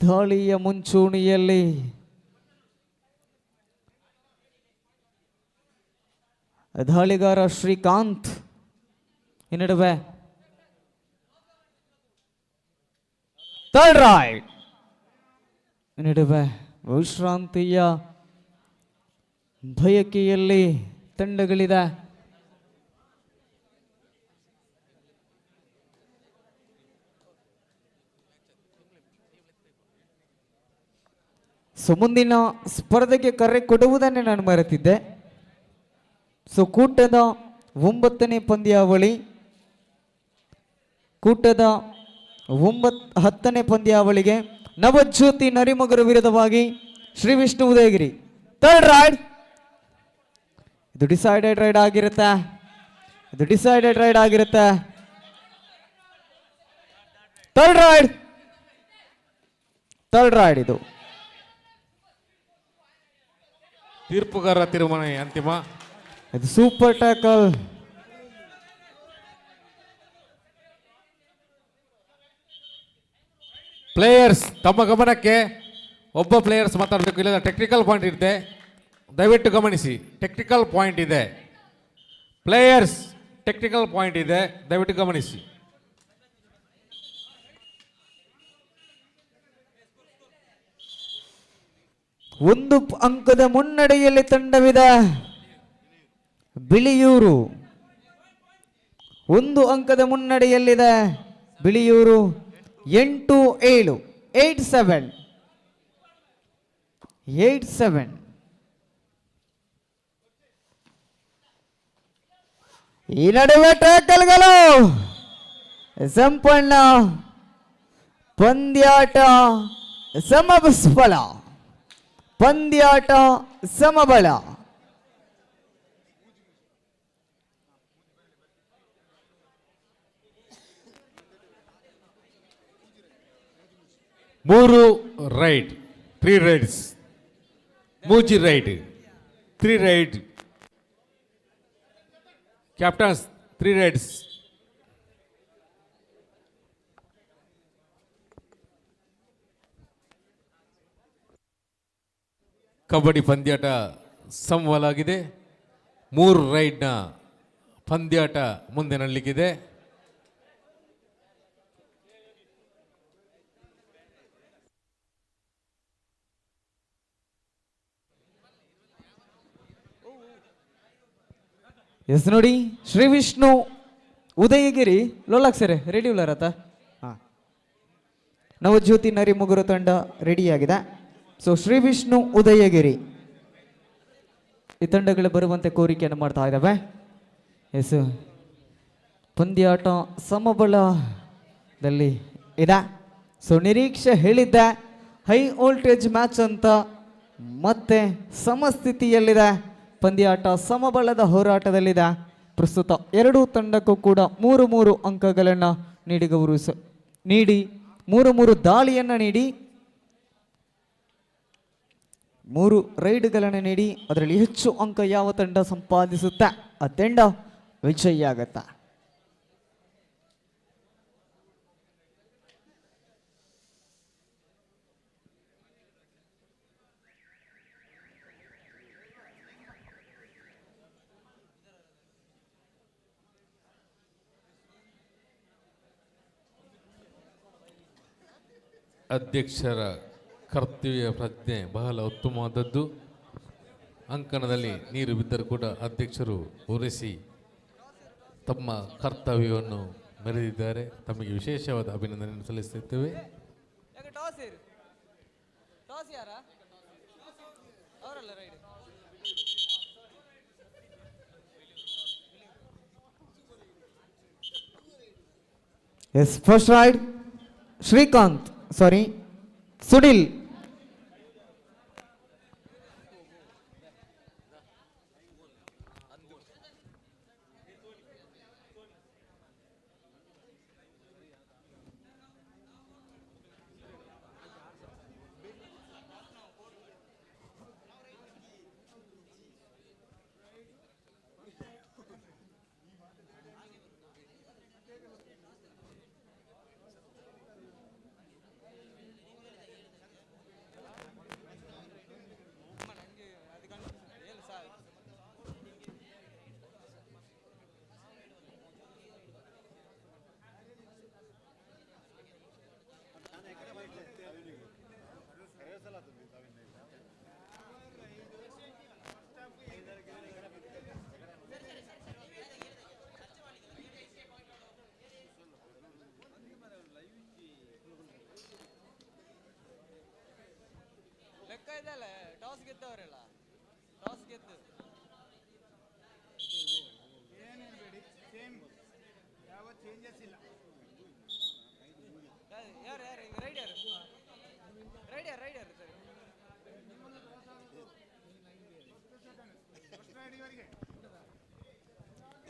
ದಾಳಿಯ ಮುಂಚೂಣಿಯಲ್ಲಿ ದಾಳಿಗಾರ ಶ್ರೀಕಾಂತ್. ಈ ನಡುವೆ ಥರ್ಡ್ ರೈಡ್. ಈ ನಡುವೆ ವಿಶ್ರಾಂತಿಯ ಬಯಕೆಯಲ್ಲಿ ತಂಡಗಳಿದೆ. ಮುಂದಿನ ಸ್ಪರ್ಧೆಗೆ ಕರೆ ಕೊಡುವುದನ್ನೇ ನಾನು ಮರೆತಿದ್ದೆ. ಕೂಟದ 9ನೇ ಪಂದ್ಯಾವಳಿ, ಕೂಟದ 10ನೇ ಪಂದ್ಯಾವಳಿಗೆ ನವಜ್ಯೋತಿ ನರಿಮಗರ ವಿರುದ್ಧವಾಗಿ ಶ್ರೀ ವಿಷ್ಣು ಉದಯಗಿರಿ. Third raid. ಇದು ಡಿಸೈಡೆಡ್ ರೈಡ್ ಆಗಿರುತ್ತೆ. ಥರ್ಡ್ ರೈಡ್ ಇದು ತೀರ್ಪುಗಾರರ ತೀರ್ಮಾನ ಅಂತಿಮ. ಇದು ಸೂಪರ್ ಟ್ಯಾಕಲ್. ಪ್ಲೇಯರ್ಸ್ ತಮ್ಮ ಗಮನಕ್ಕೆ, ಒಬ್ಬ ಪ್ಲೇಯರ್ಸ್ ಮಾತಾಡಬೇಕು, ಇಲ್ಲ ಟೆಕ್ನಿಕಲ್ ಪಾಯಿಂಟ್ ಇರುತ್ತೆ, ದಯವಿಟ್ಟು ಗಮನಿಸಿ. ಟೆಕ್ನಿಕಲ್ ಪಾಯಿಂಟ್ ಇದೆ ಪ್ಲೇಯರ್ಸ್, ಟೆಕ್ನಿಕಲ್ ಪಾಯಿಂಟ್ ಇದೆ, ದಯವಿಟ್ಟು ಗಮನಿಸಿ. ಒಂದು ಅಂಕದ ಮುನ್ನಡೆಯಲ್ಲಿ ತಂಡವಿದೆ ಬಿಳಿಯೂರು. 1 ಅಂಕದ ಮುನ್ನಡೆಯಲ್ಲಿದೆ ಬಿಳಿಯೂರು. 8-7 8-7. ಈ ನಡುವೆ ಟ್ಯಾಕಲ್ಗಳು ಸಂಪನ್ನ ಪಂದ್ಯಾಟ ಸಮಬಲ, ಪಂದ್ಯಾಟ ಸಮಬಲ. ಮೂರು ರೈಡ್, 3 ರೈಡ್ಸ್. ಮೂಜಿ raid, 3 raid. Captains 3 raids. Kabaddi ಪಂದ್ಯಾಟ ಸಮಬಲಾಗಿದೆ. 3 ರೈಡ್ನ ಪಂದ್ಯಾಟ ಮುಂದೆ ನಡಲಿಕ್ಕಿದೆ. ಎಸ್ ನೋಡಿ, ಶ್ರೀ ವಿಷ್ಣು ಉದಯಗಿರಿ ಲೋಲಾಕ್ಸರೆ ರೆಡಿ ಉಳ್ಳಾರತ. ಹಾಂ, ನವಜ್ಯೋತಿ ನರಿಮುಗುರು ತಂಡ ರೆಡಿಯಾಗಿದೆ. ಸೊ ಶ್ರೀ ವಿಷ್ಣು ಉದಯಗಿರಿ ಈ ತಂಡಗಳು ಬರುವಂತೆ ಕೋರಿಕೆಯನ್ನು ಮಾಡ್ತಾ ಇದ್ದಾವೆ. ಎಸ್, ಪಂದ್ಯಾಟ ಸಮಬಲದಲ್ಲಿ ಇದೆ. ಸೊ ನಿರೀಕ್ಷೆ ಹೇಳಿದ್ದೆ ಹೈ ವೋಲ್ಟೇಜ್ ಮ್ಯಾಚ್ ಅಂತ, ಮತ್ತೆ ಸಮಸ್ಥಿತಿಯಲ್ಲಿದೆ. ಪಂದ್ಯಾಟ ಸಮಬಲದ ಹೋರಾಟದಲ್ಲಿದೆ. ಪ್ರಸ್ತುತ ಎರಡೂ ತಂಡಕ್ಕೂ ಕೂಡ 3 ಅಂಕಗಳನ್ನು ನೀಡಿ ನೀಡಿ 3 ದಾಳಿಯನ್ನು ನೀಡಿ 3 ರೈಡ್ಗಳನ್ನು ನೀಡಿ ಅದರಲ್ಲಿ ಹೆಚ್ಚು ಅಂಕ ಯಾವ ತಂಡ ಸಂಪಾದಿಸುತ್ತೆ ಆ ತಂಡ ವಿಜಯಿಯಾಗತ್ತ. ಅಧ್ಯಕ್ಷರ ಕರ್ತವ್ಯ ಪ್ರಜ್ಞೆ ಬಹಳ ಉತ್ತಮವಾದದ್ದು. ಅಂಕಣದಲ್ಲಿ ನೀರು ಬಿದ್ದರೂ ಕೂಡ ಅಧ್ಯಕ್ಷರು ಪೂರೈಸಿ ತಮ್ಮ ಕರ್ತವ್ಯವನ್ನು ಮೆರೆದಿದ್ದಾರೆ. ತಮಗೆ ವಿಶೇಷವಾದ ಅಭಿನಂದನೆಯನ್ನು ಸಲ್ಲಿಸುತ್ತೇವೆ. Yes, first raid Srikanth, sorry ಸುಡಿಲ್. ಟಾಸ್ ಗೆದ್ದವರೆಲ್ಲ ಟಾಸ್ ಗೆದ್ದು ಏನೇನು ಸೇಮ್ ಯಾವ ಚೇಂಜಸ್ ಇಲ್ಲ. ಯಾರು ರೈಡರ್ ಸರಿ.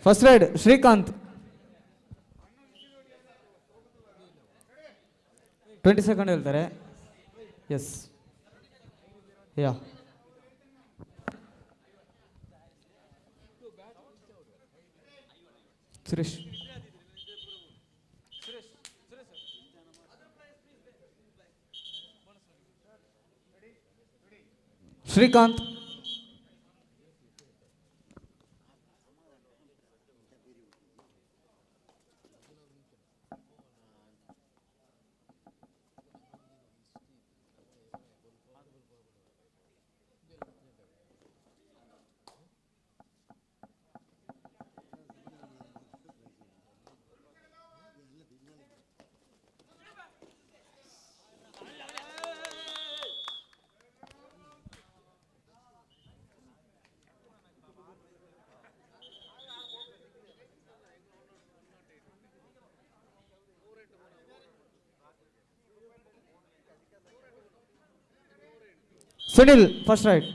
ಫಸ್ಟ್ ರೈಡ್ ಶ್ರೀಕಾಂತ್ 20 ಸೆಕೆಂಡ್ ಹೇಳ್ತಾರೆ. Yes, yeah Suresh Srikanth Sunil first right.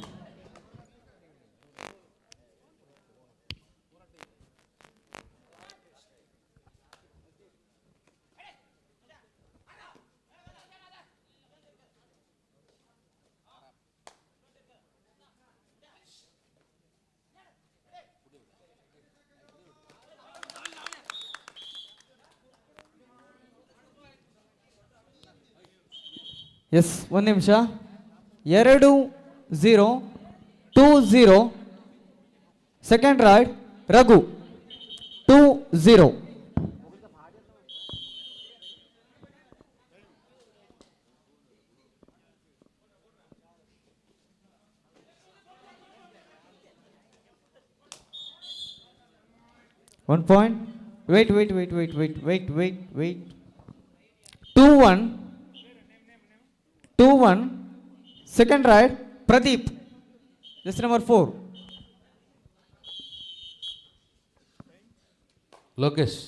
Yes, ಒಂದು ನಿಮಿಷ. 2-0, 2-0. Second raid Raghu 2-0. One point. Wait. 2-1. 2-1. Second ride, Pradeep. Just number 4. Lokesh.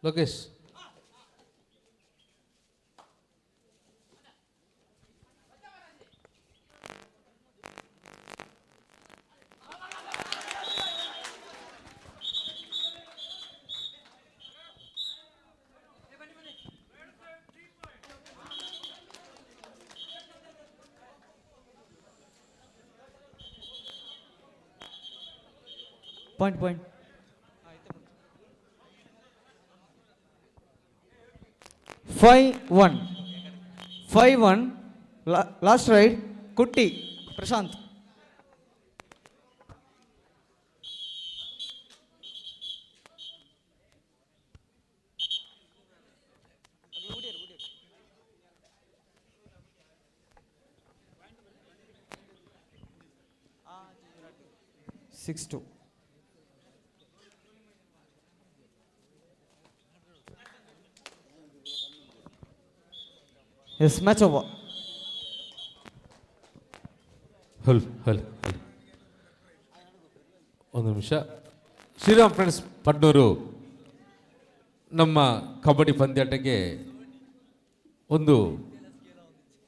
Lokesh. Point. 5-1. 5-1. Last ride, Kutti, Prashant. Six two. Yes, match over. ಹಲ್ ಒಂದು ನಿಮಿಷ. Shriram friends Padnur ನಮ್ಮ ಕಬಡ್ಡಿ ಪಂದ್ಯಾಟಕ್ಕೆ ಒಂದು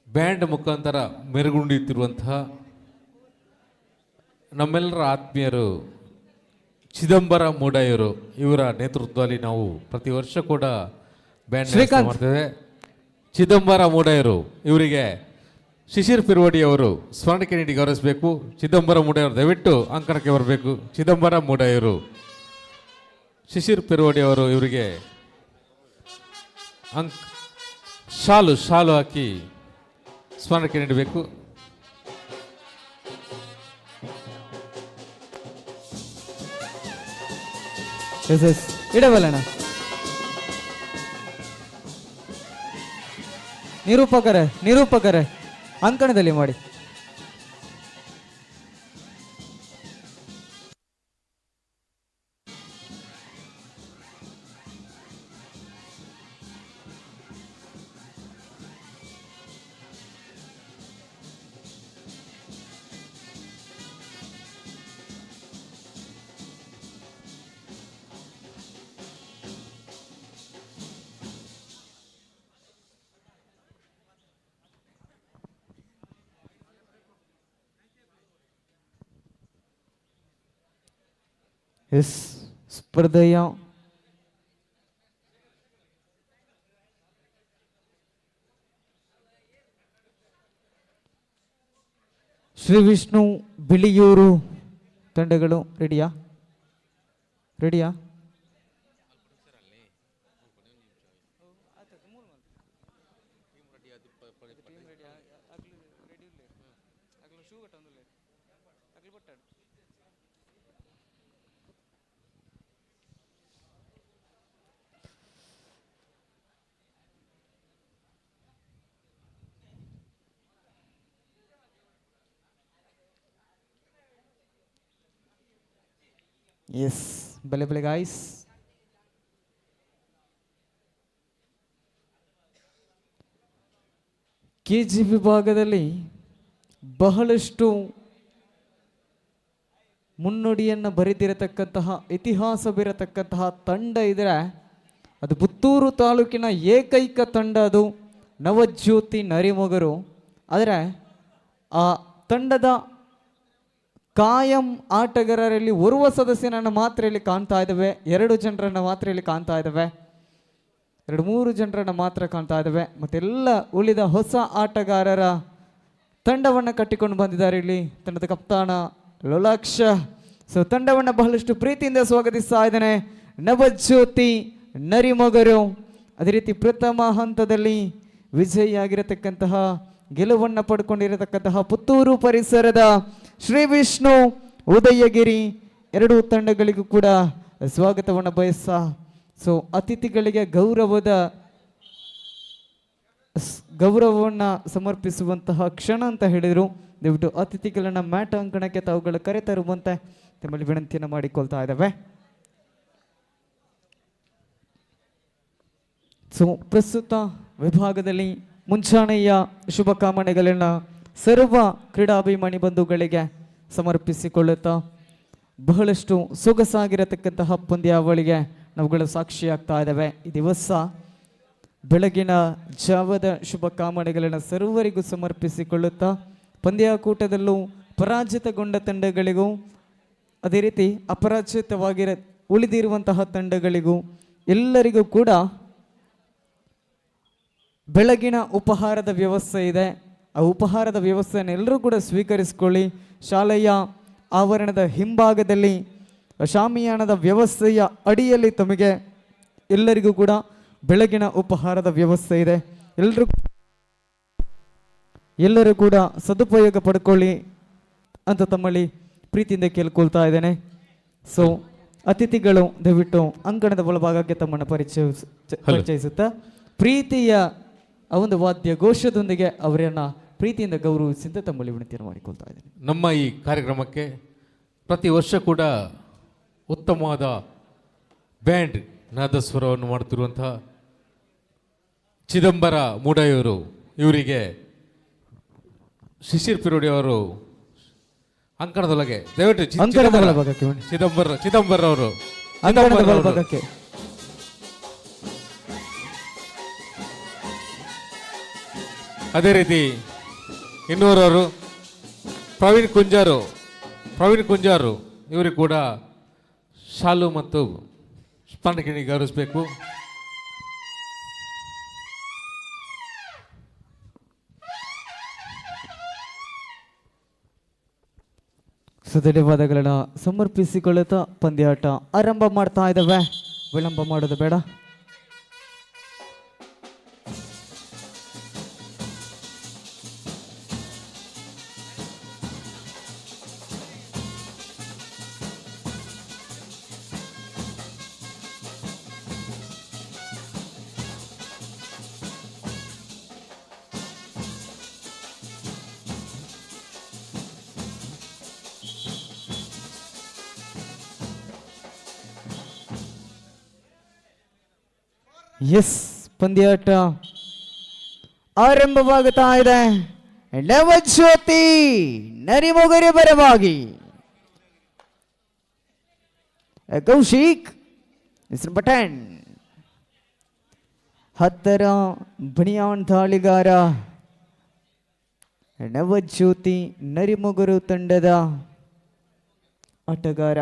ಬ್ಯಾಂಡ್ ಮುಖಾಂತರ ಮೆರುಗುಂಡಿತಿರುವಂತಹ ನಮ್ಮೆಲ್ಲರ ಆತ್ಮೀಯರು ಚಿದಂಬರ ಮೂಡಾಯರು ಇವರ ನೇತೃತ್ವದಲ್ಲಿ ನಾವು ಪ್ರತಿ ವರ್ಷ ಕೂಡ ಬ್ಯಾಂಡ್ ಮಾಡ್ತೇವೆ. ಚಿದಂಬರ ಮೂಡಾಯರು ಇವರಿಗೆ ಶಿಶಿರ್ ಪಿರ್ವಡಿ ಅವರು ಸ್ಮರಣಕ್ಕೆ ನೀಡಿ ಗೌರವಿಸಬೇಕು. ಚಿದಂಬರ ಮೂಡಾಯವರು ದಯವಿಟ್ಟು ಅಂಕಣಕ್ಕೆ ಬರಬೇಕು. ಚಿದಂಬರ ಮೂಡಾಯರು, ಶಿಶಿರ್ ಪಿರ್ವಡಿ ಅವರು ಇವರಿಗೆ ಶಾಲು ಹಾಕಿ ಸ್ಮರಣಕ್ಕೆ ನೀಡಬೇಕು. ಇಡಬಲ್ಲಣ್ಣ. ನಿರೂಪಕರೇ ಅಂಕಣದಲ್ಲಿ ಮಾಡಿ. ಎಸ್, ಸ್ಪರ್ಧೆಯ ಶ್ರೀ ವಿಷ್ಣು ಬಿಳಿಯೂರು ತಂಡಗಳು ರೆಡಿಯಾ? ಎಸ್, ಬಲೆ ಗಾಯ್ಸ್. ಕೆಜಿ ವಿಭಾಗದಲ್ಲಿ ಬಹಳಷ್ಟು ಮುನ್ನುಡಿಯನ್ನು ಬರೆದಿರತಕ್ಕಂತಹ ಇತಿಹಾಸ ಬೀರತಕ್ಕಂತಹ ತಂಡ ಇದ್ರೆ ಅದು ಪುತ್ತೂರು ತಾಲೂಕಿನ ಏಕೈಕ ತಂಡ, ಅದು ನವಜ್ಯೋತಿ ನರಿಮೊಗರು. ಆದರೆ ಆ ತಂಡದ ಕಾಯಂ ಆಟಗಾರರಲ್ಲಿ ಓರ್ವ ಸದಸ್ಯನನ್ನು ಮಾತ್ರ ಇಲ್ಲಿ ಕಾಣ್ತಾ ಇದ್ದಾವೆ, 2 ಜನರನ್ನು ಮಾತ್ರ ಇಲ್ಲಿ ಕಾಣ್ತಾ ಇದ್ದಾವೆ, 2-3 ಜನರನ್ನು ಮಾತ್ರ ಕಾಣ್ತಾ ಇದ್ದಾವೆ. ಮತ್ತೆಲ್ಲ ಉಳಿದ ಹೊಸ ಆಟಗಾರರ ತಂಡವನ್ನು ಕಟ್ಟಿಕೊಂಡು ಬಂದಿದ್ದಾರೆ ಇಲ್ಲಿ ತಂಡದ ಕಪ್ತಾನ ಲೋಲಾಕ್ಷ. ಸೊ ತಂಡವನ್ನು ಬಹಳಷ್ಟು ಪ್ರೀತಿಯಿಂದ ಸ್ವಾಗತಿಸ್ತಾ ಇದ್ದೇನೆ ನವಜ್ಯೋತಿ ನರಿಮೊಗರು. ಅದೇ ರೀತಿ ಪ್ರಥಮ ಹಂತದಲ್ಲಿ ವಿಜಯಿಯಾಗಿರತಕ್ಕಂತಹ ಗೆಲುವನ್ನು ಪಡ್ಕೊಂಡಿರತಕ್ಕಂತಹ ಪುತ್ತೂರು ಪರಿಸರದ ಶ್ರೀ ವಿಷ್ಣು ಉದಯಗಿರಿ, 2 ತಂಡಗಳಿಗೂ ಕೂಡ ಸ್ವಾಗತವನ್ನು ಬಯಸ. ಸೊ ಅತಿಥಿಗಳಿಗೆ ಗೌರವವನ್ನು ಸಮರ್ಪಿಸುವಂತಹ ಕ್ಷಣ ಅಂತ ಹೇಳಿದರು. ದಯವಿಟ್ಟು ಅತಿಥಿಗಳನ್ನು ಮ್ಯಾಟ್ ಅಂಕಣಕ್ಕೆ ತಾವುಗಳು ಕರೆತರುವಂತೆ ತಮ್ಮಲ್ಲಿ ವಿನಂತಿಯನ್ನು ಮಾಡಿಕೊಳ್ತಾ ಇದ್ದಾವೆ. ಸೊ ಪ್ರಸ್ತುತ ವಿಭಾಗದಲ್ಲಿ ಮುಂಚಾಣೆಯ ಶುಭಕಾಮನೆಗಳನ್ನು ಸರ್ವ ಕ್ರೀಡಾಭಿಮಾನಿ ಬಂಧುಗಳಿಗೆ ಸಮರ್ಪಿಸಿಕೊಳ್ಳುತ್ತಾ ಬಹಳಷ್ಟು ಸೊಗಸಾಗಿರತಕ್ಕಂತಹ ಪಂದ್ಯಾವಳಿಗೆ ನಾವುಗಳು ಸಾಕ್ಷಿಯಾಗ್ತಾ ಇದ್ದಾವೆ. ಈ ದಿವಸ ಬೆಳಗಿನ ಜಾವದ ಶುಭಕಾಮನೆಗಳನ್ನು ಸರ್ವರಿಗೂ ಸಮರ್ಪಿಸಿಕೊಳ್ಳುತ್ತಾ ಪಂದ್ಯಾಕೂಟದಲ್ಲೂ ಪರಾಜಿತಗೊಂಡ ತಂಡಗಳಿಗೂ ಅದೇ ರೀತಿ ಉಳಿದಿರುವಂತಹ ತಂಡಗಳಿಗೂ ಎಲ್ಲರಿಗೂ ಕೂಡ ಬೆಳಗಿನ ಉಪಹಾರದ ವ್ಯವಸ್ಥೆ ಇದೆ. ಆ ಉಪಹಾರದ ವ್ಯವಸ್ಥೆಯನ್ನು ಎಲ್ಲರೂ ಕೂಡ ಸ್ವೀಕರಿಸಿಕೊಳ್ಳಿ. ಶಾಲೆಯ ಆವರಣದ ಹಿಂಭಾಗದಲ್ಲಿ ಶಾಮಿಯಾನದ ವ್ಯವಸ್ಥೆಯ ಅಡಿಯಲ್ಲಿ ತಮಗೆ ಎಲ್ಲರಿಗೂ ಕೂಡ ಬೆಳಗಿನ ಉಪಹಾರದ ವ್ಯವಸ್ಥೆ ಇದೆ. ಎಲ್ಲರೂ ಕೂಡ ಸದುಪಯೋಗ ಪಡ್ಕೊಳ್ಳಿ ಅಂತ ತಮ್ಮಲ್ಲಿ ಪ್ರೀತಿಯಿಂದ ಕೇಳ್ಕೊಳ್ತಾ ಇದ್ದೇನೆ. ಸೊ ಅತಿಥಿಗಳು ದಯವಿಟ್ಟು ಅಂಕಣದ ಒಳಭಾಗಕ್ಕೆ ತಮ್ಮನ್ನು ಪರಿಚಯಿಸುತ್ತಾ ಪ್ರೀತಿಯ ಆ ಒಂದು ವಾದ್ಯ ಘೋಷದೊಂದಿಗೆ ಅವರನ್ನು ಪ್ರೀತಿಯಿಂದ ಗೌರವಿಸಿದ ತಮ್ಮಲ್ಲಿ ವಿನಂತಿಯನ್ನು ಮಾಡಿಕೊಳ್ತಾ ಇದ್ದೇನೆ. ನಮ್ಮ ಈ ಕಾರ್ಯಕ್ರಮಕ್ಕೆ ಪ್ರತಿ ವರ್ಷ ಕೂಡ ಉತ್ತಮವಾದ ಬ್ಯಾಂಡ್ ನಾದಸ್ವರವನ್ನು ಮಾಡುತ್ತಿರುವಂತಹ ಚಿದಂಬರ ಮೂಡಾಯವರು, ಇವರಿಗೆ ಶಿಶಿರ್ ಪಿರೋಡಿ ಅವರು ಅಂಕಣದೊಳಗೆ ದಯವಿಟ್ಟು ಚಿದಂಬರ ಅವರು ಅದೇ ರೀತಿ ಇನ್ನೂರವರು ಪ್ರವೀಣ್ ಕುಂಜಾರು ಇವರಿಗೆ ಕೂಡ ಶಾಲು ಮತ್ತು ಸ್ಪಂದಕಿಣಿ ಗೌರವಿಸಬೇಕು. ಧನ್ಯವಾದಗಳನ್ನ ಸಮರ್ಪಿಸಿಕೊಳ್ಳುತ್ತಾ ಪಂದ್ಯಾಟ ಆರಂಭ ಮಾಡ್ತಾ ಇದ್ದಾವೆ. ವಿಳಂಬ ಮಾಡೋದು ಬೇಡ. ಎಸ್, ಪಂದ್ಯಾಟ ಆರಂಭವಾಗುತ್ತಾ ಇದೆ. ನವಜ್ಯೋತಿ ನರಿಮೊಗರಿ ಪರವಾಗಿ ಕೌಶಿಕ್ ಪಠಣ್, 10ರ ಬನಿಯಾನ್ ದಾಳಿಗಾರ ನವಜ್ಯೋತಿ ನರಿಮೊಗರು ತಂಡದ ಆಟಗಾರ.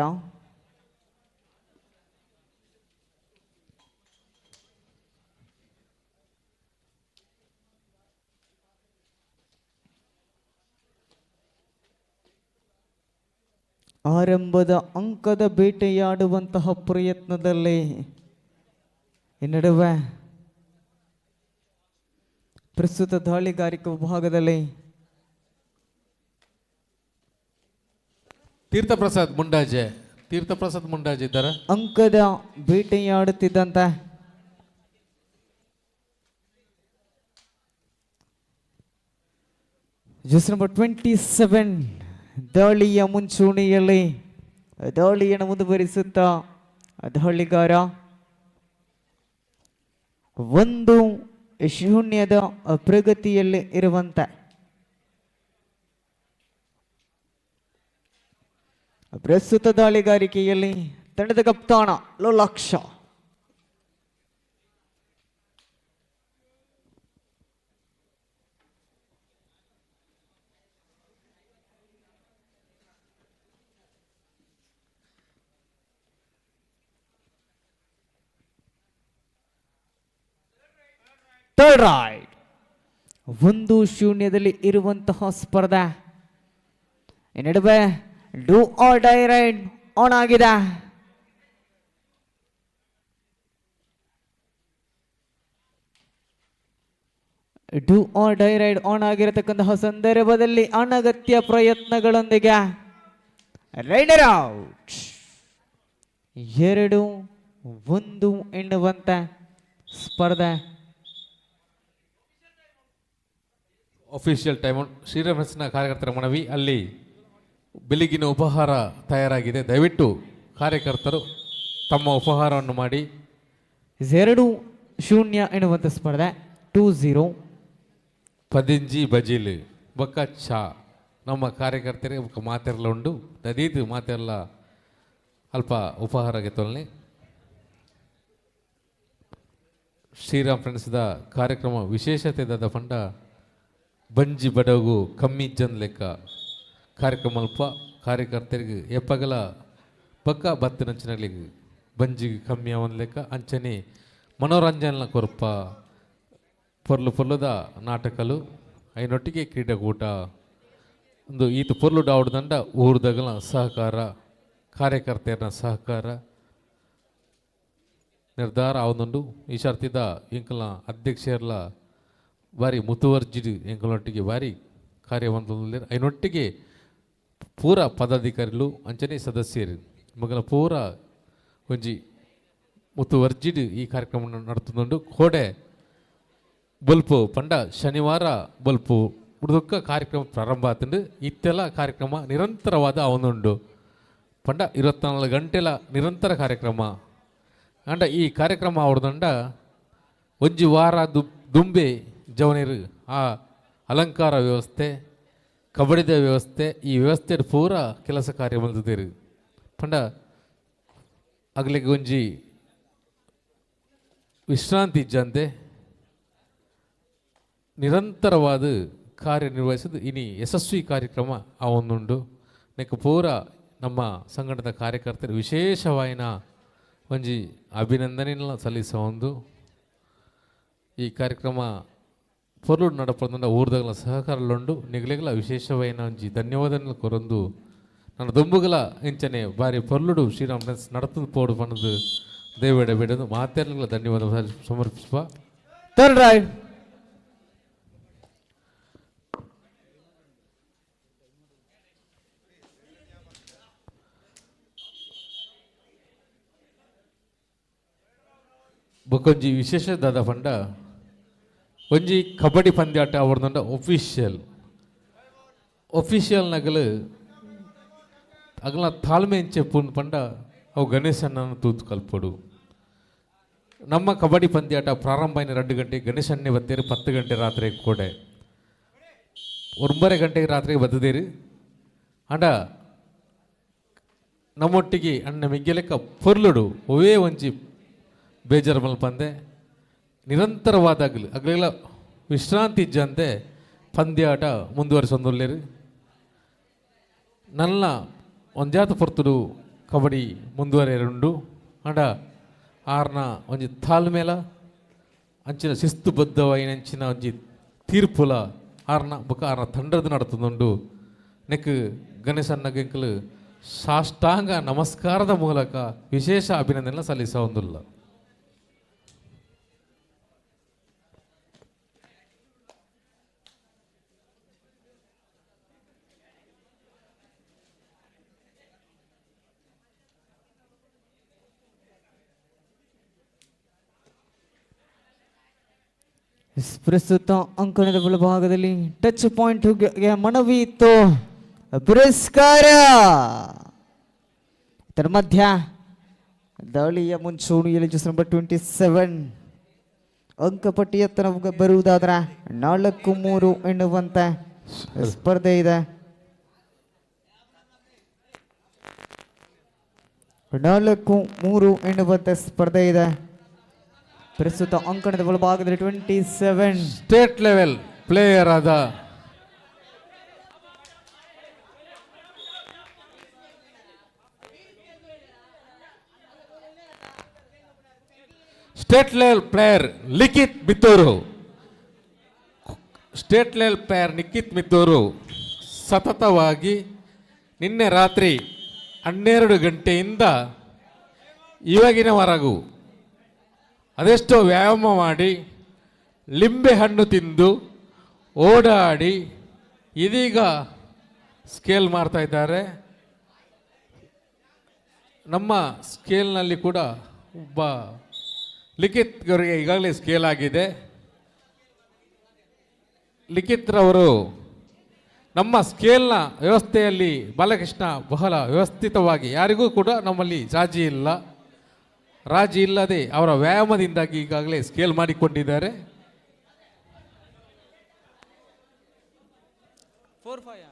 ಆರಂಭದ ಅಂಕದ ಬೇಟೆಯಾಡುವಂತಹ ಪ್ರಯತ್ನದಲ್ಲಿ ಈ ನಡುವೆ ಪ್ರಸ್ತುತ ದಾಳಿಗಾರಿಕಾ ವಿಭಾಗದಲ್ಲಿ ತೀರ್ಥಪ್ರಸಾದ್ ಮುಂಡಾಜೆ ಇದ್ದಾರೆ. ಅಂಕದ ಬೇಟೆಯಾಡುತ್ತಿದ್ದಂತೆ ಜಸ್ ನಂಬರ್ 27 ದಾಳಿಯ ಮುಂಚೂಣಿಯಲ್ಲಿ ದಾಳಿಯನ್ನು ಮುಂದುವರಿಸುತ್ತಾ ದಾಳಿಗಾರ 1-0 ಪ್ರಗತಿಯಲ್ಲಿ ಇರುವಂತೆ ಪ್ರಸ್ತುತ ದಾಳಿಗಾರಿಕೆಯಲ್ಲಿ ತಂಡದ ಕಪ್ತಾನ ಲೋಲಾಕ್ಷ ಥರ್ಡ್ ರೈಡ್ 1-0 ಇರುವಂತಹ ಸ್ಪರ್ಧೆ. ಈ ನಡುವೆ do or die raid on ಆಗಿದೆ. Do or die raid on ಆಗಿರತಕ್ಕಂತಹ ಸಂದರ್ಭದಲ್ಲಿ ಅನಗತ್ಯ ಪ್ರಯತ್ನಗಳೊಂದಿಗೆ ರೈಡರ್ ಔಟ್. 2-1 ಎನ್ನುವಂತೆ ಸ್ಪರ್ಧೆ. Official time out. ಶ್ರೀರಾಮ್ಫ್ರೆಂಡ್ಸ್ನ ಕಾರ್ಯಕರ್ತರ ಮನವಿ, ಅಲ್ಲಿ ಬೆಳಗಿನ ಉಪಹಾರ ತಯಾರಾಗಿದೆ, ದಯವಿಟ್ಟು ಕಾರ್ಯಕರ್ತರು ತಮ್ಮ ಉಪಹಾರವನ್ನು ಮಾಡಿ. 2-0 ಎನ್ನುವಂಥ ಸ್ಪರ್ಧೆ. 2-0 ಪದಿಂಜಿ ಬಜಿಲ್ ಬೊಕ್ಕ ಚಾ ನಮ್ಮ ಕಾರ್ಯಕರ್ತರಿಗೆ ಬೊಕ್ಕ ಮಾತೆರ್ಲ ಉಂಡು ದದೀದು ಮಾತೆರ್ಲ ಅಲ್ಪ ಉಪಹಾರಗೆ ತೊಲ್ನಿ. ಶ್ರೀರಾಮ್ ಫ್ರೆಂಡ್ಸ್ದ ಕಾರ್ಯಕ್ರಮ ವಿಶೇಷತೆ ದಾದ ಪಂಡ ಬಂಜಿ ಬಡಗು ಕಮ್ಮಿ ಜನ್ ಲೆಕ್ಕ ಕಾರ್ಯಕ್ರಮ ಅಲ್ಪ ಕಾರ್ಯಕರ್ತರಿಗೆ ಎಪ್ಪಗಲ ಪಕ್ಕ ಬತ್ತಿನಂಚಿನಗಳಿಗೆ ಬಂಜಿಗೆ ಕಮ್ಮಿ ಅವನ ಲೆಕ್ಕ ಅಂಚನೆ ಮನೋರಂಜನೆ ಕೊರಪ ಪೊರ್ಲುದ ನಾಟಕಲು ಐನೊಟ್ಟಿಗೆ ಕ್ರೀಡಾಕೂಟ ಒಂದು ಈತ ಪೊರ್ಲು ಡಾವುಡ್ದಂಡ ಊರ್ದಗಲ ಸಹಕಾರ ಕಾರ್ಯಕರ್ತೆಯರ ಸಹಕಾರ ನಿರ್ಧಾರ ಅವನೊಂದು ಈ ಶರ್ತಿದ ಎಂಕಲ ಅಧ್ಯಕ್ಷರ್ಲ ಬಾರಿ ಮುತುವರ್ಜಿಡು ಎಂಕಲೊಟ್ಟಿಗೆ ಬಾರಿ ಕಾರ್ಯವಂತ ಐನೊಟ್ಟಿಗೆ ಪೂರ ಪದಾಧಿಕಾರಿಗಳು ಅಂಚನೆ ಸದಸ್ಯರು ಮಗಲ ಪೂರ ಒಂಜಿ ಮುತುವರ್ಜಿಡು ಈ ಕಾರ್ಯಕ್ರಮ ನಡೆತುಕೊಂಡು ಕೋಡೆ ಬಲ್ಪು ಪಂಡ ಶನಿವಾರ ಬಲ್ಪು ಉಡುಕ ಕಾರ್ಯಕ್ರಮ ಪ್ರಾರಂಭ ಆತಂಡು ಇತ್ತೆಲ್ಲ ಕಾರ್ಯಕ್ರಮ ನಿರಂತರವಾದ ಅವನುಂಡು ಪಂಡ 24 ಗಂಟೆಲ ನಿರಂತರ ಕಾರ್ಯಕ್ರಮ ಅಂಡ ಈ ಕಾರ್ಯಕ್ರಮ ಅವ್ರದಂಡ ಒಂಜಿ ವಾರ ದುಂಬೆ ಜವನಿರು ಆ ಅಲಂಕಾರ ವ್ಯವಸ್ಥೆ ಕಬಡ್ಡಿದ ವ್ಯವಸ್ಥೆ ಈ ವ್ಯವಸ್ಥೆ ಪೂರ ಕೆಲಸ ಕಾರ್ಯ ಬಂದಿದ್ದೀರಿ ಪಂಡ ಅಗ್ಲಿಗೆ ಒಂಜಿ ವಿಶ್ರಾಂತಿ ಇಜ್ಜಂತೆ ನಿರಂತರವಾದ ಕಾರ್ಯನಿರ್ವಹಿಸಿದ ಇನಿ ಯಶಸ್ವಿ ಕಾರ್ಯಕ್ರಮ ಆ ಒಂದುಂಡು ನೆಕ್ ಪೂರ ನಮ್ಮ ಸಂಘಟದ ಕಾರ್ಯಕರ್ತರು ವಿಶೇಷವಾಯಿನ ಒಂಜಿ ಅಭಿನಂದನೆಯನ್ನು ಸಲ್ಲಿಸೋ ಒಂದು ಈ ಕಾರ್ಯಕ್ರಮ ಪೊರ್ಲು ನಡಪದ ಊರ್ದಗಳ ಸಹಕಾರಲುಂಡು ನಿಗಲೆಗಳ ವಿಶೇಷವಾಯಿನ ಒಂಜಿ ಧನ್ಯವಾದ ಕೊರೊಂದು ನನ್ನ ದುಂಬುಗಳ ಇಂಚನೆ ಬಾರಿ ಪೊರ್ಲುಡು ಶ್ರೀರಾಮ್ ಫ್ರೆಂಡ್ಸ್ ನಡತದ ಪೋಡು ಪನ್ನದು ದೇವೇಡ ಬೇಡದು ಮಾತೆರ್ಗಳ ಧನ್ಯವಾದ ಸಮರ್ಪಿಸುವ. ಥರ್ಡ್ ರೈಡ್ ಬೊಕೊಂಜಿ ವಿಶೇಷದಾದ ಪಂಡ ಒಂಜಿ ಕಬಡ್ಡಿ ಪಂದ್ಯಾಟ ಅವ್ರದಂಡ ಒಫಿಷಿಯಲ್ ನಗಲು ಅಗಲ ತಾಳ್ಮೆ ಎಂಚೆಪ್ಪುಂಡು ಪಂಡ ಅವು ಗಣೇಶನನ್ನು ತೂತು ಕಲ್ಪಡು. ನಮ್ಮ ಕಬಡ್ಡಿ ಪಂದ್ಯಾಟ ಪ್ರಾರಂಭ ಆಯ್ನ 2 ಗಂಟೆ ಗಣೇಶನ್ನೇ ಬತ್ತೇರಿ 10 ಗಂಟೆ ರಾತ್ರಿ ಕೋಡೆ 9 ಗಂಟೆಗೆ ರಾತ್ರಿಗೆ ಬದ್ದದೇರಿ ಅಂಡ ನಮ್ಮೊಟ್ಟಿಗೆ ಅಣ್ಣ ಮಿಗ್ಗೆಲೆಕ್ಕ ಪೊರ್ಲುಡು ಒವೇ ಒಂಜಿ ಬೇಜಾರು ಮಲ್ಪಂದೆ ನಿರಂತರವಾದಾಗಲು ಅಗಲೆಲ್ಲ ವಿಶ್ರಾಂತಿ ಇಜ್ಜಂತೆ ಪಂದ್ಯಾಟ ಮುಂದುವರಿಸೊಂದುಲ್ಲೇರು ನನ್ನ ಒಂಜಾತ ಪೊರ್ತುಡು ಕಬಡ್ಡಿ ಮುಂದುವರೆಯುಂಡು ಅಂಡ ಆರ್ನ ಒಂಜಿ ತಾಳ್ಮೇಲ ಅಂಚಿನ ಶಿಸ್ತುಬದ್ಧವಾಯಿನಂಚಿನ ಒಂಜಿ ತೀರ್ಪುಲ ಆರ್ನ ಬೊಕ ಆರ್ನ ತಂಡದ ನಡತುಂಡು ನೆಕ್ ಗಣೇಶನ್ನ ಗೆಂಕಲು ಸಾಷ್ಟಾಂಗ ನಮಸ್ಕಾರದ ಮೂಲಕ ವಿಶೇಷ ಅಭಿನಂದನೆ ಸಲ್ಲಿಸ ಒಂದಿಲ್ಲ. ಪ್ರಸ್ತುತ ಅಂಕಣದ ಬಲಭಾಗದಲ್ಲಿ ಟಚ್ ಪಾಯಿಂಟ್ ಮನವಿ ಇತ್ತು, ಪುರಸ್ಕಾರ. ಇದರ ಮಧ್ಯ ದಾಳಿಯ ಮುಂಚೂಣಿಯಲ್ಲಿ ಜಸ್ ನಂಬರ್ 27 ಅಂಕಪಟ್ಟಿಯತ್ತ ನಮಗೆ ಬರುವುದಾದ್ರೆ 4-3 ಎನ್ನುವಂತ ಸ್ಪರ್ಧೆ ಇದೆ. 4-3 ಎನ್ನುವಂತ ಸ್ಪರ್ಧೆ ಇದೆ. ಪ್ರಸ್ತುತ ಅಂಕಣದ ಬಲಭಾಗದಲ್ಲಿ 27 ಸ್ಟೇಟ್ ಲೆವೆಲ್ ಪ್ಲೇಯರ್ ಆದ Likhith Bittur state level player Nikhith Mittur ಸತತವಾಗಿ ನಿನ್ನೆ ರಾತ್ರಿ 12 ಗಂಟೆಯಿಂದ ಇವಾಗಿನವರೆಗೂ ಅದೆಷ್ಟೋ ವ್ಯಾಯಾಮ ಮಾಡಿ ಲಿಂಬೆ ಹಣ್ಣು ತಿಂದು ಓಡಾಡಿ ಇದೀಗ ಸ್ಕೇಲ್ ಮಾಡ್ತಾ ಇದ್ದಾರೆ. ನಮ್ಮ ಸ್ಕೇಲ್ನಲ್ಲಿ ಕೂಡ ಒಬ್ಬ ಲಿಖಿತ್ ಅವರಿಗೆ ಈಗಾಗಲೇ ಸ್ಕೇಲ್ ಆಗಿದೆ. ಲಿಖಿತ್ ರವರು ನಮ್ಮ ಸ್ಕೇಲ್ನ ವ್ಯವಸ್ಥೆಯಲ್ಲಿ ಬಾಲಕೃಷ್ಣ ಬಹಳ ವ್ಯವಸ್ಥಿತವಾಗಿ, ಯಾರಿಗೂ ಕೂಡ ನಮ್ಮಲ್ಲಿ ರಾಜಿ ಇಲ್ಲದೆ ಅವರ ವ್ಯಾಯಾಮದಿಂದಾಗಿ ಈಗಾಗಲೇ ಸ್ಕೇಲ್ ಮಾಡಿಕೊಂಡಿದ್ದಾರೆ. 4-5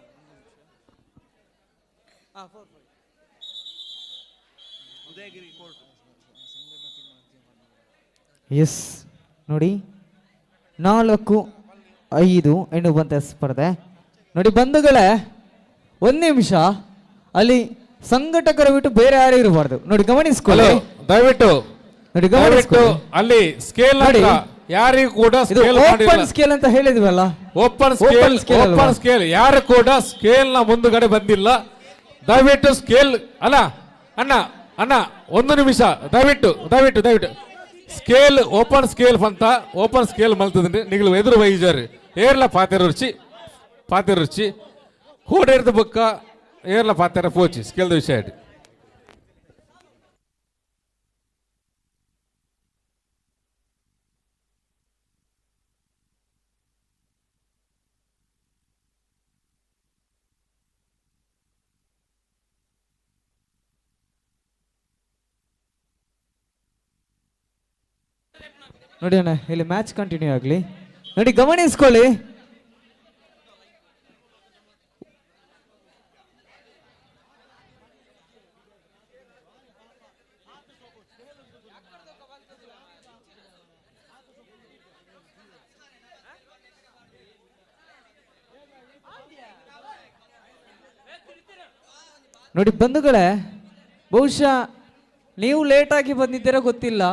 ಉದಯಗಿರಿ ಕೋರ್ಟ್. ಎಸ್ ನೋಡಿ 4-5 ಎನ್ನುವಂಥ ಸ್ಪರ್ಧೆ. ನೋಡಿ ಬಂಧುಗಳೇ, ಒಂದು ನಿಮಿಷ ಅಲ್ಲಿ ಸಂಘಟಕರು ಬಿಟ್ಟು ಬೇರೆ ಯಾರು ಇರಬಾರ್ದು. ನೋಡಿ ಗಮನಿಸ್ಕೊಳ್ಳಿ ದಯವಿಟ್ಟು. ನೋಡಿ ಗಮನಿಸ್ಕೊಳ್ಳಿ ಅಲ್ಲಿ ಸ್ಕೇಲ್ ಯಾರಿಗೂ ಕೂಡ ಓಪನ್ ಸ್ಕೇಲ್ ಅಂತ ಹೇಳಿದ್ವಲ್ಲ, ಓಪನ್ ಸ್ಕೇಲ್ ಯಾರು ಕೂಡ ಸ್ಕೇಲ್ ನ ಮುಂದುಗಡೆ ಬಂದಿಲ್ಲ. ದಯವಿಟ್ಟು ಸ್ಕೇಲ್ ಅಲ್ಲ ಅಣ್ಣ ಒಂದು ನಿಮಿಷ ದಯವಿಟ್ಟು ಸ್ಕೇಲ್ ಓಪನ್ ಸ್ಕೇಲ್ ಅಂತ ಓಪನ್ ಸ್ಕೇಲ್ ಮಲ್ತದಂడి ನೀವು ಎದುರು ವೈಜರ್ ಏರ್ಲ ಪಾತೆರುಚಿ ಕೂಡಿರ್ದ ಬುಕ್ಕ ಏರ್ಲ ಪಾತೆರ ಪೋಚಿ ಸ್ಕೇಲ್ ವಿಷಯ. ನೋಡಿ ಅಣ್ಣ, ಇಲ್ಲಿ ಮ್ಯಾಚ್ ಕಂಟಿನ್ಯೂ ಆಗಲಿ. ನೋಡಿ ಗಮನಿಸ್ಕೊಳ್ಳಿ, ನೋಡಿ ಬಂಧುಗಳೇ, ಬಹುಶಃ ನೀವು ಲೇಟಾಗಿ ಬಂದಿದ್ದೀರಾ ಗೊತ್ತಿಲ್ಲ.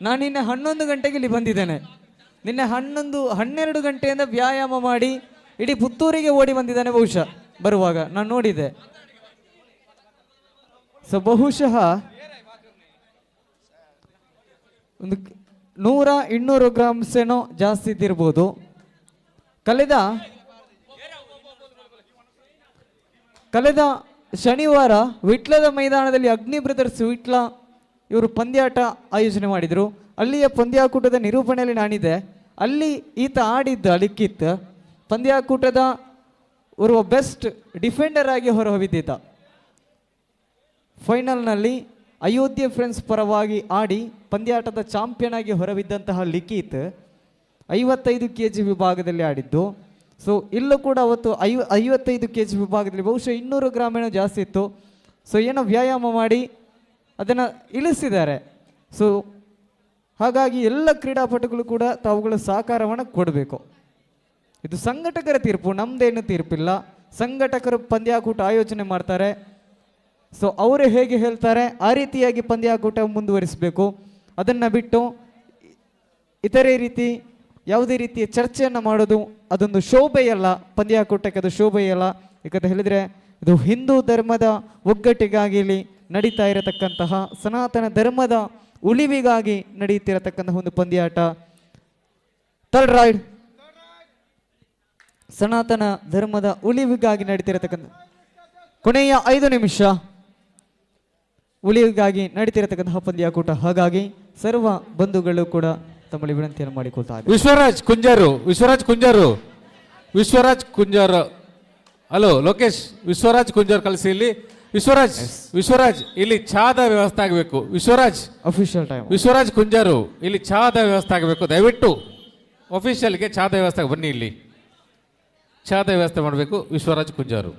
ನಾನು ನಿನ್ನೆ 11 ಗಂಟೆಗೆ ಇಲ್ಲಿ ಬಂದಿದ್ದೇನೆ. ನಿನ್ನೆ 12 ಗಂಟೆಯಿಂದ ವ್ಯಾಯಾಮ ಮಾಡಿ ಇಡೀ ಪುತ್ತೂರಿಗೆ ಓಡಿ ಬಂದಿದ್ದಾನೆ ಬಹುಶಃ ಬರುವಾಗ ನಾನು ನೋಡಿದೆ. ಸೊ ಬಹುಶಃ ಒಂದು 100-200 ಗ್ರಾಮ್ಸ್ ಏನೋ ಜಾಸ್ತಿ ಇದ್ದಿರ್ಬೋದು. ಕಳೆದ ಶನಿವಾರ ವಿಟ್ಲದ ಮೈದಾನದಲ್ಲಿ ಅಗ್ನಿ ಬ್ರದರ್ಸ್ ವಿಟ್ಲ ಇವರು ಪಂದ್ಯಾಟ ಆಯೋಜನೆ ಮಾಡಿದರು. ಅಲ್ಲಿಯ ಪಂದ್ಯಾಕೂಟದ ನಿರೂಪಣೆಯಲ್ಲಿ ನಾನಿದ್ದೆ. ಅಲ್ಲಿ ಈತ ಆಡಿದ್ದ ಲಿಖಿತ್ ಪಂದ್ಯಾಕೂಟದ ಓರ್ವ ಬೆಸ್ಟ್ ಡಿಫೆಂಡರ್ ಆಗಿ ಹೊರಹೊಮ್ಮಿದ್ದ. ಫೈನಲ್ನಲ್ಲಿ ಅಯೋಧ್ಯೆ ಫ್ರೆಂಡ್ಸ್ ಪರವಾಗಿ ಆಡಿ ಪಂದ್ಯಾಟದ ಚಾಂಪಿಯನ್ ಆಗಿ ಹೊರಬಿದ್ದಂತಹ ಲಿಖಿತ್ 55 kg ವಿಭಾಗದಲ್ಲಿ ಆಡಿದ್ದು. ಸೊ ಇಲ್ಲೂ ಕೂಡ ಅವತ್ತು 55 kg ವಿಭಾಗದಲ್ಲಿ ಬಹುಶಃ 200 ಗ್ರಾಮ್ ಏನೋ ಜಾಸ್ತಿ ಇತ್ತು. ಸೊ ಏನೋ ವ್ಯಾಯಾಮ ಮಾಡಿ ಅದನ್ನು ಇಳಿಸಿದ್ದಾರೆ. ಸೊ ಹಾಗಾಗಿ ಎಲ್ಲ ಕ್ರೀಡಾಪಟುಗಳು ಕೂಡ ತಾವುಗಳ ಸಹಕಾರವನ್ನು ಕೊಡಬೇಕು. ಇದು ಸಂಘಟಕರ ತೀರ್ಪು, ನಮ್ಮದೇನು ತೀರ್ಪಿಲ್ಲ. ಸಂಘಟಕರು ಪಂದ್ಯಾಕೂಟ ಆಯೋಜನೆ ಮಾಡ್ತಾರೆ. ಸೊ ಅವರು ಹೇಗೆ ಹೇಳ್ತಾರೆ ಆ ರೀತಿಯಾಗಿ ಪಂದ್ಯಾಕೂಟ ಮುಂದುವರಿಸಬೇಕು. ಅದನ್ನು ಬಿಟ್ಟು ಇತರೆ ರೀತಿ ಯಾವುದೇ ರೀತಿಯ ಚರ್ಚೆಯನ್ನು ಮಾಡೋದು ಅದೊಂದು ಶೋಭೆಯಲ್ಲ. ಪಂದ್ಯಾಕೂಟಕ್ಕೆ ಅದು ಶೋಭೆಯಲ್ಲ. ಯಾಕಂತ ಹೇಳಿದರೆ ಇದು ಹಿಂದೂ ಧರ್ಮದ ಒಗ್ಗಟ್ಟಿಗಾಗಿ ಇಲ್ಲಿ ನಡೀತಾ ಇರತಕ್ಕಂತಹ, ಸನಾತನ ಧರ್ಮದ ಉಳಿವಿಗಾಗಿ ನಡೆಯುತ್ತಿರತಕ್ಕಂತಹ ಒಂದು ಪಂದ್ಯಾಟ. ಥರ್ಡ್ ರೈಡ್ ಸನಾತನ ಧರ್ಮದ ಉಳಿವಿಗಾಗಿ ನಡೀತಿರತಕ್ಕಂಥ ಕೊನೆಯ 5 ನಿಮಿಷ ಉಳಿವಿಗಾಗಿ ನಡೀತಿರತಕ್ಕಂತಹ ಪಂದ್ಯಾಕೂಟ. ಹಾಗಾಗಿ ಸರ್ವ ಬಂಧುಗಳು ಕೂಡ ತಮ್ಮಲ್ಲಿ ವಿನಂತಿಯನ್ನು ಮಾಡಿಕೊಳ್ತಾರೆ. ವಿಶ್ವರಾಜ್ ಕುಂಜಾರು ಹಲೋ ಲೋಕೇಶ್, ವಿಶ್ವರಾಜ್ ಕುಂಜಾರು ಕಳಿಸಿ ಇಲ್ಲಿ. ವಿಶ್ವರಾಜ್ ಇಲ್ಲಿ ಚಾದ ವ್ಯವಸ್ಥೆ ಆಗಬೇಕು. ಅಫಿಷಿಯಲ್ ಟೈಮ್ ವಿಶ್ವರಾಜ್ ಕುಂಜಾರು ಇಲ್ಲಿ ಚಾದ ವ್ಯವಸ್ಥೆ ಆಗಬೇಕು. ದಯವಿಟ್ಟು ಅಫಿಷಿಯಲ್ಗೆ ಚಾದ ವ್ಯವಸ್ಥೆ ಬನ್ನಿ. ಇಲ್ಲಿ ಚಾದ ವ್ಯವಸ್ಥೆ ಮಾಡಬೇಕು ವಿಶ್ವರಾಜ್ ಕುಂಜಾರು.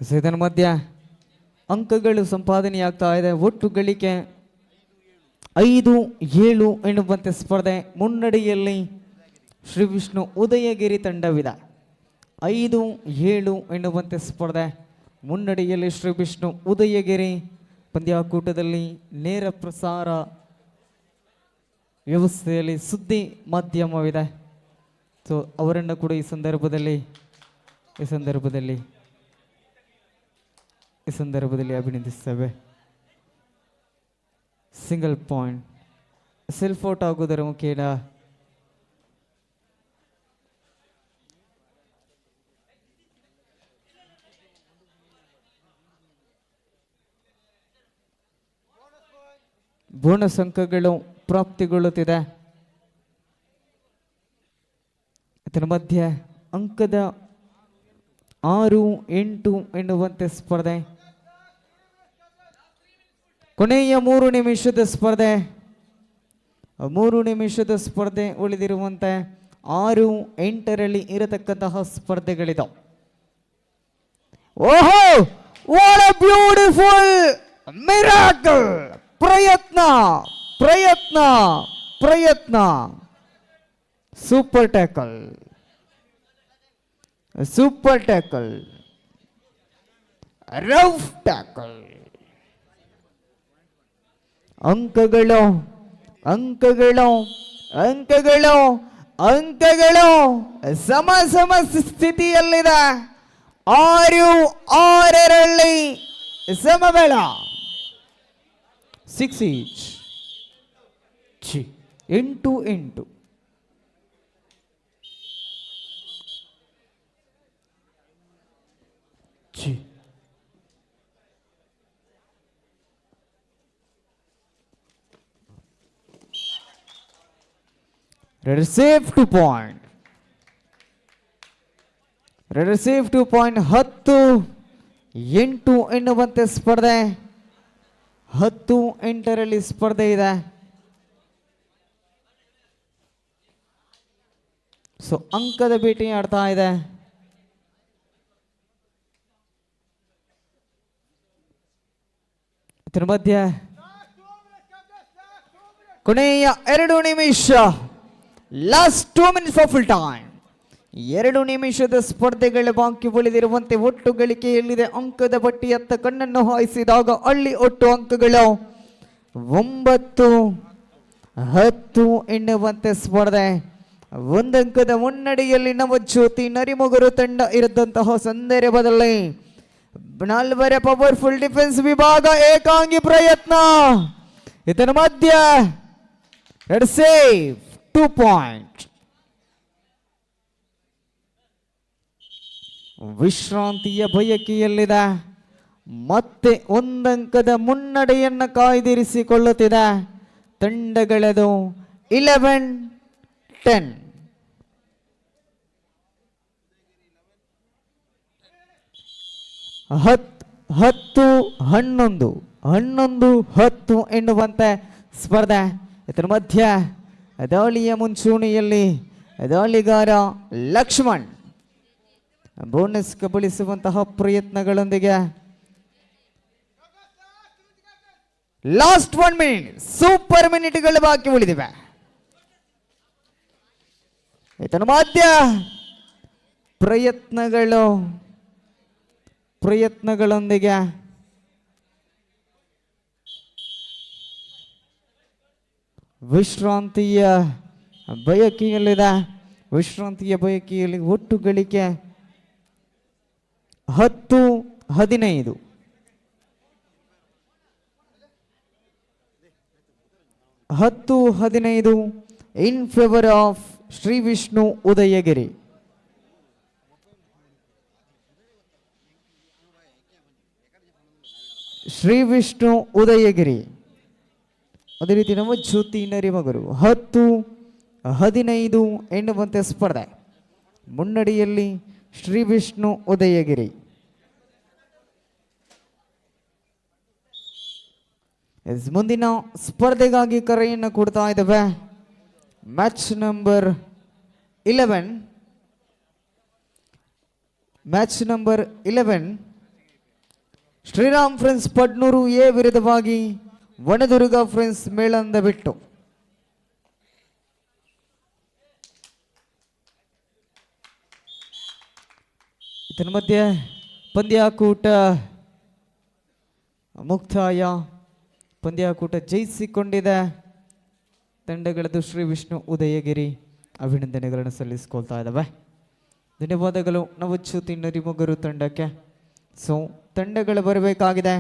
ಸೊ ಇದರ ಮಧ್ಯ ಅಂಕಗಳು ಸಂಪಾದನೆಯಾಗ್ತಾ ಇದೆ. ಒಟ್ಟು ಗಳಿಕೆ 5-7 ಎನ್ನುವಂತೆ ಸ್ಪರ್ಧೆ. ಮುನ್ನಡೆಯಲ್ಲಿ ಶ್ರೀ ವಿಷ್ಣು ಉದಯಗಿರಿ ತಂಡವಿದೆ. 5-7 ಎನ್ನುವಂತೆ ಸ್ಪರ್ಧೆ. ಮುನ್ನಡೆಯಲ್ಲಿ ಶ್ರೀ ವಿಷ್ಣು ಉದಯಗಿರಿ. ಪಂದ್ಯಾಕೂಟದಲ್ಲಿ ನೇರ ಪ್ರಸಾರ ವ್ಯವಸ್ಥೆಯಲ್ಲಿ ಸುದ್ದಿ ಮಾಧ್ಯಮವಿದೆ. ಸೊ ಅವರನ್ನು ಕೂಡ ಈ ಸಂದರ್ಭದಲ್ಲಿ ಅಭಿನಂದಿಸ್ತೇವೆ. ಸಿಂಗಲ್ ಪಾಯಿಂಟ್ ಸೆಲ್ಫ್ ಔಟ್ ಆಗುವುದರ ಮುಖೇನ ಬೋನಸ್ ಅಂಕಗಳು ಪ್ರಾಪ್ತಿಗೊಳ್ಳುತ್ತಿದೆ. ಇದರ ಮಧ್ಯೆ ಅಂಕದ 6-8 ಎನ್ನುವಂತೆ ಸ್ಪರ್ಧೆ. ಕೊನೆಯ 3 ನಿಮಿಷದ ಸ್ಪರ್ಧೆ. 3 ನಿಮಿಷದ ಸ್ಪರ್ಧೆ ಉಳಿದಿರುವಂತೆ 6-8ರಲ್ಲಿ ಇರತಕ್ಕಂತಹ ಸ್ಪರ್ಧೆಗಳಿದಾವೆ. ಓಹೋ, ವಾಟ್ ಅ ಬ್ಯೂಟಿಫುಲ್ ಮಿರಾಕಲ್! ಪ್ರಯತ್ನ ಸೂಪರ್ ಟ್ಯಾಕಲ್, ರಫ್ ಟ್ಯಾಕಲ್. ಅಂಕಗಳು ಸಮ ಸ್ಥಿತಿಯಲ್ಲಿದೆ. 6-6ರಲ್ಲಿ ಸಮಬಲ. 6 each. 8-8. Receive 2 point. 10-8 ಎನ್ನುವಂತೆ ಸ್ಪರ್ಧೆ. 10-8ರಲ್ಲಿ ಸ್ಪರ್ಧೆ ಇದೆ. ಸೊ ಅಂಕದ ಭೇಟಿ ಆಡ್ತಾ ಇದೆ. ಇದರ ಮಧ್ಯೆ ಕೊನೆಯ 2 ನಿಮಿಷ, last 2 minutes of full time. 2 ನಿಮಿಷದ ಸ್ಪರ್ಧೆಗಳ ಬಾಕಿ ಉಳಿದಿರುವಂತೆ ಒಟ್ಟು ಗಳಿಕೆಯಲ್ಲಿದೆ. ಅಂಕದ ಪಟ್ಟಿಯತ್ತ ಕಣ್ಣನ್ನು ಹಾಯಿಸಿದಾಗ ಅಲ್ಲಿ ಒಟ್ಟು ಅಂಕಗಳು 9-10 ಎನ್ನುವಂತೆ ಸ್ಪರ್ಧೆ. 1 ಅಂಕದ ಮುನ್ನಡೆಯಲ್ಲಿ ನವಜ್ಯೋತಿ ನರಿಮೊಗರು ತಂಡ ಇರದಂತಹ ಸಂದರ್ಭದಲ್ಲಿ 4 ಪವರ್ಫುಲ್ ಡಿಫೆನ್ಸ್ ವಿಭಾಗ ಏಕಾಂಗಿ ಪ್ರಯತ್ನ. ಇದರ ಮಧ್ಯ ಸೇವ್ 2 point. ವಿಶ್ರಾಂತಿಯ ಬಯಕೆಯಲ್ಲಿದೆ. ಮತ್ತೆ 1 ಅಂಕದ ಮುನ್ನಡೆಯನ್ನು ಕಾಯ್ದಿರಿಸಿಕೊಳ್ಳುತ್ತಿದೆ ತಂಡಗಳದು. 11-10. 11-10 ಎನ್ನುವಂತೆ ಸ್ಪರ್ಧೆ. ಇದರ ಮಧ್ಯ ದಾಳಿಯ ಮುಂಚೂಣಿಯಲ್ಲಿ ದಾಳಿಗಾರ ಲಕ್ಷ್ಮಣ್ ಬೋನಸ್ ಕಬಳಿಸುವಂತಹ ಪ್ರಯತ್ನಗಳೊಂದಿಗೆ ಲಾಸ್ಟ್ 1 minute ಸೂಪರ್ ಮಿನಿಟ್ಗಳು ಬಾಕಿ ಉಳಿದಿವೆ. ಇದರ ಮಧ್ಯ ಪ್ರಯತ್ನಗಳೊಂದಿಗೆ ವಿಶ್ರಾಂತಿಯ ಬಯಕೆಯಲ್ಲಿದೆ. ವಿಶ್ರಾಂತಿಯ ಬಯಕೆಯಲ್ಲಿ ಒಟ್ಟು ಗಳಿಕೆ 10-15. 10-15 ಇನ್ ಫೇವರ್ ಆಫ್ ಶ್ರೀ ವಿಷ್ಣು ಉದಯಗಿರಿ. ಶ್ರೀ ವಿಷ್ಣು ಉದಯಗಿರಿ. ಅದೇ ರೀತಿ ನವಜ್ಯೋತಿ ನರಿಮೊಗರು 10-15 ಎನ್ನುವಂತೆ ಸ್ಪರ್ಧೆ. ಮುನ್ನಡೆಯಲ್ಲಿ ಶ್ರೀ ವಿಷ್ಣು ಉದಯಗಿರಿ. ಮುಂದಿನ ಸ್ಪರ್ಧೆಗಾಗಿ ಕರೆಯನ್ನು ಕೊಡ್ತಾ ಇದ್ದೇವೆ. Match number 11 Shriram friends Padnur A ವಿರುದ್ಧವಾಗಿ ವನದುರ್ಗ ಫ್ರೆಂಡ್ಸ್ ಮೇಳಂದ ಬಿಟ್ಟು. ಇದರ ಮಧ್ಯೆ ಪಂದ್ಯಾಕೂಟ ಮುಕ್ತಾಯ. ಪಂದ್ಯಾಕೂಟ ಜಯಿಸಿಕೊಂಡಿದೆ ತಂಡಗಳದ್ದು ಶ್ರೀ ವಿಷ್ಣು ಉದಯಗಿರಿ ಅಭಿನಂದನೆಗಳನ್ನು ಸಲ್ಲಿಸ್ಕೊಳ್ತಾ ಇದ್ದಾವೆ. ಧನ್ಯವಾದಗಳು ನವಚ್ಯುತಿ ನರಿಮೊಗರು ತಂಡಕ್ಕೆ. ಸೊ ತಂಡಗಳು ಬರಬೇಕಾಗಿದೆ.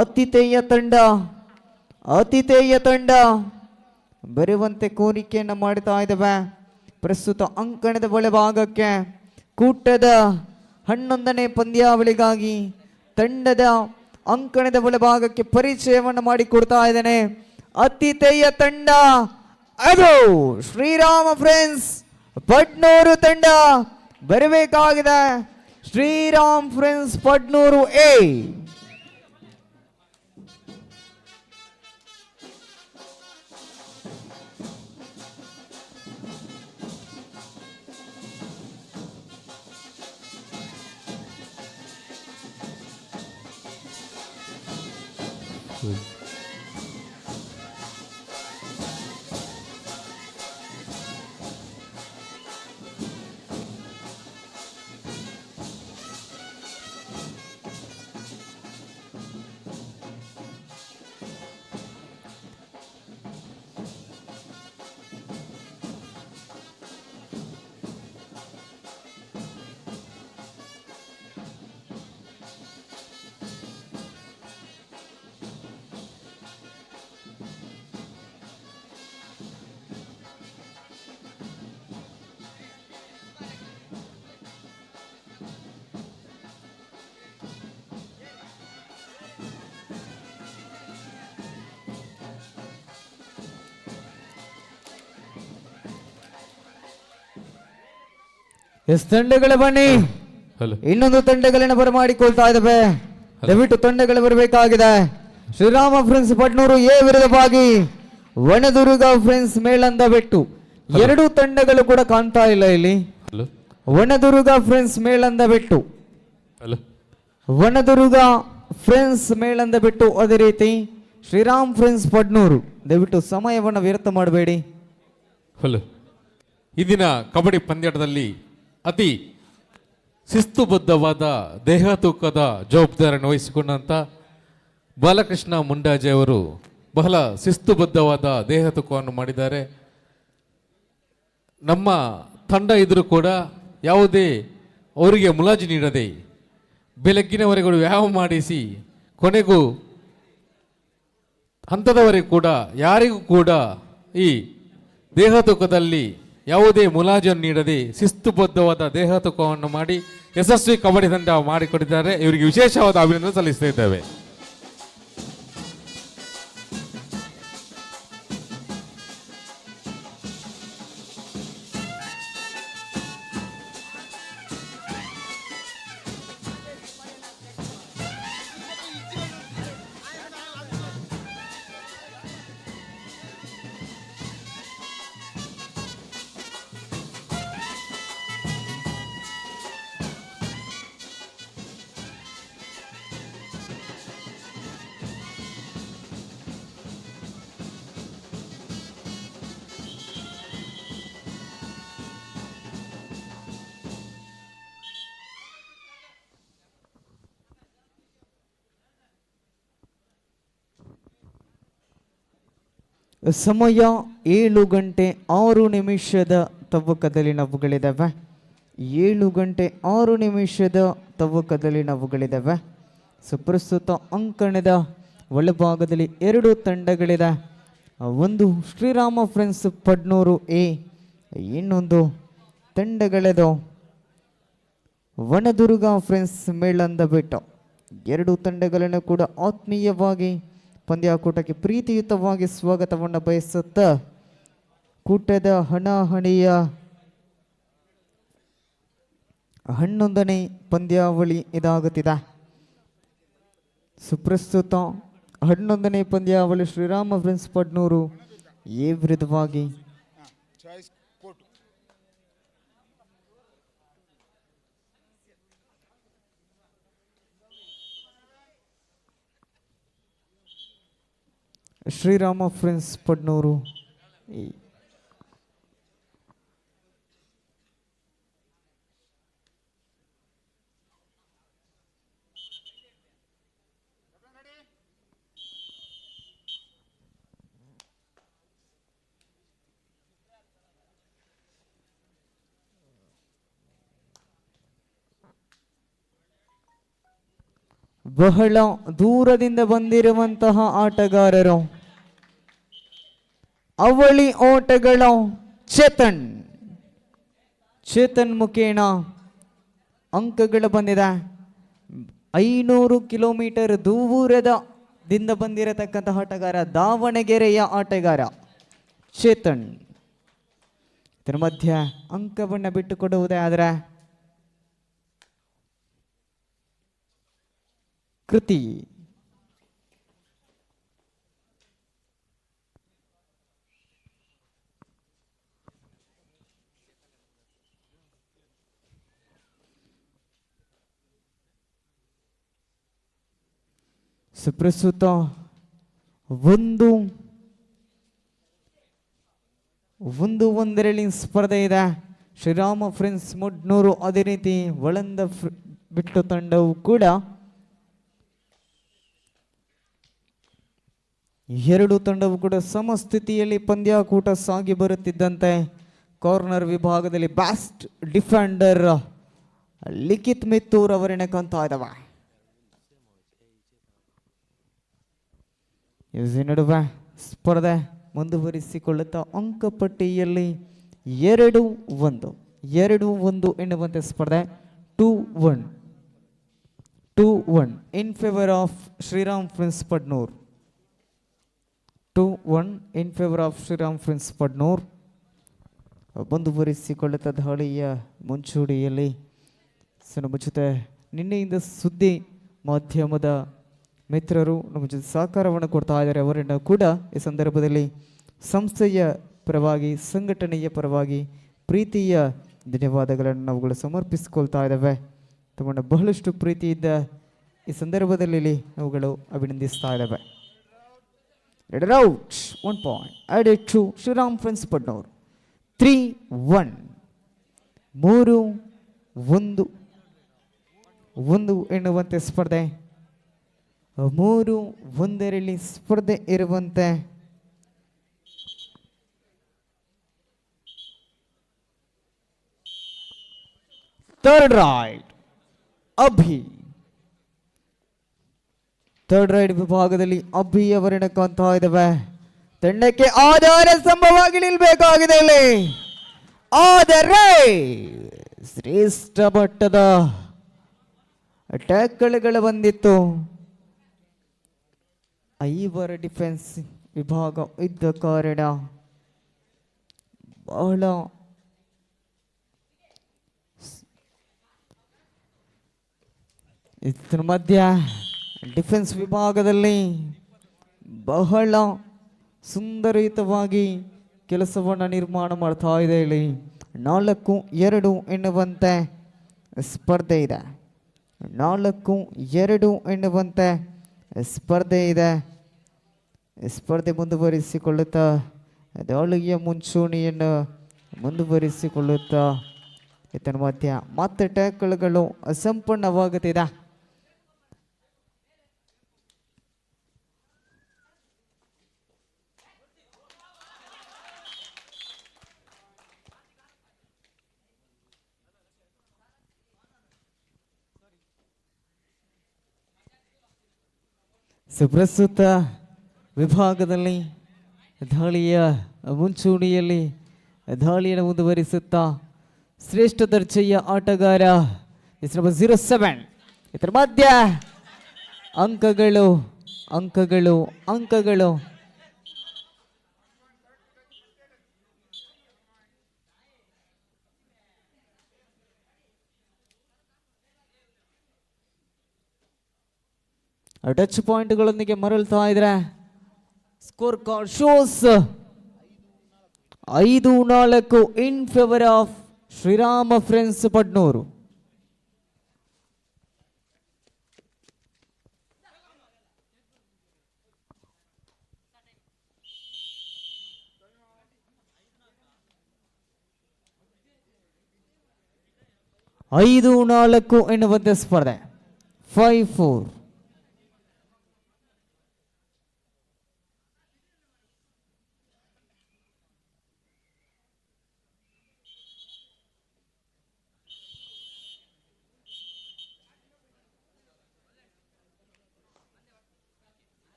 ಆತಿಥೇಯ ತಂಡ ಬರುವಂತೆ ಕೋರಿಕೆಯನ್ನು ಮಾಡ್ತಾ ಇದ್ದಾವೆ. ಪ್ರಸ್ತುತ ಅಂಕಣದ ಒಳಭಾಗಕ್ಕೆ ಕೂಟದ 11ನೇ ಪಂದ್ಯಾವಳಿಗಾಗಿ ತಂಡದ ಅಂಕಣದ ಒಳಭಾಗಕ್ಕೆ ಪರಿಚಯವನ್ನು ಮಾಡಿಕೊಡ್ತಾ ಇದ್ದೇನೆ. ಆತಿಥೇಯ ತಂಡ ಅದು ಶ್ರೀರಾಮ ಫ್ರೆಂಡ್ಸ್ ಪಡ್ನೂರು ತಂಡ ಬರಬೇಕಾಗಿದೆ. Shriram friends Padnur A. ತಂಡಗಳ ಬನ್ನಿ. ಇನ್ನೊಂದು ತಂಡಗಳನ್ನ ಬರಮಾಡಿಕೊಳ್ತಾ ಇದ್ದಾವೆ. ದಯವಿಟ್ಟು ತಂಡಗಳು ಬರಬೇಕಾಗಿದೆ. ಶ್ರೀರಾಮ ಫ್ರೆಂಡ್ಸ್ ಪಡ್ನೂರು ಎ ವಿರುದ್ಧವಾಗಿ ವನದುರ್ಗ ಫ್ರೆಂಡ್ಸ್ ಮೇಳಂದ ಬೆಟ್ಟು. ಎರಡು ತಂಡಗಳು ಕೂಡ ಕಾಣ್ತಾ ಇಲ್ಲ ಇಲ್ಲಿ. ವನದುರ್ಗ ಫ್ರೆಂಡ್ಸ್ ಮೇಳಂದ ಬೆಟ್ಟು, ವನದುರ್ಗ ಫ್ರೆಂಡ್ಸ್ ಮೇಳಂದ ಬೆಟ್ಟು. ಅದೇ ರೀತಿ ಶ್ರೀರಾಮ್ ಫ್ರೆಂಡ್ಸ್ ಪಡ್ನೂರು. ದಯವಿಟ್ಟು ಸಮಯವನ್ನು ವ್ಯರ್ಥ ಮಾಡಬೇಡಿ. ಈ ದಿನ ಕಬಡ್ಡಿ ಪಂದ್ಯಾಟದಲ್ಲಿ ಅತಿ ಶಿಸ್ತುಬದ್ಧವಾದ ದೇಹ ತೂಕದ ಜವಾಬ್ದಾರಿಯನ್ನು ವಹಿಸಿಕೊಂಡಂಥ ಬಾಲಕೃಷ್ಣ ಮುಂಡಾಜೆ ಅವರು ಬಹಳ ಶಿಸ್ತುಬದ್ಧವಾದ ದೇಹ ತೂಕವನ್ನು ಮಾಡಿದ್ದಾರೆ. ನಮ್ಮ ತಂಡ ಇದ್ರೂ ಕೂಡ ಯಾವುದೇ ಅವರಿಗೆ ಮುಲಾಜಿ ನೀಡದೆ ಬೆಳಗ್ಗಿನವರೆಗೂ ವ್ಯಾಯಾಮ ಮಾಡಿಸಿ ಕೊನೆಗೂ ಹಂತದವರೆಗೂ ಕೂಡ ಯಾರಿಗೂ ಕೂಡ ಈ ದೇಹ ತೂಕದಲ್ಲಿ ಯಾವುದೇ ಮುಲಾಜನ್ನು ನೀಡದೆ ಶಿಸ್ತುಬದ್ಧವಾದ ದೇಹ ತೂಕವನ್ನು ಮಾಡಿ ಯಶಸ್ವಿ ಕಬಡ್ಡಿ ತಂಡ ಮಾಡಿಕೊಟ್ಟಿದ್ದಾರೆ. ಇವರಿಗೆ ವಿಶೇಷವಾದ ಅಭಿನಂದನೆ ಸಲ್ಲಿಸ್ತಾ ಇದ್ದೇವೆ. ಸಮಯ 7:06 ತವಕದಲ್ಲಿ ನಾವುಗಳಿದ್ದಾವೆ. 7:06 ತವಕದಲ್ಲಿ ನಾವುಗಳಿದ್ದಾವೆ. ಪ್ರಸ್ತುತ ಅಂಕಣದ ಒಳಭಾಗದಲ್ಲಿ ಎರಡು ತಂಡಗಳಿದೆ. ಒಂದು ಶ್ರೀರಾಮ ಫ್ರೆಂಡ್ಸ್ ಪಡ್ನೂರು ಎ, ಇನ್ನೊಂದು ತಂಡಗಳದು ವನದುರ್ಗ ಫ್ರೆಂಡ್ಸ್ ಮೇಳಂದ ಬೆಟ್ಟ. ಎರಡು ತಂಡಗಳನ್ನು ಕೂಡ ಆತ್ಮೀಯವಾಗಿ ಪಂದ್ಯಾಕೂಟಕ್ಕೆ ಪ್ರೀತಿಯುತವಾಗಿ ಸ್ವಾಗತವನ್ನು ಬಯಸುತ್ತಾ ಕೂಟದ ಹಣಾಹಣಿಯ 11ನೇ ಪಂದ್ಯಾವಳಿ ಇದಾಗುತ್ತಿದೆ. ಸುಪ್ರಸ್ತುತ 11ನೇ ಪಂದ್ಯಾವಳಿ ಶ್ರೀರಾಮ ಫ್ರೆಂಡ್ಸ್ ಪಡ್ನೂರು ಎ ವಿರುದ್ಧವಾಗಿ ಶ್ರೀರಾಮ ಫ್ರೆಂಡ್ಸ್ ಪಡ್ನೂರು. ಬಹಳ ದೂರದಿಂದ ಬಂದಿರುವಂತಹ ಆಟಗಾರರು ಅವಳಿ ಓಟಗಳ ಚೇತನ್ ಮುಖೇನ ಅಂಕಗಳು ಬಂದಿದೆ. 500 ಕಿಲೋಮೀಟರ್ ದೂರದಿಂದ ಬಂದಿರತಕ್ಕಂತಹ ಆಟಗಾರ, ದಾವಣಗೆರೆಯ ಆಟಗಾರ ಚೇತನ್. ಇದರ ಮಧ್ಯೆ ಅಂಕವನ್ನು ಬಿಟ್ಟುಕೊಡುವುದೇ ಆದರೆ ಕೃತಿ. ಸುಪ್ರಸ್ತುತ ಒಂದರಲ್ಲಿ ಸ್ಪರ್ಧೆ ಇದೆ. ಶ್ರೀರಾಮ ಫ್ರೆಂಡ್ಸ್ ಮುಡ್ನೂರು, ಅದೇ ರೀತಿ ಒಳಂದ ಬಿಟ್ಟು ತಂಡವು ಕೂಡ ಎರಡು ತಂಡವು ಕೂಡ ಸಮಸ್ಥಿತಿಯಲ್ಲಿ ಪಂದ್ಯಾಕೂಟ ಸಾಗಿ ಬರುತ್ತಿದ್ದಂತೆ ಕಾರ್ನರ್ ವಿಭಾಗದಲ್ಲಿ ಬೆಸ್ಟ್ ಡಿಫೆಂಡರ್ ಲಿಖಿತ್ ಮಿತ್ತೂರ್ ಅವರನ್ನ ಕಾಣ್ತಾ ಇದ್ದಾವೆ. ನಡುವೆ ಸ್ಪರ್ಧೆ ಮುಂದುವರಿಸಿಕೊಳ್ಳುತ್ತಾ ಅಂಕಪಟ್ಟಿಯಲ್ಲಿ 2-1 ಎನ್ನುವಂತೆ ಸ್ಪರ್ಧೆ 2-1 in favour of Sriram friends Padnur. 2-1 in favour of Sriram friends Padnur. ಮುಂದುವರಿಸಿಕೊಳ್ಳುತ್ತಾ ದಾಳಿಯ ಮುಂಚೂಣಿಯಲ್ಲಿ ನಮ್ಮ ಜೊತೆ ನಿನ್ನೆಯಿಂದ ಸುದ್ದಿ ಮಾಧ್ಯಮದ ಮಿತ್ರರು ನಮ್ಮ ಜೊತೆ ಸಹಕಾರವನ್ನು ಕೊಡ್ತಾ ಇದ್ದಾರೆ. ಅವರನ್ನು ಕೂಡ ಈ ಸಂದರ್ಭದಲ್ಲಿ ಸಂಸ್ಥೆಯ ಪರವಾಗಿ, ಸಂಘಟನೆಯ ಪರವಾಗಿ ಪ್ರೀತಿಯ ಧನ್ಯವಾದಗಳನ್ನು ನಾವುಗಳು ಸಮರ್ಪಿಸಿಕೊಳ್ತಾ ಇದ್ದಾವೆ. ತಮ್ಮನ್ನು ಬಹಳಷ್ಟು ಪ್ರೀತಿಯಿಂದ ಈ ಸಂದರ್ಭದಲ್ಲಿ ನಾವುಗಳು ಅಭಿನಂದಿಸ್ತಾ ಇದ್ದಾವೆ. 1 point added to Sriram friends Padnur. 3-1 3-1 ಎನ್ನುವಂತೆ ಸ್ಪರ್ಧೆ 3-1 ಸ್ಪರ್ಧೆ ಇರುವಂತೆ ಥರ್ಡ್ ರೈಡ್ ವಿಭಾಗದಲ್ಲಿ ಅಭಿ ಅವರನ್ನ ಕಾಣ್ತಾ ಇದ್ದಾವೆ. ತಂಡಕ್ಕೆ ಆಧಾರ ಸ್ತಂಭವಾಗಿ ನಿಲ್ಬೇಕಾಗಿದೆ ಇಲ್ಲಿ. ಆದರೆ ಶ್ರೇಷ್ಠ ಮಟ್ಟದ ಟ್ಯಾಕಲ್ಗಳು ಬಂದಿತ್ತು. 5 ಡಿಫೆನ್ಸ್ ವಿಭಾಗ ಇದ್ದ ಕಾರಣ ಬಹಳ ಇದರ ಮಧ್ಯ ಡಿಫೆನ್ಸ್ ವಿಭಾಗದಲ್ಲಿ ಬಹಳ ಸುಂದರಯುತವಾಗಿ ಕೆಲಸವನ್ನು ನಿರ್ಮಾಣ ಮಾಡ್ತಾ ಇದೆ. ಇಲ್ಲಿ 4-2 ಎನ್ನುವಂತೆ ಸ್ಪರ್ಧೆ ಇದೆ. 4-2 ಎನ್ನುವಂತೆ ಸ್ಪರ್ಧೆ ಇದೆ. ಸ್ಪರ್ಧೆ ಮುಂದುವರಿಸಿಕೊಳ್ಳುತ್ತಾ ದಾಳಿಯ ಮುಂಚೂಣಿಯನ್ನು ಮುಂದುವರಿಸಿಕೊಳ್ಳುತ್ತಾ ಇದರ ಮಧ್ಯ ಮತ್ತೆ ಟ್ಯಾಕಲ್ಗಳು ಅಸಂಪೂರ್ಣವಾಗುತ್ತಿದೆ. ಸುಪ್ರಸ್ತುತ ವಿಭಾಗದಲ್ಲಿ ದಾಳಿಯ ಮುಂಚೂಣಿಯಲ್ಲಿ ದಾಳಿಯನ್ನು ಮುಂದುವರಿಸುತ್ತಾ ಶ್ರೇಷ್ಠ ದರ್ಜೆಯ ಆಟಗಾರ 07 ಇದರ ಮಧ್ಯ ಅಂಕಗಳು ಟಚ್ ಪಾಯಿಂಟ್ಗಳೊಂದಿಗೆ ಮರಳ್ತಾ ಇದ್ರೆ score card shows 5-4 in favour of Shriram friends Padnur. 5-4 ಎನ್ನುವಂತೆ ಸ್ಪರ್ಧೆ 5-4.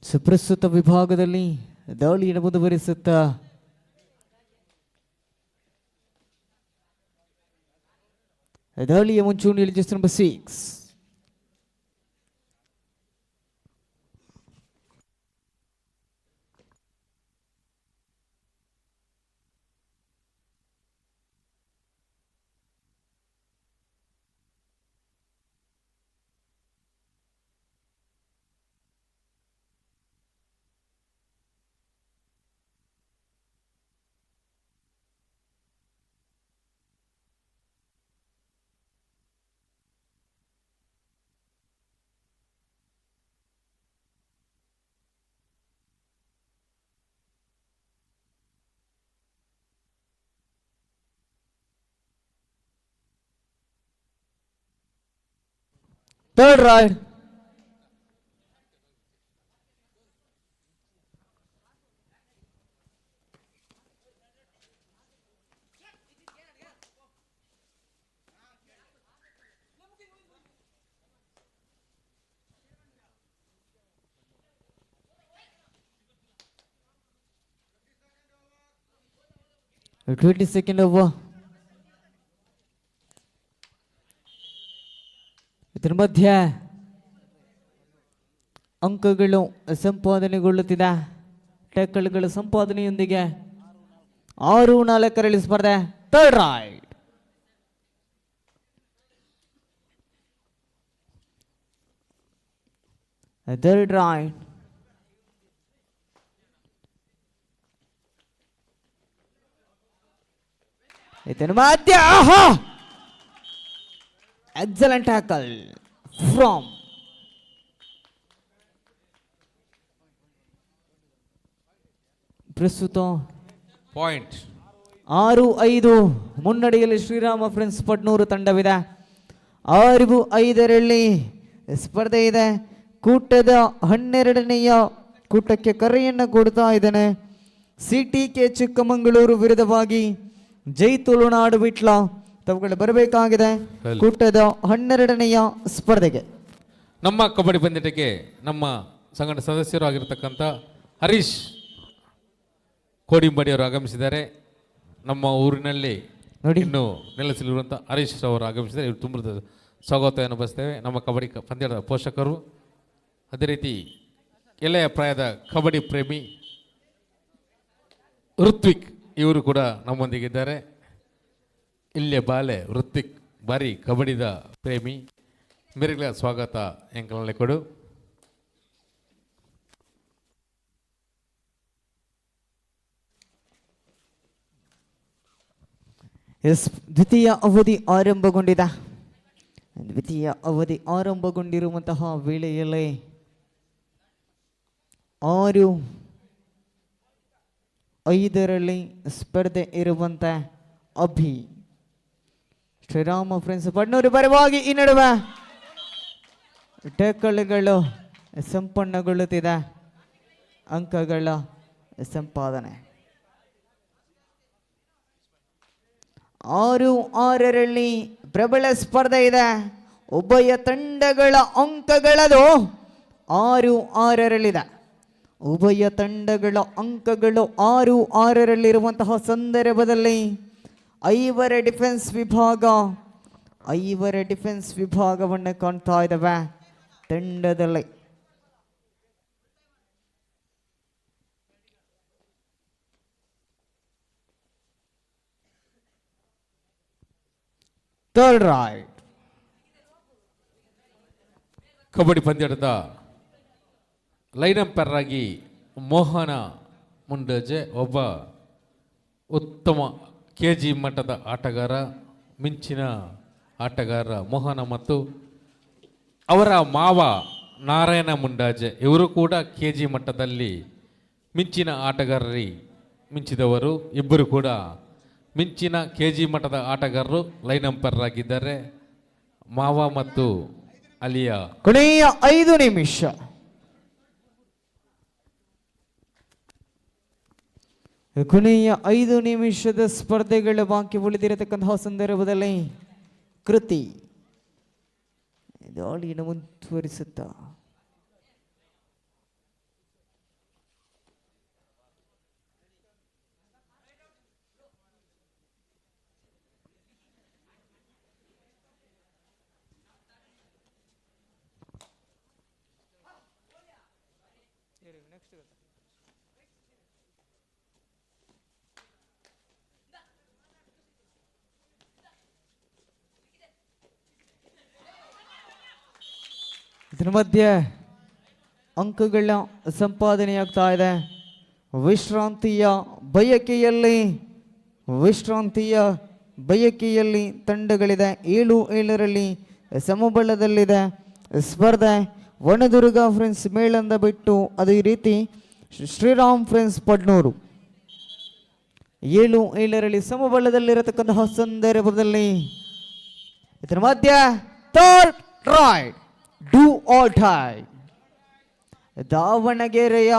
ಸುಪ್ರಸ್ತುತ ವಿಭಾಗದಲ್ಲಿ ದಾಳಿಯನ್ನು ಮುಂದುವರಿಸುತ್ತಾ ದಾಳಿಯ ಮುಂಚೂಣಿಯಲ್ಲಿ just number 6. Third ride. The 22nd over. ಇದರ ಮಧ್ಯೆ ಅಂಕಗಳು ಸಂಪಾದನೆಗೊಳ್ಳುತ್ತಿದೆ. ಟ್ಯಾಕಲ್ಗಳ ಸಂಪಾದನೆಯೊಂದಿಗೆ 6-4 ಸ್ಪರ್ಧೆ. Third ride. Third ride. ಇದರ ಮಧ್ಯ excellent tackle from ಪ್ರಸ್ತುತ ಪಾಯಿಂಟ್ 6-5 ಮುನ್ನಡೆಯಲ್ಲಿ ಶ್ರೀರಾಮ ಫ್ರೆಂಡ್ಸ್ ಪಡ್ನೂರು ತಂಡವಿದೆ. 6-5ರಲ್ಲಿ ಸ್ಪರ್ಧೆ ಇದೆ. ಕೂಟದ 12ನೆಯ ಕೂಟಕ್ಕೆ ಕರೆಯನ್ನು ಕೊಡ್ತಾ ಇದ್ದಾನೆ. CTK ಚಿಕ್ಕಮಗಳೂರು ವಿರುದ್ಧವಾಗಿ ಜೈ ತುಳುನಾಡು ವಿಟ್ಲ ತಾವುಗಳು ಬರಬೇಕಾಗಿದೆ ಕೂಟದ 12ನೆಯ ಸ್ಪರ್ಧೆಗೆ. ನಮ್ಮ ಕಬಡ್ಡಿ ಪಂದ್ಯಕ್ಕೆ ನಮ್ಮ ಸಂಘದ ಸದಸ್ಯರು ಆಗಿರತಕ್ಕಂಥ ಹರೀಶ್ ಕೋಡಿಂಬಡಿಯವರು ಆಗಮಿಸಿದ್ದಾರೆ. ನಮ್ಮ ಊರಿನಲ್ಲಿ ಇನ್ನು ನೆಲೆಸಲಿರುವಂಥ ಹರೀಶ್ ಅವರು ಆಗಮಿಸಿದ್ದಾರೆ. ಇವರು ತುಂಬ ಸ್ವಾಗತವನ್ನು ಬಯಸ್ತೇವೆ. ನಮ್ಮ ಕಬಡ್ಡಿ ಪಂದ್ಯದ ಪೋಷಕರು, ಅದೇ ರೀತಿ ಎಳೆಯ ಪ್ರಾಯದ ಕಬಡ್ಡಿ ಪ್ರೇಮಿ ಋತ್ವಿಕ್ ಇವರು ಕೂಡ ನಮ್ಮೊಂದಿಗಿದ್ದಾರೆ. ಇಲ್ಲೇ ಬಾಲೆ ಋತ್ವಿಕ್ ಬಾರಿ ಕಬಡ್ಡಿದ ಪ್ರೇಮಿ, ಮೇರೆಗಳ ಸ್ವಾಗತ ಎಂಕಲಲ್ಲಿ ಕೊಡು. ದ್ವಿತೀಯ ಅವಧಿ ಆರಂಭಗೊಂಡಿದೆ. ದ್ವಿತೀಯ ಅವಧಿ ಆರಂಭಗೊಂಡಿರುವಂತಹ ವೇಳೆಯಲ್ಲೇ 6-5ರಲ್ಲಿ ಸ್ಪರ್ಧೆ ಇರುವಂತ ಅಭಿ ಶ್ರೀರಾಮ ಫ್ರೆಂಡ್ಸ್ ಪಡ್ನೂರು ಪರವಾಗಿ ಈ ನಡುವೆ ಟ್ಯಾಕಲ್ಗಳು ಸಂಪನ್ನಗೊಳ್ಳುತ್ತಿದೆ. ಅಂಕಗಳ ಸಂಪಾದನೆ 6-6ರಲ್ಲಿ ಪ್ರಬಲ ಸ್ಪರ್ಧೆ ಇದೆ. ಉಭಯ ತಂಡಗಳ ಅಂಕಗಳದು 6-6ರಲ್ಲಿದೆ. ಉಭಯ ತಂಡಗಳ ಅಂಕಗಳು 6-6ರಲ್ಲಿರುವಂತಹ ಸಂದರ್ಭದಲ್ಲಿ ಐವರ ಡಿಫೆನ್ಸ್ ವಿಭಾಗವನ್ನು ಕಾಣ್ತಾ ಇದ್ದಾವೆ ತಂಡದಲ್ಲಿ. Third ride. ಕಬಡ್ಡಿ ಪಂದ್ಯದ ಲೈನ್ ಅಂಪೈರ್ ಆಗಿ ಮೋಹನ ಮುಂಡಾಜೆ ಒಬ್ಬ ಉತ್ತಮ KG ಮಟ್ಟದ ಆಟಗಾರ, ಮಿಂಚಿನ ಆಟಗಾರ ಮೋಹನ ಮತ್ತು ಅವರ ಮಾವ ನಾರಾಯಣ ಮುಂಡಾಜೆ ಇವರು ಕೂಡ KG ಮಟ್ಟದಲ್ಲಿ ಮಿಂಚಿನ ಆಟಗಾರರಿ ಮಿಂಚಿದವರು. ಇಬ್ಬರು ಕೂಡ ಮಿಂಚಿನ KG ಮಟ್ಟದ ಆಟಗಾರರು ಲೈನ್ ಅಂಪೈರ್ ಆಗಿದ್ದಾರೆ. ಮಾವ ಮತ್ತು ಅಲಿಯ ಕೊನೆಯ 5 ನಿಮಿಷ. ಕೊನೆಯ 5 ನಿಮಿಷದ ಸ್ಪರ್ಧೆಗಳ ಬಾಕಿ ಉಳಿದಿರತಕ್ಕಂತಹ ಸಂದರ್ಭದಲ್ಲಿ ಕೃತಿ ದಾಳಿಯನ್ನು ಮುಂದುವರಿಸುತ್ತಾ ಇದರ ಮಧ್ಯೆ ಅಂಕಗಳ ಸಂಪಾದನೆಯಾಗ್ತಾ ಇದೆ. ವಿಶ್ರಾಂತಿಯ ಬಯಕೆಯಲ್ಲಿ ತಂಡಗಳಿದೆ. 7-7ರಲ್ಲಿ ಸಮಬಲದಲ್ಲಿದೆ ಸ್ಪರ್ಧೆ. ವನದುರ್ಗ ಫ್ರೆಂಡ್ಸ್ ಮೇಳಂದ ಬಿಟ್ಟು ಅದೇ ರೀತಿ ಶ್ರೀರಾಮ್ ಫ್ರೆಂಡ್ಸ್ ಪಡ್ನೂರು 7-7ರಲ್ಲಿ ಸಮಬಲದಲ್ಲಿರತಕ್ಕಂತಹ ಸಂದರ್ಭದಲ್ಲಿ ಇದರ ಮಧ್ಯೆ third raid do or dye ದಾವಣಗೆರೆಯ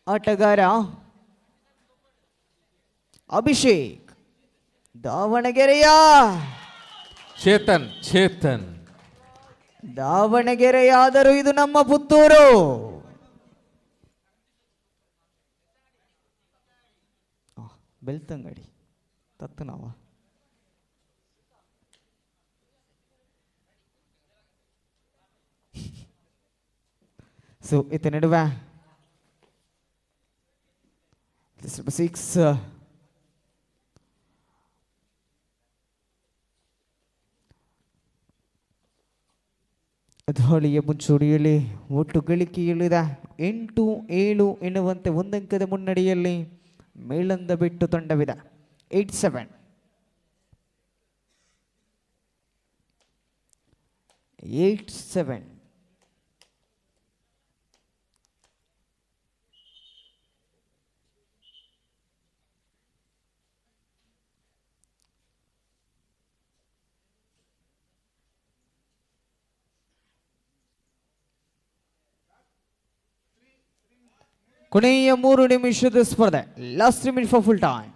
ಆಟಗಾರ ಅಭಿಷೇಕ್, ದಾವಣಗೆರೆಯ ಚೇತನ್ ದಾವಣಗೆರೆಯಾದರೂ ಇದು ನಮ್ಮ ಪುತ್ತೂರು. ಬೆಳ್ತಂಗಡಿ ತತ್ತು ನಾವ ಸೊ ಇತ್ತ ನಡುವೆ 6 ದಾಳಿಯ ಮುಂಚೂಣಿಯಲ್ಲಿ ಒಟ್ಟು ಗಳಿಕೆಯಲ್ಲಿದೆ 8-7 ಎನ್ನುವಂತೆ ಒಂದಂಕದ ಮುನ್ನಡೆಯಲ್ಲಿ ಮೇಳಂದ ಬಿಟ್ಟು ತಂಡವಿದೆ 8-7. ಕೊನೆಯ 3 ನಿಮಿಷದ ಸ್ಪರ್ಧೆ. Last minute for full time.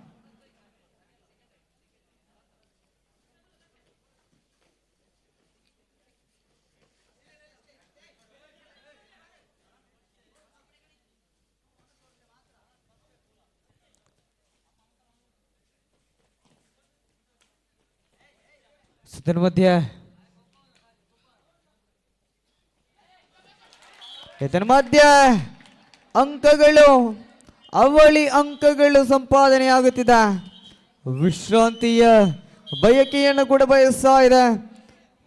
ಇದರ ಮಧ್ಯೆ ಅಂಕಗಳು ಸಂಪಾದನೆಯಾಗುತ್ತಿದೆ. ವಿಶ್ರಾಂತಿಯ ಬಯಕೆಯನ್ನು ಕೂಡ ಬಯಸ್ತಾ ಇದೆ.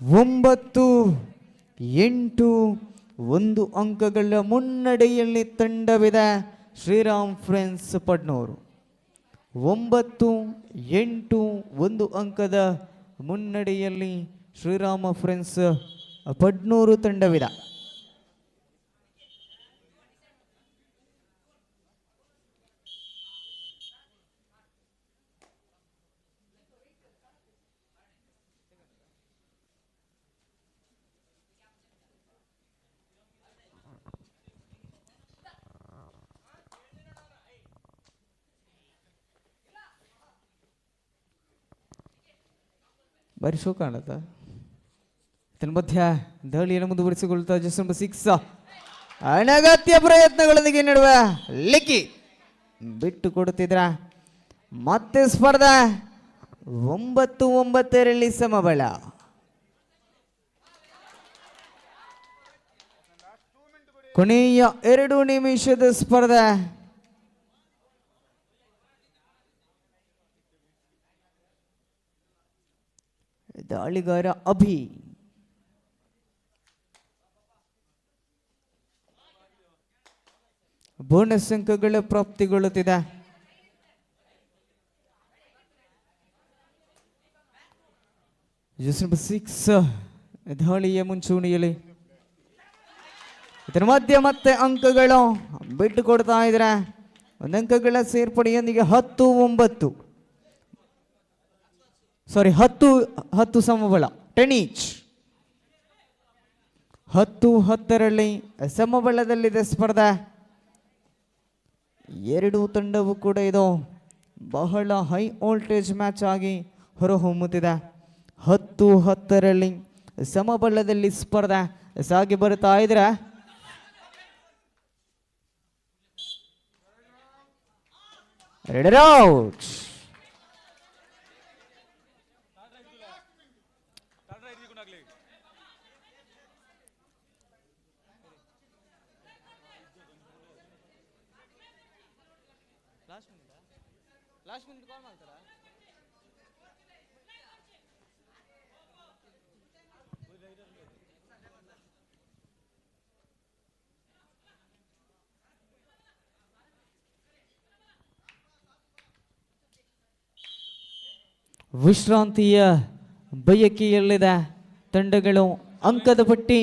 9-8 1 ಅಂಕಗಳ ಮುನ್ನಡೆಯಲ್ಲಿ ತಂಡವಿದೆ ಶ್ರೀರಾಮ್ ಫ್ರೆಂಡ್ಸ್ ಪಡ್ನೂರು. 9-8 1 ಅಂಕದ ಮುನ್ನಡೆಯಲ್ಲಿ ಶ್ರೀರಾಮ ಫ್ರೆಂಡ್ಸ್ ಪಡ್ನೂರು ತಂಡವಿದೆ. ಬಾರಿ ಶೋ ಕಾಣುತ್ತಾ. ಇದರ ಮಧ್ಯ ದಾಳಿಯನ್ನು ಮುಂದುವರಿಸಿಕೊಳ್ತಾ ಜಸ್ಟ್ ನಂಬರ್ 6 ಅನಗತ್ಯ ಪ್ರಯತ್ನಗಳೊಂದಿಗೆ ನಡುವೆ ಲಿಕ್ಕಿ ಬಿಟ್ಟು ಕೊಡುತ್ತಿದ್ರ. ಮತ್ತೆ ಸ್ಪರ್ಧೆ 9-9ರಲ್ಲಿ ಸಮಬಲ. ಕೊನೆಯ 2 ನಿಮಿಷದ ಸ್ಪರ್ಧೆ. ದಾಳಿಗಾರ ಅಭಿ, ಬೋನಸ್ ಅಂಕಗಳು ಪ್ರಾಪ್ತಿಗೊಳ್ಳುತ್ತಿದೆ. ಜಸ್ಟ್ ನಂಬರ್ 6 ದಾಳಿಯ ಮುಂಚೂಣಿಯಲ್ಲಿ ಇದರ ಮಧ್ಯೆ ಮತ್ತೆ ಅಂಕಗಳು ಬಿಟ್ಟು ಕೊಡ್ತಾ ಇದ್ರೆ ಒಂದು ಅಂಕಗಳ ಸೇರ್ಪಡೆಯೊಂದಿಗೆ 10 ಸಮಬಲ 10 ಈಚ್. 10-10ರಲ್ಲಿ ಸಮಬಲದಲ್ಲಿದೆ ಸ್ಪರ್ಧೆ. ಎರಡೂ ತಂಡವೂ ಕೂಡ ಇದು ಬಹಳ ಹೈ ವೋಲ್ಟೇಜ್ ಮ್ಯಾಚ್ ಆಗಿ ಹೊರಹೊಮ್ಮುತ್ತಿದೆ. 10-10ರಲ್ಲಿ ಸಮಬಲದಲ್ಲಿ ಸ್ಪರ್ಧೆ ಸಾಗಿ ಬರ್ತಾ ಇದ್ರೆ ರೆಡ್ ಔಟ್. ವಿಶ್ರಾಂತಿಯ ಬಯಕೆಯಲ್ಲಿದೆ ತಂಡಗಳು. ಅಂಕದ ಪಟ್ಟಿ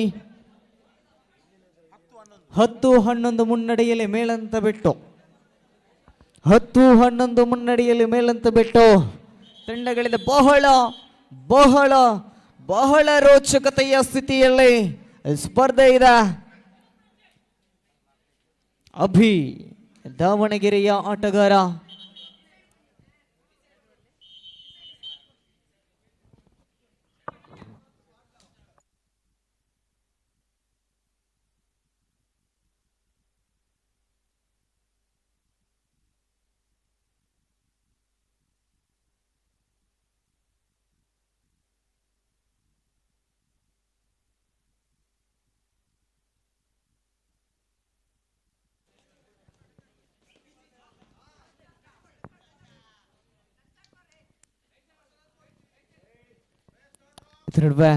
10-11 ಮುನ್ನಡೆಯಲ್ಲಿ ಮೇಲಂತ ಬಿಟ್ಟು 10-11 ಮುನ್ನಡೆಯಲ್ಲಿ ಮೇಲಂತ ಬಿಟ್ಟು ತಂಡಗಳಿಂದ ಬಹಳ ಬಹಳ ಬಹಳ ರೋಚಕತೆಯ ಸ್ಥಿತಿಯಲ್ಲಿ ಸ್ಪರ್ಧೆ ಇದೆ. ಅಭಿ ದಾವಣಗೆರೆಯ ಆಟಗಾರ ನಡುವೆ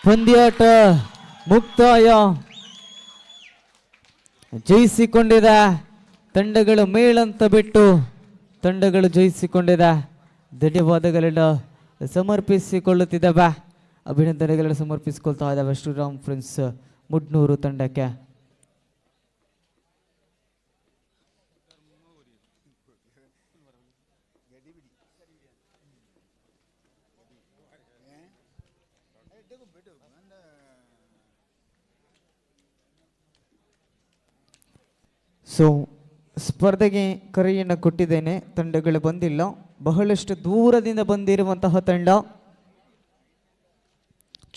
ಪಂದ್ಯಾಟ ಮುಕ್ತಾಯ ಜಯಿಸಿಕೊಂಡಿದೆ. ತಂಡಗಳು ಮೇಳಂತ ಬಿಟ್ಟು ತಂಡಗಳು ಜಯಿಸಿಕೊಂಡಿದೆ. ಧನ್ಯವಾದಗಳೆಲ್ಲ ಸಮರ್ಪಿಸಿಕೊಳ್ಳುತ್ತಿದ್ದಾವೆ. ಅಭಿನಂದನೆಗಳನ್ನು ಸಮರ್ಪಿಸಿಕೊಳ್ತಾ ಇದ್ದಾವೆ ಶ್ರೀರಾಮ್ ಫ್ರೆಂಡ್ಸ್ ಮುಡ್ನೂರು ತಂಡಕ್ಕೆ. ಸೊ ಸ್ಪರ್ಧೆಗೆ ಕರೆಯನ್ನು ಕೊಟ್ಟಿದ್ದೇನೆ, ತಂಡಗಳು ಬಂದಿಲ್ಲ. ಬಹಳಷ್ಟು ದೂರದಿಂದ ಬಂದಿರುವಂತಹ ತಂಡ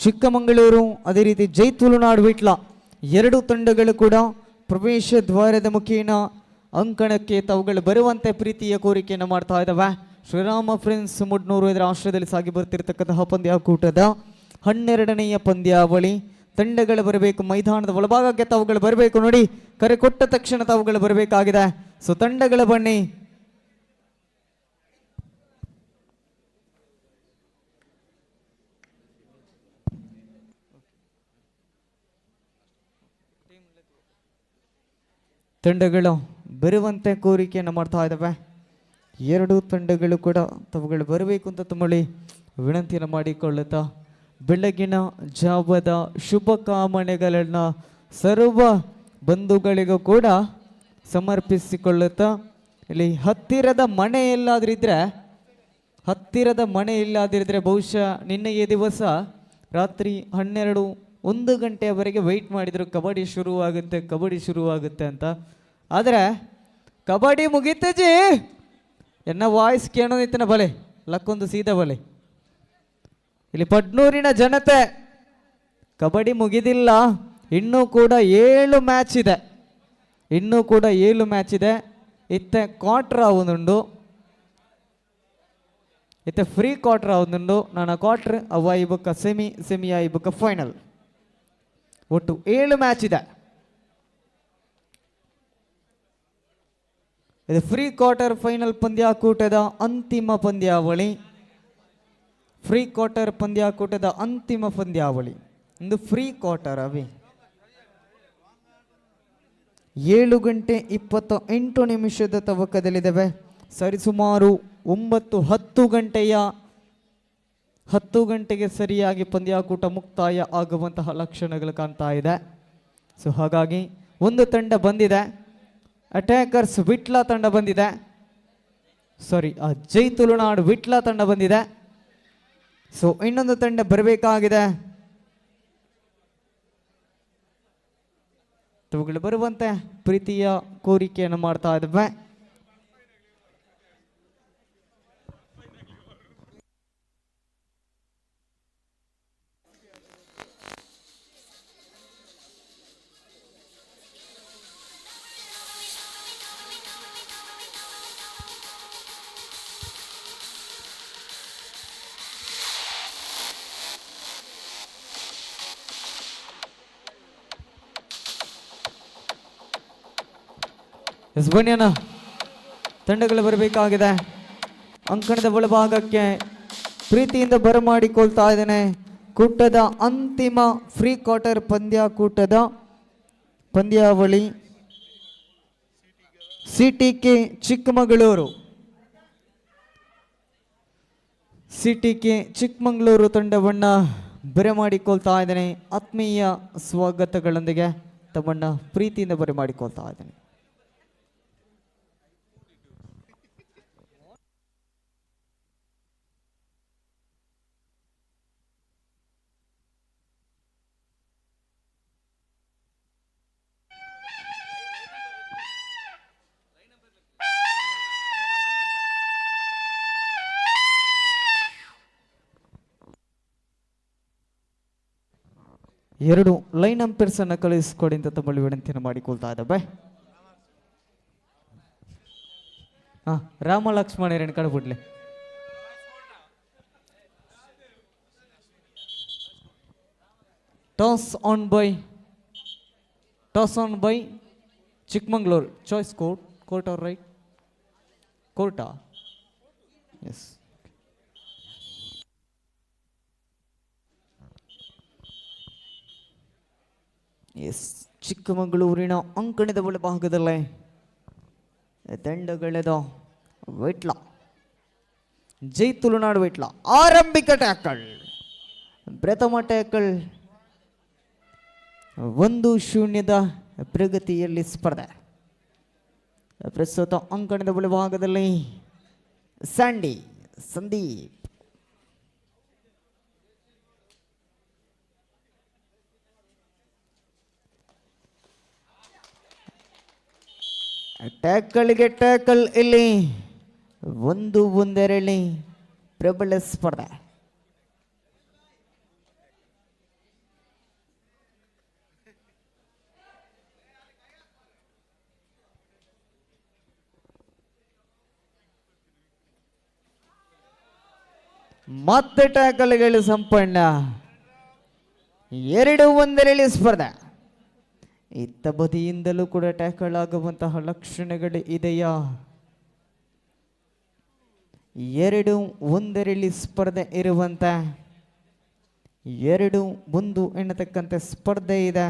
ಚಿಕ್ಕಮಗಳೂರು, ಅದೇ ರೀತಿ ಜೈ ತುಳುನಾಡು ವಿಟ್ಲ, ಎರಡು ತಂಡಗಳು ಕೂಡ ಪ್ರವೇಶ ದ್ವಾರದ ಮುಖೇನ ಅಂಕಣಕ್ಕೆ ತಾವುಗಳು ಬರುವಂತೆ ಪ್ರೀತಿಯ ಕೋರಿಕೆಯನ್ನು ಮಾಡ್ತಾ ಇದ್ದಾವೆ. ಶ್ರೀರಾಮ ಫ್ರೆಂಡ್ಸ್ ಮುಡ್ನೂರು ಇದರ ಆಶ್ರಯದಲ್ಲಿ ಸಾಗಿ ಬರ್ತಿರ್ತಕ್ಕಂತಹ ಪಂದ್ಯಾಕೂಟದ 12ನೆಯ ಪಂದ್ಯಾವಳಿ. ತಂಡಗಳು ಬರಬೇಕು, ಮೈದಾನದ ಒಳಭಾಗಕ್ಕೆ ತಾವುಗಳು ಬರಬೇಕು. ನೋಡಿ, ಕರೆ ಕೊಟ್ಟ ತಕ್ಷಣ ತಾವುಗಳು ಬರಬೇಕಾಗಿದೆ. ಸೊ ತಂಡಗಳ ಬನ್ನಿ. ತಂಡಗಳು ಬರುವಂತೆ ಕೋರಿಕೆಯನ್ನು ಮಾಡ್ತಾ ಇದ್ದಾವೆ. ಎರಡು ತಂಡಗಳು ಕೂಡ ತಾವುಗಳು ಬರಬೇಕು ಅಂತ ತುಂಬಳಿ ವಿನಂತಿಯನ್ನು ಮಾಡಿಕೊಳ್ಳುತ್ತಾ ಬೆಳಗಿನ ಜಾವದ ಶುಭ ಕಾಮನೆಗಳನ್ನು ಸರ್ವ ಬಂಧುಗಳಿಗೂ ಕೂಡ ಸಮರ್ಪಿಸಿಕೊಳ್ಳುತ್ತಾ, ಇಲ್ಲಿ ಹತ್ತಿರದ ಮನೆ ಇಲ್ಲಾದಿದ್ರೆ ಬಹುಶಃ ನಿನ್ನೆಯ ದಿವಸ ರಾತ್ರಿ 12-1 ಗಂಟೆಯವರೆಗೆ ವೆಯ್ಟ್ ಮಾಡಿದರು ಕಬಡ್ಡಿ ಶುರುವಾಗುತ್ತೆ ಅಂತ. ಆದರೆ ಕಬಡ್ಡಿ ಮುಗೀತಜಿ ಎನ್ನ ವಾಯ್ಸ್ ಕೇಳೋದಿತ್ತನ ಬಲೆ ಲಕ್ಕೊಂದು ಸೀದಾ ಬಲೆ. ಇಲ್ಲಿ ಪಡ್ನೂರಿನ ಜನತೆ ಕಬಡ್ಡಿ ಮುಗಿದಿಲ್ಲ, ಇನ್ನೂ ಕೂಡ 7 ಮ್ಯಾಚ್ ಇದೆ. ಇತ್ತೆ ಕ್ವಾರ್ಟರ್ ಆವುದುಂಡು, ಇತ್ತೆ ಫ್ರೀ ಕ್ವಾರ್ಟರ್ ಆವುದುಂಡು. ನಾನು ಕ್ವಾರ್ಟರ್ ಅವ ಈ ಬುಕ್ಕ ಸೆಮಿ ಈ ಬುಕ್ಕ ಫೈನಲ್. ಒಟ್ಟು 7 ಮ್ಯಾಚ್ ಇದೆ. ಇದು ಫ್ರೀ ಕ್ವಾರ್ಟರ್ ಫೈನಲ್ ಪಂದ್ಯಾಕೂಟದ ಅಂತಿಮ ಪಂದ್ಯಾವಳಿ. ಫ್ರೀ ಕ್ವಾರ್ಟರ್ ಪಂದ್ಯಾಕೂಟದ ಅಂತಿಮ ಪಂದ್ಯಾವಳಿ. ಒಂದು ಫ್ರೀ ಕ್ವಾರ್ಟರ್ ಅವಿ 7:28 ತವಕದಲ್ಲಿದ್ದಾವೆ. ಸರಿಸುಮಾರು 10 ಗಂಟೆಗೆ ಸರಿಯಾಗಿ ಪಂದ್ಯಾಕೂಟ ಮುಕ್ತಾಯ ಆಗುವಂತಹ ಲಕ್ಷಣಗಳು ಕಾಣ್ತಾ ಇದೆ. ಸೊ ಹಾಗಾಗಿ ಒಂದು ತಂಡ ಬಂದಿದೆ, ಅಟ್ಯಾಕರ್ಸ್ ವಿಟ್ಲ ತಂಡ ಬಂದಿದೆ, ಜೈ ತುಳುನಾಡು ವಿಟ್ಲ ತಂಡ ಬಂದಿದೆ. ಸೊ ಇನ್ನೊಂದು ತಂಡ ಬರಬೇಕಾಗಿದೆ. ಅವುಗಳು ಬರುವಂತೆ ಪ್ರೀತಿಯ ಕೋರಿಕೆಯನ್ನು ಮಾಡ್ತಾ ಇದ್ದಾವೆ. ಬನ್ನಿಯನ್ನ ತಂಡಗಳು ಬರಬೇಕಾಗಿದೆ. ಅಂಕಣದ ಒಳಭಾಗಕ್ಕೆ ಪ್ರೀತಿಯಿಂದ ಬರಮಾಡಿಕೊಳ್ತಾ ಇದ್ದೇನೆ. ಕೂಟದ ಅಂತಿಮ ಫ್ರೀ ಕ್ವಾರ್ಟರ್ ಪಂದ್ಯಾಕೂಟದ ಪಂದ್ಯಾವಳಿ ಸಿಟಿಕೆ ಚಿಕ್ಕಮಗಳೂರು ತಂಡವನ್ನ ಬರಮಾಡಿಕೊಳ್ತಾ ಇದ್ದೇನೆ. ಆತ್ಮೀಯ ಸ್ವಾಗತಗಳೊಂದಿಗೆ ತಮ್ಮನ್ನ ಪ್ರೀತಿಯಿಂದ ಬರಮಾಡಿಕೊಳ್ತಾ ಇದ್ದೇನೆ. ಎರಡು ಲೈನ್ ಅಂಪೈರ್ಸ್ ಅನ್ನು ಕಳಿಸಿಕೊಡಿ ಅಂತ ತಮ್ಮಲ್ಲಿ ವಿನಂತಿಯನ್ನು ಮಾಡಿಕೊಳ್ತಾ ಇದ್ದಾವೆ. ರಾಮ ಲಕ್ಷ್ಮಣ ಎರಡು ಕಡೆ ಬಿಡ್ಲಿ. Toss won by Chikkamagaluru. Choice court or right? ಕೋರ್ಟಾ? ಎಸ್. ಚಿಕ್ಕಮಗಳೂರಿನ ಅಂಕಣದ ಒಳಭಾಗದಲ್ಲೇ ದಂಡಗಳೆದ ವಿಟ್ಲ, ಜೈ ತುಳುನಾಡು ವಿಟ್ಲ. ಆರಂಭಿಕ ಟ್ಯಾಕಲ್, ಪ್ರಥಮ ಟ್ಯಾಕಲ್. 1-0 ಪ್ರಗತಿಯಲ್ಲಿ ಸ್ಪರ್ಧೆ. ಪ್ರಸ್ತುತ ಅಂಕಣದ ಒಳಭಾಗದಲ್ಲಿ ಸಂದೀಪ್ ಟ್ಯಾಕಲ್. ಇಲ್ಲಿ 1-1 ಪ್ರಬಲ ಸ್ಪರ್ಧೆ. ಮತ್ತೆ ಟ್ಯಾಕಲ್ಗಳು ಸಂಪನ್ನ. 2-1 ಸ್ಪರ್ಧೆ. ಇತ್ತ ಬದಿಯಿಂದಲೂ ಕೂಡ ಟ್ಯಾಕಲ್ ಆಗುವಂತಹ ಲಕ್ಷಣಗಳು ಇದೆಯಾ? 2-1 ಸ್ಪರ್ಧೆ ಇರುವಂತ 2-1 ಎನ್ನತಕ್ಕಂಥ ಸ್ಪರ್ಧೆ ಇದೆ.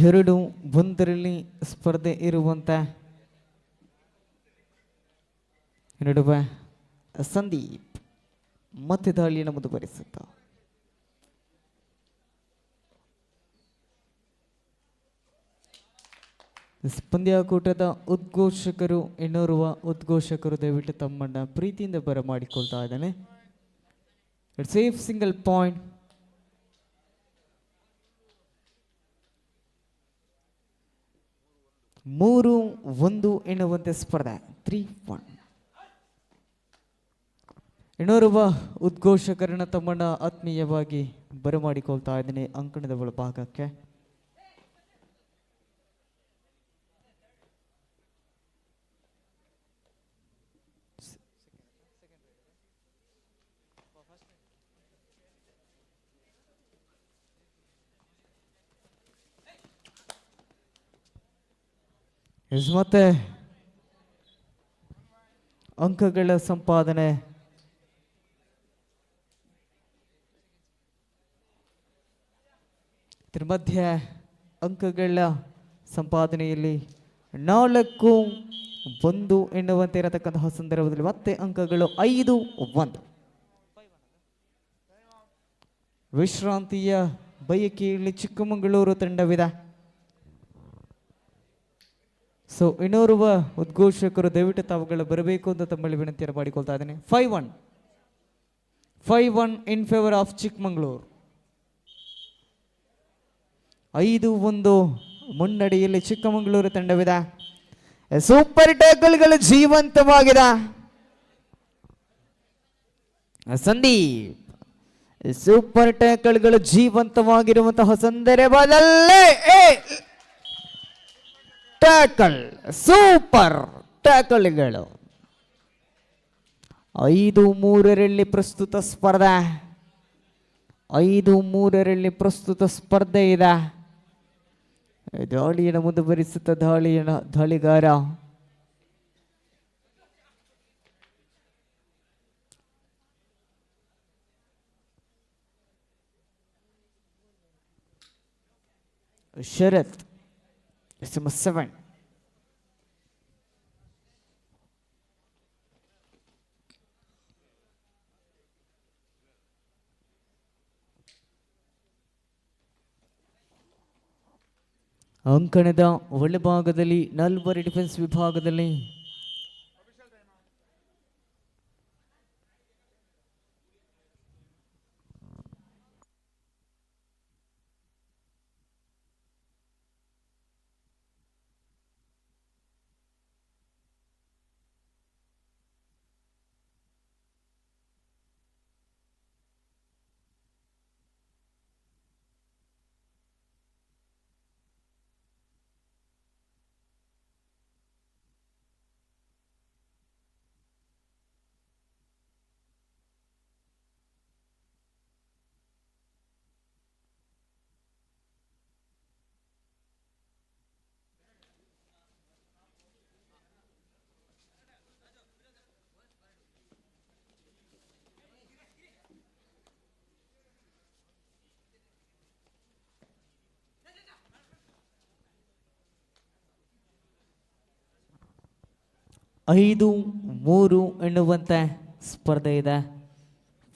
ಎರಡು ಒಂದರಲ್ಲಿ ಸ್ಪರ್ಧೆ ಇರುವಂತ ನಡುವೆ ಸಂದೀಪ್ ಮತ್ತೆ ದಾಳಿಯನ್ನು ಮುಂದುವರಿಸುತ್ತ ಪಂದ್ಯಾಕೂಟದ ಉದ್ಘೋಷಕರು ಇನ್ನೋರ್ವ ಉದ್ಘೋಷಕರು ದಯವಿಟ್ಟು ತಮ್ಮನ್ನ ಪ್ರೀತಿಯಿಂದ ಬರಮಾಡಿಕೊಳ್ತಾ ಇದ್ದಾನೆ. Safe single point. 3-1 ಎನ್ನುವಂತೆ ಸ್ಪರ್ಧೆ. 3-1. ಇನ್ನೋರ್ವ ಉದ್ಘೋಷಕರನ್ನ ತಮ್ಮನ್ನ ಆತ್ಮೀಯವಾಗಿ ಬರಮಾಡಿಕೊಳ್ತಾ ಇದ್ದೇನೆ ಅಂಕಣದ ಒಳಭಾಗಕ್ಕೆ. ಮತ್ತೆ ಅಂಕಗಳ ಸಂಪಾದನೆ ಇದ್ರ ಮಧ್ಯೆ ಅಂಕಗಳ ಸಂಪಾದನೆಯಲ್ಲಿ 4-1 ಎನ್ನುವಂತೆ ಇರತಕ್ಕಂತಹ ಸಂದರ್ಭದಲ್ಲಿ ಮತ್ತೆ ಅಂಕಗಳು 5-1. ವಿಶ್ರಾಂತಿಯ ಬಯಕೆಯಲ್ಲಿ ಚಿಕ್ಕಮಗಳೂರು ತಂಡವಿದೆ. ಸೊ ಇನ್ನೋರ್ವ ಉದ್ಘೋಷಕರು ದಯವಿಟ್ಟು ತಾವುಗಳು ಬರಬೇಕು ಅಂತ ತಮ್ಮಲ್ಲಿ ವಿನಂತಿಯನ್ನು ಮಾಡಿಕೊಳ್ತಾ ಇದ್ದೇನೆ. 5-1 ಇನ್ ಫೇವರ್ ಆಫ್ ಚಿಕ್ಕಮಗಳೂರು. 5-1 ಮುನ್ನಡೆಯಲ್ಲಿ ಚಿಕ್ಕಮಗಳೂರು ತಂಡವಿದೆ. ಸೂಪರ್ ಟ್ಯಾಕಲ್ಗಳು ಜೀವಂತವಾಗಿದೆ. ಸಂದೀಪ್ ಸೂಪರ್ ಟ್ಯಾಕಲ್ಗಳು ಜೀವಂತವಾಗಿರುವಂತಹ ಸಂದರ್ಭದಲ್ಲೇ ಟ್ಯಾಕಲ್ ಸೂಪರ್ ಟ್ಯಾಕಲ್ಗಳು 5-3 ಪ್ರಸ್ತುತ ಸ್ಪರ್ಧೆ. 5-3 ಪ್ರಸ್ತುತ ಸ್ಪರ್ಧೆ ಇದೆ. ದಾಳಿಯನ್ನು ಮುಂದುವರಿಸುತ್ತ ದಾಳಿಗಾರ ಶರತ್ SMS 7. ಅಂಕಣದ ಒಳಭಾಗದಲ್ಲಿ 4 ಡಿಫೆನ್ಸ್ ವಿಭಾಗದಲ್ಲಿ ಐದು 3 ಎನ್ನುವಂತೆ ಸ್ಪರ್ಧೆ ಇದೆ.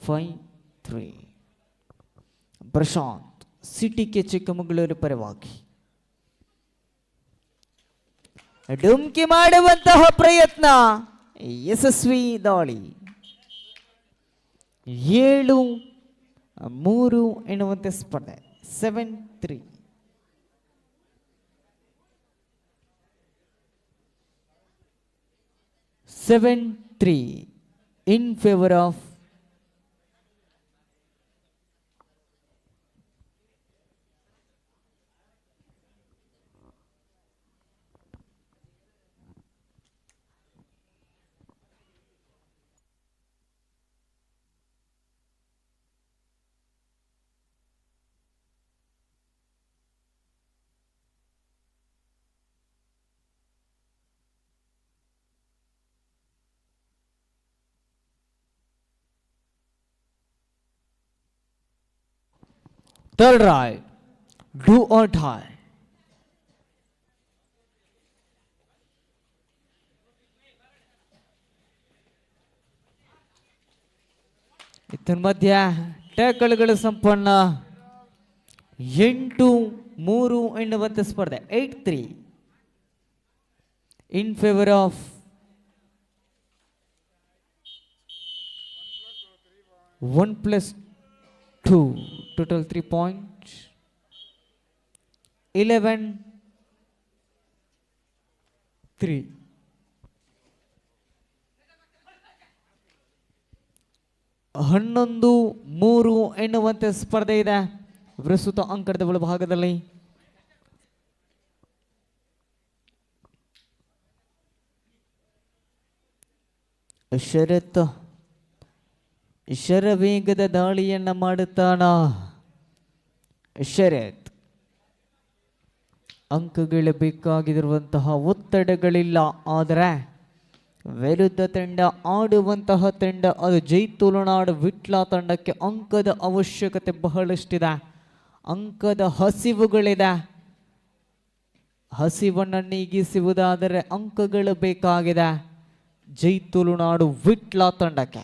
5-3 ಪ್ರಶಾಂತ್ ಸಿಟಿಗೆ ಚಿಕ್ಕಮಗಳೂರು ಪರವಾಗಿ ಡುಮ್ಕಿ ಮಾಡುವಂತಹ ಪ್ರಯತ್ನ, ಯಶಸ್ವಿ ದಾಳಿ. 7-3 ಎನ್ನುವಂತೆ ಸ್ಪರ್ಧೆ. 7-3 7-3 in favor of third right, do or die. ಇದರ ಮಧ್ಯ ಟ್ಯಾಕಲ್ಗಳು ಸಂಪನ್ನ. 8-3 ಎನ್ನುವಂತೆ ಸ್ಪರ್ಧೆ. 8-3 in favor of one plus 2, total 3 points. 11-3 11-3 ಎನ್ನುವಂತೆ ಸ್ಪರ್ಧೆ ಇದೆ ಪ್ರಸ್ತುತ ಅಂಕಣದ ಒಳಭಾಗದಲ್ಲಿ. ಶರತ್ ಶರವೇಗದ ದಾಳಿಯನ್ನ ಮಾಡುತ್ತಾನ. ಶರತ್ ಅಂಕಗಳು ಬೇಕಾಗಿರುವಂತಹ ಒತ್ತಡಗಳಿಲ್ಲ. ಆದರೆ ವಿರುದ್ಧ ತಂಡ ಆಡುವಂತಹ ತಂಡ ಅದು ಜೈ ತುಳುನಾಡು ವಿಟ್ಲ ತಂಡಕ್ಕೆ ಅಂಕದ ಅವಶ್ಯಕತೆ ಬಹಳಷ್ಟಿದೆ. ಅಂಕದ ಹಸಿವುಗಳಿದೆ. ಹಸಿವನ್ನು ನೀಗಿಸುವುದಾದರೆ ಅಂಕಗಳು ಬೇಕಾಗಿದೆ ಜೈ ತುಳುನಾಡು ವಿಟ್ಲ ತಂಡಕ್ಕೆ.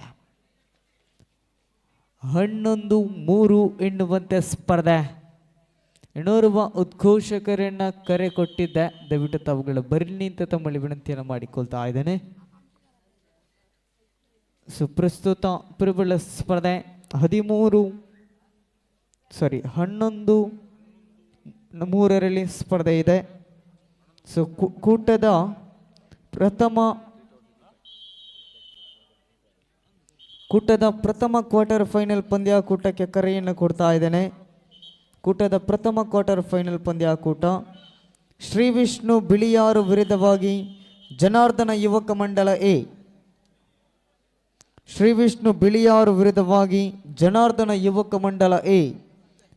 11-3 ಎನ್ನುವಂತೆ ಸ್ಪರ್ಧೆ. ಇನ್ನೋರ್ವ ಉದ್ಘೋಷಕರನ್ನ ಕರೆ ಕೊಟ್ಟಿದ್ದೆ, ದಯವಿಟ್ಟು ತಾವುಗಳು ಬರಲಿ ಅಂತ ತಮ್ಮಲ್ಲಿ ವಿನಂತಿಯನ್ನು ಮಾಡಿಕೊಳ್ತಾ ಇದ್ದೇನೆ. ಸುಪ್ರಸ್ತುತ ಪ್ರಬಲ ಸ್ಪರ್ಧೆ 11-3 ಸ್ಪರ್ಧೆ ಇದೆ. ಸೊ ಕೂಟದ ಪ್ರಥಮ ಕ್ವಾರ್ಟರ್ ಫೈನಲ್ ಪಂದ್ಯಾಕೂಟಕ್ಕೆ ಕರೆಯನ್ನು ಕೊಡ್ತಾ ಇದ್ದೇನೆ. ಕೂಟದ ಪ್ರಥಮ ಕ್ವಾರ್ಟರ್ ಫೈನಲ್ ಪಂದ್ಯಾಕೂಟ ಶ್ರೀ ವಿಷ್ಣು ಬಿಳಿಯಾರು ವಿರುದ್ಧವಾಗಿ ಜನಾರ್ದನ ಯುವಕ ಮಂಡಲ ಎ. ಶ್ರೀ ವಿಷ್ಣು ಬಿಳಿಯಾರು ವಿರುದ್ಧವಾಗಿ ಜನಾರ್ದನ ಯುವಕ ಮಂಡಲ ಎ.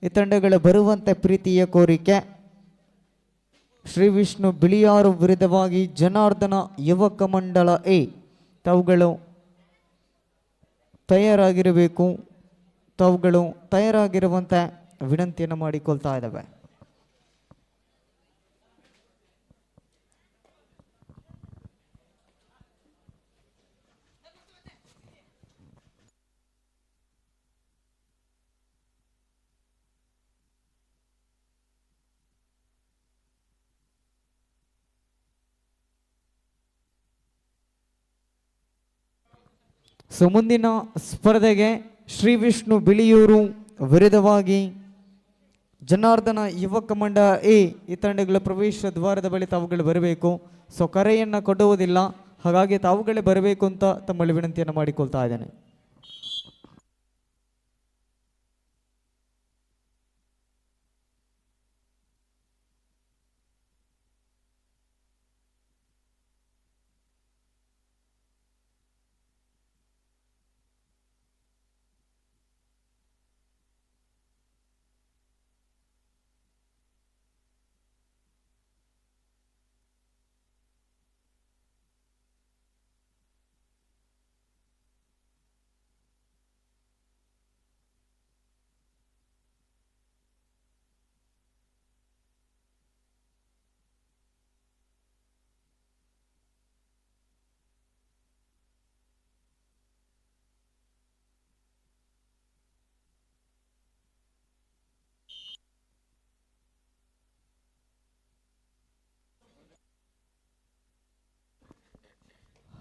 ಈ ತಂಡಗಳು ಬರುವಂತೆ ಪ್ರೀತಿಯ ಕೋರಿಕೆ. ಶ್ರೀ ವಿಷ್ಣು ಬಿಳಿಯಾರು ವಿರುದ್ಧವಾಗಿ ಜನಾರ್ದನ ಯುವಕ ಮಂಡಲ ಎ. ತಾವುಗಳು ತಯಾರಾಗಿರಬೇಕು. ತಾವುಗಳು ತಯಾರಾಗಿರುವಂತೆ ವಿನಂತಿಯನ್ನು ಮಾಡಿಕೊಳ್ತಾ ಇದ್ದಾವೆ. ಸೊ ಮುಂದಿನ ಸ್ಪರ್ಧೆಗೆ ಶ್ರೀ ವಿಷ್ಣು ಬಿಳಿಯೂರು ವಿರುದ್ಧವಾಗಿ ಜನಾರ್ದನ ಯುವಕ ಮಂಡಲ ಎ. ಈ ತಂಡಗಳ ಪ್ರವೇಶ ದ್ವಾರದ ಬಳಿ ತಾವುಗಳು ಬರಬೇಕು. ಸೊ ಕರೆಯನ್ನು ಕೊಡುವುದಿಲ್ಲ, ಹಾಗಾಗಿ ತಾವುಗಳೇ ಬರಬೇಕು ಅಂತ ತಮ್ಮಲ್ಲಿ ವಿನಂತಿಯನ್ನು ಮಾಡಿಕೊಳ್ತಾ ಇದ್ದೇನೆ.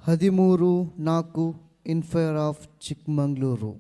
ಹದಿಮೂರು 4 ಇನ್ ಫೇವರ್ ಆಫ್ ಚಿಕ್ಕಮಗಳೂರು.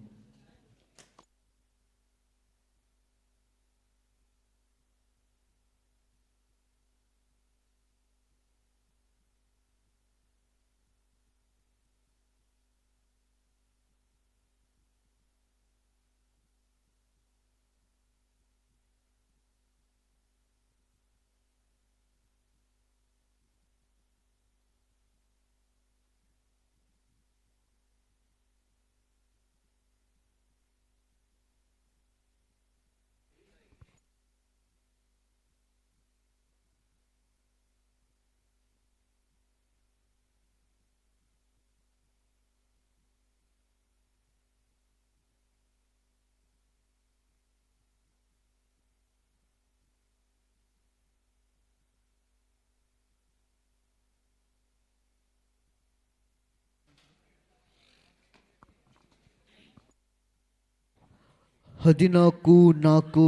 ಹದಿನಾಲ್ಕು 4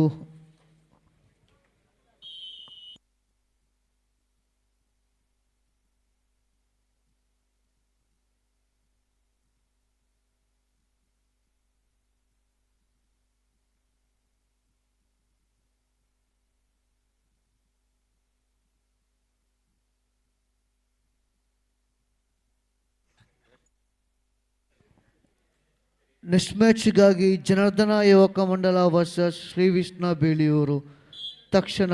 ನೆಕ್ಸ್ಟ್ ಮ್ಯಾಚ್ಗಾಗಿ ಜನಾರ್ದನ ಯುವಕ ಮಂಡಲ ವರ್ಸಸ್ ಶ್ರೀ ವಿಷ್ಣು ಬಿಳಿಯೂರು. ತಕ್ಷಣ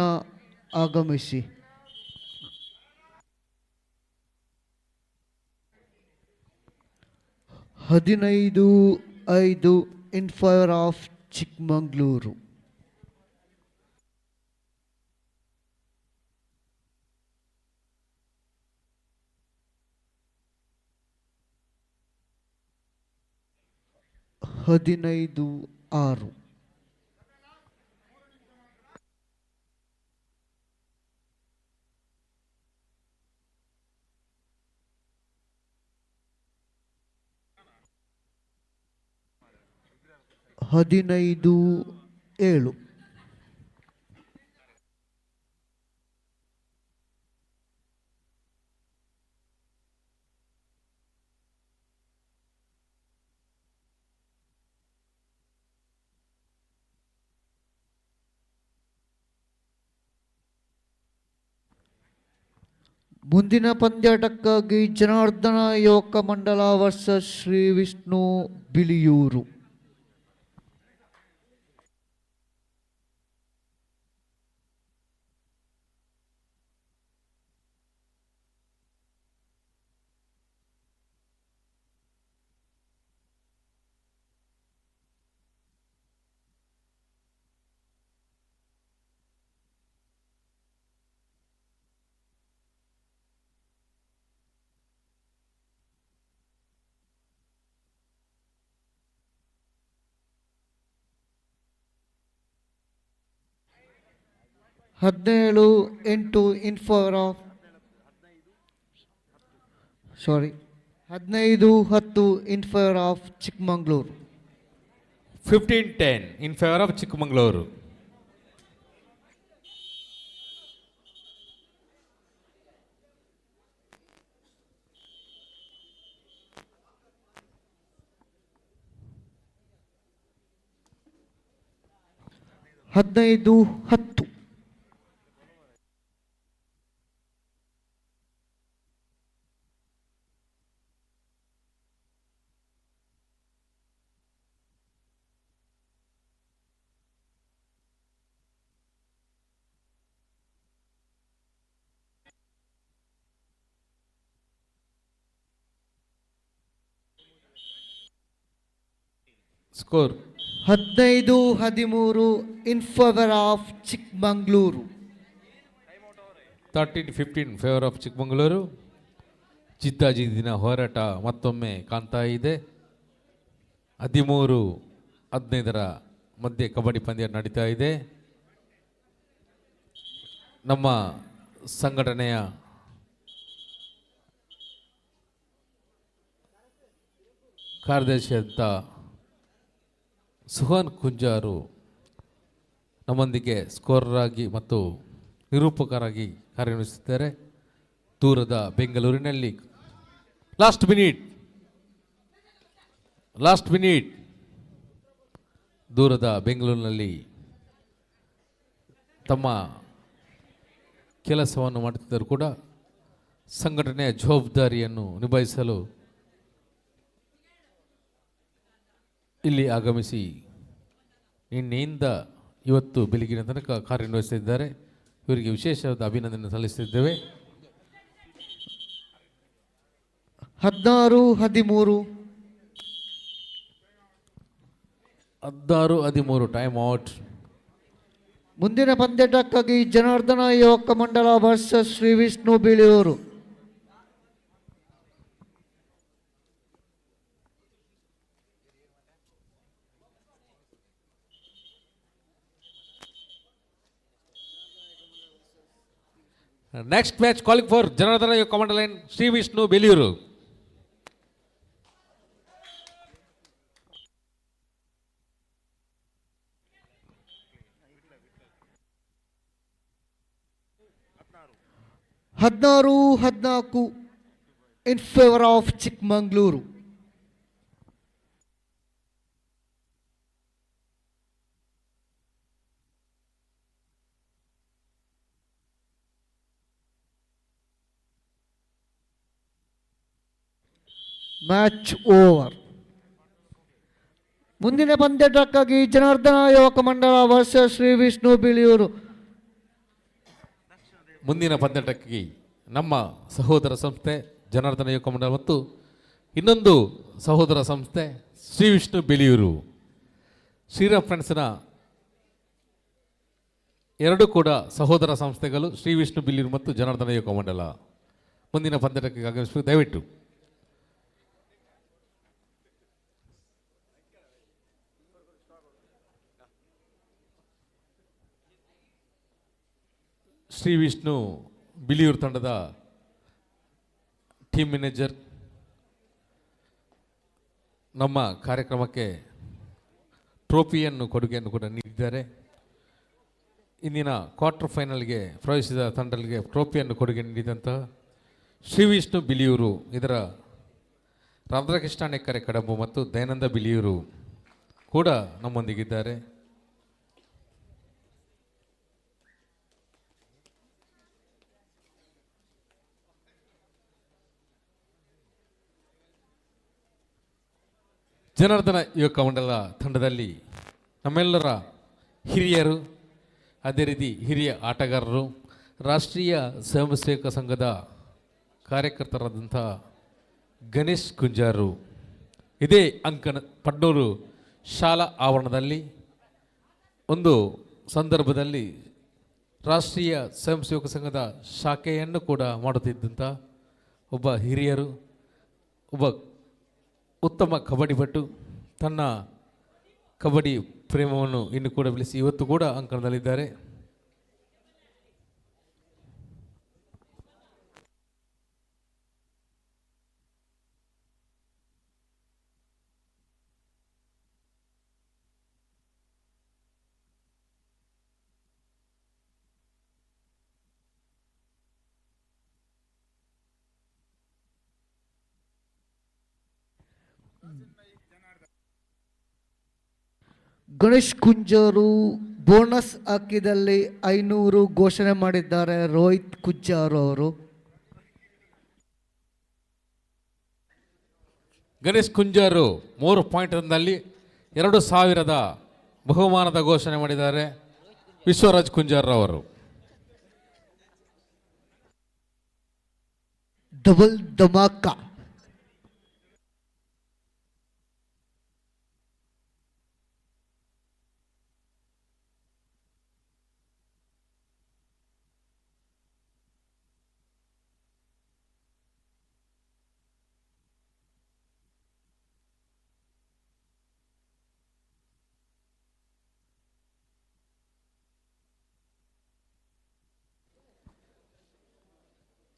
ಆಗಮಿಸಿ. 15-5 ಇನ್ ಫೇವರ್ ಆಫ್ ಚಿಕ್ಕಮಗಳೂರು. 15-6. ಹದಿನೈದು 7. ಮುಂದಿನ ಪಂದ್ಯಾಟಕ್ಕಾಗಿ ಜನಾರ್ದನ ಯುವಕ ಮಂಡಲ ವರ್ಸಸ್ ಶ್ರೀ ವಿಷ್ಣು ಬಿಳಿಯೂರು. ಹದಿನೇಳು 8 in favour of 15-10 in favour of Chikkamangaluru. 15-10 in favor of Chikkamangaluru. ಹದಿನೈದು 10. Score 15-13 in favour of Chikkamangaluru. 13-15 favour of Chikkamagaluru. ಜಿದ್ದಾಜಿದ್ದಿನ ಹೋರಾಟ ಮತ್ತೊಮ್ಮೆ ಕಾಣ್ತಾ ಇದೆ. 13-15 ಮಧ್ಯೆ ಕಬಡ್ಡಿ ಪಂದ್ಯ ನಡೀತಾ ಇದೆ. ನಮ್ಮ ಸಂಘಟನೆಯ ಕಾರ್ಯದರ್ಶಿ ಅಂತ ಸುಹಾನ್ ಕುಂಜಾರು ನಮ್ಮೊಂದಿಗೆ ಸ್ಕೋರರ್ ಆಗಿ ಮತ್ತು ನಿರೂಪಕರಾಗಿ ಕಾರ್ಯನಿರ್ವಹಿಸುತ್ತಾರೆ. ದೂರದ ಬೆಂಗಳೂರಿನಲ್ಲಿ ಲಾಸ್ಟ್ ಮಿನಿಟ್ ದೂರದ ಬೆಂಗಳೂರಿನಲ್ಲಿ ತಮ್ಮ ಕೆಲಸವನ್ನು ಮಾಡುತ್ತಿದ್ದರೂ ಕೂಡ ಸಂಘಟನೆಯ ಜವಾಬ್ದಾರಿಯನ್ನು ನಿಭಾಯಿಸಲು ಇಲ್ಲಿ ಆಗಮಿಸಿ ನಿನ್ನೆಯಿಂದ ಇವತ್ತು ಬೆಳಗಿನ ತನಕ ಕಾರ್ಯನಿರ್ವಹಿಸುತ್ತಿದ್ದಾರೆ. ಇವರಿಗೆ ವಿಶೇಷವಾದ ಅಭಿನಂದನೆ ಸಲ್ಲಿಸುತ್ತಿದ್ದೇವೆ. 16-13 ಟೈಮ್ ಔಟ್. ಮುಂದಿನ ಪಂದ್ಯಾಟಕ್ಕಾಗಿ ಜನಾರ್ದನ ಯುವಕ Mandala versus Shri Vishnu Biliyur. Next match calling for Janardana Yoga Mandala and Sri Vishnu Beluru. ಹದಿನಾರು 14 in favor of Chikmagalur. Match over. ಮುಂದಿನ ಪಂದ್ಯಾಟಕ್ಕಾಗಿ ಜನಾರ್ದನ ಯುವಕ ಮಂಡಲ ವರ್ಸಸ್ ಶ್ರೀ ವಿಷ್ಣು ಬಿಳಿಯೂರು. ಮುಂದಿನ ಪಂದ್ಯಾಟಕ್ಕಾಗಿ ನಮ್ಮ ಸಹೋದರ ಸಂಸ್ಥೆ ಜನಾರ್ದನ ಯುವಕ ಮಂಡಲ ಮತ್ತು ಇನ್ನೊಂದು ಸಹೋದರ ಸಂಸ್ಥೆ ಶ್ರೀ ವಿಷ್ಣು ಬಿಳಿಯೂರು ಶ್ರೀರಾಮ್ ಫ್ರೆಂಡ್ಸ್ನ ಎರಡು ಕೂಡ ಸಹೋದರ ಸಂಸ್ಥೆಗಳು ಶ್ರೀ ವಿಷ್ಣು ಬಿಳಿಯೂರು ಮತ್ತು ಜನಾರ್ದನ ಯುವಕ ಮಂಡಲ ಮುಂದಿನ ಪಂದ್ಯಾಟಕ್ಕೆ ಆಗಮಿಸಬೇಕು. ದಯವಿಟ್ಟು ಶ್ರೀ ವಿಷ್ಣು ಬಿಳಿಯೂರು ತಂಡದ ಟೀಮ್ ಮ್ಯಾನೇಜರ್ ನಮ್ಮ ಕಾರ್ಯಕ್ರಮಕ್ಕೆ ಟ್ರೋಫಿಯನ್ನು ಕೊಡುಗೆಯನ್ನು ಕೂಡ ನೀಡಿದ್ದಾರೆ. ಇಂದಿನ ಕ್ವಾರ್ಟರ್ ಫೈನಲ್ಗೆ ಪ್ರವೇಶಿಸಿದ ತಂಡಗಳಿಗೆ ಟ್ರೋಫಿಯನ್ನು ಕೊಡುಗೆ ನೀಡಿದಂತಹ ಶ್ರೀ ವಿಷ್ಣು ಬಿಳಿಯೂರು, ಇದರ ರಾಧಾಕೃಷ್ಣ ನೆಕ್ಕರೆ ಕಡಂಬು ಮತ್ತು ದಯಾನಂದ ಬಿಳಿಯೂರು ಕೂಡ ನಮ್ಮೊಂದಿಗಿದ್ದಾರೆ. ಜನಾರ್ದನ ಯುವಕ ಮಂಡಲ ತಂಡದಲ್ಲಿ ನಮ್ಮೆಲ್ಲರ ಹಿರಿಯರು, ಅದೇ ರೀತಿ ಹಿರಿಯ ಆಟಗಾರರು, ರಾಷ್ಟ್ರೀಯ ಸ್ವಯಂ ಸೇವಕ ಸಂಘದ ಕಾರ್ಯಕರ್ತರಾದಂಥ ಗಣೇಶ್ ಕುಂಜಾರು ಇದೇ ಪಡ್ನೂರು ಶಾಲಾ ಆವರಣದಲ್ಲಿ ಒಂದು ಸಂದರ್ಭದಲ್ಲಿ ರಾಷ್ಟ್ರೀಯ ಸ್ವಯಂ ಸೇವಕ ಸಂಘದ ಶಾಖೆಯನ್ನು ಕೂಡ ಮಾಡುತ್ತಿದ್ದಂಥ ಒಬ್ಬ ಹಿರಿಯರು, ಒಬ್ಬ ಉತ್ತಮ ಕಬಡ್ಡಿ ಪಟು, ತನ್ನ ಕಬಡ್ಡಿ ಪ್ರೇಮವನ್ನು ಇನ್ನು ಕೂಡ ಬೆಳೆಸಿ ಇವತ್ತು ಕೂಡ ಅಂಕಣದಲ್ಲಿದ್ದಾರೆ. ಗಣೇಶ್ ಕುಂಜಾರು ಬೋನಸ್ ಹಾಕಿದಲ್ಲಿ 500 ಘೋಷಣೆ ಮಾಡಿದ್ದಾರೆ ರೋಹಿತ್ ಕುಂಜಾರು ಅವರು. ಗಣೇಶ್ ಕುಂಜಾರು 3 ಪಾಯಿಂಟ್ನಲ್ಲಿ 2000 ಬಹುಮಾನದ ಘೋಷಣೆ ಮಾಡಿದ್ದಾರೆ ವಿಶ್ವರಾಜ್ ಕುಂಜಾರ್ ಅವರು. ಡಬಲ್ ಧಮಾಕ.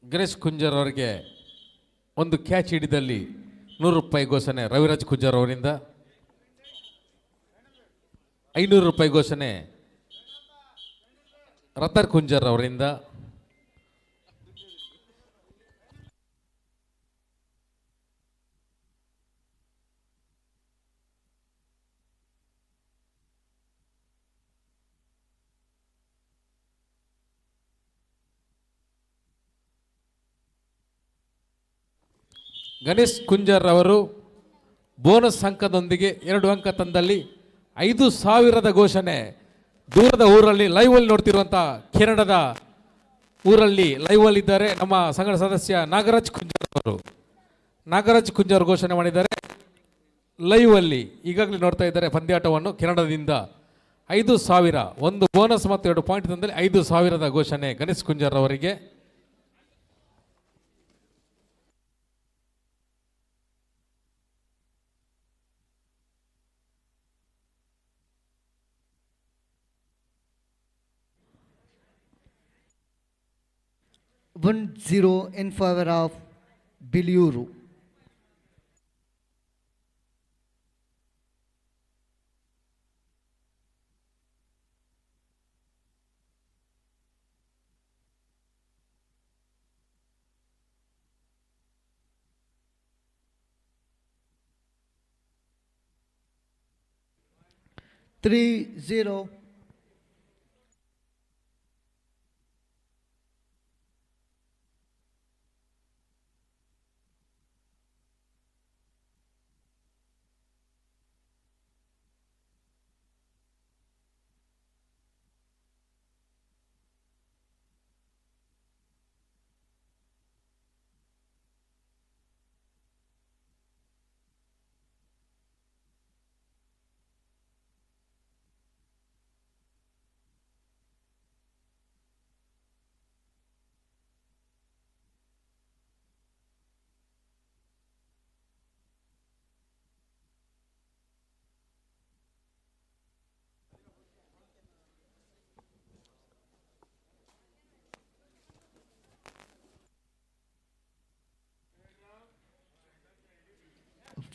ಗಣೇಶ್ ಕುಂಜಾರ್ ಅವರಿಗೆ ಒಂದು ಕ್ಯಾಚ್ ಹಿಡಿದಲ್ಲಿ 100 ರೂಪಾಯಿ ಘೋಷಣೆ ರವಿರಾಜ್ ಕುಂಜಾರ್ ಅವರಿಂದ, 500 ರೂಪಾಯಿ ಘೋಷಣೆ ರತನ್ ಕುಂಜಾರ್ ಅವರಿಂದ, ಗಣೇಶ್ ಕುಂಜಾರ್ ಅವರು ಬೋನಸ್ ಅಂಕದೊಂದಿಗೆ 2 ಅಂಕ ತಂದಲ್ಲಿ 5000 ಘೋಷಣೆ ದೂರದ ಊರಲ್ಲಿ ಲೈವಲ್ಲಿ ನೋಡ್ತಿರುವಂಥ ಕೆನಡಾದ ಊರಲ್ಲಿ ಲೈವಲ್ಲಿ ಇದ್ದಾರೆ ನಮ್ಮ ಸಂಘದ ಸದಸ್ಯ ನಾಗರಾಜ್ ಕುಂಜಾರ್ ಅವರು. ನಾಗರಾಜ್ ಕುಂಜಾರ್ ಘೋಷಣೆ ಮಾಡಿದ್ದಾರೆ ಲೈವಲ್ಲಿ, ಈಗಾಗಲೇ ನೋಡ್ತಾ ಇದ್ದಾರೆ ಪಂದ್ಯಾಟವನ್ನು. ಕೆನಡಾದಿಂದ 5000, ಒಂದು ಬೋನಸ್ ಮತ್ತು 2 ಪಾಯಿಂಟ್ ತಂದಲ್ಲಿ 5000 ಘೋಷಣೆ ಗಣೇಶ್ ಕುಂಜಾರ್ ಅವರಿಗೆ. $1-0 in favor of Biliyuru. $3-0.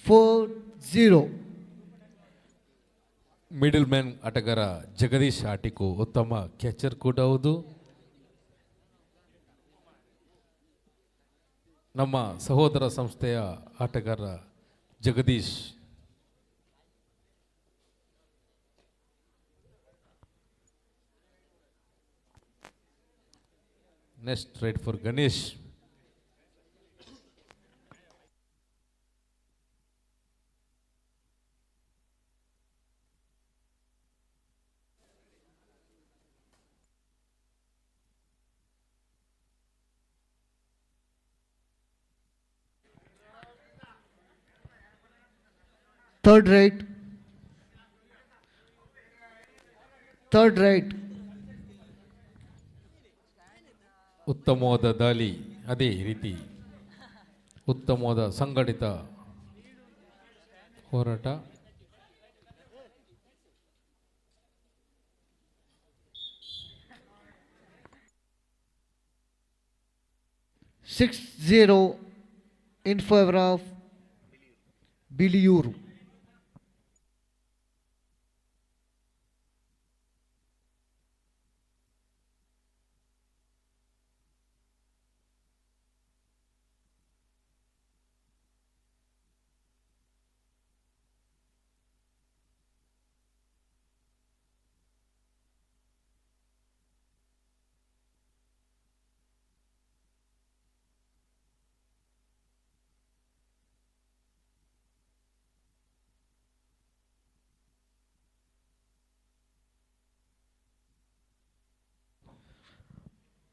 4-0. Middle man ಆಟಗಾರ ಜಗದೀಶ್ ಆಟಿಕು ಉತ್ತಮ ಕ್ಯಾಚರ್ ಕೂಡ ಹೌದು. ನಮ್ಮ ಸಹೋದರ ಸಂಸ್ಥೆಯ ಆಟಗಾರ Jagadish next right for Ganesh. Third right. Third right. ಉತ್ತಮವಾದ ದಾಳಿ, ಅದೇ ರೀತಿ ಉತ್ತಮವಾದ ಸಂಘಟಿತ ಹೋರಾಟ. Six zero in favor of Biliyuru.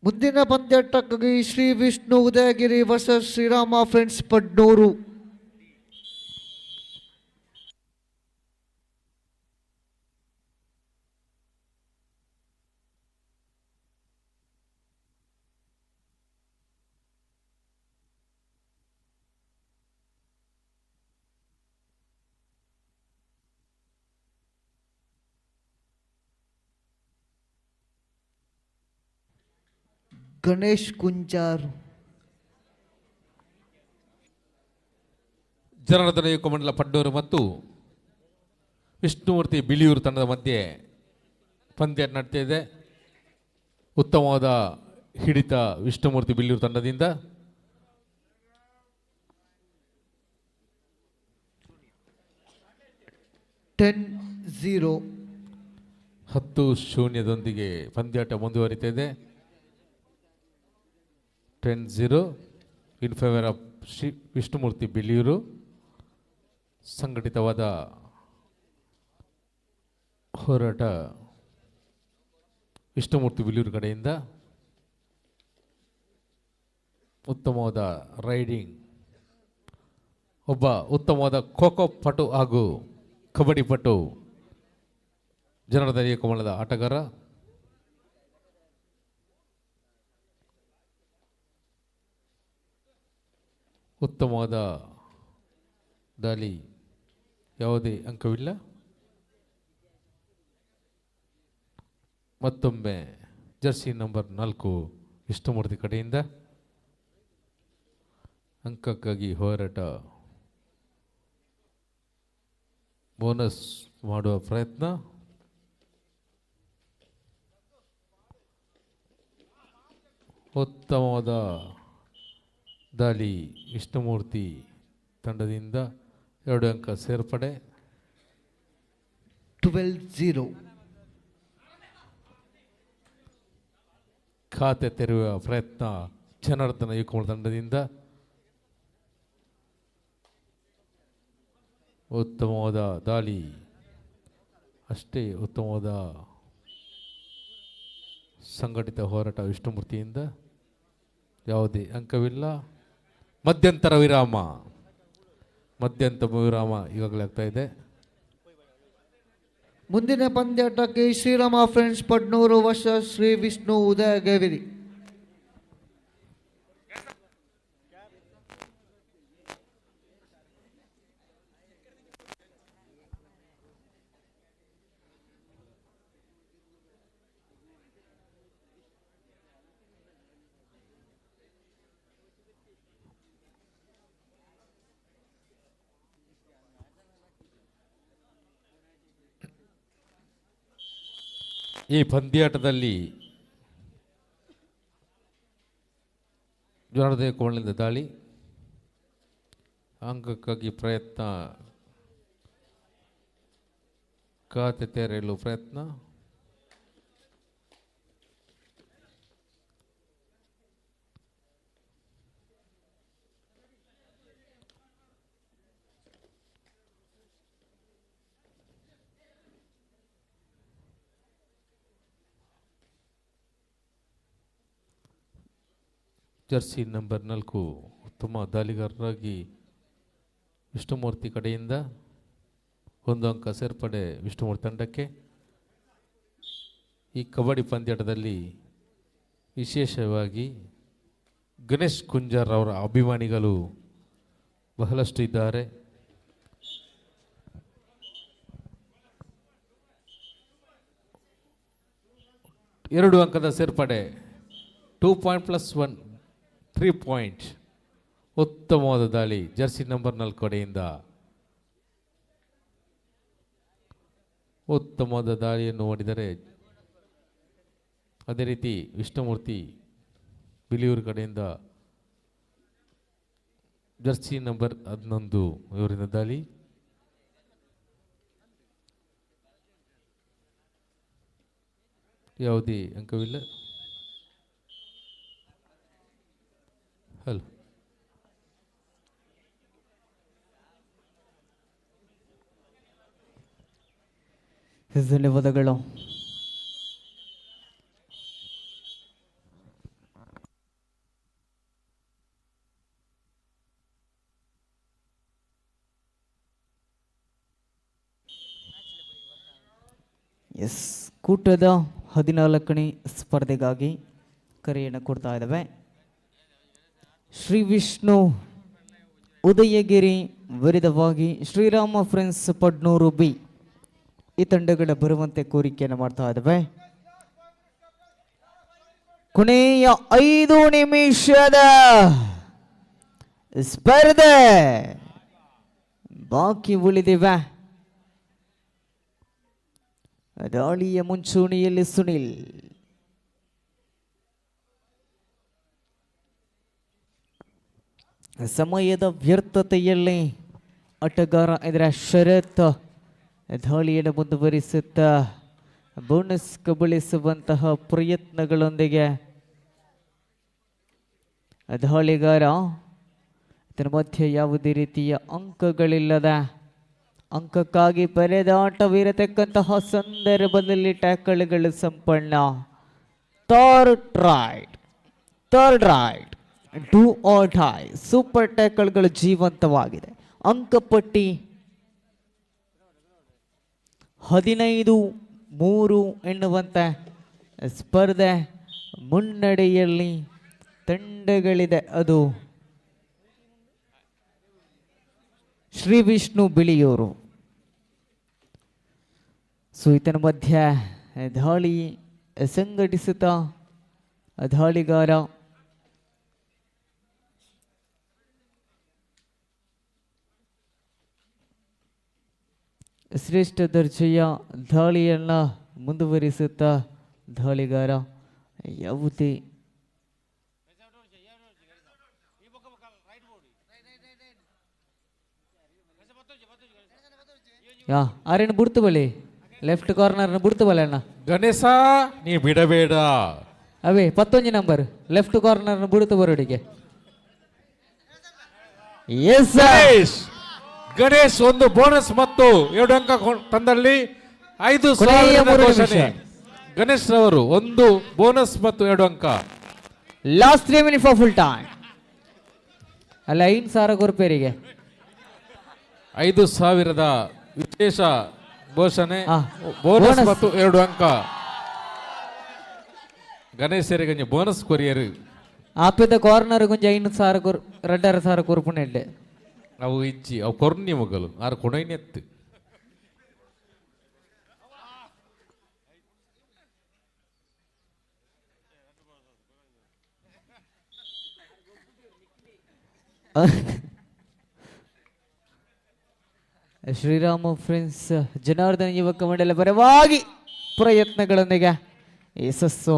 ಮುಂದಿನ ಪಂದ್ಯಾಟಕ್ಕಾಗಿ ಶ್ರೀ ವಿಷ್ಣು ಉದಯಗಿರಿ ವರ್ಸಸ್ ಶ್ರೀರಾಮ ಫ್ರೆಂಡ್ಸ್ ಪಡ್ನೂರು. ಗಣೇಶ್ ಕುಂಚಾರ್. ಜನಾರ್ದನ ಯುವಕ ಮಂಡಲ ಪಡ್ನೂರು ಮತ್ತು ವಿಷ್ಣುಮೂರ್ತಿ ಬಿಳಿಯೂರು ತಂಡದ ಮಧ್ಯೆ ಪಂದ್ಯ ನಡೀತಾ ಇದೆ. ಉತ್ತಮವಾದ ಹಿಡಿತ ವಿಷ್ಣುಮೂರ್ತಿ ಬಿಳಿಯೂರು ತಂಡದಿಂದ. ಟೆನ್ 10-0 ಪಂದ್ಯಾಟ ಮುಂದುವರಿತಾ ಇದೆ. 10-0 in favour of Shri Vishnumurthy Biliyur. ಸಂಘಟಿತವಾದ ಹೋರಾಟ ವಿಷ್ಣುಮೂರ್ತಿ ಬಿಳಿಯೂರು ಕಡೆಯಿಂದ. ಉತ್ತಮವಾದ ರೈಡಿಂಗ್, ಒಬ್ಬ ಉತ್ತಮವಾದ ಖೋಖೋ ಪಟು ಹಾಗೂ ಕಬಡ್ಡಿ ಪಟು ಜನಾರ್ದನ ಕಮಲದ ಆಟಗಾರ. ಉತ್ತಮವಾದ ದಾಳಿ, ಯಾವುದೇ ಅಂಕವಿಲ್ಲ. ಮತ್ತೊಮ್ಮೆ ಜರ್ಸಿ ನಂಬರ್ 4 ವಿಷ್ಣುಮೂರ್ತಿ ಕಡೆಯಿಂದ ಅಂಕಕ್ಕಾಗಿ ಹೋರಾಟ. ಬೋನಸ್ ಮಾಡುವ ಪ್ರಯತ್ನ. ಉತ್ತಮವಾದ ದಾಳಿ ವಿಷ್ಣುಮೂರ್ತಿ ತಂಡದಿಂದ. 2 ಅಂಕ ಸೇರ್ಪಡೆ. 12-0. ಖಾತೆ ತೆರೆಯುವ ಪ್ರಯತ್ನ ಜನಾರ್ದನ ಯುವಕ ತಂಡದಿಂದ. ಉತ್ತಮವಾದ ದಾಳಿ, ಅಷ್ಟೇ ಉತ್ತಮವಾದ ಸಂಘಟಿತ ಹೋರಾಟ ವಿಷ್ಣುಮೂರ್ತಿಯಿಂದ. ಯಾವುದೇ ಅಂಕವಿಲ್ಲ. ಮಧ್ಯಂತರ ವಿರಾಮ ಈಗಾಗಲೇ ಆಗ್ತಾ ಇದೆ. ಮುಂದಿನ ಪಂದ್ಯಾಟಕ್ಕೆ ಶ್ರೀರಾಮ ಫ್ರೆಂಡ್ಸ್ ಪಡ್ನೂರು ವರ್ಸಸ್ ಶ್ರೀ ವಿಷ್ಣು ಉದಯಗಿರಿ. ಈ ಪಂದ್ಯಾಟದಲ್ಲಿ ಜನಾರ್ದನ ಕೋಣಲಿಂದ ದಾಳಿ, ಅಂಕಕ್ಕಾಗಿ ಪ್ರಯತ್ನ, ಖಾತೆ ತೆರೆಯಲು ಪ್ರಯತ್ನ, ಜರ್ಸಿ ನಂಬರ್ 4 ಉತ್ತಮ ದಾಳಿಗಾರರಾಗಿ ವಿಷ್ಣುಮೂರ್ತಿ ಕಡೆಯಿಂದ 1 ಅಂಕ ಸೇರ್ಪಡೆ ವಿಷ್ಣುಮೂರ್ತಿ ತಂಡಕ್ಕೆ. ಈ ಕಬಡ್ಡಿ ಪಂದ್ಯಾಟದಲ್ಲಿ ವಿಶೇಷವಾಗಿ ಗಣೇಶ್ ಕುಂಜಾರ್ ಅವರ ಅಭಿಮಾನಿಗಳು ಬಹಳಷ್ಟು ಇದ್ದಾರೆ. ಎರಡು ಅಂಕದ ಸೇರ್ಪಡೆ, 2 ಪಾಯಿಂಟ್ ಪ್ಲಸ್ 1 3 ಪಾಯಿಂಟ್. ಉತ್ತಮವಾದ ದಾಳಿ ಜರ್ಸಿ ನಂಬರ್ 4 ಕಡೆಯಿಂದ. ಉತ್ತಮವಾದ ದಾಳಿಯನ್ನು ಮಾಡಿದರೆ, ಅದೇ ರೀತಿ ವಿಷ್ಣುಮೂರ್ತಿ ಬಿಲಿಯೂರು ಕಡೆಯಿಂದ ಜರ್ಸಿ ನಂಬರ್ 11 ಇವರಿಂದ ದಾಳಿ. ಯಾವುದೇ ಅಂಕವಿಲ್ಲ. ಹಲೋ, ಧನ್ಯವಾದಗಳು. ಎಸ್, ಕೂಟದ 14ನೇ ಸ್ಪರ್ಧೆಗಾಗಿ ಕರೆಯನ್ನು ಕೊಡ್ತಾ ಇದ್ದಾವೆ. ಶ್ರೀ ವಿಷ್ಣು ಉದಯಗಿರಿ ವಿರುದ್ಧವಾಗಿ ಶ್ರೀರಾಮ ಫ್ರೆಂಡ್ಸ್ ಪಡ್ನೂರು ಬಿ ಈ ತಂಡಗಳ ಬರುವಂತೆ ಕೋರಿಕೆಯನ್ನು ಮಾಡ್ತಾ ಇದ್ದಾವೆ. ಕೊನೆಯ 5 ನಿಮಿಷದ ಸ್ಪರ್ಧೆ ಬಾಕಿ ಉಳಿದಿವೆ. ದಾಳಿಯ ಮುಂಚೂಣಿಯಲ್ಲಿ ಸುನಿಲ್, ಸಮಯದ ವ್ಯರ್ಥತೆಯಲ್ಲಿ ಆಟಗಾರ ಇದರ ಶರತ್ ದಾಳಿಯನ್ನು ಮುಂದುವರಿಸುತ್ತಾ ಬೋನಸ್ ಕಬಳಿಸುವಂತಹ ಪ್ರಯತ್ನಗಳೊಂದಿಗೆ ದಾಳಿಗಾರ ಇದರ ಮಧ್ಯೆ ಯಾವುದೇ ರೀತಿಯ ಅಂಕಗಳಿಲ್ಲದ ಅಂಕಕ್ಕಾಗಿ ಪರದಾಟವಿರತಕ್ಕಂತಹ ಸಂದರ್ಭದಲ್ಲಿ ಟ್ಯಾಕಲ್ಗಳು ಸಂಪನ್ನ. Third right do or die super ಟ್ಯಾಕಲ್ಗಳು ಜೀವಂತವಾಗಿದೆ. ಅಂಕಪಟ್ಟಿ 15-3 ಎನ್ನುವಂತ ಸ್ಪರ್ಧೆ ಮುನ್ನಡೆಯಲ್ಲಿ ತಂಡಗಳಿದೆ. ಅದು ಶ್ರೀ ವಿಷ್ಣು ಬಿಳಿಯೂರು. ಸೊ ಇದರ ಮಧ್ಯ ದಾಳಿ ಸಂಘಟಿಸುತ್ತಾ ದಾಳಿಗಾರ ಶ್ರೇಷ್ಠ ದರ್ಜೆಯ ದಾಳಿಯನ್ನು ಮುಂದುವರಿಸುತ್ತಾ ದಾಳಿಗಾರ ಯಾವುದೇ ಆರೇನು ಬಿಡ್ತು ಬಳಿ ಲೆಫ್ಟ್ ಕಾರ್ನರ್ನ ಬಿಡ್ತು ಬಲೆ ಅಣ್ಣ. ಗಣೇಶ ನೀ ಬಿಡಬೇಡ. ಅವೇ 11 ನಂಬರ್ ಲೆಫ್ಟ್ ಕಾರ್ನರ್ನ ಬಿಡ್ತು ಬರೋಡಿಗೆ. ಗಣೇಶ್ ಒಂದು ಬೋನಸ್ ಮತ್ತು 2 ಅಂಕ ತಂದಲ್ಲಿ 5,000 ಘೋಷಣೆ. ಗಣೇಶ್ ಅವರು 1 ಬೋನಸ್ ಮತ್ತು 2 ಅಂಕ. Last 3 minute for full time. ಅಲ್ಲ 5,000 ರೂಪಾಯಿಗೆ 5,000 ವಿಶೇಷ ಘೋಷಣೆ, ಬೋನಸ್ ಮತ್ತು 2 ಅಂಕ. ಗಣೇಶರಿಗೆ ಬೋನಸ್ ಕೊರಿಯರು ಆಪಿದ ಕಾರ್ನರ್ ಗುಂಜ 5,000 2,500 ಕೊರ್ಪುನೆಡ್ಡೆ ಅವು ಇಜ್ಜಿ ಅವು ಕೊರ್ನಿ ಮಗಲು ಆರು ಕೊಡೈನೆತ್ತು. ಶ್ರೀರಾಮ ಫ್ರೆಂಡ್ಸ್ ಜನಾರ್ದನ ಯುವಕ ಮಂಡಲ ಪರವಾಗಿ ಪ್ರಯತ್ನಗಳೊಂದಿಗೆ ಯಶಸ್ಸು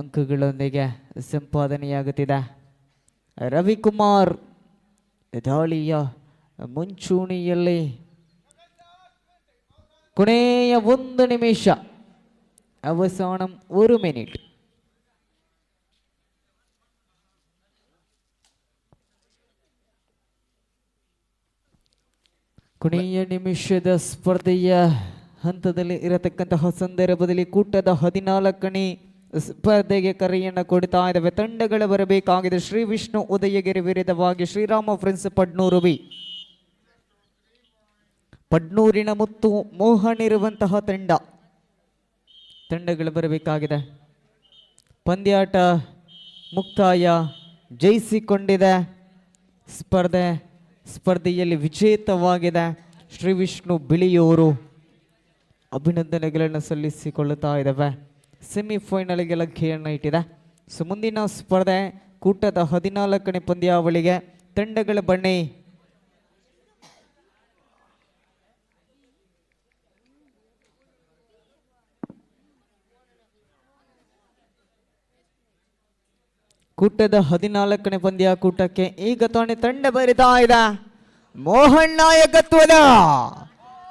ಅಂಕಗಳೊಂದಿಗೆ ಸಂಪಾದನೆಯಾಗುತ್ತಿದೆ. ರವಿಕುಮಾರ್ ದಾಳಿಯ ಮುಂಚೂಣಿಯಲ್ಲಿ ಕೊನೆಯ 1 ನಿಮಿಷ, ಅವಸಾನ 1 ಮಿನಿಟ್. ಕೊನೆಯ ನಿಮಿಷದ ಸ್ಪರ್ಧೆಯ ಹಂತದಲ್ಲಿ ಇರತಕ್ಕಂತಹ ಸಂದರ್ಭದಲ್ಲಿ ಕೂಟದ 14ನೇ ಸ್ಪರ್ಧೆಗೆ ಕರೆಯನ್ನು ಕೊಡ್ತಾ ಇದ್ದಾವೆ. ತಂಡಗಳು ಬರಬೇಕಾಗಿದೆ. ಶ್ರೀ ವಿಷ್ಣು ಉದಯಗಿರಿ ವಿರುದ್ಧವಾಗಿ ಶ್ರೀರಾಮ ಫ್ರೆಂಡ್ಸ್ ಪಡ್ನೂರು ಬಿ. ಪಡ್ನೂರಿನ ಮುತ್ತು ಮೋಹನ್ ಇರುವಂತಹ ತಂಡಗಳು ಬರಬೇಕಾಗಿದೆ. ಪಂದ್ಯಾಟ ಮುಕ್ತಾಯ ಜಯಿಸಿಕೊಂಡಿದೆ. ಸ್ಪರ್ಧೆಯಲ್ಲಿ ವಿಜೇತವಾಗಿದೆ ಶ್ರೀ ವಿಷ್ಣು ಬಿಳಿಯೂರು. ಅಭಿನಂದನೆಗಳನ್ನು ಸಲ್ಲಿಸಿಕೊಳ್ಳುತ್ತಾ ಇದ್ದಾವೆ. ಸೆಮಿಫೈನಲ್ಗೆ ಲಗ್ಗೆಯನ್ನು ಇಟ್ಟಿದೆ. ಸೊ ಮುಂದಿನ ಸ್ಪರ್ಧೆ ಕೂಟದ 14ನೇ ಪಂದ್ಯಾವಳಿಗೆ ತಂಡಗಳ ಬನ್ನಿ. ಕೂಟದ 14ನೇ ಪಂದ್ಯಾಕೂಟಕ್ಕೆ ಈಗ ತಾನೇ ತಂಡ ಬರಿತಾ ಇದೆ. ಮೋಹನ್ ನಾಯಕತ್ವದ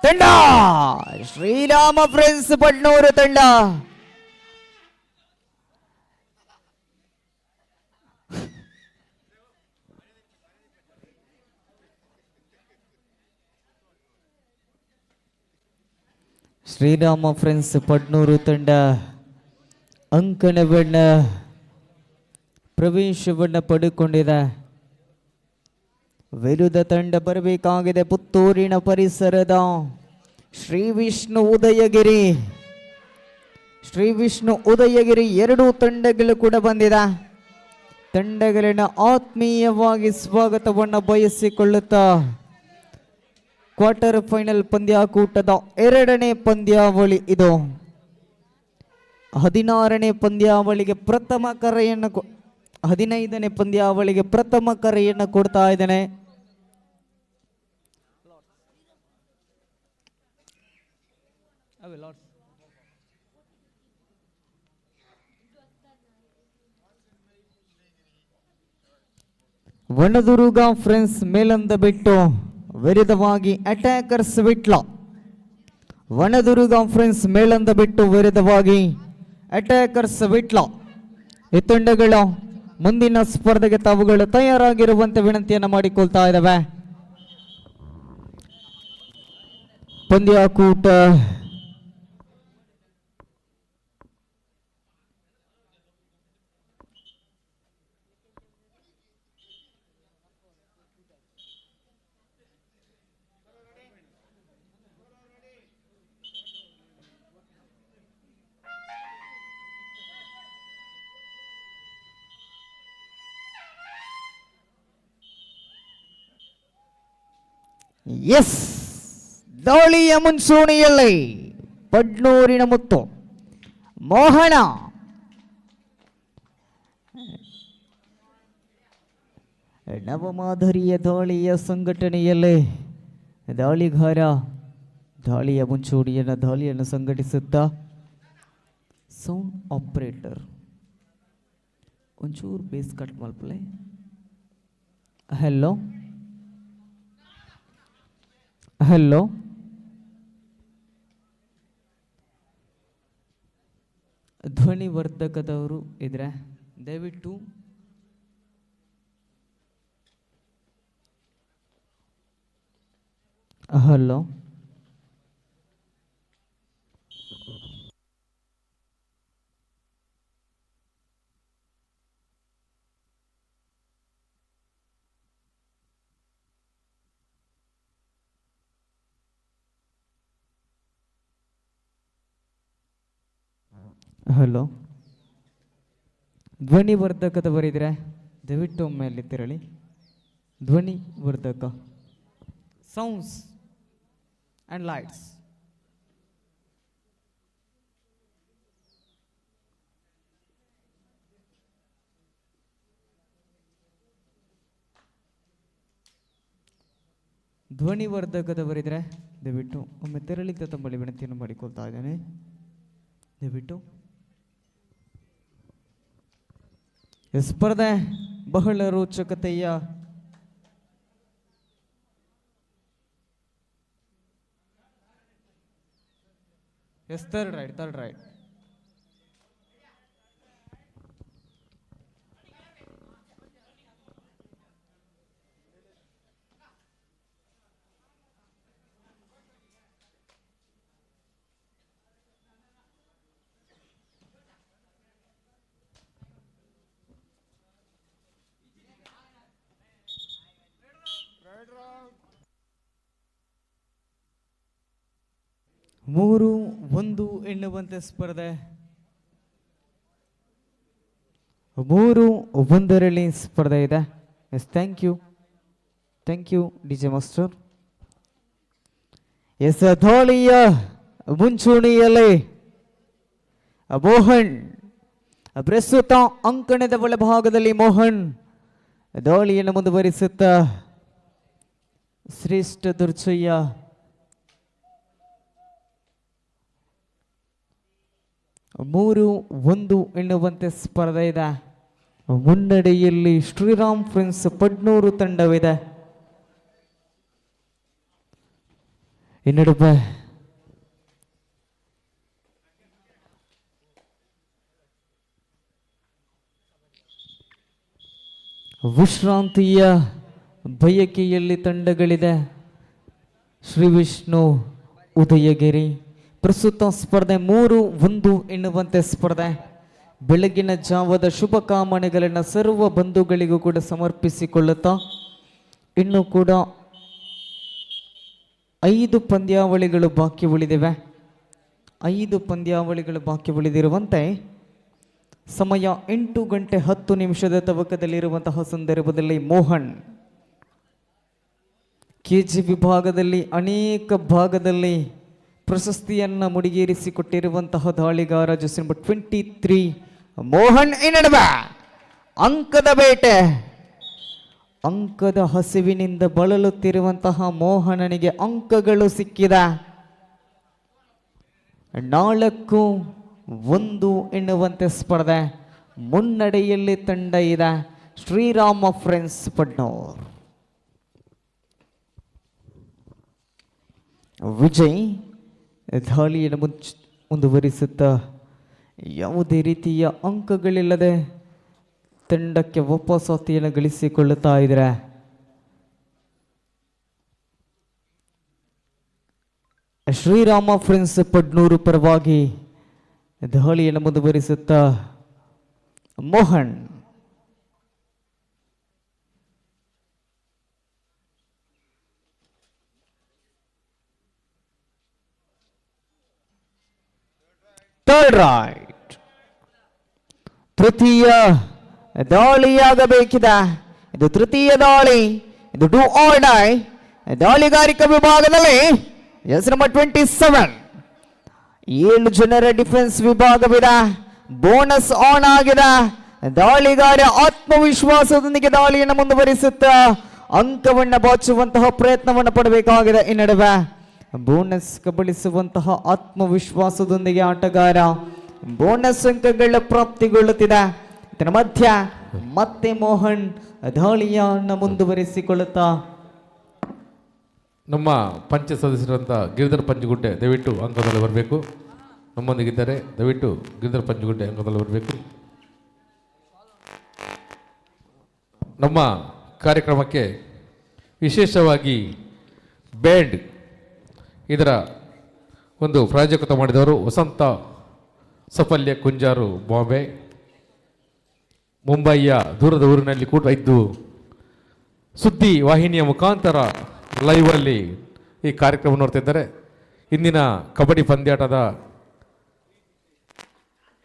ತಂಡ ಶ್ರೀರಾಮ ಫ್ರೆಂಡ್ಸ್ ಪಡ್ನೂರು ತಂಡ. ಶ್ರೀರಾಮ ಫ್ರೆಂಡ್ಸ್ ಪಡ್ನೂರು ತಂಡ ಅಂಕಣ ಬಣ್ಣ ಪ್ರವೇಶವನ್ನು ಪಡೆದುಕೊಂಡಿದೆ. ವಿರುದ್ಧ ತಂಡ ಬರಬೇಕಾಗಿದೆ ಪುತ್ತೂರಿನ ಪರಿಸರದ ಶ್ರೀ ವಿಷ್ಣು ಉದಯಗಿರಿ. 2 ತಂಡಗಳು ಕೂಡ ಬಂದಿದೆ. ತಂಡಗಳನ್ನ ಆತ್ಮೀಯವಾಗಿ ಸ್ವಾಗತವನ್ನು ಬಯಸಿಕೊಳ್ಳುತ್ತಾ ಕ್ವಾರ್ಟರ್ ಫೈನಲ್ ಪಂದ್ಯಾಕೂಟದ 2ನೇ ಪಂದ್ಯಾವಳಿ ಇದು. 16ನೇ ಪಂದ್ಯಾವಳಿಗೆ ಪ್ರಥಮ ಕರೆಯನ್ನು 15ನೇ ಪಂದ್ಯಾವಳಿಗೆ ಪ್ರಥಮ ಕರೆಯನ್ನು ಕೊಡ್ತಾ ಇದ್ದೇನೆ. ವನದುರ್ಗ ಫ್ರೆಂಡ್ಸ್ ಮೇಲಂದ ಬಿಟ್ಟು ವಿರುದ್ಧವಾಗಿ ಅಟ್ಯಾಕರ್ಸ್ ವಿಟ್ಲ. ವನದುರ್ಗ ಫ್ರೆಂಡ್ಸ್ ಮೇಲಂದ ಬಿಟ್ಟು ವಿರುದ್ಧವಾಗಿ ಅಟ್ಯಾಕರ್ಸ್ ವಿಟ್ಲ. ಈ ತಂಡಗಳ ಮುಂದಿನ ಸ್ಪರ್ಧೆಗೆ ತಾವುಗಳು ತಯಾರಾಗಿರುವಂತೆ ವಿನಂತಿಯನ್ನು ಮಾಡಿಕೊಳ್ತಾ ಇದ್ದಾವೆ. ಪಂದ್ಯಾಕೂಟ ಎಸ್ ದಾಳಿಯ ಮುಂಚೂಣಿಯಲ್ಲಿ ಪಡ್ನೂರಿನ ಮುತ್ತು ಮೋಹನ ನವಮಾದರಿಯ ದಾಳಿಯ ಸಂಘಟನೆಯಲ್ಲಿ ದಾಳಿಗಾರ ದಾಳಿಯ ದಾಳಿಯನ್ನು ಸಂಘಟಿಸುತ್ತಾ ಸೌಂಡ್ ಆಪರೇಟರ್ ಒಂಚೂರು ಬೇಸ್ ಕಟ್ ಮಲ್ಪಲೆ. ಹಲೋ ಧ್ವನಿವರ್ಧಕದವರು ಇದ್ರೆ ದಯವಿಟ್ಟು ಹಲೋ ಹಲೋ ಧ್ವನಿವರ್ಧಕದವರಿದ್ರೆ ದಯವಿಟ್ಟು ಒಮ್ಮೆ ತಿರಳಿ. ಧ್ವನಿವರ್ಧಕ ಸೌಂಡ್ಸ್ and lights. ಧ್ವನಿವರ್ಧಕದವರಿದ್ರೆ ದಯವಿಟ್ಟು ಒಮ್ಮೆ ತೆರಳಿದ್ದ ತಮ್ಮಲ್ಲಿ ವಿನಂತಿಯನ್ನು ಮಾಡಿಕೊಳ್ತಾ ಇದ್ದೇನೆ. ದಯವಿಟ್ಟು ಸ್ಪರ್ಧೆ ಬಹಳ ರೋಚಕತೆಯ ಥರ್ಡ್ ರೈಟ್ ಮೂರು ಒಂದು ಎನ್ನುವಂತೆ ಸ್ಪರ್ಧೆ 3-1 ಸ್ಪರ್ಧೆ ಇದೆ. Yes, thank you DJ master. Yes, ದಾಳಿಯ ಮುಂಚೂಣಿಯಲ್ಲಿ ಮೋಹನ್ ಪ್ರಸ್ತುತ ಅಂಕಣದ ಒಳಭಾಗದಲ್ಲಿ ಮೋಹನ್ ದಾಳಿಯನ್ನು ಮುಂದುವರಿಸುತ್ತಾ ಶ್ರೇಷ್ಠ ದುರ್ಜಯ 3-1 ಎನ್ನುವಂತೆ ಸ್ಪರ್ಧೆ ಇದೆ. ಮುನ್ನಡೆಯಲ್ಲಿ ಶ್ರೀರಾಮ್ ಫ್ರೆಂಡ್ಸ್ ಪಡ್ನೂರು ತಂಡವಿದೆ. ಈ ನಡುವೆ ವಿಶ್ರಾಂತಿಯ ಬಯಕೆಯಲ್ಲಿ ತಂಡಗಳಿದೆ. ಶ್ರೀ ವಿಷ್ಣು ಉದಯಗಿರಿ ಪ್ರಸ್ತುತ ಸ್ಪರ್ಧೆ 3-1 ಎನ್ನುವಂತೆ ಸ್ಪರ್ಧೆ. ಬೆಳಗಿನ ಜಾವದ ಶುಭ ಕಾಮನೆಗಳನ್ನು ಸರ್ವ ಬಂಧುಗಳಿಗೂ ಕೂಡ ಸಮರ್ಪಿಸಿಕೊಳ್ಳುತ್ತಾ ಇನ್ನು ಕೂಡ 5 ಪಂದ್ಯಾವಳಿಗಳು ಬಾಕಿ ಉಳಿದಿವೆ. 5 ಪಂದ್ಯಾವಳಿಗಳು ಬಾಕಿ ಉಳಿದಿರುವಂತೆ ಸಮಯ 8:10 ತವಕದಲ್ಲಿರುವಂತಹ ಸಂದರ್ಭದಲ್ಲಿ ಮೋಹನ್ ಕೆಜಿ ವಿಭಾಗದಲ್ಲಿ ಅನೇಕ ಭಾಗದಲ್ಲಿ ಪ್ರಶಸ್ತಿಯನ್ನು ಮುಡಿಗೇರಿಸಿಕೊಟ್ಟಿರುವಂತಹ ದಾಳಿಗಾರ ಜೆಸ್ ನಂಬರ್ 23 ಮೋಹನ್. ಈ ನಡುವೆ ಅಂಕದ ಬೇಟೆ, ಅಂಕದ ಹಸಿವಿನಿಂದ ಬಳಲುತ್ತಿರುವಂತಹ ಮೋಹನನಿಗೆ ಅಂಕಗಳು ಸಿಕ್ಕಿದೆ. 4-1 ಎನ್ನುವಂತೆ ಸ್ಪರ್ಧೆ. ಮುನ್ನಡೆಯಲ್ಲಿ ತಂಡ ಇದೆ ಶ್ರೀರಾಮ ಫ್ರೆಂಡ್ಸ್ ಪಡ್ನೂರ್. ವಿಜಯ್ ದಾಳಿಯನ್ನು ಮುಂದುವರಿಸುತ್ತಾ ಯಾವುದೇ ರೀತಿಯ ಅಂಕಗಳಿಲ್ಲದೆ ತಂಡಕ್ಕೆ ವಾಪಸಾತಿಯನ್ನು ಗಳಿಸಿಕೊಳ್ಳುತ್ತಾ ಇದ್ದಾರೆ. ಶ್ರೀರಾಮ ಫ್ರೆಂಡ್ಸ್ ಪಡ್ನೂರು ಪರವಾಗಿ ದಾಳಿಯನ್ನು ಮುಂದುವರಿಸುತ್ತಾ ಮೋಹನ್. ಥರ್ಡ್ ರೈಟ್, ತೃತೀಯ ದಾಳಿಯಾಗಬೇಕಿದೆ. ಇದು ತೃತೀಯ ದಾಳಿ, ಇದು ಡೂ ಆರ್ ಡೈ ದಾಳಿಗಾರಿಕಾ ವಿಭಾಗದಲ್ಲಿ ಎಸ್ ನಂಬರ್ 27 7 ಜನರ ಡಿಫೆನ್ಸ್ ವಿಭಾಗವಿದೆ. ಬೋನಸ್ ಆನ್ ಆಗಿದೆ. ದಾಳಿಗಾರ ಆತ್ಮವಿಶ್ವಾಸದೊಂದಿಗೆ ದಾಳಿಯನ್ನು ಮುಂದುವರಿಸುತ್ತಾ ಅಂಕವನ್ನು ಬಾಚುವಂತಹ ಪ್ರಯತ್ನವನ್ನು ಪಡಬೇಕಾಗಿದೆ. ಈ ನಡುವೆ ಬೋನಸ್ ಕಬಳಿಸುವಂತಹ ಆತ್ಮವಿಶ್ವಾಸದೊಂದಿಗೆ ಆಟಗಾರ ಬೋನಸ್ ಅಂಕಗಳ ಪ್ರಾಪ್ತಿಗೊಳ್ಳುತ್ತಿದೆ. ಇದರ ಮಧ್ಯ ಮತ್ತೆ ಮೋಹನ್ ದಾಳಿಯನ್ನು ಮುಂದುವರಿಸಿಕೊಳ್ಳುತ್ತಾ ನಮ್ಮ ಪಂಚ ಸದಸ್ಯರಂತ ಗಿರಿಧರ್ ಪಂಚಗುಡ್ಡೆ ದಯವಿಟ್ಟು ಅಂಕದಲ್ಲಿ ಬರಬೇಕು. ನಮ್ಮೊಂದಿಗಿದ್ದಾರೆ, ದಯವಿಟ್ಟು ಗಿರಿಧರ್ ಪಂಚಗುಡ್ಡೆ ಅಂಕದಲ್ಲಿ ಬರಬೇಕು. ನಮ್ಮ ಕಾರ್ಯಕ್ರಮಕ್ಕೆ ವಿಶೇಷವಾಗಿ ಬ್ಯಾಂಡ್ ಇದರ ಒಂದು ಪ್ರಾಯೋಜಕತ್ವ ಮಾಡಿದವರು ವಸಂತ ಸಫಲ್ಯ ಕುಂಜಾರು ಬಾಂಬೆ. ಮುಂಬಯಿಯ ದೂರದ ಊರಿನಲ್ಲಿ ಕೂಡ ಇದ್ದು ಸುದ್ದಿ ವಾಹಿನಿಯ ಮುಖಾಂತರ ಲೈವಲ್ಲಿ ಈ ಕಾರ್ಯಕ್ರಮ ನೋಡ್ತಿದ್ದಾರೆ. ಇಂದಿನ ಕಬಡ್ಡಿ ಪಂದ್ಯಾಟದ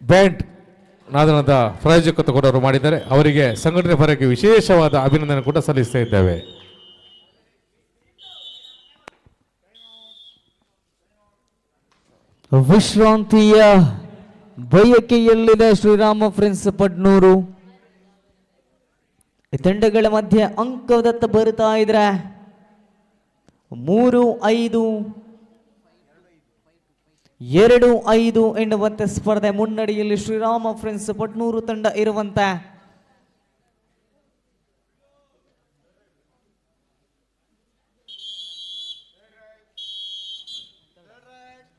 ಬ್ಯಾಂಡ್ ನಾದನದ ಪ್ರಾಯೋಜಕತ್ವ ಕೂಡ ಅವರು ಮಾಡಿದ್ದಾರೆ. ಅವರಿಗೆ ಸಂಘಟನೆ ಪರವಾಗಿ ವಿಶೇಷವಾದ ಅಭಿನಂದನೆ ಕೂಡ ಸಲ್ಲಿಸ್ತಾ ಇದ್ದೇವೆ. ವಿಶ್ರಾಂತಿಯ ಬಯಕೆಯಲ್ಲಿದೆ ಶ್ರೀರಾಮ ಫ್ರೆಂಡ್ಸ್ ಪಡ್ನೂರು. ತಂಡಗಳ ಮಧ್ಯೆ ಅಂಕದತ್ತ ಬರುತ್ತಾ ಇದ್ರೆ 3-5 2-5 ಎನ್ನುವಂತೆ ಸ್ಪರ್ಧೆ ಮುನ್ನಡೆಯಲ್ಲಿ ಶ್ರೀರಾಮ ಫ್ರೆಂಡ್ಸ್ ಪಟ್ನೂರು ತಂಡ ಇರುವಂತೆ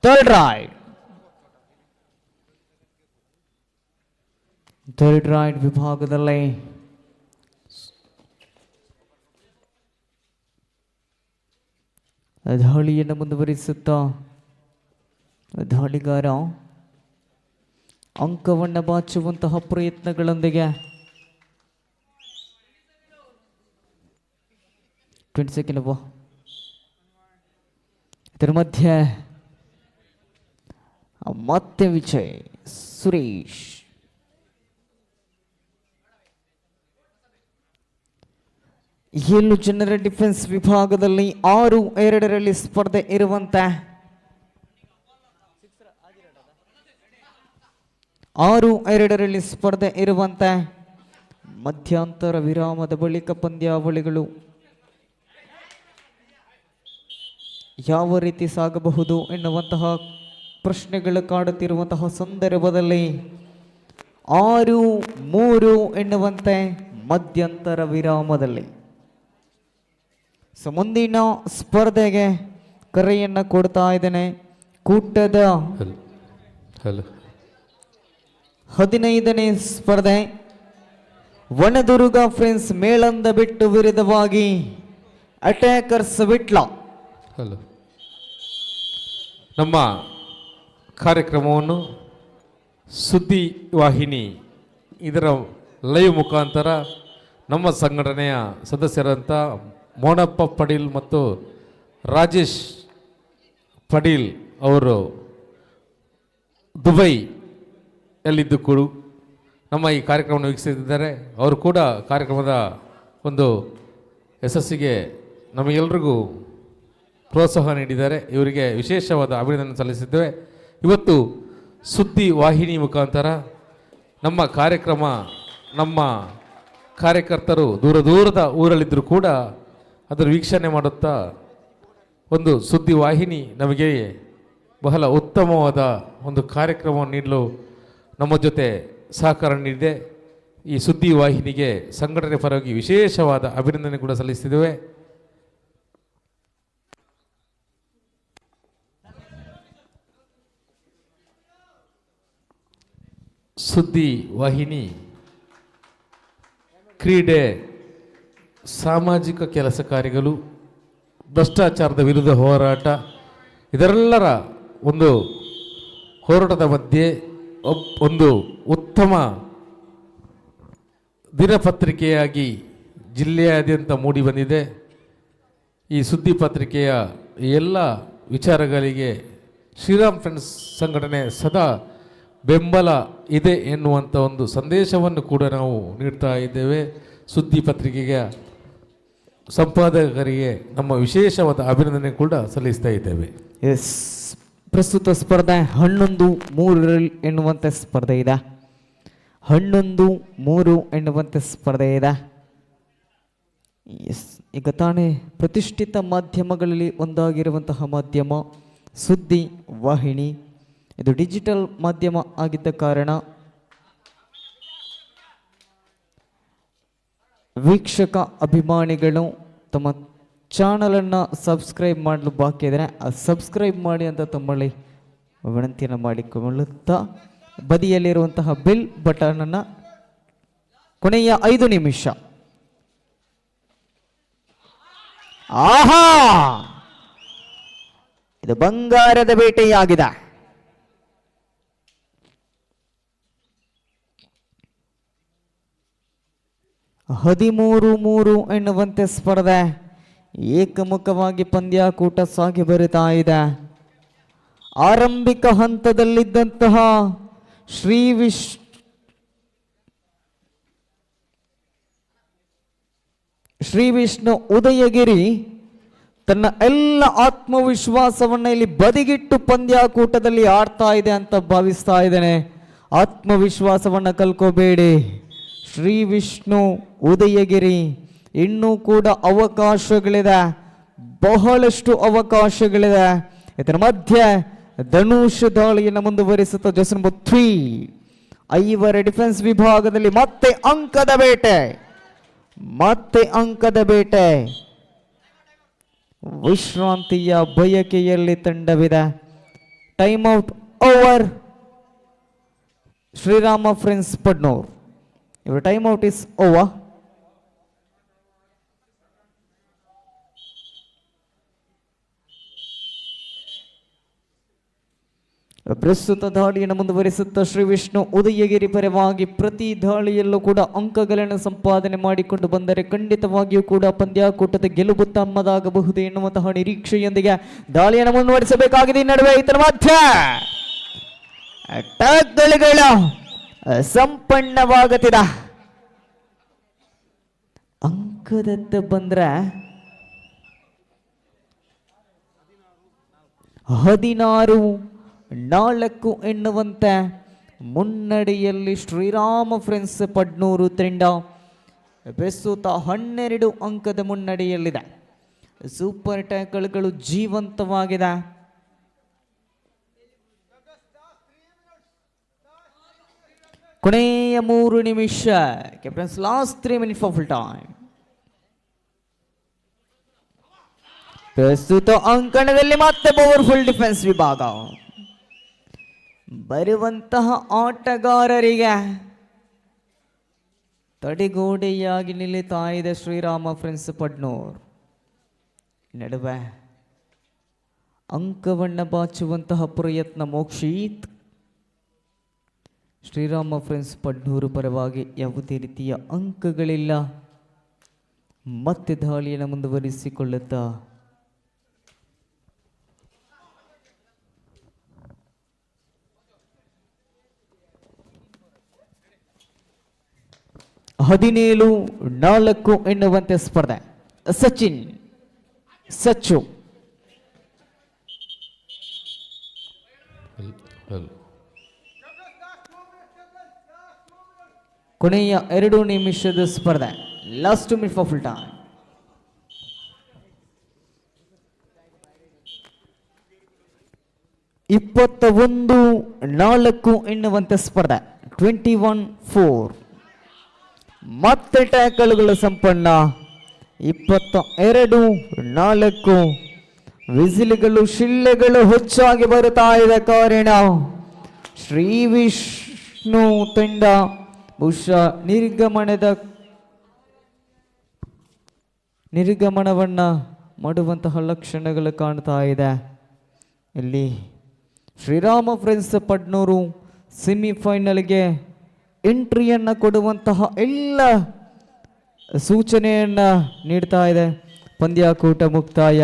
ಥರ್ಡ್ ರೈಡ್ ವಿಭಾಗದಲ್ಲಿ ದಾಳಿಯನ್ನು ಮುಂದುವರಿಸುತ್ತಾ ದಾಳಿಗಾರ ಅಂಕವನ್ನು ಬಾಚುವಂತಹ ಪ್ರಯತ್ನಗಳೊಂದಿಗೆ 20 ಸೆಕೆಂಡ್ ಇದರ ಮಧ್ಯೆ ಮತ್ತೆ ವಿಜಯ್ ಸುರೇಶ್ ಏಳು ಜನರ ಡಿಫೆನ್ಸ್ ವಿಭಾಗದಲ್ಲಿ 6-2 ಸ್ಪರ್ಧೆ ಇರುವಂತೆ 6-2 ಸ್ಪರ್ಧೆ ಇರುವಂತೆ ಮಧ್ಯಂತರ ವಿರಾಮದ ಬಳಿಕ ಪಂದ್ಯಾವಳಿಗಳು ಯಾವ ರೀತಿ ಸಾಗಬಹುದು ಎನ್ನುವಂತಹ ಪ್ರಶ್ನೆಗಳು ಕಾಡುತ್ತಿರುವಂತಹ ಸಂದರ್ಭದಲ್ಲಿ 6-3 ಎನ್ನುವಂತೆ ಮಧ್ಯಂತರ ವಿರಾಮದಲ್ಲಿ ಮುಂದಿನ ಸ್ಪರ್ಧೆಗೆ ಕರೆಯನ್ನು ಕೊಡ್ತಾ ಇದ್ದೇನೆ. ಕೂಟದ 15ನೇ ಸ್ಪರ್ಧೆ ವನದುರ್ಗ ಫ್ರೆಂಡ್ಸ್ ಮೇಳಂದ ಬಿಟ್ಟು ವಿರುದ್ಧವಾಗಿ ಅಟ್ಯಾಕರ್ಸ್ ವಿಟ್ಲ. ನಮ್ಮ ಕಾರ್ಯಕ್ರಮವನ್ನು ಸುದ್ದಿ ವಾಹಿನಿ ಇದರ ಲೈವ್ ಮುಖಾಂತರ ನಮ್ಮ ಸಂಘಟನೆಯ ಸದಸ್ಯರಂಥ ಮೋನಪ್ಪ ಪಡೀಲ್ ಮತ್ತು ರಾಜೇಶ್ ಪಡೀಲ್ ಅವರು ದುಬೈಯಲ್ಲಿದ್ದು ಕೂಡ ನಮ್ಮ ಈ ಕಾರ್ಯಕ್ರಮವನ್ನು ವೀಕ್ಷಿಸಿದ್ದಾರೆ. ಅವರು ಕೂಡ ಕಾರ್ಯಕ್ರಮದ ಒಂದು ಯಶಸ್ಸಿಗೆ ನಮಗೆಲ್ಲರಿಗೂ ಪ್ರೋತ್ಸಾಹ ನೀಡಿದ್ದಾರೆ. ಇವರಿಗೆ ವಿಶೇಷವಾದ ಅಭಿನಂದನೆ ಸಲ್ಲಿಸಿದ್ದೇವೆ. ಇವತ್ತು ಸುದ್ದಿ ವಾಹಿನಿ ಮುಖಾಂತರ ನಮ್ಮ ಕಾರ್ಯಕ್ರಮ ನಮ್ಮ ಕಾರ್ಯಕರ್ತರು ದೂರದ ಊರಲ್ಲಿದ್ದರೂ ಕೂಡ ಅದರ ವೀಕ್ಷಣೆ ಮಾಡುತ್ತಾ ಒಂದು ಸುದ್ದಿ ವಾಹಿನಿ ನಮಗೆ ಬಹಳ ಉತ್ತಮವಾದ ಒಂದು ಕಾರ್ಯಕ್ರಮವನ್ನು ನೀಡಲು ನಮ್ಮ ಜೊತೆ ಸಹಕಾರ ನೀಡಿದೆ. ಈ ಸುದ್ದಿ ವಾಹಿನಿಗೆ ಸಂಘಟನೆ ಪರವಾಗಿ ವಿಶೇಷವಾದ ಅಭಿನಂದನೆ ಕೂಡ ಸಲ್ಲಿಸಿದ್ದೇವೆ. ಸುದ್ದಿ ವಾಹಿನಿ ಕ್ರೀಡೆ, ಸಾಮಾಜಿಕ ಕೆಲಸ ಕಾರ್ಯಗಳು, ಭ್ರಷ್ಟಾಚಾರದ ವಿರುದ್ಧ ಹೋರಾಟ ಇದರೆಲ್ಲರ ಒಂದು ಹೋರಾಟದ ಮಧ್ಯೆ ಒಂದು ಉತ್ತಮ ದಿನಪತ್ರಿಕೆಯಾಗಿ ಜಿಲ್ಲೆಯಾದ್ಯಂತ ಮೂಡಿ ಬಂದಿದೆ. ಈ ಸುದ್ದಿ ಪತ್ರಿಕೆಯ ಎಲ್ಲ ವಿಚಾರಗಳಿಗೆ ಶ್ರೀರಾಮ್ ಫ್ರೆಂಡ್ಸ್ ಸಂಘಟನೆ ಸದಾ ಬೆಂಬಲ ಇದೆ ಎನ್ನುವಂಥ ಒಂದು ಸಂದೇಶವನ್ನು ಕೂಡ ನಾವು ನೀಡ್ತಾ ಇದ್ದೇವೆ. ಸುದ್ದಿ ಪತ್ರಿಕೆಯ ಸಂಪಾದಕರಿಗೆ ನಮ್ಮ ವಿಶೇಷವಾದ ಅಭಿನಂದನೆ ಕೂಡ ಸಲ್ಲಿಸ್ತಾ ಇದ್ದೇವೆ. ಎಸ್, ಪ್ರಸ್ತುತ ಸ್ಪರ್ಧೆ 11-3 ಎನ್ನುವಂತೆ ಸ್ಪರ್ಧೆ ಇದೆ. 11-3 ಎನ್ನುವಂತೆ ಸ್ಪರ್ಧೆ ಇದೆ. ಎಸ್, ಈಗ ತಾನೇ ಪ್ರತಿಷ್ಠಿತ ಮಾಧ್ಯಮಗಳಲ್ಲಿ ಒಂದಾಗಿರುವಂತಹ ಮಾಧ್ಯಮ ಸುದ್ದಿ ವಾಹಿನಿ ಇದು ಡಿಜಿಟಲ್ ಮಾಧ್ಯಮ ಆಗಿದ್ದ ಕಾರಣ ವೀಕ್ಷಕ ಅಭಿಮಾನಿಗಳು ತಮ್ಮ ಚಾನಲನ್ನು ಸಬ್ಸ್ಕ್ರೈಬ್ ಮಾಡಲು ಬಾಕಿ ಇದ್ದರೆ ಸಬ್ಸ್ಕ್ರೈಬ್ ಮಾಡಿ ಅಂತ ತಮ್ಮಲ್ಲಿ ವಿನಂತಿಯನ್ನು ಮಾಡಿಕೊಳ್ಳುತ್ತಾ ಬದಿಯಲ್ಲಿರುವಂತಹ ಬೆಲ್ ಬಟನನ್ನು ಕೊನೆಯ 5 ನಿಮಿಷ ಆಹಾ, ಇದು ಬಂಗಾರದ ಬೇಟೆಯಾಗಿದೆ. ಹದಿಮೂರು ಎನ್ನುವಂತೆ ಸ್ಪರ್ಧೆ ಏಕಮುಖವಾಗಿ ಪಂದ್ಯಾಕೂಟ ಸಾಗಿ ಬರುತ್ತಾ ಇದೆ. ಆರಂಭಿಕ ಹಂತದಲ್ಲಿದ್ದಂತಹ ಶ್ರೀ ವಿಷ್ಣು ಉದಯಗಿರಿ ತನ್ನ ಎಲ್ಲ ಆತ್ಮವಿಶ್ವಾಸವನ್ನು ಇಲ್ಲಿ ಬದಿಗಿಟ್ಟು ಪಂದ್ಯಾಕೂಟದಲ್ಲಿ ಆಡ್ತಾ ಇದೆ ಅಂತ ಭಾವಿಸ್ತಾ ಇದ್ದೇನೆ. ಆತ್ಮವಿಶ್ವಾಸವನ್ನು ಕಲ್ಕೋಬೇಡಿ. ಶ್ರೀ ವಿಷ್ಣು ಉದಯಗಿರಿ ಇನ್ನೂ ಕೂಡ ಅವಕಾಶಗಳಿದೆ. ಬಹಳಷ್ಟು ಅವಕಾಶಗಳಿದೆ. ಇದರ ಮಧ್ಯೆ ಧನುಷ್ ದಾಳಿಯನ್ನು ಮುಂದುವರಿಸುತ್ತ ಜಸ್ ನಂಬರ್ 3 ಐವರ ಡಿಫೆನ್ಸ್ ವಿಭಾಗದಲ್ಲಿ ಮತ್ತೆ ಅಂಕದ ಬೇಟೆ. ವಿಶ್ರಾಂತಿಯ ಬಯಕೆಯಲ್ಲಿ ತಂಡವಿದೆ. Time out over Srirama friends Padnur. ಇವರ ಟೈಮ್ ಔಟ್ ಇಸ್ ಓವರ್. ಪ್ರಸ್ತುತ ದಾಳಿಯನ್ನು ಮುಂದುವರಿಸುತ್ತಾ ಶ್ರೀ ವಿಷ್ಣು ಉದಯಗಿರಿ ಪರವಾಗಿ ಪ್ರತಿ ದಾಳಿಯಲ್ಲೂ ಕೂಡ ಅಂಕಗಳನ್ನು ಸಂಪಾದನೆ ಮಾಡಿಕೊಂಡು ಬಂದರೆ ಖಂಡಿತವಾಗಿಯೂ ಕೂಡ ಪಂದ್ಯಾಕೂಟದ ಗೆಲುವು ತಮ್ಮದಾಗಬಹುದು ಎನ್ನುವಂತಹ ನಿರೀಕ್ಷೆಯೊಂದಿಗೆ ದಾಳಿಯನ್ನು ಮುಂದುವರಿಸಬೇಕಾಗಿದೆ. ಈ ನಡುವೆ ಇದರ ಮಧ್ಯೆ ಅಟ್ಯಾಕ್ಗಳ ಸಂಪನ್ನವಾಗುತ್ತಿದೆ. ಅಂಕದತ್ತ ಬಂದ್ರೆ 16-4 ಎನ್ನುವಂತೆ ಮುನ್ನಡೆಯಲ್ಲಿ ಶ್ರೀರಾಮ ಫ್ರೆಂಡ್ಸ್ ಪಡ್ನೂರು ತಂಡ ಪ್ರಸ್ತುತ 12 ಅಂಕದ ಮುನ್ನಡೆಯಲ್ಲಿದೆ. ಸೂಪರ್ ಟ್ಯಾಕಲ್ಗಳು ಜೀವಂತವಾಗಿದೆ. ಕೊನೆಯ 3 ನಿಮಿಷ. Captains last 3 minutes of full time. ಪ್ರಸ್ತುತ ಅಂಕಣದಲ್ಲಿ ಮತ್ತೆ ಪವರ್ಫುಲ್ ಡಿಫೆನ್ಸ್ ವಿಭಾಗ. ಬರುವಂತಹ ಆಟಗಾರರಿಗೆ ತಡೆಗೋಡೆಯಾಗಿ ನಿಲ್ಲುತ್ತಾ ಇದೆ ಶ್ರೀರಾಮ ಫ್ರೆಂಡ್ಸ್ ಪಡ್ನೂರ್. ನಡುವೆ ಅಂಕವನ್ನು ಬಾಚುವಂತಹ ಪ್ರಯತ್ನ ಮೋಕ್ಷಿತ್. ಶ್ರೀರಾಮ ಫ್ರೆಂಡ್ಸ್ ಪಡ್ನೂರು ಪರವಾಗಿ ಯಾವುದೇ ರೀತಿಯ ಅಂಕಗಳಿಲ್ಲ. ಮತ್ತೆ ದಾಳಿಯನ್ನು ಮುಂದುವರಿಸಿಕೊಳ್ಳುತ್ತಾ ಹದಿನೇಳು 4 ಎನ್ನುವಂತೆ ಸ್ಪರ್ಧೆ. ಸಚ್ಚು ಕೊನೆಯ 2 ನಿಮಿಷದ ಸ್ಪರ್ಧೆ. Last 2 minutes of full time. ಇಪ್ಪತ್ತ 4 ಎನ್ನುವಂತೆ ಸ್ಪರ್ಧೆ. 21-4. ಮತ್ತೆ ಟ್ಯಾಕಲ್ಗಳ ಸಂಪನ್ನ. 22-4. ವಿಸಿಲ್ಗಳು ಶಿಳ್ಳೆಗಳು ಹೆಚ್ಚಾಗಿ ಬರುತ್ತಾ ಇದೆ ಕಾರಣ ಶ್ರೀ ವಿಷ್ಣು ತಂಡ ಬಹುಶಃ ನಿರ್ಗಮನವನ್ನ ಮಾಡುವಂತಹ ಲಕ್ಷಣಗಳು ಕಾಣ್ತಾ ಇದೆ. ಇಲ್ಲಿ ಶ್ರೀರಾಮ ಫ್ರೆಂಡ್ಸ್ ಪಡ್ನೂರು ಸೆಮಿಫೈನಲ್ಗೆ ಎಂಟ್ರಿಯನ್ನು ಕೊಡುವಂತಹ ಎಲ್ಲ ಸೂಚನೆಯನ್ನು ನೀಡ್ತಾ ಇದೆ. ಪಂದ್ಯಾಕೂಟ ಮುಕ್ತಾಯ.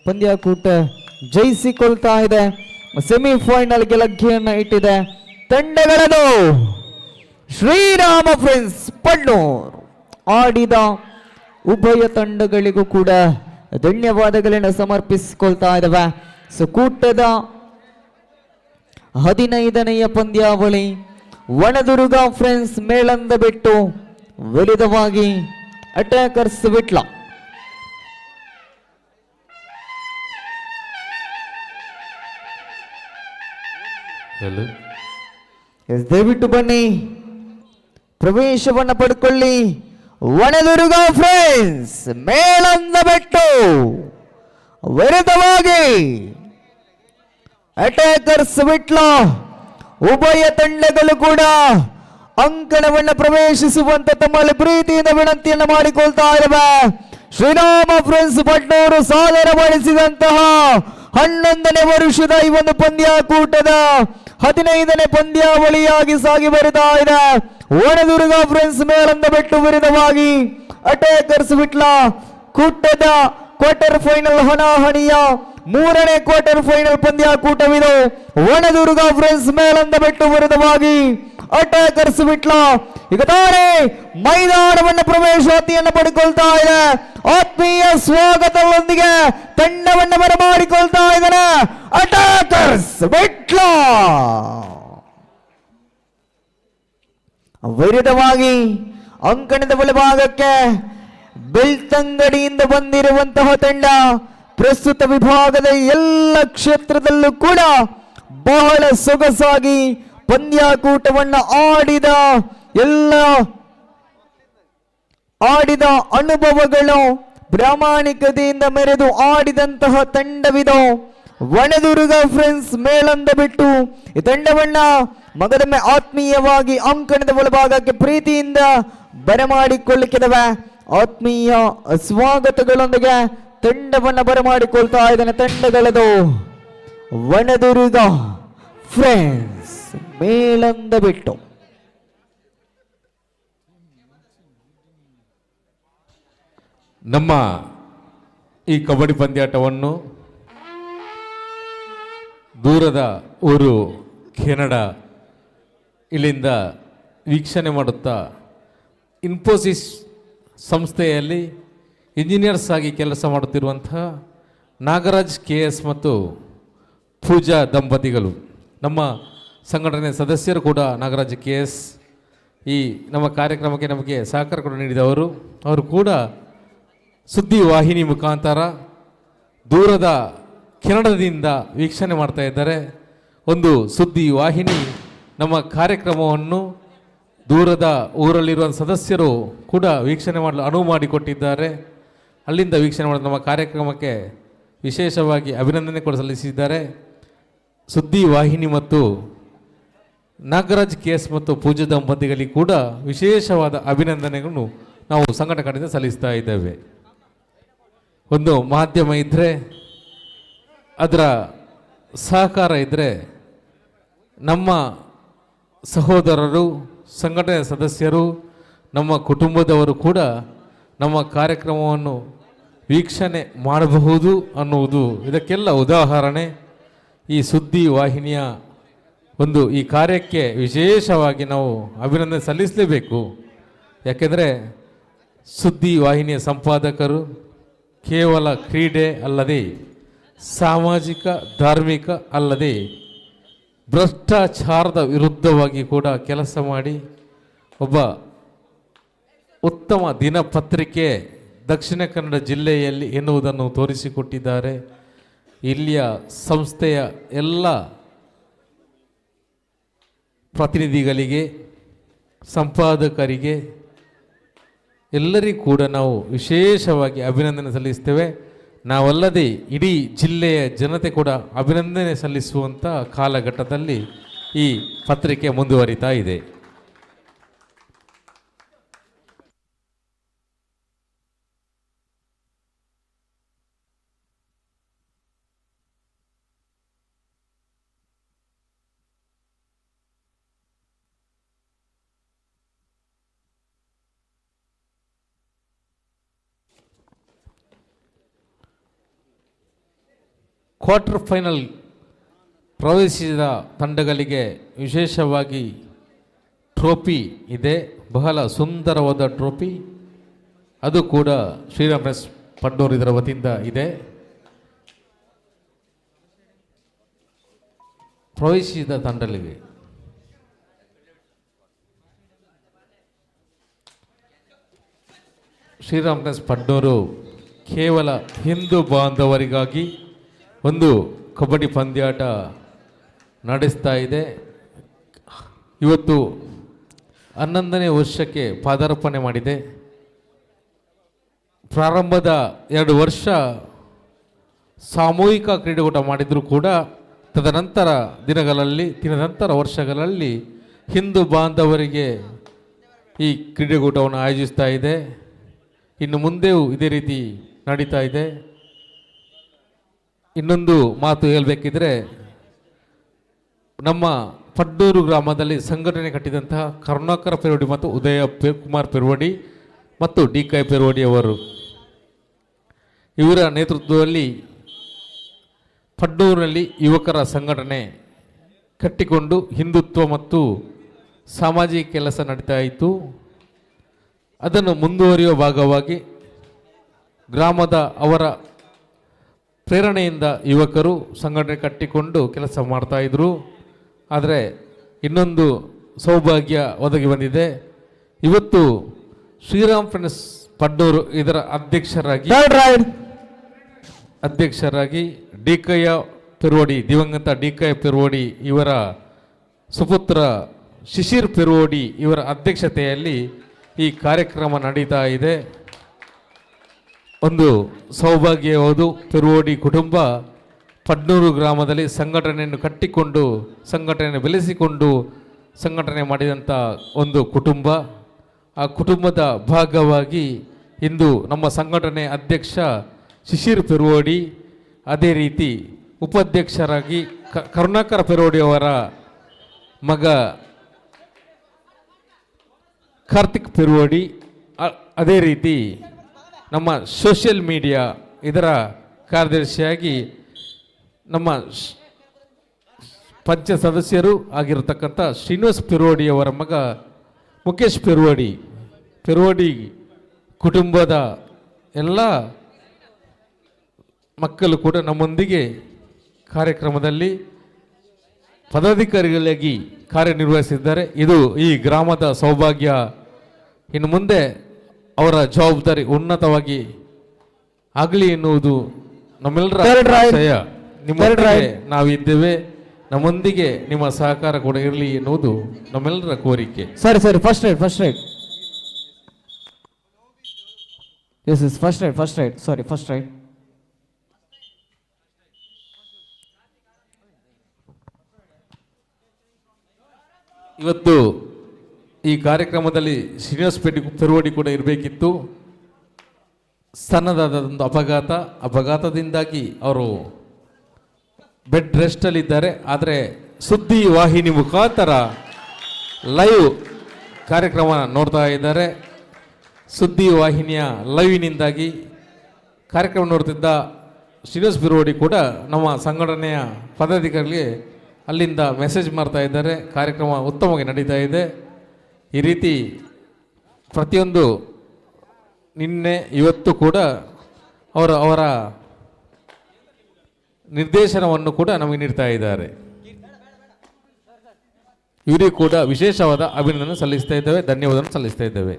ಪಂದ್ಯಾಕೂಟ ಜಯಿಸಿಕೊಳ್ತಾ ಇದೆ. ಸೆಮಿಫೈನಲ್ಗೆ ಲಗ್ಗೆಯನ್ನು ಇಟ್ಟಿದೆ ತಂಡಗಳದು. ಶ್ರೀರಾಮ ಫ್ರೆಂಡ್ಸ್ ಪಡ್ನೂರ್ ಆಡಿದ ಉಭಯ ತಂಡಗಳಿಗೂ ಕೂಡ ಧನ್ಯವಾದಗಳನ್ನು ಸಮರ್ಪಿಸಿಕೊಳ್ತಾ ಇದ್ದಾವೆ. ಕೂಟದ 15ನೆಯ ಪಂದ್ಯಾವಳಿ ವನದುರ್ಗ ಫ್ರೆಂಡ್ಸ್ ಮೇಳಂದ ಬಿಟ್ಟು ವಿರುದ್ಧವಾಗಿ ಅಟ್ಯಾಕರ್ಸ್ ವಿಟ್ಲ. ದಯವಿಟ್ಟು ಬನ್ನಿ, ಪ್ರವೇಶವನ್ನು ಪಡ್ಕೊಳ್ಳಿ. ವನದುರ್ಗ ಫ್ರೆಂಡ್ಸ್ ಮೇಳಂದ ಬಿಟ್ಟು ವಿರುದ್ಧವಾಗಿ ಅಟ್ಯಾಕರ್ಸ್ ವಿಟ್ಲ. ಉಭಯ ತಂಡಗಳು ಕೂಡ ಅಂಕಣವನ್ನು ಪ್ರವೇಶಿಸುವಂತೆ ತಮ್ಮಲ್ಲಿ ಪ್ರೀತಿಯಿಂದ ವಿನಂತಿಯನ್ನು ಮಾಡಿಕೊಳ್ತಾ ಇವೆ. ಶ್ರೀರಾಮ ಫ್ರೆಂಡ್ಸ್ ಪಡ್ನೂರು ಸಾದರಪಡಿಸಿದಂತಹ 11ನೇ ವರ್ಷದ ಈ ಒಂದು ಪಂದ್ಯಾಕೂಟದ 15ನೇ ಪಂದ್ಯಾವಳಿಯಾಗಿ ಸಾಗಿ ಬರುತ್ತಾ ಇದೆ. ವನದುರ್ಗ ಫ್ರೆಂಡ್ಸ್ ಮೇಳಂದ ಬೆಟ್ಟು ವಿರುದ್ಧವಾಗಿ ಅಟ್ಯಾಕರ್ಸ್ ವಿಟ್ಲ. ಕೂಟದ ಕ್ವಾರ್ಟರ್ ಫೈನಲ್ ಹಣಾಹಣಿಯ 3ನೇ ಕ್ವಾರ್ಟರ್ ಫೈನಲ್ ಪಂದ್ಯಾಕೂಟವಿದು. ವನದುರ್ಗ ಫ್ರೆಂಡ್ಸ್ ಮೇಳಂದ ಬೆಟ್ಟು ವಿರುದ್ಧವಾಗಿ ಅಟ್ಯಾಕರ್ಸ್ ವಿಟ್ಲ. ಈಗ ತಾನೇ ಮೈದಾನವನ್ನು ಪ್ರವೇಶಾತಿಯನ್ನು ಪಡೆದುಕೊಳ್ತಾ ಇದೆ. ಆತ್ಮೀಯ ಸ್ವಾಗತದೊಂದಿಗೆ ತಂಡವನ್ನು ಬರಮಾಡಿಕೊಳ್ತಾ ಇದ್ದಾನೆ ಅಟ್ಯಾಕರ್ಸ್ ವಿಟ್ಲ. ವಿರುದ್ಧವಾಗಿ ಅಂಕಣದ ಬಲಭಾಗಕ್ಕೆ ಬೆಳ್ತಂಗಡಿಯಿಂದ ಬಂದಿರುವಂತಹ ತಂಡ ಪ್ರಸ್ತುತ ವಿಭಾಗದ ಎಲ್ಲ ಕ್ಷೇತ್ರದಲ್ಲೂ ಕೂಡ ಬಹಳ ಸೊಗಸಾಗಿ ಪಂದ್ಯಾಕೂಟವನ್ನು ಆಡಿದ ಅನುಭವಗಳು ಪ್ರಾಮಾಣಿಕತೆಯಿಂದ ಮೆರೆದು ಆಡಿದಂತಹ ತಂಡವಿದು ವನದುರ್ಗ ಫ್ರೆಂಡ್ಸ್ ಮೇಳಂದ ಬಿಟ್ಟು ಈ ತಂಡವನ್ನ ಮಗದೊಮ್ಮೆ ಆತ್ಮೀಯವಾಗಿ ಅಂಕಣದ ಒಳಭಾಗಕ್ಕೆ ಪ್ರೀತಿಯಿಂದ ಬರಮಾಡಿಕೊಳ್ಳಿಕ್ಕಿದವೆ. ಆತ್ಮೀಯ ಸ್ವಾಗತಗಳೊಂದಿಗೆ ತಂಡವನ್ನ ಬರಮಾಡಿಕೊಳ್ತಾ ಇದ್ದಾನೆ ತಂಡಗಳದು ವನದುರ್ಗ ಫ್ರೆಂಡ್ಸ್ ಮೇಳಂದ ಬಿಟ್ಟು. ನಮ್ಮ ಈ ಕಬಡ್ಡಿ ಪಂದ್ಯಾಟವನ್ನು ದೂರದ ಊರು ಕೆನಡಾ ಇಲ್ಲಿಂದ ವೀಕ್ಷಣೆ ಮಾಡುತ್ತಾ ಇನ್ಫೋಸಿಸ್ ಸಂಸ್ಥೆಯಲ್ಲಿ ಇಂಜಿನಿಯರ್ಸ್ ಆಗಿ ಕೆಲಸ ಮಾಡುತ್ತಿರುವಂತಹ ನಾಗರಾಜ್ KS ಮತ್ತು ಪೂಜಾ ದಂಪತಿಗಳು, ನಮ್ಮ ಸಂಘಟನೆ ಸದಸ್ಯರು ಕೂಡ ನಾಗರಾಜ್ KS ಈ ನಮ್ಮ ಕಾರ್ಯಕ್ರಮಕ್ಕೆ ನಮಗೆ ಸಹಕಾರ ಕೂಡ ನೀಡಿದವರು. ಅವರು ಕೂಡ ಸುದ್ದಿ ವಾಹಿನಿ ಮುಖಾಂತರ ದೂರದ ಕೆನಡಾದಿಂದ ವೀಕ್ಷಣೆ ಮಾಡ್ತಾ ಇದ್ದಾರೆ. ಒಂದು ಸುದ್ದಿ ವಾಹಿನಿ ನಮ್ಮ ಕಾರ್ಯಕ್ರಮವನ್ನು ದೂರದ ಊರಲ್ಲಿರುವ ಸದಸ್ಯರು ಕೂಡ ವೀಕ್ಷಣೆ ಮಾಡಲು ಅನುವು ಮಾಡಿಕೊಟ್ಟಿದ್ದಾರೆ. ಅಲ್ಲಿಂದ ವೀಕ್ಷಣೆ ಮಾಡಲು ನಮ್ಮ ಕಾರ್ಯಕ್ರಮಕ್ಕೆ ವಿಶೇಷವಾಗಿ ಅಭಿನಂದನೆ ಕೂಡ ಸಲ್ಲಿಸಿದ್ದಾರೆ. ಸುದ್ದಿ ವಾಹಿನಿ ಮತ್ತು ನಾಗರಾಜ್ KS ಮತ್ತು ಪೂಜಾ ದಂಪತಿಗಳಿಗೆ ಕೂಡ ವಿಶೇಷವಾದ ಅಭಿನಂದನೆಗಳನ್ನು ನಾವು ಸಂಘಟಕರಿಂದ ಸಲ್ಲಿಸ್ತಾ ಇದ್ದೇವೆ. ಒಂದು ಮಾಧ್ಯಮ ಇದ್ದರೆ, ಅದರ ಸಹಕಾರ ಇದ್ದರೆ, ನಮ್ಮ ಸಹೋದರರು, ಸಂಘಟನೆಯ ಸದಸ್ಯರು, ನಮ್ಮ ಕುಟುಂಬದವರು ಕೂಡ ನಮ್ಮ ಕಾರ್ಯಕ್ರಮವನ್ನು ವೀಕ್ಷಣೆ ಮಾಡಬಹುದು ಅನ್ನುವುದು ಇದಕ್ಕೆಲ್ಲ ಉದಾಹರಣೆ. ಈ ಸುದ್ದಿ ವಾಹಿನಿಯ ಒಂದು ಈ ಕಾರ್ಯಕ್ಕೆ ವಿಶೇಷವಾಗಿ ನಾವು ಅಭಿನಂದನೆ ಸಲ್ಲಿಸಲೇಬೇಕು. ಯಾಕೆಂದರೆ ಸುದ್ದಿ ವಾಹಿನಿಯ ಸಂಪಾದಕರು ಕೇವಲ ಕ್ರೀಡೆ ಅಲ್ಲದೆ ಸಾಮಾಜಿಕ, ಧಾರ್ಮಿಕ ಅಲ್ಲದೆ ಭ್ರಷ್ಟಾಚಾರದ ವಿರುದ್ಧವಾಗಿ ಕೂಡ ಕೆಲಸ ಮಾಡಿ ಒಬ್ಬ ಉತ್ತಮ ದಿನಪತ್ರಿಕೆ ದಕ್ಷಿಣ ಕನ್ನಡ ಜಿಲ್ಲೆಯಲ್ಲಿ ಎನ್ನುವುದನ್ನು ತೋರಿಸಿಕೊಟ್ಟಿದ್ದಾರೆ. ಇಲ್ಲಿಯ ಸಂಸ್ಥೆಯ ಎಲ್ಲ ಪ್ರತಿನಿಧಿಗಳಿಗೆ, ಸಂಪಾದಕರಿಗೆ, ಎಲ್ಲರಿಗೂ ಕೂಡ ನಾವು ವಿಶೇಷವಾಗಿ ಅಭಿನಂದನೆ ಸಲ್ಲಿಸ್ತೇವೆ. ನಾವಲ್ಲದೆ ಇಡೀ ಜಿಲ್ಲೆಯ ಜನತೆ ಕೂಡ ಅಭಿನಂದನೆ ಸಲ್ಲಿಸುವಂಥ ಕಾಲಘಟ್ಟದಲ್ಲಿ ಈ ಪತ್ರಿಕೆ ಮುಂದುವರಿತಾ ಇದೆ. ಕ್ವಾರ್ಟರ್ ಫೈನಲ್ ಪ್ರವೇಶಿಸಿದ ತಂಡಗಳಿಗೆ ವಿಶೇಷವಾಗಿ ಟ್ರೋಫಿ ಇದೆ. ಬಹಳ ಸುಂದರವಾದ ಟ್ರೋಫಿ. ಅದು ಕೂಡ ಶ್ರೀರಾಮ್ಫ್ರೆಂಡ್ಸ್ ಪಡ್ನೂರ್ ಇದರ ವತಿಯಿಂದ ಇದೆ. ಪ್ರವೇಶಿಸಿದ ತಂಡಗಳಿಗೆ ಶ್ರೀರಾಮ್ಫ್ರೆಂಡ್ಸ್ ಪಡ್ನೂರು ಕೇವಲ ಹಿಂದೂ ಬಾಂಧವರಿಗಾಗಿ ಒಂದು ಕಬಡ್ಡಿ ಪಂದ್ಯಾಟ ನಡೆಸ್ತಾ ಇದೆ. ಇವತ್ತು 11ನೇ ವರ್ಷಕ್ಕೆ ಪಾದಾರ್ಪಣೆ ಮಾಡಿದೆ. ಪ್ರಾರಂಭದ 2 ವರ್ಷ ಸಾಮೂಹಿಕ ಕ್ರೀಡಾಕೂಟ ಮಾಡಿದರೂ ಕೂಡ ತದನಂತರ ವರ್ಷಗಳಲ್ಲಿ ಹಿಂದೂ ಬಾಂಧವರಿಗೆ ಈ ಕ್ರೀಡಾಕೂಟವನ್ನು ಆಯೋಜಿಸ್ತಾ ಇದೆ. ಇನ್ನು ಮುಂದೆಯೂ ಇದೇ ರೀತಿ ನಡೀತಾ ಇದೆ. ಇನ್ನೊಂದು ಮಾತು ಹೇಳಬೇಕಿದ್ರೆ, ನಮ್ಮ ಪಡ್ನೂರು ಗ್ರಾಮದಲ್ಲಿ ಸಂಘಟನೆ ಕಟ್ಟಿದಂತಹ ಕರುಣಾಕರ ಪೆರ್ವಡಿ ಮತ್ತು ಉದಯ ಕುಮಾರ್ ಪೆರ್ವಡಿ ಮತ್ತು DK ಪೆರ್ವಡಿ ಅವರು, ಇವರ ನೇತೃತ್ವದಲ್ಲಿ ಪಡ್ನೂರಿನಲ್ಲಿ ಯುವಕರ ಸಂಘಟನೆ ಕಟ್ಟಿಕೊಂಡು ಹಿಂದುತ್ವ ಮತ್ತು ಸಾಮಾಜಿಕ ಕೆಲಸ ನಡೀತಾ ಇತ್ತು. ಅದನ್ನು ಮುಂದುವರಿಯುವ ಭಾಗವಾಗಿ ಗ್ರಾಮದ ಅವರ ಪ್ರೇರಣೆಯಿಂದ ಯುವಕರು ಸಂಘಟನೆ ಕಟ್ಟಿಕೊಂಡು ಕೆಲಸ ಮಾಡ್ತಾಯಿದ್ರು. ಆದರೆ ಇನ್ನೊಂದು ಸೌಭಾಗ್ಯ ಒದಗಿ ಬಂದಿದೆ. ಇವತ್ತು ಶ್ರೀರಾಮ್ ಫ್ರೆಂಡ್ಸ್ ಪಡ್ನೂರು ಇದರ ಅಧ್ಯಕ್ಷರಾಗಿ ಡಿ.ಕ.ಯ ಪೆರುವಡಿ, ದಿವಂಗತ ಡಿ.ಕ.ಯ ಪೆರುವಡಿ ಇವರ ಸುಪುತ್ರ ಶಿಶಿರ್ ಪೆರುವಡಿ ಇವರ ಅಧ್ಯಕ್ಷತೆಯಲ್ಲಿ ಈ ಕಾರ್ಯಕ್ರಮ ನಡೀತಾ ಇದೆ. ಒಂದು ಸೌಭಾಗ್ಯವಾದ ಪೆರುವಡಿ ಕುಟುಂಬ ಪಡ್ನೂರು ಗ್ರಾಮದಲ್ಲಿ ಸಂಘಟನೆಯನ್ನು ಕಟ್ಟಿಕೊಂಡು ಸಂಘಟನೆಯನ್ನು ಬೆಳೆಸಿಕೊಂಡು ಸಂಘಟನೆ ಮಾಡಿದಂಥ ಒಂದು ಕುಟುಂಬ. ಆ ಕುಟುಂಬದ ಭಾಗವಾಗಿ ಇಂದು ನಮ್ಮ ಸಂಘಟನೆ ಅಧ್ಯಕ್ಷ ಶಿಶಿರ್ ಪೆರುವಡಿ, ಅದೇ ರೀತಿ ಉಪಾಧ್ಯಕ್ಷರಾಗಿ ಕರುಣಾಕರ ಪೆರುವಡಿ ಅವರ ಮಗ ಕಾರ್ತಿಕ್ ಪೆರುವಡಿ, ಅದೇ ರೀತಿ ನಮ್ಮ ಸೋಷಿಯಲ್ ಮೀಡಿಯಾ ಇದರ ಕಾರ್ಯದರ್ಶಿಯಾಗಿ ನಮ್ಮ ಪಂಚ ಸದಸ್ಯರು ಆಗಿರತಕ್ಕಂಥ ಶ್ರೀನಿವಾಸ್ ಪೆರುವಡಿ ಅವರ ಮಗ ಮುಖೇಶ್ ಪೆರುವಡಿ ಕುಟುಂಬದ ಎಲ್ಲ ಮಕ್ಕಳು ಕೂಡ ನಮ್ಮೊಂದಿಗೆ ಕಾರ್ಯಕ್ರಮದಲ್ಲಿ ಪದಾಧಿಕಾರಿಗಳಾಗಿ ಕಾರ್ಯನಿರ್ವಹಿಸಿದ್ದಾರೆ. ಇದು ಈ ಗ್ರಾಮದ ಸೌಭಾಗ್ಯ. ಇನ್ನು ಮುಂದೆ ಅವರ ಜವಾಬ್ದಾರಿ ಉನ್ನತವಾಗಿ ಆಗಲಿ ಎನ್ನುವುದು ನಮ್ಮೆಲ್ಲರ ಆಶಯ. ನಿಮ್ಮೊಂದಿಗೆ ನಾವಿದ್ದೇವೆ, ನಮ್ಮೊಂದಿಗೆ ನಿಮ್ಮ ಸಹಕಾರ ಕೂಡ ಇರಲಿ ಎನ್ನುವುದು ನಮ್ಮೆಲ್ಲರ ಕೋರಿಕೆ. ಸರಿ first right yes first raid ಇವತ್ತು ಈ ಕಾರ್ಯಕ್ರಮದಲ್ಲಿ ಶ್ರೀನಿವಾಸ್ ಪೆರುವಡಿ ಕೂಡ ಇರಬೇಕಿತ್ತು. ಸಣ್ಣದಾದೊಂದು ಅಪಘಾತದಿಂದಾಗಿ ಅವರು ಬೆಡ್ ರೆಸ್ಟಲ್ಲಿದ್ದಾರೆ. ಆದರೆ ಸುದ್ದಿ ವಾಹಿನಿ ಮುಖಾಂತರ ಲೈವ್ ಕಾರ್ಯಕ್ರಮ ನೋಡ್ತಾ ಇದ್ದಾರೆ. ಸುದ್ದಿ ವಾಹಿನಿಯ ಲೈವಿನಿಂದಾಗಿ ಕಾರ್ಯಕ್ರಮ ನೋಡ್ತಿದ್ದ ಶ್ರೀನಿವಾಸ್ ಪೆರುವಡಿ ಕೂಡ ನಮ್ಮ ಸಂಘಟನೆಯ ಪದಾಧಿಕಾರಿಗೆ ಅಲ್ಲಿಂದ ಮೆಸೇಜ್ ಮಾಡ್ತಾ ಇದ್ದಾರೆ. ಕಾರ್ಯಕ್ರಮ ಉತ್ತಮವಾಗಿ ನಡೀತಾ ಇದೆ. ಈ ರೀತಿ ಪ್ರತಿಯೊಂದು ನಿನ್ನೆ ಇವತ್ತು ಕೂಡ ಅವರ ನಿರ್ದೇಶನವನ್ನು ಕೂಡ ನಮಗೆ ನೀಡ್ತಾ ಇದ್ದಾರೆ. ಇವರಿಗೂ ಕೂಡ ವಿಶೇಷವಾದ ಅಭಿನಂದನೆ ಸಲ್ಲಿಸ್ತಾ ಇದ್ದೇವೆ, ಧನ್ಯವಾದ ಸಲ್ಲಿಸ್ತಾ ಇದ್ದೇವೆ.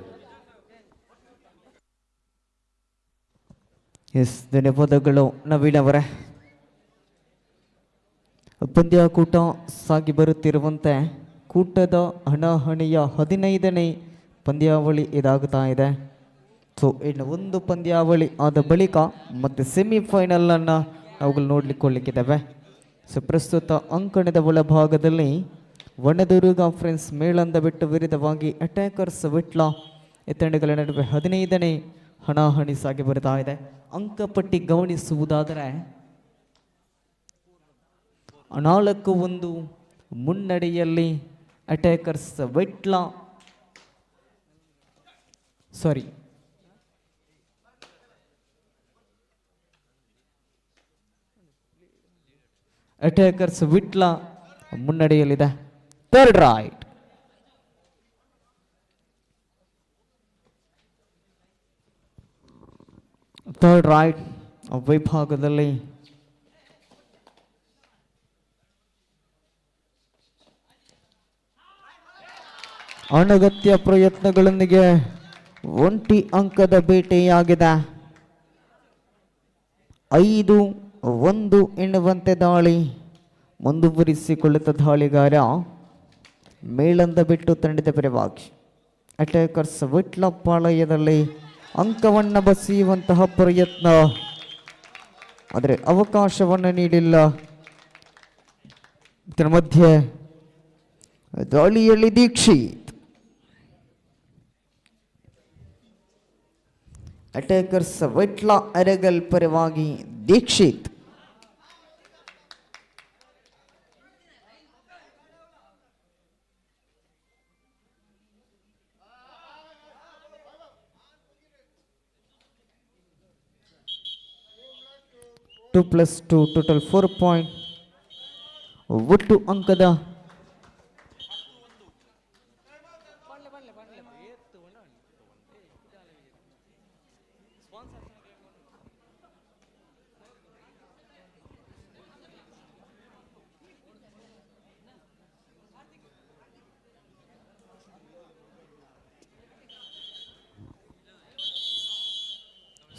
ಎಸ್, ಧನ್ಯವಾದಗಳು ನವೀನ್ ಅವರೇ. ಪಂದ್ಯಾಕೂಟ ಸಾಗಿ ಬರುತ್ತಿರುವಂತೆ ಕೂಟದ ಹಣಾಹಣಿಯ 15ನೇ ಪಂದ್ಯಾವಳಿ ಇದಾಗ್ತಾ ಇದೆ. ಸೊ ಇನ್ನು ಒಂದು ಪಂದ್ಯಾವಳಿ ಆದ ಬಳಿಕ ಮತ್ತೆ ಸೆಮಿಫೈನಲನ್ನು ಅವುಗಳು ನೋಡಲಿಕ್ಕಿದ್ದಾವೆ. ಸೊ ಪ್ರಸ್ತುತ ಅಂಕಣದ ಒಳಭಾಗದಲ್ಲಿ ವನದುರ್ಗ ಫ್ರೆಂಡ್ಸ್ ಮೇಳಂದ ಬಿಟ್ಟು ವಿರುದ್ಧವಾಗಿ ಅಟ್ಯಾಕರ್ಸ್ ವಿಟ್ಲ ಈ ತಂಡಗಳ ನಡುವೆ 15ನೇ ಹಣಾಹಣಿ ಸಾಗಿ ಬರ್ತಾ ಇದೆ. ಅಂಕಪಟ್ಟಿ ಗಮನಿಸುವುದಾದರೆ 4-1 ಮುನ್ನಡೆಯಲ್ಲಿ ಅಟ್ಯಾಕರ್ಸ್ ವಿಟ್ಲ ಮುನ್ನಡೆಯಲ್ಲಿದೆ. ಥರ್ಡ್ ರೈಟ್ ವಿಭಾಗದಲ್ಲಿ ಅನಗತ್ಯ ಪ್ರಯತ್ನಗಳೊಂದಿಗೆ 1 ಅಂಕದ ಬೇಟೆಯಾಗಿದೆ. 5-1 ಎನ್ನುವಂತೆ ದಾಳಿ ಮುಂದುವರಿಸಿಕೊಳ್ಳುತ್ತ ದಾಳಿಗಾರ ಮೇಳಂದ ಬಿಟ್ಟು ತಂಡದ ಪರವಾಗಿ ಅಟ್ಯಾಕರ್ಸ್ ವಿಟ್ಲ ಪಾಳಯದಲ್ಲಿ ಅಂಕವನ್ನು ಬಸಿಯುವಂತಹ ಪ್ರಯತ್ನ, ಆದರೆ ಅವಕಾಶವನ್ನು ನೀಡಿಲ್ಲ. ಇದರ ಮಧ್ಯೆ ದಾಳಿಯಲ್ಲಿ ದೀಕ್ಷಿತ್ ಅಟ್ಯಾಕರ್ಸ್ ವಿಟ್ಲ ಅರಗಲ್ ಪರವಾಗಿ ದೀಕ್ಷಿತ್ +2 ಟೋಟಲ್ 4 ಪಾಯಿಂಟ್. ಒಟ್ಟು ಅಂಕದ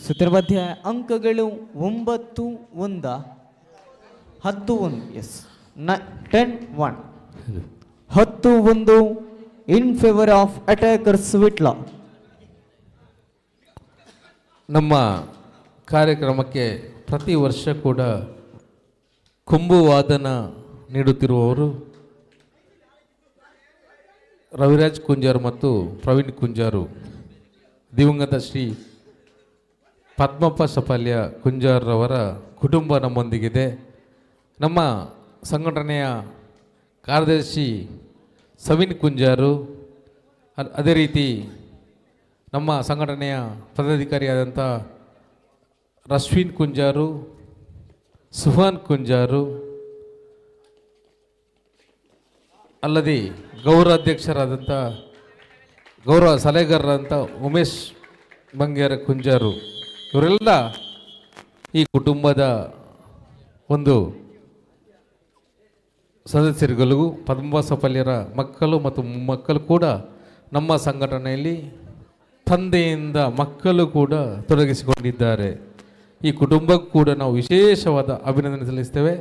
ಸೂತ್ರ ಮಧ್ಯ ಅಂಕಗಳು 9-1 10-1 yes 10-1 10-1 in favour of attackers Vitla. ನಮ್ಮ ಕಾರ್ಯಕ್ರಮಕ್ಕೆ ಪ್ರತಿ ವರ್ಷ ಕೂಡ ಕೊಂಬು ವಾದನ ನೀಡುತ್ತಿರುವವರು ರವಿರಾಜ್ ಕುಂಜಾರು ಮತ್ತು ಪ್ರವೀಣ್ ಕುಂಜಾರು. ದಿವಂಗತ ಶ್ರೀ ಪದ್ಮಪ್ಪ ಸಫಲ್ಯ ಕುಂಜಾರ್ರವರ ಕುಟುಂಬ ನಮ್ಮೊಂದಿಗಿದೆ. ನಮ್ಮ ಸಂಘಟನೆಯ ಕಾರ್ಯದರ್ಶಿ ಸವಿನ್ ಕುಂಜಾರು, ಅದೇ ರೀತಿ ನಮ್ಮ ಸಂಘಟನೆಯ ಪದಾಧಿಕಾರಿಯಾದಂಥ ರಶ್ವಿನ್ ಕುಂಜಾರು, ಸುಹಾನ್ ಕುಂಜಾರು, ಅಲ್ಲದೆ ಗೌರವಾಧ್ಯಕ್ಷರಾದಂಥ ಗೌರವ ಸಲಹೆಗಾರರಾದಂಥ ಉಮೇಶ್ ಬಂಗೇರ ಕುಂಜಾರು, ಇವರೆಲ್ಲ ಈ ಕುಟುಂಬದ ಒಂದು ಸದಸ್ಯರುಗಳಿಗೂ ಪದ್ಮ ಸಫಲ್ಯರ ಮಕ್ಕಳು ಮತ್ತು ಮೊಮ್ಮಕ್ಕಳು ಕೂಡ ನಮ್ಮ ಸಂಘಟನೆಯಲ್ಲಿ ತಂದೆಯಿಂದ ಮಕ್ಕಳು ಕೂಡ ತೊಡಗಿಸಿಕೊಂಡಿದ್ದಾರೆ. ಈ ಕುಟುಂಬಕ್ಕೂ ಕೂಡ ನಾವು ವಿಶೇಷವಾದ ಅಭಿನಂದನೆ ಸಲ್ಲಿಸ್ತೇವೆ.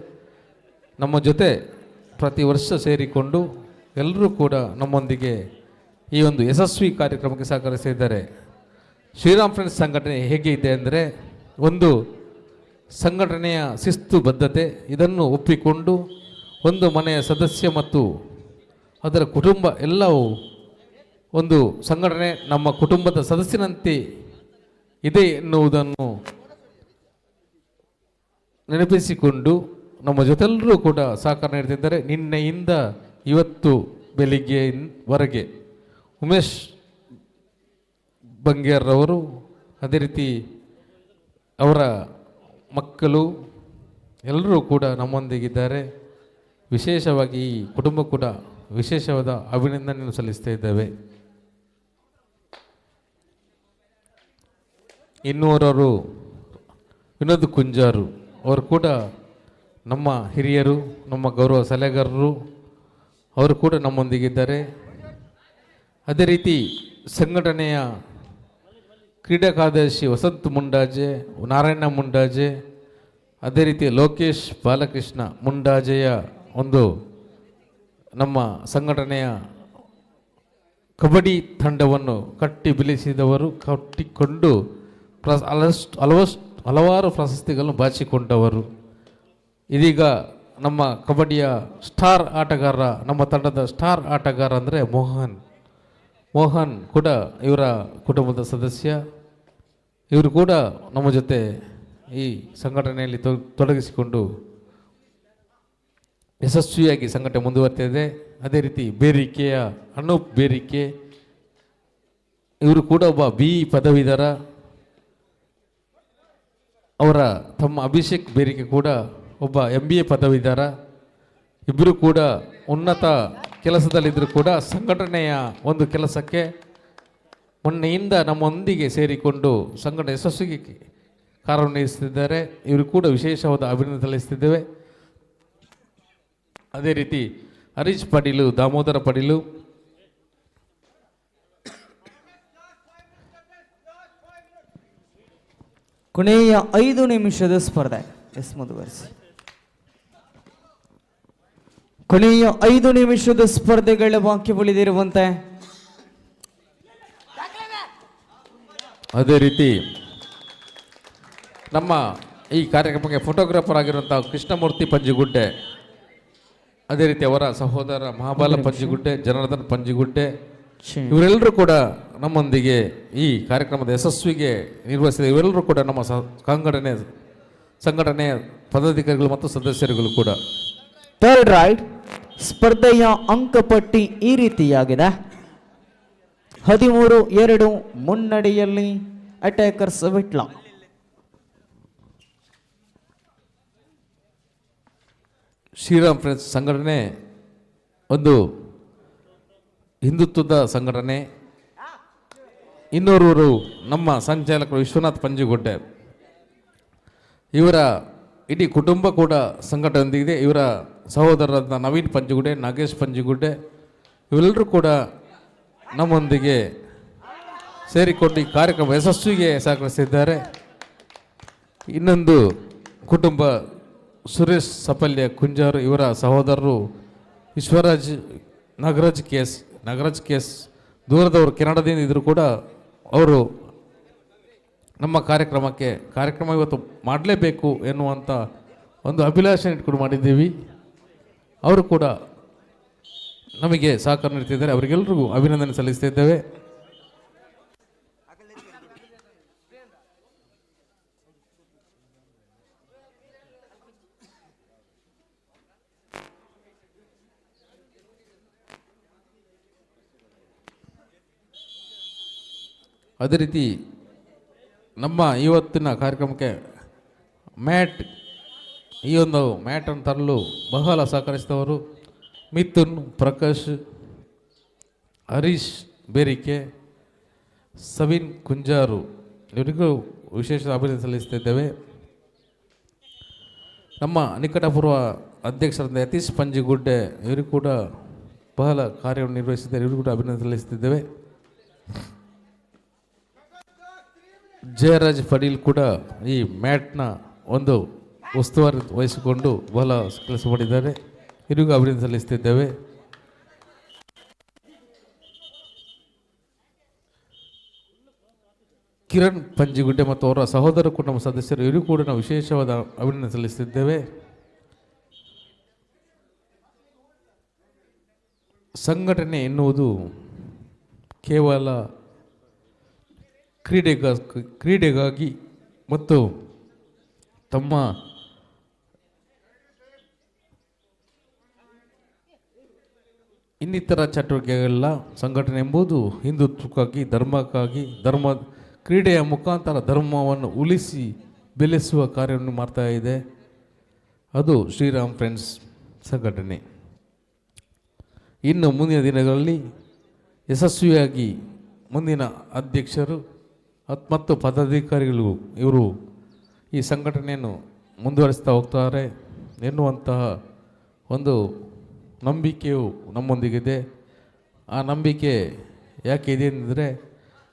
ನಮ್ಮ ಜೊತೆ ಪ್ರತಿ ವರ್ಷ ಸೇರಿಕೊಂಡು ಎಲ್ಲರೂ ಕೂಡ ನಮ್ಮೊಂದಿಗೆ ಈ ಒಂದು ಯಶಸ್ವಿ ಕಾರ್ಯಕ್ರಮಕ್ಕೆ ಸಹಕರಿಸಿದ್ದಾರೆ. ಶ್ರೀರಾಮ್ ಫ್ರೆಂಡ್ಸ್ ಸಂಘಟನೆ ಹೇಗೆ ಇದೆ ಅಂದರೆ, ಒಂದು ಸಂಘಟನೆಯ ಶಿಸ್ತು ಬದ್ಧತೆ, ಇದನ್ನು ಒಪ್ಪಿಕೊಂಡು ಒಂದು ಮನೆಯ ಸದಸ್ಯ ಮತ್ತು ಅದರ ಕುಟುಂಬ ಎಲ್ಲವೂ ಒಂದು ಸಂಘಟನೆ ನಮ್ಮ ಕುಟುಂಬದ ಸದಸ್ಯನಂತೆ ಇದೆ ಎನ್ನುವುದನ್ನು ನೆನಪಿಸಿಕೊಂಡು ನಮ್ಮ ಜೊತೆಲ್ಲರೂ ಕೂಡ ಸಹಕಾರ ನೀಡುತ್ತಿದ್ದಾರೆ. ನಿನ್ನೆಯಿಂದ ಇವತ್ತು ಬೆಳಿಗ್ಗೆವರೆಗೆ ಉಮೇಶ್ ಬಂಗೇರ್ರವರು, ಅದೇ ರೀತಿ ಅವರ ಮಕ್ಕಳು ಎಲ್ಲರೂ ಕೂಡ ನಮ್ಮೊಂದಿಗಿದ್ದಾರೆ. ವಿಶೇಷವಾಗಿ ಈ ಕುಟುಂಬ ಕೂಡ ವಿಶೇಷವಾದ ಅಭಿನಂದನೆಯನ್ನು ಸಲ್ಲಿಸ್ತಾ ಇದ್ದೇವೆ. ಇನ್ನೂರವರು ವಿನೋದ್ ಕುಂಜಾರು ಅವರು ಕೂಡ ನಮ್ಮ ಹಿರಿಯರು, ನಮ್ಮ ಗೌರವ ಸಲಹೆಗಾರರು, ಅವರು ಕೂಡ ನಮ್ಮೊಂದಿಗಿದ್ದಾರೆ. ಅದೇ ರೀತಿ ಸಂಘಟನೆಯ ಕ್ರೀಡಾ ಕಾರ್ಯದರ್ಶಿ ವಸಂತ್ ಮುಂಡಾಜೆ, ನಾರಾಯಣ ಮುಂಡಾಜೆ, ಅದೇ ರೀತಿ ಲೋಕೇಶ್ ಬಾಲಕೃಷ್ಣ ಮುಂಡಾಜೆಯ ಒಂದು ನಮ್ಮ ಸಂಘಟನೆಯ ಕಬಡ್ಡಿ ತಂಡವನ್ನು ಕಟ್ಟಿ ಬೆಳೆಸಿದವರು, ಕಟ್ಟಿಕೊಂಡು ಹಲವಾರು ಪ್ರಶಸ್ತಿಗಳನ್ನು ಬಾಚಿಕೊಂಡವರು. ಇದೀಗ ನಮ್ಮ ಕಬಡ್ಡಿಯ ಸ್ಟಾರ್ ಆಟಗಾರ, ನಮ್ಮ ತಂಡದ ಸ್ಟಾರ್ ಆಟಗಾರ ಅಂದರೆ ಮೋಹನ್ ಕೂಡ ಇವರ ಕುಟುಂಬದ ಸದಸ್ಯ. ಇವರು ಕೂಡ ನಮ್ಮ ಜೊತೆ ಈ ಸಂಘಟನೆಯಲ್ಲಿ ತೊಡಗಿಸಿಕೊಂಡು ಯಶಸ್ವಿಯಾಗಿ ಸಂಘಟನೆ ಮುಂದುವರ್ತಿದೆ. ಅದೇ ರೀತಿ ಬೇರಿಕೆಯ ಅನೂಪ್ ಬೇರಿಕೆ, ಇವರು ಕೂಡ ಒಬ್ಬ BE ಪದವೀಧರ. ಅವರ ತಮ್ಮ ಅಭಿಷೇಕ್ ಬೇರಿಕೆ ಕೂಡ ಒಬ್ಬ MBA ಪದವೀಧರ. ಇಬ್ಬರು ಕೂಡ ಉನ್ನತ ಕೆಲಸದಲ್ಲಿದ್ದರೂ ಕೂಡ ಸಂಘಟನೆಯ ಒಂದು ಕೆಲಸಕ್ಕೆ ಮೊನ್ನೆಯಿಂದ ನಮ್ಮೊಂದಿಗೆ ಸೇರಿಕೊಂಡು ಸಂಘಟನೆ ಯಶಸ್ವಿಗೆ ಕಾರ್ಯನಿರ್ವಹಿಸುತ್ತಿದ್ದಾರೆ. ಇವರು ಕೂಡ ವಿಶೇಷವಾದ ಅಭಿನಂದನೆ ಸಲ್ಲಿಸುತ್ತಿದ್ದೇವೆ. ಅದೇ ರೀತಿ ಹರೀಶ್ ಪಾಟೀಲು, ದಾಮೋದರ ಪಾಟೀಲು, ಕೊನೆಯ 5 ನಿಮಿಷದ ಸ್ಪರ್ಧೆ ಎಸ್ ಮುಂದುವರಿಸಿ. ಕೊನೆಯ 5 ನಿಮಿಷದ ಸ್ಪರ್ಧೆಗಳ ವಾಕ್ಯ ಉಳಿದಿರುವಂತೆ ಅದೇ ರೀತಿ ನಮ್ಮ ಈ ಕಾರ್ಯಕ್ರಮಕ್ಕೆ ಫೋಟೋಗ್ರಾಫರ್ ಆಗಿರುವಂಥ ಕೃಷ್ಣಮೂರ್ತಿ ಪಂಜಿಗುಡ್ಡೆ, ಅದೇ ರೀತಿ ಅವರ ಸಹೋದರ ಮಹಾಬಾಲ ಪಂಜಿಗುಡ್ಡೆ, ಜನಾರ್ದನ್ ಪಂಜಿಗುಡ್ಡೆ, ಇವರೆಲ್ಲರೂ ಕೂಡ ನಮ್ಮೊಂದಿಗೆ ಈ ಕಾರ್ಯಕ್ರಮದ ಯಶಸ್ವಿಗೆ ನಿರ್ವಹಿಸಿದ ಇವರೆಲ್ಲರೂ ಕೂಡ ನಮ್ಮ ಸಂಘಟನೆಯ ಪದಾಧಿಕಾರಿಗಳು ಮತ್ತು ಸದಸ್ಯರುಗಳು ಕೂಡ. ಥರ್ಡ್ ರೈಟ್ ಸ್ಪರ್ಧೆಯ ಅಂಕಪಟ್ಟಿ ಈ ರೀತಿಯಾಗಿದೆ. 13-2 ಮುನ್ನಡೆಯಲ್ಲಿ ಅಟ್ಯಾಕರ್ಸ್ ವಿಟ್ಲ. ಶ್ರೀರಾಮ್ ಫ್ರೆಂಡ್ಸ್ ಸಂಘಟನೆ ಒಂದು ಹಿಂದುತ್ವದ ಸಂಘಟನೆ. ಇನ್ನೋರ್ವರು ನಮ್ಮ ಸಂಚಾಲಕರು ವಿಶ್ವನಾಥ್ ಪಂಜಿಗುಡ್ಡೆ, ಇವರ ಇಡೀ ಕುಟುಂಬ ಕೂಡ ಸಂಘಟನೆಯೊಂದಿಗಿದೆ. ಇವರ ಸಹೋದರರಾದ ನವೀನ್ ಪಂಜಿಗುಡ್ಡೆ, ನಾಗೇಶ್ ಪಂಜಿಗುಡ್ಡೆ, ಇವೆಲ್ಲರೂ ಕೂಡ ನಮ್ಮೊಂದಿಗೆ ಸೇರಿಕೊಂಡು ಈ ಕಾರ್ಯಕ್ರಮ ಯಶಸ್ವಿಗೆ ಸಹಕರಿಸಿದ್ದಾರೆ. ಇನ್ನೊಂದು ಕುಟುಂಬ ಸುರೇಶ್ ಸಪಲ್ಯ ಕುಂಜಾರು ಇವರ ಸಹೋದರರು ವಿಶ್ವರಾಜ್ ನಾಗರಾಜ್ ಕೇಸ್ ದೂರದವರು ಕೆನಡಾದಿಂದ ಇದ್ದರೂ ಕೂಡ ಅವರು ನಮ್ಮ ಕಾರ್ಯಕ್ರಮ ಇವತ್ತು ಮಾಡಲೇಬೇಕು ಎನ್ನುವಂಥ ಒಂದು ಅಭಿಲಾಷೆ ಇಟ್ಕೊಂಡು ಮಾಡಿದ್ದೀವಿ. ಅವರು ಕೂಡ ನಮಗೆ ಸಹಕಾರ ನೀಡ್ತಿದ್ದಾರೆ. ಅವರಿಗೆಲ್ಲರಿಗೂ ಅಭಿನಂದನೆ ಸಲ್ಲಿಸ್ತಿದ್ದೇವೆ. ಅದೇ ರೀತಿ ನಮ್ಮ ಇವತ್ತಿನ ಕಾರ್ಯಕ್ರಮಕ್ಕೆ ಈ ಒಂದು ಮ್ಯಾಟನ್ನು ತರಲು ಬಹಳ ಸಹಕರಿಸಿದವರು ಮಿಥುನ್, ಪ್ರಕಾಶ್, ಹರೀಶ್ ಬೇರಿಕೆ, ಸವಿನ್ ಕುಂಜಾರು ಇವರಿಗೂ ವಿಶೇಷ ಅಭಿನಂದನೆ ಸಲ್ಲಿಸ್ತಿದ್ದೇವೆ. ನಮ್ಮ ನಿಕಟಪೂರ್ವ ಅಧ್ಯಕ್ಷರಾದ ಯತೀಶ್ ಪಂಜಿಗುಡ್ಡೆ ಇವರಿಗೂ ಕೂಡ ಬಹಳ ಕಾರ್ಯವನ್ನು ನಿರ್ವಹಿಸಿದ್ದಾರೆ. ಇವರಿಗೂ ಕೂಡ ಅಭಿನಂದನೆ ಸಲ್ಲಿಸ್ತಿದ್ದೇವೆ. ಜಯರಾಜ್ ಪಡೀಲ್ ಕೂಡ ಈ ಮ್ಯಾಟ್ನ ಒಂದು ಉಸ್ತುವಾರಿ ವಹಿಸಿಕೊಂಡು ಬಹಳ ಕೆಲಸ ಮಾಡಿದ್ದಾರೆ. ಇವರಿಗೂ ಅಭಿನಂದನೆ ಸಲ್ಲಿಸ್ತಿದ್ದೇವೆ. ಕಿರಣ್ ಪಂಜಿಗುಡ್ಡೆ ಮತ್ತು ಅವರ ಸಹೋದರ ಕುಟುಂಬ ಸದಸ್ಯರು ಇವರಿಗೂ ಕೂಡ ನಾವು ವಿಶೇಷವಾದ ಅಭಿನಂದನೆ ಸಲ್ಲಿಸ್ತಿದ್ದೇವೆ. ಸಂಘಟನೆ ಎನ್ನುವುದು ಕೇವಲ ಕ್ರೀಡೆಗಾಗಿ ಮತ್ತು ತಮ್ಮ ಇನ್ನಿತರ ಚಟುವಟಿಕೆಗಳ ಸಂಘಟನೆ ಎಂಬುದು ಹಿಂದುತ್ವಕ್ಕಾಗಿ, ಧರ್ಮಕ್ಕಾಗಿ, ಕ್ರೀಡೆಯ ಮುಖಾಂತರ ಧರ್ಮವನ್ನು ಉಳಿಸಿ ಬೆಳೆಸುವ ಕಾರ್ಯವನ್ನು ಮಾಡ್ತಾ ಇದೆ. ಅದು ಶ್ರೀರಾಮ್ ಫ್ರೆಂಡ್ಸ್ ಸಂಘಟನೆ. ಇನ್ನು ಮುಂದಿನ ದಿನಗಳಲ್ಲಿ ಯಶಸ್ವಿಯಾಗಿ ಮುಂದಿನ ಅಧ್ಯಕ್ಷರು ಮತ್ತು ಪದಾಧಿಕಾರಿಗಳು ಇವರು ಈ ಸಂಘಟನೆಯನ್ನು ಮುಂದುವರಿಸ್ತಾ ಹೋಗ್ತಾರೆ ಎನ್ನುವಂತಹ ಒಂದು ನಂಬಿಕೆಯು ನಮ್ಮೊಂದಿಗಿದೆ. ಆ ನಂಬಿಕೆ ಯಾಕೆ ಇದೆ ಅಂದರೆ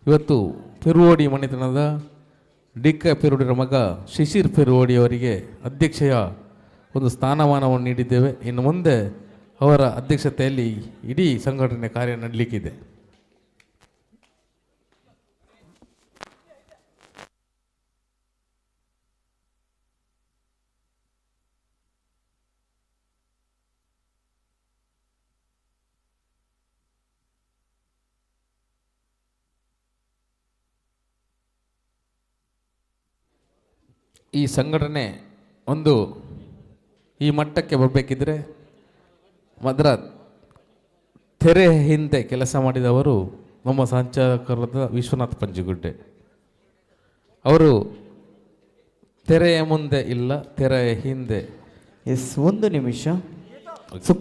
ಇವತ್ತು ಪೆರುವೋಡಿ ಮನೆತನದ ಡಿಕ್ಕ ಪೆರುವೋಡಿರ ಮಗ ಶಿಶಿರ್ ಪೆರುವೋಡಿ ಅವರಿಗೆ ಅಧ್ಯಕ್ಷೆಯ ಒಂದು ಸ್ಥಾನಮಾನವನ್ನು ನೀಡಿದ್ದೇವೆ. ಇನ್ನು ಮುಂದೆ ಅವರ ಅಧ್ಯಕ್ಷತೆಯಲ್ಲಿ ಇಡೀ ಸಂಘಟನೆ ಕಾರ್ಯ ನಡೆಯಲಿಕ್ಕಿದೆ. ಈ ಸಂಘಟನೆ ಒಂದು ಈ ಮಟ್ಟಕ್ಕೆ ಬರಬೇಕಿದ್ರೆ ಅದರ ತೆರೆ ಹಿಂದೆ ಕೆಲಸ ಮಾಡಿದವರು ನಮ್ಮ ಸಂಚಾಲಕರಾದ ವಿಶ್ವನಾಥ್ ಪಂಜಿಗುಡ್ಡೆ. ಅವರು ತೆರೆಯ ಮುಂದೆ ಇಲ್ಲ, ತೆರೆಯ ಹಿಂದೆ. ಒಂದು ನಿಮಿಷ.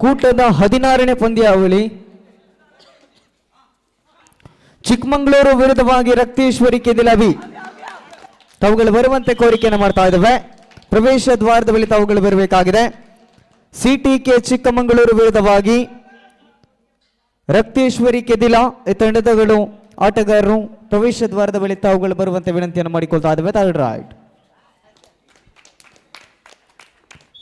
ಕೂಟದ 16ನೇ ಪಂದ್ಯಾವಳಿ ಚಿಕ್ಕಮಗಳೂರು ವಿರುದ್ಧವಾಗಿ ರಕ್ತೇಶ್ವರಿ ಕೆದಿಲವಿ ತಾವುಗಳು ಬರುವಂತೆ ಕೋರಿಕೆಯನ್ನು ಮಾಡ್ತಾ ಇದ್ದಾವೆ. ಪ್ರವೇಶ ದ್ವಾರದ ಬಳಿ ತಾವುಗಳು ಬರಬೇಕಾಗಿದೆ. ಸಿಟಿಕೆ ಚಿಕ್ಕಮಗಳೂರು ವಿರುದ್ಧವಾಗಿ ರಕ್ತೇಶ್ವರಿ ಕೆದಿಲ ಈ ತಂಡದಗಳು ಆಟಗಾರರು ಪ್ರವೇಶ ದ್ವಾರದ ಬಳಿ ತಾವುಗಳು ಬರುವಂತೆ ವಿನಂತಿಯನ್ನು ಮಾಡಿಕೊಳ್ತಾ ಇದ್ದಾವೆ. Third right.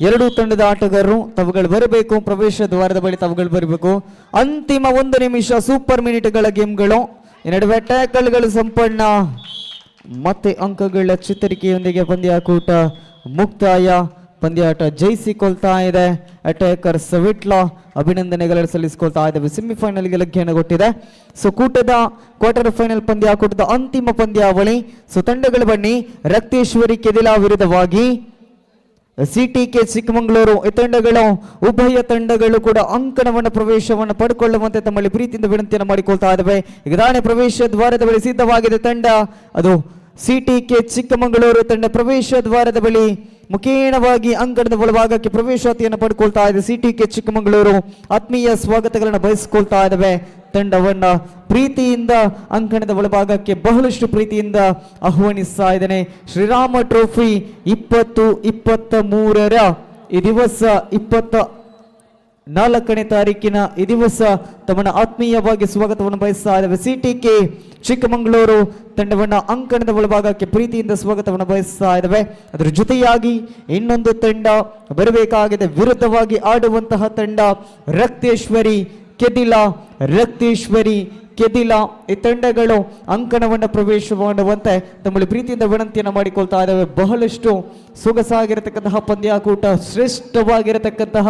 ಎರಡೂ ತಂಡದ ಆಟಗಾರರು ತಾವುಗಳು ಬರಬೇಕು. ಪ್ರವೇಶ ದ್ವಾರದ ಬಳಿ ತಾವುಗಳು ಬರಬೇಕು. ಅಂತಿಮ 1 ನಿಮಿಷ ಸೂಪರ್ ಮಿನಿಟ್ಗಳ ಗೇಮ್ಗಳು. ಈ ನಡುವೆ ಟ್ಯಾಕಲ್ಗಳು ಸಂಪನ್ನ ಮತ್ತೆ ಅಂಕಗಳ ಚಿತ್ತರಿಕೆಯೊಂದಿಗೆ ಪಂದ್ಯಾಕೂಟ ಮುಕ್ತಾಯ. ಪಂದ್ಯಾಟ ಜಯಿಸಿಕೊಳ್ತಾ ಇದೆ. ಅಟ್ಯಾಕರ್ ಸವಿಟ್ಲಾ ಅಭಿನಂದನೆಗಳನ್ನು ಸಲ್ಲಿಸಿಕೊಳ್ತಾ ಇದ್ದೇವೆ. ಸೆಮಿಫೈನಲ್ಗೆ ಲಗ್ಗೆಯನ್ನುಗೊಟ್ಟಿದೆ. ಕೂಟದ ಕ್ವಾರ್ಟರ್ ಫೈನಲ್ ಪಂದ್ಯಾಕೂಟದ ಅಂತಿಮ ಪಂದ್ಯಾವಳಿ. ತಂಡಗಳು ಬನ್ನಿ. ರಕ್ತೇಶ್ವರಿ ಕೆದಿಲಾ ವಿರುದ್ಧವಾಗಿ ಸಿಟಿಕೆ ಚಿಕ್ಕಮಗಳೂರು. ಈ ತಂಡಗಳು ಉಭಯ ತಂಡಗಳು ಕೂಡ ಅಂಕಣವನ್ನು ಪ್ರವೇಶವನ್ನು ಪಡ್ಕೊಳ್ಳುವಂತೆ ತಮ್ಮಲ್ಲಿ ಪ್ರೀತಿಯಿಂದ ವಿನಂತಿಯನ್ನು ಮಾಡಿಕೊಳ್ತಾ ಇದ್ದಾವೆ. ಈಗ ದಾಣೆ ಪ್ರವೇಶ ದ್ವಾರದ ಬಳಿ ಸಿದ್ಧವಾಗಿದೆ ತಂಡ. ಅದು ಸಿಟಿಕೆ ಚಿಕ್ಕಮಗಳೂರು ತಂಡ ಪ್ರವೇಶ ದ್ವಾರದ ಬಳಿ ಮುಖೇಣವಾಗಿ ಅಂಕಣದ ಒಳಭಾಗಕ್ಕೆ ಪ್ರವೇಶಾತಿಯನ್ನು ಪಡ್ಕೊಳ್ತಾ ಇದೆ. ಸಿಟಿಕೆ ಚಿಕ್ಕಮಗಳೂರು ಆತ್ಮೀಯ ಸ್ವಾಗತಗಳನ್ನು ಬಯಸಿಕೊಳ್ತಾ ಇದ್ದಾವೆ. ತಂಡವನ್ನ ಪ್ರೀತಿಯಿಂದ ಅಂಕಣದ ಒಳಭಾಗಕ್ಕೆ ಬಹಳಷ್ಟು ಪ್ರೀತಿಯಿಂದ ಆಹ್ವಾನಿಸ್ತಾ ಇದ್ದೇನೆ. ಶ್ರೀರಾಮ ಟ್ರೋಫಿ 2023 ಈ ದಿವಸ 4ನೇ ತಾರೀಕಿನ ಈ ದಿವಸ ತಮ್ಮನ್ನ ಆತ್ಮೀಯವಾಗಿ ಸ್ವಾಗತವನ್ನು ಬಯಸ್ತಾ ಇದ್ದೇವೆ. CTK ಚಿಕ್ಕಮಗಳೂರು ತಂಡವನ್ನ ಅಂಕಣದ ಒಳಭಾಗಕ್ಕೆ ಪ್ರೀತಿಯಿಂದ ಸ್ವಾಗತವನ್ನು ಬಯಸ್ತಾ ಇದ್ದೇವೆ. ಅದರ ಜೊತೆಯಾಗಿ ಇನ್ನೊಂದು ತಂಡ ಬರಬೇಕಾಗಿದೆ. ವಿರುದ್ಧವಾಗಿ ಆಡುವಂತಹ ತಂಡ ರಕ್ತೇಶ್ವರಿ ಕೆದಿಲ ಈ ತಂಡಗಳು ಅಂಕಣವನ್ನು ಪ್ರವೇಶ ಮಾಡುವಂತೆ ತಮ್ಮಲ್ಲಿ ಪ್ರೀತಿಯಿಂದ ವಿನಂತಿಯನ್ನು ಮಾಡಿಕೊಳ್ತಾ ಇದ್ದೇವೆ. ಬಹಳಷ್ಟು ಸೊಗಸಾಗಿರತಕ್ಕಂತಹ ಪಂದ್ಯಾಕೂಟ, ಶ್ರೇಷ್ಠವಾಗಿರತಕ್ಕಂತಹ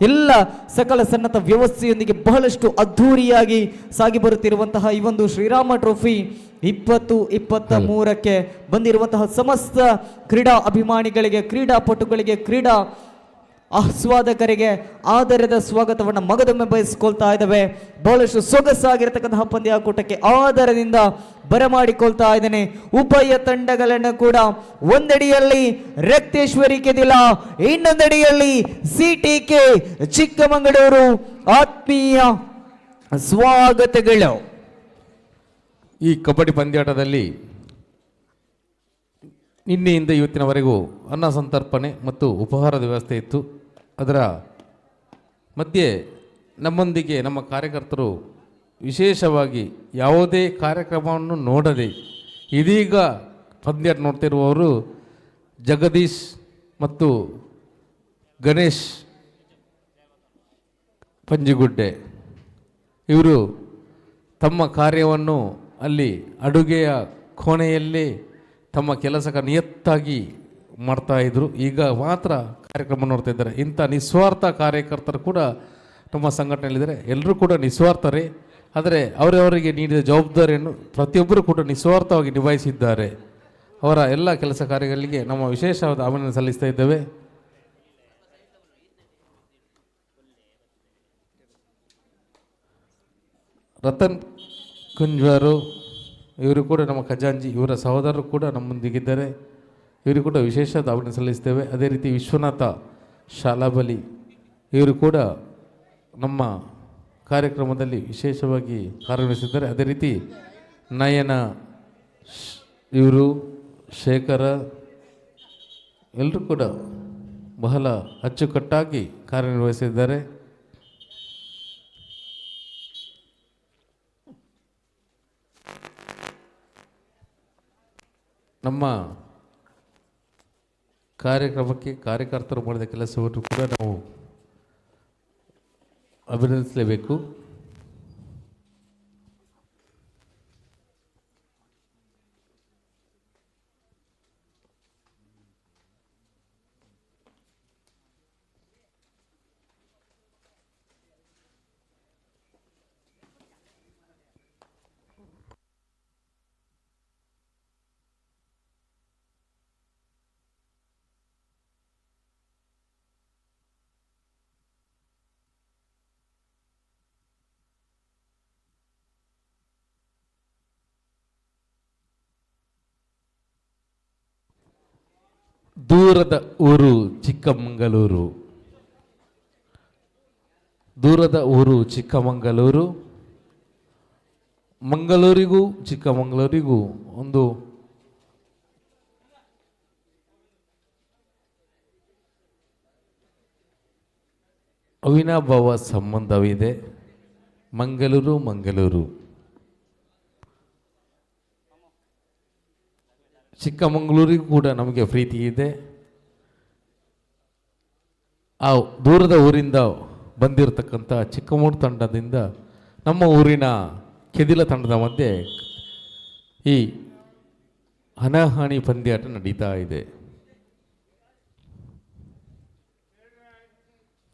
ಎಲ್ಲ ಸಕಲ ಸನ್ನತ ವ್ಯವಸ್ಥೆಯೊಂದಿಗೆ ಬಹಳಷ್ಟು ಅದ್ಧೂರಿಯಾಗಿ ಸಾಗಿ ಬರುತ್ತಿರುವಂತಹ ಈ ಒಂದು ಶ್ರೀರಾಮ ಟ್ರೋಫಿ 2023ಕ್ಕೆ ಬಂದಿರುವಂತಹ ಸಮಸ್ತ ಕ್ರೀಡಾ ಅಭಿಮಾನಿಗಳಿಗೆ, ಕ್ರೀಡಾಪಟುಗಳಿಗೆ, ಕ್ರೀಡಾ ಆಸ್ವಾದಕರಿಗೆ ಆದರದ ಸ್ವಾಗತವನ್ನು ಮಗದೊಮ್ಮೆ ಬಯಸಿಕೊಳ್ತಾ ಇದ್ದೇವೆ. ಬಹಳಷ್ಟು ಸೊಗಸಾಗಿರತಕ್ಕಂತಹ ಪಂದ್ಯಾಕೂಟಕ್ಕೆ ಆದರದಿಂದ ಬರಮಾಡಿಕೊಳ್ತಾ ಇದ್ದೇನೆ. ಉಭಯ ತಂಡಗಳನ್ನು ಕೂಡ ಒಂದಡಿಯಲ್ಲಿ ರಕ್ತೇಶ್ವರಿ ಕೆದಿಲ, ಇನ್ನೊಂದಡಿಯಲ್ಲಿ CTK ಚಿಕ್ಕಮಗಳೂರು ಆತ್ಮೀಯ ಸ್ವಾಗತಗಳು. ಈ ಕಬಡ್ಡಿ ಪಂದ್ಯಾಟದಲ್ಲಿ ನಿನ್ನೆಯಿಂದ ಇವತ್ತಿನವರೆಗೂ ಅನ್ನ ಸಂತರ್ಪಣೆ ಮತ್ತು ಉಪಹಾರದ ವ್ಯವಸ್ಥೆ ಇತ್ತು. ಅದರ ಮಧ್ಯೆ ನಮ್ಮೊಂದಿಗೆ ನಮ್ಮ ಕಾರ್ಯಕರ್ತರು ವಿಶೇಷವಾಗಿ ಯಾವುದೇ ಕಾರ್ಯಕ್ರಮವನ್ನು ನೋಡದೆ ಇದೀಗ ಪಂದ್ಯಾಟ ನೋಡ್ತಿರುವವರು ಜಗದೀಶ್ ಮತ್ತು ಗಣೇಶ್ ಪಂಜಿಗುಡ್ಡೆ. ಇವರು ತಮ್ಮ ಕಾರ್ಯವನ್ನು ಅಲ್ಲಿ ಅಡುಗೆಯ ಕೋಣೆಯಲ್ಲಿ ತಮ್ಮ ಕೆಲಸಕ್ಕೆ ನಿಯತ್ತಾಗಿ ಮಾಡ್ತಾಯಿದ್ರು. ಈಗ ಮಾತ್ರ ಕಾರ್ಯಕ್ರಮ ನೋಡ್ತಾ ಇದ್ದಾರೆ. ಇಂಥ ನಿಸ್ವಾರ್ಥ ಕಾರ್ಯಕರ್ತರು ಕೂಡ ನಮ್ಮ ಸಂಘಟನೆಯಲ್ಲಿದ್ದಾರೆ. ಎಲ್ಲರೂ ಕೂಡ ನಿಸ್ವಾರ್ಥರೇ, ಆದರೆ ಅವರವರಿಗೆ ನೀಡಿದ ಜವಾಬ್ದಾರಿಯನ್ನು ಪ್ರತಿಯೊಬ್ಬರು ಕೂಡ ನಿಸ್ವಾರ್ಥವಾಗಿ ನಿಭಾಯಿಸಿದ್ದಾರೆ. ಅವರ ಎಲ್ಲ ಕೆಲಸ ಕಾರ್ಯಗಳಿಗೆ ನಮ್ಮ ವಿಶೇಷವಾದ ಅಭಿನಂದನೆ ಸಲ್ಲಿಸ್ತಾ ಇದ್ದೇವೆ. ರತನ್ ಕುಂಜ್ವರು ಇವರು ಕೂಡ ನಮ್ಮ ಖಜಾಂಜಿ, ಇವರ ಸಹೋದರರು ಕೂಡ ನಮ್ಮೊಂದಿಗಿದ್ದಾರೆ. ಇವರು ಕೂಡ ವಿಶೇಷವಾದ ಅಭಿನಂದನೆ ಸಲ್ಲಿಸ್ತೇವೆ. ಅದೇ ರೀತಿ ವಿಶ್ವನಾಥ ಶಾಲಾಬಲಿ ಇವರು ಕೂಡ ನಮ್ಮ ಕಾರ್ಯಕ್ರಮದಲ್ಲಿ ವಿಶೇಷವಾಗಿ ಕಾರ್ಯನಿರ್ವಹಿಸಿದ್ದಾರೆ. ಅದೇ ರೀತಿ ನಯನ ಇವರು, ಶೇಖರ ಎಲ್ಲರೂ ಕೂಡ ಬಹಳ ಅಚ್ಚುಕಟ್ಟಾಗಿ ಕಾರ್ಯನಿರ್ವಹಿಸಿದ್ದಾರೆ. ನಮ್ಮ ಕಾರ್ಯಕ್ರಮಕ್ಕೆ ಕಾರ್ಯಕರ್ತರು ಮಾಡಿದ ಕೆಲಸವನ್ನು ಕೂಡ ನಾವು ಅಭಿನಂದಿಸಲೇಬೇಕು. ದೂರದ ಊರು ಚಿಕ್ಕಮಗಳೂರು, ದೂರದ ಊರು ಚಿಕ್ಕಮಗಳೂರು. ಮಂಗಳೂರಿಗೂ ಚಿಕ್ಕಮಗಳೂರಿಗೂ ಒಂದು ಅವಿನಾಭಾವ ಸಂಬಂಧವಿದೆ. ಮಂಗಳೂರು ಚಿಕ್ಕಮಗಳೂರಿಗೂ ಕೂಡ ನಮಗೆ ಪ್ರೀತಿ ಇದೆ. ಆ ದೂರದ ಊರಿಂದ ಬಂದಿರತಕ್ಕಂಥ ಚಿಕ್ಕಮಗಳೂರು ತಂಡದಿಂದ ನಮ್ಮ ಊರಿನ ಕೆದಿಲ ತಂಡದ ಮಧ್ಯೆ ಈ ಹಣಾಹಣಿ ಪಂದ್ಯಾಟ ನಡೀತಾ ಇದೆ.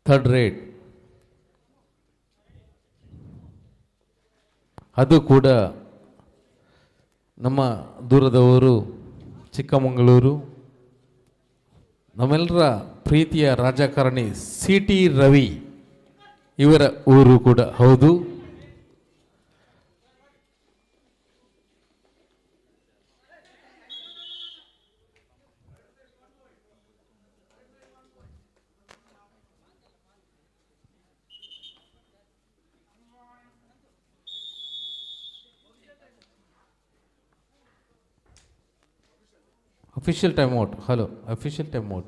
ಥರ್ಡ್ ರೇಟ್ ಅದು ಕೂಡ ನಮ್ಮ ದೂರದವರು ಚಿಕ್ಕಮಗಳೂರು, ನಮ್ಮೆಲ್ಲರ ಪ್ರೀತಿಯ ರಾಜಕಾರಣಿ CT ರವಿ ಇವರ ಊರು ಕೂಡ ಹೌದು. Official timeout. Hello, official timeout.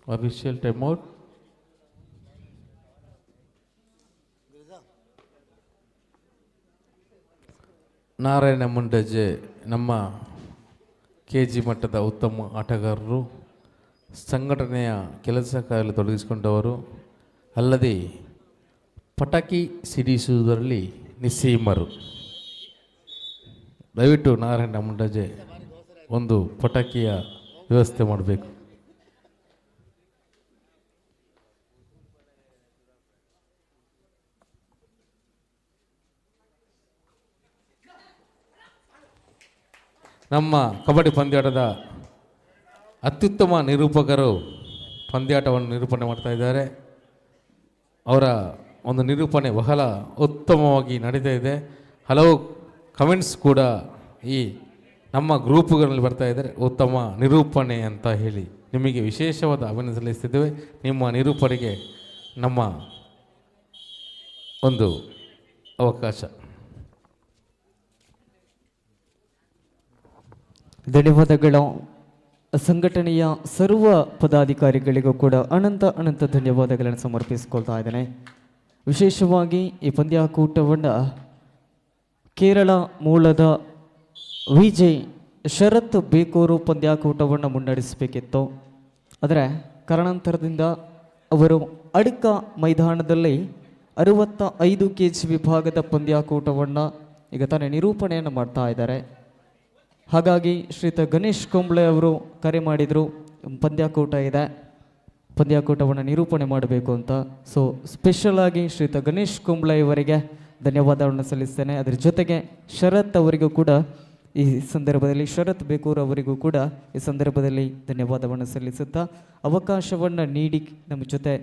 Official time out. Narayana Mundajje ನಮ್ಮ KG ಮಟ್ಟದ ಉತ್ತಮ ಆಟಗಾರರು, ಸಂಘಟನೆಯ ಕೆಲಸ ಕಾರ್ಯದಲ್ಲಿ ತೊಡಗಿಸಿಕೊಂಡವರು, ಅಲ್ಲದೆ ಪಟಾಕಿ ಸಿಡಿಸುವುದರಲ್ಲಿ ನಿಸ್ಸೀಮರು. ದಯವಿಟ್ಟು ನಾರಾಯಣ ಮುಂಡಜ್ಜೆ ಒಂದು ಪಟಾಕಿಯ ವ್ಯವಸ್ಥೆ ಮಾಡಬೇಕು. ನಮ್ಮ ಕಬಡ್ಡಿ ಪಂದ್ಯಾಟದ ಅತ್ಯುತ್ತಮ ನಿರೂಪಕರು ಪಂದ್ಯಾಟವನ್ನು ನಿರೂಪಣೆ ಮಾಡ್ತಾ ಇದ್ದಾರೆ. ಅವರ ಒಂದು ನಿರೂಪಣೆ ಬಹಳ ಉತ್ತಮವಾಗಿ ನಡೀತಾ ಇದೆ. ಹಲವು ಕಮೆಂಟ್ಸ್ ಕೂಡ ಈ ನಮ್ಮ ಗ್ರೂಪುಗಳಲ್ಲಿ ಬರ್ತಾ ಇದ್ದಾರೆ, ಉತ್ತಮ ನಿರೂಪಣೆ ಅಂತ ಹೇಳಿ. ನಿಮಗೆ ವಿಶೇಷವಾದ ಅಭಿನಂದನೆ ಸಲ್ಲಿಸ್ತಿದ್ದೇವೆ. ನಿಮ್ಮ ನಿರೂಪಣೆಗೆ ನಮ್ಮ ಒಂದು ಅವಕಾಶ. ಧನ್ಯವಾದಗಳು. ಸಂಘಟನೆಯ ಸರ್ವ ಪದಾಧಿಕಾರಿಗಳಿಗೂ ಕೂಡ ಅನಂತ ಧನ್ಯವಾದಗಳನ್ನು ಸಮರ್ಪಿಸಿಕೊಳ್ತಾ ಇದ್ದೇನೆ. ವಿಶೇಷವಾಗಿ ಈ ಪಂದ್ಯಾಕೂಟವನ್ನು ಕೇರಳ ಮೂಲದ ವಿಜಯ್ ಶರತ್ ಬೇಕೂರು ಪಂದ್ಯಾಕೂಟವನ್ನು ಮುನ್ನಡೆಸಬೇಕಿತ್ತು. ಆದರೆ ಕಾರಣಾಂತರದಿಂದ ಅವರು ಅಡಿಕ ಮೈದಾನದಲ್ಲಿ 65 kg ವಿಭಾಗದ ಪಂದ್ಯಾಕೂಟವನ್ನು ಈಗ ತಾನೇ ನಿರೂಪಣೆಯನ್ನು ಮಾಡ್ತಾ ಇದ್ದಾರೆ. ಹಾಗಾಗಿ ಶ್ರೀಯುತ ಗಣೇಶ್ ಕೊಂಬ್ಳೆ ಅವರು ಕರೆ ಮಾಡಿದರು, ಪಂದ್ಯಾಕೂಟ ಇದೆ, ಪಂದ್ಯಾಕೂಟವನ್ನು ನಿರೂಪಣೆ ಮಾಡಬೇಕು ಅಂತ. ಸೊ ಸ್ಪೆಷಲ್ ಆಗಿ ಶ್ರೀಯುತ ಗಣೇಶ್ ಕೊಂಬ್ಳೆ ಇವರಿಗೆ ಧನ್ಯವಾದವನ್ನು ಸಲ್ಲಿಸ್ತೇನೆ. ಅದರ ಜೊತೆಗೆ ಶರತ್ ಅವರಿಗೂ ಕೂಡ ಈ ಸಂದರ್ಭದಲ್ಲಿ, ಶರತ್ ಬೇಕೂರು ಅವರಿಗೂ ಕೂಡ ಈ ಸಂದರ್ಭದಲ್ಲಿ ಧನ್ಯವಾದವನ್ನು ಸಲ್ಲಿಸುತ್ತಾ, ಅವಕಾಶವನ್ನು ನೀಡಿ ನಮ್ಮ ಜೊತೆ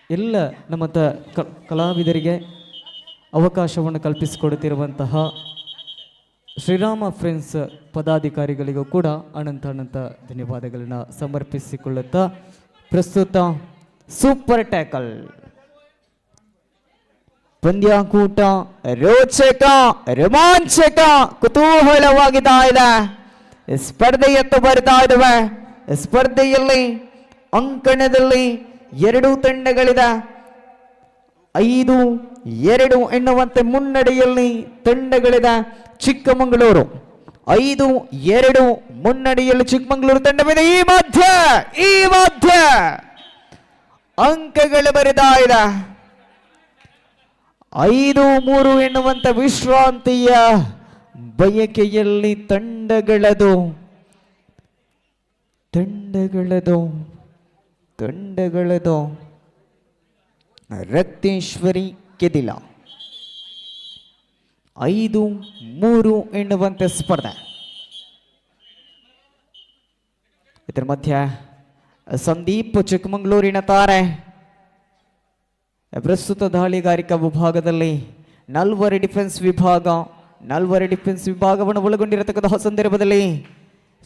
ಎಲ್ಲ ನಮ್ಮ ಕಲಾವಿದರಿಗೆ ಅವಕಾಶವನ್ನು ಕಲ್ಪಿಸಿಕೊಡುತ್ತಿರುವಂತಹ ಶ್ರೀರಾಮ ಫ್ರೆಂಡ್ಸ್ ಪದಾಧಿಕಾರಿಗಳಿಗೂ ಕೂಡ ಅನಂತ ಧನ್ಯವಾದಗಳನ್ನು ಸಮರ್ಪಿಸಿಕೊಳ್ಳುತ್ತಾ, ಪ್ರಸ್ತುತ ಸೂಪರ್ ಟ್ಯಾಕಲ್ ಪಂದ್ಯಾಕೂಟ ರೋಚಕ, ರೋಮಾಂಚಕ, ಕುತೂಹಲವಾಗಿತಾ ಇದೆ. ಸ್ಪರ್ಧೆಯತ್ತ ಬರ್ತಾ ಇದ್ದಾವೆ. ಸ್ಪರ್ಧೆಯಲ್ಲಿ ಅಂಕಣದಲ್ಲಿ 2 ತಂಡಗಳಿದೆ. 5-2 ಎನ್ನುವಂತೆ ಮುನ್ನಡೆಯಲ್ಲಿ ತಂಡಗಳಿದೆ. ಚಿಕ್ಕಮಗಳೂರು 5-2 ಮುನ್ನಡೆಯಲ್ಲಿ ಚಿಕ್ಕಮಗಳೂರು ತಂಡವಿದೆ. ಈ ಮಧ್ಯ ಅಂಕಗಳು ಬರಿತಾ ಇದೆ. 5-3 ಎನ್ನುವಂತ ವಿಶ್ರಾಂತಿಯ ಬಯಕೆಯಲ್ಲಿ ತಂಡಗಳದು ರಕ್ತೇಶ್ವರಿ ಕೆದಿಲ 5-3 ಎನ್ನುವಂತೆ ಸ್ಪರ್ಧೆ. ಇದರ ಮಧ್ಯೆ ಸಂದೀಪ್ ಚಿಕ್ಕಮಗಳೂರಿನ ತಾರೆ ಪ್ರಸ್ತುತ ದಾಳಿಗಾರಿಕಾ ವಿಭಾಗದಲ್ಲಿ 4 ಡಿಫೆನ್ಸ್ ವಿಭಾಗವನ್ನು ಒಳಗೊಂಡಿರತಕ್ಕಂತಹ ಸಂದರ್ಭದಲ್ಲಿ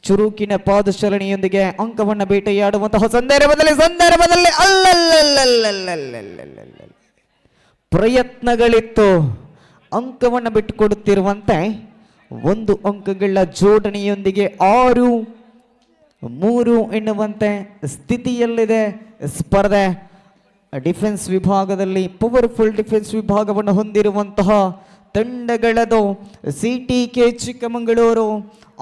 ಚುರುಕಿನ ಪಾದಚಲನೆಯೊಂದಿಗೆ ಅಂಕವನ್ನು ಬೇಟೆಯಾಡುವಂತಹ ಸಂದರ್ಭದಲ್ಲಿ ಪ್ರಯತ್ನಗಳಿತ್ತು. ಅಂಕವನ್ನು ಬಿಟ್ಟುಕೊಡುತ್ತಿರುವಂತೆ 1 ಅಂಕಗಳ ಜೋಡಣೆಯೊಂದಿಗೆ 6-3 ಎನ್ನುವಂತೆ ಸ್ಥಿತಿಯಲ್ಲಿದೆ ಸ್ಪರ್ಧೆ. ಡಿಫೆನ್ಸ್ ವಿಭಾಗದಲ್ಲಿ ಪವರ್ಫುಲ್ ಡಿಫೆನ್ಸ್ ವಿಭಾಗವನ್ನು ಹೊಂದಿರುವಂತಹ ತಂಡಗಳದು. CTK ಚಿಕ್ಕಮಗಳೂರು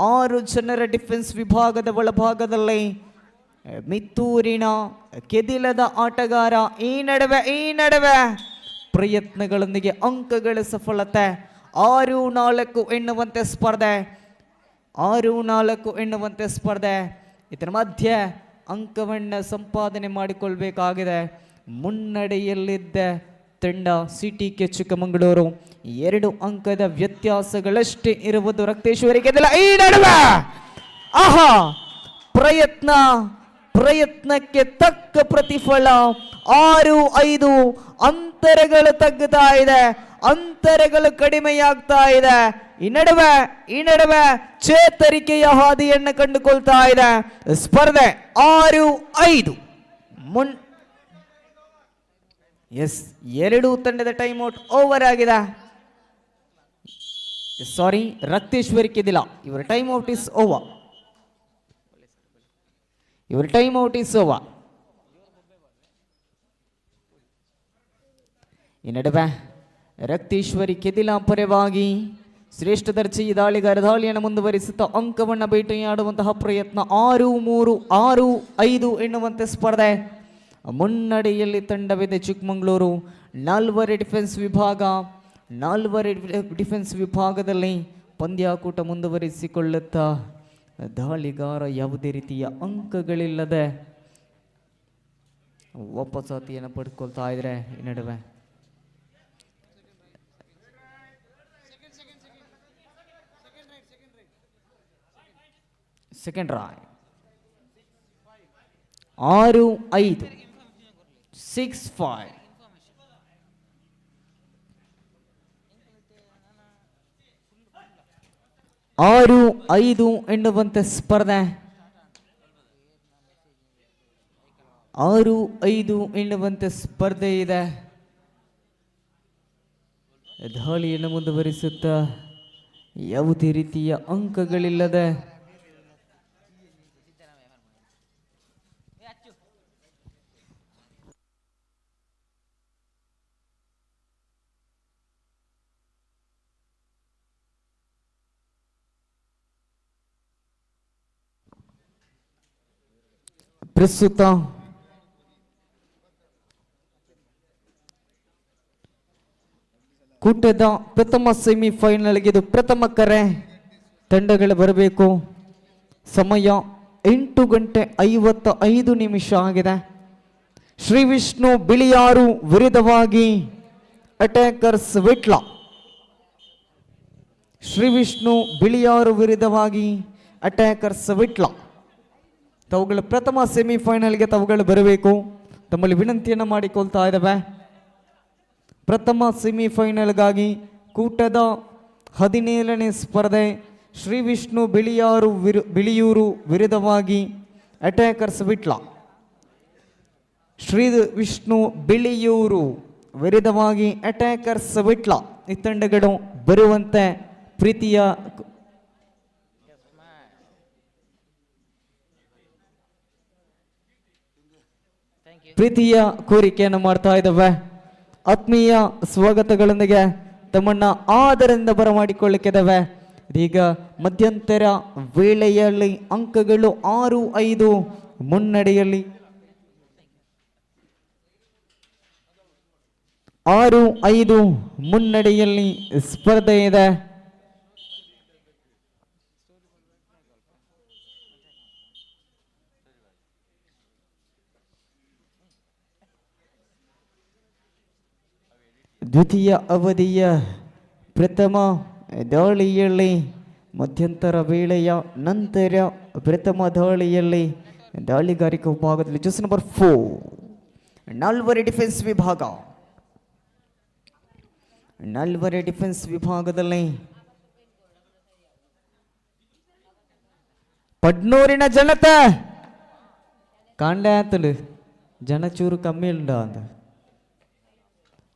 6 ಜನರ ಡಿಫೆನ್ಸ್ ವಿಭಾಗದ ಒಳಭಾಗದಲ್ಲಿ ಮಿತ್ತೂರಿನ ಕೆದಿಲದ ಆಟಗಾರ. ಈ ನಡುವೆ ಪ್ರಯತ್ನಗಳೊಂದಿಗೆ ಅಂಕಗಳ ಸಫಲತೆ. 6-4 ಎನ್ನುವಂತೆ ಸ್ಪರ್ಧೆ. ಇದರ ಮಧ್ಯೆ ಅಂಕವನ್ನು ಸಂಪಾದನೆ ಮಾಡಿಕೊಳ್ಬೇಕಾಗಿದೆ. ಮುನ್ನಡೆಯಲ್ಲಿದ್ದ ತಂಡ CTK ಚಿಕ್ಕಮಗಳೂರು 2 ಅಂಕದ ವ್ಯತ್ಯಾಸಗಳಷ್ಟೇ ಇರುವುದು ರಕ್ತೇಶ್ವರಿಗೆ. ಈ ನಡುವೆ ಪ್ರಯತ್ನಕ್ಕೆ ತಕ್ಕ ಪ್ರತಿಫಲ. 6-5 ಅಂತರಗಳು ತಗ್ಗುತ್ತಾ ಇದೆ, ಅಂತರಗಳು ಕಡಿಮೆಯಾಗ್ತಾ ಇದೆ. ಈ ನಡುವೆ ಚೇತರಿಕೆಯ ಹಾದಿಯನ್ನು ಕಂಡುಕೊಳ್ತಾ ಇದೆ ಸ್ಪರ್ಧೆ. 6-5 2 ತಂಡದ ಟೈಮ್ ಔಟ್ ಓವರ್ ಆಗಿದೆ. ಸಾರಿ, ರಕ್ತೇಶ್ವರಿ ಕೆದಿಲ ಇವರ ಟೈಮ್ ಔಟ್ ಇಸ್ ಓವರ್. ಈ ನಡುವೆ ರಕ್ತೇಶ್ವರಿ ಕೆದಿಲ ಪರವಾಗಿ ಶ್ರೇಷ್ಠ ದರ್ಜೆ ದಾಳಿಗಾರ ದಾಳಿಯನ್ನು ಮುಂದುವರಿಸುತ್ತಾ ಅಂಕವನ್ನು ಬೇಟೆಯಾಡುವಂತಹ ಪ್ರಯತ್ನ 6-3 6-5 ಎನ್ನುವಂತೆ ಸ್ಪರ್ಧೆ ಮುನ್ನಡೆಯಲ್ಲಿ ತಂಡವಿದೆ ಚಿಕ್ಕಮಗಳೂರು. ನಾಲ್ವರೆ ಡಿಫೆನ್ಸ್ ವಿಭಾಗದಲ್ಲಿ ಪಂದ್ಯಾಕೂಟ ಮುಂದುವರಿಸಿಕೊಳ್ಳುತ್ತಾ ದಾಳಿಗಾರ ಯಾವುದೇ ರೀತಿಯ ಅಂಕಗಳಿಲ್ಲದೆ ವಾಪಸಾತಿಯನ್ನು ಪಡ್ಕೊಳ್ತಾ ಇದ್ರೆ ಈ ನಡುವೆ ಸೆಕೆಂಡ್ ರೈಟ್ 6-5 6-5 6-5 ಎನ್ನುವಂತೆ ಸ್ಪರ್ಧೆ 6-5 ಎನ್ನುವಂತೆ ಸ್ಪರ್ಧೆ ಇದೆ. ದಾಳಿಯನ್ನು ಮುಂದುವರಿಸುತ್ತಾ ಯಾವುದೇ ರೀತಿಯ ಅಂಕಗಳಿಲ್ಲದೆ ಪ್ರಸ್ತುತ ಕೂಟದ ಪ್ರಥಮ ಸೆಮಿಫೈನಲ್ಗೆ ಇದು ಪ್ರಥಮ ಕರೆ. ತಂಡಗಳು ಬರಬೇಕು. ಸಮಯ 8:55 ಆಗಿದೆ. ಶ್ರೀ ವಿಷ್ಣು ಬಿಳಿಯಾರು ವಿರುದ್ಧವಾಗಿ ಅಟ್ಯಾಕರ್ಸ್ ವಿಟ್ಲ. ಶ್ರೀ ವಿಷ್ಣು ಬಿಳಿಯಾರು ವಿರುದ್ಧವಾಗಿ ಅಟ್ಯಾಕರ್ಸ್ ವಿಟ್ಲ. ತಾವುಗಳ ಪ್ರಥಮ ಸೆಮಿಫೈನಲ್ಗೆ ತಾವುಗಳು ಬರಬೇಕು. ತಮ್ಮಲ್ಲಿ ವಿನಂತಿಯನ್ನು ಮಾಡಿಕೊಳ್ತಾ ಇದ್ದಾವೆ. ಪ್ರಥಮ ಸೆಮಿಫೈನಲ್ಗಾಗಿ ಕೂಟದ 17ನೇ ಸ್ಪರ್ಧೆ ಶ್ರೀ ವಿಷ್ಣು ಬಿಳಿಯೂರು ವಿರುದ್ಧವಾಗಿ ಅಟ್ಯಾಕರ್ಸ್ ವಿಟ್ಲ. ಶ್ರೀ ವಿಷ್ಣು ಬಿಳಿಯೂರು ವಿರುದ್ಧವಾಗಿ ಅಟ್ಯಾಕರ್ಸ್ ವಿಟ್ಲ. ಈ ತಂಡಗಳು ಬರುವಂತೆ ಪ್ರೀತಿಯ ಕೋರಿಕೆಯನ್ನು ಮಾಡ್ತಾ ಇದ್ದಾವೆ. ಆತ್ಮೀಯ ಸ್ವಾಗತಗಳೊಂದಿಗೆ ತಮ್ಮನ್ನ ಆದರದಿಂದ ಬರಮಾಡಿಕೊಳ್ಳಿಕ್ಕಿದ್ದಾವೆ. ಇದೀಗ ಮಧ್ಯಂತರ ವೇಳೆಯಲ್ಲಿ ಅಂಕಗಳು 6-5 ಮುನ್ನಡೆಯಲ್ಲಿ 6-5 ಮುನ್ನಡೆಯಲ್ಲಿ ಸ್ಪರ್ಧೆ ಇದೆ. ದ್ವಿತೀಯ ಅವಧಿಯ ಪ್ರಥಮ ದಾಳಿಯಲ್ಲಿ ಮಧ್ಯಂತರ ವೇಳೆಯ ನಂತರ ಪ್ರಥಮ ದಾಳಿಯಲ್ಲಿ ದಾಳಿಗಾರಿಕೆ ವಿಭಾಗದಲ್ಲಿ ಜಸ್ ನಂಬರ್ 4 ನಾಲ್ವರೆ ಡಿಫೆನ್ಸ್ ವಿಭಾಗದಲ್ಲಿ ಪಡ್ನೂರಿನ ಜನತೆ ಕಾಂಡಾತಲು ಜನ ಚೂರು ಕಮ್ಮಿ ಉಂಡ ಅಂತ.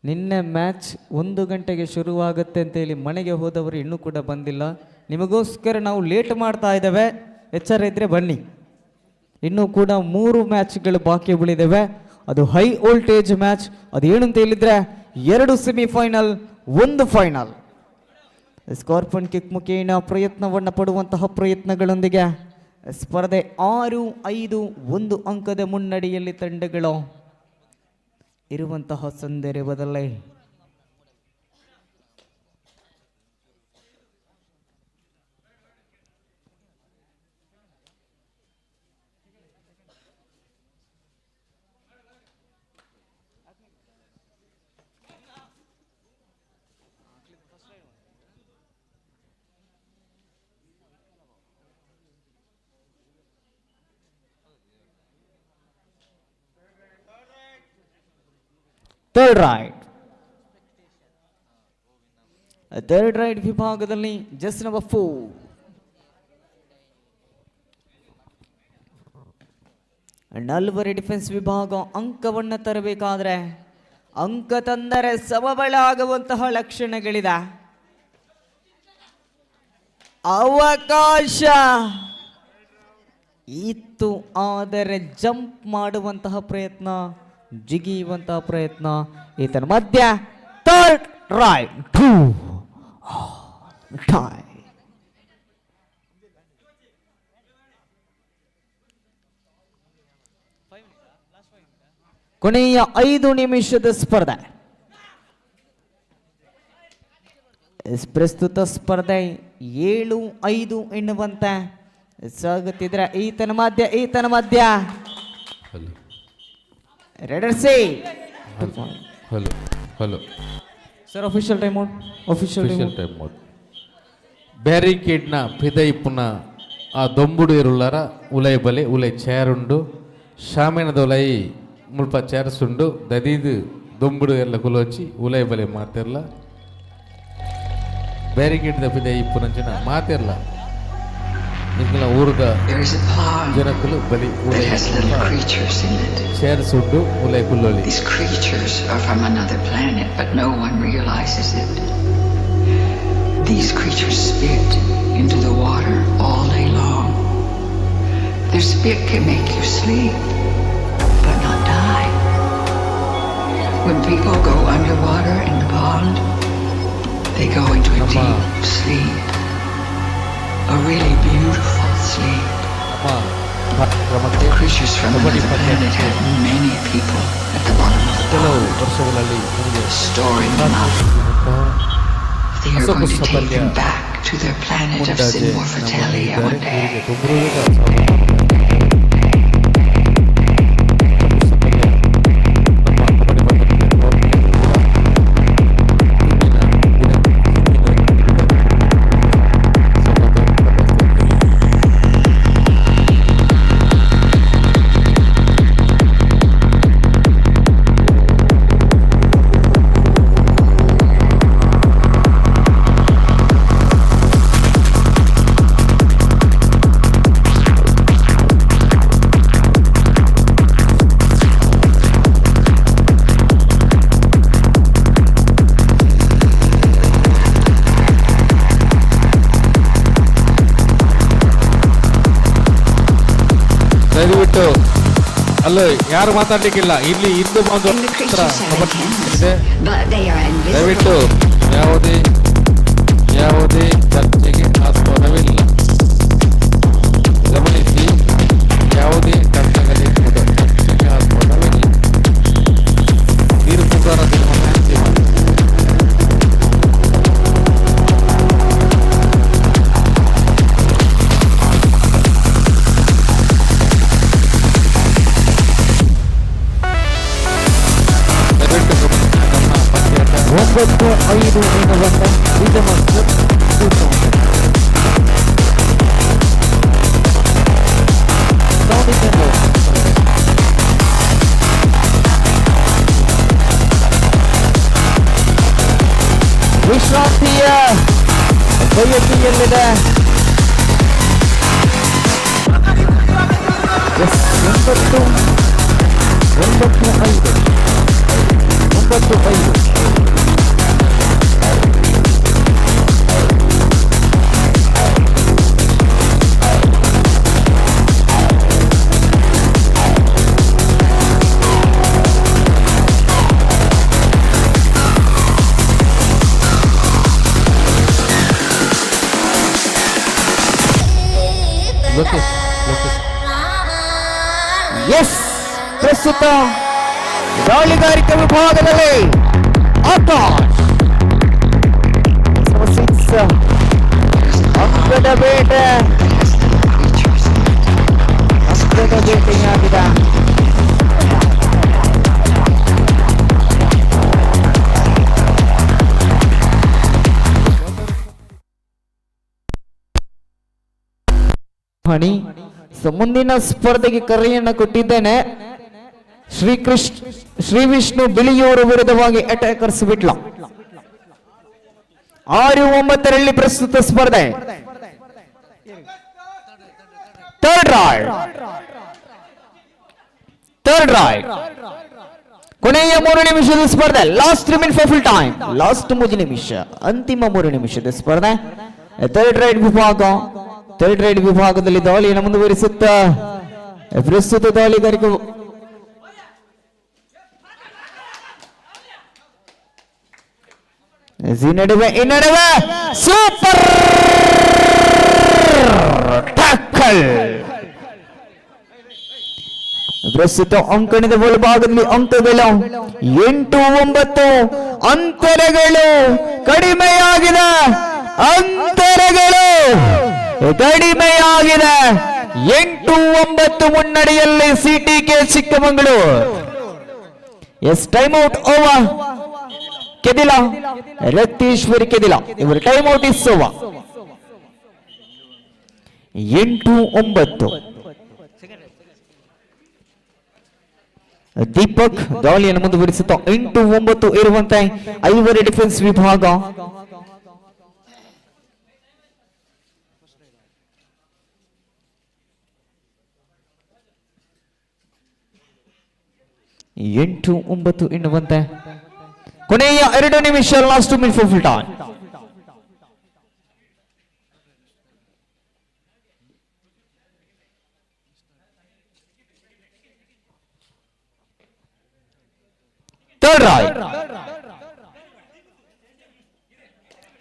ನಿನ್ನೆ ಮ್ಯಾಚ್ 1 ಗಂಟೆಗೆ ಶುರುವಾಗುತ್ತೆ ಅಂತೇಳಿ ಮನೆಗೆ ಹೋದವರು ಇನ್ನೂ ಕೂಡ ಬಂದಿಲ್ಲ. ನಿಮಗೋಸ್ಕರ ನಾವು ಲೇಟ್ ಮಾಡ್ತಾ ಇದ್ದೇವೆ. ಎಚ್ಚರ ಇದ್ದರೆ ಬನ್ನಿ. ಇನ್ನೂ ಕೂಡ 3 ಮ್ಯಾಚ್ಗಳು ಬಾಕಿ ಉಳಿದೇವೆ. ಅದು ಹೈ ವೋಲ್ಟೇಜ್ ಮ್ಯಾಚ್. ಅದು ಏನು ಅಂತ ಹೇಳಿದರೆ 2 ಸೆಮಿಫೈನಲ್ 1 ಫೈನಲ್. ಸ್ಕಾರ್ಪನ್ ಕಿಕ್ ಮುಖೇನ ಪ್ರಯತ್ನವನ್ನು ಪಡುವಂತಹ ಪ್ರಯತ್ನಗಳೊಂದಿಗೆ ಸ್ಪರ್ಧೆ 6-5 1 ಅಂಕದ ಮುನ್ನಡೆಯಲ್ಲಿ ತಂಡಗಳು ಇರುವಂತಹ ಸಂದರ್ಭದಲ್ಲಿ ಥರ್ಡ್ ರೈಟ್ ವಿಭಾಗದಲ್ಲಿ ಜಸ್ಟ್ ನಂಬರ್ 4 ನಾಲ್ವರೆ ಡಿಫೆನ್ಸ್ ವಿಭಾಗ ಅಂಕವನ್ನು ತರಬೇಕಾದ್ರೆ ಅಂಕ ತಂದರೆ ಸಮಬಳ ಆಗುವಂತಹ ಲಕ್ಷಣಗಳಿದೆ. ಅವಕಾಶ ಇತ್ತು, ಆದರೆ ಜಂಪ್ ಮಾಡುವಂತಹ ಪ್ರಯತ್ನ, ಜಿಗಿಯುವಂತಹ ಪ್ರಯತ್ನ. ಈತನ ಮಧ್ಯ Third right. Tie. ಕೊನೆಯ 5 ನಿಮಿಷದ ಸ್ಪರ್ಧೆ. ಪ್ರಸ್ತುತ ಸ್ಪರ್ಧೆ 7-5 ಎನ್ನುವಂತೆ ಸಾಗುತ್ತಿದ್ರೆ ಈತನ ಮಧ್ಯ ರೆಡರ್ಸಿ. Hello sir official time out. ಬ್ಯಾರಿಕೇಡ್ನ ಪಿದೈಪುನ ಆ ದೊಂಬುಡು ಇರುಳ್ಳರ ಉಲೈ ಬಲೆ ಉಲೈ ಚೇರುಂಡು ಶಾಮಿನದ ಉಲೈ ಮುಲ್ಪ ಚೇರಸುಂಡು ದದೀದು ದೊಂಬುಡು ಎಲ್ಲ ಕುಲೋಚಿ ಉಲೈ ಬಲೆ ಮಾತಿರ್ಲ ಬ್ಯಾರಿಕೇಡ್ದ ಪಿದೈಪುನಂಚಿನ ಮಾತಿರ್ಲ ಇಂಗ್ಲ ಊರದ ಜನಕುಲು ಬಲಿ ಉಲೈ ಚೇರಸುಂಡು ಉಲೈ ಕುಲ್ಲೋಳಿ. These creatures are from another planet, but no one realizes it. These creatures spit into the water all day long. Their spit can make you sleep, but not die. When people go underwater in the pond, they go into a deep sleep, a really beautiful sleep. The creatures from another planet have many people at the bottom of the pond, storing them up. They are going to take them back to their planet of sin morphatelia one day. ಅಲ್ಲ ಯಾರು ಮಾತಾಡ್ಲಿಕ್ಕಿಲ್ಲ ಇಲ್ಲಿ ಇಂದು ಬಂದು ಇದೆ. ದಯವಿಟ್ಟು ಯಾವುದೇ ಚರ್ಚೆಗೆ ಆಸ್ಪದವಿಲ್ಲ. ಗಮನಿಸಿ, ಯಾವುದೇ ಕರ್ತವ್ಯದಲ್ಲಿ ಕೂಡ ಚರ್ಚೆಗೆ ಆಸ್ಪದವಿಲ್ಲ. ತೀರ್ಪುಗಾರ ತೀರ್ಮಾನ ಅಂತಿಮ. ಒಂಬತ್ತು 5 ಎನ್ನುವಂತೆ ವಿಜಯಮಾಸ್ಟರ್ ವಿಶ್ರಾಂತಿಯ ಬಯಕೆಯಲ್ಲಿದೆ. 9-5 ಎಸ್ ಪ್ರಸ್ತುತ ದಾಳಿಗಾರಿಕೆ ವಿಭಾಗದಲ್ಲಿ ಆಕಾಶ್ ಅಂಕದ ಬೇಟೆಯಾಗಿದೆ. ಹಣಿ ಮುಂದಿನ ಸ್ಪರ್ಧೆಗೆ ಕರೆಯನ್ನು ಕೊಟ್ಟಿದ್ದೇನೆ. ಶ್ರೀ ವಿಷ್ಣು ಬಿಳಿಯೂರು ವಿರುದ್ಧವಾಗಿ ಅಟ್ಯಾಕರ್ಸ್ ಬಿಟ್ಲ 6-9 ಪ್ರಸ್ತುತ ಸ್ಪರ್ಧೆ. ಥರ್ಡ್ ರೈಡ್ ಕೊನೆಯ 3 ನಿಮಿಷದ ಸ್ಪರ್ಧೆ. Last 3 minute full time. Last 3 ನಿಮಿಷ, ಅಂತಿಮ 3 ನಿಮಿಷದ ಸ್ಪರ್ಧೆ. ಥರ್ಡ್ ರೈಡ್ ವಿಭಾಗದಲ್ಲಿ ದಾಳಿಯನ್ನು ಮುಂದುವರಿಸುತ್ತಾ ಪ್ರಸ್ತುತ ದಾಳಿಗಾರಿಕೆ ಈ ನಡುವೆ ಸೂಪರ್ ಟ್ಯಾಕಲ್. ಪ್ರಸ್ತುತ ಅಂಕಣದ ಒಳಭಾಗದಲ್ಲಿ ಅಂಕಗಳು 8-9 ಅಂತರಗಳು ಕಡಿಮೆಯಾಗಿದೆ. 8-9 ಮುನ್ನಡೆಯಲ್ಲಿ CTK Chikkamagaluru. Yes time out over. Kedila Rakteshwari Kedila ಇವರ time out is over. 8-9. Deepak ದಾಳಿಯನ್ನು ಮುಂದುವರಿಸುತ್ತಾ 8-9 ಇರುವಂತೆ ಐವರ ಡಿಫೆನ್ಸ್ ವಿಭಾಗ. ಎಂಟು 9 ಎನ್ನುವಂತೆ ಕೊನೆಯ 2 ನಿಮಿಷ. Last 2 minute for full time.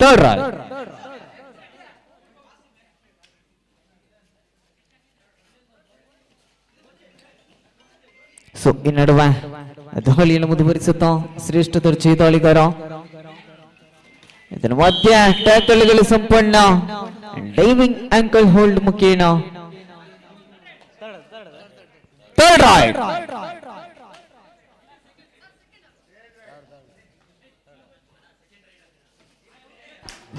Third right. So ಈ ನಡುವೆ ದಾಳಿಯನ್ನು ಮುಂದುವರಿಸುತ್ತಾ ಶ್ರೇಷ್ಠ ದರ್ಜೆ ದಾಳಿಗಾರ. ಇದರ ಮಧ್ಯ ಟ್ಯಾಕಲ್ಗಳು ಸಂಪನ್ನ ಡೈವಿಂಗ್ ಆಂಕಲ್ ಹೋಲ್ಡ್ ಮುಖೇನ. Third right.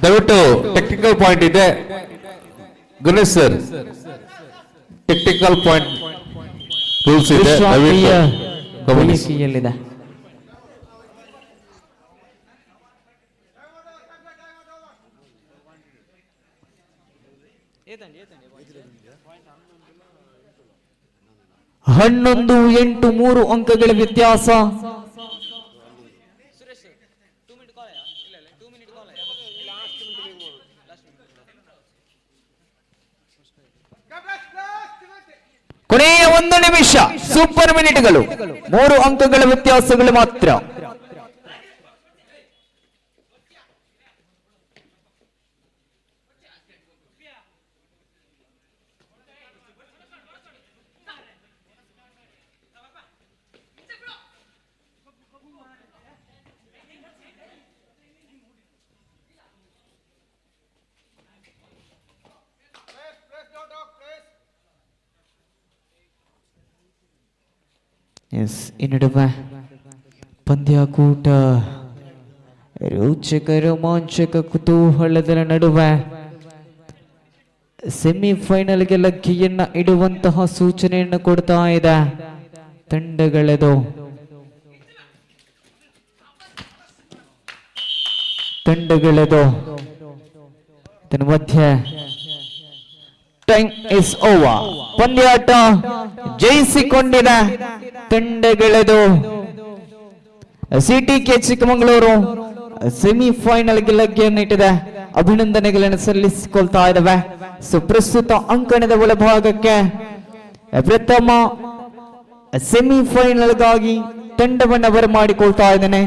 ದಯವಿಟ್ಟು ಟೆಕ್ನಿಕಲ್ ಪಾಯಿಂಟ್ ಇದೆ Ganesh sir. Technical point rules ಇದೆ, ಗಮನಿಸಿ. ಹನ್ನೊಂದು 8 3 ಅಂಕಗಳ ವ್ಯತ್ಯಾಸ. ಕೊನೆಯ 1 ನಿಮಿಷ. ಸೂಪರ್ ಮಿನಿಟ್ಗಳು. 3 ಅಂಕಗಳ ವ್ಯತ್ಯಾಸಗಳು ಮಾತ್ರ. ಎಸ್ ಈ ನಡುವೆ ಪಂದ್ಯಾಕೂಟ ರೋಚಕ ರೋಮಾಂಚಕ ಕುತೂಹಲದ ನಡುವೆ ಸೆಮಿಫೈನಲ್ಗೆ ಲಗ್ಗೆಯನ್ನ ಇಡುವಂತಹ ಸೂಚನೆಯನ್ನು ಕೊಡ್ತಾ ಇದೆ ತಂಡಗಳದು. ಇದರ ಮಧ್ಯೆ ಟೈಮ್ ಇಸ್ ಓವರ್. ಪಂದ್ಯಾಟ ಜಯಿಸಿಕೊಂಡಿದೆ ತಂಡಗಳದು. ಸಿಟಿಕೆ ಚಿಕ್ಕಮಗಳೂರು ಸೆಮಿಫೈನಲ್ಗೆ ಲಗ್ಗೆಯನ್ನು ಇಟ್ಟಿದೆ. ಅಭಿನಂದನೆಗಳನ್ನು ಸಲ್ಲಿಸಿಕೊಳ್ತಾ ಇದ್ದಾವೆ. ಸೊ ಪ್ರಸ್ತುತ ಅಂಕಣದ ಒಳಭಾಗಕ್ಕೆ ಪ್ರಥಮ ಸೆಮಿಫೈನಲ್ಗಾಗಿ ತಂಡವನ್ನು ಬರಮಾಡಿಕೊಳ್ತಾ ಇದ್ದೇನೆ.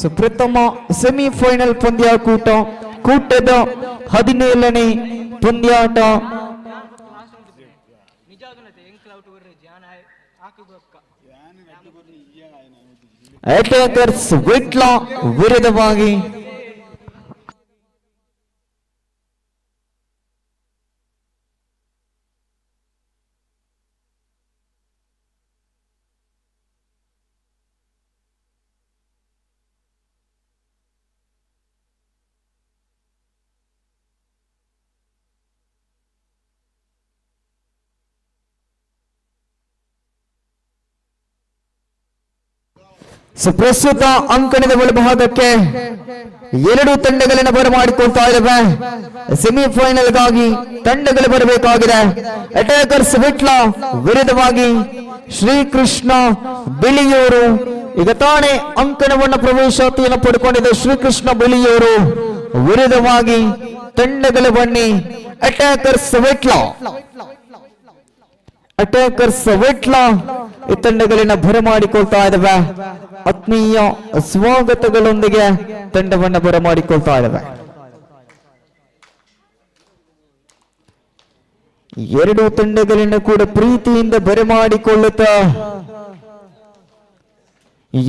ಸೊ ಪ್ರಥಮ ಸೆಮಿಫೈನಲ್ ಪಂದ್ಯಾಕೂಟ ಕೂಟದ 17ನೇ ಪಂದ್ಯಾಟ ಅಟ್ಯಾಕರ್ಸ್ ವಿಟ್ಲ ವಿರುದ್ಧವಾಗಿ ಪ್ರಸ್ತುತ ಅಂಕಣದ ಒಳಭಾಗಕ್ಕೆ 2 ತಂಡಗಳನ್ನು ಬರಮಾಡಿಕೊಳ್ತಾ ಇದ್ದಾವೆ. ಸೆಮಿಫೈನಲ್ಗಾಗಿ ತಂಡಗಳು ಬರಬೇಕಾಗಿದೆ. ಅಟ್ಯಾಕರ್ಸ್ ವಿಟ್ಲ ವಿರುದ್ಧವಾಗಿ ಶ್ರೀಕೃಷ್ಣ ಬಿಳಿಯೂರು. ಈಗ ತಾನೇ ಅಂಕಣವನ್ನು ಪ್ರವೇಶಾತಿಯನ್ನು ಪಡ್ಕೊಂಡಿದೆ ಶ್ರೀಕೃಷ್ಣ ಬಿಳಿಯೂರು ವಿರುದ್ಧವಾಗಿ ತಂಡಗಳು ಬನ್ನಿ. ಅಟ್ಯಾಕರ್ಸ್ ವಿಟ್ಲ ಅಟ್ಯಾಕರ್ಸ್ ವೆಟ್ಲ ಈ ತಂಡಗಳನ್ನ ಬರಮಾಡಿಕೊಳ್ತಾ ಇದ್ದಾವೆ. ಆತ್ಮೀಯ ಸ್ವಾಗತಗಳೊಂದಿಗೆ ತಂಡವನ್ನ ಬರಮಾಡಿಕೊಳ್ತಾ ಇದ್ದಾವೆ. ಎರಡು ತಂಡಗಳನ್ನ ಕೂಡ ಪ್ರೀತಿಯಿಂದ ಬರಮಾಡಿಕೊಳ್ಳುತ್ತಾ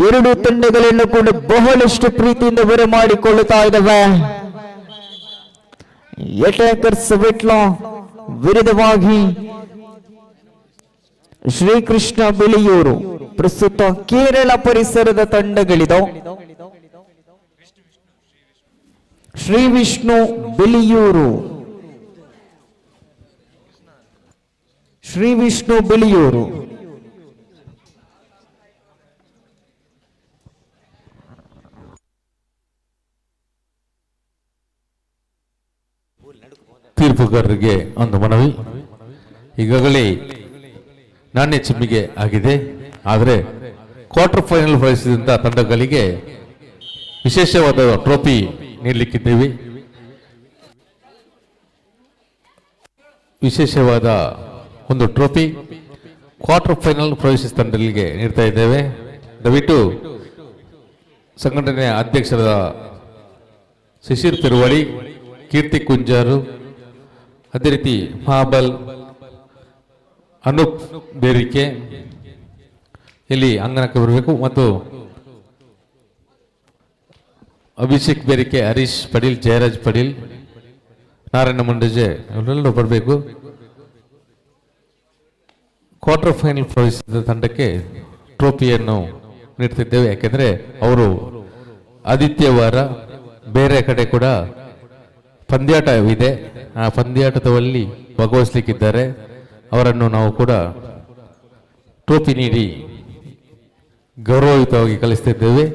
ಎರಡು ತಂಡಗಳನ್ನು ಕೂಡ ಬಹಳಷ್ಟು ಪ್ರೀತಿಯಿಂದ ಬರಮಾಡಿಕೊಳ್ಳುತ್ತಾ ಇದ್ದಾವೆ. ಅಟ್ಯಾಕರ್ಸ್ ವೆಟ್ಲ ವಿರುದ್ಧವಾಗಿ ಶ್ರೀಕೃಷ್ಣ ಬಿಳಿಯೂರು. ಪ್ರಸ್ತುತ ಕೇರಳ ಪರಿಸರದ ತಂಡಗಳಿದು. ಶ್ರೀ ವಿಷ್ಣು ಬಿಳಿಯೂರು, ಶ್ರೀ ವಿಷ್ಣು ಬಿಳಿಯೂರು. ತೀರ್ಪುಗಾರರಿಗೆ ಒಂದು ಮನವಿ. ಈಗಾಗಲೇ ನಾಣ್ಯ ಚಿಮ್ಮಿಗೆ ಆಗಿದೆ. ಆದರೆ ಕ್ವಾರ್ಟರ್ ಫೈನಲ್ ಪ್ರವೇಶಿಸಿದಂಥ ತಂಡಗಳಿಗೆ ವಿಶೇಷವಾದ ಟ್ರೋಫಿ ನೀಡಲಿಕ್ಕಿದ್ದೇವೆ. ವಿಶೇಷವಾದ ಒಂದು ಟ್ರೋಫಿ ಕ್ವಾರ್ಟರ್ ಫೈನಲ್ ಪ್ರವೇಶಿಸಿದ ತಂಡಗಳಿಗೆ ನೀಡ್ತಾ ಇದ್ದೇವೆ. ದಯವಿಟ್ಟು ಸಂಘಟನೆಯ ಅಧ್ಯಕ್ಷರಾದ ಶಿಶಿರ್ ತಿರುವಳಿ, ಕೀರ್ತಿ ಕುಂಜಾರು, ಅದೇ ರೀತಿ ಮಹಾಬಲ್, ಅನೂಪ್ ಬೇರಿಕೆ ಇಲ್ಲಿ ಅಂಗನಕ್ಕೆ ಬರಬೇಕು ಮತ್ತು ಅಭಿಷೇಕ್ ಬೇರಿಕೆ, ಹರೀಶ್ ಪಡೀಲ್, ಜಯರಾಜ್ ಪಡೀಲ್, ನಾರಾಯಣ ಮಂಡಜೆ ಇವರೆಲ್ಲರೂ ಬರಬೇಕು. ಕ್ವಾರ್ಟರ್ ಫೈನಲ್ ಪ್ರವೇಶಿಸಿದ ತಂಡಕ್ಕೆ ಟ್ರೋಫಿಯನ್ನು ನೀಡ್ತಿದ್ದೇವೆ. ಯಾಕೆಂದರೆ ಅವರು ಆದಿತ್ಯವಾರ ಬೇರೆ ಕಡೆ ಕೂಡ ಪಂದ್ಯಾಟವಿದೆ. ಆ ಪಂದ್ಯಾಟದಲ್ಲಿ ಭಾಗವಹಿಸಲಿಕ್ಕಿದ್ದಾರೆ. ಅವರನ್ನು ನಾವು ಕೂಡ ಟ್ರೋಫಿ ನೀಡಿ ಗೌರವಯುತವಾಗಿ ಕಳಿಸ್ತಿದ್ದೇವೆ.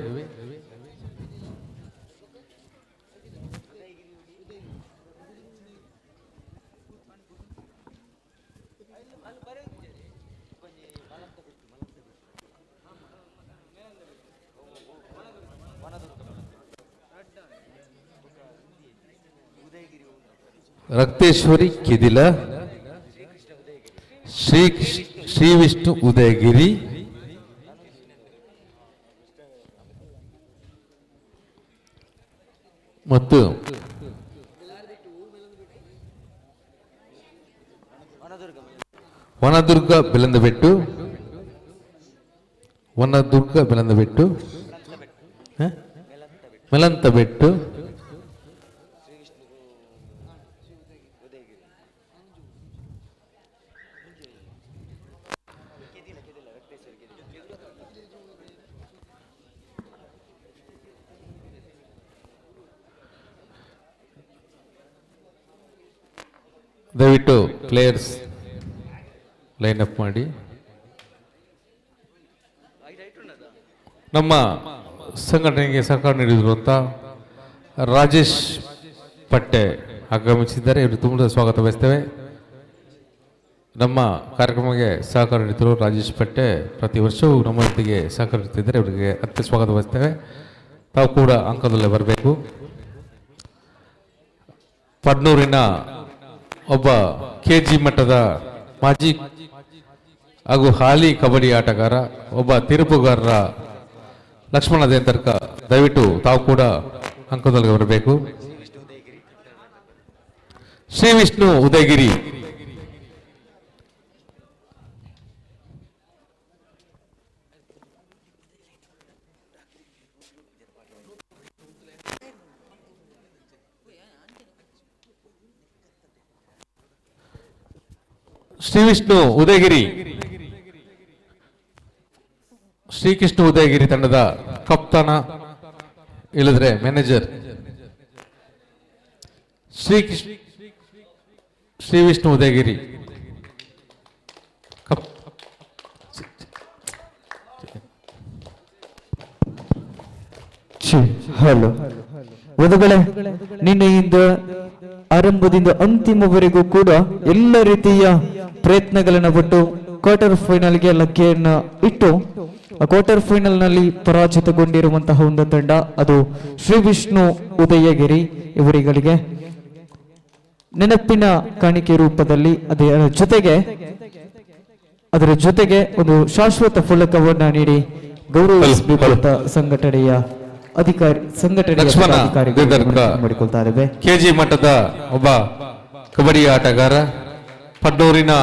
ರಕ್ತೇಶ್ವರಿ ಕಿದಿಲ, ಶ್ರೀ ವಿಷ್ಣು ಉದಯಗಿರಿ, ಮತ್ತು ವನದುರ್ಗ ಬೆಲಂದಬೆಟ್ಟು, ವನದುರ್ಗ ಬೆಲಂದಬೆಟ್ಟು, ಮೆಲಂತಬೆಟ್ಟು, ದಯವಿಟ್ಟು ಪ್ಲೇಯರ್ಸ್ ಲೈನ್ ಅಪ್ ಮಾಡಿ. ನಮ್ಮ ಸಂಘಟನೆಗೆ ಸಹಕಾರ ನೀಡಿರುವಂಥ ರಾಜೇಶ್ ಪಟ್ಟೆ ಆಗಮಿಸಿದ್ದಾರೆ. ಇವರು ತುಂಬ ಸ್ವಾಗತ ಬಯಸ್ತೇವೆ. ನಮ್ಮ ಕಾರ್ಯಕ್ರಮಕ್ಕೆ ಸಹಕಾರ ನೀಡಿದರು ರಾಜೇಶ್ ಪಟ್ಟೆ ಪ್ರತಿ ವರ್ಷವೂ ನಮ್ಮೊಂದಿಗೆ ಸಹಕಾರ ನೀಡುತ್ತಿದ್ದಾರೆ. ಇವರಿಗೆ ಅತ್ಯ ಸ್ವಾಗತ ಬಯಸ್ತೇವೆ. ತಾವು ಕೂಡ ಅಂಕದಲ್ಲೇ ಬರಬೇಕು. ಪಡ್ನೂರಿನ ಒಬ್ಬ KG ಮಟ್ಟದ ಮಾಜಿ ಹಾಗೂ ಹಾಲಿ ಕಬಡ್ಡಿ ಆಟಗಾರ, ಒಬ್ಬ ತೀರ್ಪುಗಾರರ ಲಕ್ಷ್ಮಣ ದೇಂತರ್ಕ, ದಯವಿಟ್ಟು ತಾವು ಕೂಡ ಅಂಕದಲ್ಲಿ ಬರಬೇಕು. ಶ್ರೀ ವಿಷ್ಣು ಉದಯಗಿರಿ, ಶ್ರೀ ವಿಷ್ಣು ಉದಯಗಿರಿ, ಶ್ರೀಕೃಷ್ಣ ಉದಯಗಿರಿ ತಂಡದ ಕಪ್ತಾನ ಇಲ್ಲದ್ರೆ ಮ್ಯಾನೇಜರ್ ಶ್ರೀ ವಿಷ್ಣು ಉದಯಗಿರಿ ಹಲೋ ವಧುಗಳೇ, ನಿನ್ನೆಯಿಂದ ಆರಂಭದಿಂದ ಅಂತಿಮವರೆಗೂ ಕೂಡ ಎಲ್ಲ ರೀತಿಯ ಪ್ರಯತ್ನಗಳನ್ನು ಪಟ್ಟು ಕ್ವಾರ್ಟರ್ ಫೈನಲ್ಗೆ ಲಗ್ಗೆಯನ್ನ ಇಟ್ಟು ಕ್ವಾರ್ಟರ್ ಫೈನಲ್ ನಲ್ಲಿ ಪರಾಜಿತಗೊಂಡಿರುವಂತಹ ಒಂದು ತಂಡ ಅದು ಶ್ರೀ ವಿಷ್ಣು ಉದಯಗಿರಿ. ಇವರುಗಳಿಗೆ ನೆನಪಿನ ಕಾಣಿಕೆ ರೂಪದಲ್ಲಿ ಅದರ ಜೊತೆಗೆ ಅದರ ಜೊತೆಗೆ ಒಂದು ಶಾಶ್ವತ ಫಲಕವನ್ನ ನೀಡಿ ಗೌರವಿಸಬೇಕಂತ ಸಂಘಟನೆಯ ಲಕ್ಷ್ಮಣ ಮಾಡಿಕೊಳ್ತಾ ಇದ್ದೇವೆ. ಕೆಜಿ ಮಟ್ಟದ ಒಬ್ಬ ಕಬಡ್ಡಿ ಆಟಗಾರ, ಪಡ್ನೂರಿನ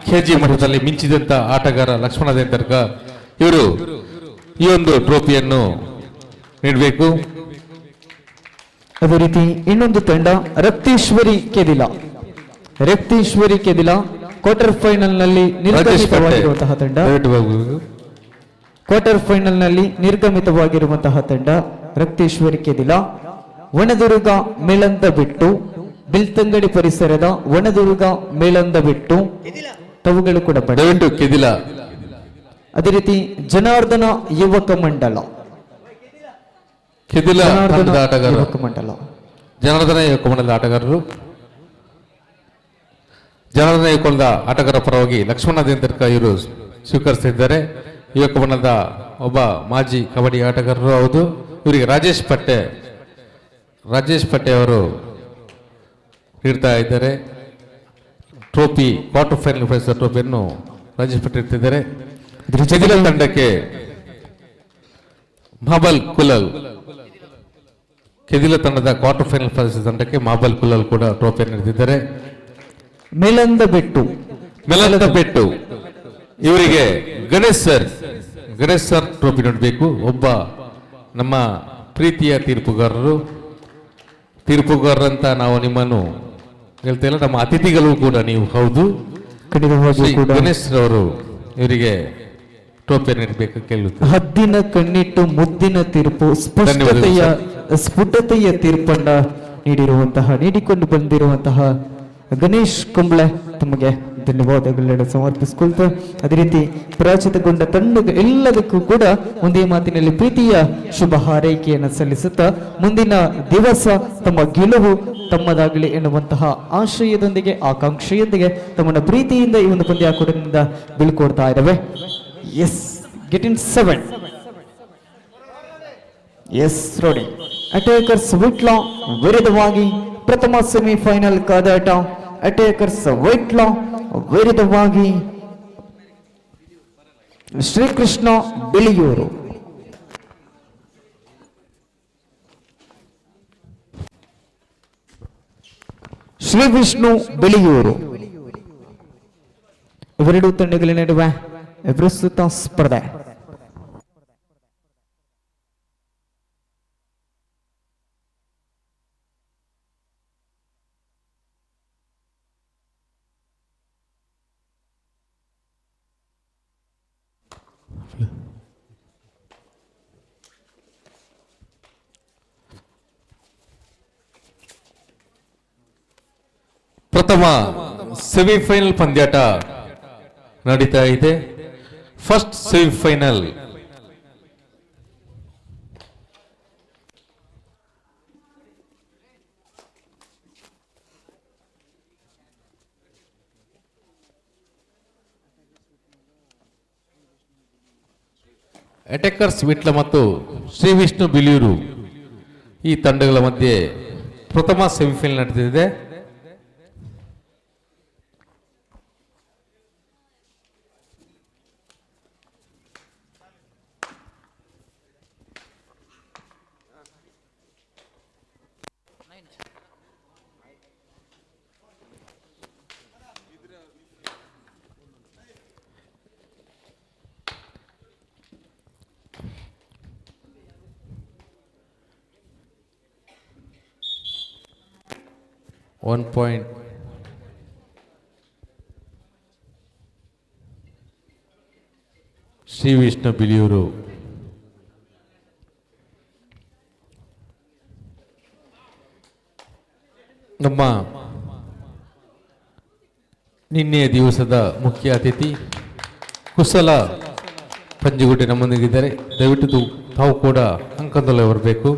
ಕೆಜಿ ಮಟ್ಟದಲ್ಲಿ ಮಿಂಚಿದಂತ ಆಟಗಾರ ಲಕ್ಷ್ಮಣ ದೇಂದರ್ಗ ಇವರು ಈ ಒಂದು ಟ್ರೋಫಿಯನ್ನು ನೀಡಬೇಕು. ಅದೇ ರೀತಿ ಇನ್ನೊಂದು ತಂಡ ರಕ್ತೇಶ್ವರಿ ಕೆದಿಲ ಕ್ವಾರ್ಟರ್ ಫೈನಲ್ ನಲ್ಲಿ ನಿರ್ಗಮಿತವಾಗಿರುವಂತಹ ತಂಡ. ಕ್ವಾರ್ಟರ್ ಫೈನಲ್ ನಲ್ಲಿ ನಿರ್ಗಮಿತವಾಗಿರುವಂತಹ ತಂಡ ರಕ್ತೇಶ್ವರಿ ಕೆದಿಲ. ವನದುರ್ಗ ಮೇಳಂದ ಬಿಟ್ಟು ಬಿಲ್ತಂಗಡಿ ಪರಿಸರದ ವನದುರ್ಗ ಮೇಳಂದ ಬಿಟ್ಟು ತವುಗಳು ಕೂಡ ದಯವಿಟ್ಟು ಕೆದಿಲ. ಅದೇ ರೀತಿ ಜನಾರ್ದನ ಯುವಕ ಮಂಡಲ ಕೆದಿಲ ಯುವಕ ಮಂಡಲ ಜನಾರ್ದನ ಯುವಕ ಮಂಡಲದ ಆಟಗಾರರು ಜನಾರ್ದನ ಯುವಕದ ಆಟಗಾರ ಪರವಾಗಿ ಲಕ್ಷ್ಮಣ ದೇಂದರ್ಕ ಇವರು ಸ್ವೀಕರಿಸುತ್ತಿದ್ದಾರೆ. ಯುವಕ ಮಂಡಲದ ಒಬ್ಬ ಮಾಜಿ ಕಬಡ್ಡಿ ಆಟಗಾರರು ಹೌದು. ಇವರಿಗೆ ರಾಜೇಶ್ ಪಟ್ಟೆ ಅವರು ನೀಡ್ತಾ ಇದ್ದಾರೆ. ಟ್ರೋಫಿ ಕ್ವಾರ್ಟರ್ ಫೈನಲ್ ಪ್ರೈಸ್ ಟ್ರೋಫಿಯನ್ನು ರಾಜೇಶ್ ಪಟ್ಟೆ ಇರ್ತಿದ್ದಾರೆ. ಕೆದಿಲ ತಂಡಕ್ಕೆ ಮಾಬಲ್ ಕುಲಲ್, ಕೆದಿಲ ತಂಡದ ಕ್ವಾರ್ಟರ್ ಫೈನಲ್ ಪ್ರೈಸ್ ತಂಡಕ್ಕೆ ಮಾಬಲ್ ಕುಲಲ್ ಕೂಡ ಟ್ರೋಫಿಯನ್ನು ನೀಡುತ್ತಿದ್ದಾರೆ. ಮೇಲಂದ ಬೆಟ್ಟು ಇವರಿಗೆ ಗಣೇಶ್ ಸರ್ ಟ್ರೋಫಿ ನೀಡಬೇಕು. ಒಬ್ಬ ನಮ್ಮ ಪ್ರೀತಿಯ ತೀರ್ಪುಗಾರರಂತ ನಾವು ನಿಮ್ಮನ್ನು ಹೇಳ್ತಾ ಇಲ್ಲ, ನಮ್ಮ ಅತಿಥಿಗಳು ಕೂಡ ನೀವು ಹೌದು. ಗಣೇಶ್ ಅವರು ಇವರಿಗೆ ಟ್ರೋಫಿಯನ್ನು ನೀಡಬೇಕು ಕೇಳುತ್ತಾರೆ. ಹದ್ದಿನ ಕಣ್ಣಿಟ್ಟು ಮುದ್ದಿನ ತೀರ್ಪು ಸ್ಫುಟತೆಯ ತೀರ್ಪನ್ನ ನೀಡಿಕೊಂಡು ಬಂದಿರುವಂತಹ ಗಣೇಶ್ ಕುಂಬ್ಳೆ ತಮಗೆ ಧನ್ಯವಾದಗಳನ್ನು ಸಮರ್ಪಿಸಿಕೊಳ್ತಾ, ಅದೇ ರೀತಿ ಪರಾಜಿತಗೊಂಡ ತಂಡ ಎಲ್ಲದಕ್ಕೂ ಕೂಡ ಒಂದೇ ಮಾತಿನಲ್ಲಿ ಪ್ರೀತಿಯ ಶುಭ ಹಾರೈಕೆಯನ್ನು ಸಲ್ಲಿಸುತ್ತಾ ಮುಂದಿನ ದಿವಸ ತಮ್ಮ ಗೆಲುವು ತಮ್ಮದಾಗಲಿ ಎನ್ನುವಂತಹ ಆಶಯದೊಂದಿಗೆ ಆಕಾಂಕ್ಷೆಯೊಂದಿಗೆ ತಮ್ಮನ್ನ ಪ್ರೀತಿಯಿಂದ ಈ ಒಂದು ಪಂದ್ಯಾಕೂಟದಿಂದ ಬೀಳ್ಕೊಡ್ತಾ ಇದ್ದಾವೆ. ಎಸ್ ಗೆಟ್ ಇನ್ 7 ಎಸ್ ರೋಡಿ ಅಟ್ಯಾಕರ್ಸ್ ವಿಟ್ಲಾ ವಿರುದ್ಧವಾಗಿ ಪ್ರಥಮ ಸೆಮಿಫೈನಲ್ ಕಾದಾಟ. ಅಟ್ಯಾಕರ್ಸ್ ವಿಟ್ಲಾ ವಿರುದ್ಧವಾಗಿ ಶ್ರೀಕೃಷ್ಣ ಬಿಳಿಯೂರು. ಶ್ರೀ ವಿಷ್ಣು ಬಿಳಿಯೂರು ಇವೆರಡು ತಂಡಗಳ ನಡುವೆ ಪ್ರಸ್ತುತ ಸ್ಪರ್ಧೆ. ಪ್ರಥಮ ಸೆಮಿಫೈನಲ್ ಪಂದ್ಯಾಟ ನಡೀತಾ ಇದೆ. ಫಸ್ಟ್ ಸೆಮಿಫೈನಲ್ ಅಟ್ಯಾಕರ್ಸ್ ವಿಟ್ಲ ಮತ್ತು ಶ್ರೀ ವಿಷ್ಣು ಬಿಳಿಯೂರು ಈ ತಂಡಗಳ ಮಧ್ಯೆ ಪ್ರಥಮ ಸೆಮಿಫೈನಲ್ ನಡೆದಿದೆ. One point. ಶ್ರೀ ವಿಷ್ಣು ಬಿಳಿಯೂರು ನಮ್ಮ ನಿನ್ನೆಯ ದಿವಸದ ಮುಖ್ಯ ಅತಿಥಿ ಕುಶಲ ಪಂಜುಗುಡ್ಡೆ ನಮ್ಮೊಂದಿಗಿದ್ದಾರೆ. ದಯವಿಟ್ಟು ತಾವು ಕೂಡ ಅಂಕದಲ್ಲೇ ಬರಬೇಕು.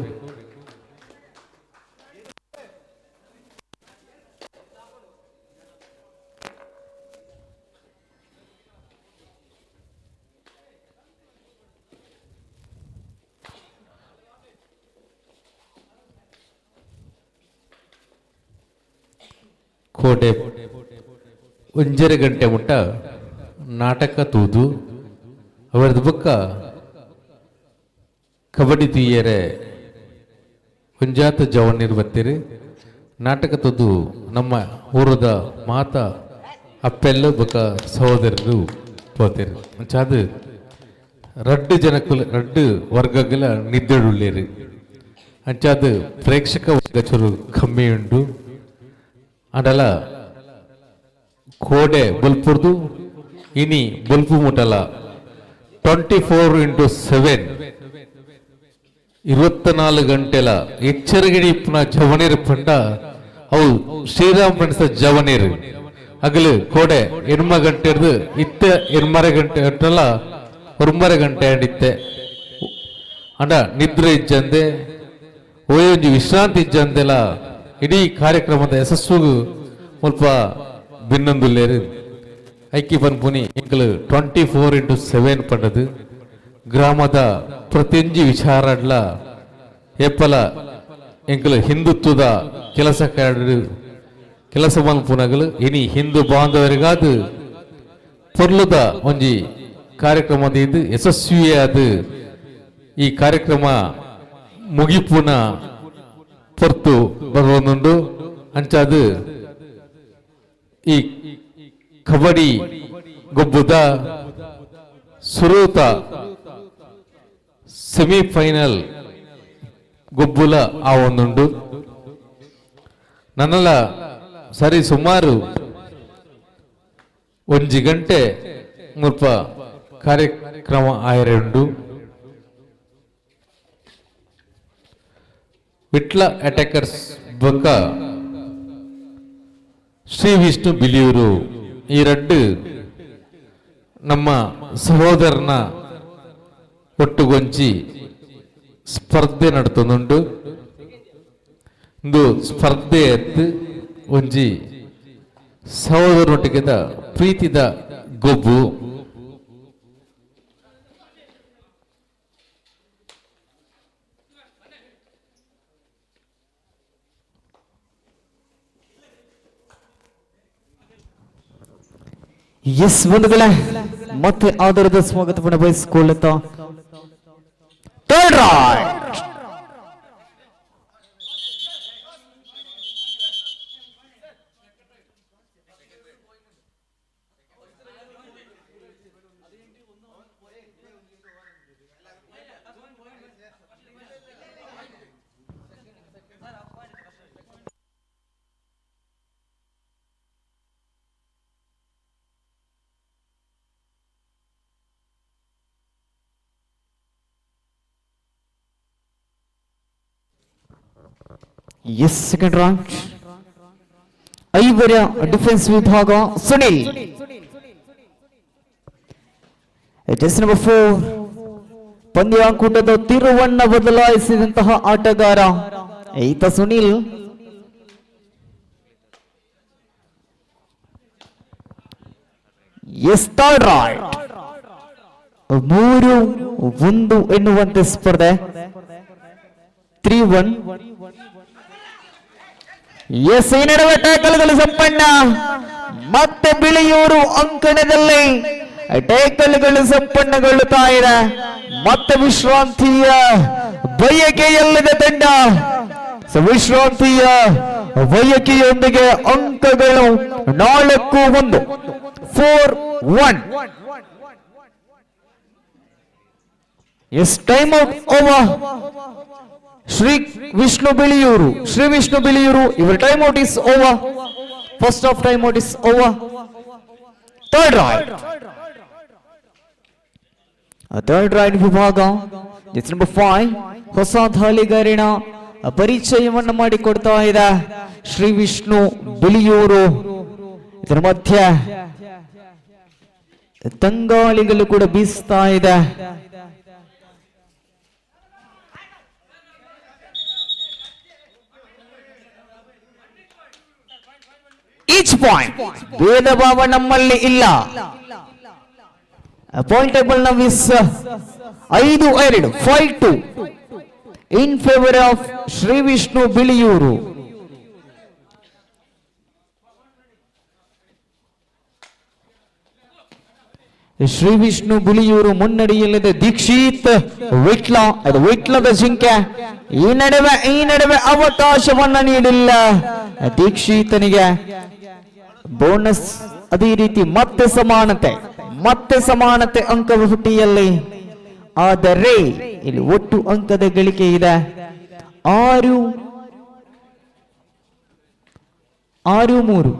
ಕೋಟೆ ಒಂಜರೆ ಗಂಟೆ ಮುಟ್ಟ ನಾಟಕ ತೂದು ಅವರದ್ದು ಬೊಕ್ಕ ಕಬಡ್ಡಿ ತೀಯರೆ ಹುಂಜಾತ ಜವನೀರು ಬರ್ತೀರಿ ನಾಟಕ ತೂದು ನಮ್ಮ ಊರದ ಮಾತ ಅಪ್ಪೆಲ್ಲ ಬೊಕ್ಕ ಸಹೋದರರು పోతారు చాదు రడ్డు జనకులు రడ్డు వర్గగల నిద్దడుళ్ళేరు అంచాదు ప్రేక్షక వర్గచురు కమ్మి ఉండు అండల కోడే బొల్పుర్దు ఇని బొల్పు ముటల 24x7 24 ಗಂಟೆಲ ಎಚ್ಚರಗಿಡಿಪ್ಪನ ಜವನೇರು ಪಂಡ ಅವು ಶ್ರೀರಾಮ್ ಫ್ರೆಂಡ್ಸ್ ಜವನೇರು ಹಗಲು ಕೋಡೆ 8 ಗಂಟೆ ಹಿಡಿದು ಇತ್ತೆ 2 ಗಂಟೆ ಅಟ್ಟಲ್ಲ 1 ಗಂಟೆ ಅಂಡಿತ್ತೆ ಅಂಡ ನಿದ್ರೆ ಇಜ್ಜಂದೆ ಓಯೊಂಜಿ ವಿಶ್ರಾಂತಿ ಇಜ್ಜಂದೆಲ್ಲ ಇಡೀ ಕಾರ್ಯಕ್ರಮದ ಯಶಸ್ಸುಗೂ ಸ್ವಲ್ಪ ಭಿನ್ನೊಂದುಲ್ಲೇರು ಐಕಿ ಪನ್ಪುನಿ ಎಂಕಲು 24x7 ಪಂಡದು ಗ್ರಾಮದ ಪ್ರತಿಯೊಂಜಿ ವಿಚಾರಡ್ಲ ಏಪಲ ಎಂಕಲು ಹಿಂದುತ್ವದ ಕೆಲಸ ಕೆಲಸ ಮಲ್ಪುನಗಲು ಇನಿ ಹಿಂದೂ ಬಾಂಧವರಿಗಾದ ಪೊರ್ಲುದ ಒಂಜಿ ಕಾರ್ಯಕ್ರಮದ ಇದು ಯಶಸ್ವಿಯಾದ ಈ ಕಾರ್ಯಕ್ರಮ ಮುಗಿಪುನ ಪೊರ್ತು ಬರುವುದುಂಡು ಅಂಚಾದು ಈ ಕಬಡ್ಡಿ ಗೊಬ್ಬುದ ಸುರೂತ ಸೆಮಿಫೈನಲ್ ಗೊಬ್ಬುಲ ಆ ಒಂದುಂಡು ನನ್ನಲ್ಲ ಸರಿ ಸುಮಾರು 1 ಗಂಟೆ ಮುಲ್ಪ ಕಾರ್ಯಕ್ರಮ ಆಯರೆಂಡು ವಿಟ್ಲ ಅಟ್ಯಾಕರ್ಸ್ ಬೊಕ್ಕ ಶ್ರೀ ವಿಷ್ಣು ಬಿಲಿಯೂರು ಈ ರಡ್ಡು ನಮ್ಮ ಸಹೋದರನ ಒಟ್ಟುಗೊಂಚಿ ಸ್ಪರ್ಧೆ ನಡ್ತೊಂದುಂಡು ಇಂದು ಸ್ಪರ್ಧೆ ಎತ್ತು ಒಂಜಿ ಸಹೋದರನೊಟ್ಟಿಗೆದ ಪ್ರೀತಿದ ಗೊಬ್ಬು ಎಸ್ ಬಂಧುಗಳೇ ಮತ್ತೆ ಆಧಾರದ ಸ್ವಾಗತವನ್ನು ಬಯಸಿಕೊಳ್ಳುತ್ತಾ third raid yes second round ಐವರ ಡಿಫೆನ್ಸ್ ವಿಭಾಗ ಸುನಿಲ್ ಜೆಸ್ ನಂಬರ್ 4 ಪಂದ್ಯಾಕೂಟದ ತಿರುವನ್ನ ಬದಲಾಯಿಸಿದಂತಹ ಆಟಗಾರ ಈತ ಸುನಿಲ್ ಎಸ್ ಥರ್ಡ್ ರೈಡ್ 3-1 ಎನ್ನುವಂತೆ ಸ್ಪರ್ಧೆ 3-1 ಎಸ್ ಈ ನಡುವೆ ಟ್ಯಾಕಲ್ಗಳು ಸಂಪನ್ನ ಮತ್ತೆ ಬಿಳಿಯೂರು ಅಂಕಣದಲ್ಲಿ ಟ್ಯಾಕಲ್ಗಳು ಸಂಪನ್ನಗೊಳ್ಳುತ್ತಾ ಇದೆ ಮತ್ತೆ ವಿಶ್ರಾಂತಿಯ ಬಯಕೆಯಲ್ಲದ ತಂಡ ವಿಶ್ರಾಂತಿಯ ಬಯಕೆಯೊಂದಿಗೆ ಅಂಕಗಳು 4-1 4-1 yes time out over Shri Vishnu Biliyur ಇವರ time out is over first of time out is over third raid ವಿಭಾಗ ಜೆಸ್ ನಂಬರ್ 5 ಹೊಸ ದಾಳಿಗಾರನ ಪರಿಚಯವನ್ನು ಮಾಡಿಕೊಡ್ತಾ ಇದೆ ಶ್ರೀ ವಿಷ್ಣು ಬಿಳಿಯೂರು ಇದರ ಮಧ್ಯ ತಂಗಾಳಿಗಳು ಕೂಡ ಬೀಸ್ತಾ ಇದೆ ಈಚ್ ಪಾಯಿಂಟ್ ಭೇದ ಭಾವ ನಮ್ಮಲ್ಲಿ ಇಲ್ಲ ಪಾಯಿಂಟ್ ಟೇಬಲ್ ನ ವಿಸ್ 5-2 5-2 in favour of Shri Vishnu Biliyur Shri Vishnu Biliyur ಮುನ್ನಡೆಯಲ್ಲಿದೆ ದೀಕ್ಷಿತ್ ವಿಟ್ಲ, ಅದು ವಿಟ್ಲದ ಜಿಂಕೆ. ಈ ನಡುವೆ ಅವಕಾಶವನ್ನ ನೀಡಿಲ್ಲ ದೀಕ್ಷಿತನಿಗೆ. ಬೋನಸ್ ಅದೇ ರೀತಿ ಮತ್ತೆ ಸಮಾನತೆ ಅಂಕ ಪಟ್ಟಿಯಲ್ಲಿ. ಆದರೆ ಇಲ್ಲಿ ಒಟ್ಟು ಅಂಕದ ಗಳಿಕೆ ಇದೆ 6-3.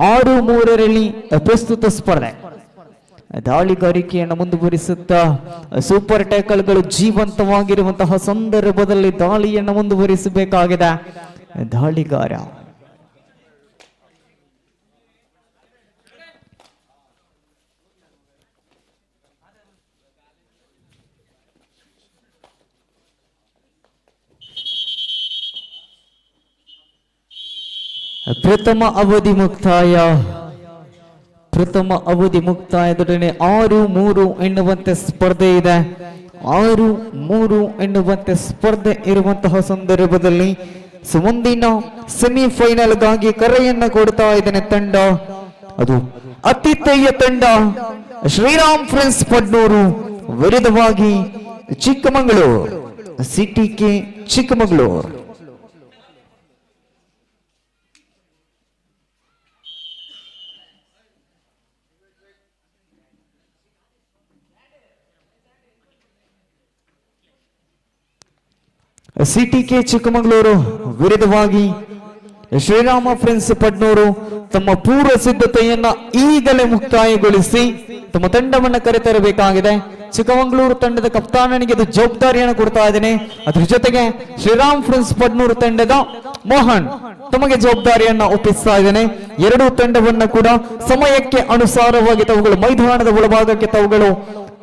6-3ರಲ್ಲಿ ಪ್ರಸ್ತುತ ಸ್ಪರ್ಧೆ ದಾಳಿಗಾರಿಕೆಯನ್ನು ಮುಂದುವರಿಸುತ್ತಾ ಸೂಪರ್ ಟ್ಯಾಕಲ್ಗಳು ಜೀವಂತವಾಗಿರುವಂತಹ ಸಂದರ್ಭದಲ್ಲಿ ದಾಳಿಯನ್ನು ಮುಂದುವರಿಸಬೇಕಾಗಿದೆ ದಾಳಿಗಾರ. ಪ್ರಥಮ ಅವಧಿ ಮುಕ್ತಾಯದೊಡನೆ 6-3 ಎನ್ನುವಂತೆ ಸ್ಪರ್ಧೆ ಇದೆ. 6-3 ಎನ್ನುವಂತೆ ಸ್ಪರ್ಧೆ ಇರುವಂತಹ ಸಂದರ್ಭದಲ್ಲಿ ಮುಂದಿನ ಸೆಮಿಫೈನಲ್ಗಾಗಿ ಕರೆಯನ್ನ ಕೊಡ್ತಾ ಇದ್ದೇನೆ ತಂಡ. ಅದು ಅತಿಥೇಯ ತಂಡ ಶ್ರೀರಾಮ್ ಫ್ರೆಂಡ್ಸ್ ಪಡ್ನೂರು ವಿರುದ್ಧವಾಗಿ ಚಿಕ್ಕಮಗಳೂರು ಸಿಟಿಕೆ ಚಿಕ್ಕಮಗಳೂರು. ಸಿಟಿಕೆ ಚಿಕ್ಕಮಗಳೂರು ವಿರುದ್ಧವಾಗಿ ಶ್ರೀರಾಮ ಫ್ರೆಂಡ್ಸ್ ಪಡ್ನೂರು ತಮ್ಮ ಪೂರ್ವ ಸಿದ್ಧತೆಯನ್ನ ಈಗಲೇ ಮುಕ್ತಾಯಗೊಳಿಸಿ ತಮ್ಮ ತಂಡವನ್ನ ಕರೆತರಬೇಕಾಗಿದೆ. ಚಿಕ್ಕಮಗಳೂರು ತಂಡದ ಕಪ್ತಾನನಿಗೆ ಅದು ಜವಾಬ್ದಾರಿಯನ್ನು ಕೊಡ್ತಾ ಇದ್ದೇನೆ. ಅದ್ರ ಜೊತೆಗೆ ಶ್ರೀರಾಮ್ ಫ್ರೆಂಡ್ಸ್ ಪಡ್ನೂರು ತಂಡದ ಮೋಹನ್ ತಮಗೆ ಜವಾಬ್ದಾರಿಯನ್ನ ಒಪ್ಪಿಸ್ತಾ ಇದ್ದೇನೆ. ಎರಡೂ ತಂಡವನ್ನ ಕೂಡ ಸಮಯಕ್ಕೆ ಅನುಸಾರವಾಗಿ ತಾವುಗಳು ಮೈದಾನದ ಒಳಭಾಗಕ್ಕೆ ತಾವುಗಳು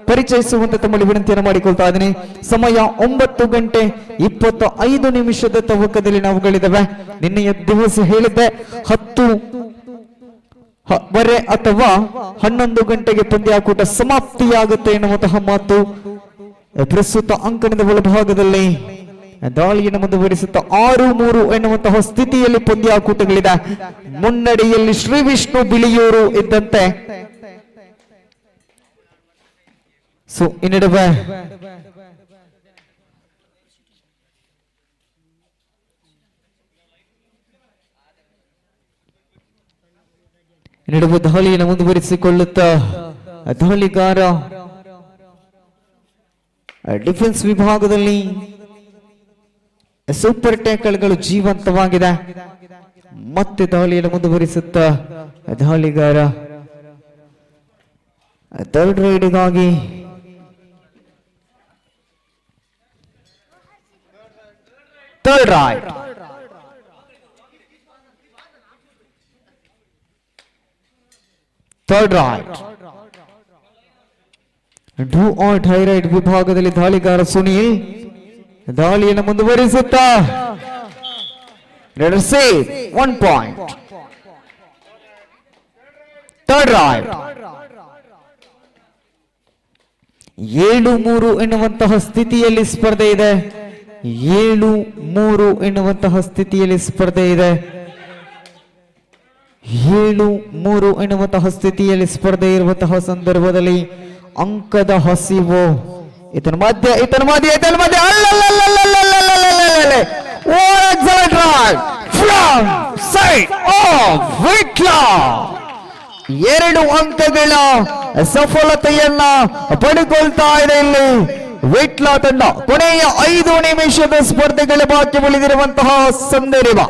ಪರಿಚಯಿಸುವಂತೆ ತಮ್ಮಲ್ಲಿ ವಿನಂತಿಯನ್ನು ಮಾಡಿಕೊಳ್ತಾ ಇದ್ದೀನಿ. ಸಮಯ 9:25 ತವಕದಲ್ಲಿ ನಾವುಗಳಿದ್ದಾವೆ. ನಿನ್ನೆಯ ದಿವಸ ಹೇಳಿದ್ದೆ 10:00 ಅಥವಾ 11 ಗಂಟೆಗೆ ಪಂದ್ಯಾಕೂಟ ಸಮಾಪ್ತಿಯಾಗುತ್ತೆ ಎನ್ನುವಂತಹ ಮಾತು. ಪ್ರಸ್ತುತ ಅಂಕಣದ ಒಳಭಾಗದಲ್ಲಿ ದಾಳಿಯನ್ನು ಮುಂದುವರಿಸುತ್ತಾ 6-3 ಎನ್ನುವಂತಹ ಸ್ಥಿತಿಯಲ್ಲಿ ಪಂದ್ಯಾಕೂಟಗಳಿದೆ. ಮುನ್ನಡೆಯಲ್ಲಿ ಶ್ರೀ ವಿಷ್ಣು ಬಿಳಿಯೂರು ಇದ್ದಂತೆ ಈ ನಡುವೆ ದಾಳಿಯನ್ನು ಮುಂದುವರಿಸಿಕೊಳ್ಳುತ್ತಾ ದಾಳಿಗಾರ ಡಿಫೆನ್ಸ್ ವಿಭಾಗದಲ್ಲಿ ಸೂಪರ್ ಟ್ಯಾಕಲ್ಗಳು ಜೀವಂತವಾಗಿದೆ. ಮತ್ತೆ ದಾಳಿಯನ್ನು ಮುಂದುವರಿಸುತ್ತಾ ದಾಳಿಗಾರ ಥರ್ಡ್ ರೈಡ್ಗಾಗಿ third right. Do or die right ವಿಭಾಗದಲ್ಲಿ ದಾಳಿಗಾರ ಸುನೀಲ್ ದಾಳಿಯನ್ನು ಮುಂದುವರಿಸುತ್ತಾ 1 ಪಾಯಿಂಟ್. ಥರ್ಡ್ ರೈಟ್ 7-3 ಎನ್ನುವಂತಹ ಸ್ಥಿತಿಯಲ್ಲಿ ಸ್ಪರ್ಧೆ ಇದೆ. 7-3 ಎನ್ನುವಂತಹ ಸ್ಥಿತಿಯಲ್ಲಿ ಸ್ಪರ್ಧೆ ಇದೆ. 7-3 ಎನ್ನುವಂತಹ ಸ್ಥಿತಿಯಲ್ಲಿ ಸ್ಪರ್ಧೆ ಇರುವಂತಹ ಸಂದರ್ಭದಲ್ಲಿ ಅಂಕದ ಹಸಿವು ಇದರ ಮಧ್ಯೆ ಎರಡು ಅಂಕಗಳ ಸಫಲತೆಯನ್ನ ಪಡೆದುಕೊಳ್ತಾ ಇದೆ ಇಲ್ಲಿ ವಿಟ್ಲ ತಂಡ. ಕೊನೆಯ 5 ನಿಮಿಷದ ಸ್ಪರ್ಧೆಗಳ ಬಾಕಿ ಉಳಿದಿರುವಂತಹ ಸಂದರ್ಭ.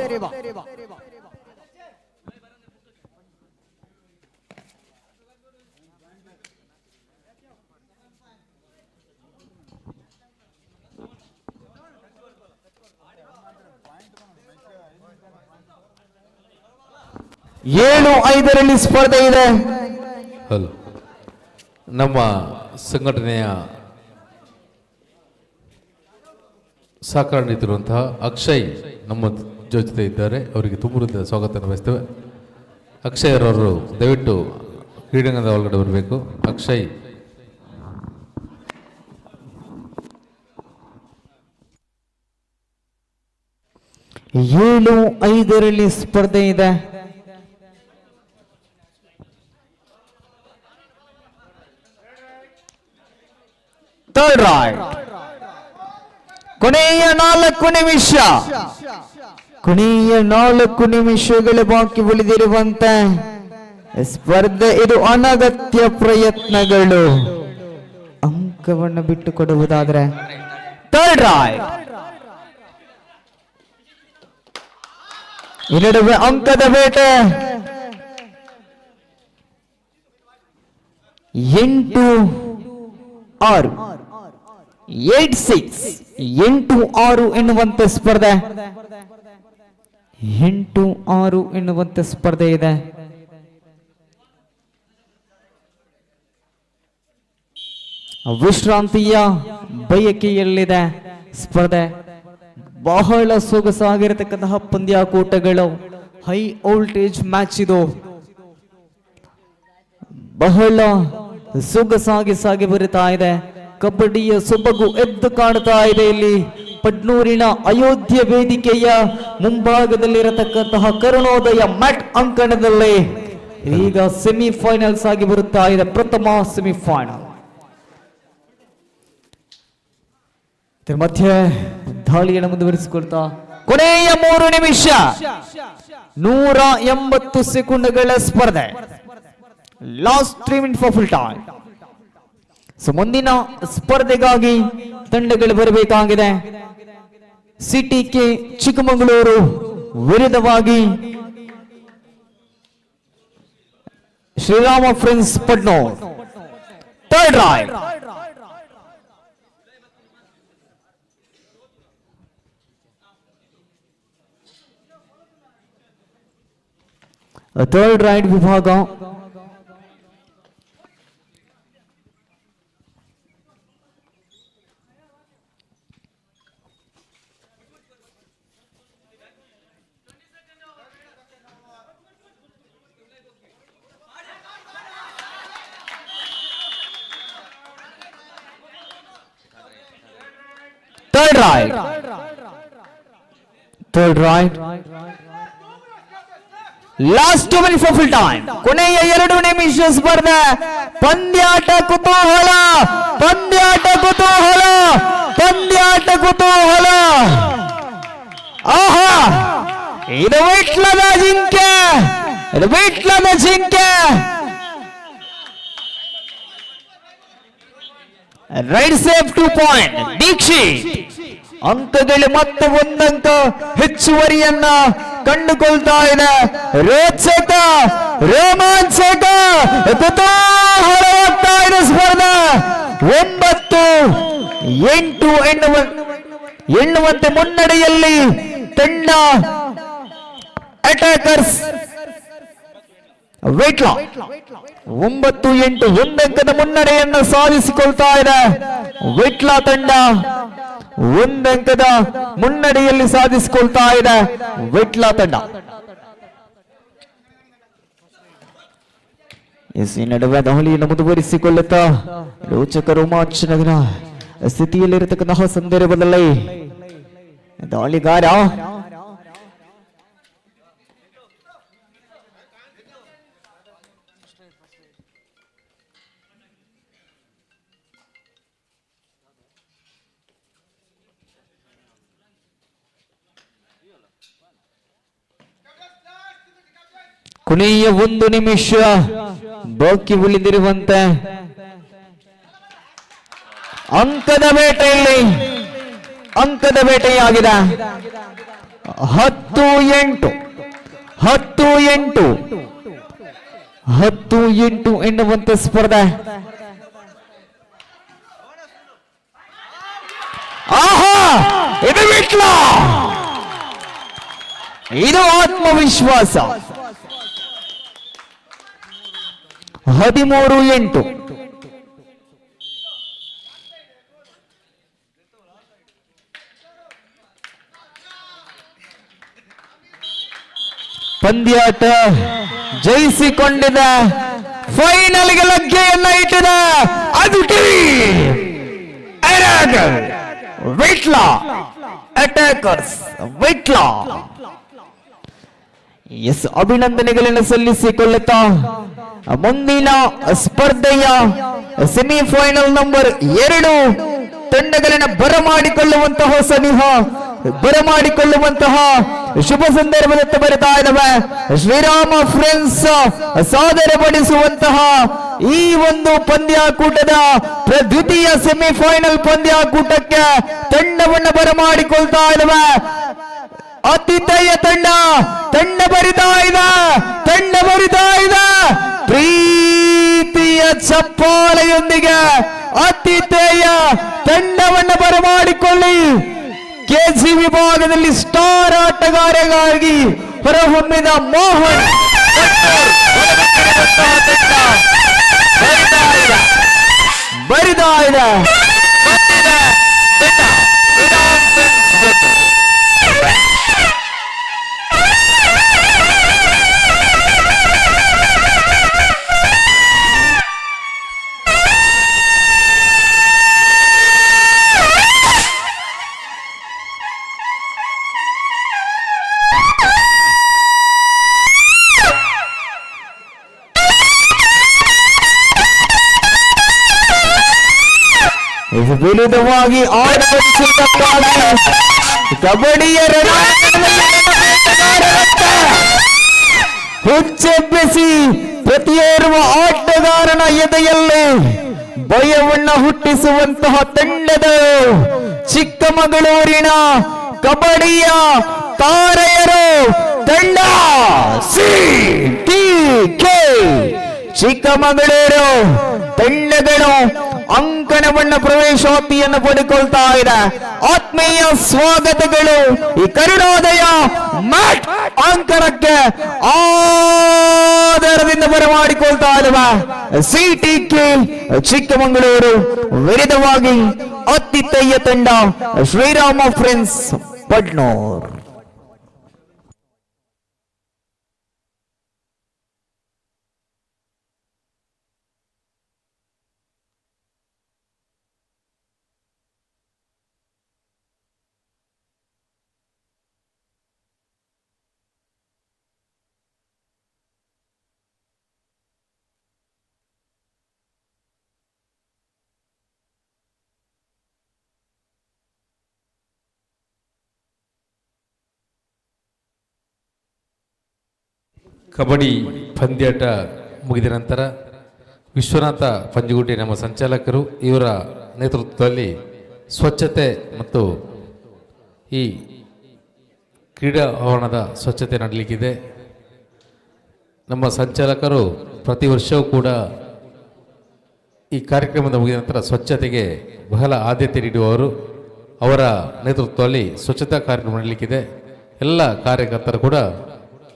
ಏಳು 5ರಲ್ಲಿ ಸ್ಪರ್ಧೆ ಇದೆ. ಹಲೋ, ನಮ್ಮ ಸಂಘಟನೆಯ ಸಹಕಾರ ನೀಡುತ್ತಿರುವಂತಹ ಅಕ್ಷಯ್ ನಮ್ಮ ಜೊತೆ ಇದ್ದಾರೆ. ಅವರಿಗೆ ತುಂಬ ಸ್ವಾಗತ ಬಯಸ್ತೇವೆ. ಅಕ್ಷಯ್ ಅವರು ದಯವಿಟ್ಟು ಕ್ರೀಡಾಂಗಣದ ಒಳಗಡೆ ಬರಬೇಕು. ಅಕ್ಷಯ್ ಏಳು 5ರಲ್ಲಿ ಸ್ಪರ್ಧೆ ಇದೆ. ರೈಟ್. ಕೊನೆಯ 4 ನಿಮಿಷ, ಕೊನೆಯ 4 ನಿಮಿಷಗಳು ಬಾಕಿ ಉಳಿದಿರುವಂತೆ ಸ್ಪರ್ಧೆ. ಇದು ಅನಗತ್ಯ ಪ್ರಯತ್ನಗಳು. ಅಂಕವನ್ನು ಬಿಟ್ಟು ಕೊಡುವುದಾದ್ರೆ ಥರ್ಡ್ ರೈಟ್. ಈ ನಡುವೆ ಅಂಕದ ಬೇಟೆ. 8-6 8-6 ಎನ್ನುವಂತೆ ಸ್ಪರ್ಧೆ. 8-6 ಎನ್ನುವಂತೆ ಸ್ಪರ್ಧೆ ಇದೆ. ವಿಶ್ರಾಂತಿಯ ಬಯಕೆಯಲ್ಲಿದೆ ಸ್ಪರ್ಧೆ. ಬಹಳ ಸೊಗಸಾಗಿರತಕ್ಕಂತಹ ಪಂದ್ಯಾಕೂಟಗಳು. ಹೈ ವೋಲ್ಟೇಜ್ ಮ್ಯಾಚ್ ಇದು. ಬಹಳ ಸೊಗಸಾಗಿ ಸಾಗಿ ಬರುತ್ತಾ ಇದೆ. ಕಬಡ್ಡಿಯ ಸೊಬಗು ಎದ್ದು ಕಾಣ್ತಾ ಇದೆ. ಇಲ್ಲಿ ಪಡ್ನೂರಿನ ಅಯೋಧ್ಯೆ ವೇದಿಕೆಯ ಮುಂಭಾಗದಲ್ಲಿರತಕ್ಕಂತಹ ಕರುಣೋದಯ ಮ್ಯಾಟ್ ಅಂಕಣದಲ್ಲಿ ಈಗ ಸೆಮಿಫೈನಲ್ಸ್ ಆಗಿ ಬರುತ್ತಾ ಇದೆ. ಪ್ರಥಮ ಸೆಮಿಫೈನಲ್. ಇದರ ಮಧ್ಯೆ ದಾಳಿಯನ್ನು ಮುಂದುವರಿಸಿಕೊಳ್ತಾ ಕೊನೆಯ 3 ನಿಮಿಷ 180 ಸೆಕೆಂಡ್ಗಳ ಸ್ಪರ್ಧೆ. Last 3 minutes for full time. So ಮುಂದಿನ ಸ್ಪರ್ಧೆಗಾಗಿ ತಂಡಗಳು ಬರಬೇಕಾಗಿದೆ. ಸಿಟಿಕೆ ಚಿಕ್ಕಮಗಳೂರು ವಿರುದ್ಧವಾಗಿ Srirama friends Padnur. Third right. Third right ವಿಭಾಗ. Third right. Third right. Last 2 minutes for full time. ಕೊನೆಯ 2 ನಿಮಿಷ ಸ್ಪರ್ಧೆ. ಪಂದ್ಯಾಟ ಕುತೂಹಲ, ಪಂದ್ಯಾಟ ಕುತೂಹಲ, ಪಂದ್ಯಾಟ ಕುತೂಹಲ. ಆಹಾ, ಇದು ವಿಟ್ಲದ ಜಿಂಕೆ, ಇದು ವಿಟ್ಲದ ಜಿಂಕೆ. Raid safe 2 point Dikshit. ಅಂಕಗಳು ಮತ್ತೆ 1 ಅಂಕ ಹೆಚ್ಚುವರಿಯನ್ನ ಕಂಡುಕೊಳ್ತಾ ಇದೆ. ರೋಚಕ, ರೋಮಾಂಚಕ, ಕುತೂಹಲವಾಗ್ತಾ ಇದೆ ಸ್ಪರ್ಧೆ. 9-8 ಎನ್ನುವಂತೆ ಮುನ್ನಡೆಯಲ್ಲಿ ತಂಡ ಅಟ್ಯಾಕರ್ಸ್ ವೇಟ್ಲಾ 9-8 1 ಅಂಕದ ಮುನ್ನಡೆಯನ್ನು ಸಾಧಿಸಿಕೊಳ್ತಾ ಇದೆ. ವೇಟ್ಲಾ ತಂಡ 1 ಅಂಕದ ಮುನ್ನಡೆಯಲ್ಲಿ ಸಾಧಿಸಿಕೊಳ್ತಾ ಇದೆ. ವೇಟ್ಲಾ ತಂಡ ಈ ನಡುವೆ ದಾಳಿಯನ್ನು ಮುಂದುವರಿಸಿಕೊಳ್ಳುತ್ತಾ ರೋಚಕ ರೋಮಾಂಚನದ ಸ್ಥಿತಿಯಲ್ಲಿರತಕ್ಕಂತಹ ಸಂದರ್ಭದಲ್ಲಿ ದಾಳಿಗಾರ ಕೊನೆಯ 1 ನಿಮಿಷ ಬಾಕಿ ಉಳಿದಿರುವಂತೆ ಅಂಕದ ಬೇಟೆಯಲ್ಲಿ ಅಂಕದ ಬೇಟೆಯಾಗಿದೆ. 10-8 ಎನ್ನುವಂತೆ ಸ್ಪರ್ಧೆ. ಆಹಾ, ಇದು ವಿಟ್ಲ, ಇದು ಆತ್ಮವಿಶ್ವಾಸ. 13-8 ಪಂದ್ಯಾಟ ಜಯಿಸಿಕೊಂಡಿದೆ. ಫೈನಲ್ಗೆ ಲಗ್ಗೆಯನ್ನ ಇಟ್ಟಿದೆ. ಅದು ವಿಟ್ಲಾ ಅಟ್ಯಾಕರ್ಸ್ ವಿಟ್ಲಾ. ಎಸ್, ಅಭಿನಂದನೆಗಳನ್ನು ಸಲ್ಲಿಸಿಕೊಳ್ಳುತ್ತಾ ಮುಂದಿನ ಸ್ಪರ್ಧೆಯ ಸೆಮಿಫೈನಲ್ ನಂಬರ್ 2 ತಂಡಗಳನ್ನು ಬರಮಾಡಿಕೊಳ್ಳುವಂತಹ ಸನಿಹ ಬರಮಾಡಿಕೊಳ್ಳುವಂತಹ ಶುಭ ಸಂದರ್ಭದತ್ತ ಬರುತ್ತಾ ಇದ್ದಾವೆ. ಶ್ರೀರಾಮ ಫ್ರೆಂಡ್ಸ್ ಸಾದರಪಡಿಸುವಂತಹ ಈ ಒಂದು ಪಂದ್ಯಾಕೂಟದ ದ್ವಿತೀಯ ಸೆಮಿಫೈನಲ್ ಪಂದ್ಯಾಕೂಟಕ್ಕೆ ತಂಡವನ್ನು ಬರಮಾಡಿಕೊಳ್ತಾ ಇದ್ದಾವೆ. ಆತಿಥೇಯ ತಂಡ ಬರಿತಾ ಇದೆ ಪ್ರೀತಿಯ ಚಪ್ಪಾಳೆಯೊಂದಿಗೆ ಆತಿಥೇಯ ತಂಡವನ್ನು ಬರಮಾಡಿಕೊಳ್ಳಿ. ಕೆಜಿ ವಿಭಾಗದಲ್ಲಿ ಸ್ಟಾರ್ ಆಟಗಾರರಾಗಿ ಹೊರಹೊಮ್ಮಿದ ಮೋಹನ್ ಬರಿತಾ ಇದೆ. ವಿರುದ್ಧವಾಗಿ ಆಡಪಡಿಸಿದ್ದಕ್ಕಾಗಿ ಕಬಡ್ಡಿಯ ಹುಚ್ಚೆಬ್ಬಿಸಿ ಪ್ರತಿಯೋರ್ವ ಆಟಗಾರನ ಎದೆಯಲ್ಲಿ ಭಯವನ್ನ ಹುಟ್ಟಿಸುವಂತಹ ತಂಡದ ಚಿಕ್ಕಮಗಳೂರಿನ ಕಬಡ್ಡಿಯ ತಾರೆಯರು ತಂಡ ಸಿ.ಟಿ.ಕೆ. ಚಿಕ್ಕಮಗಳೂರು ತಂಡಗಳು ಅಂಕಣವನ್ನ ಪ್ರವೇಶಾತಿಯನ್ನು ಪಡೆದುಕೊಳ್ತಾ ಇದೆ. ಆತ್ಮೀಯ ಸ್ವಾಗತಗಳು ಈ ಕರುಣೋದಯ ಮ್ಯಾಟ್ ಅಂಕಣಕ್ಕೆ ಆಧಾರದಿಂದ ಬರಮಾಡಿಕೊಳ್ತಾ ಇರುವ ಸಿ.ಟಿ.ಕೆ. ಚಿಕ್ಕಮಗಳೂರು ವಿರುದ್ಧವಾಗಿ ಆತಿಥೇಯ ತಂಡ ಶ್ರೀರಾಮ ಫ್ರೆಂಡ್ಸ್ ಪಡ್ನೂರ್. ಕಬಡ್ಡಿ ಪಂದ್ಯಾಟ ಮುಗಿದ ನಂತರ ವಿಶ್ವನಾಥ ಪಂಜುಗುಟ್ಟಿ ನಮ್ಮ ಸಂಚಾಲಕರು ಇವರ ನೇತೃತ್ವದಲ್ಲಿ ಸ್ವಚ್ಛತೆ ಮತ್ತು ಈ ಕ್ರೀಡಾ ಆವರಣದ ಸ್ವಚ್ಛತೆ ನಡೆಯಲಿಕ್ಕಿದೆ. ನಮ್ಮ ಸಂಚಾಲಕರು ಪ್ರತಿ ವರ್ಷವೂ ಕೂಡ ಈ ಕಾರ್ಯಕ್ರಮದ ಮುಗಿದ ನಂತರ ಸ್ವಚ್ಛತೆಗೆ ಬಹಳ ಆದ್ಯತೆ ನೀಡುವವರು. ಅವರ ನೇತೃತ್ವದಲ್ಲಿ ಸ್ವಚ್ಛತಾ ಕಾರ್ಯಕ್ರಮ ನಡೆಯಲಿಕ್ಕಿದೆ. ಎಲ್ಲ ಕಾರ್ಯಕರ್ತರು ಕೂಡ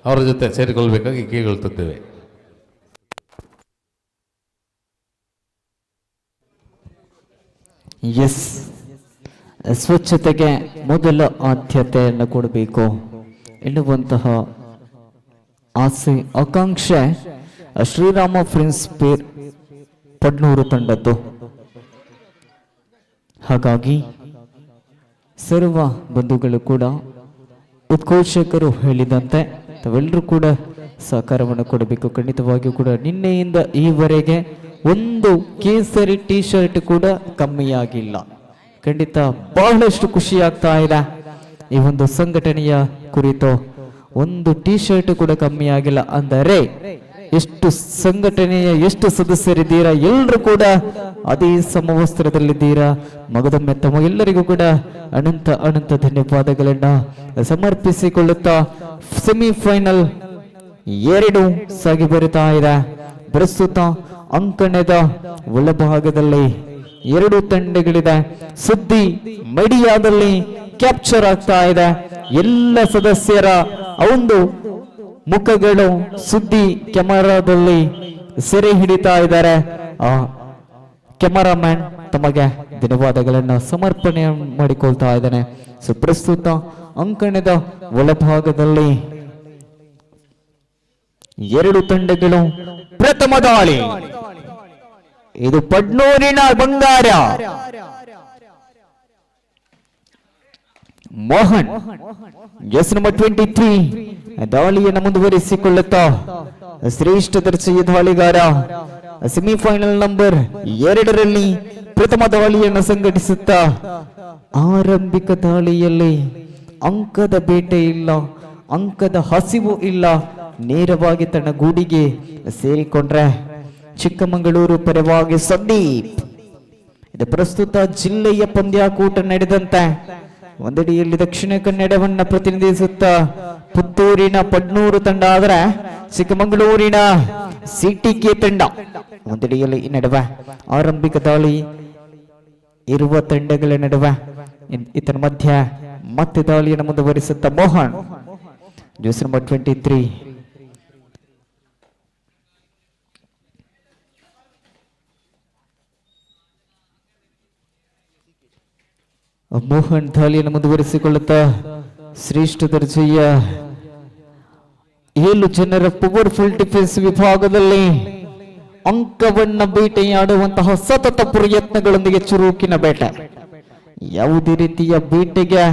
ಅವರ ಜೊತೆ ಸೇರಿಕೊಳ್ಳಬೇಕಾಗಿ ಕೇಳಿಕೊಳ್ಳುತ್ತಿದ್ದೇವೆ. ಎಸ್, ಸ್ವಚ್ಛತೆಗೆ ಮೊದಲ ಆದ್ಯತೆಯನ್ನು ಕೊಡಬೇಕು ಎನ್ನುವಂತಹ ಆಸೆ ಆಕಾಂಕ್ಷೆ ಶ್ರೀರಾಮ ಫ್ರೆಂಡ್ಸ್ ಪಡ್ನೂರು ತಂಡದ್ದು. ಹಾಗಾಗಿ ಸರ್ವ ಬಂಧುಗಳು ಕೂಡ ಉದ್ಘೋಷಕರು ಹೇಳಿದಂತೆ ತಾವೆಲ್ಲರೂ ಕೂಡ ಸಹಕಾರವನ್ನು ಕೊಡಬೇಕು. ಖಂಡಿತವಾಗಿಯೂ ಕೂಡ ನಿನ್ನೆಯಿಂದ ಈವರೆಗೆ ಒಂದು ಕೇಸರಿ ಟಿ ಶರ್ಟ್ ಕೂಡ ಕಮ್ಮಿಯಾಗಿಲ್ಲ. ಖಂಡಿತ ಬಹಳಷ್ಟು ಖುಷಿ ಆಗ್ತಾ ಇದೆ. ಈ ಒಂದು ಸಂಘಟನೆಯ ಕುರಿತು ಒಂದು ಟಿ ಶರ್ಟ್ ಕೂಡ ಕಮ್ಮಿ ಆಗಿಲ್ಲ ಅಂದರೆ ಎಷ್ಟು ಸಂಘಟನೆಯ ಎಷ್ಟು ಸದಸ್ಯರಿದ್ದೀರಾ, ಎಲ್ಲರೂ ಕೂಡ ಅದೇ ಸಮವಸ್ತ್ರದಲ್ಲಿದ್ದೀರಾ. ಮಗದೊಮ್ಮೆ ತಮಗೆಲ್ಲರಿಗೂ ಕೂಡ ಅನಂತ ಅನಂತ ಧನ್ಯವಾದಗಳನ್ನ ಸಮರ್ಪಿಸಿಕೊಳ್ಳುತ್ತಾ ಸೆಮಿಫೈನಲ್ 2 ಸಾಗಿ ಬರುತ್ತಾ ಇದೆ. ಪ್ರಸ್ತುತ ಅಂಕಣದ ಒಳಭಾಗದಲ್ಲಿ 2 ತಂಡಗಳಿದೆ. ಸುದ್ದಿ ಮೀಡಿಯಾದಲ್ಲಿ ಕ್ಯಾಪ್ಚರ್ ಆಗ್ತಾ ಇದೆ. ಎಲ್ಲ ಸದಸ್ಯರ ಒಂದು ಮುಖಗಳು ಸುದ್ದಿ ಕ್ಯಾಮರಾದಲ್ಲಿ ಸೆರೆ ಹಿಡಿತಾ ಇದ್ದಾರೆ. ಕ್ಯಾಮರಾಮ್ಯಾನ್ ತಮಗೆ ಧನ್ಯವಾದಗಳನ್ನು ಸಮರ್ಪಣೆ ಮಾಡಿಕೊಳ್ತಾ ಇದ್ದಾನೆ. ಸೊ ಪ್ರಸ್ತುತ ಅಂಕಣದ ಒಳಭಾಗದಲ್ಲಿ 2 ತಂಡಗಳು ಪ್ರಥಮ ದಾಳಿ. ಇದು ಪಡ್ನೂರಿನ ಬಂಗಾರ ಮೋಹನ್ ಎಸ್ ನಂಬರ್ 23 ದಾಳಿಯನ್ನು ಮುಂದುವರಿಸಿಕೊಳ್ಳುತ್ತಾ ಶ್ರೇಷ್ಠ ದರ್ಜೆಯ ದಾಳಿಗಾರ. ಸೆಮಿಫೈನಲ್ ನಂಬರ್ 2ರಲ್ಲಿ ಪ್ರಥಮ ದಾಳಿಯನ್ನು ಸಂಘಟಿಸುತ್ತಾ ಆರಂಭಿಕ ದಾಳಿಯಲ್ಲಿ ಅಂಕದ ಬೇಟೆ ಇಲ್ಲ, ಅಂಕದ ಹಸಿವು ಇಲ್ಲ, ನೇರವಾಗಿ ತನ್ನ ಗೂಡಿಗೆ ಸೇರಿಕೊಂಡ್ರೆ ಚಿಕ್ಕಮಗಳೂರು ಪರವಾಗಿ ಸಂದೀಪ್. ಇದು ಪ್ರಸ್ತುತ ಜಿಲ್ಲೆಯ ಪಂದ್ಯಾಕೂಟ ನಡೆದಂತೆ ಒಂದಡಿಯಲ್ಲಿ ದಕ್ಷಿಣ ಕನ್ನಡವನ್ನ ಪ್ರತಿನಿಧಿಸುತ್ತಾ ಪುತ್ತೂರಿನ ಪಡ್ನೂರು ತಂಡ ಆದರೆ ಚಿಕ್ಕಮಗಳೂರಿನ ಸಿಟಿಕೆ ತಂಡ ಒಂದಡಿಯಲ್ಲಿ ಈ ನಡುವೆ ಆರಂಭಿಕ ದಾಳಿ ಇರುವ ತಂಡಗಳ ನಡುವೆ ಇದರ ಮಧ್ಯ ಮತ್ತೆ ದಾಳಿಯನ್ನು ಮುಂದುವರಿಸುತ್ತ ಮೋಹನ್ ಜ್ಯೂಸ್ ನಂಬರ್ 23. ಮೋಹನ್ ದಾಳಿಯನ್ನು ಮುಂದುವರಿಸಿಕೊಳ್ಳುತ್ತಾ ಶ್ರೇಷ್ಠ ದರ್ಜೆಯ 7 ಜನರ ಪವರ್ಫುಲ್ ಡಿಫೆನ್ಸ್ ವಿಭಾಗದಲ್ಲಿ ಅಂಕವನ್ನ ಬೇಟೆಯಾಡುವಂತಹ ಸತತ ಪ್ರಯತ್ನಗಳೊಂದಿಗೆ ಚುರುಕಿನ ಬೇಟೆ. ಯಾವುದೇ ರೀತಿಯ ಬೇಟೆಗೆ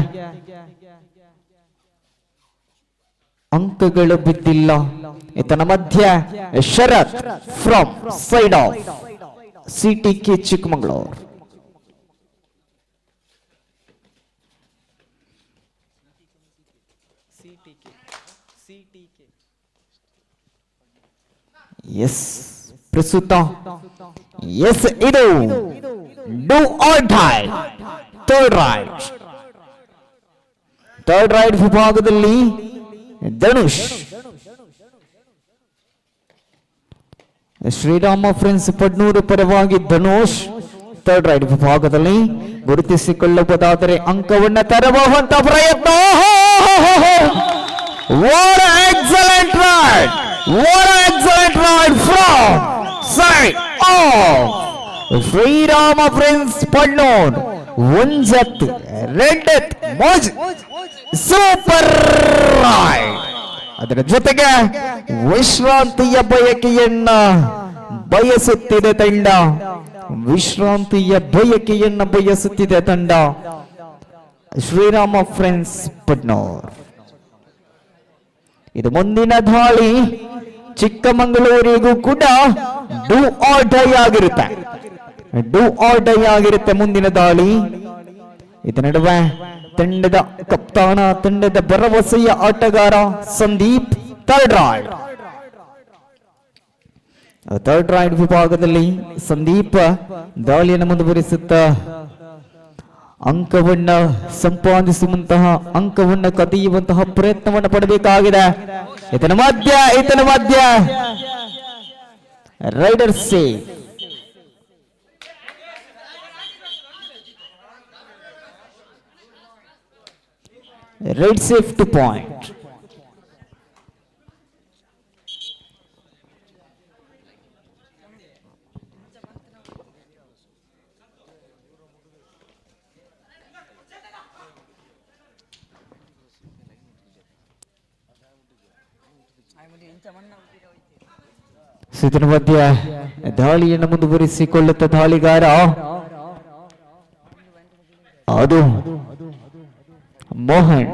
ಅಂಕಗಳು ಬಿದ್ದಿಲ್ಲ. ಇದರ ಮಧ್ಯ Sharath from side of CTK Chikkamagaluru. Yes ಪ್ರಸ್ತುತ ಎಸ್ ಇದು do or die third raid ವಿಭಾಗದಲ್ಲಿ ಧನುಷ್ ಶ್ರೀರಾಮ ಫ್ರೆಂಡ್ಸ್ ಪಡ್ನೂರು ಪರವಾಗಿ ಧನುಷ್ ಥರ್ಡ್ ರೈಡ್ ವಿಭಾಗದಲ್ಲಿ ಗುರುತಿಸಿಕೊಳ್ಳಬಹುದಾದರೆ ಅಂಕವನ್ನ ತರಬಹುವಂತ ಪ್ರಯತ್ನ. What an excellent ride! What an excellent ride from side of Srirama Friends Padnoor. Onjat Reddet Moj Super ride. ಅದರ ಜೊತೆಗೆ ವಿಶ್ರಾಂತಿಯ ಬಯಕೆಯನ್ನ ಬಯಸುತ್ತಿದೆ ತಂಡ. ವಿಶ್ರಾಂತಿಯ ಬಯಕೆಯನ್ನ ಬಯಸುತ್ತಿದೆ ತಂಡ ಶ್ರೀರಾಮ ಫ್ರೆಂಡ್ಸ್ ಪಡ್ನೂರ್. ಇದು ಮುಂದಿನ ದಾಳಿ ಚಿಕ್ಕಮಗಳೂರಿಗೂ ಕೂಡ ಡೂ ಆರ್ ಡೈ ಆಗಿರುತ್ತೆ. ಡೂ ಆರ್ ಡೈ ಆಗಿರುತ್ತೆ ಮುಂದಿನ ದಾಳಿ. ಇದರ ನಡುವೆ ತಂಡದ ಕಪ್ತಾನ, ತಂಡದ ಭರವಸೆಯ ಆಟಗಾರ ಸಂದೀಪ್ ಥರ್ಡ್ ರೈಡ್ ವಿಭಾಗದಲ್ಲಿ ಸಂದೀಪ್ ದಾಳಿಯನ್ನು ಮುಂದುವರಿಸುತ್ತ ಅಂಕವನ್ನ ಸಂಪಾದಿಸುವಂತಹ, ಅಂಕವನ್ನ ಕದಿಯುವಂತಹ ಪ್ರಯತ್ನವನ್ನು ಪಡಬೇಕಾಗಿದೆ. ಇದರ ಮಧ್ಯ raider save. Raid safe two point. ಇದರ ಮಧ್ಯ ದಾಳಿಯನ್ನು ಮುಂದುವರಿಸಿಕೊಳ್ಳುತ್ತ ದಾಳಿಗಾರ ಅದು ಮೋಹನ್.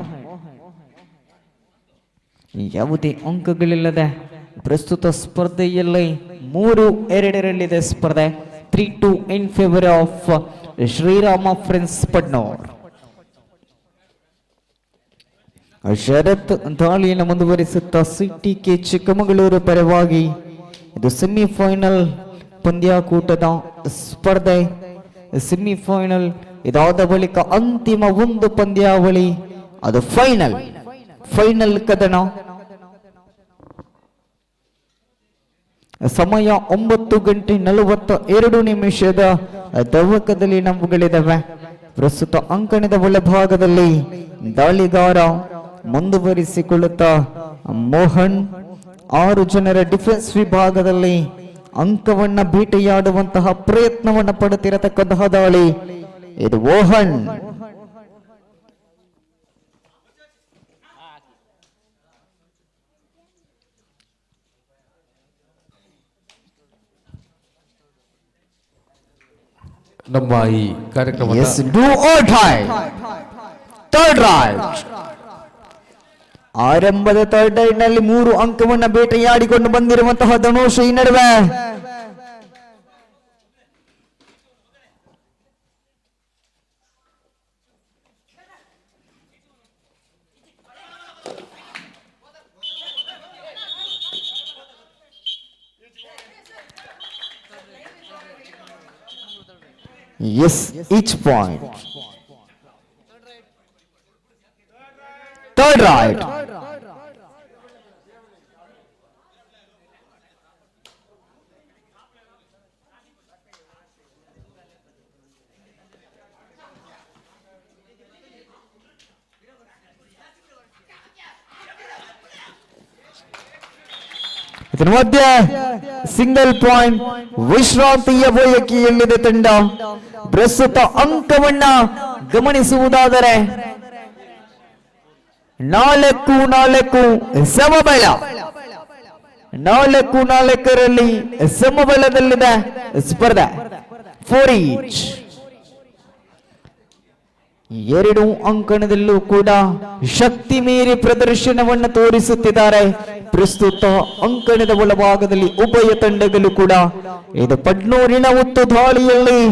ಯಾವುದೇ ಅಂಕಗಳಿಲ್ಲದೆ ಪ್ರಸ್ತುತ ಸ್ಪರ್ಧೆಯಲ್ಲಿ 3-2 ಸ್ಪರ್ಧೆ. 3-2 in favour of Shriram friends Padnur. Sharath ದಾಳಿಯನ್ನು ಮುಂದುವರಿಸುತ್ತಾ ಸಿಟಿಕೆ ಚಿಕ್ಕಮಗಳೂರು ಪರವಾಗಿ. ಇದು ಸೆಮಿಫೈನಲ್ ಪಂದ್ಯಾಕೂಟದ ಸ್ಪರ್ಧೆ. ಸೆಮಿಫೈನಲ್ ಇದಾದ ಬಳಿಕ ಅಂತಿಮ ಒಂದು ಪಂದ್ಯಾವಳಿ, ಅದು ಫೈನಲ್ ಕದನ. ಸಮಯ 9:42 ದವಕದಲ್ಲಿ ನಮ್ಮುಗಳಿದ್ದಾವೆ. ಪ್ರಸ್ತುತ ಅಂಕಣದ ಒಳಭಾಗದಲ್ಲಿ ದಾಳಿಗಾರ ಮುಂದುವರಿಸಿಕೊಳ್ಳುತ್ತಾ ಮೋಹನ್ 6 ಜನರ ಡಿಫೆನ್ಸ್ ವಿಭಾಗದಲ್ಲಿ ಅಂಕವನ್ನ ಬೇಟೆಯಾಡುವಂತಹ ಪ್ರಯತ್ನವನ್ನು ಪಡುತ್ತಿರತಕ್ಕಂತಹ ದಾಳಿ ಇದು ಮೋಹನ್. ನಮ್ಮ ಈ ಕಾರ್ಯಕ್ರಮ ಆರಂಭದ ಥರ್ಡ್ ರೈಡ್ ನಲ್ಲಿ 3 ಅಂಕವನ್ನು ಬೇಟೆಯಾಡಿಕೊಂಡು ಬಂದಿರುವಂತಹ ಧನುಷ್ ಈ ನಡುವೆ Yes, each point. Third right. ಇದರ ಮಧ್ಯೆ ಸಿಂಗಲ್ ಪಾಯಿಂಟ್ ವಿಶ್ರಾಂತಿಯ ಬಯಕೆಯಲ್ಲಿದೆ ತಂಡ. ಪ್ರಸ್ತುತ ಅಂಕವನ್ನ ಗಮನಿಸುವುದಾದರೆ 4-4 ಸಮಬಲ. 4-4ರಲ್ಲಿ ಸಮಬಲದಲ್ಲಿದೆ ಸ್ಪರ್ಧೆ. 4 ಈಚ್. 2 ಅಂಕಣದಲ್ಲೂ ಕೂಡ ಶಕ್ತಿ ಮೀರಿ ಪ್ರದರ್ಶನವನ್ನು ತೋರಿಸುತ್ತಿದ್ದಾರೆ. ಪ್ರಸ್ತುತ ಅಂಕಣದ ಒಳಭಾಗದಲ್ಲಿ ಉಭಯ ತಂಡಗಳು ಕೂಡ ಇದು ಪಡ್ನೂರಿನ ಉತ್ತು ದಾಳಿಯಲ್ಲಿ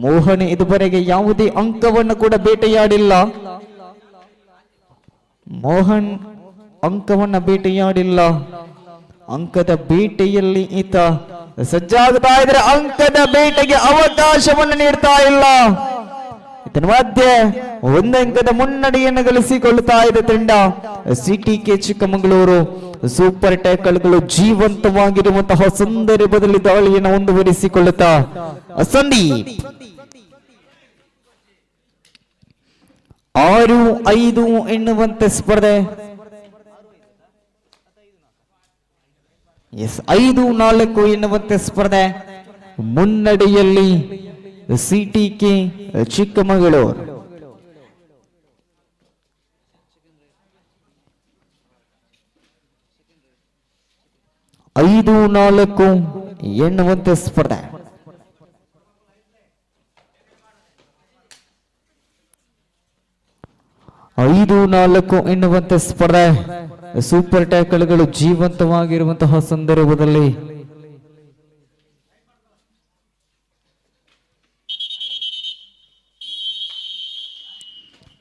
ಮೋಹನ್ ಇದುವರೆಗೆ ಯಾವುದೇ ಅಂಕವನ್ನು ಕೂಡ ಬೇಟೆಯಾಡಿಲ್ಲ. ಮೋಹನ್ ಅಂಕವನ್ನ ಬೇಟೆಯಾಡಿಲ್ಲ. ಅಂಕದ ಬೇಟೆಯಲ್ಲಿ ಈತ ಸಜ್ಜಾಗ್ತಾ ಇದ್ರೆ ಅಂಕದ ಬೇಟೆಗೆ ಅವಕಾಶವನ್ನು ನೀಡ್ತಾ ಇಲ್ಲ. ಇದರ ಮಧ್ಯೆ ಒಂದಂಕದ ಮುನ್ನಡೆಯನ್ನು ಗಳಿಸಿಕೊಳ್ಳುತ್ತಾ ಇದೆ ತಂಡ ಸಿಟಿಕೆ ಚಿಕ್ಕಮಗಳೂರು. ಸೂಪರ್ ಟ್ಯಾಕಲ್ಗಳು ಜೀವಂತವಾಗಿರುವಂತಹ ಸಂದರ್ಭದಲ್ಲಿ ದಾಳಿಯನ್ನು ಮುಂದುವರಿಸಿಕೊಳ್ಳುತ್ತಾ ಸಂದೀಪ್ 6-5 ಎನ್ನುವಂತೆ ಸ್ಪರ್ಧೆ. 5-4 ಎನ್ನುವಂತೆ ಸ್ಪರ್ಧೆ. ಮುನ್ನಡೆಯಲ್ಲಿ ಸಿಟಿಕೆ ಚಿಕ್ಕಮಗಳೂರು. 5-4 ಎನ್ನುವಂತೆ ಸ್ಪರ್ಧೆ. 5-4 ಎನ್ನುವಂತೆ ಸ್ಪರ್ಧೆ. ಸೂಪರ್ ಟ್ಯಾಕಲ್ಗಳು ಜೀವಂತವಾಗಿರುವಂತಹ ಸಂದರ್ಭದಲ್ಲಿ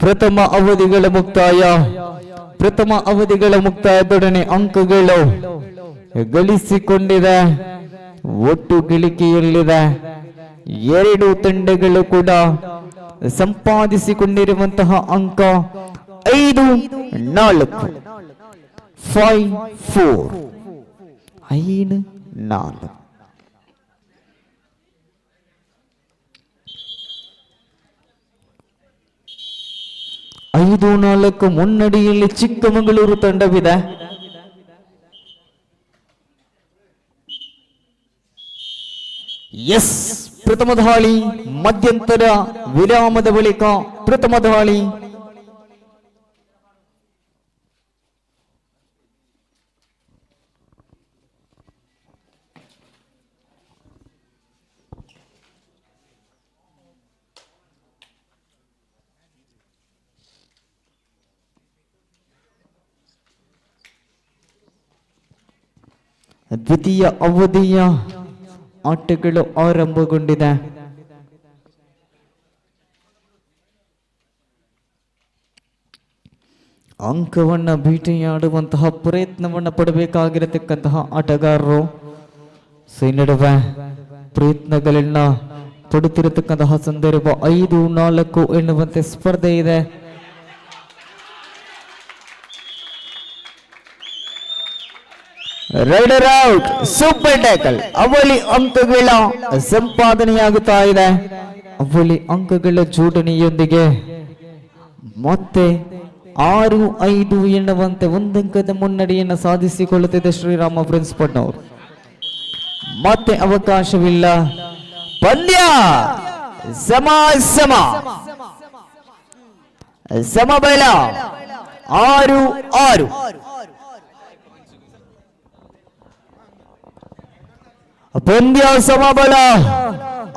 ಪ್ರಥಮ ಅವಧಿಗಳ ಮುಕ್ತಾಯದೊಡನೆ ಅಂಕಗಳು ಗಳಿಸಿಕೊಂಡಿದೆ. ಒಟ್ಟು ಗಳಿಕೆಯಲ್ಲಿದೆ. 2 ತಂಡಗಳು ಕೂಡ ಸಂಪಾದಿಸಿಕೊಂಡಿರುವಂತಹ ಅಂಕ 5-4 5-4 5-4. ಐದು ನಾಲ್ಕು ಮುನ್ನಡೆಯಲ್ಲಿ ಚಿಕ್ಕಮಗಳೂರು ತಂಡವಿದೆ. ಎಸ್, ಪ್ರಥಮ ದಾಳಿ ಮಧ್ಯಂತರ ವಿರಾಮದ ಬಳಿಕ ಪ್ರಥಮ ದಾಳಿ. ದ್ವಿತೀಯ ಅವಧಿಯ ಆಟಗಳು ಆರಂಭಗೊಂಡಿದೆ. ಅಂಕವನ್ನ ಬೇಟೆಯಾಡುವಂತಹ ಪ್ರಯತ್ನವನ್ನ ಪಡಬೇಕಾಗಿರತಕ್ಕಂತಹ ಆಟಗಾರರು ನಡುವೆ ಪ್ರಯತ್ನಗಳನ್ನ ಪಡುತ್ತಿರತಕ್ಕಂತಹ ಸಂದರ್ಭ. 5-4 ಎನ್ನುವಂತೆ ಸ್ಪರ್ಧೆ ಇದೆ. Rider out, super tackle. ಅವಳಿ ಅಂಕಗಳ ಸಂಪಾದನೆಯಾಗುತ್ತಾ ಇದೆ. ಅವಳಿ ಅಂಕಗಳ ಜೋಡಣೆಯೊಂದಿಗೆ ಮತ್ತೆ 6-5 ಎನ್ನುವಂತೆ ಒಂದಂಕದ ಮುನ್ನಡೆಯನ್ನು ಸಾಧಿಸಿಕೊಳ್ಳುತ್ತಿದೆ ಶ್ರೀರಾಮ ಫ್ರೆಂಡ್ಸ್ ಪಡ್ನೂರ್. ಮತ್ತೆ ಅವಕಾಶವಿಲ್ಲ. ಪಂದ್ಯ ಸಮಬಲ 6-6. ಪಂದ್ಯ ಸಮಬಲ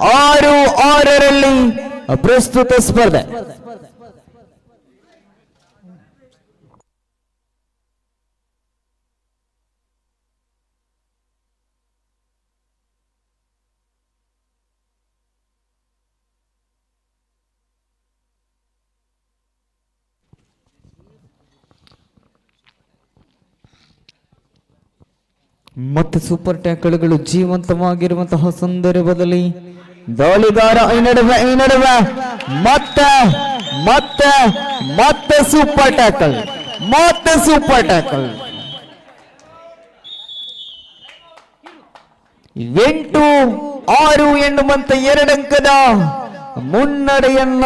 6-6ರಲ್ಲಿ ಪ್ರಸ್ತುತ ಸ್ಪರ್ಧೆ. ಮತ್ತೆ ಸೂಪರ್ ಟ್ಯಾಕಲ್ಗಳು ಜೀವಂತವಾಗಿರುವಂತಹ ಸಂದರ್ಭದಲ್ಲಿ ದಾಳಿಗಾರ ಈ ನಡುವೆ ಮತ್ತೆ ಮತ್ತೆ ಮತ್ತೆ ಸೂಪರ್ ಟ್ಯಾಕಲ್, ಮತ್ತೆ ಸೂಪರ್ ಟ್ಯಾಕಲ್. 8-6 ಎನ್ನುವಂತ 2 ಅಂಕದ ಮುನ್ನಡೆಯನ್ನ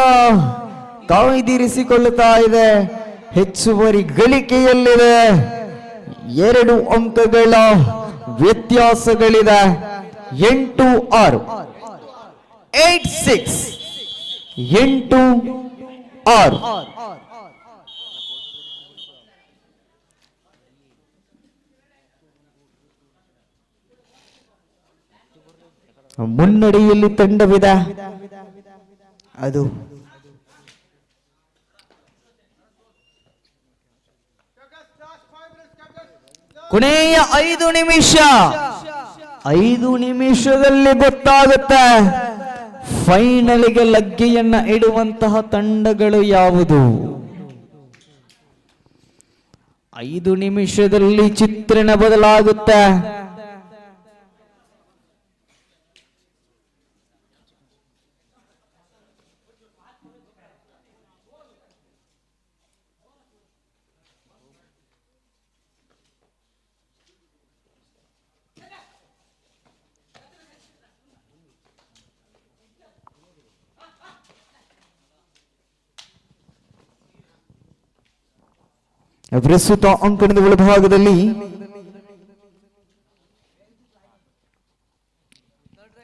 ಕಾಯ್ದಿರಿಸಿಕೊಳ್ಳುತ್ತಾ ಇದೆ. ಹೆಚ್ಚುವರಿ ಗಳಿಕೆಯಲ್ಲಿದೆ. 2 ಅಂಕಗಳ ವ್ಯತ್ಯಾಸಗಳಿದೆ. 8-6, 8-6, 8-6. ಮುನ್ನಡೆಯಲ್ಲಿ ತಂಡವಿದೆ. ಅದು ಕೊನೆಯ 5 ನಿಮಿಷ, 5 ನಿಮಿಷದಲ್ಲಿ ಗೊತ್ತಾಗುತ್ತೆ ಫೈನಲ್ಗೆ ಲಗ್ಗೆಯನ್ನ ಇಡುವಂತಹ ತಂಡಗಳು ಯಾವುದು. 5 ನಿಮಿಷದಲ್ಲಿ ಚಿತ್ರಣ ಬದಲಾಗುತ್ತೆ. ಪ್ರಸ್ತುತ ಅಂಕಣದ ಒಳಭಾಗದಲ್ಲಿ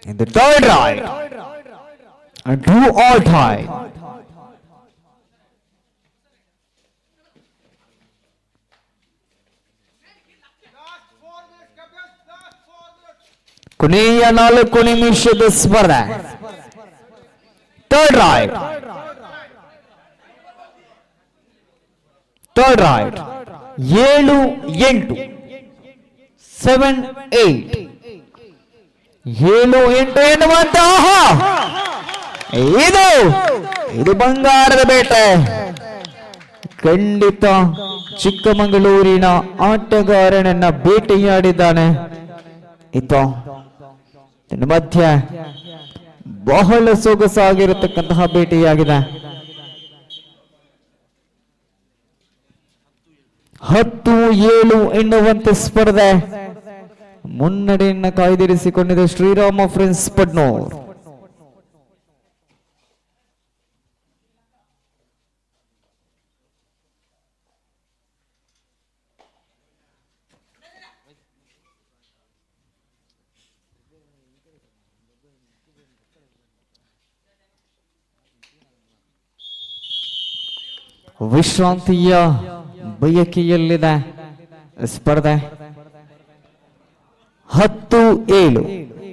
in the third right and do or die. ಕೊನೆಯ 4 ನಿಮಿಷದ ಸ್ಪರ್ಧೆ. ಥರ್ಡ್ ರೈಟ್, ಥರ್ಡ್ ರೈಟ್, 7-8, 7-8, 7-8 ಎನ್ನುವಂತಹ ಇದು ಬಂಗಾರದ ಬೇಟೆ. ಖಂಡಿತ ಚಿಕ್ಕಮಗಳೂರಿನ ಆಟಗಾರನನ್ನ ಬೇಟೆಯಾಡಿದ್ದಾನೆ. ಇದರ ಮಧ್ಯೆ ಬಹಳ ಸೊಗಸಾಗಿರತಕ್ಕಂತಹ ಬೇಟೆಯಾಗಿದೆ. 10-7 ಎನ್ನುವಂತೆ ಸ್ಪರ್ಧೆ ಮುನ್ನಡೆಯನ್ನ ಕಾಯ್ದಿರಿಸಿಕೊಂಡಿದೆ ಶ್ರೀರಾಮ ಫ್ರೆಂಡ್ಸ್ ಪಡ್ನೂರ್. ವಿಶ್ರಾಂತಿಯ ಬಯಕೆಯಲ್ಲಿದೆ ಸ್ಪರ್ಧೆ. 10-7,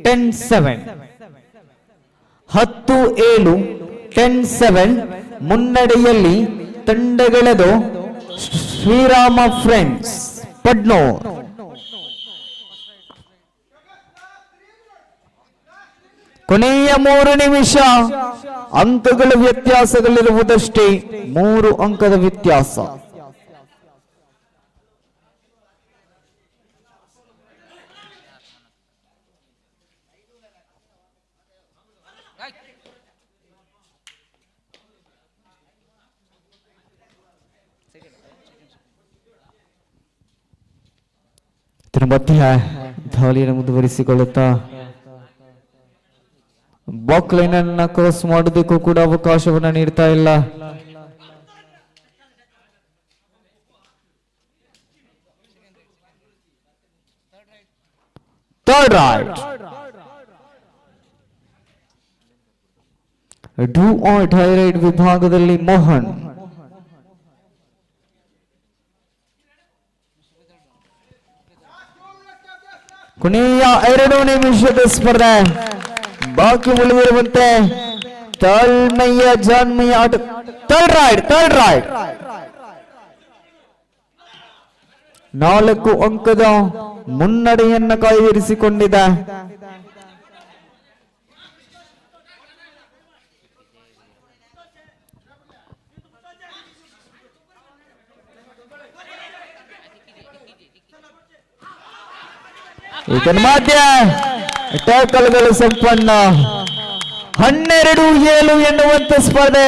10-7, 10-7, 10-7 ಮುನ್ನಡೆಯಲ್ಲಿ ತಂಡಗಳದು ಶ್ರೀರಾಮ ಫ್ರೆಂಡ್ಸ್ ಪಡ್ನೂರ್. ಕೊನೆಯ 3 ನಿಮಿಷ ಅಂಕಗಳ ವ್ಯತ್ಯಾಸಗಳಿರುವುದಷ್ಟೇ, 3 ಅಂಕದ ವ್ಯತ್ಯಾಸ. ಇದರ ಮಧ್ಯೆ ದಾಳಿಯನ್ನು ಮುಂದುವರಿಸಿಕೊಳ್ಳುತ್ತಾ ಬಾಕ್ ಲೈನ್ ಅನ್ನ ಕ್ರಾಸ್ ಮಾಡೋದಕ್ಕೂ ಕೂಡ ಅವಕಾಶವನ್ನ ನೀಡ್ತಾ ಇಲ್ಲ. Third right, do or die right ವಿಭಾಗದಲ್ಲಿ ಮೋಹನ್. ಕೊನೆಯ 2 ನಿಮಿಷದ ಸ್ಪರ್ಧೆ ಬಾಕಿ ಉಳಿದಿರುವಂತೆ ತಾಳ್ಮೆಯ ಜಾನ್ಮೆಯ ಆಟ. ಥರ್ಡ್ ರೈಟ್, ಥರ್ಡ್ ರೈಟ್, 4 ಅಂಕದ ಮುನ್ನಡೆಯನ್ನ ಕಾಯ್ದಿರಿಸಿಕೊಂಡಿದೆ. ಈತನ ಮಧ್ಯ ಟ್ಯಾಕಲ್ಗಳು ಸಂಪನ್ನ 12-7 ಎನ್ನುವಂತ ಸ್ಪರ್ಧೆ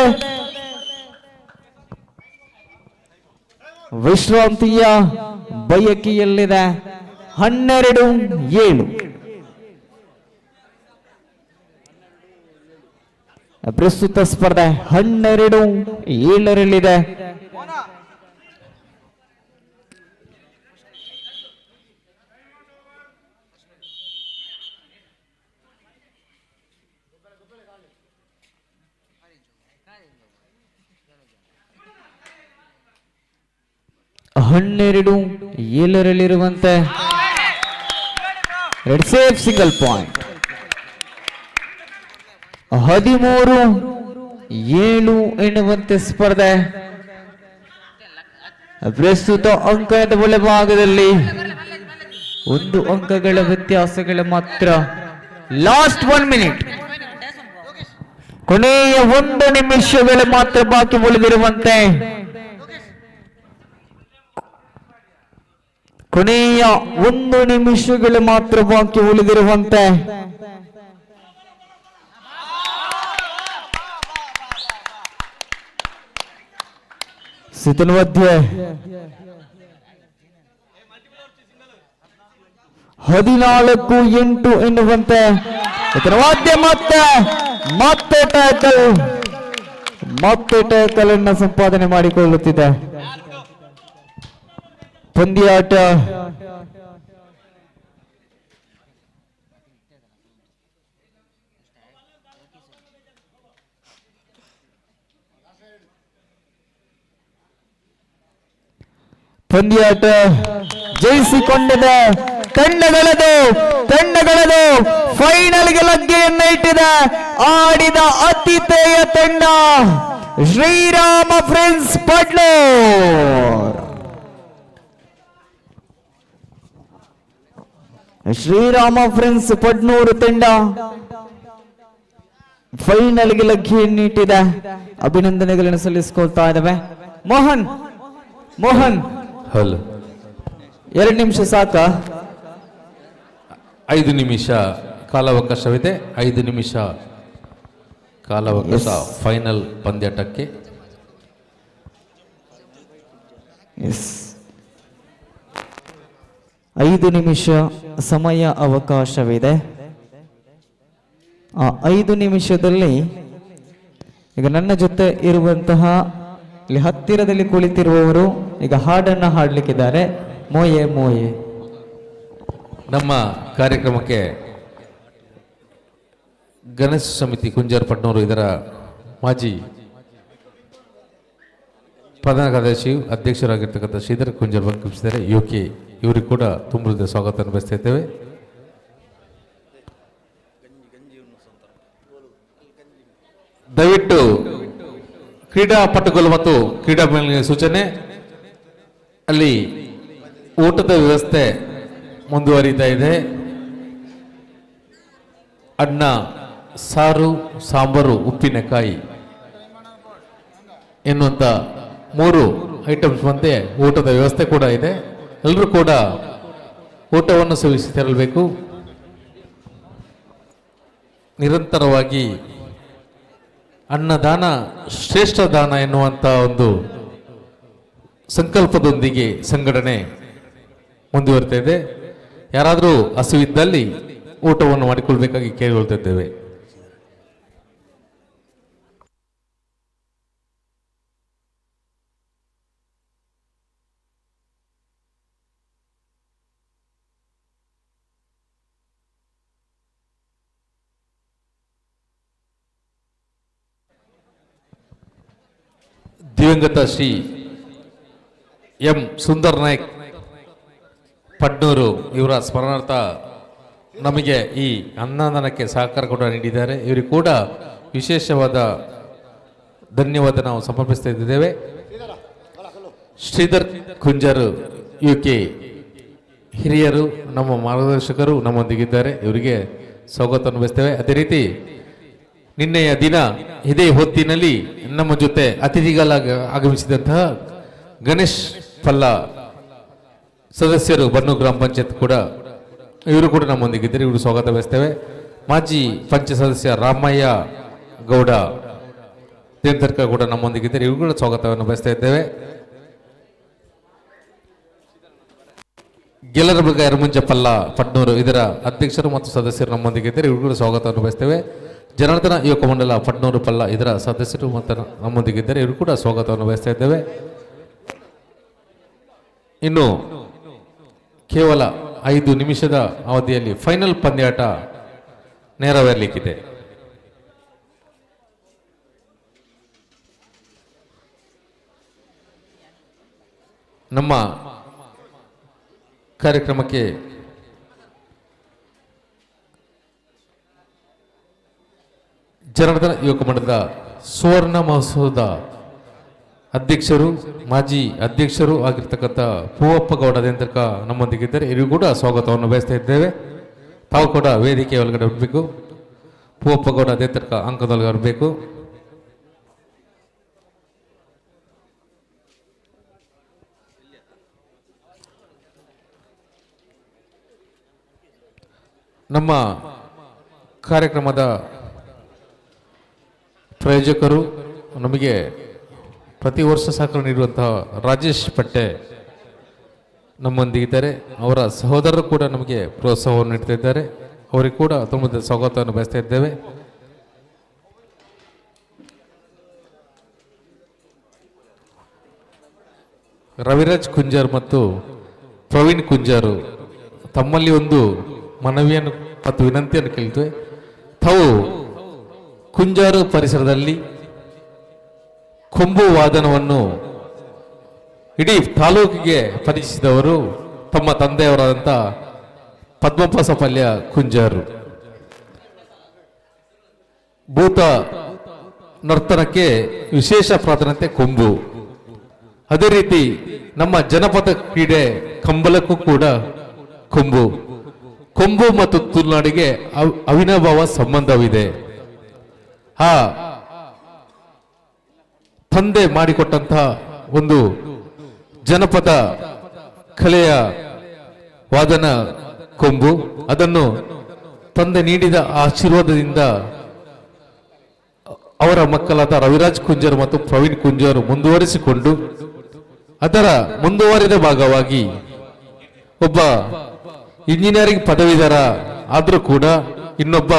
ವಿಶ್ರಾಂತಿಯ ಬಯಕೆಯಲ್ಲಿದೆ. 12-7 ಪ್ರಸ್ತುತ ಸ್ಪರ್ಧೆ 12-7 12-7 ರೆಡ್ ಸೇಫ್ ಸಿಂಗಲ್ ಪಾಯಿಂಟ್. 13-7 ಎನ್ನುವಂತೆ ಸ್ಪರ್ಧೆ ಪ್ರಸ್ತುತ ಅಂಕದ ಬಲಭಾಗದಲ್ಲಿ 1 ಅಂಕಗಳ ವ್ಯತ್ಯಾಸಗಳ ಮಾತ್ರ. ಲಾಸ್ಟ್ 1 ಮಿನಿಟ್, ಕೊನೆಯ 1 ನಿಮಿಷಗಳು ಮಾತ್ರ ಬಾಕಿ ಉಳಿದಿರುವಂತೆ ಕೊನೆಯ 1 ನಿಮಿಷಗಳು ಮಾತ್ರ ಬಾಕಿ ಉಳಿದಿರುವಂತೆ ಸಿತನ ಮಧ್ಯೆ 14-8 ಎನ್ನುವಂತೆ ಇದರ ಮಧ್ಯೆ ಮತ್ತೆ ಟ್ಯಾಕಲ್ ಅನ್ನು ಸಂಪಾದನೆ ಮಾಡಿಕೊಳ್ಳುತ್ತಿದೆ. ಪಂದ್ಯಾಟ ಜಯಿಸಿಕೊಂಡಿದೆ. ತಂಡಗಳದು ಫೈನಲ್ಗೆ ಲಗ್ಗೆಯನ್ನು ಇಟ್ಟಿದೆ. ಆಡಿದ ಅತಿಥೇಯ ತಂಡ ಶ್ರೀರಾಮ ಫ್ರೆಂಡ್ಸ್ ಪಡ್ನೂರ್. ಶ್ರೀರಾಮ ಫ್ರೆಂಡ್ಸ್ ಪಡ್ನೂರು ತಂಡ ಫೈನಲ್ಗೆ ಲಗ್ಗೆಯನ್ನು ಇಟ್ಟಿದೆ. ಅಭಿನಂದನೆಗಳನ್ನು ಸಲ್ಲಿಸಿಕೊಳ್ತಾ ಇದ್ದಾವೆ. ಮೋಹನ್ 2 ನಿಮಿಷ ಸಾಕ? 5 ನಿಮಿಷ ಕಾಲಾವಕಾಶವಿದೆ. 5 ನಿಮಿಷ ಕಾಲಾವಕಾಶ ಫೈನಲ್ ಪಂದ್ಯಾಟಕ್ಕೆ. 5 ನಿಮಿಷ ಸಮಯ ಅವಕಾಶವಿದೆ. ಆ 5 ನಿಮಿಷದಲ್ಲಿ ಈಗ ನನ್ನ ಜೊತೆ ಇರುವಂತಹ ಇಲ್ಲಿ ಹತ್ತಿರದಲ್ಲಿ ಕುಳಿತಿರುವವರು ಈಗ ಹಾಡನ್ನ ಹಾಡ್ಲಿಕ್ಕಿದ್ದಾರೆ. ಮೋಯೆ ಮೋಯೆ. ನಮ್ಮ ಕಾರ್ಯಕ್ರಮಕ್ಕೆ ಗಣೇಶ ಸಮಿತಿ ಕುಂಜಾರ್ ಪಟ್ನೂರು ಇದರ ಮಾಜಿ ಪ್ರಧಾನ ಕಾರ್ಯದರ್ಶಿ ಅಧ್ಯಕ್ಷರಾಗಿರ್ತಕ್ಕಂಥ ಶ್ರೀಧರ್ ಕುಂಜಾರ್ ಆಗಮಿಸಿದ್ದಾರೆ. UK ಇವರಿಗೆ ಕೂಡ ತುಂಬ ಸ್ವಾಗತ ಬಯಸ್ತಾ ಇದ್ದೇವೆ. ದಯವಿಟ್ಟು ಕ್ರೀಡಾಪಟುಗಳು ಮತ್ತು ಕ್ರೀಡಾಪ್ರೇಮಿಗಳ ಸೂಚನೆ, ಅಲ್ಲಿ ಊಟದ ವ್ಯವಸ್ಥೆ ಮುಂದುವರಿತಾ ಇದೆ. ಅನ್ನ, ಸಾರು, ಸಾಂಬಾರು, ಉಪ್ಪಿನಕಾಯಿ ಎನ್ನುವಂಥ 3 ಐಟಮ್ಸ್ ಮಧ್ಯೆ ಊಟದ ವ್ಯವಸ್ಥೆ ಕೂಡ ಇದೆ. ಎಲ್ಲರೂ ಕೂಡ ಊಟವನ್ನು ಸೇವಿಸಿ ತೆರಳಬೇಕು. ನಿರಂತರವಾಗಿ ಅನ್ನದಾನ ಶ್ರೇಷ್ಠ ದಾನ ಎನ್ನುವಂಥ ಒಂದು ಸಂಕಲ್ಪದೊಂದಿಗೆ ಸಂಘಟನೆ ಮುಂದುವರಿತಾ ಇದೆ. ಯಾರಾದರೂ ಹಸಿವಿದ್ದಲ್ಲಿ ಊಟವನ್ನು ಮಾಡಿಕೊಳ್ಬೇಕಾಗಿ ಕೇಳಿಕೊಳ್ತಿದ್ದೇವೆ. ದಿವಂಗತ ಶ್ರೀ ಎಂ ಸುಂದರ್ ನಾಯ್ಕ್ ಪಡ್ನೂರು ಇವರ ಸ್ಮರಣಾರ್ಥ ನಮಗೆ ಈ ಅನ್ನದಾನಕ್ಕೆ ಸಹಕಾರ ಕೂಡ ನೀಡಿದ್ದಾರೆ. ಇವರಿಗೆ ಕೂಡ ವಿಶೇಷವಾದ ಧನ್ಯವಾದ ನಾವು ಸಮರ್ಪಿಸ್ತಾ ಇದ್ದೇವೆ. ಶ್ರೀಧರ್ ಕುಂಜಾರ್ UK ಹಿರಿಯರು, ನಮ್ಮ ಮಾರ್ಗದರ್ಶಕರು ನಮ್ಮೊಂದಿಗಿದ್ದಾರೆ. ಇವರಿಗೆ ಸ್ವಾಗತ ಬಯಸ್ತೇವೆ. ಅದೇ ರೀತಿ ನಿನ್ನೆಯ ದಿನ ಇದೇ ಹೊತ್ತಿನಲ್ಲಿ ನಮ್ಮ ಜೊತೆ ಅತಿಥಿಗಳಾಗಿ ಆಗಮಿಸಿದಂತಹ ಗಣೇಶ್ ಪಲ್ಲ ಸದಸ್ಯರು ಬನ್ನೂರು ಗ್ರಾಮ ಪಂಚಾಯತ್ ಕೂಡ ಇವರು ಕೂಡ ನಮ್ಮೊಂದಿಗಿದ್ದಾರೆ, ಇವರು ಸ್ವಾಗತ ಬಯಸ್ತೇವೆ. ಮಾಜಿ ಪಂಚ ಸದಸ್ಯ ರಾಮಯ್ಯ ಗೌಡ ದೇಂತರ್ಕ ಕೂಡ ನಮ್ಮೊಂದಿಗಿದ್ದಾರೆ, ಇವರು ಕೂಡ ಸ್ವಾಗತವನ್ನು ಬಯಸ್ತಾ ಇದ್ದೇವೆ. ಗೆಲ್ಲರ ಮೃಗ ಯರಮುಂಜಪ್ಪಲ್ಲ ಪಡ್ನೂರು ಇದರ ಅಧ್ಯಕ್ಷರು ಮತ್ತು ಸದಸ್ಯರು ನಮ್ಮೊಂದಿಗಿದ್ದಾರೆ, ಇವರು ಕೂಡ ಸ್ವಾಗತವನ್ನು ಬಯಸ್ತೇವೆ. ಜನಾರ್ದನ ಯುವಕ ಮಂಡಲ ಪಡ್ನೂರು ಪಲ್ಲ ಇದರ ಸದಸ್ಯರು ಮತ್ತು ನಮ್ಮೊಂದಿಗಿದ್ದಾರೆ, ಇವರು ಕೂಡ ಸ್ವಾಗತವನ್ನು ಬಯಸ್ತಾ ಇದ್ದೇವೆ. ಇನ್ನು ಕೇವಲ 5 ನಿಮಿಷದ ಅವಧಿಯಲ್ಲಿ ಫೈನಲ್ ಪಂದ್ಯಾಟ ನೆರವೇರಲಿಕ್ಕಿದೆ. ನಮ್ಮ ಕಾರ್ಯಕ್ರಮಕ್ಕೆ ಜನಾರ್ದನ ಯುವಕ ಮಂಡಲದ ಸುವರ್ಣ ಮಹೋತ್ಸವದ ಅಧ್ಯಕ್ಷರು ಮಾಜಿ ಅಧ್ಯಕ್ಷರು ಆಗಿರ್ತಕ್ಕಂಥ ಪೂವಪ್ಪ ಗೌಡ ದೇಂತರ್ಕ ನಮ್ಮೊಂದಿಗಿದ್ದಾರೆ, ಇವರಿಗೂ ಕೂಡ ಸ್ವಾಗತವನ್ನು ಬಯಸ್ತಾ ಇದ್ದೇವೆ. ತಾವು ಕೂಡ ವೇದಿಕೆ ಒಳಗಡೆ ಬರಬೇಕು. ಪೂವಪ್ಪ ಗೌಡ ದೇಂತರ್ಕ ಅಂಕದೊಳಗೆ ಬರಬೇಕು. ನಮ್ಮ ಕಾರ್ಯಕ್ರಮದ ಪ್ರಾಯೋಜಕರು ನಮಗೆ ಪ್ರತಿ ವರ್ಷ ಸಹಕಾರ ನೀಡುವಂತಹ ರಾಜೇಶ್ ಪಟ್ಟೆ ನಮ್ಮೊಂದಿಗಿದ್ದಾರೆ. ಅವರ ಸಹೋದರರು ಕೂಡ ನಮಗೆ ಪ್ರೋತ್ಸಾಹವನ್ನು ನೀಡ್ತಾ ಇದ್ದಾರೆ, ಅವರಿಗೆ ಕೂಡ ತುಂಬ ಸ್ವಾಗತವನ್ನು ಬಯಸ್ತಾ ಇದ್ದೇವೆ. ರವಿರಾಜ್ ಕುಂಜಾರ್ ಮತ್ತು ಪ್ರವೀಣ್ ಕುಂಜಾರು ತಮ್ಮಲ್ಲಿ ಒಂದು ಮನವಿಯನ್ನು ಮತ್ತು ವಿನಂತಿಯನ್ನು ಕೇಳ್ತೇವೆ. ತಾವು ಕುಂಜಾರು ಪರಿಸರದಲ್ಲಿ ಕೊಂಬು ವಾದನವನ್ನು ಇಡೀ ತಾಲೂಕಿಗೆ ಪರಿಚಯಿಸಿದವರು ತಮ್ಮ ತಂದೆಯವರಾದಂಥ ಪದ್ಮಪಾಸಪಲ್ಯ ಕುಂಜಾರು. ಭೂತ ನರ್ತನಕ್ಕೆ ವಿಶೇಷ ಪ್ರಾಧಾನ್ಯತೆ ಕೊಂಬು. ಅದೇ ರೀತಿ ನಮ್ಮ ಜನಪದ ಕ್ರೀಡೆ ಕಂಬಲಕ್ಕೂ ಕೂಡ ಕೊಂಬು. ಕೊಂಬು ಮತ್ತು ತುಳುನಾಡಿಗೆ ಅವಿನಾಭಾವ ಸಂಬಂಧವಿದೆ. ಆ ತಂದೆ ಮಾಡಿಕೊಟ್ಟಂತಹ ಒಂದು ಜನಪದ ಕಲೆಯ ವಾದನ ಕೊಂಬು, ಅದನ್ನು ತಂದೆ ನೀಡಿದ ಆಶೀರ್ವಾದದಿಂದ ಅವರ ಮಕ್ಕಳಾದ ರವಿರಾಜ್ ಕುಂಜಾರು ಮತ್ತು ಪ್ರವೀಣ್ ಕುಂಜಾರು ಮುಂದುವರಿಸಿಕೊಂಡು ಅದರ ಮುಂದುವರಿದ ಭಾಗವಾಗಿ ಒಬ್ಬ ಇಂಜಿನಿಯರಿಂಗ್ ಪದವೀಧರ ಆದರೂ ಕೂಡ ಇನ್ನೊಬ್ಬ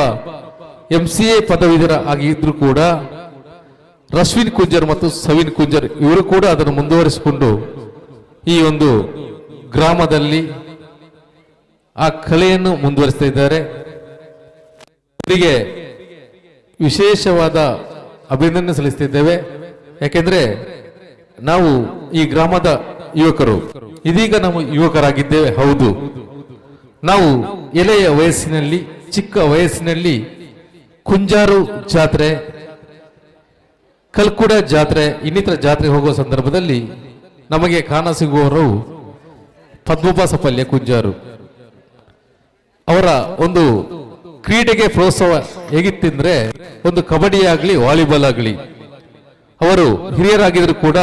MCA ಪದವೀಧರ ಆಗಿದ್ರು ಕೂಡ ರಶ್ವಿನ್ ಕುಂಜರ್ ಮತ್ತು ಸವಿನ್ ಕುಂಜರ್ ಇವರು ಕೂಡ ಅದನ್ನು ಮುಂದುವರಿಸಿಕೊಂಡು ಈ ಒಂದು ಗ್ರಾಮದಲ್ಲಿ ಆ ಕಲೆಯನ್ನು ಮುಂದುವರಿಸ್ತಾ ಇದ್ದಾರೆ. ಇವರಿಗೆ ವಿಶೇಷವಾದ ಅಭಿನಂದನೆ ಸಲ್ಲಿಸ್ತಿದ್ದೇವೆ. ಯಾಕೆಂದ್ರೆ ನಾವು ಈ ಗ್ರಾಮದ ಯುವಕರು, ಇದೀಗ ನಾವು ಯುವಕರಾಗಿದ್ದೇವೆ, ಹೌದು. ನಾವು ಎಲೆಯ ವಯಸ್ಸಿನಲ್ಲಿ, ಚಿಕ್ಕ ವಯಸ್ಸಿನಲ್ಲಿ ಕುಂಜಾರು ಜಾತ್ರೆ, ಕಲ್ಕುಡ ಜಾತ್ರೆ, ಇನ್ನಿತರ ಜಾತ್ರೆ ಹೋಗುವ ಸಂದರ್ಭದಲ್ಲಿ ನಮಗೆ ಕಾಣ ಸಿಗುವವರು ಪದ್ಮಪಾಸಪಲ್ಯ ಕುಂಜಾರು. ಅವರ ಒಂದು ಕ್ರೀಡೆಗೆ ಪ್ರೋತ್ಸಾಹ ಹೇಗಿತ್ತಂದ್ರೆ, ಒಂದು ಕಬಡ್ಡಿ ಆಗಲಿ ವಾಲಿಬಾಲ್ ಆಗಲಿ, ಅವರು ಹಿರಿಯರಾಗಿದ್ರು ಕೂಡ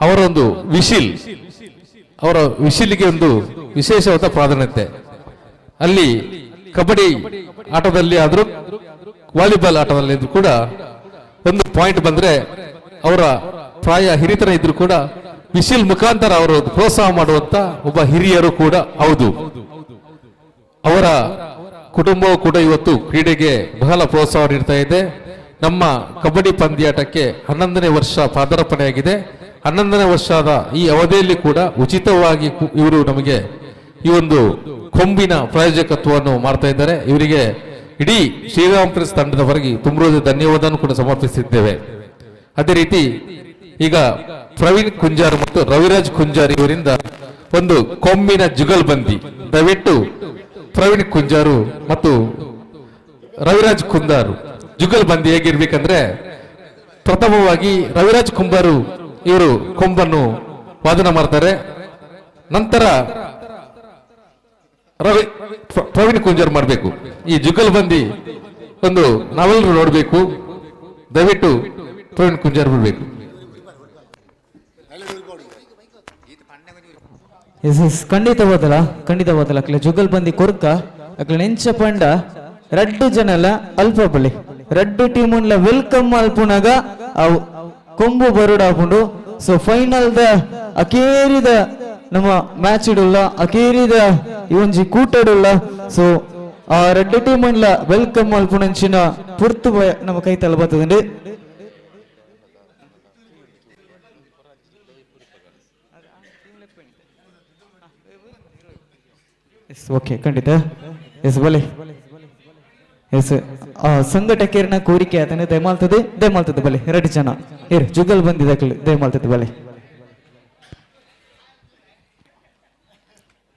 ಅವರ ಒಂದು ಅವರ ವಿಶಿಲ್ಗೆ ಒಂದು ವಿಶೇಷವಾದ ಪ್ರಾಧಾನ್ಯತೆ. ಅಲ್ಲಿ ಕಬಡ್ಡಿ ಆಟದಲ್ಲಿ ಆದ್ರೂ ವಾಲಿಬಾಲ್ ಆಟದಲ್ಲಿ ಇದ್ರು ಕೂಡ ಒಂದು ಪಾಯಿಂಟ್ ಬಂದ್ರೆ ಅವರ ಪ್ರಾಯ ಹಿರಿತನ ಇದ್ರು ಕೂಡ ವಿಶಿಲ್ ಮುಖಾಂತರ ಅವರು ಪ್ರೋತ್ಸಾಹ ಮಾಡುವಂತ ಒಬ್ಬ ಹಿರಿಯರು ಕೂಡ ಹೌದು. ಅವರ ಕುಟುಂಬವು ಕೂಡ ಇವತ್ತು ಕ್ರೀಡೆಗೆ ಬಹಳ ಪ್ರೋತ್ಸಾಹ ನೀಡ್ತಾ ಇದೆ. ನಮ್ಮ ಕಬಡ್ಡಿ ಪಂದ್ಯಾಟಕ್ಕೆ 11ನೇ ವರ್ಷ ಪಾದಾರ್ಪಣೆಯಾಗಿದೆ. 11ನೇ ವರ್ಷದ ಈ ಅವಧಿಯಲ್ಲಿ ಕೂಡ ಉಚಿತವಾಗಿ ಇವರು ನಮಗೆ ಈ ಒಂದು ಕೊಂಬಿನ ಪ್ರಾಯೋಜಕತ್ವವನ್ನು ಮಾಡ್ತಾ ಇದ್ದಾರೆ. ಇವರಿಗೆ ಇಡೀ ಶ್ರೀರಾಮಫ್ರೆಂಡ್ಸ್ ತಂಡದ ಹೊರಗೆ ತುಂಬ ಧನ್ಯವಾದವನ್ನು ಕೂಡ ಸಮರ್ಪಿಸಿದ್ದೇವೆ. ಅದೇ ರೀತಿ ಈಗ ಪ್ರವೀಣ್ ಕುಂಜಾರ್ ಮತ್ತು ರವಿರಾಜ್ ಕುಂಜಾರ್ ಇವರಿಂದ ಒಂದು ಕೊಂಬಿನ ಜುಗಲ್ಬಂದಿ. ದಯವಿಟ್ಟು ಪ್ರವೀಣ್ ಕುಂಜಾರು ಮತ್ತು ರವಿರಾಜ್ ಕುಂಜಾರು ಜುಗಲ್ಬಂದಿ ಹೇಗಿರ್ಬೇಕಂದ್ರೆ, ಪ್ರಥಮವಾಗಿ ರವಿರಾಜ್ ಕುಂಬಾರು ಇವರು ಕೊಂಬನ್ನು ವಾದನ ಮಾಡ್ತಾರೆ. ನಂತರ ಪ್ರವೀಣ್ ಕುಂಜಾರ್ ಮಾಡಬೇಕು. ಈ ಜುಗಲ್ಬಂದಿ ಒಂದು ನಾವೆಲ್ಲರೂ ನೋಡಬೇಕು. ದಯವಿಟ್ಟು ಪ್ರವೀಣ್ ಕುಂಜಾರ್ ಬಿಡಬೇಕು. ಎಸ್ ಎಸ್ ಖಂಡಿತವಾದಲ್ಲ ಅಕ್ಲೆ ಜುಗಲ್ ಬಂದಿ ಕೊರ್ಕ ಅಕ್ಲೆ ನೆಂಚ ಪಂಡ ರಡ್ಡು ಜನಲ ಅಲ್ಪ ಬಲಿ ರಡ್ಡು ಟೀಮ್ ಉನ್ಲ ವೆಲ್ಕಮ್ ಅಲ್ಪುನಾಗ ಅವು ಕೊಂಬು ಬರುಡಾಪುಂಡು. ಸೊ ಫೈನಲ್ ದ ಅಕೇರಿದ ನಮ್ಮ ಮ್ಯಾಚ್ ಇಡುಲ್ಲ ಅಕೇರಿದ ಇವೊಂಜಿ ಕೂಟಡುಲ್ಲ. ಸೊ ಆ ರಡ್ಡು ಟೀಮ್ ಉನ್ಲ ವೆಲ್ಕಮ್ ಅಲ್ಪುನಂಚಿನ ಪುರ್ತು ನಮ್ಮ ಕೈ ತಲ ಬರ್ತದಂడి. ಎಸ್ ಓಕೆ ಖಂಡಿತ ಎಸ್ ಬಲೆ ಎಸ್ ಸಂಘಟಕೇರಿನ ಕೋರಿಕೆ ಆತನೆ ದಯಮಾಲ್ತದೆ ಬಲೆ ಎರಡು ಜನ ಜುಗಲ್ ಬಂದಿದ್ದಕ್ಲೆ ದಯಮಾಲ್ತದೆ ಬಲೆ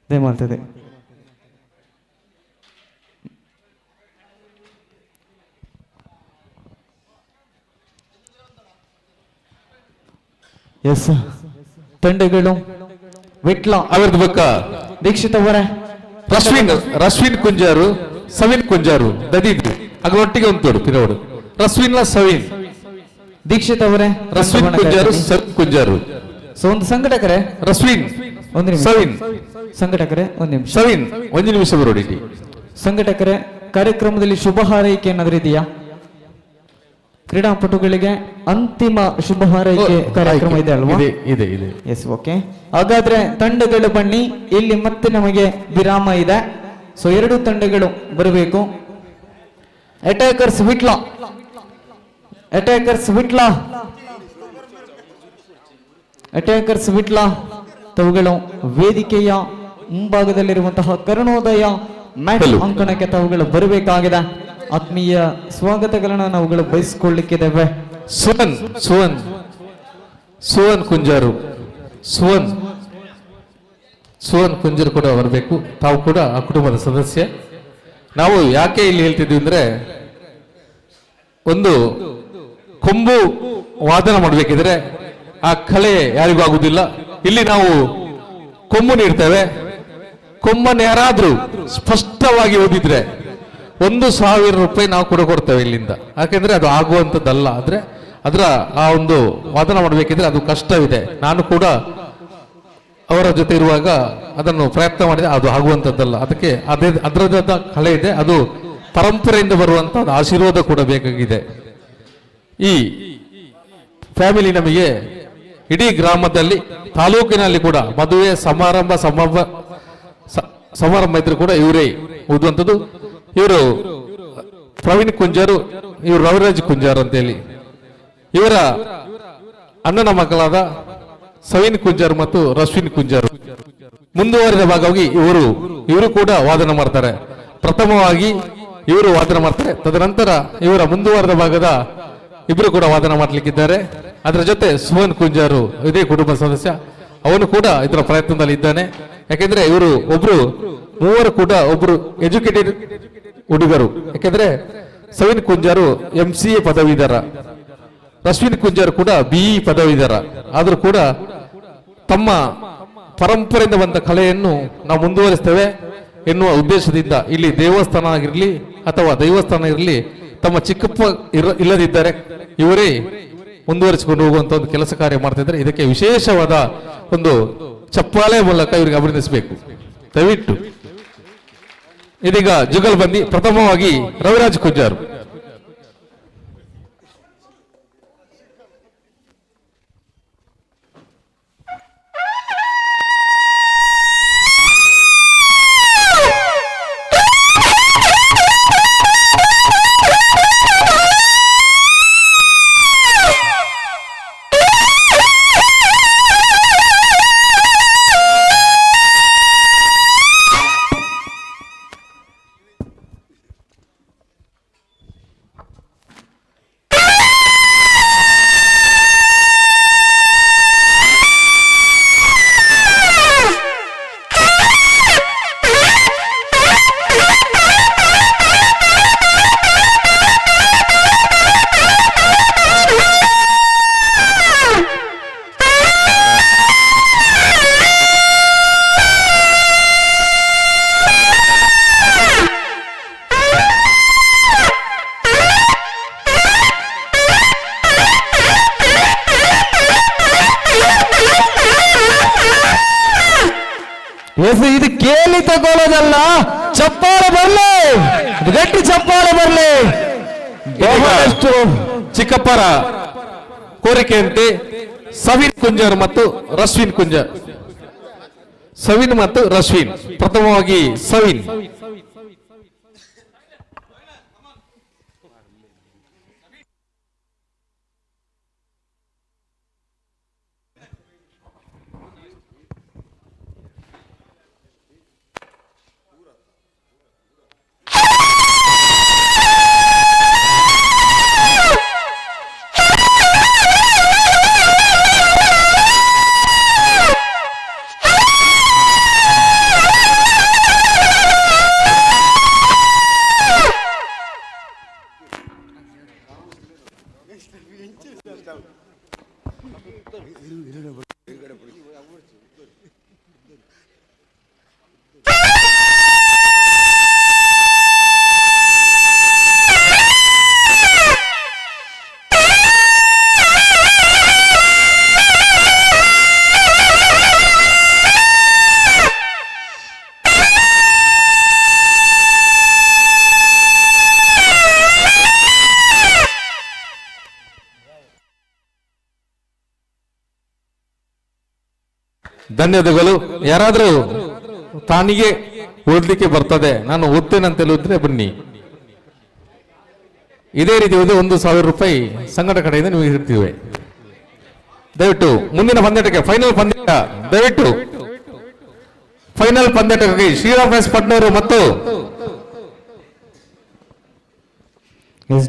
ದಯಮಾಲ್ತದೆ. ಎಸ್ ತಂಡಗಳು ವಿಟ್ಲ ಅವರದ್ದು ಬಕ್ಕ ದೀಕ್ಷಿತ್ ಅವರೇ ರಶ್ವಿನ್ ಕುಂಜಾರು ಸವಿನ್ ಕುಂಜಾರು ದದಿದ್ರು ಅಗ ಒಟ್ಟಿಗೆ ಒಂದು ಪಿರೋಡು ರಶ್ವಿನ್ ಸವಿನ್ ದೀಕ್ಷಿತ್ ಅವರೇ ರಶ್ವಿನ್ ಕುಂಜಾರು ಸವಿನ್ ಕುಂಜಾರು. ಸೊ ಒಂದು ಸಂಘಟಕರೇ ರಶ್ವಿನ್ ಒಂದು ನಿಮಿಷ ಸವಿನ್ ಸಂಘಟಕರೇ ಒಂದು ನಿಮಿಷ ಸವಿನ್ ಒಂದು ನಿಮಿಷ ಬರೋಡಿ. ಸಂಘಟಕರೇ ಕಾರ್ಯಕ್ರಮದಲ್ಲಿ ಶುಭ ಹಾರೈಕೆ ಏನಾದ್ರೂ ಇದೆಯಾ? ಕ್ರೀಡಾಪಟುಗಳಿಗೆ ಅಂತಿಮ ಶುಭ ಹಾರೈಕೆ ಕಾರ್ಯಕ್ರಮ ಇದೆ ಅಲ್ವಾ? ಇದೆ. Yes okay. ಹಾಗಾದ್ರೆ ತಂಡಗಳು ಬನ್ನಿ, ಇಲ್ಲಿ ಮತ್ತೆ ನಮಗೆ ವಿರಾಮ ಇದೆ. ಸೊ ಎರಡು ತಂಡಗಳು ಬರಬೇಕು. ಅಟ್ಯಾಕರ್ಸ್ ವಿಟ್ಲ ತಾವುಗಳು ವೇದಿಕೆಯ ಮುಂಭಾಗದಲ್ಲಿರುವಂತಹ ಕರುಣೋದಯ ಮ್ಯಾಚ್ ಅಂಕಣಕ್ಕೆ ತಾವುಗಳು ಬರಬೇಕಾಗಿದೆ. ಆತ್ಮೀಯ ಸ್ವಾಗತಗಳನ್ನ ನಾವುಗಳು ಬಯಸಿಕೊಳ್ಳಿಕ್ಕಿದ್ದೇವೆ. ಸುವನ್ ಕುಂಜಾರು ಕೂಡ ಬರಬೇಕು. ತಾವು ಕೂಡ ಆ ಕುಟುಂಬದ ಸದಸ್ಯ. ನಾವು ಯಾಕೆ ಇಲ್ಲಿ ಹೇಳ್ತಿದ್ವಿ ಅಂದ್ರೆ, ಒಂದು ಕೊಂಬು ವಾದನ ಮಾಡಬೇಕಿದ್ರೆ ಆ ಕಲೆ ಯಾರಿಗೂ ಆಗುದಿಲ್ಲ. ಇಲ್ಲಿ ನಾವು ಕೊಂಬು ನೀಡ್ತೇವೆ. ಕೊಂಬನ್ನು ಯಾರಾದ್ರೂ ಸ್ಪಷ್ಟವಾಗಿ ಓದಿದ್ರೆ 1,000 ರೂಪಾಯಿ ನಾವು ಕೂಡ ಕೊಡ್ತೇವೆ ಇಲ್ಲಿಂದ. ಯಾಕೆಂದ್ರೆ ಅದು ಆಗುವಂಥದ್ದಲ್ಲ. ಆದ್ರೆ ಅದರ ಆ ಒಂದು ವಾದನ ಮಾಡಬೇಕಿದ್ರೆ ಅದು ಕಷ್ಟವಿದೆ. ನಾನು ಕೂಡ ಅವರ ಜೊತೆ ಇರುವಾಗ ಅದನ್ನು ಪ್ರಯತ್ನ ಮಾಡಿದೆ, ಅದು ಆಗುವಂಥದ್ದಲ್ಲ. ಅದಕ್ಕೆ ಅದರದಾದ ಕಲೆ ಇದೆ. ಅದು ಪರಂಪರೆಯಿಂದ ಬರುವಂತ ಆಶೀರ್ವಾದ ಕೂಡ ಬೇಕಾಗಿದೆ. ಈ ಫ್ಯಾಮಿಲಿ ನಮಗೆ ಇಡೀ ಗ್ರಾಮದಲ್ಲಿ ತಾಲೂಕಿನಲ್ಲಿ ಕೂಡ ಮದುವೆ ಸಮಾರಂಭ ಇದ್ರು ಕೂಡ ಇವರೇ ಓದುವಂಥದ್ದು. ಇವರು ಪ್ರವೀಣ್ ಕುಂಜಾರು, ಇವರು ರವಿರಾಜ್ ಕುಂಜಾರು ಅಂತೇಳಿ ಇವರ ಅಣ್ಣನ ಮಕ್ಕಳಾದ ಸವಿನ್ ಕುಂಜಾರು ಮತ್ತು ರಶ್ವಿನ್ ಕುಂಜಾರು. ಮುಂದುವರಿದ ಭಾಗವಾಗಿ ಇವರು ಕೂಡ ವಾದನ ಮಾಡ್ತಾರೆ. ಪ್ರಥಮವಾಗಿ ಇವರು ವಾದನ ಮಾಡ್ತಾರೆ. ತದನಂತರ ಇವರ ಮುಂದುವರೆದ ಭಾಗದ ಇಬ್ಬರು ಕೂಡ ವಾದನ ಮಾಡ್ಲಿಕ್ಕಿದ್ದಾರೆ. ಅದರ ಜೊತೆ ಸುವನ್ ಕುಂಜಾರು ಇದೇ ಕುಟುಂಬ ಸದಸ್ಯ, ಅವನು ಕೂಡ ಇದರ ಪ್ರಯತ್ನದಲ್ಲಿ ಇದ್ದಾನೆ. ಯಾಕೆಂದ್ರೆ ಮೂವರು ಕೂಡ ಒಬ್ರು ಎಜುಕೇಟೆಡ್ ಹುಡುಗರು. ಯಾಕೆಂದ್ರೆ ಸವಿನ್ ಕುಂಜಾರು MCA ಪದವೀಧರ, ರಶ್ವಿನ್ ಕುಂಜಾರು ಕೂಡ BE ಪದವೀಧರ. ಆದ್ರೂ ಕೂಡ ತಮ್ಮ ಪರಂಪರೆಯಿಂದ ಬಂದ ಕಲೆಯನ್ನು ನಾವು ಮುಂದುವರಿಸ್ತೇವೆ ಎನ್ನುವ ಉದ್ದೇಶದಿಂದ ಇಲ್ಲಿ ದೇವಸ್ಥಾನ ಆಗಿರಲಿ ಅಥವಾ ದೈವಸ್ಥಾನ ಇರಲಿ, ತಮ್ಮ ಚಿಕ್ಕಪ್ಪ ಇಲ್ಲದಿದ್ದರೆ ಇವರೇ ಮುಂದುವರಿಸಿಕೊಂಡು ಹೋಗುವಂತ ಒಂದು ಕೆಲಸ ಕಾರ್ಯ ಮಾಡ್ತಿದ್ದಾರೆ. ಇದಕ್ಕೆ ವಿಶೇಷವಾದ ಒಂದು ಚಪ್ಪಾಳೆ ಮೂಲಕ ಇವರಿಗೆ ಅಭಿನಂದಿಸಬೇಕು ದಯವಿಟ್ಟು. ಇದೀಗ ಜುಗಲ್ ಬಂದಿ ಪ್ರಥಮವಾಗಿ ರವಿರಾಜ್ ಕುಂಜಾರು. ಇದು ಕೇಳಿ ತಗೊಳ್ಳೋದಲ್ಲ, ಚಪ್ಪಾಳೆ ಬರ್ಲಿ, ಗಟ್ಟಿ ಚಪ್ಪಾಳೆ ಬರ್ಲಿ. ಬಹಳಷ್ಟು ಚಿಕ್ಕಪ್ಪರ ಕೋರಿಕೆಯಂತೆ ಸವಿನ್ ಕುಂಜರ್ ಮತ್ತು ರಶ್ವಿನ್ ಕುಂಜರ್, ಸವಿನ್ ಮತ್ತು ರಶ್ವಿನ್. ಪ್ರಥಮವಾಗಿ ಸವಿನ್. ಧನ್ಯವಾದಗಳು. ಯಾರಾದ್ರೂ ತಾನಿಗೆ ಓದ್ಲಿಕ್ಕೆ ಬರ್ತದೆ, ನಾನು ಓದ್ತೇನೆ ಅಂತ ಹೇಳಿದ್ರೆ ಬನ್ನಿ. ಇದೇ ರೀತಿ ಓದಿ 1,000 ರೂಪಾಯಿ ಸಂಘಟ ಕಡೆಯಿಂದ ನಿಮಗೆ ಇರ್ತೀವಿ. ದಯವಿಟ್ಟು ಮುಂದಿನ ಪಂದ್ಯಕ್ಕೆ ಫೈನಲ್ ಪಂದ್ಯ, ದಯವಿಟ್ಟು ಫೈನಲ್ ಪಂದ್ಯಕ್ಕೆ ಶ್ರೀರಾಮ್ ಪಟ್ನೂರು ಮತ್ತು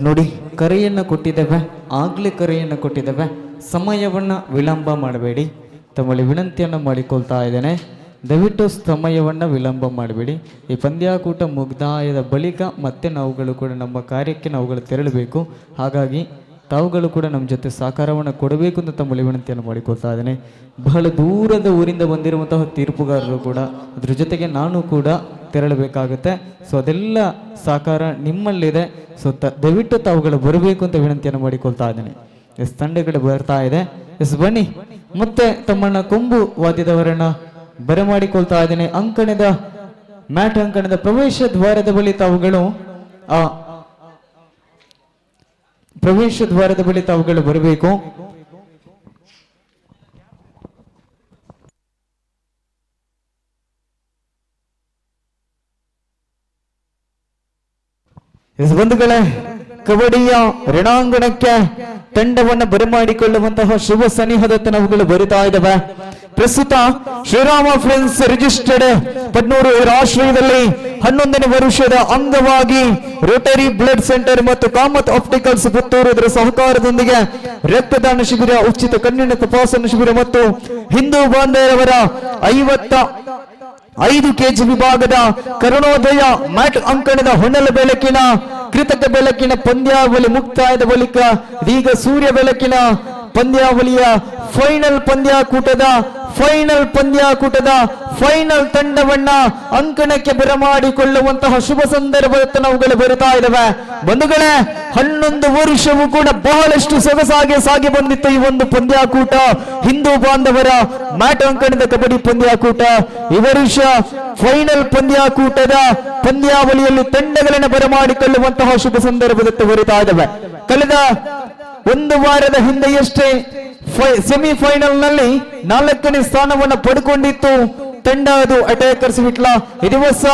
ನೋಡಿ, ಕರೆಯನ್ನು ಕೊಟ್ಟಿದ್ದೇವೆ, ಆಗ್ಲೇ ಕರೆಯನ್ನು ಕೊಟ್ಟಿದ್ದೇವೆ. ಸಮಯವನ್ನು ವಿಳಂಬ ಮಾಡಬೇಡಿ, ತಮ್ಮಲ್ಲಿ ವಿನಂತಿಯನ್ನು ಮಾಡಿಕೊಳ್ತಾ ಇದ್ದೇನೆ. ದಯವಿಟ್ಟು ಸಮಯವನ್ನು ವಿಳಂಬ ಮಾಡಬೇಡಿ. ಈ ಪಂದ್ಯಾಕೂಟ ಮುಗ್ದಾಯದ ಬಳಿಕ ಮತ್ತೆ ನಾವುಗಳು ಕೂಡ ನಮ್ಮ ಕಾರ್ಯಕ್ಕೆ ನಾವುಗಳು ತೆರಳಬೇಕು. ಹಾಗಾಗಿ ತಾವುಗಳು ಕೂಡ ನಮ್ಮ ಜೊತೆ ಸಹಕಾರವನ್ನು ಕೊಡಬೇಕು ಅಂತ ತಮ್ಮಲ್ಲಿ ವಿನಂತಿಯನ್ನು ಮಾಡಿಕೊಳ್ತಾ ಇದ್ದೇನೆ. ಬಹಳ ದೂರದ ಊರಿಂದ ಬಂದಿರುವಂತಹ ತೀರ್ಪುಗಾರರು ಕೂಡ, ಅದ್ರ ಜೊತೆಗೆ ನಾನು ಕೂಡ ತೆರಳಬೇಕಾಗುತ್ತೆ. ಸೊ ಅದೆಲ್ಲ ಸಹಕಾರ ನಿಮ್ಮಲ್ಲಿದೆ. ಸೊ ದಯವಿಟ್ಟು ತಾವುಗಳು ಬರಬೇಕು ಅಂತ ವಿನಂತಿಯನ್ನು ಮಾಡಿಕೊಳ್ತಾ ಇದ್ದೇನೆ. ಎಸ್, ತಂಡಗಳು ಬರ್ತಾ ಇದೆ. ಎಸ್, ಬನ್ನಿ. ಮತ್ತೆ ತಮ್ಮನ್ನ ಕೊಂಬು ವಾದ್ಯದವರನ್ನ ಬರಮಾಡಿಕೊಳ್ತಾ ಇದ್ದೇನೆ. ಅಂಕಣದ ಮ್ಯಾಟ್ ಅಂಕಣದ ಪ್ರವೇಶ ದ್ವಾರದ ಬಳಿ ತಾವುಗಳು ಪ್ರವೇಶ ದ್ವಾರದ ಬಳಿ ತಾವುಗಳು ಬರಬೇಕು. ಎಸ್ ಬಂಧುಗಳೇ, ಕಬಡ್ಡಿಯ ರಣಾಂಗಣಕ್ಕೆ ತಂಡವನ್ನು ಬರಮಾಡಿಕೊಳ್ಳುವಂತಹ ಶುಭ ಸನ್ನಿಹದತ್ತ ನಾವುಗಳು ಬರುತ್ತಾ ಇದ್ದಾವೆ. ಪ್ರಸ್ತುತ ಶ್ರೀರಾಮ ಫ್ರೆಂಡ್ಸ್ ರಿಜಿಸ್ಟರ್ಡ್ ಪಡ್ನೂರು ರಾಷ್ಟ್ರೀಯದಲ್ಲಿ 11ನೇ ವರ್ಷದ ಅಂಗವಾಗಿ ರೋಟರಿ ಬ್ಲಡ್ ಸೆಂಟರ್ ಮತ್ತು ಕಾಮತ್ ಆಪ್ಟಿಕಲ್ಸ್ ಪುತ್ತೂರು ಇದರ ಸಹಕಾರದೊಂದಿಗೆ ರಕ್ತದಾನ ಶಿಬಿರ, ಉಚಿತ ಕಣ್ಣಿನ ತಪಾಸಣಾ ಶಿಬಿರ ಮತ್ತು ಹಿಂದೂ ಬಾಂಧವರ 55 kg ವಿಭಾಗದ ಕರುಣೋದಯ ಮ್ಯಾಟ್ ಅಂಕಣದ ಹೊನಲ ಬೆಳಕಿನ ಕೃತಕ ಬೆಳಕಿನ ಪಂದ್ಯಾವಳಿ ಮುಕ್ತಾಯದ ಬಳಿಕ ಇದೀಗ ಸೂರ್ಯ ಬೆಳಕಿನ ಪಂದ್ಯಾವಳಿಯ ಫೈನಲ್ ಫೈನಲ್ ತಂಡವನ್ನ ಅಂಕಣಕ್ಕೆ ಬರಮಾಡಿಕೊಳ್ಳುವಂತಹ ಶುಭ ಸಂದರ್ಭದತ್ತ ನಾವುಗಳು ಬರುತ್ತಾ ಇದ್ದಾವೆ. ಬಂಧುಗಳೇ, 11 ವರ್ಷವೂ ಕೂಡ ಬಹಳಷ್ಟು ಸೊಗಸಾಗಿ ಸಾಗಿ ಬಂದಿತ್ತು ಈ ಒಂದು ಪಂದ್ಯಾಕೂಟ, ಹಿಂದೂ ಬಾಂಧವರ ಮ್ಯಾಟ್ ಅಂಕಣದ ಕಬಡ್ಡಿ ಪಂದ್ಯಾಕೂಟ. ಈ ವರ್ಷ ಫೈನಲ್ ಪಂದ್ಯಾಕೂಟದ ಪಂದ್ಯಾವಳಿಯಲ್ಲಿ ತಂಡಗಳನ್ನು ಬರಮಾಡಿಕೊಳ್ಳುವಂತಹ ಶುಭ ಸಂದರ್ಭದತ್ತ ಬರುತ್ತಾ ಇದ್ದಾವೆ. ಕಳೆದ ಒಂದು ವಾರದ ಹಿಂದೆಯಷ್ಟೇ ಸೆಮಿಫೈನಲ್ ನಲ್ಲಿ 4ನೇ ಸ್ಥಾನವನ್ನು ಪಡ್ಕೊಂಡಿತ್ತು ತಂಡ, ಅದು ಅಟ್ಯಾಕರ್ಸ್ ವಿಟ್ಲ. ಈ ದಿವಸ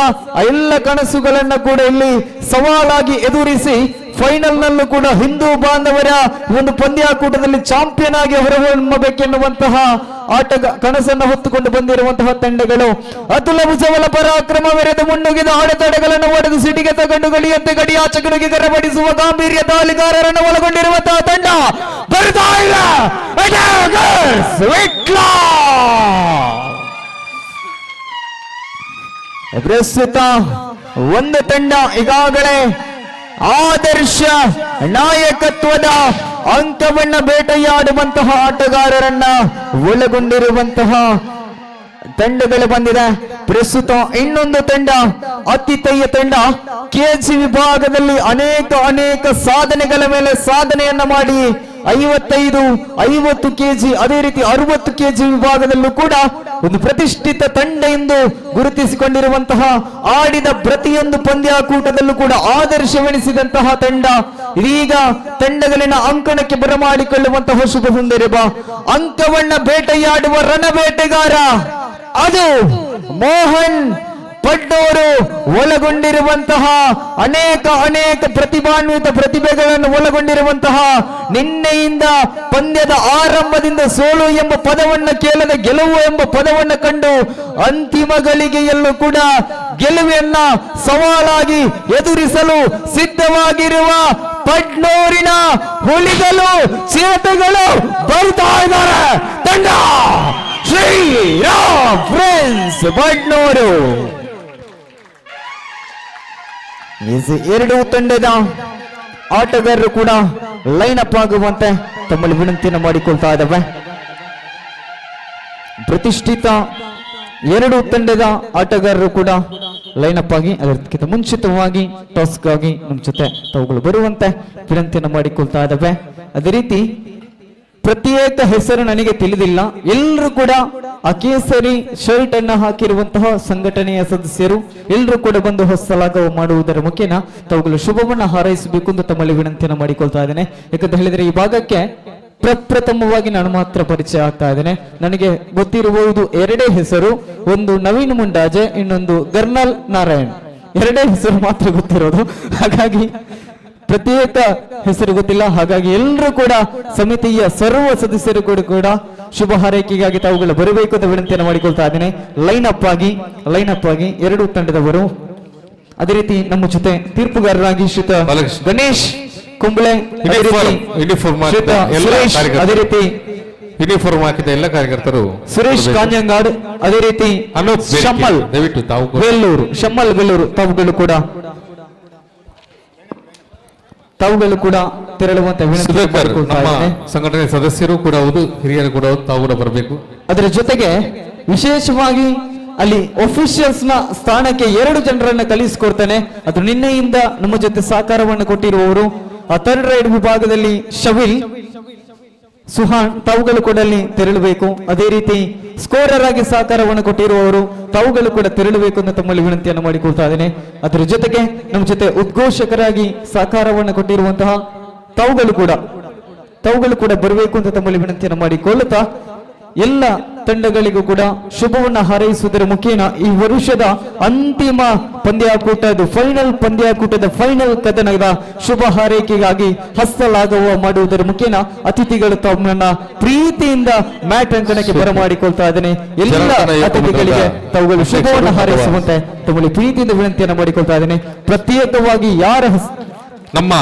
ಎಲ್ಲ ಕನಸುಗಳನ್ನ ಕೂಡ ಇಲ್ಲಿ ಸವಾಲಾಗಿ ಎದುರಿಸಿ ಫೈನಲ್ ನಲ್ಲೂ ಕೂಡ ಹಿಂದೂ ಬಾಂಧವರ ಒಂದು ಪಂದ್ಯಾಕೂಟದಲ್ಲಿ ಚಾಂಪಿಯನ್ ಆಗಿ ಹೊರಹೊಮ್ಮಬೇಕೆನ್ನುವಂತಹ ಕನಸನ್ನು ಹೊತ್ತುಕೊಂಡು ಬಂದಿರುವಂತಹ ತಂಡಗಳು ಅತುಲ ಭುಜಬಲ ಪರಾಕ್ರಮವೆರೆದು ಮುನ್ನುಗ್ಗಿದ ಅಡೆತಡೆಗಳನ್ನು ಒಡೆದು ಸಿಟಿಗೆ ತಗೊಂಡು ಗಡಿಯಂತೆ ಗಡಿಯಾಚೆಗಳಿಗೆ ಗರಬಡಿಸುವ ಗಾಂಭೀರ್ಯ ದಾಳಿಗಾರರನ್ನು ಒಳಗೊಂಡಿರುವಂತಹ ತಂಡ ಬರ್ತಾ ಇಲ್ಲ. ಪ್ರಸ್ತುತ ಒಂದು ತಂಡ ಈಗಾಗಲೇ ಆದರ್ಶ ನಾಯಕತ್ವದ ಅಂಕವನ್ನ ಬೇಟೆಯಾಡುವಂತಹ ಆಟಗಾರರನ್ನ ಒಳಗೊಂಡಿರುವಂತಹ ತಂಡಗಳು ಬಂದಿದೆ. ಪ್ರಸ್ತುತ ಇನ್ನೊಂದು ತಂಡ ಅತಿಥೇಯ ತಂಡ ಕೆಜಿ ವಿಭಾಗದಲ್ಲಿ ಅನೇಕ ಸಾಧನೆಗಳ ಮೇಲೆ ಸಾಧನೆಯನ್ನ ಮಾಡಿ 55, 50 ಕೆಜಿ, ಅದೇ ರೀತಿ 60 ಕೆಜಿ ವಿಭಾಗದಲ್ಲೂ ಕೂಡ ಒಂದು ಪ್ರತಿಷ್ಠಿತ ತಂಡ ಎಂದು ಗುರುತಿಸಿಕೊಂಡಿರುವಂತಹ, ಆಡಿದ ಪ್ರತಿಯೊಂದು ಪಂದ್ಯಾಕೂಟದಲ್ಲೂ ಕೂಡ ಆದರ್ಶವೆನಿಸಿದಂತಹ ತಂಡ ಇದೀಗ ತಂಡಗಳಿನ ಅಂಕಣಕ್ಕೆ ಬರಮಾಡಿಕೊಳ್ಳುವಂತಹ ಶುಭ ಸಂದರ್ಭ. ಅಂಕವನ್ನ ಬೇಟೆಯಾಡುವ ರಣಬೇಟೆಗಾರ ಅದು ಮೋಹನ್ ಪಡ್ನೂರು ಒಳಗೊಂಡಿರುವಂತಹ ಅನೇಕ ಪ್ರತಿಭಾನ್ವಿತ ಪ್ರತಿಭೆಗಳನ್ನು ಒಳಗೊಂಡಿರುವಂತಹ, ನಿನ್ನೆಯಿಂದ ಪಂದ್ಯದ ಆರಂಭದಿಂದ ಸೋಲು ಎಂಬ ಪದವನ್ನು ಕೇಳದ ಗೆಲುವು ಎಂಬ ಪದವನ್ನು ಕಂಡು ಅಂತಿಮ ಗಳಿಗೆಯಲ್ಲೂ ಕೂಡ ಗೆಲುವನ್ನ ಸವಾಲಾಗಿ ಎದುರಿಸಲು ಸಿದ್ಧವಾಗಿರುವ ಪಡ್ನೂರಿನ ಹುಲಿಗಳು ಚಿರತೆಗಳು ಬರ್ತಾ ಇದ್ದಾರೆ. ತಂಡ ಶ್ರೀರಾಮ್ ಫ್ರೆಂಡ್ಸ್ ಪಡ್ನೂರು. ಎರಡೂ ತಂಡದ ಆಟಗಾರರು ಕೂಡ ಲೈನ್ ಅಪ್ ಆಗುವಂತೆ ತಮ್ಮಲ್ಲಿ ವಿನಂತಿಯನ್ನು ಮಾಡಿಕೊಳ್ತಾ ಇದ್ದಾವೆ. ಪ್ರತಿಷ್ಠಿತ ಎರಡೂ ತಂಡದ ಆಟಗಾರರು ಕೂಡ ಲೈನ್ ಅಪ್ ಆಗಿ ಅದಕ್ಕಿಂತ ಮುಂಚಿತವಾಗಿ ಟಾಸ್ಗಾಗಿ ನಮ್ಮ ಜೊತೆ ತಾವುಗಳು ಬರುವಂತೆ ವಿನಂತಿಯನ್ನು ಮಾಡಿಕೊಳ್ತಾ ಇದ್ದಾವೆ. ಅದೇ ರೀತಿ ಪ್ರತ್ಯೇಕ ಹೆಸರು ನನಗೆ ತಿಳಿದಿಲ್ಲ, ಎಲ್ಲರೂ ಕೂಡ ಆ ಕೇಸರಿ ಶರ್ಟ್ ಅನ್ನ ಹಾಕಿರುವಂತಹ ಸಂಘಟನೆಯ ಸದಸ್ಯರು ಎಲ್ಲರೂ ಕೂಡ ಬಂದು ಹೊಸಲಾಘವ ಮಾಡುವುದರ ಮುಖೇನ ತಾವುಗಳು ಶುಭವನ್ನ ಹಾರೈಸಬೇಕು ಎಂದು ತಮ್ಮಲ್ಲಿ ವಿನಂತಿಯನ್ನು ಮಾಡಿಕೊಳ್ತಾ ಇದ್ದೇನೆ. ಯಾಕಂತ ಹೇಳಿದ್ರೆ ಈ ಭಾಗಕ್ಕೆ ಪ್ರಪ್ರಥಮವಾಗಿ ನಾನು ಮಾತ್ರ ಪರಿಚಯ ಆಗ್ತಾ ಇದ್ದೇನೆ. ನನಗೆ ಗೊತ್ತಿರುವುದು ಎರಡೇ ಹೆಸರು, ಒಂದು ನವೀನ್ ಮುಂಡಾಜೆ, ಇನ್ನೊಂದು ಗರ್ನಲ್ ನಾರಾಯಣ್. ಎರಡೇ ಹೆಸರು ಮಾತ್ರ ಗೊತ್ತಿರೋದು, ಹಾಗಾಗಿ ಪ್ರತ್ಯೇಕ ಹೆಸರು ಗೊತ್ತಿಲ್ಲ. ಹಾಗಾಗಿ ಎಲ್ಲರೂ ಕೂಡ ಸಮಿತಿಯ ಸರ್ವ ಸದಸ್ಯರು ಕೂಡ ಶುಭ ಹಾರೈಕೆಗಾಗಿ ತಾವುಗಳು ಬರಬೇಕು ಅಂತ ವಿನಂತಿಯನ್ನು ಮಾಡಿಕೊಳ್ತಾ ಇದ್ದೇನೆ. ಲೈನ್ ಅಪ್ ಆಗಿ ಎರಡೂ ತಂಡದವರು, ಅದೇ ರೀತಿ ನಮ್ಮ ಜೊತೆ ತೀರ್ಪುಗಾರರಾಗಿ ಶ್ರೀತ ಗಣೇಶ್ ಕುಂಬಳೆ, ಅದೇ ರೀತಿ ಯೂನಿಫಾರ್ಮ್ ಹಾಕಿದ ಎಲ್ಲ ಕಾರ್ಯಕರ್ತರು, ಸುರೇಶ್ ಕಾಂಜಂಗಾಡ್, ಅದೇ ರೀತಿ ಶಮ್ಮಲ್ ಬೆಲ್ಲೂರು ತಾವುಗಳು ಕೂಡ ತೆರಳುವಂತ ಸಂಘಟನೆ ಸದಸ್ಯರು ಕೂಡ ಹೌದು, ಹಿರಿಯರು ಕೂಡ ಹೌದು, ತಾವು ಕೂಡ ಬರಬೇಕು. ಅದರ ಜೊತೆಗೆ ವಿಶೇಷವಾಗಿ ಅಲ್ಲಿ ಅಫಿಷಿಯಲ್ಸ್ ನ ಸ್ಥಾನಕ್ಕೆ 2 ಜನರನ್ನ ಕಳಿಸಿಕೊಡ್ತೇನೆ. ಅದು ನಿನ್ನೆಯಿಂದ ನಮ್ಮ ಜೊತೆ ಸಹಕಾರವನ್ನು ಕೊಟ್ಟಿರುವವರು, ಆ ಥರ್ಡ್ ರೈಡ್ ವಿಭಾಗದಲ್ಲಿ ಶವಿಲ್ ಸುಹಾನ್, ತಾವುಗಳು ಕೂಡ ಅಲ್ಲಿ ತೆರಳಬೇಕು. ಅದೇ ರೀತಿ ಸ್ಕೋರರ್ ಆಗಿ ಸಹಕಾರವನ್ನು ಕೊಟ್ಟಿರುವವರು ತಾವುಗಳು ಕೂಡ ತೆರಳಬೇಕು ಅಂತ ತಮ್ಮಲ್ಲಿ ವಿನಂತಿಯನ್ನು ಮಾಡಿಕೊಳ್ತಾ ಇದ್ದೇನೆ. ಅದರ ಜೊತೆಗೆ ನಮ್ಮ ಜೊತೆ ಉದ್ಘೋಷಕರಾಗಿ ಸಹಕಾರವನ್ನು ಕೊಟ್ಟಿರುವಂತಹ ತಾವುಗಳು ಕೂಡ ಬರಬೇಕು ಅಂತ ತಮ್ಮಲ್ಲಿ ವಿನಂತಿಯನ್ನು ಮಾಡಿಕೊಳ್ಳುತ್ತಾ ಎಲ್ಲ ತಂಡಗಳಿಗೂ ಕೂಡ ಶುಭವನ್ನ ಹಾರೈಸುವುದರ ಮುಖೇನ ಈ ವರ್ಷದ ಅಂತಿಮ ಪಂದ್ಯಾಕೂಟದ ಫೈನಲ್ ಕದನದ ಶುಭ ಹಾರೈಕೆಗಾಗಿ ಹಸ್ತಲಾಘವ ಮಾಡುವುದರ ಮುಖೇನ ಅತಿಥಿಗಳು ತಮ್ಮನ್ನ ಪ್ರೀತಿಯಿಂದ ಮ್ಯಾಟ್ ಅಂಕಣಕ್ಕೆ ಬರಮಾಡಿಕೊಳ್ತಾ ಇದ್ದೇನೆ. ಎಲ್ಲ ಅತಿಥಿಗಳಿಗೆ ತಾವುಗಳು ಶುಭವನ್ನು ಹಾರೈಸುವಂತೆ ತಮ್ಮಲ್ಲಿ ಪ್ರೀತಿಯಿಂದ ವಿನಂತಿಯನ್ನು ಮಾಡಿಕೊಳ್ತಾ ಇದ್ದೇನೆ. ಪ್ರತ್ಯೇಕವಾಗಿ ನಮ್ಮ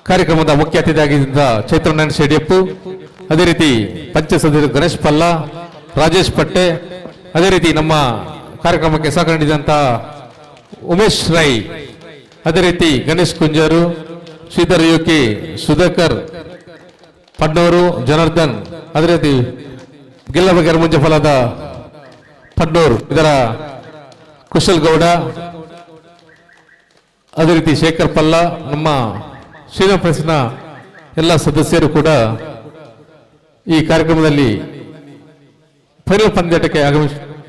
ಕಾರ್ಯಕ್ರಮದ ಮುಖ್ಯ ಅತಿಥಿಯಾಗಿದ್ದ ಚೈತ್ರಣ್ಣ ಶೆಡಿಯಪ್ಪು, ಅದೇ ರೀತಿ ಪಂಚಸದಸ್ಯರು ಗಣೇಶ್ ಪಲ್ಲ, ರಾಜೇಶ್ ಪಟ್ಟೆ, ಅದೇ ರೀತಿ ನಮ್ಮ ಕಾರ್ಯಕ್ರಮಕ್ಕೆ ಸಹಕರಿಸಿದಂತ ಉಮೇಶ್ ರೈ, ಅದೇ ರೀತಿ ಗಣೇಶ್ ಕುಂಜರು, ಶ್ರೀಧರ್ ಯುಕೆ, ಸುಧಾಕರ್ ಪಡ್ನೂರು, ಜನಾರ್ದನ್, ಅದೇ ರೀತಿ ಗೆಲ್ಲಬಗೆರ ಮುಂಜೆ ಫಲದ ಪಡ್ನೂರು, ಇದರ ಕುಶಲ್ ಗೌಡ, ಅದೇ ರೀತಿ ಶೇಖರ್ ಪಲ್ಲ, ನಮ್ಮ ಶ್ರೀರಾಮ್ ಫ್ರೆಂಡ್ಸ್ನ ಎಲ್ಲ ಸದಸ್ಯರು ಕೂಡ ಈ ಕಾರ್ಯಕ್ರಮದಲ್ಲಿ ಫೈನಲ್ ಪಂದ್ಯಾಟಕ್ಕೆ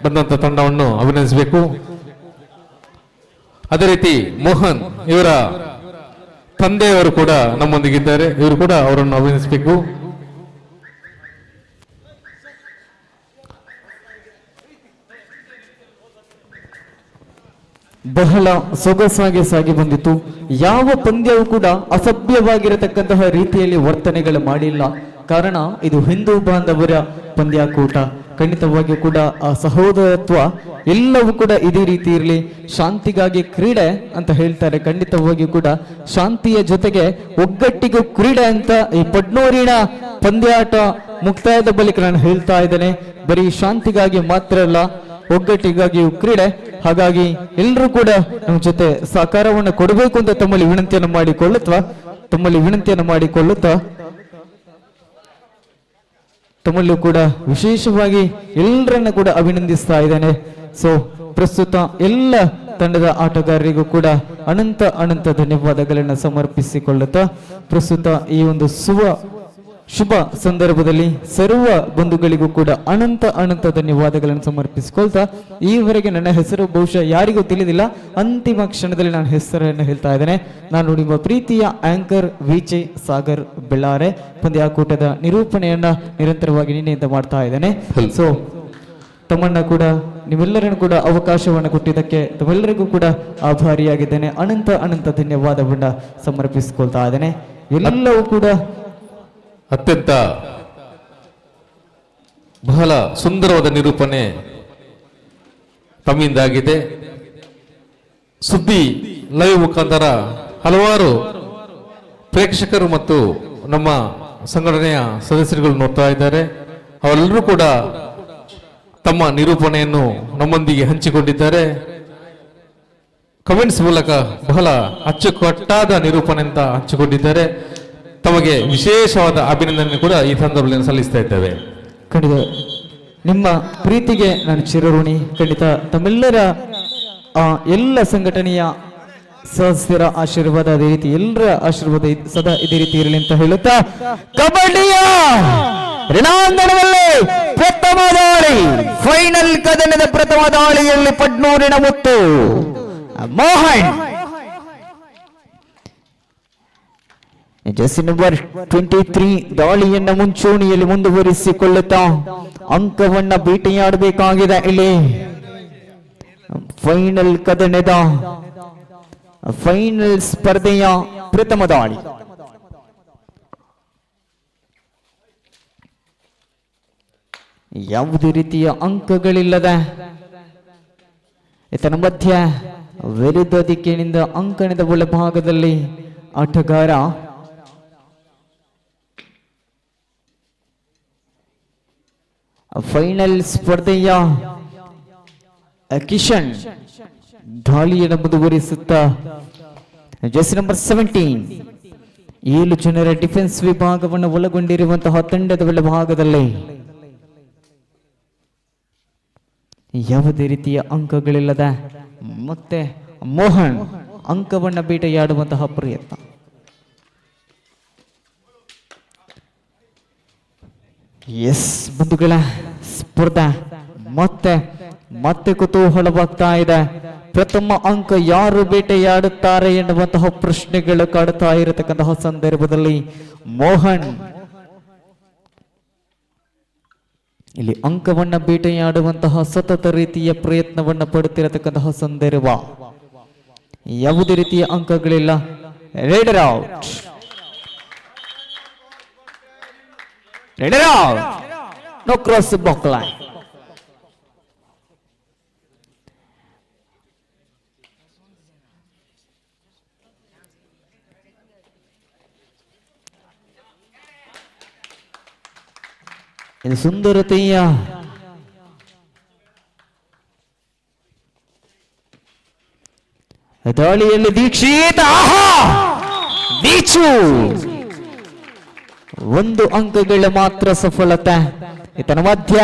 ಬಂದಂತ ತಂಡವನ್ನು ಅಭಿನಂದಿಸಬೇಕು. ಅದೇ ರೀತಿ ಮೋಹನ್ ಇವರ ತಂದೆಯವರು ಕೂಡ ನಮ್ಮೊಂದಿಗಿದ್ದಾರೆ, ಇವರು ಕೂಡ ಅವರನ್ನು ಅಭಿನಂದಿಸಬೇಕು. ಬಹಳ ಸೊಗಸಾಗಿ ಸಾಗಿ ಬಂದಿತ್ತು. ಯಾವ ಪಂದ್ಯವೂ ಕೂಡ ಅಸಭ್ಯವಾಗಿರತಕ್ಕಂತಹ ರೀತಿಯಲ್ಲಿ ವರ್ತನೆಗಳು ಮಾಡಿಲ್ಲ. ಕಾರಣ ಇದು ಹಿಂದೂ ಬಾಂಧವರ ಪಂದ್ಯಾಕೂಟ. ಖಂಡಿತವಾಗಿ ಕೂಡ ಆ ಸಹೋದರತ್ವ ಎಲ್ಲವೂ ಕೂಡ ಇದೇ ರೀತಿ ಇರಲಿ. ಶಾಂತಿಗಾಗಿ ಕ್ರೀಡೆ ಅಂತ ಹೇಳ್ತಾರೆ, ಖಂಡಿತವಾಗಿ ಕೂಡ ಶಾಂತಿಯ ಜೊತೆಗೆ ಒಗ್ಗಟ್ಟಿಗೂ ಕ್ರೀಡೆ ಅಂತ ಈ ಪಡ್ನೂರಿನ ಪಂದ್ಯಾಟ ಮುಕ್ತಾಯದ ಬಳಿಕ ನಾನು ಹೇಳ್ತಾ ಇದ್ದೇನೆ. ಬರೀ ಶಾಂತಿಗಾಗಿ ಮಾತ್ರ ಅಲ್ಲ, ಒಗ್ಗಟ್ಟಿಗಾಗಿಯೂ ಕ್ರೀಡೆ. ಹಾಗಾಗಿ ಎಲ್ಲರೂ ಕೂಡ ನಮ್ಮ ಜೊತೆ ಸಹಕಾರವನ್ನು ಕೊಡಬೇಕು ಅಂತ ತಮ್ಮಲ್ಲಿ ವಿನಂತಿಯನ್ನು ಮಾಡಿಕೊಳ್ಳುತ್ತಾ ತಮ್ಮಲ್ಲೂ ಕೂಡ ವಿಶೇಷವಾಗಿ ಎಲ್ಲರನ್ನ ಕೂಡ ಅಭಿನಂದಿಸ್ತಾ ಇದ್ದೇನೆ. ಸೊ ಪ್ರಸ್ತುತ ಎಲ್ಲ ತಂಡದ ಆಟಗಾರರಿಗೂ ಕೂಡ ಅನಂತ ಅನಂತ ಧನ್ಯವಾದಗಳನ್ನು ಸಮರ್ಪಿಸಿಕೊಳ್ಳುತ್ತಾ ಪ್ರಸ್ತುತ ಈ ಒಂದು ಶುಭ ಸಂದರ್ಭದಲ್ಲಿ ಸರ್ವ ಬಂಧುಗಳಿಗೂ ಕೂಡ ಅನಂತ ಅನಂತ ಧನ್ಯವಾದಗಳನ್ನು ಸಮರ್ಪಿಸಿಕೊಳ್ತಾ ಈವರೆಗೆ ನನ್ನ ಹೆಸರು ಬಹುಶಃ ಯಾರಿಗೂ ತಿಳಿದಿಲ್ಲ, ಅಂತಿಮ ಕ್ಷಣದಲ್ಲಿ ನಾನು ಹೆಸರನ್ನು ಹೇಳ್ತಾ ಇದ್ದೇನೆ. ನಾನು ನಿಮ್ಮ ಪ್ರೀತಿಯ ಆಂಕರ್ ವಿ.ಜೆ. ಸಾಗರ್ ಬೆಳ್ಳಾರೆ ಪಂದ್ಯಾಕೂಟದ ನಿರೂಪಣೆಯನ್ನ ನಿರಂತರವಾಗಿ ನಿನ್ನೆಯಿಂದ ಮಾಡ್ತಾ ಇದ್ದೇನೆ. ಸೊ ತಮ್ಮನ್ನ ಕೂಡ ನಿಮ್ಮೆಲ್ಲರನ್ನು ಕೂಡ ಅವಕಾಶವನ್ನು ಕೊಟ್ಟಿದ್ದಕ್ಕೆ ತಮ್ಮೆಲ್ಲರಿಗೂ ಕೂಡ ಆಭಾರಿಯಾಗಿದ್ದೇನೆ. ಅನಂತ ಅನಂತ ಧನ್ಯವಾದವನ್ನ ಸಮರ್ಪಿಸಿಕೊಳ್ತಾ ಇದ್ದೇನೆ. ಎಲ್ಲವೂ ಕೂಡ ಅತ್ಯಂತ ಬಹಳ ಸುಂದರವಾದ ನಿರೂಪಣೆ ತಮ್ಮಿಂದಾಗಿದೆ. ಸುದ್ದಿ ಲೈವ್ ಮುಖಾಂತರ ಹಲವಾರು ಪ್ರೇಕ್ಷಕರು ಮತ್ತು ನಮ್ಮ ಸಂಘಟನೆಯ ಸದಸ್ಯರುಗಳು ನೋಡ್ತಾ ಇದ್ದಾರೆ. ಅವರೆಲ್ಲರೂ ಕೂಡ ತಮ್ಮ ನಿರೂಪಣೆಯನ್ನು ನಮ್ಮೊಂದಿಗೆ ಹಂಚಿಕೊಂಡಿದ್ದಾರೆ. ಕಮೆಂಟ್ಸ್ ಮೂಲಕ ಬಹಳ ಅಚ್ಚುಕಟ್ಟಾದ ನಿರೂಪಣೆ ಅಂತ ಹಂಚಿಕೊಂಡಿದ್ದಾರೆ. ತಮಗೆ ವಿಶೇಷವಾದ ಅಭಿನಂದನೆ ಕೂಡ ಈ ಸಂದರ್ಭದಲ್ಲಿ ಸಲ್ಲಿಸ್ತಾ ಇದ್ದೇವೆ. ಖಂಡಿತ ನಿಮ್ಮ ಪ್ರೀತಿಗೆ ನಾನು ಚಿರಋಣಿ. ಖಂಡಿತ ತಮ್ಮೆಲ್ಲರ ಎಲ್ಲ ಸಂಘಟನೆಯ ಸದಸ್ಯರ ಆಶೀರ್ವಾದ ಅದೇ ರೀತಿ ಎಲ್ಲರ ಆಶೀರ್ವಾದ ಸದಾ ಇದೇ ರೀತಿ ಇರಲಿ ಅಂತ ಹೇಳುತ್ತಾ ಕಬಡ್ಡಿಯ ರಣಾಂಗಣದಲ್ಲಿ ಪ್ರಥಮ ದಾಳಿ, ಫೈನಲ್ ಕದನದ ಪ್ರಥಮ ದಾಳಿಯಲ್ಲಿ ಪಡ್ನೂರಿನ ಮುತ್ತು ಮೋಹನ್ ಜೆರ್ಸಿ ನಂಬರ್ 23 ದಾಳಿಯನ್ನ ಮುಂಚೂಣಿಯಲ್ಲಿ ಮುಂದುವರಿಸಿಕೊಳ್ಳುತ್ತಾ ಅಂಕವನ್ನ ಬೇಟೆಯಾಡಬೇಕಾಗಿದೆ. ಇಲ್ಲಿ ಫೈನಲ್ ಕದನದ ಫೈನಲ್ ಸ್ಪರ್ಧೆಯ ಪ್ರಥಮ ದಾಳಿ. ಯಾವುದೇ ರೀತಿಯ ಅಂಕಗಳಿಲ್ಲದ ಇದರ ಮಧ್ಯ ವಿರುದ್ಧ ದಿಕ್ಕಿನಿಂದ ಅಂಕಣದ ಒಳಭಾಗದಲ್ಲಿ ಆಟಗಾರ ಫೈನಲ್ ಸ್ಪರ್ಧೆಯ ಕಿಶನ್ ದಾಳಿಯನ್ನು ಮುಂದುವರಿಸುತ್ತಾ ಜೆರ್ಸಿ ನಂಬರ್ 17 7 ಜನರ ಡಿಫೆನ್ಸ್ ವಿಭಾಗವನ್ನು ಒಳಗೊಂಡಿರುವಂತಹ ತಂಡದ ಒಳಭಾಗದಲ್ಲಿ ಯಾವುದೇ ರೀತಿಯ ಅಂಕಗಳಿಲ್ಲದ ಮತ್ತೆ ಮೋಹನ್ ಅಂಕವನ್ನ ಬೇಟೆಯಾಡುವಂತಹ ಪ್ರಯತ್ನ. ಎಸ್ ಬಂಧುಗಳ ಸ್ಪರ್ಧೆ ಮತ್ತೆ ಕುತೂಹಲವಾಗ್ತಾ ಇದೆ. ಪ್ರಥಮ ಅಂಕ ಯಾರು ಬೇಟೆಯಾಡುತ್ತಾರೆ ಎನ್ನುವಂತಹ ಪ್ರಶ್ನೆಗಳು ಕಾಡುತ್ತಾ ಇರತಕ್ಕಂತಹ ಸಂದರ್ಭದಲ್ಲಿ ಮೋಹನ್ ಇಲ್ಲಿ ಅಂಕವನ್ನ ಬೇಟೆಯಾಡುವಂತಹ ಸತತ ರೀತಿಯ ಪ್ರಯತ್ನವನ್ನ ಪಡುತ್ತಿರತಕ್ಕಂತಹ ಸಂದರ್ಭ. ಯಾವುದೇ ರೀತಿಯ ಅಂಕಗಳಿಲ್ಲ. Raider out, raider out, no cross the back line. ಇದು ಸುಂದರತೆಯ ದಾಳಿಯಲ್ಲಿ ದೀಕ್ಷಿತ್ ದೀಚು 1 ಅಂಕಗಳ ಮಾತ್ರ ಸಫಲತೆ. ಇದರ ಮಧ್ಯ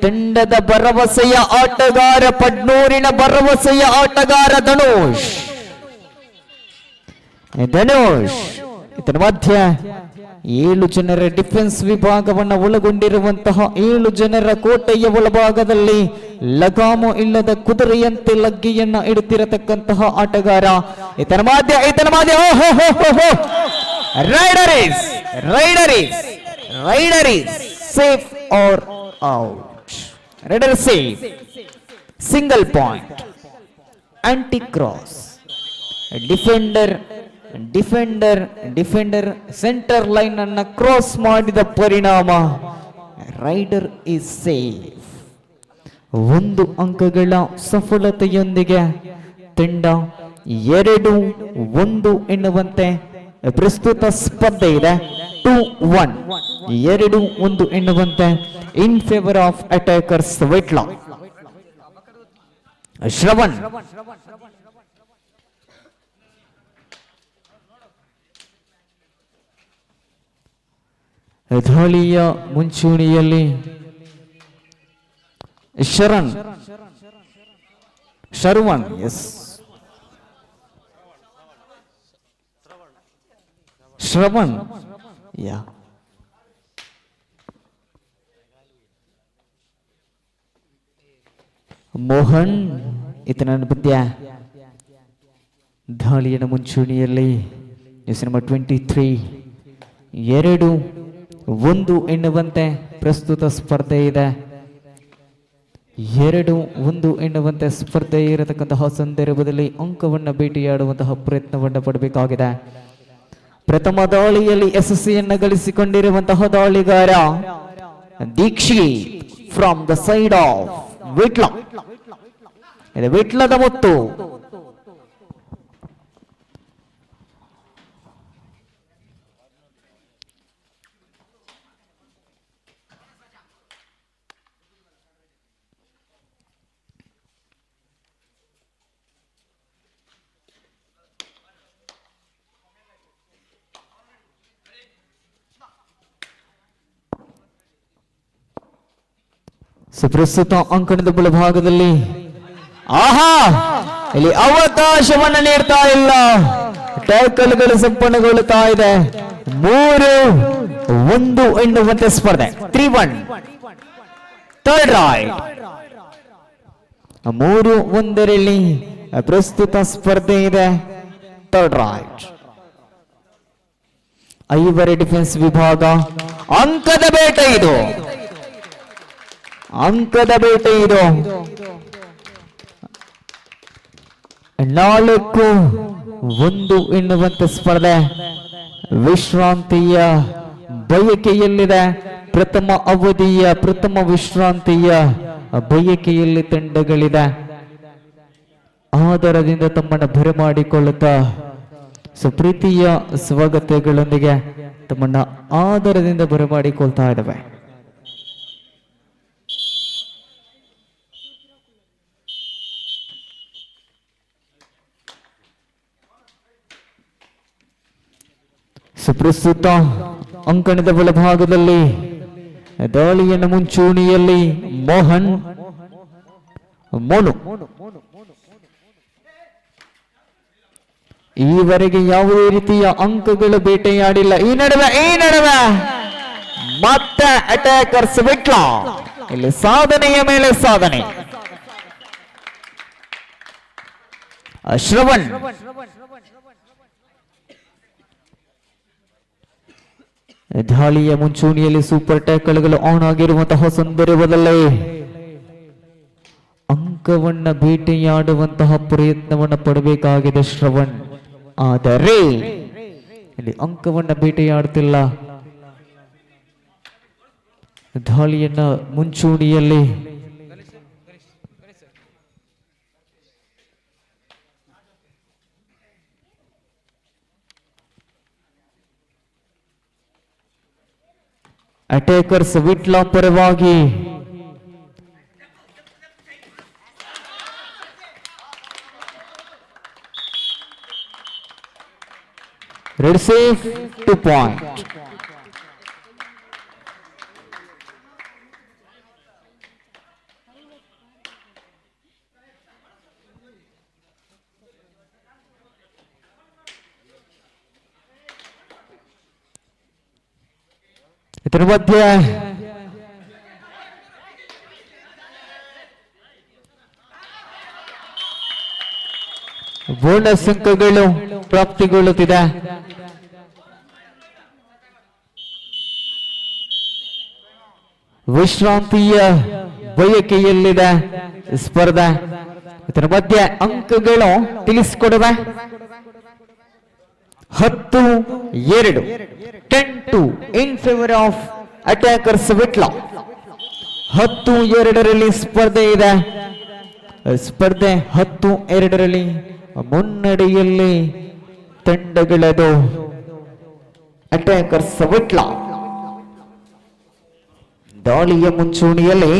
ತಂಡದ ಭರವಸೆಯ ಆಟಗಾರ ಪಡ್ನೂರಿನ ಭರವಸೆಯ ಆಟಗಾರ ಧನುಷ್ ಇದರ ಮಧ್ಯ 7 ಜನರ ಡಿಫೆನ್ಸ್ ವಿಭಾಗವನ್ನು ಒಳಗೊಂಡಿರುವಂತಹ 7 ಜನರ ಕೋಟೆಯ ಒಳಭಾಗದಲ್ಲಿ ಲಗಾಮು ಇಲ್ಲದ ಕುದುರೆಯಂತೆ ಲಗ್ಗಿಯನ್ನ ಇಡುತ್ತಿರತಕ್ಕಂತಹ ಆಟಗಾರ. ಇದರ ಮಧ್ಯ raider is safe or out. Raider safe, single point, anti cross. Defender centre line ಅನ್ನ ಕ್ರಾಸ್ ಮಾಡಿದ ಪರಿಣಾಮ ರೈಡರ್ ಇಸ್ ಸೇಫ್. 1 ಅಂಕಗಳ ಸಫಲತೆಯೊಂದಿಗೆ ತಂಡ 2-1 ಎನ್ನುವಂತೆ ಪ್ರಸ್ತುತ ಸ್ಪರ್ಧೆ ಇದೆ. 2-1 2-1 ಎನ್ನುವಂತೆ in favour of attackers Vitla. Shravan ದಾಳಿಯ ಮುಂಚೂಣಿಯಲ್ಲಿ ಶರ್ವಣ್ ಎಸ್ ಶ್ರವಣ್ ಯಾ ಮೋಹನ್ ಈತನ ಪದ್ಯ ದಾಳಿಯ ಮುಂಚೂಣಿಯಲ್ಲಿ ನ್ಯೂಸ್ ನಂಬರ್ 23 2-1 ಎನ್ನುವಂತೆ ಪ್ರಸ್ತುತ ಸ್ಪರ್ಧೆ ಇದೆ. 2-1 ಎನ್ನುವಂತೆ ಸ್ಪರ್ಧೆ ಇರತಕ್ಕಂತಹ ಸಂದರ್ಭದಲ್ಲಿ ಅಂಕವನ್ನು ಭೇಟಿಯಾಡುವಂತಹ ಪ್ರಯತ್ನವನ್ನು ಪಡಬೇಕಾಗಿದೆ. ಪ್ರಥಮ ದಾಳಿಯಲ್ಲಿ ಯಶಸ್ಸಿಯನ್ನು ಗಳಿಸಿಕೊಂಡಿರುವಂತಹ ದಾಳಿಗಾರ Dikshith from the side of Vitla. ಇದು ವಿಟ್ಲದ ಮುತ್ತು. ಪ್ರಸ್ತುತ ಅಂಕಣದ ಬಲಭಾಗದಲ್ಲಿ ಆಹಾ ಇಲ್ಲಿ ಅವಕಾಶವನ್ನು ನೀಡ್ತಾ ಇಲ್ಲ. ಟ್ಯಾಕಲ್ಗಳು ಸಂಪನ್ನಗೊಳ್ಳುತ್ತಾ ಇದೆ. 3-1 ಎನ್ನುವಂತೆ ಸ್ಪರ್ಧೆ 3-1 ಥರ್ಡ್ ರೈಟ್. 3-1 ಪ್ರಸ್ತುತ ಸ್ಪರ್ಧೆ ಇದೆ. Third right. ಐವರಿ ಡಿಫೆನ್ಸ್ ವಿಭಾಗ ಅಂಕದ ಬೇಟೆ ಇದು. ಅಂಕದ ಬೇಟೆ ಇದು. 4-1 ಎನ್ನುವಂತೆ ಸ್ಪರ್ಧೆ ವಿಶ್ರಾಂತಿಯ ಬಯಕೆಯಲ್ಲಿದೆ. ಪ್ರಥಮ ಅವಧಿಯ ಪ್ರಥಮ ವಿಶ್ರಾಂತಿಯ ಬಯಕೆಯಲ್ಲಿ ತಂಡಗಳಿದೆ. ಆಧಾರದಿಂದ ತಮ್ಮನ್ನು ಬರಮಾಡಿಕೊಳ್ಳುತ್ತಾ ಸುಪ್ರೀತಿಯ ಸ್ವಾಗತಗಳೊಂದಿಗೆ ತಮ್ಮನ್ನ ಆಧಾರದಿಂದ ಬರಮಾಡಿಕೊಳ್ತಾ ಇದ್ದಾವೆ. ಸುಪ್ರಸ್ತುತ ಅಂಕಣದ ಬಲಭಾಗದಲ್ಲಿ ದಾಳಿಯನ್ನು ಮುಂಚೂಣಿಯಲ್ಲಿ ಮೋಹನ್ ಮೋನು. ಈವರೆಗೆ ಯಾವುದೇ ರೀತಿಯ ಅಂಕಗಳು ಬೇಟೆಯಾಡಿಲ್ಲ. ಈ ನಡುವೆ ಮತ್ತೆ ಅಟ್ಯಾಕರ್ಸ್ ವಿಟ್ಲ. ಇಲ್ಲಿ ಸಾಧನೆಯ ಮೇಲೆ ಸಾಧನೆ. ಶ್ರವಣ್ ದಾಳಿಯ ಮುಂಚೂಣಿಯಲ್ಲಿ ಸೂಪರ್ ಟ್ಯಾಕಲ್ಗಳು ಆನ್ ಆಗಿರುವಂತಹ ಸಂದರ್ಭದಲ್ಲೇ ಅಂಕವನ್ನ ಬೇಟೆಯಾಡುವಂತಹ ಪ್ರಯತ್ನವನ್ನ ಪಡಬೇಕಾಗಿದೆ ಶ್ರವಣ್. ಆದರೆ ಇಲ್ಲಿ ಅಂಕವನ್ನ ಬೇಟೆಯಾಡುತ್ತಿಲ್ಲ. ದಾಳಿಯನ್ನ ಮುಂಚೂಣಿಯಲ್ಲಿ ಅಟ್ಯಾಕರ್ಸ್ ವಿಟ್ಲ ಪರವಾಗಿ ರೆಡ್ ಸೇಫ್ 2 ಪಾಯಿಂಟ್. ಇದರ ಮಧ್ಯೆ ಬೋನಸ್ ಅಂಕಗಳು ಪ್ರಾಪ್ತಿಗೊಳ್ಳುತ್ತಿದೆ. ವಿಶ್ರಾಂತಿಯ ಬಯಕೆಯಲ್ಲಿದೆ ಸ್ಪರ್ಧೆ. ಇದರ ಮಧ್ಯೆ ಅಂಕಗಳು ತಿಳಿಸಿಕೊಡುವೆ. 10-2 10-2 ಇನ್ ಫೇವರ್ ಆಫ್ ಅಟ್ಯಾಕರ್ಸ್ ವಿಟ್ಲ. 10-2 ಸ್ಪರ್ಧೆ ಇದೆ. ಸ್ಪರ್ಧೆ 10-2 ಮುನ್ನಡೆಯಲ್ಲಿ ತಂಡಗಳದು ಅಟ್ಯಾಕರ್ಸ್ ವಿಟ್ಲ. ದಾಳಿಯ ಮುಂಚೂಣಿಯಲ್ಲಿ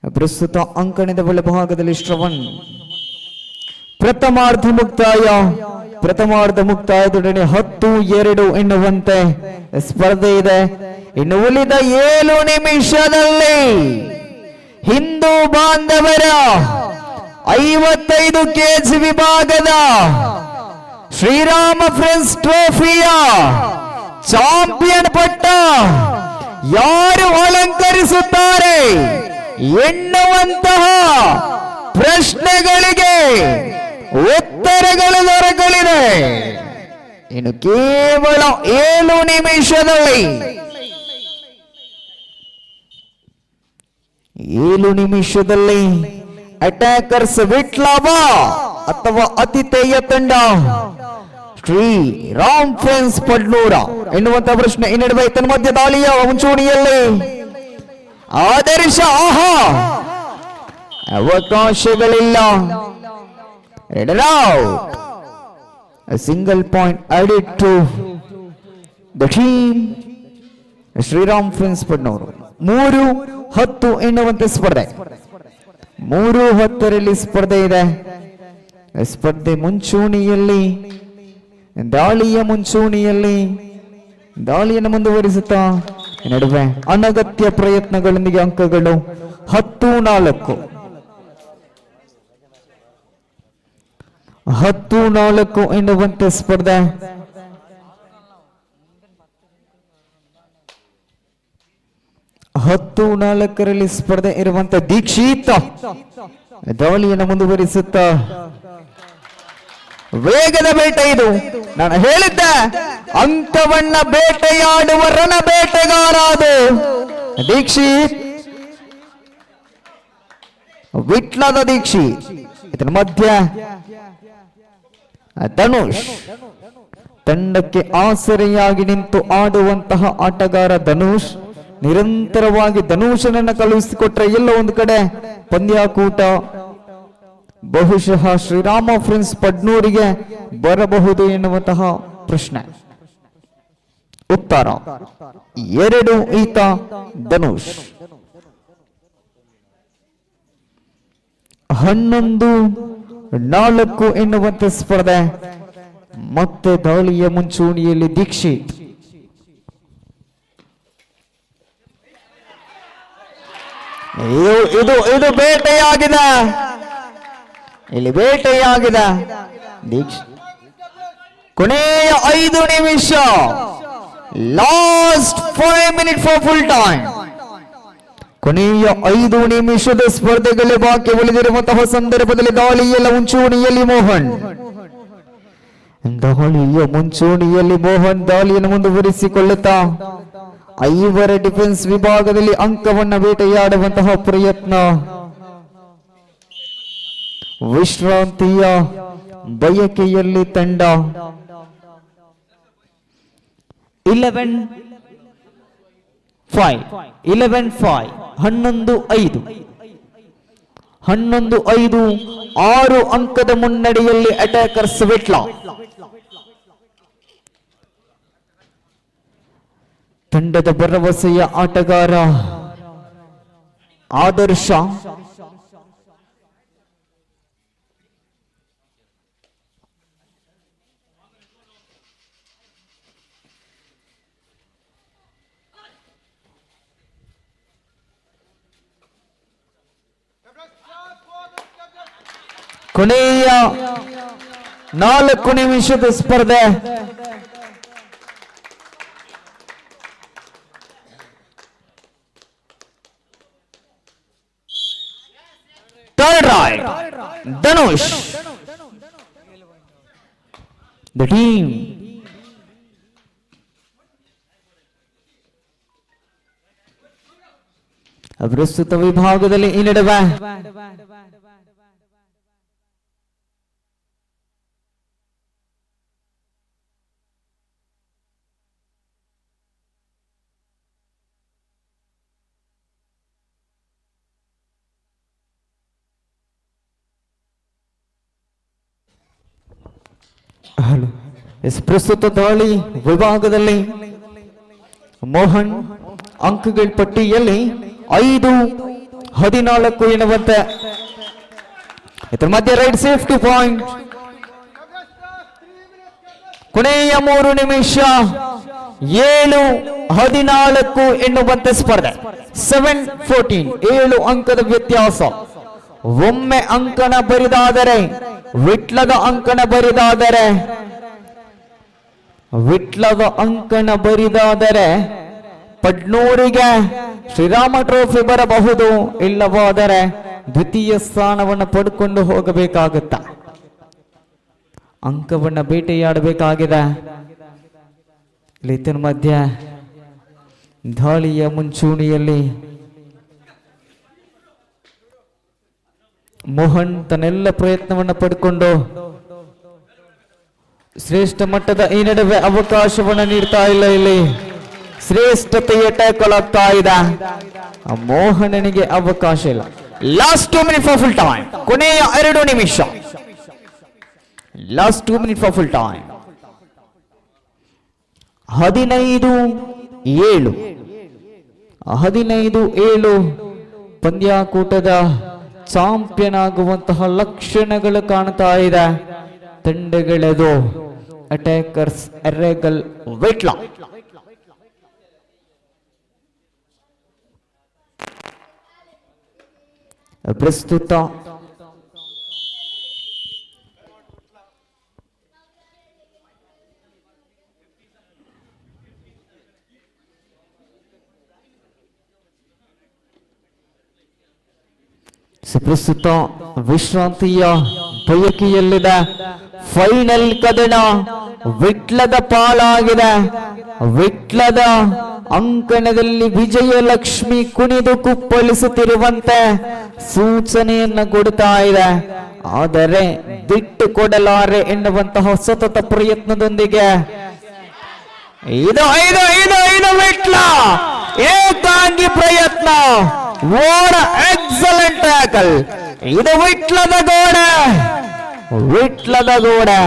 ಪ್ರಸ್ತುತ ಅಂಕಣದ ಬಲಭಾಗದಲ್ಲಿ ಶ್ರವಣ್. ಪ್ರಥಮಾರ್ಧ ಮುಕ್ತಾಯದೊಡನೆ 10-2 ಎನ್ನುವಂತೆ ಸ್ಪರ್ಧೆ ಇದೆ. ಇನ್ನು ಉಳಿದ 7 ನಿಮಿಷದಲ್ಲಿ ಹಿಂದೂ ಬಾಂಧವರ 55 kg ವಿಭಾಗದ ಶ್ರೀರಾಮ ಫ್ರೆಂಡ್ಸ್ ಟ್ರೋಫಿಯ ಚಾಂಪಿಯನ್ ಪಟ್ಟ ಯಾರು ಅಲಂಕರಿಸುತ್ತಾರೆ ಎನ್ನುವಂತಹ ಪ್ರಶ್ನೆಗಳಿಗೆ ಉತ್ತರಗಳು ದೊರಕಲಿದೆ. ಇನ್ನು ಕೇವಲ 7 ನಿಮಿಷದಲ್ಲಿ ಅಟ್ಯಾಕರ್ಸ್ ವಿಟ್ಲಾಭ ಅಥವಾ ಅತಿಥೇಯ ತಂಡ ಶ್ರೀರಾಮ್ ಫ್ರೆಂಡ್ಸ್ ಪಡ್ನೂರ ಎನ್ನುವಂತಹ ಪ್ರಶ್ನೆ ಈ ನಡುವೆ ತನ್ನ ಮಧ್ಯ ದಾಳಿಯ ಮುಂಚೂಣಿಯಲ್ಲಿ ಆದರ್ಶ ಅವಕಾಶಗಳಿಲ್ಲ. Single point added to the team Sriram friends Padnur. 3-10 ಎನ್ನುವಂತೆ ಸ್ಪರ್ಧೆ. 3-10 ಸ್ಪರ್ಧೆ ಇದೆ. ಸ್ಪರ್ಧೆ ಮುಂಚೂಣಿಯಲ್ಲಿ ದಾಳಿಯನ್ನು ಮುಂದುವರಿಸುತ್ತಾ ನಡುವೆ ಅನಗತ್ಯ ಪ್ರಯತ್ನಗಳೊಂದಿಗೆ ಅಂಕಗಳು 10-4 ಎನ್ನುವಂತೆ ಸ್ಪರ್ಧೆ. 10-4 ಸ್ಪರ್ಧೆ ಇರುವಂತ ದೀಕ್ಷಿತ್ ದಾಳಿಯನ್ನು ಮುಂದುವರಿಸುತ್ತಾ ವೇಗದ ಬೇಟೆ. ಇದು ನಾನು ಹೇಳಿದ್ದೆ, ಅಂಕವನ್ನ ಬೇಟೆಯಾಡುವ ರಣ ಬೇಟೆಗಾರ ಅದು ದೀಕ್ಷಿತ್, ವಿಟ್ಲದ ದೀಕ್ಷಿತ್. ಇದರ ಮಧ್ಯೆ ಧನುಷ್ ತಂಡಕ್ಕೆ ಆಸರೆಯಾಗಿ ನಿಂತು ಆಡುವಂತಹ ಆಟಗಾರ ಧನುಷ್. ನಿರಂತರವಾಗಿ ಧನುಷನನ್ನ ಕಳುಹಿಸಿಕೊಟ್ರೆ ಎಲ್ಲ ಒಂದು ಕಡೆ ಪಂದ್ಯಾಕೂಟ ಬಹುಶಃ ಶ್ರೀರಾಮ ಫ್ರೆಂಡ್ಸ್ ಪಡ್ನೂರಿಗೆ ಬರಬಹುದು ಎನ್ನುವಂತಹ ಪ್ರಶ್ನೆ. ಉತ್ತರ 2 ಈತ ಧನುಷ್. 11-4 ಎನ್ನುವಂತೆ ಸ್ಪರ್ಧೆ. ಮತ್ತೆ ದಾಳಿಯ ಮುಂಚೂಣಿಯಲ್ಲಿ ದೀಕ್ಷಿತ್. ಇದು ಬೇಟೆಯಾಗಿದೆ, ಇಲ್ಲಿ ಬೇಟೆಯಾಗಿದೆ. ಕೊನೆಯ 5 ನಿಮಿಷ, last 5 minutes for full time. ಕೊನೆಯ 5 ನಿಮಿಷದ ಸ್ಪರ್ಧೆಗಳೇ ಬಾಕಿ ಉಳಿದಿರುವಂತಹ ಸಂದರ್ಭದಲ್ಲಿ ದಾಳಿಯಲ್ಲ ಮುಂಚೂಣಿಯಲ್ಲಿ ಮೋಹನ್. ಮೋಹನ್ ದಾಳಿಯನ್ನು ಮುಂದುವರಿಸಿಕೊಳ್ಳುತ್ತಾ 5 ಡಿಫೆನ್ಸ್ ವಿಭಾಗದಲ್ಲಿ ಅಂಕವನ್ನ ಬೇಟೆಯಾಡುವಂತಹ ಪ್ರಯತ್ನ. ವಿಶ್ರಾಂತಿಯ ಬಯಕೆಯಲ್ಲಿ ತಂಡ 11-5 11-5 6 ಅಂಕದ ಮುನ್ನಡೆಯಲ್ಲಿ ಅಟ್ಯಾಕರ್ಸ್ ವಿಟ್ಲ. ತಂಡದ ಭರವಸೆಯ ಆಟಗಾರ ಆದರ್ಶ ಕೊನೆಯ 4 ನಿಮಿಷದ ಸ್ಪರ್ಧೆ. Third right, Dhanush. The team ಪ್ರಸ್ತುತ ವಿಭಾಗದಲ್ಲಿ ಈ ನಡುವೆ ಪ್ರಸ್ತುತ ದಾಳಿ ವಿಭಾಗದಲ್ಲಿ ಮೋಹನ್ ಅಂಕಗಳ ಪಟ್ಟಿಯಲ್ಲಿ 5-14 ಎನ್ನುವಂತೆ. ಇದರ ಮಧ್ಯೆ ರೈಟ್ ಸೇಫ್ಟಿ ಪಾಯಿಂಟ್. ಕೊನೆಯ 3 ನಿಮಿಷ 7-14 ಎನ್ನುವಂತೆ ಸ್ಪರ್ಧೆ. 7-14 7 ಅಂಕದ ವ್ಯತ್ಯಾಸ. ಒಮ್ಮೆ ಅಂಕಣ ಬರಿದಾದರೆ ವಿಟ್ಲದ ಅಂಕಣ ಬರಿದಾದರೆ ಪಡ್ನೂರಿಗೆ ಶ್ರೀರಾಮ ಟ್ರೋಫಿ ಬರಬಹುದು. ಇಲ್ಲವಾದರೆ ದ್ವಿತೀಯ ಸ್ಥಾನವನ್ನು ಪಡ್ಕೊಂಡು ಹೋಗಬೇಕಾಗುತ್ತ. ಅಂಕವನ್ನ ಬೇಟೆಯಾಡಬೇಕಾಗಿದೆ. ಇತನ ಮಧ್ಯ ದಾಳಿಯ ಮುಂಚೂಣಿಯಲ್ಲಿ ಮೋಹನ್ ತನ್ನೆಲ್ಲ ಪ್ರಯತ್ನವನ್ನು ಪಡ್ಕೊಂಡು ಶ್ರೇಷ್ಠ ಮಟ್ಟದ ಈ ನಡುವೆ ಅವಕಾಶವನ್ನು ನೀಡ್ತಾ ಇಲ್ಲ. ಇಲ್ಲಿ ಶ್ರೇಷ್ಠತೆಯ ಟ್ಯಾಕಲ್ ಆಗ್ತಾ ಇದೆ. ಮೋಹನನಿಗೆ ಅವಕಾಶ ಇಲ್ಲ. Last 2 minute for full time. ಕೊನೆಯ 2 ನಿಮಿಷ. Last 2 minute for full time. 15-7 ಪಂದ್ಯಾಕೂಟದ ಚಾಂಪಿಯನ್ ಆಗುವಂತಹ ಲಕ್ಷಣಗಳು ಕಾಣ್ತಾ ಇದೆ ತಂಡಗಳದು. ಅಟ್ಯಾಕರ್ಸ್ ಎರೆಗಲ್ ವಿಟ್ಲ. ಪ್ರಸ್ತುತ ವಿಶ್ರಾಂತಿಯ ಬಯಕೆಯಲ್ಲಿದೆ. ಫೈನಲ್ ಕದನ ವಿಟ್ಲದ ಪಾಲಾಗಿದೆ. ವಿಟ್ಲದ ಅಂಕಣದಲ್ಲಿ ವಿಜಯಲಕ್ಷ್ಮಿ ಕುಣಿದು ಕುಪ್ಪಳಿಸುತ್ತಿರುವಂತೆ ಸೂಚನೆಯನ್ನು ಕೊಡ್ತಾ ಇದೆ. ಆದರೆ ಬಿಟ್ಟು ಕೊಡಲಾರೆ ಎನ್ನುವಂತಹ ಸತತ ಪ್ರಯತ್ನದೊಂದಿಗೆ ಇದು ವಿಟ್ಲ ಏಕಾಂಗಿ ಪ್ರಯತ್ನ. What excellent tackle. ಇದು ವಿಟ್ಲದ ಗೋಡೆ.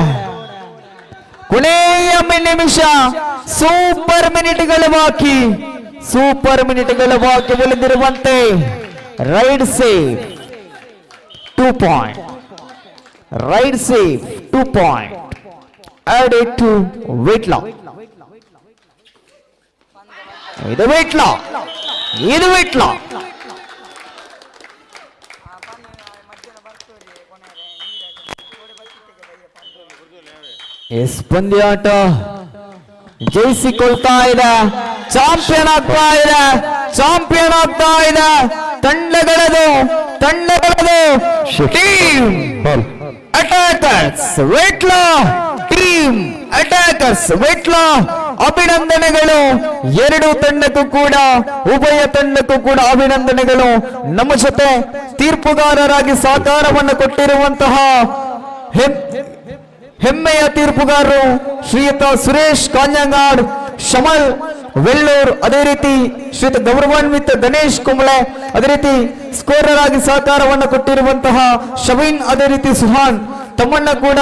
ಕೊನೆಯ ನಿಮಿಷ. ಸೂಪರ್ ಮಿನಿಟ್ಗಳು ಬಾಕಿ ಉಳಿದಿರುವಂತೆ raid save 2 point. added to Vitla. ಇದು ವಿಟ್ಲ. ಪಂದ್ಯಾಟ ಜಯಿಸಿಕೊಳ್ತಾ ಇದೆ. ಚಾಂಪಿಯನ್ ಆಗ್ತಾ ಇದೆ. ತಂಡಗಳದು ಟೀಮ್ ಅಟ್ಯಾಕರ್ಸ್ ವಿಟ್ಲ. ಅಭಿನಂದನೆಗಳು ಎರಡು ತಂಡಕ್ಕೂ ಕೂಡ, ಉಭಯ ತಂಡಕ್ಕೂ ಕೂಡ ಅಭಿನಂದನೆಗಳು. ನಮ್ಮ ಜೊತೆ ತೀರ್ಪುಗಾರರಾಗಿ ಸಹಕಾರವನ್ನು ಕೊಟ್ಟಿರುವಂತಹ ಹೆಮ್ಮೆಯ ತೀರ್ಪುಗಾರರು ಶ್ರೀಯುತ ಸುರೇಶ್ ಕಾಂಜಂಗಾಡ್ ಶಮಲ್ ವೆಲ್ಲೂರ್, ಅದೇ ರೀತಿ ಶ್ರೀಯುತ ಗೌರವಾನ್ವಿತ ಗಣೇಶ್ ಕುಂಬಳೆ, ಅದೇ ರೀತಿ ಸ್ಕೋರರ್ ಆಗಿ ಸಹಕಾರವನ್ನು ಕೊಟ್ಟಿರುವಂತಹ ಶವೀನ್, ಅದೇ ರೀತಿ ಸುಹಾನ್ ತಮ್ಮನ್ನ ಕೂಡ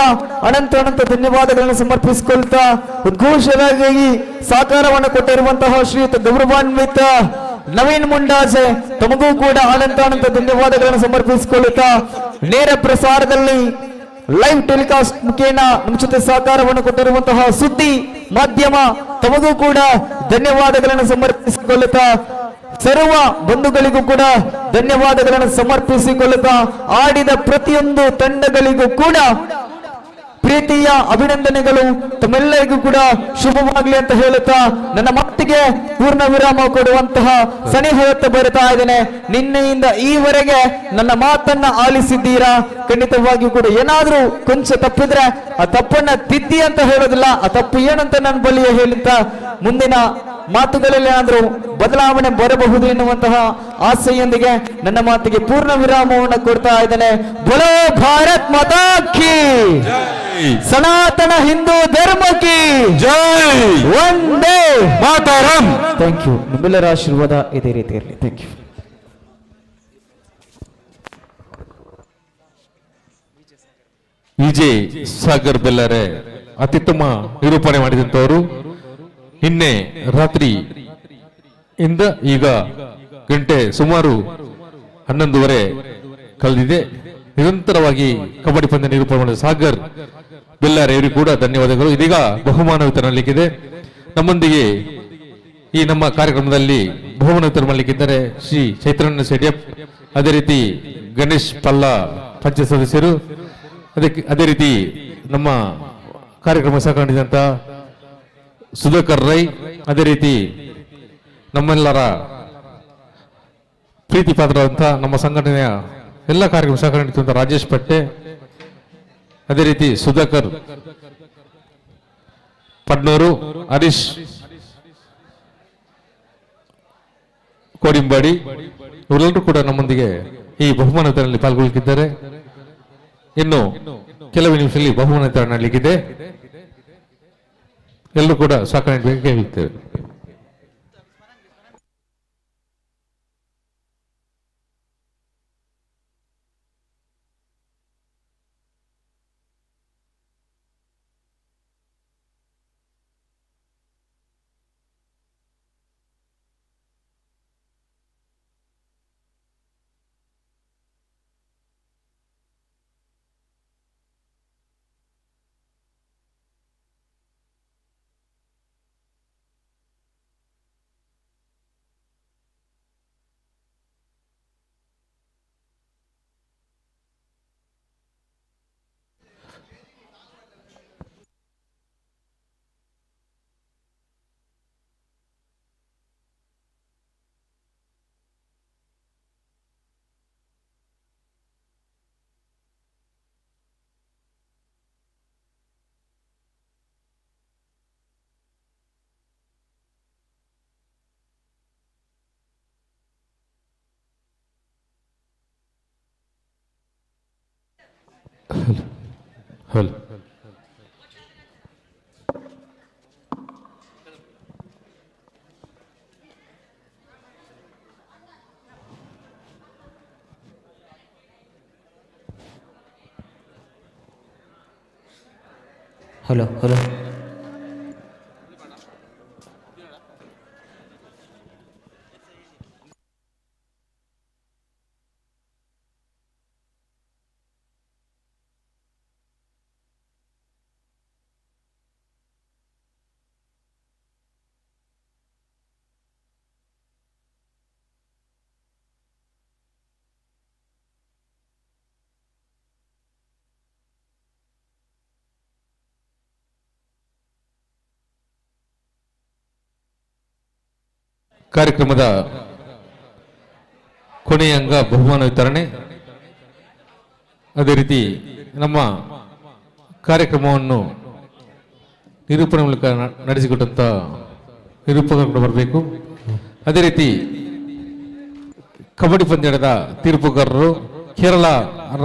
ಅನಂತ ಧನ್ಯವಾದಗಳನ್ನು ಸಮರ್ಪಿಸಿಕೊಳ್ತಾ, ಉದ್ಘೋಷವಾಗಿ ಸಹಕಾರವನ್ನು ಕೊಟ್ಟಿರುವಂತಹ ಶ್ರೀಯುತ ಗೌರವಾನ್ವಿತ ನವೀನ್ ಮುಂಡಾಜೆ ತಮಗೂ ಕೂಡ ಅನಂತ ಧನ್ಯವಾದಗಳನ್ನು ಸಮರ್ಪಿಸಿಕೊಳ್ಳುತ್ತಾ, ನೇರ ಪ್ರಸಾರದಲ್ಲಿ ಲೈವ್ ಟೆಲಿಕಾಸ್ಟ್ ಮುಖೇನ ನಮ್ಮ ಜೊತೆ ಸಹಕಾರವನ್ನು ಕೊಟ್ಟಿರುವಂತಹ ಸುದ್ದಿ ಮಾಧ್ಯಮ ತಮಗೂ ಕೂಡ ಧನ್ಯವಾದಗಳನ್ನು ಸಮರ್ಪಿಸಿಕೊಳ್ಳುತ್ತಾ, ಸರ್ವ ಬಂಧುಗಳಿಗೂ ಕೂಡ ಧನ್ಯವಾದಗಳನ್ನು ಸಮರ್ಪಿಸಿಕೊಳ್ಳುತ್ತಾ, ಆಡಿದ ಪ್ರತಿಯೊಂದು ತಂಡಗಳಿಗೂ ಕೂಡ ಪ್ರೀತಿಯ ಅಭಿನಂದನೆಗಳು. ತಮ್ಮೆಲ್ಲರಿಗೂ ಕೂಡ ಶುಭವಾಗಲಿ ಅಂತ ಹೇಳುತ್ತಾ ನನ್ನ ಮಾತಿಗೆ ಪೂರ್ಣ ವಿರಾಮ ಕೊಡುವಂತಹ ಸನಿಹೊತ್ತ ಬರುತ್ತಾ ಇದ್ದೇನೆ. ನಿನ್ನೆಯಿಂದ ಈವರೆಗೆ ನನ್ನ ಮಾತನ್ನ ಆಲಿಸಿದ್ದೀರಾ. ಖಂಡಿತವಾಗಿಯೂ ಕೂಡ ಏನಾದ್ರೂ ಕೊಂಚ ತಪ್ಪಿದ್ರೆ ಆ ತಪ್ಪನ್ನ ತಿದ್ದಿ ಅಂತ ಹೇಳೋದಿಲ್ಲ, ಆ ತಪ್ಪು ಏನಂತ ನನ್ನ ಬಳಿಯ ಹೇಳುತ್ತಾ ಮುಂದಿನ ಮಾತುಗಳಲ್ಲಿ ಏನಾದ್ರೂ ಬದಲಾವಣೆ ಬರಬಹುದು ಎನ್ನುವಂತಹ ಆಸೆಯೊಂದಿಗೆ ನನ್ನ ಮಾತಿಗೆ ಪೂರ್ಣ ವಿರಾಮವನ್ನು ಕೊಡ್ತಾ ಇದ್ದೇನೆ. ಬೋಲೋ ಭಾರತ್ ಮಾತಾ ಕಿ ಸನಾತನ ಹಿಂದೂ ಧರ್ಮ ಕಿ ಜೈ, ವಂದೇ ಮಾತರಂ. Thank you. ನಿಮ್ಮೆಲ್ಲರ ಆಶೀರ್ವಾದ ಇದೇ ರೀತಿ ಇರಲಿ. Thank you. ವಿಜಯ್ ಸಾಗರ್ ಬೆಲ್ಲರೆ ಅತ್ಯುತ್ತಮ ನಿರೂಪಣೆ ಮಾಡಿದಂತವರು. ನಿನ್ನೆ ರಾತ್ರಿ ಇಂದ ಈಗ ಗಂಟೆ ಸುಮಾರು 11:30 ಕಳೆದಿದೆ. ನಿರಂತರವಾಗಿ ಕಬಡ್ಡಿ ಪಂದ್ಯ ನಿರೂಪಣೆ ಮಾಡಿದ ಸಾಗರ್ ಬೆಲ್ಲಾರೆ ಇವರಿಗೂ ಕೂಡ ಧನ್ಯವಾದಗಳು. ಇದೀಗ ಬಹುಮಾನ ವಿತರಣೆ ಮಾಡಲಿಕ್ಕಿದೆ. ನಮ್ಮೊಂದಿಗೆ ಈ ನಮ್ಮ ಕಾರ್ಯಕ್ರಮದಲ್ಲಿ ಬಹುಮಾನ ವಿತರಣೆ ಮಾಡಲಿಕ್ಕಿದ್ದಾರೆ ಶ್ರೀ ಚೈತನ್ಯ ಸೆಡಿಯಪ್ ಅದೇ ರೀತಿ ಗಣೇಶ್ ಪಲ್ಲ ಪಂಚಾಯತ್ ಸದಸ್ಯರು, ಅದೇ ರೀತಿ ನಮ್ಮ ಕಾರ್ಯಕ್ರಮ ಸಹಕರಿಸಿದಂತ ಸುಧಾಕರ್ ರೈ, ಅದೇ ರೀತಿ ನಮ್ಮೆಲ್ಲರ ಪ್ರೀತಿ ಪಾತ್ರರಂತ ನಮ್ಮ ಸಂಘಟನೆಯ ಎಲ್ಲ ಕಾರ್ಯಕ್ರಮ ಸಹಕರಿಸಿದಂತ ರಾಜೇಶ್ ಪಟ್ಟೆ, ಅದೇ ರೀತಿ ಸುಧಾಕರ್ ಪಡ್ನೂರು, ಹರೀಶ್ ಕೋಡಿಂಬಾಡಿ ಇವರೆಲ್ಲರೂ ಕೂಡ ನಮ್ಮೊಂದಿಗೆ ಈ ಬಹುಮಾನ ವಿತರಣೆಯಲ್ಲಿ ಪಾಲ್ಗೊಳ್ಳಲಿದ್ದಾರೆ. ಇನ್ನು ಕೆಲವು ನಿಮಿಷದಲ್ಲಿ ಬಹುಮಾನ ವಿತರಣೆ ಆಗಲಿಕ್ಕಿದೆ. ಎಲ್ಲರೂ ಕೂಡ ಸಹಕರಿಸಬೇಕು ಕೇಳುತ್ತೇವೆ. ಹಲೋ ಹಲೋ ಹಲೋ ಕಾರ್ಯಕ್ರಮದ ಕೊನೆಯ ಅಂಗ ಬಹುಮಾನ ವಿತರಣೆ. ಅದೇ ರೀತಿ ನಮ್ಮ ಕಾರ್ಯಕ್ರಮವನ್ನು ನಿರೂಪಣೆ ಮೂಲಕ ನಡೆಸಿಕೊಟ್ಟಂತ ನಿರೂಪಕರು ಬರಬೇಕು. ಅದೇ ರೀತಿ ಕಬಡ್ಡಿ ಪಂದ್ಯದ ತೀರ್ಪುಗಾರರು ಕೇರಳ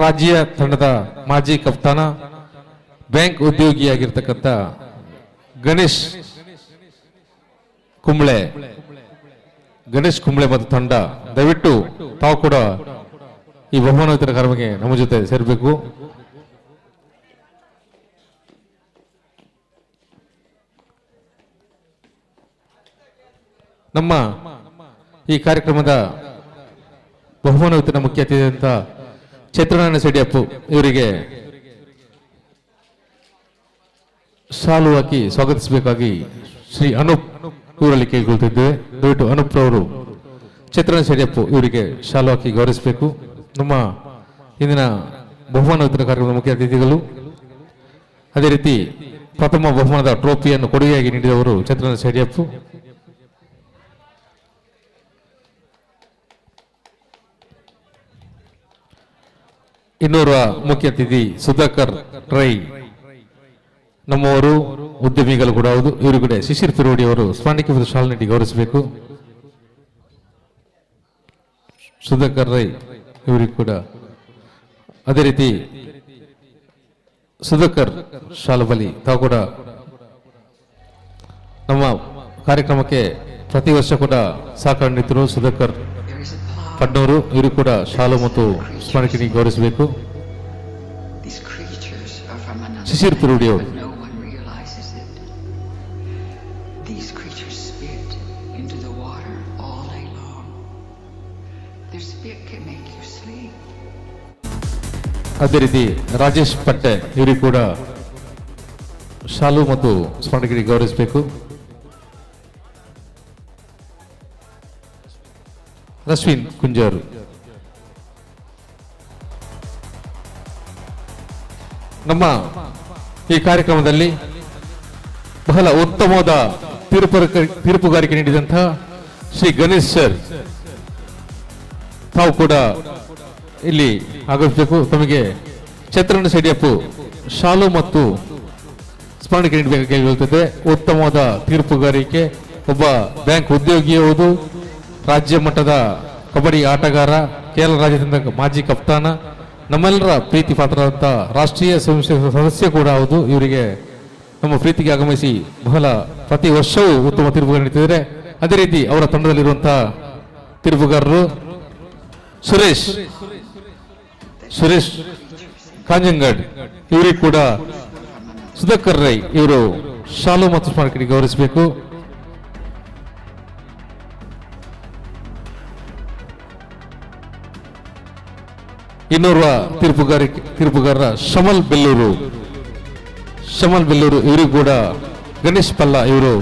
ರಾಜ್ಯ ತಂಡದ ಮಾಜಿ ಕಪ್ತಾನ, ಬ್ಯಾಂಕ್ ಉದ್ಯೋಗಿಯಾಗಿರ್ತಕ್ಕಂಥ ಗಣೇಶ್ ಕುಂಬ್ಳೆ ಮತ್ತು ತಂಡ, ದಯವಿಟ್ಟು ತಾವು ಕೂಡ ಈ ಬಹುಮಾನ ವಿತರಣಾ ಕಾರ್ಯಕ್ರಮಕ್ಕೆ ನಮ್ಮ ಜೊತೆ ಸೇರಬೇಕು. ನಮ್ಮ ಈ ಕಾರ್ಯಕ್ರಮದ ಬಹುಮಾನ ವಿತರಣಾ ಮುಖ್ಯ ಅತಿಥಿಯಾದಂಥ ಚೈತ್ರನಾರಾಯಣ ಸೆಡಿಯಪ್ಪು ಇವರಿಗೆ ಶಾಲು ಹಾಕಿ ಸ್ವಾಗತಿಸಬೇಕಾಗಿ ಶ್ರೀ ಅನೂಪ್ ಇವರಲ್ಲಿ ಕೇಳಿಕೊಳ್ತಿದ್ದೇವೆ. ದಯವಿಟ್ಟು ಅನೂಪ್ ರವರು ಚೈತ್ರನಾರಾಯಣ ಸೆಡಿಯಪ್ಪು ಇವರಿಗೆ ಶಾಲು ಹಾಕಿ ಗೌರವಿಸಬೇಕು. ನಮ್ಮ ಇಂದಿನ ಬಹುಮಾನ ವಿತರಣಾ ಕಾರ್ಯಕ್ರಮದ ಮುಖ್ಯ ಅತಿಥಿಗಳು. ಅದೇ ರೀತಿ ಪ್ರಥಮ ಬಹುಮಾನದ ಟ್ರೋಫಿಯನ್ನು ಕೊಡುಗೆಯಾಗಿ ನೀಡಿದವರು ಚೈತ್ರನಾರಾಯಣ ಸೆಡಿಯಪ್ಪು. ಇನ್ನೋರ್ವ ಮುಖ್ಯ ಅತಿಥಿ ಸುಧಾಕರ್ ರೈ, ನಮ್ಮವರು ಉದ್ಯಮಿಗಳು ಕೂಡ ಹೌದು. ಇವರು ಕೂಡ ಶಿಶಿರ್ ಪಿರೋಡಿ ಅವರು ಸ್ಮರಣಿಕೆ ಮತ್ತು ಶಾಲು ನೀಡಿ ಗೌರವಿಸಬೇಕು. ಸುಧಾಕರ್ ರೈ ಇವರಿಗೂ ಕೂಡ ಅದೇ ರೀತಿ ಸುಧಾಕರ್ ಶಾಲಬಲಿ ತಾವು ಕೂಡ ನಮ್ಮ ಕಾರ್ಯಕ್ರಮಕ್ಕೆ ಪ್ರತಿ ವರ್ಷ ಕೂಡ ಸಹಕಾರ ನೀಡಿದರು. ಸುಧಾಕರ್ ಪಡ್ನೂರು ಇವರು ಕೂಡ ಶಾಲು ಮತ್ತು ಸ್ಮರಣಿಕೆ ಗೌರವಿಸಬೇಕು. ಶಿಶಿರ್ ಪಿರೋಡಿ ಅವರು ಅದೇ ರೀತಿ ರಾಜೇಶ್ ಪಟ್ಟೆ ಇವರಿಗೂ ಕೂಡ ಶಾಲು ಮತ್ತು ಸ್ಮರಣಿಕೆ ಗೌರವಿಸಬೇಕು. ರಶ್ವಿನ್ ಕುಂಜಾರು ನಮ್ಮ ಈ ಕಾರ್ಯಕ್ರಮದಲ್ಲಿ ಬಹಳ ಉತ್ತಮವಾದ ತೀರ್ಪುಗಾರಿಕೆ ನೀಡಿದಂತಹ ಶ್ರೀ ಗಣೇಶ್ ಸರ್ ತಾವು ಕೂಡ ಇಲ್ಲಿ ಆಗಮಿಸಬೇಕು. ತಮಗೆ ಛತ್ರಣ್ಣ ಸೈಡಿಯಪ್ಪು ಶಾಲು ಮತ್ತು ಸ್ಮರಣೆ ನೀಡಬೇಕಾಗಿ ಹೇಳುತ್ತದೆ. ಉತ್ತಮವಾದ ತೀರ್ಪುಗಾರಿಕೆ, ಒಬ್ಬ ಬ್ಯಾಂಕ್ ಉದ್ಯೋಗಿ, ಹೌದು, ರಾಜ್ಯ ಮಟ್ಟದ ಕಬಡ್ಡಿ ಆಟಗಾರ, ಕೇರಳ ರಾಜ್ಯದಿಂದ ಮಾಜಿ ಕಪ್ತಾನ, ನಮ್ಮೆಲ್ಲರ ಪ್ರೀತಿ ಪಾತ್ರರಾದಂಥ ರಾಷ್ಟ್ರೀಯ ಸದಸ್ಯ ಕೂಡ ಹೌದು. ಇವರಿಗೆ ನಮ್ಮ ಪ್ರೀತಿಗೆ ಆಗಮಿಸಿ ಬಹಳ ಪ್ರತಿ ವರ್ಷವೂ ಉತ್ತಮ ತೀರ್ಪುಗಾರ ನೀಡುತ್ತಿದ್ದಾರೆ. ಅದೇ ರೀತಿ ಅವರ ತಂಡದಲ್ಲಿರುವಂತಹ ತೀರ್ಪುಗಾರರು ಸುರೇಶ್ ಕಾಂಜಂಗಡ್, ಇವರಿಗೆ ಕೂಡ ಸುಧಾಕರ್ ರೈ ಇವರು ಶಾಲು ಮತ್ತು ಸ್ಮಾರಕ ಗೌರವಿಸಬೇಕು. ಇನ್ನೋರ್ವ ತೀರ್ಪುಗಾರರ ಶಮಲ್ ಬೆಲ್ಲೂರು ಇವರಿಗೂ ಕೂಡ ಗಣೇಶ್ ಪಲ್ಲ ಇವರು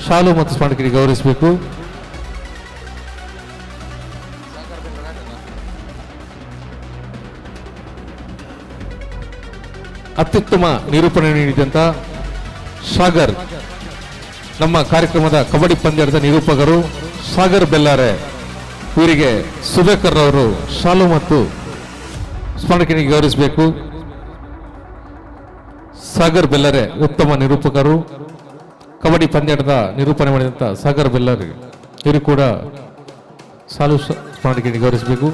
ಶಾಲು ಮತ್ತು ಸ್ಮಾರಕ ಗೌರವಿಸಬೇಕು. ಅತ್ಯುತ್ತಮ ನಿರೂಪಣೆ ನೀಡಿದಂತ ಸಾಗರ್, ನಮ್ಮ ಕಾರ್ಯಕ್ರಮದ ಕಬಡ್ಡಿ ಪಂದ್ಯದ ನಿರೂಪಕರು ಸಾಗರ್ ಬೆಲ್ಲಾರೆ, ಇವರಿಗೆ ಸುಧಾಕರ್ ಅವರು ಶಾಲು ಮತ್ತು ಸ್ಮರಣೆ ಗೌರವಿಸಬೇಕು. ಸಾಗರ್ ಬೆಲ್ಲರೆ ಉತ್ತಮ ನಿರೂಪಕರು, ಕಬಡ್ಡಿ ಪಂದ್ಯದ ನಿರೂಪಣೆ ಮಾಡಿದಂತ ಸಾಗರ್ ಬೆಲ್ಲರೆ ಇವರು ಕೂಡ ಶಾಲು ಸ್ಮರಣೆ ಗೌರವಿಸಬೇಕು.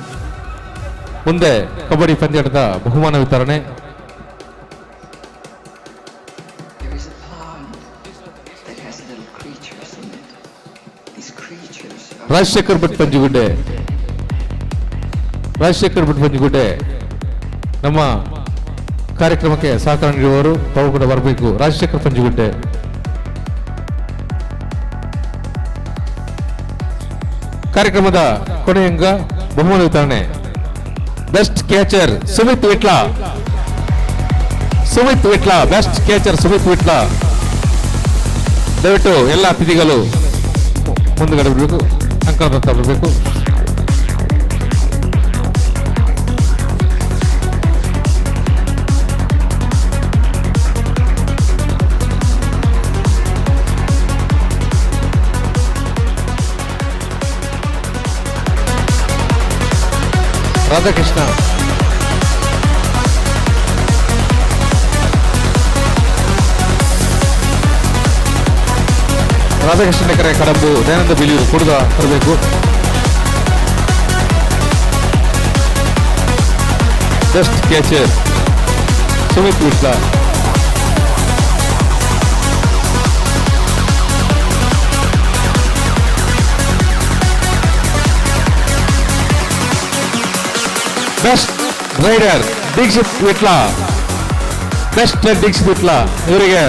ಮುಂದೆ ಕಬಡ್ಡಿ ಪಂದ್ಯದ ಬಹುಮಾನ ವಿತರಣೆ. ರಾಜಶೇಖರ್ ಭಟ್ ಪಂಜಿಗುಡ್ಡೆ ನಮ್ಮ ಕಾರ್ಯಕ್ರಮಕ್ಕೆ ಸಹಕಾರ ನೀಡುವವರು ತಾವು ಕೂಡ ಬರಬೇಕು. ರಾಜಶೇಖರ್ ಪಂಜಿಗುಡ್ಡೆ. ಕಾರ್ಯಕ್ರಮದ ಕೊನೆಯಂಗ ಬಹುಮಾನ ವಿತರಣೆ. Best catcher Sumit Vitla, best catcher Sumit Vitla. ದಯವಿಟ್ಟು ಎಲ್ಲ ಅತಿಥಿಗಳು ಮುಂದುಗಡೆ ಬರಬೇಕು, ಅಂಕಣದತ್ತ ಬರಬೇಕು. ರಾಧಾಕೃಷ್ಣ, ಕೆರೆ ಕಡಂಬು, ದಯಾನಂದ ಬಿಲಿಯೂರು ಕುಡ್ದ ತರಬೇಕು. Best catcher Sumit Vitla. Best raider Dikshit Vitla, ಇವರಿಗೆ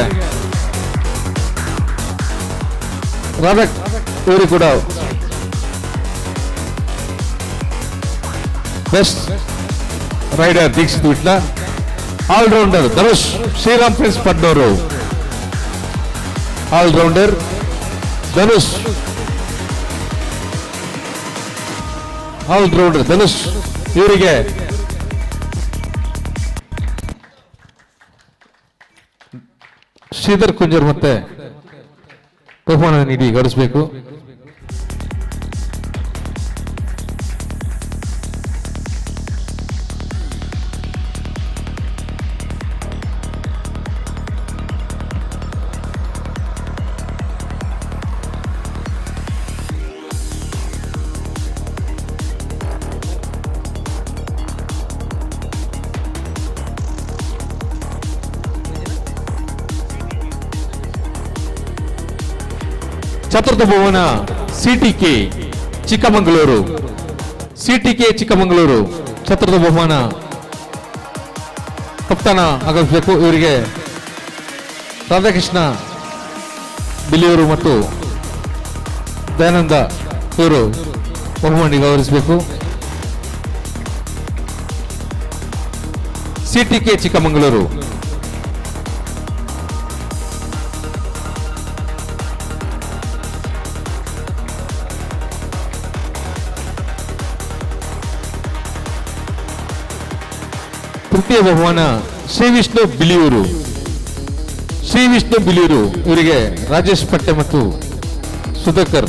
ಇವರು ಕೂಡ best raider Dikshit Vitla. Allrounder Dhanush, Shriram friends Padnur. Allrounder Dhanush ಇವರಿಗೆ ಶ್ರೀಧರ್ ಕುಂಜರ್ ಮತ್ತೆ ಬಹುಮಾನ ನೀಡಿ ಗೌರವಿಸಬೇಕು. ಚತುರ್ಥ ಬಹುಮಾನ ಸಿಟಿಕೆ ಚಿಕ್ಕಮಗಳೂರು, ಚತುರ್ಥ ಬಹುಮಾನ ಕಪ್ತಾನ ಆಗಮಿಸಬೇಕು. ಇವರಿಗೆ ರಾಧಾಕೃಷ್ಣ ಬಿಲಿಯೂರು ಮತ್ತು ದಯಾನಂದ ಇವರು ಬಹುಮಾನ ಗೌರವಿಸಬೇಕು. ಸಿಟಿಕೆ ಚಿಕ್ಕಮಗಳೂರು. ತೃತೀಯ ಬಹುಮಾನ ಶ್ರೀ ವಿಷ್ಣು ಬಿಳಿಯೂರು. ಶ್ರೀ ವಿಷ್ಣು ಬಿಳಿಯೂರು ಇವರಿಗೆ ರಾಜೇಶ್ ಪಟ್ಟೆ ಮತ್ತು ಸುಧಾಕರ್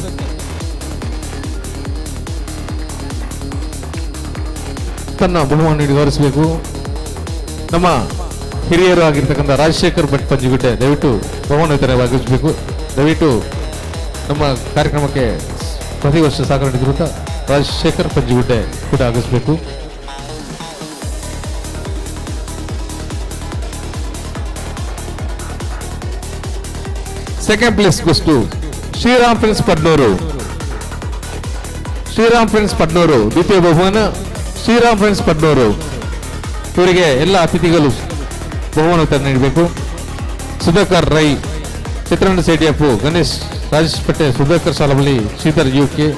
ತನ್ನ ಬಹುಮಾನ ನೀಡಿ ಗೌರವಿಸಬೇಕು. ನಮ್ಮ ಹಿರಿಯರು ಆಗಿರ್ತಕ್ಕಂಥ ರಾಜಶೇಖರ್ ಭಟ್ ಪಂಜಿಗುಡ್ಡೆ ದಯವಿಟ್ಟು ಬಹುಮಾನ ವಿತರಣೆ ಭಾಗವಹಿಸಬೇಕು. ದಯವಿಟ್ಟು ನಮ್ಮ ಕಾರ್ಯಕ್ರಮಕ್ಕೆ ಪ್ರತಿ ವರ್ಷ ಸಹಕಾರ ನೀಡಿರುವಂಥ ರಾಜಶೇಖರ್ ಪಂಜಿಗುಡ್ಡೆ ಕೂಡ ಆಗಮಿಸಬೇಕು. Second place goes to Sriram friends Padnur. Sriram friends Padnur ದ್ವಿತೀಯ ಬಹುಮಾನ ಶ್ರೀರಾಮ್ ಫ್ರೆಂಡ್ಸ್ ಪಡ್ನೂರು ಇವರಿಗೆ ಎಲ್ಲ ಅತಿಥಿಗಳು ಬಹುಮಾನ ವಿತರಣೆ ನೀಡಬೇಕು. ಸುಧಾಕರ್ ರೈ, ಚಿತ್ರರಂಗ CDF, ಗಣೇಶ್ ರಾಜೇಶ್ ಪಟ್ಟೆ, ಸುಧಾಕರ್ ಸಾಲಬಳ್ಳಿ, ಶ್ರೀಧರ್ UK,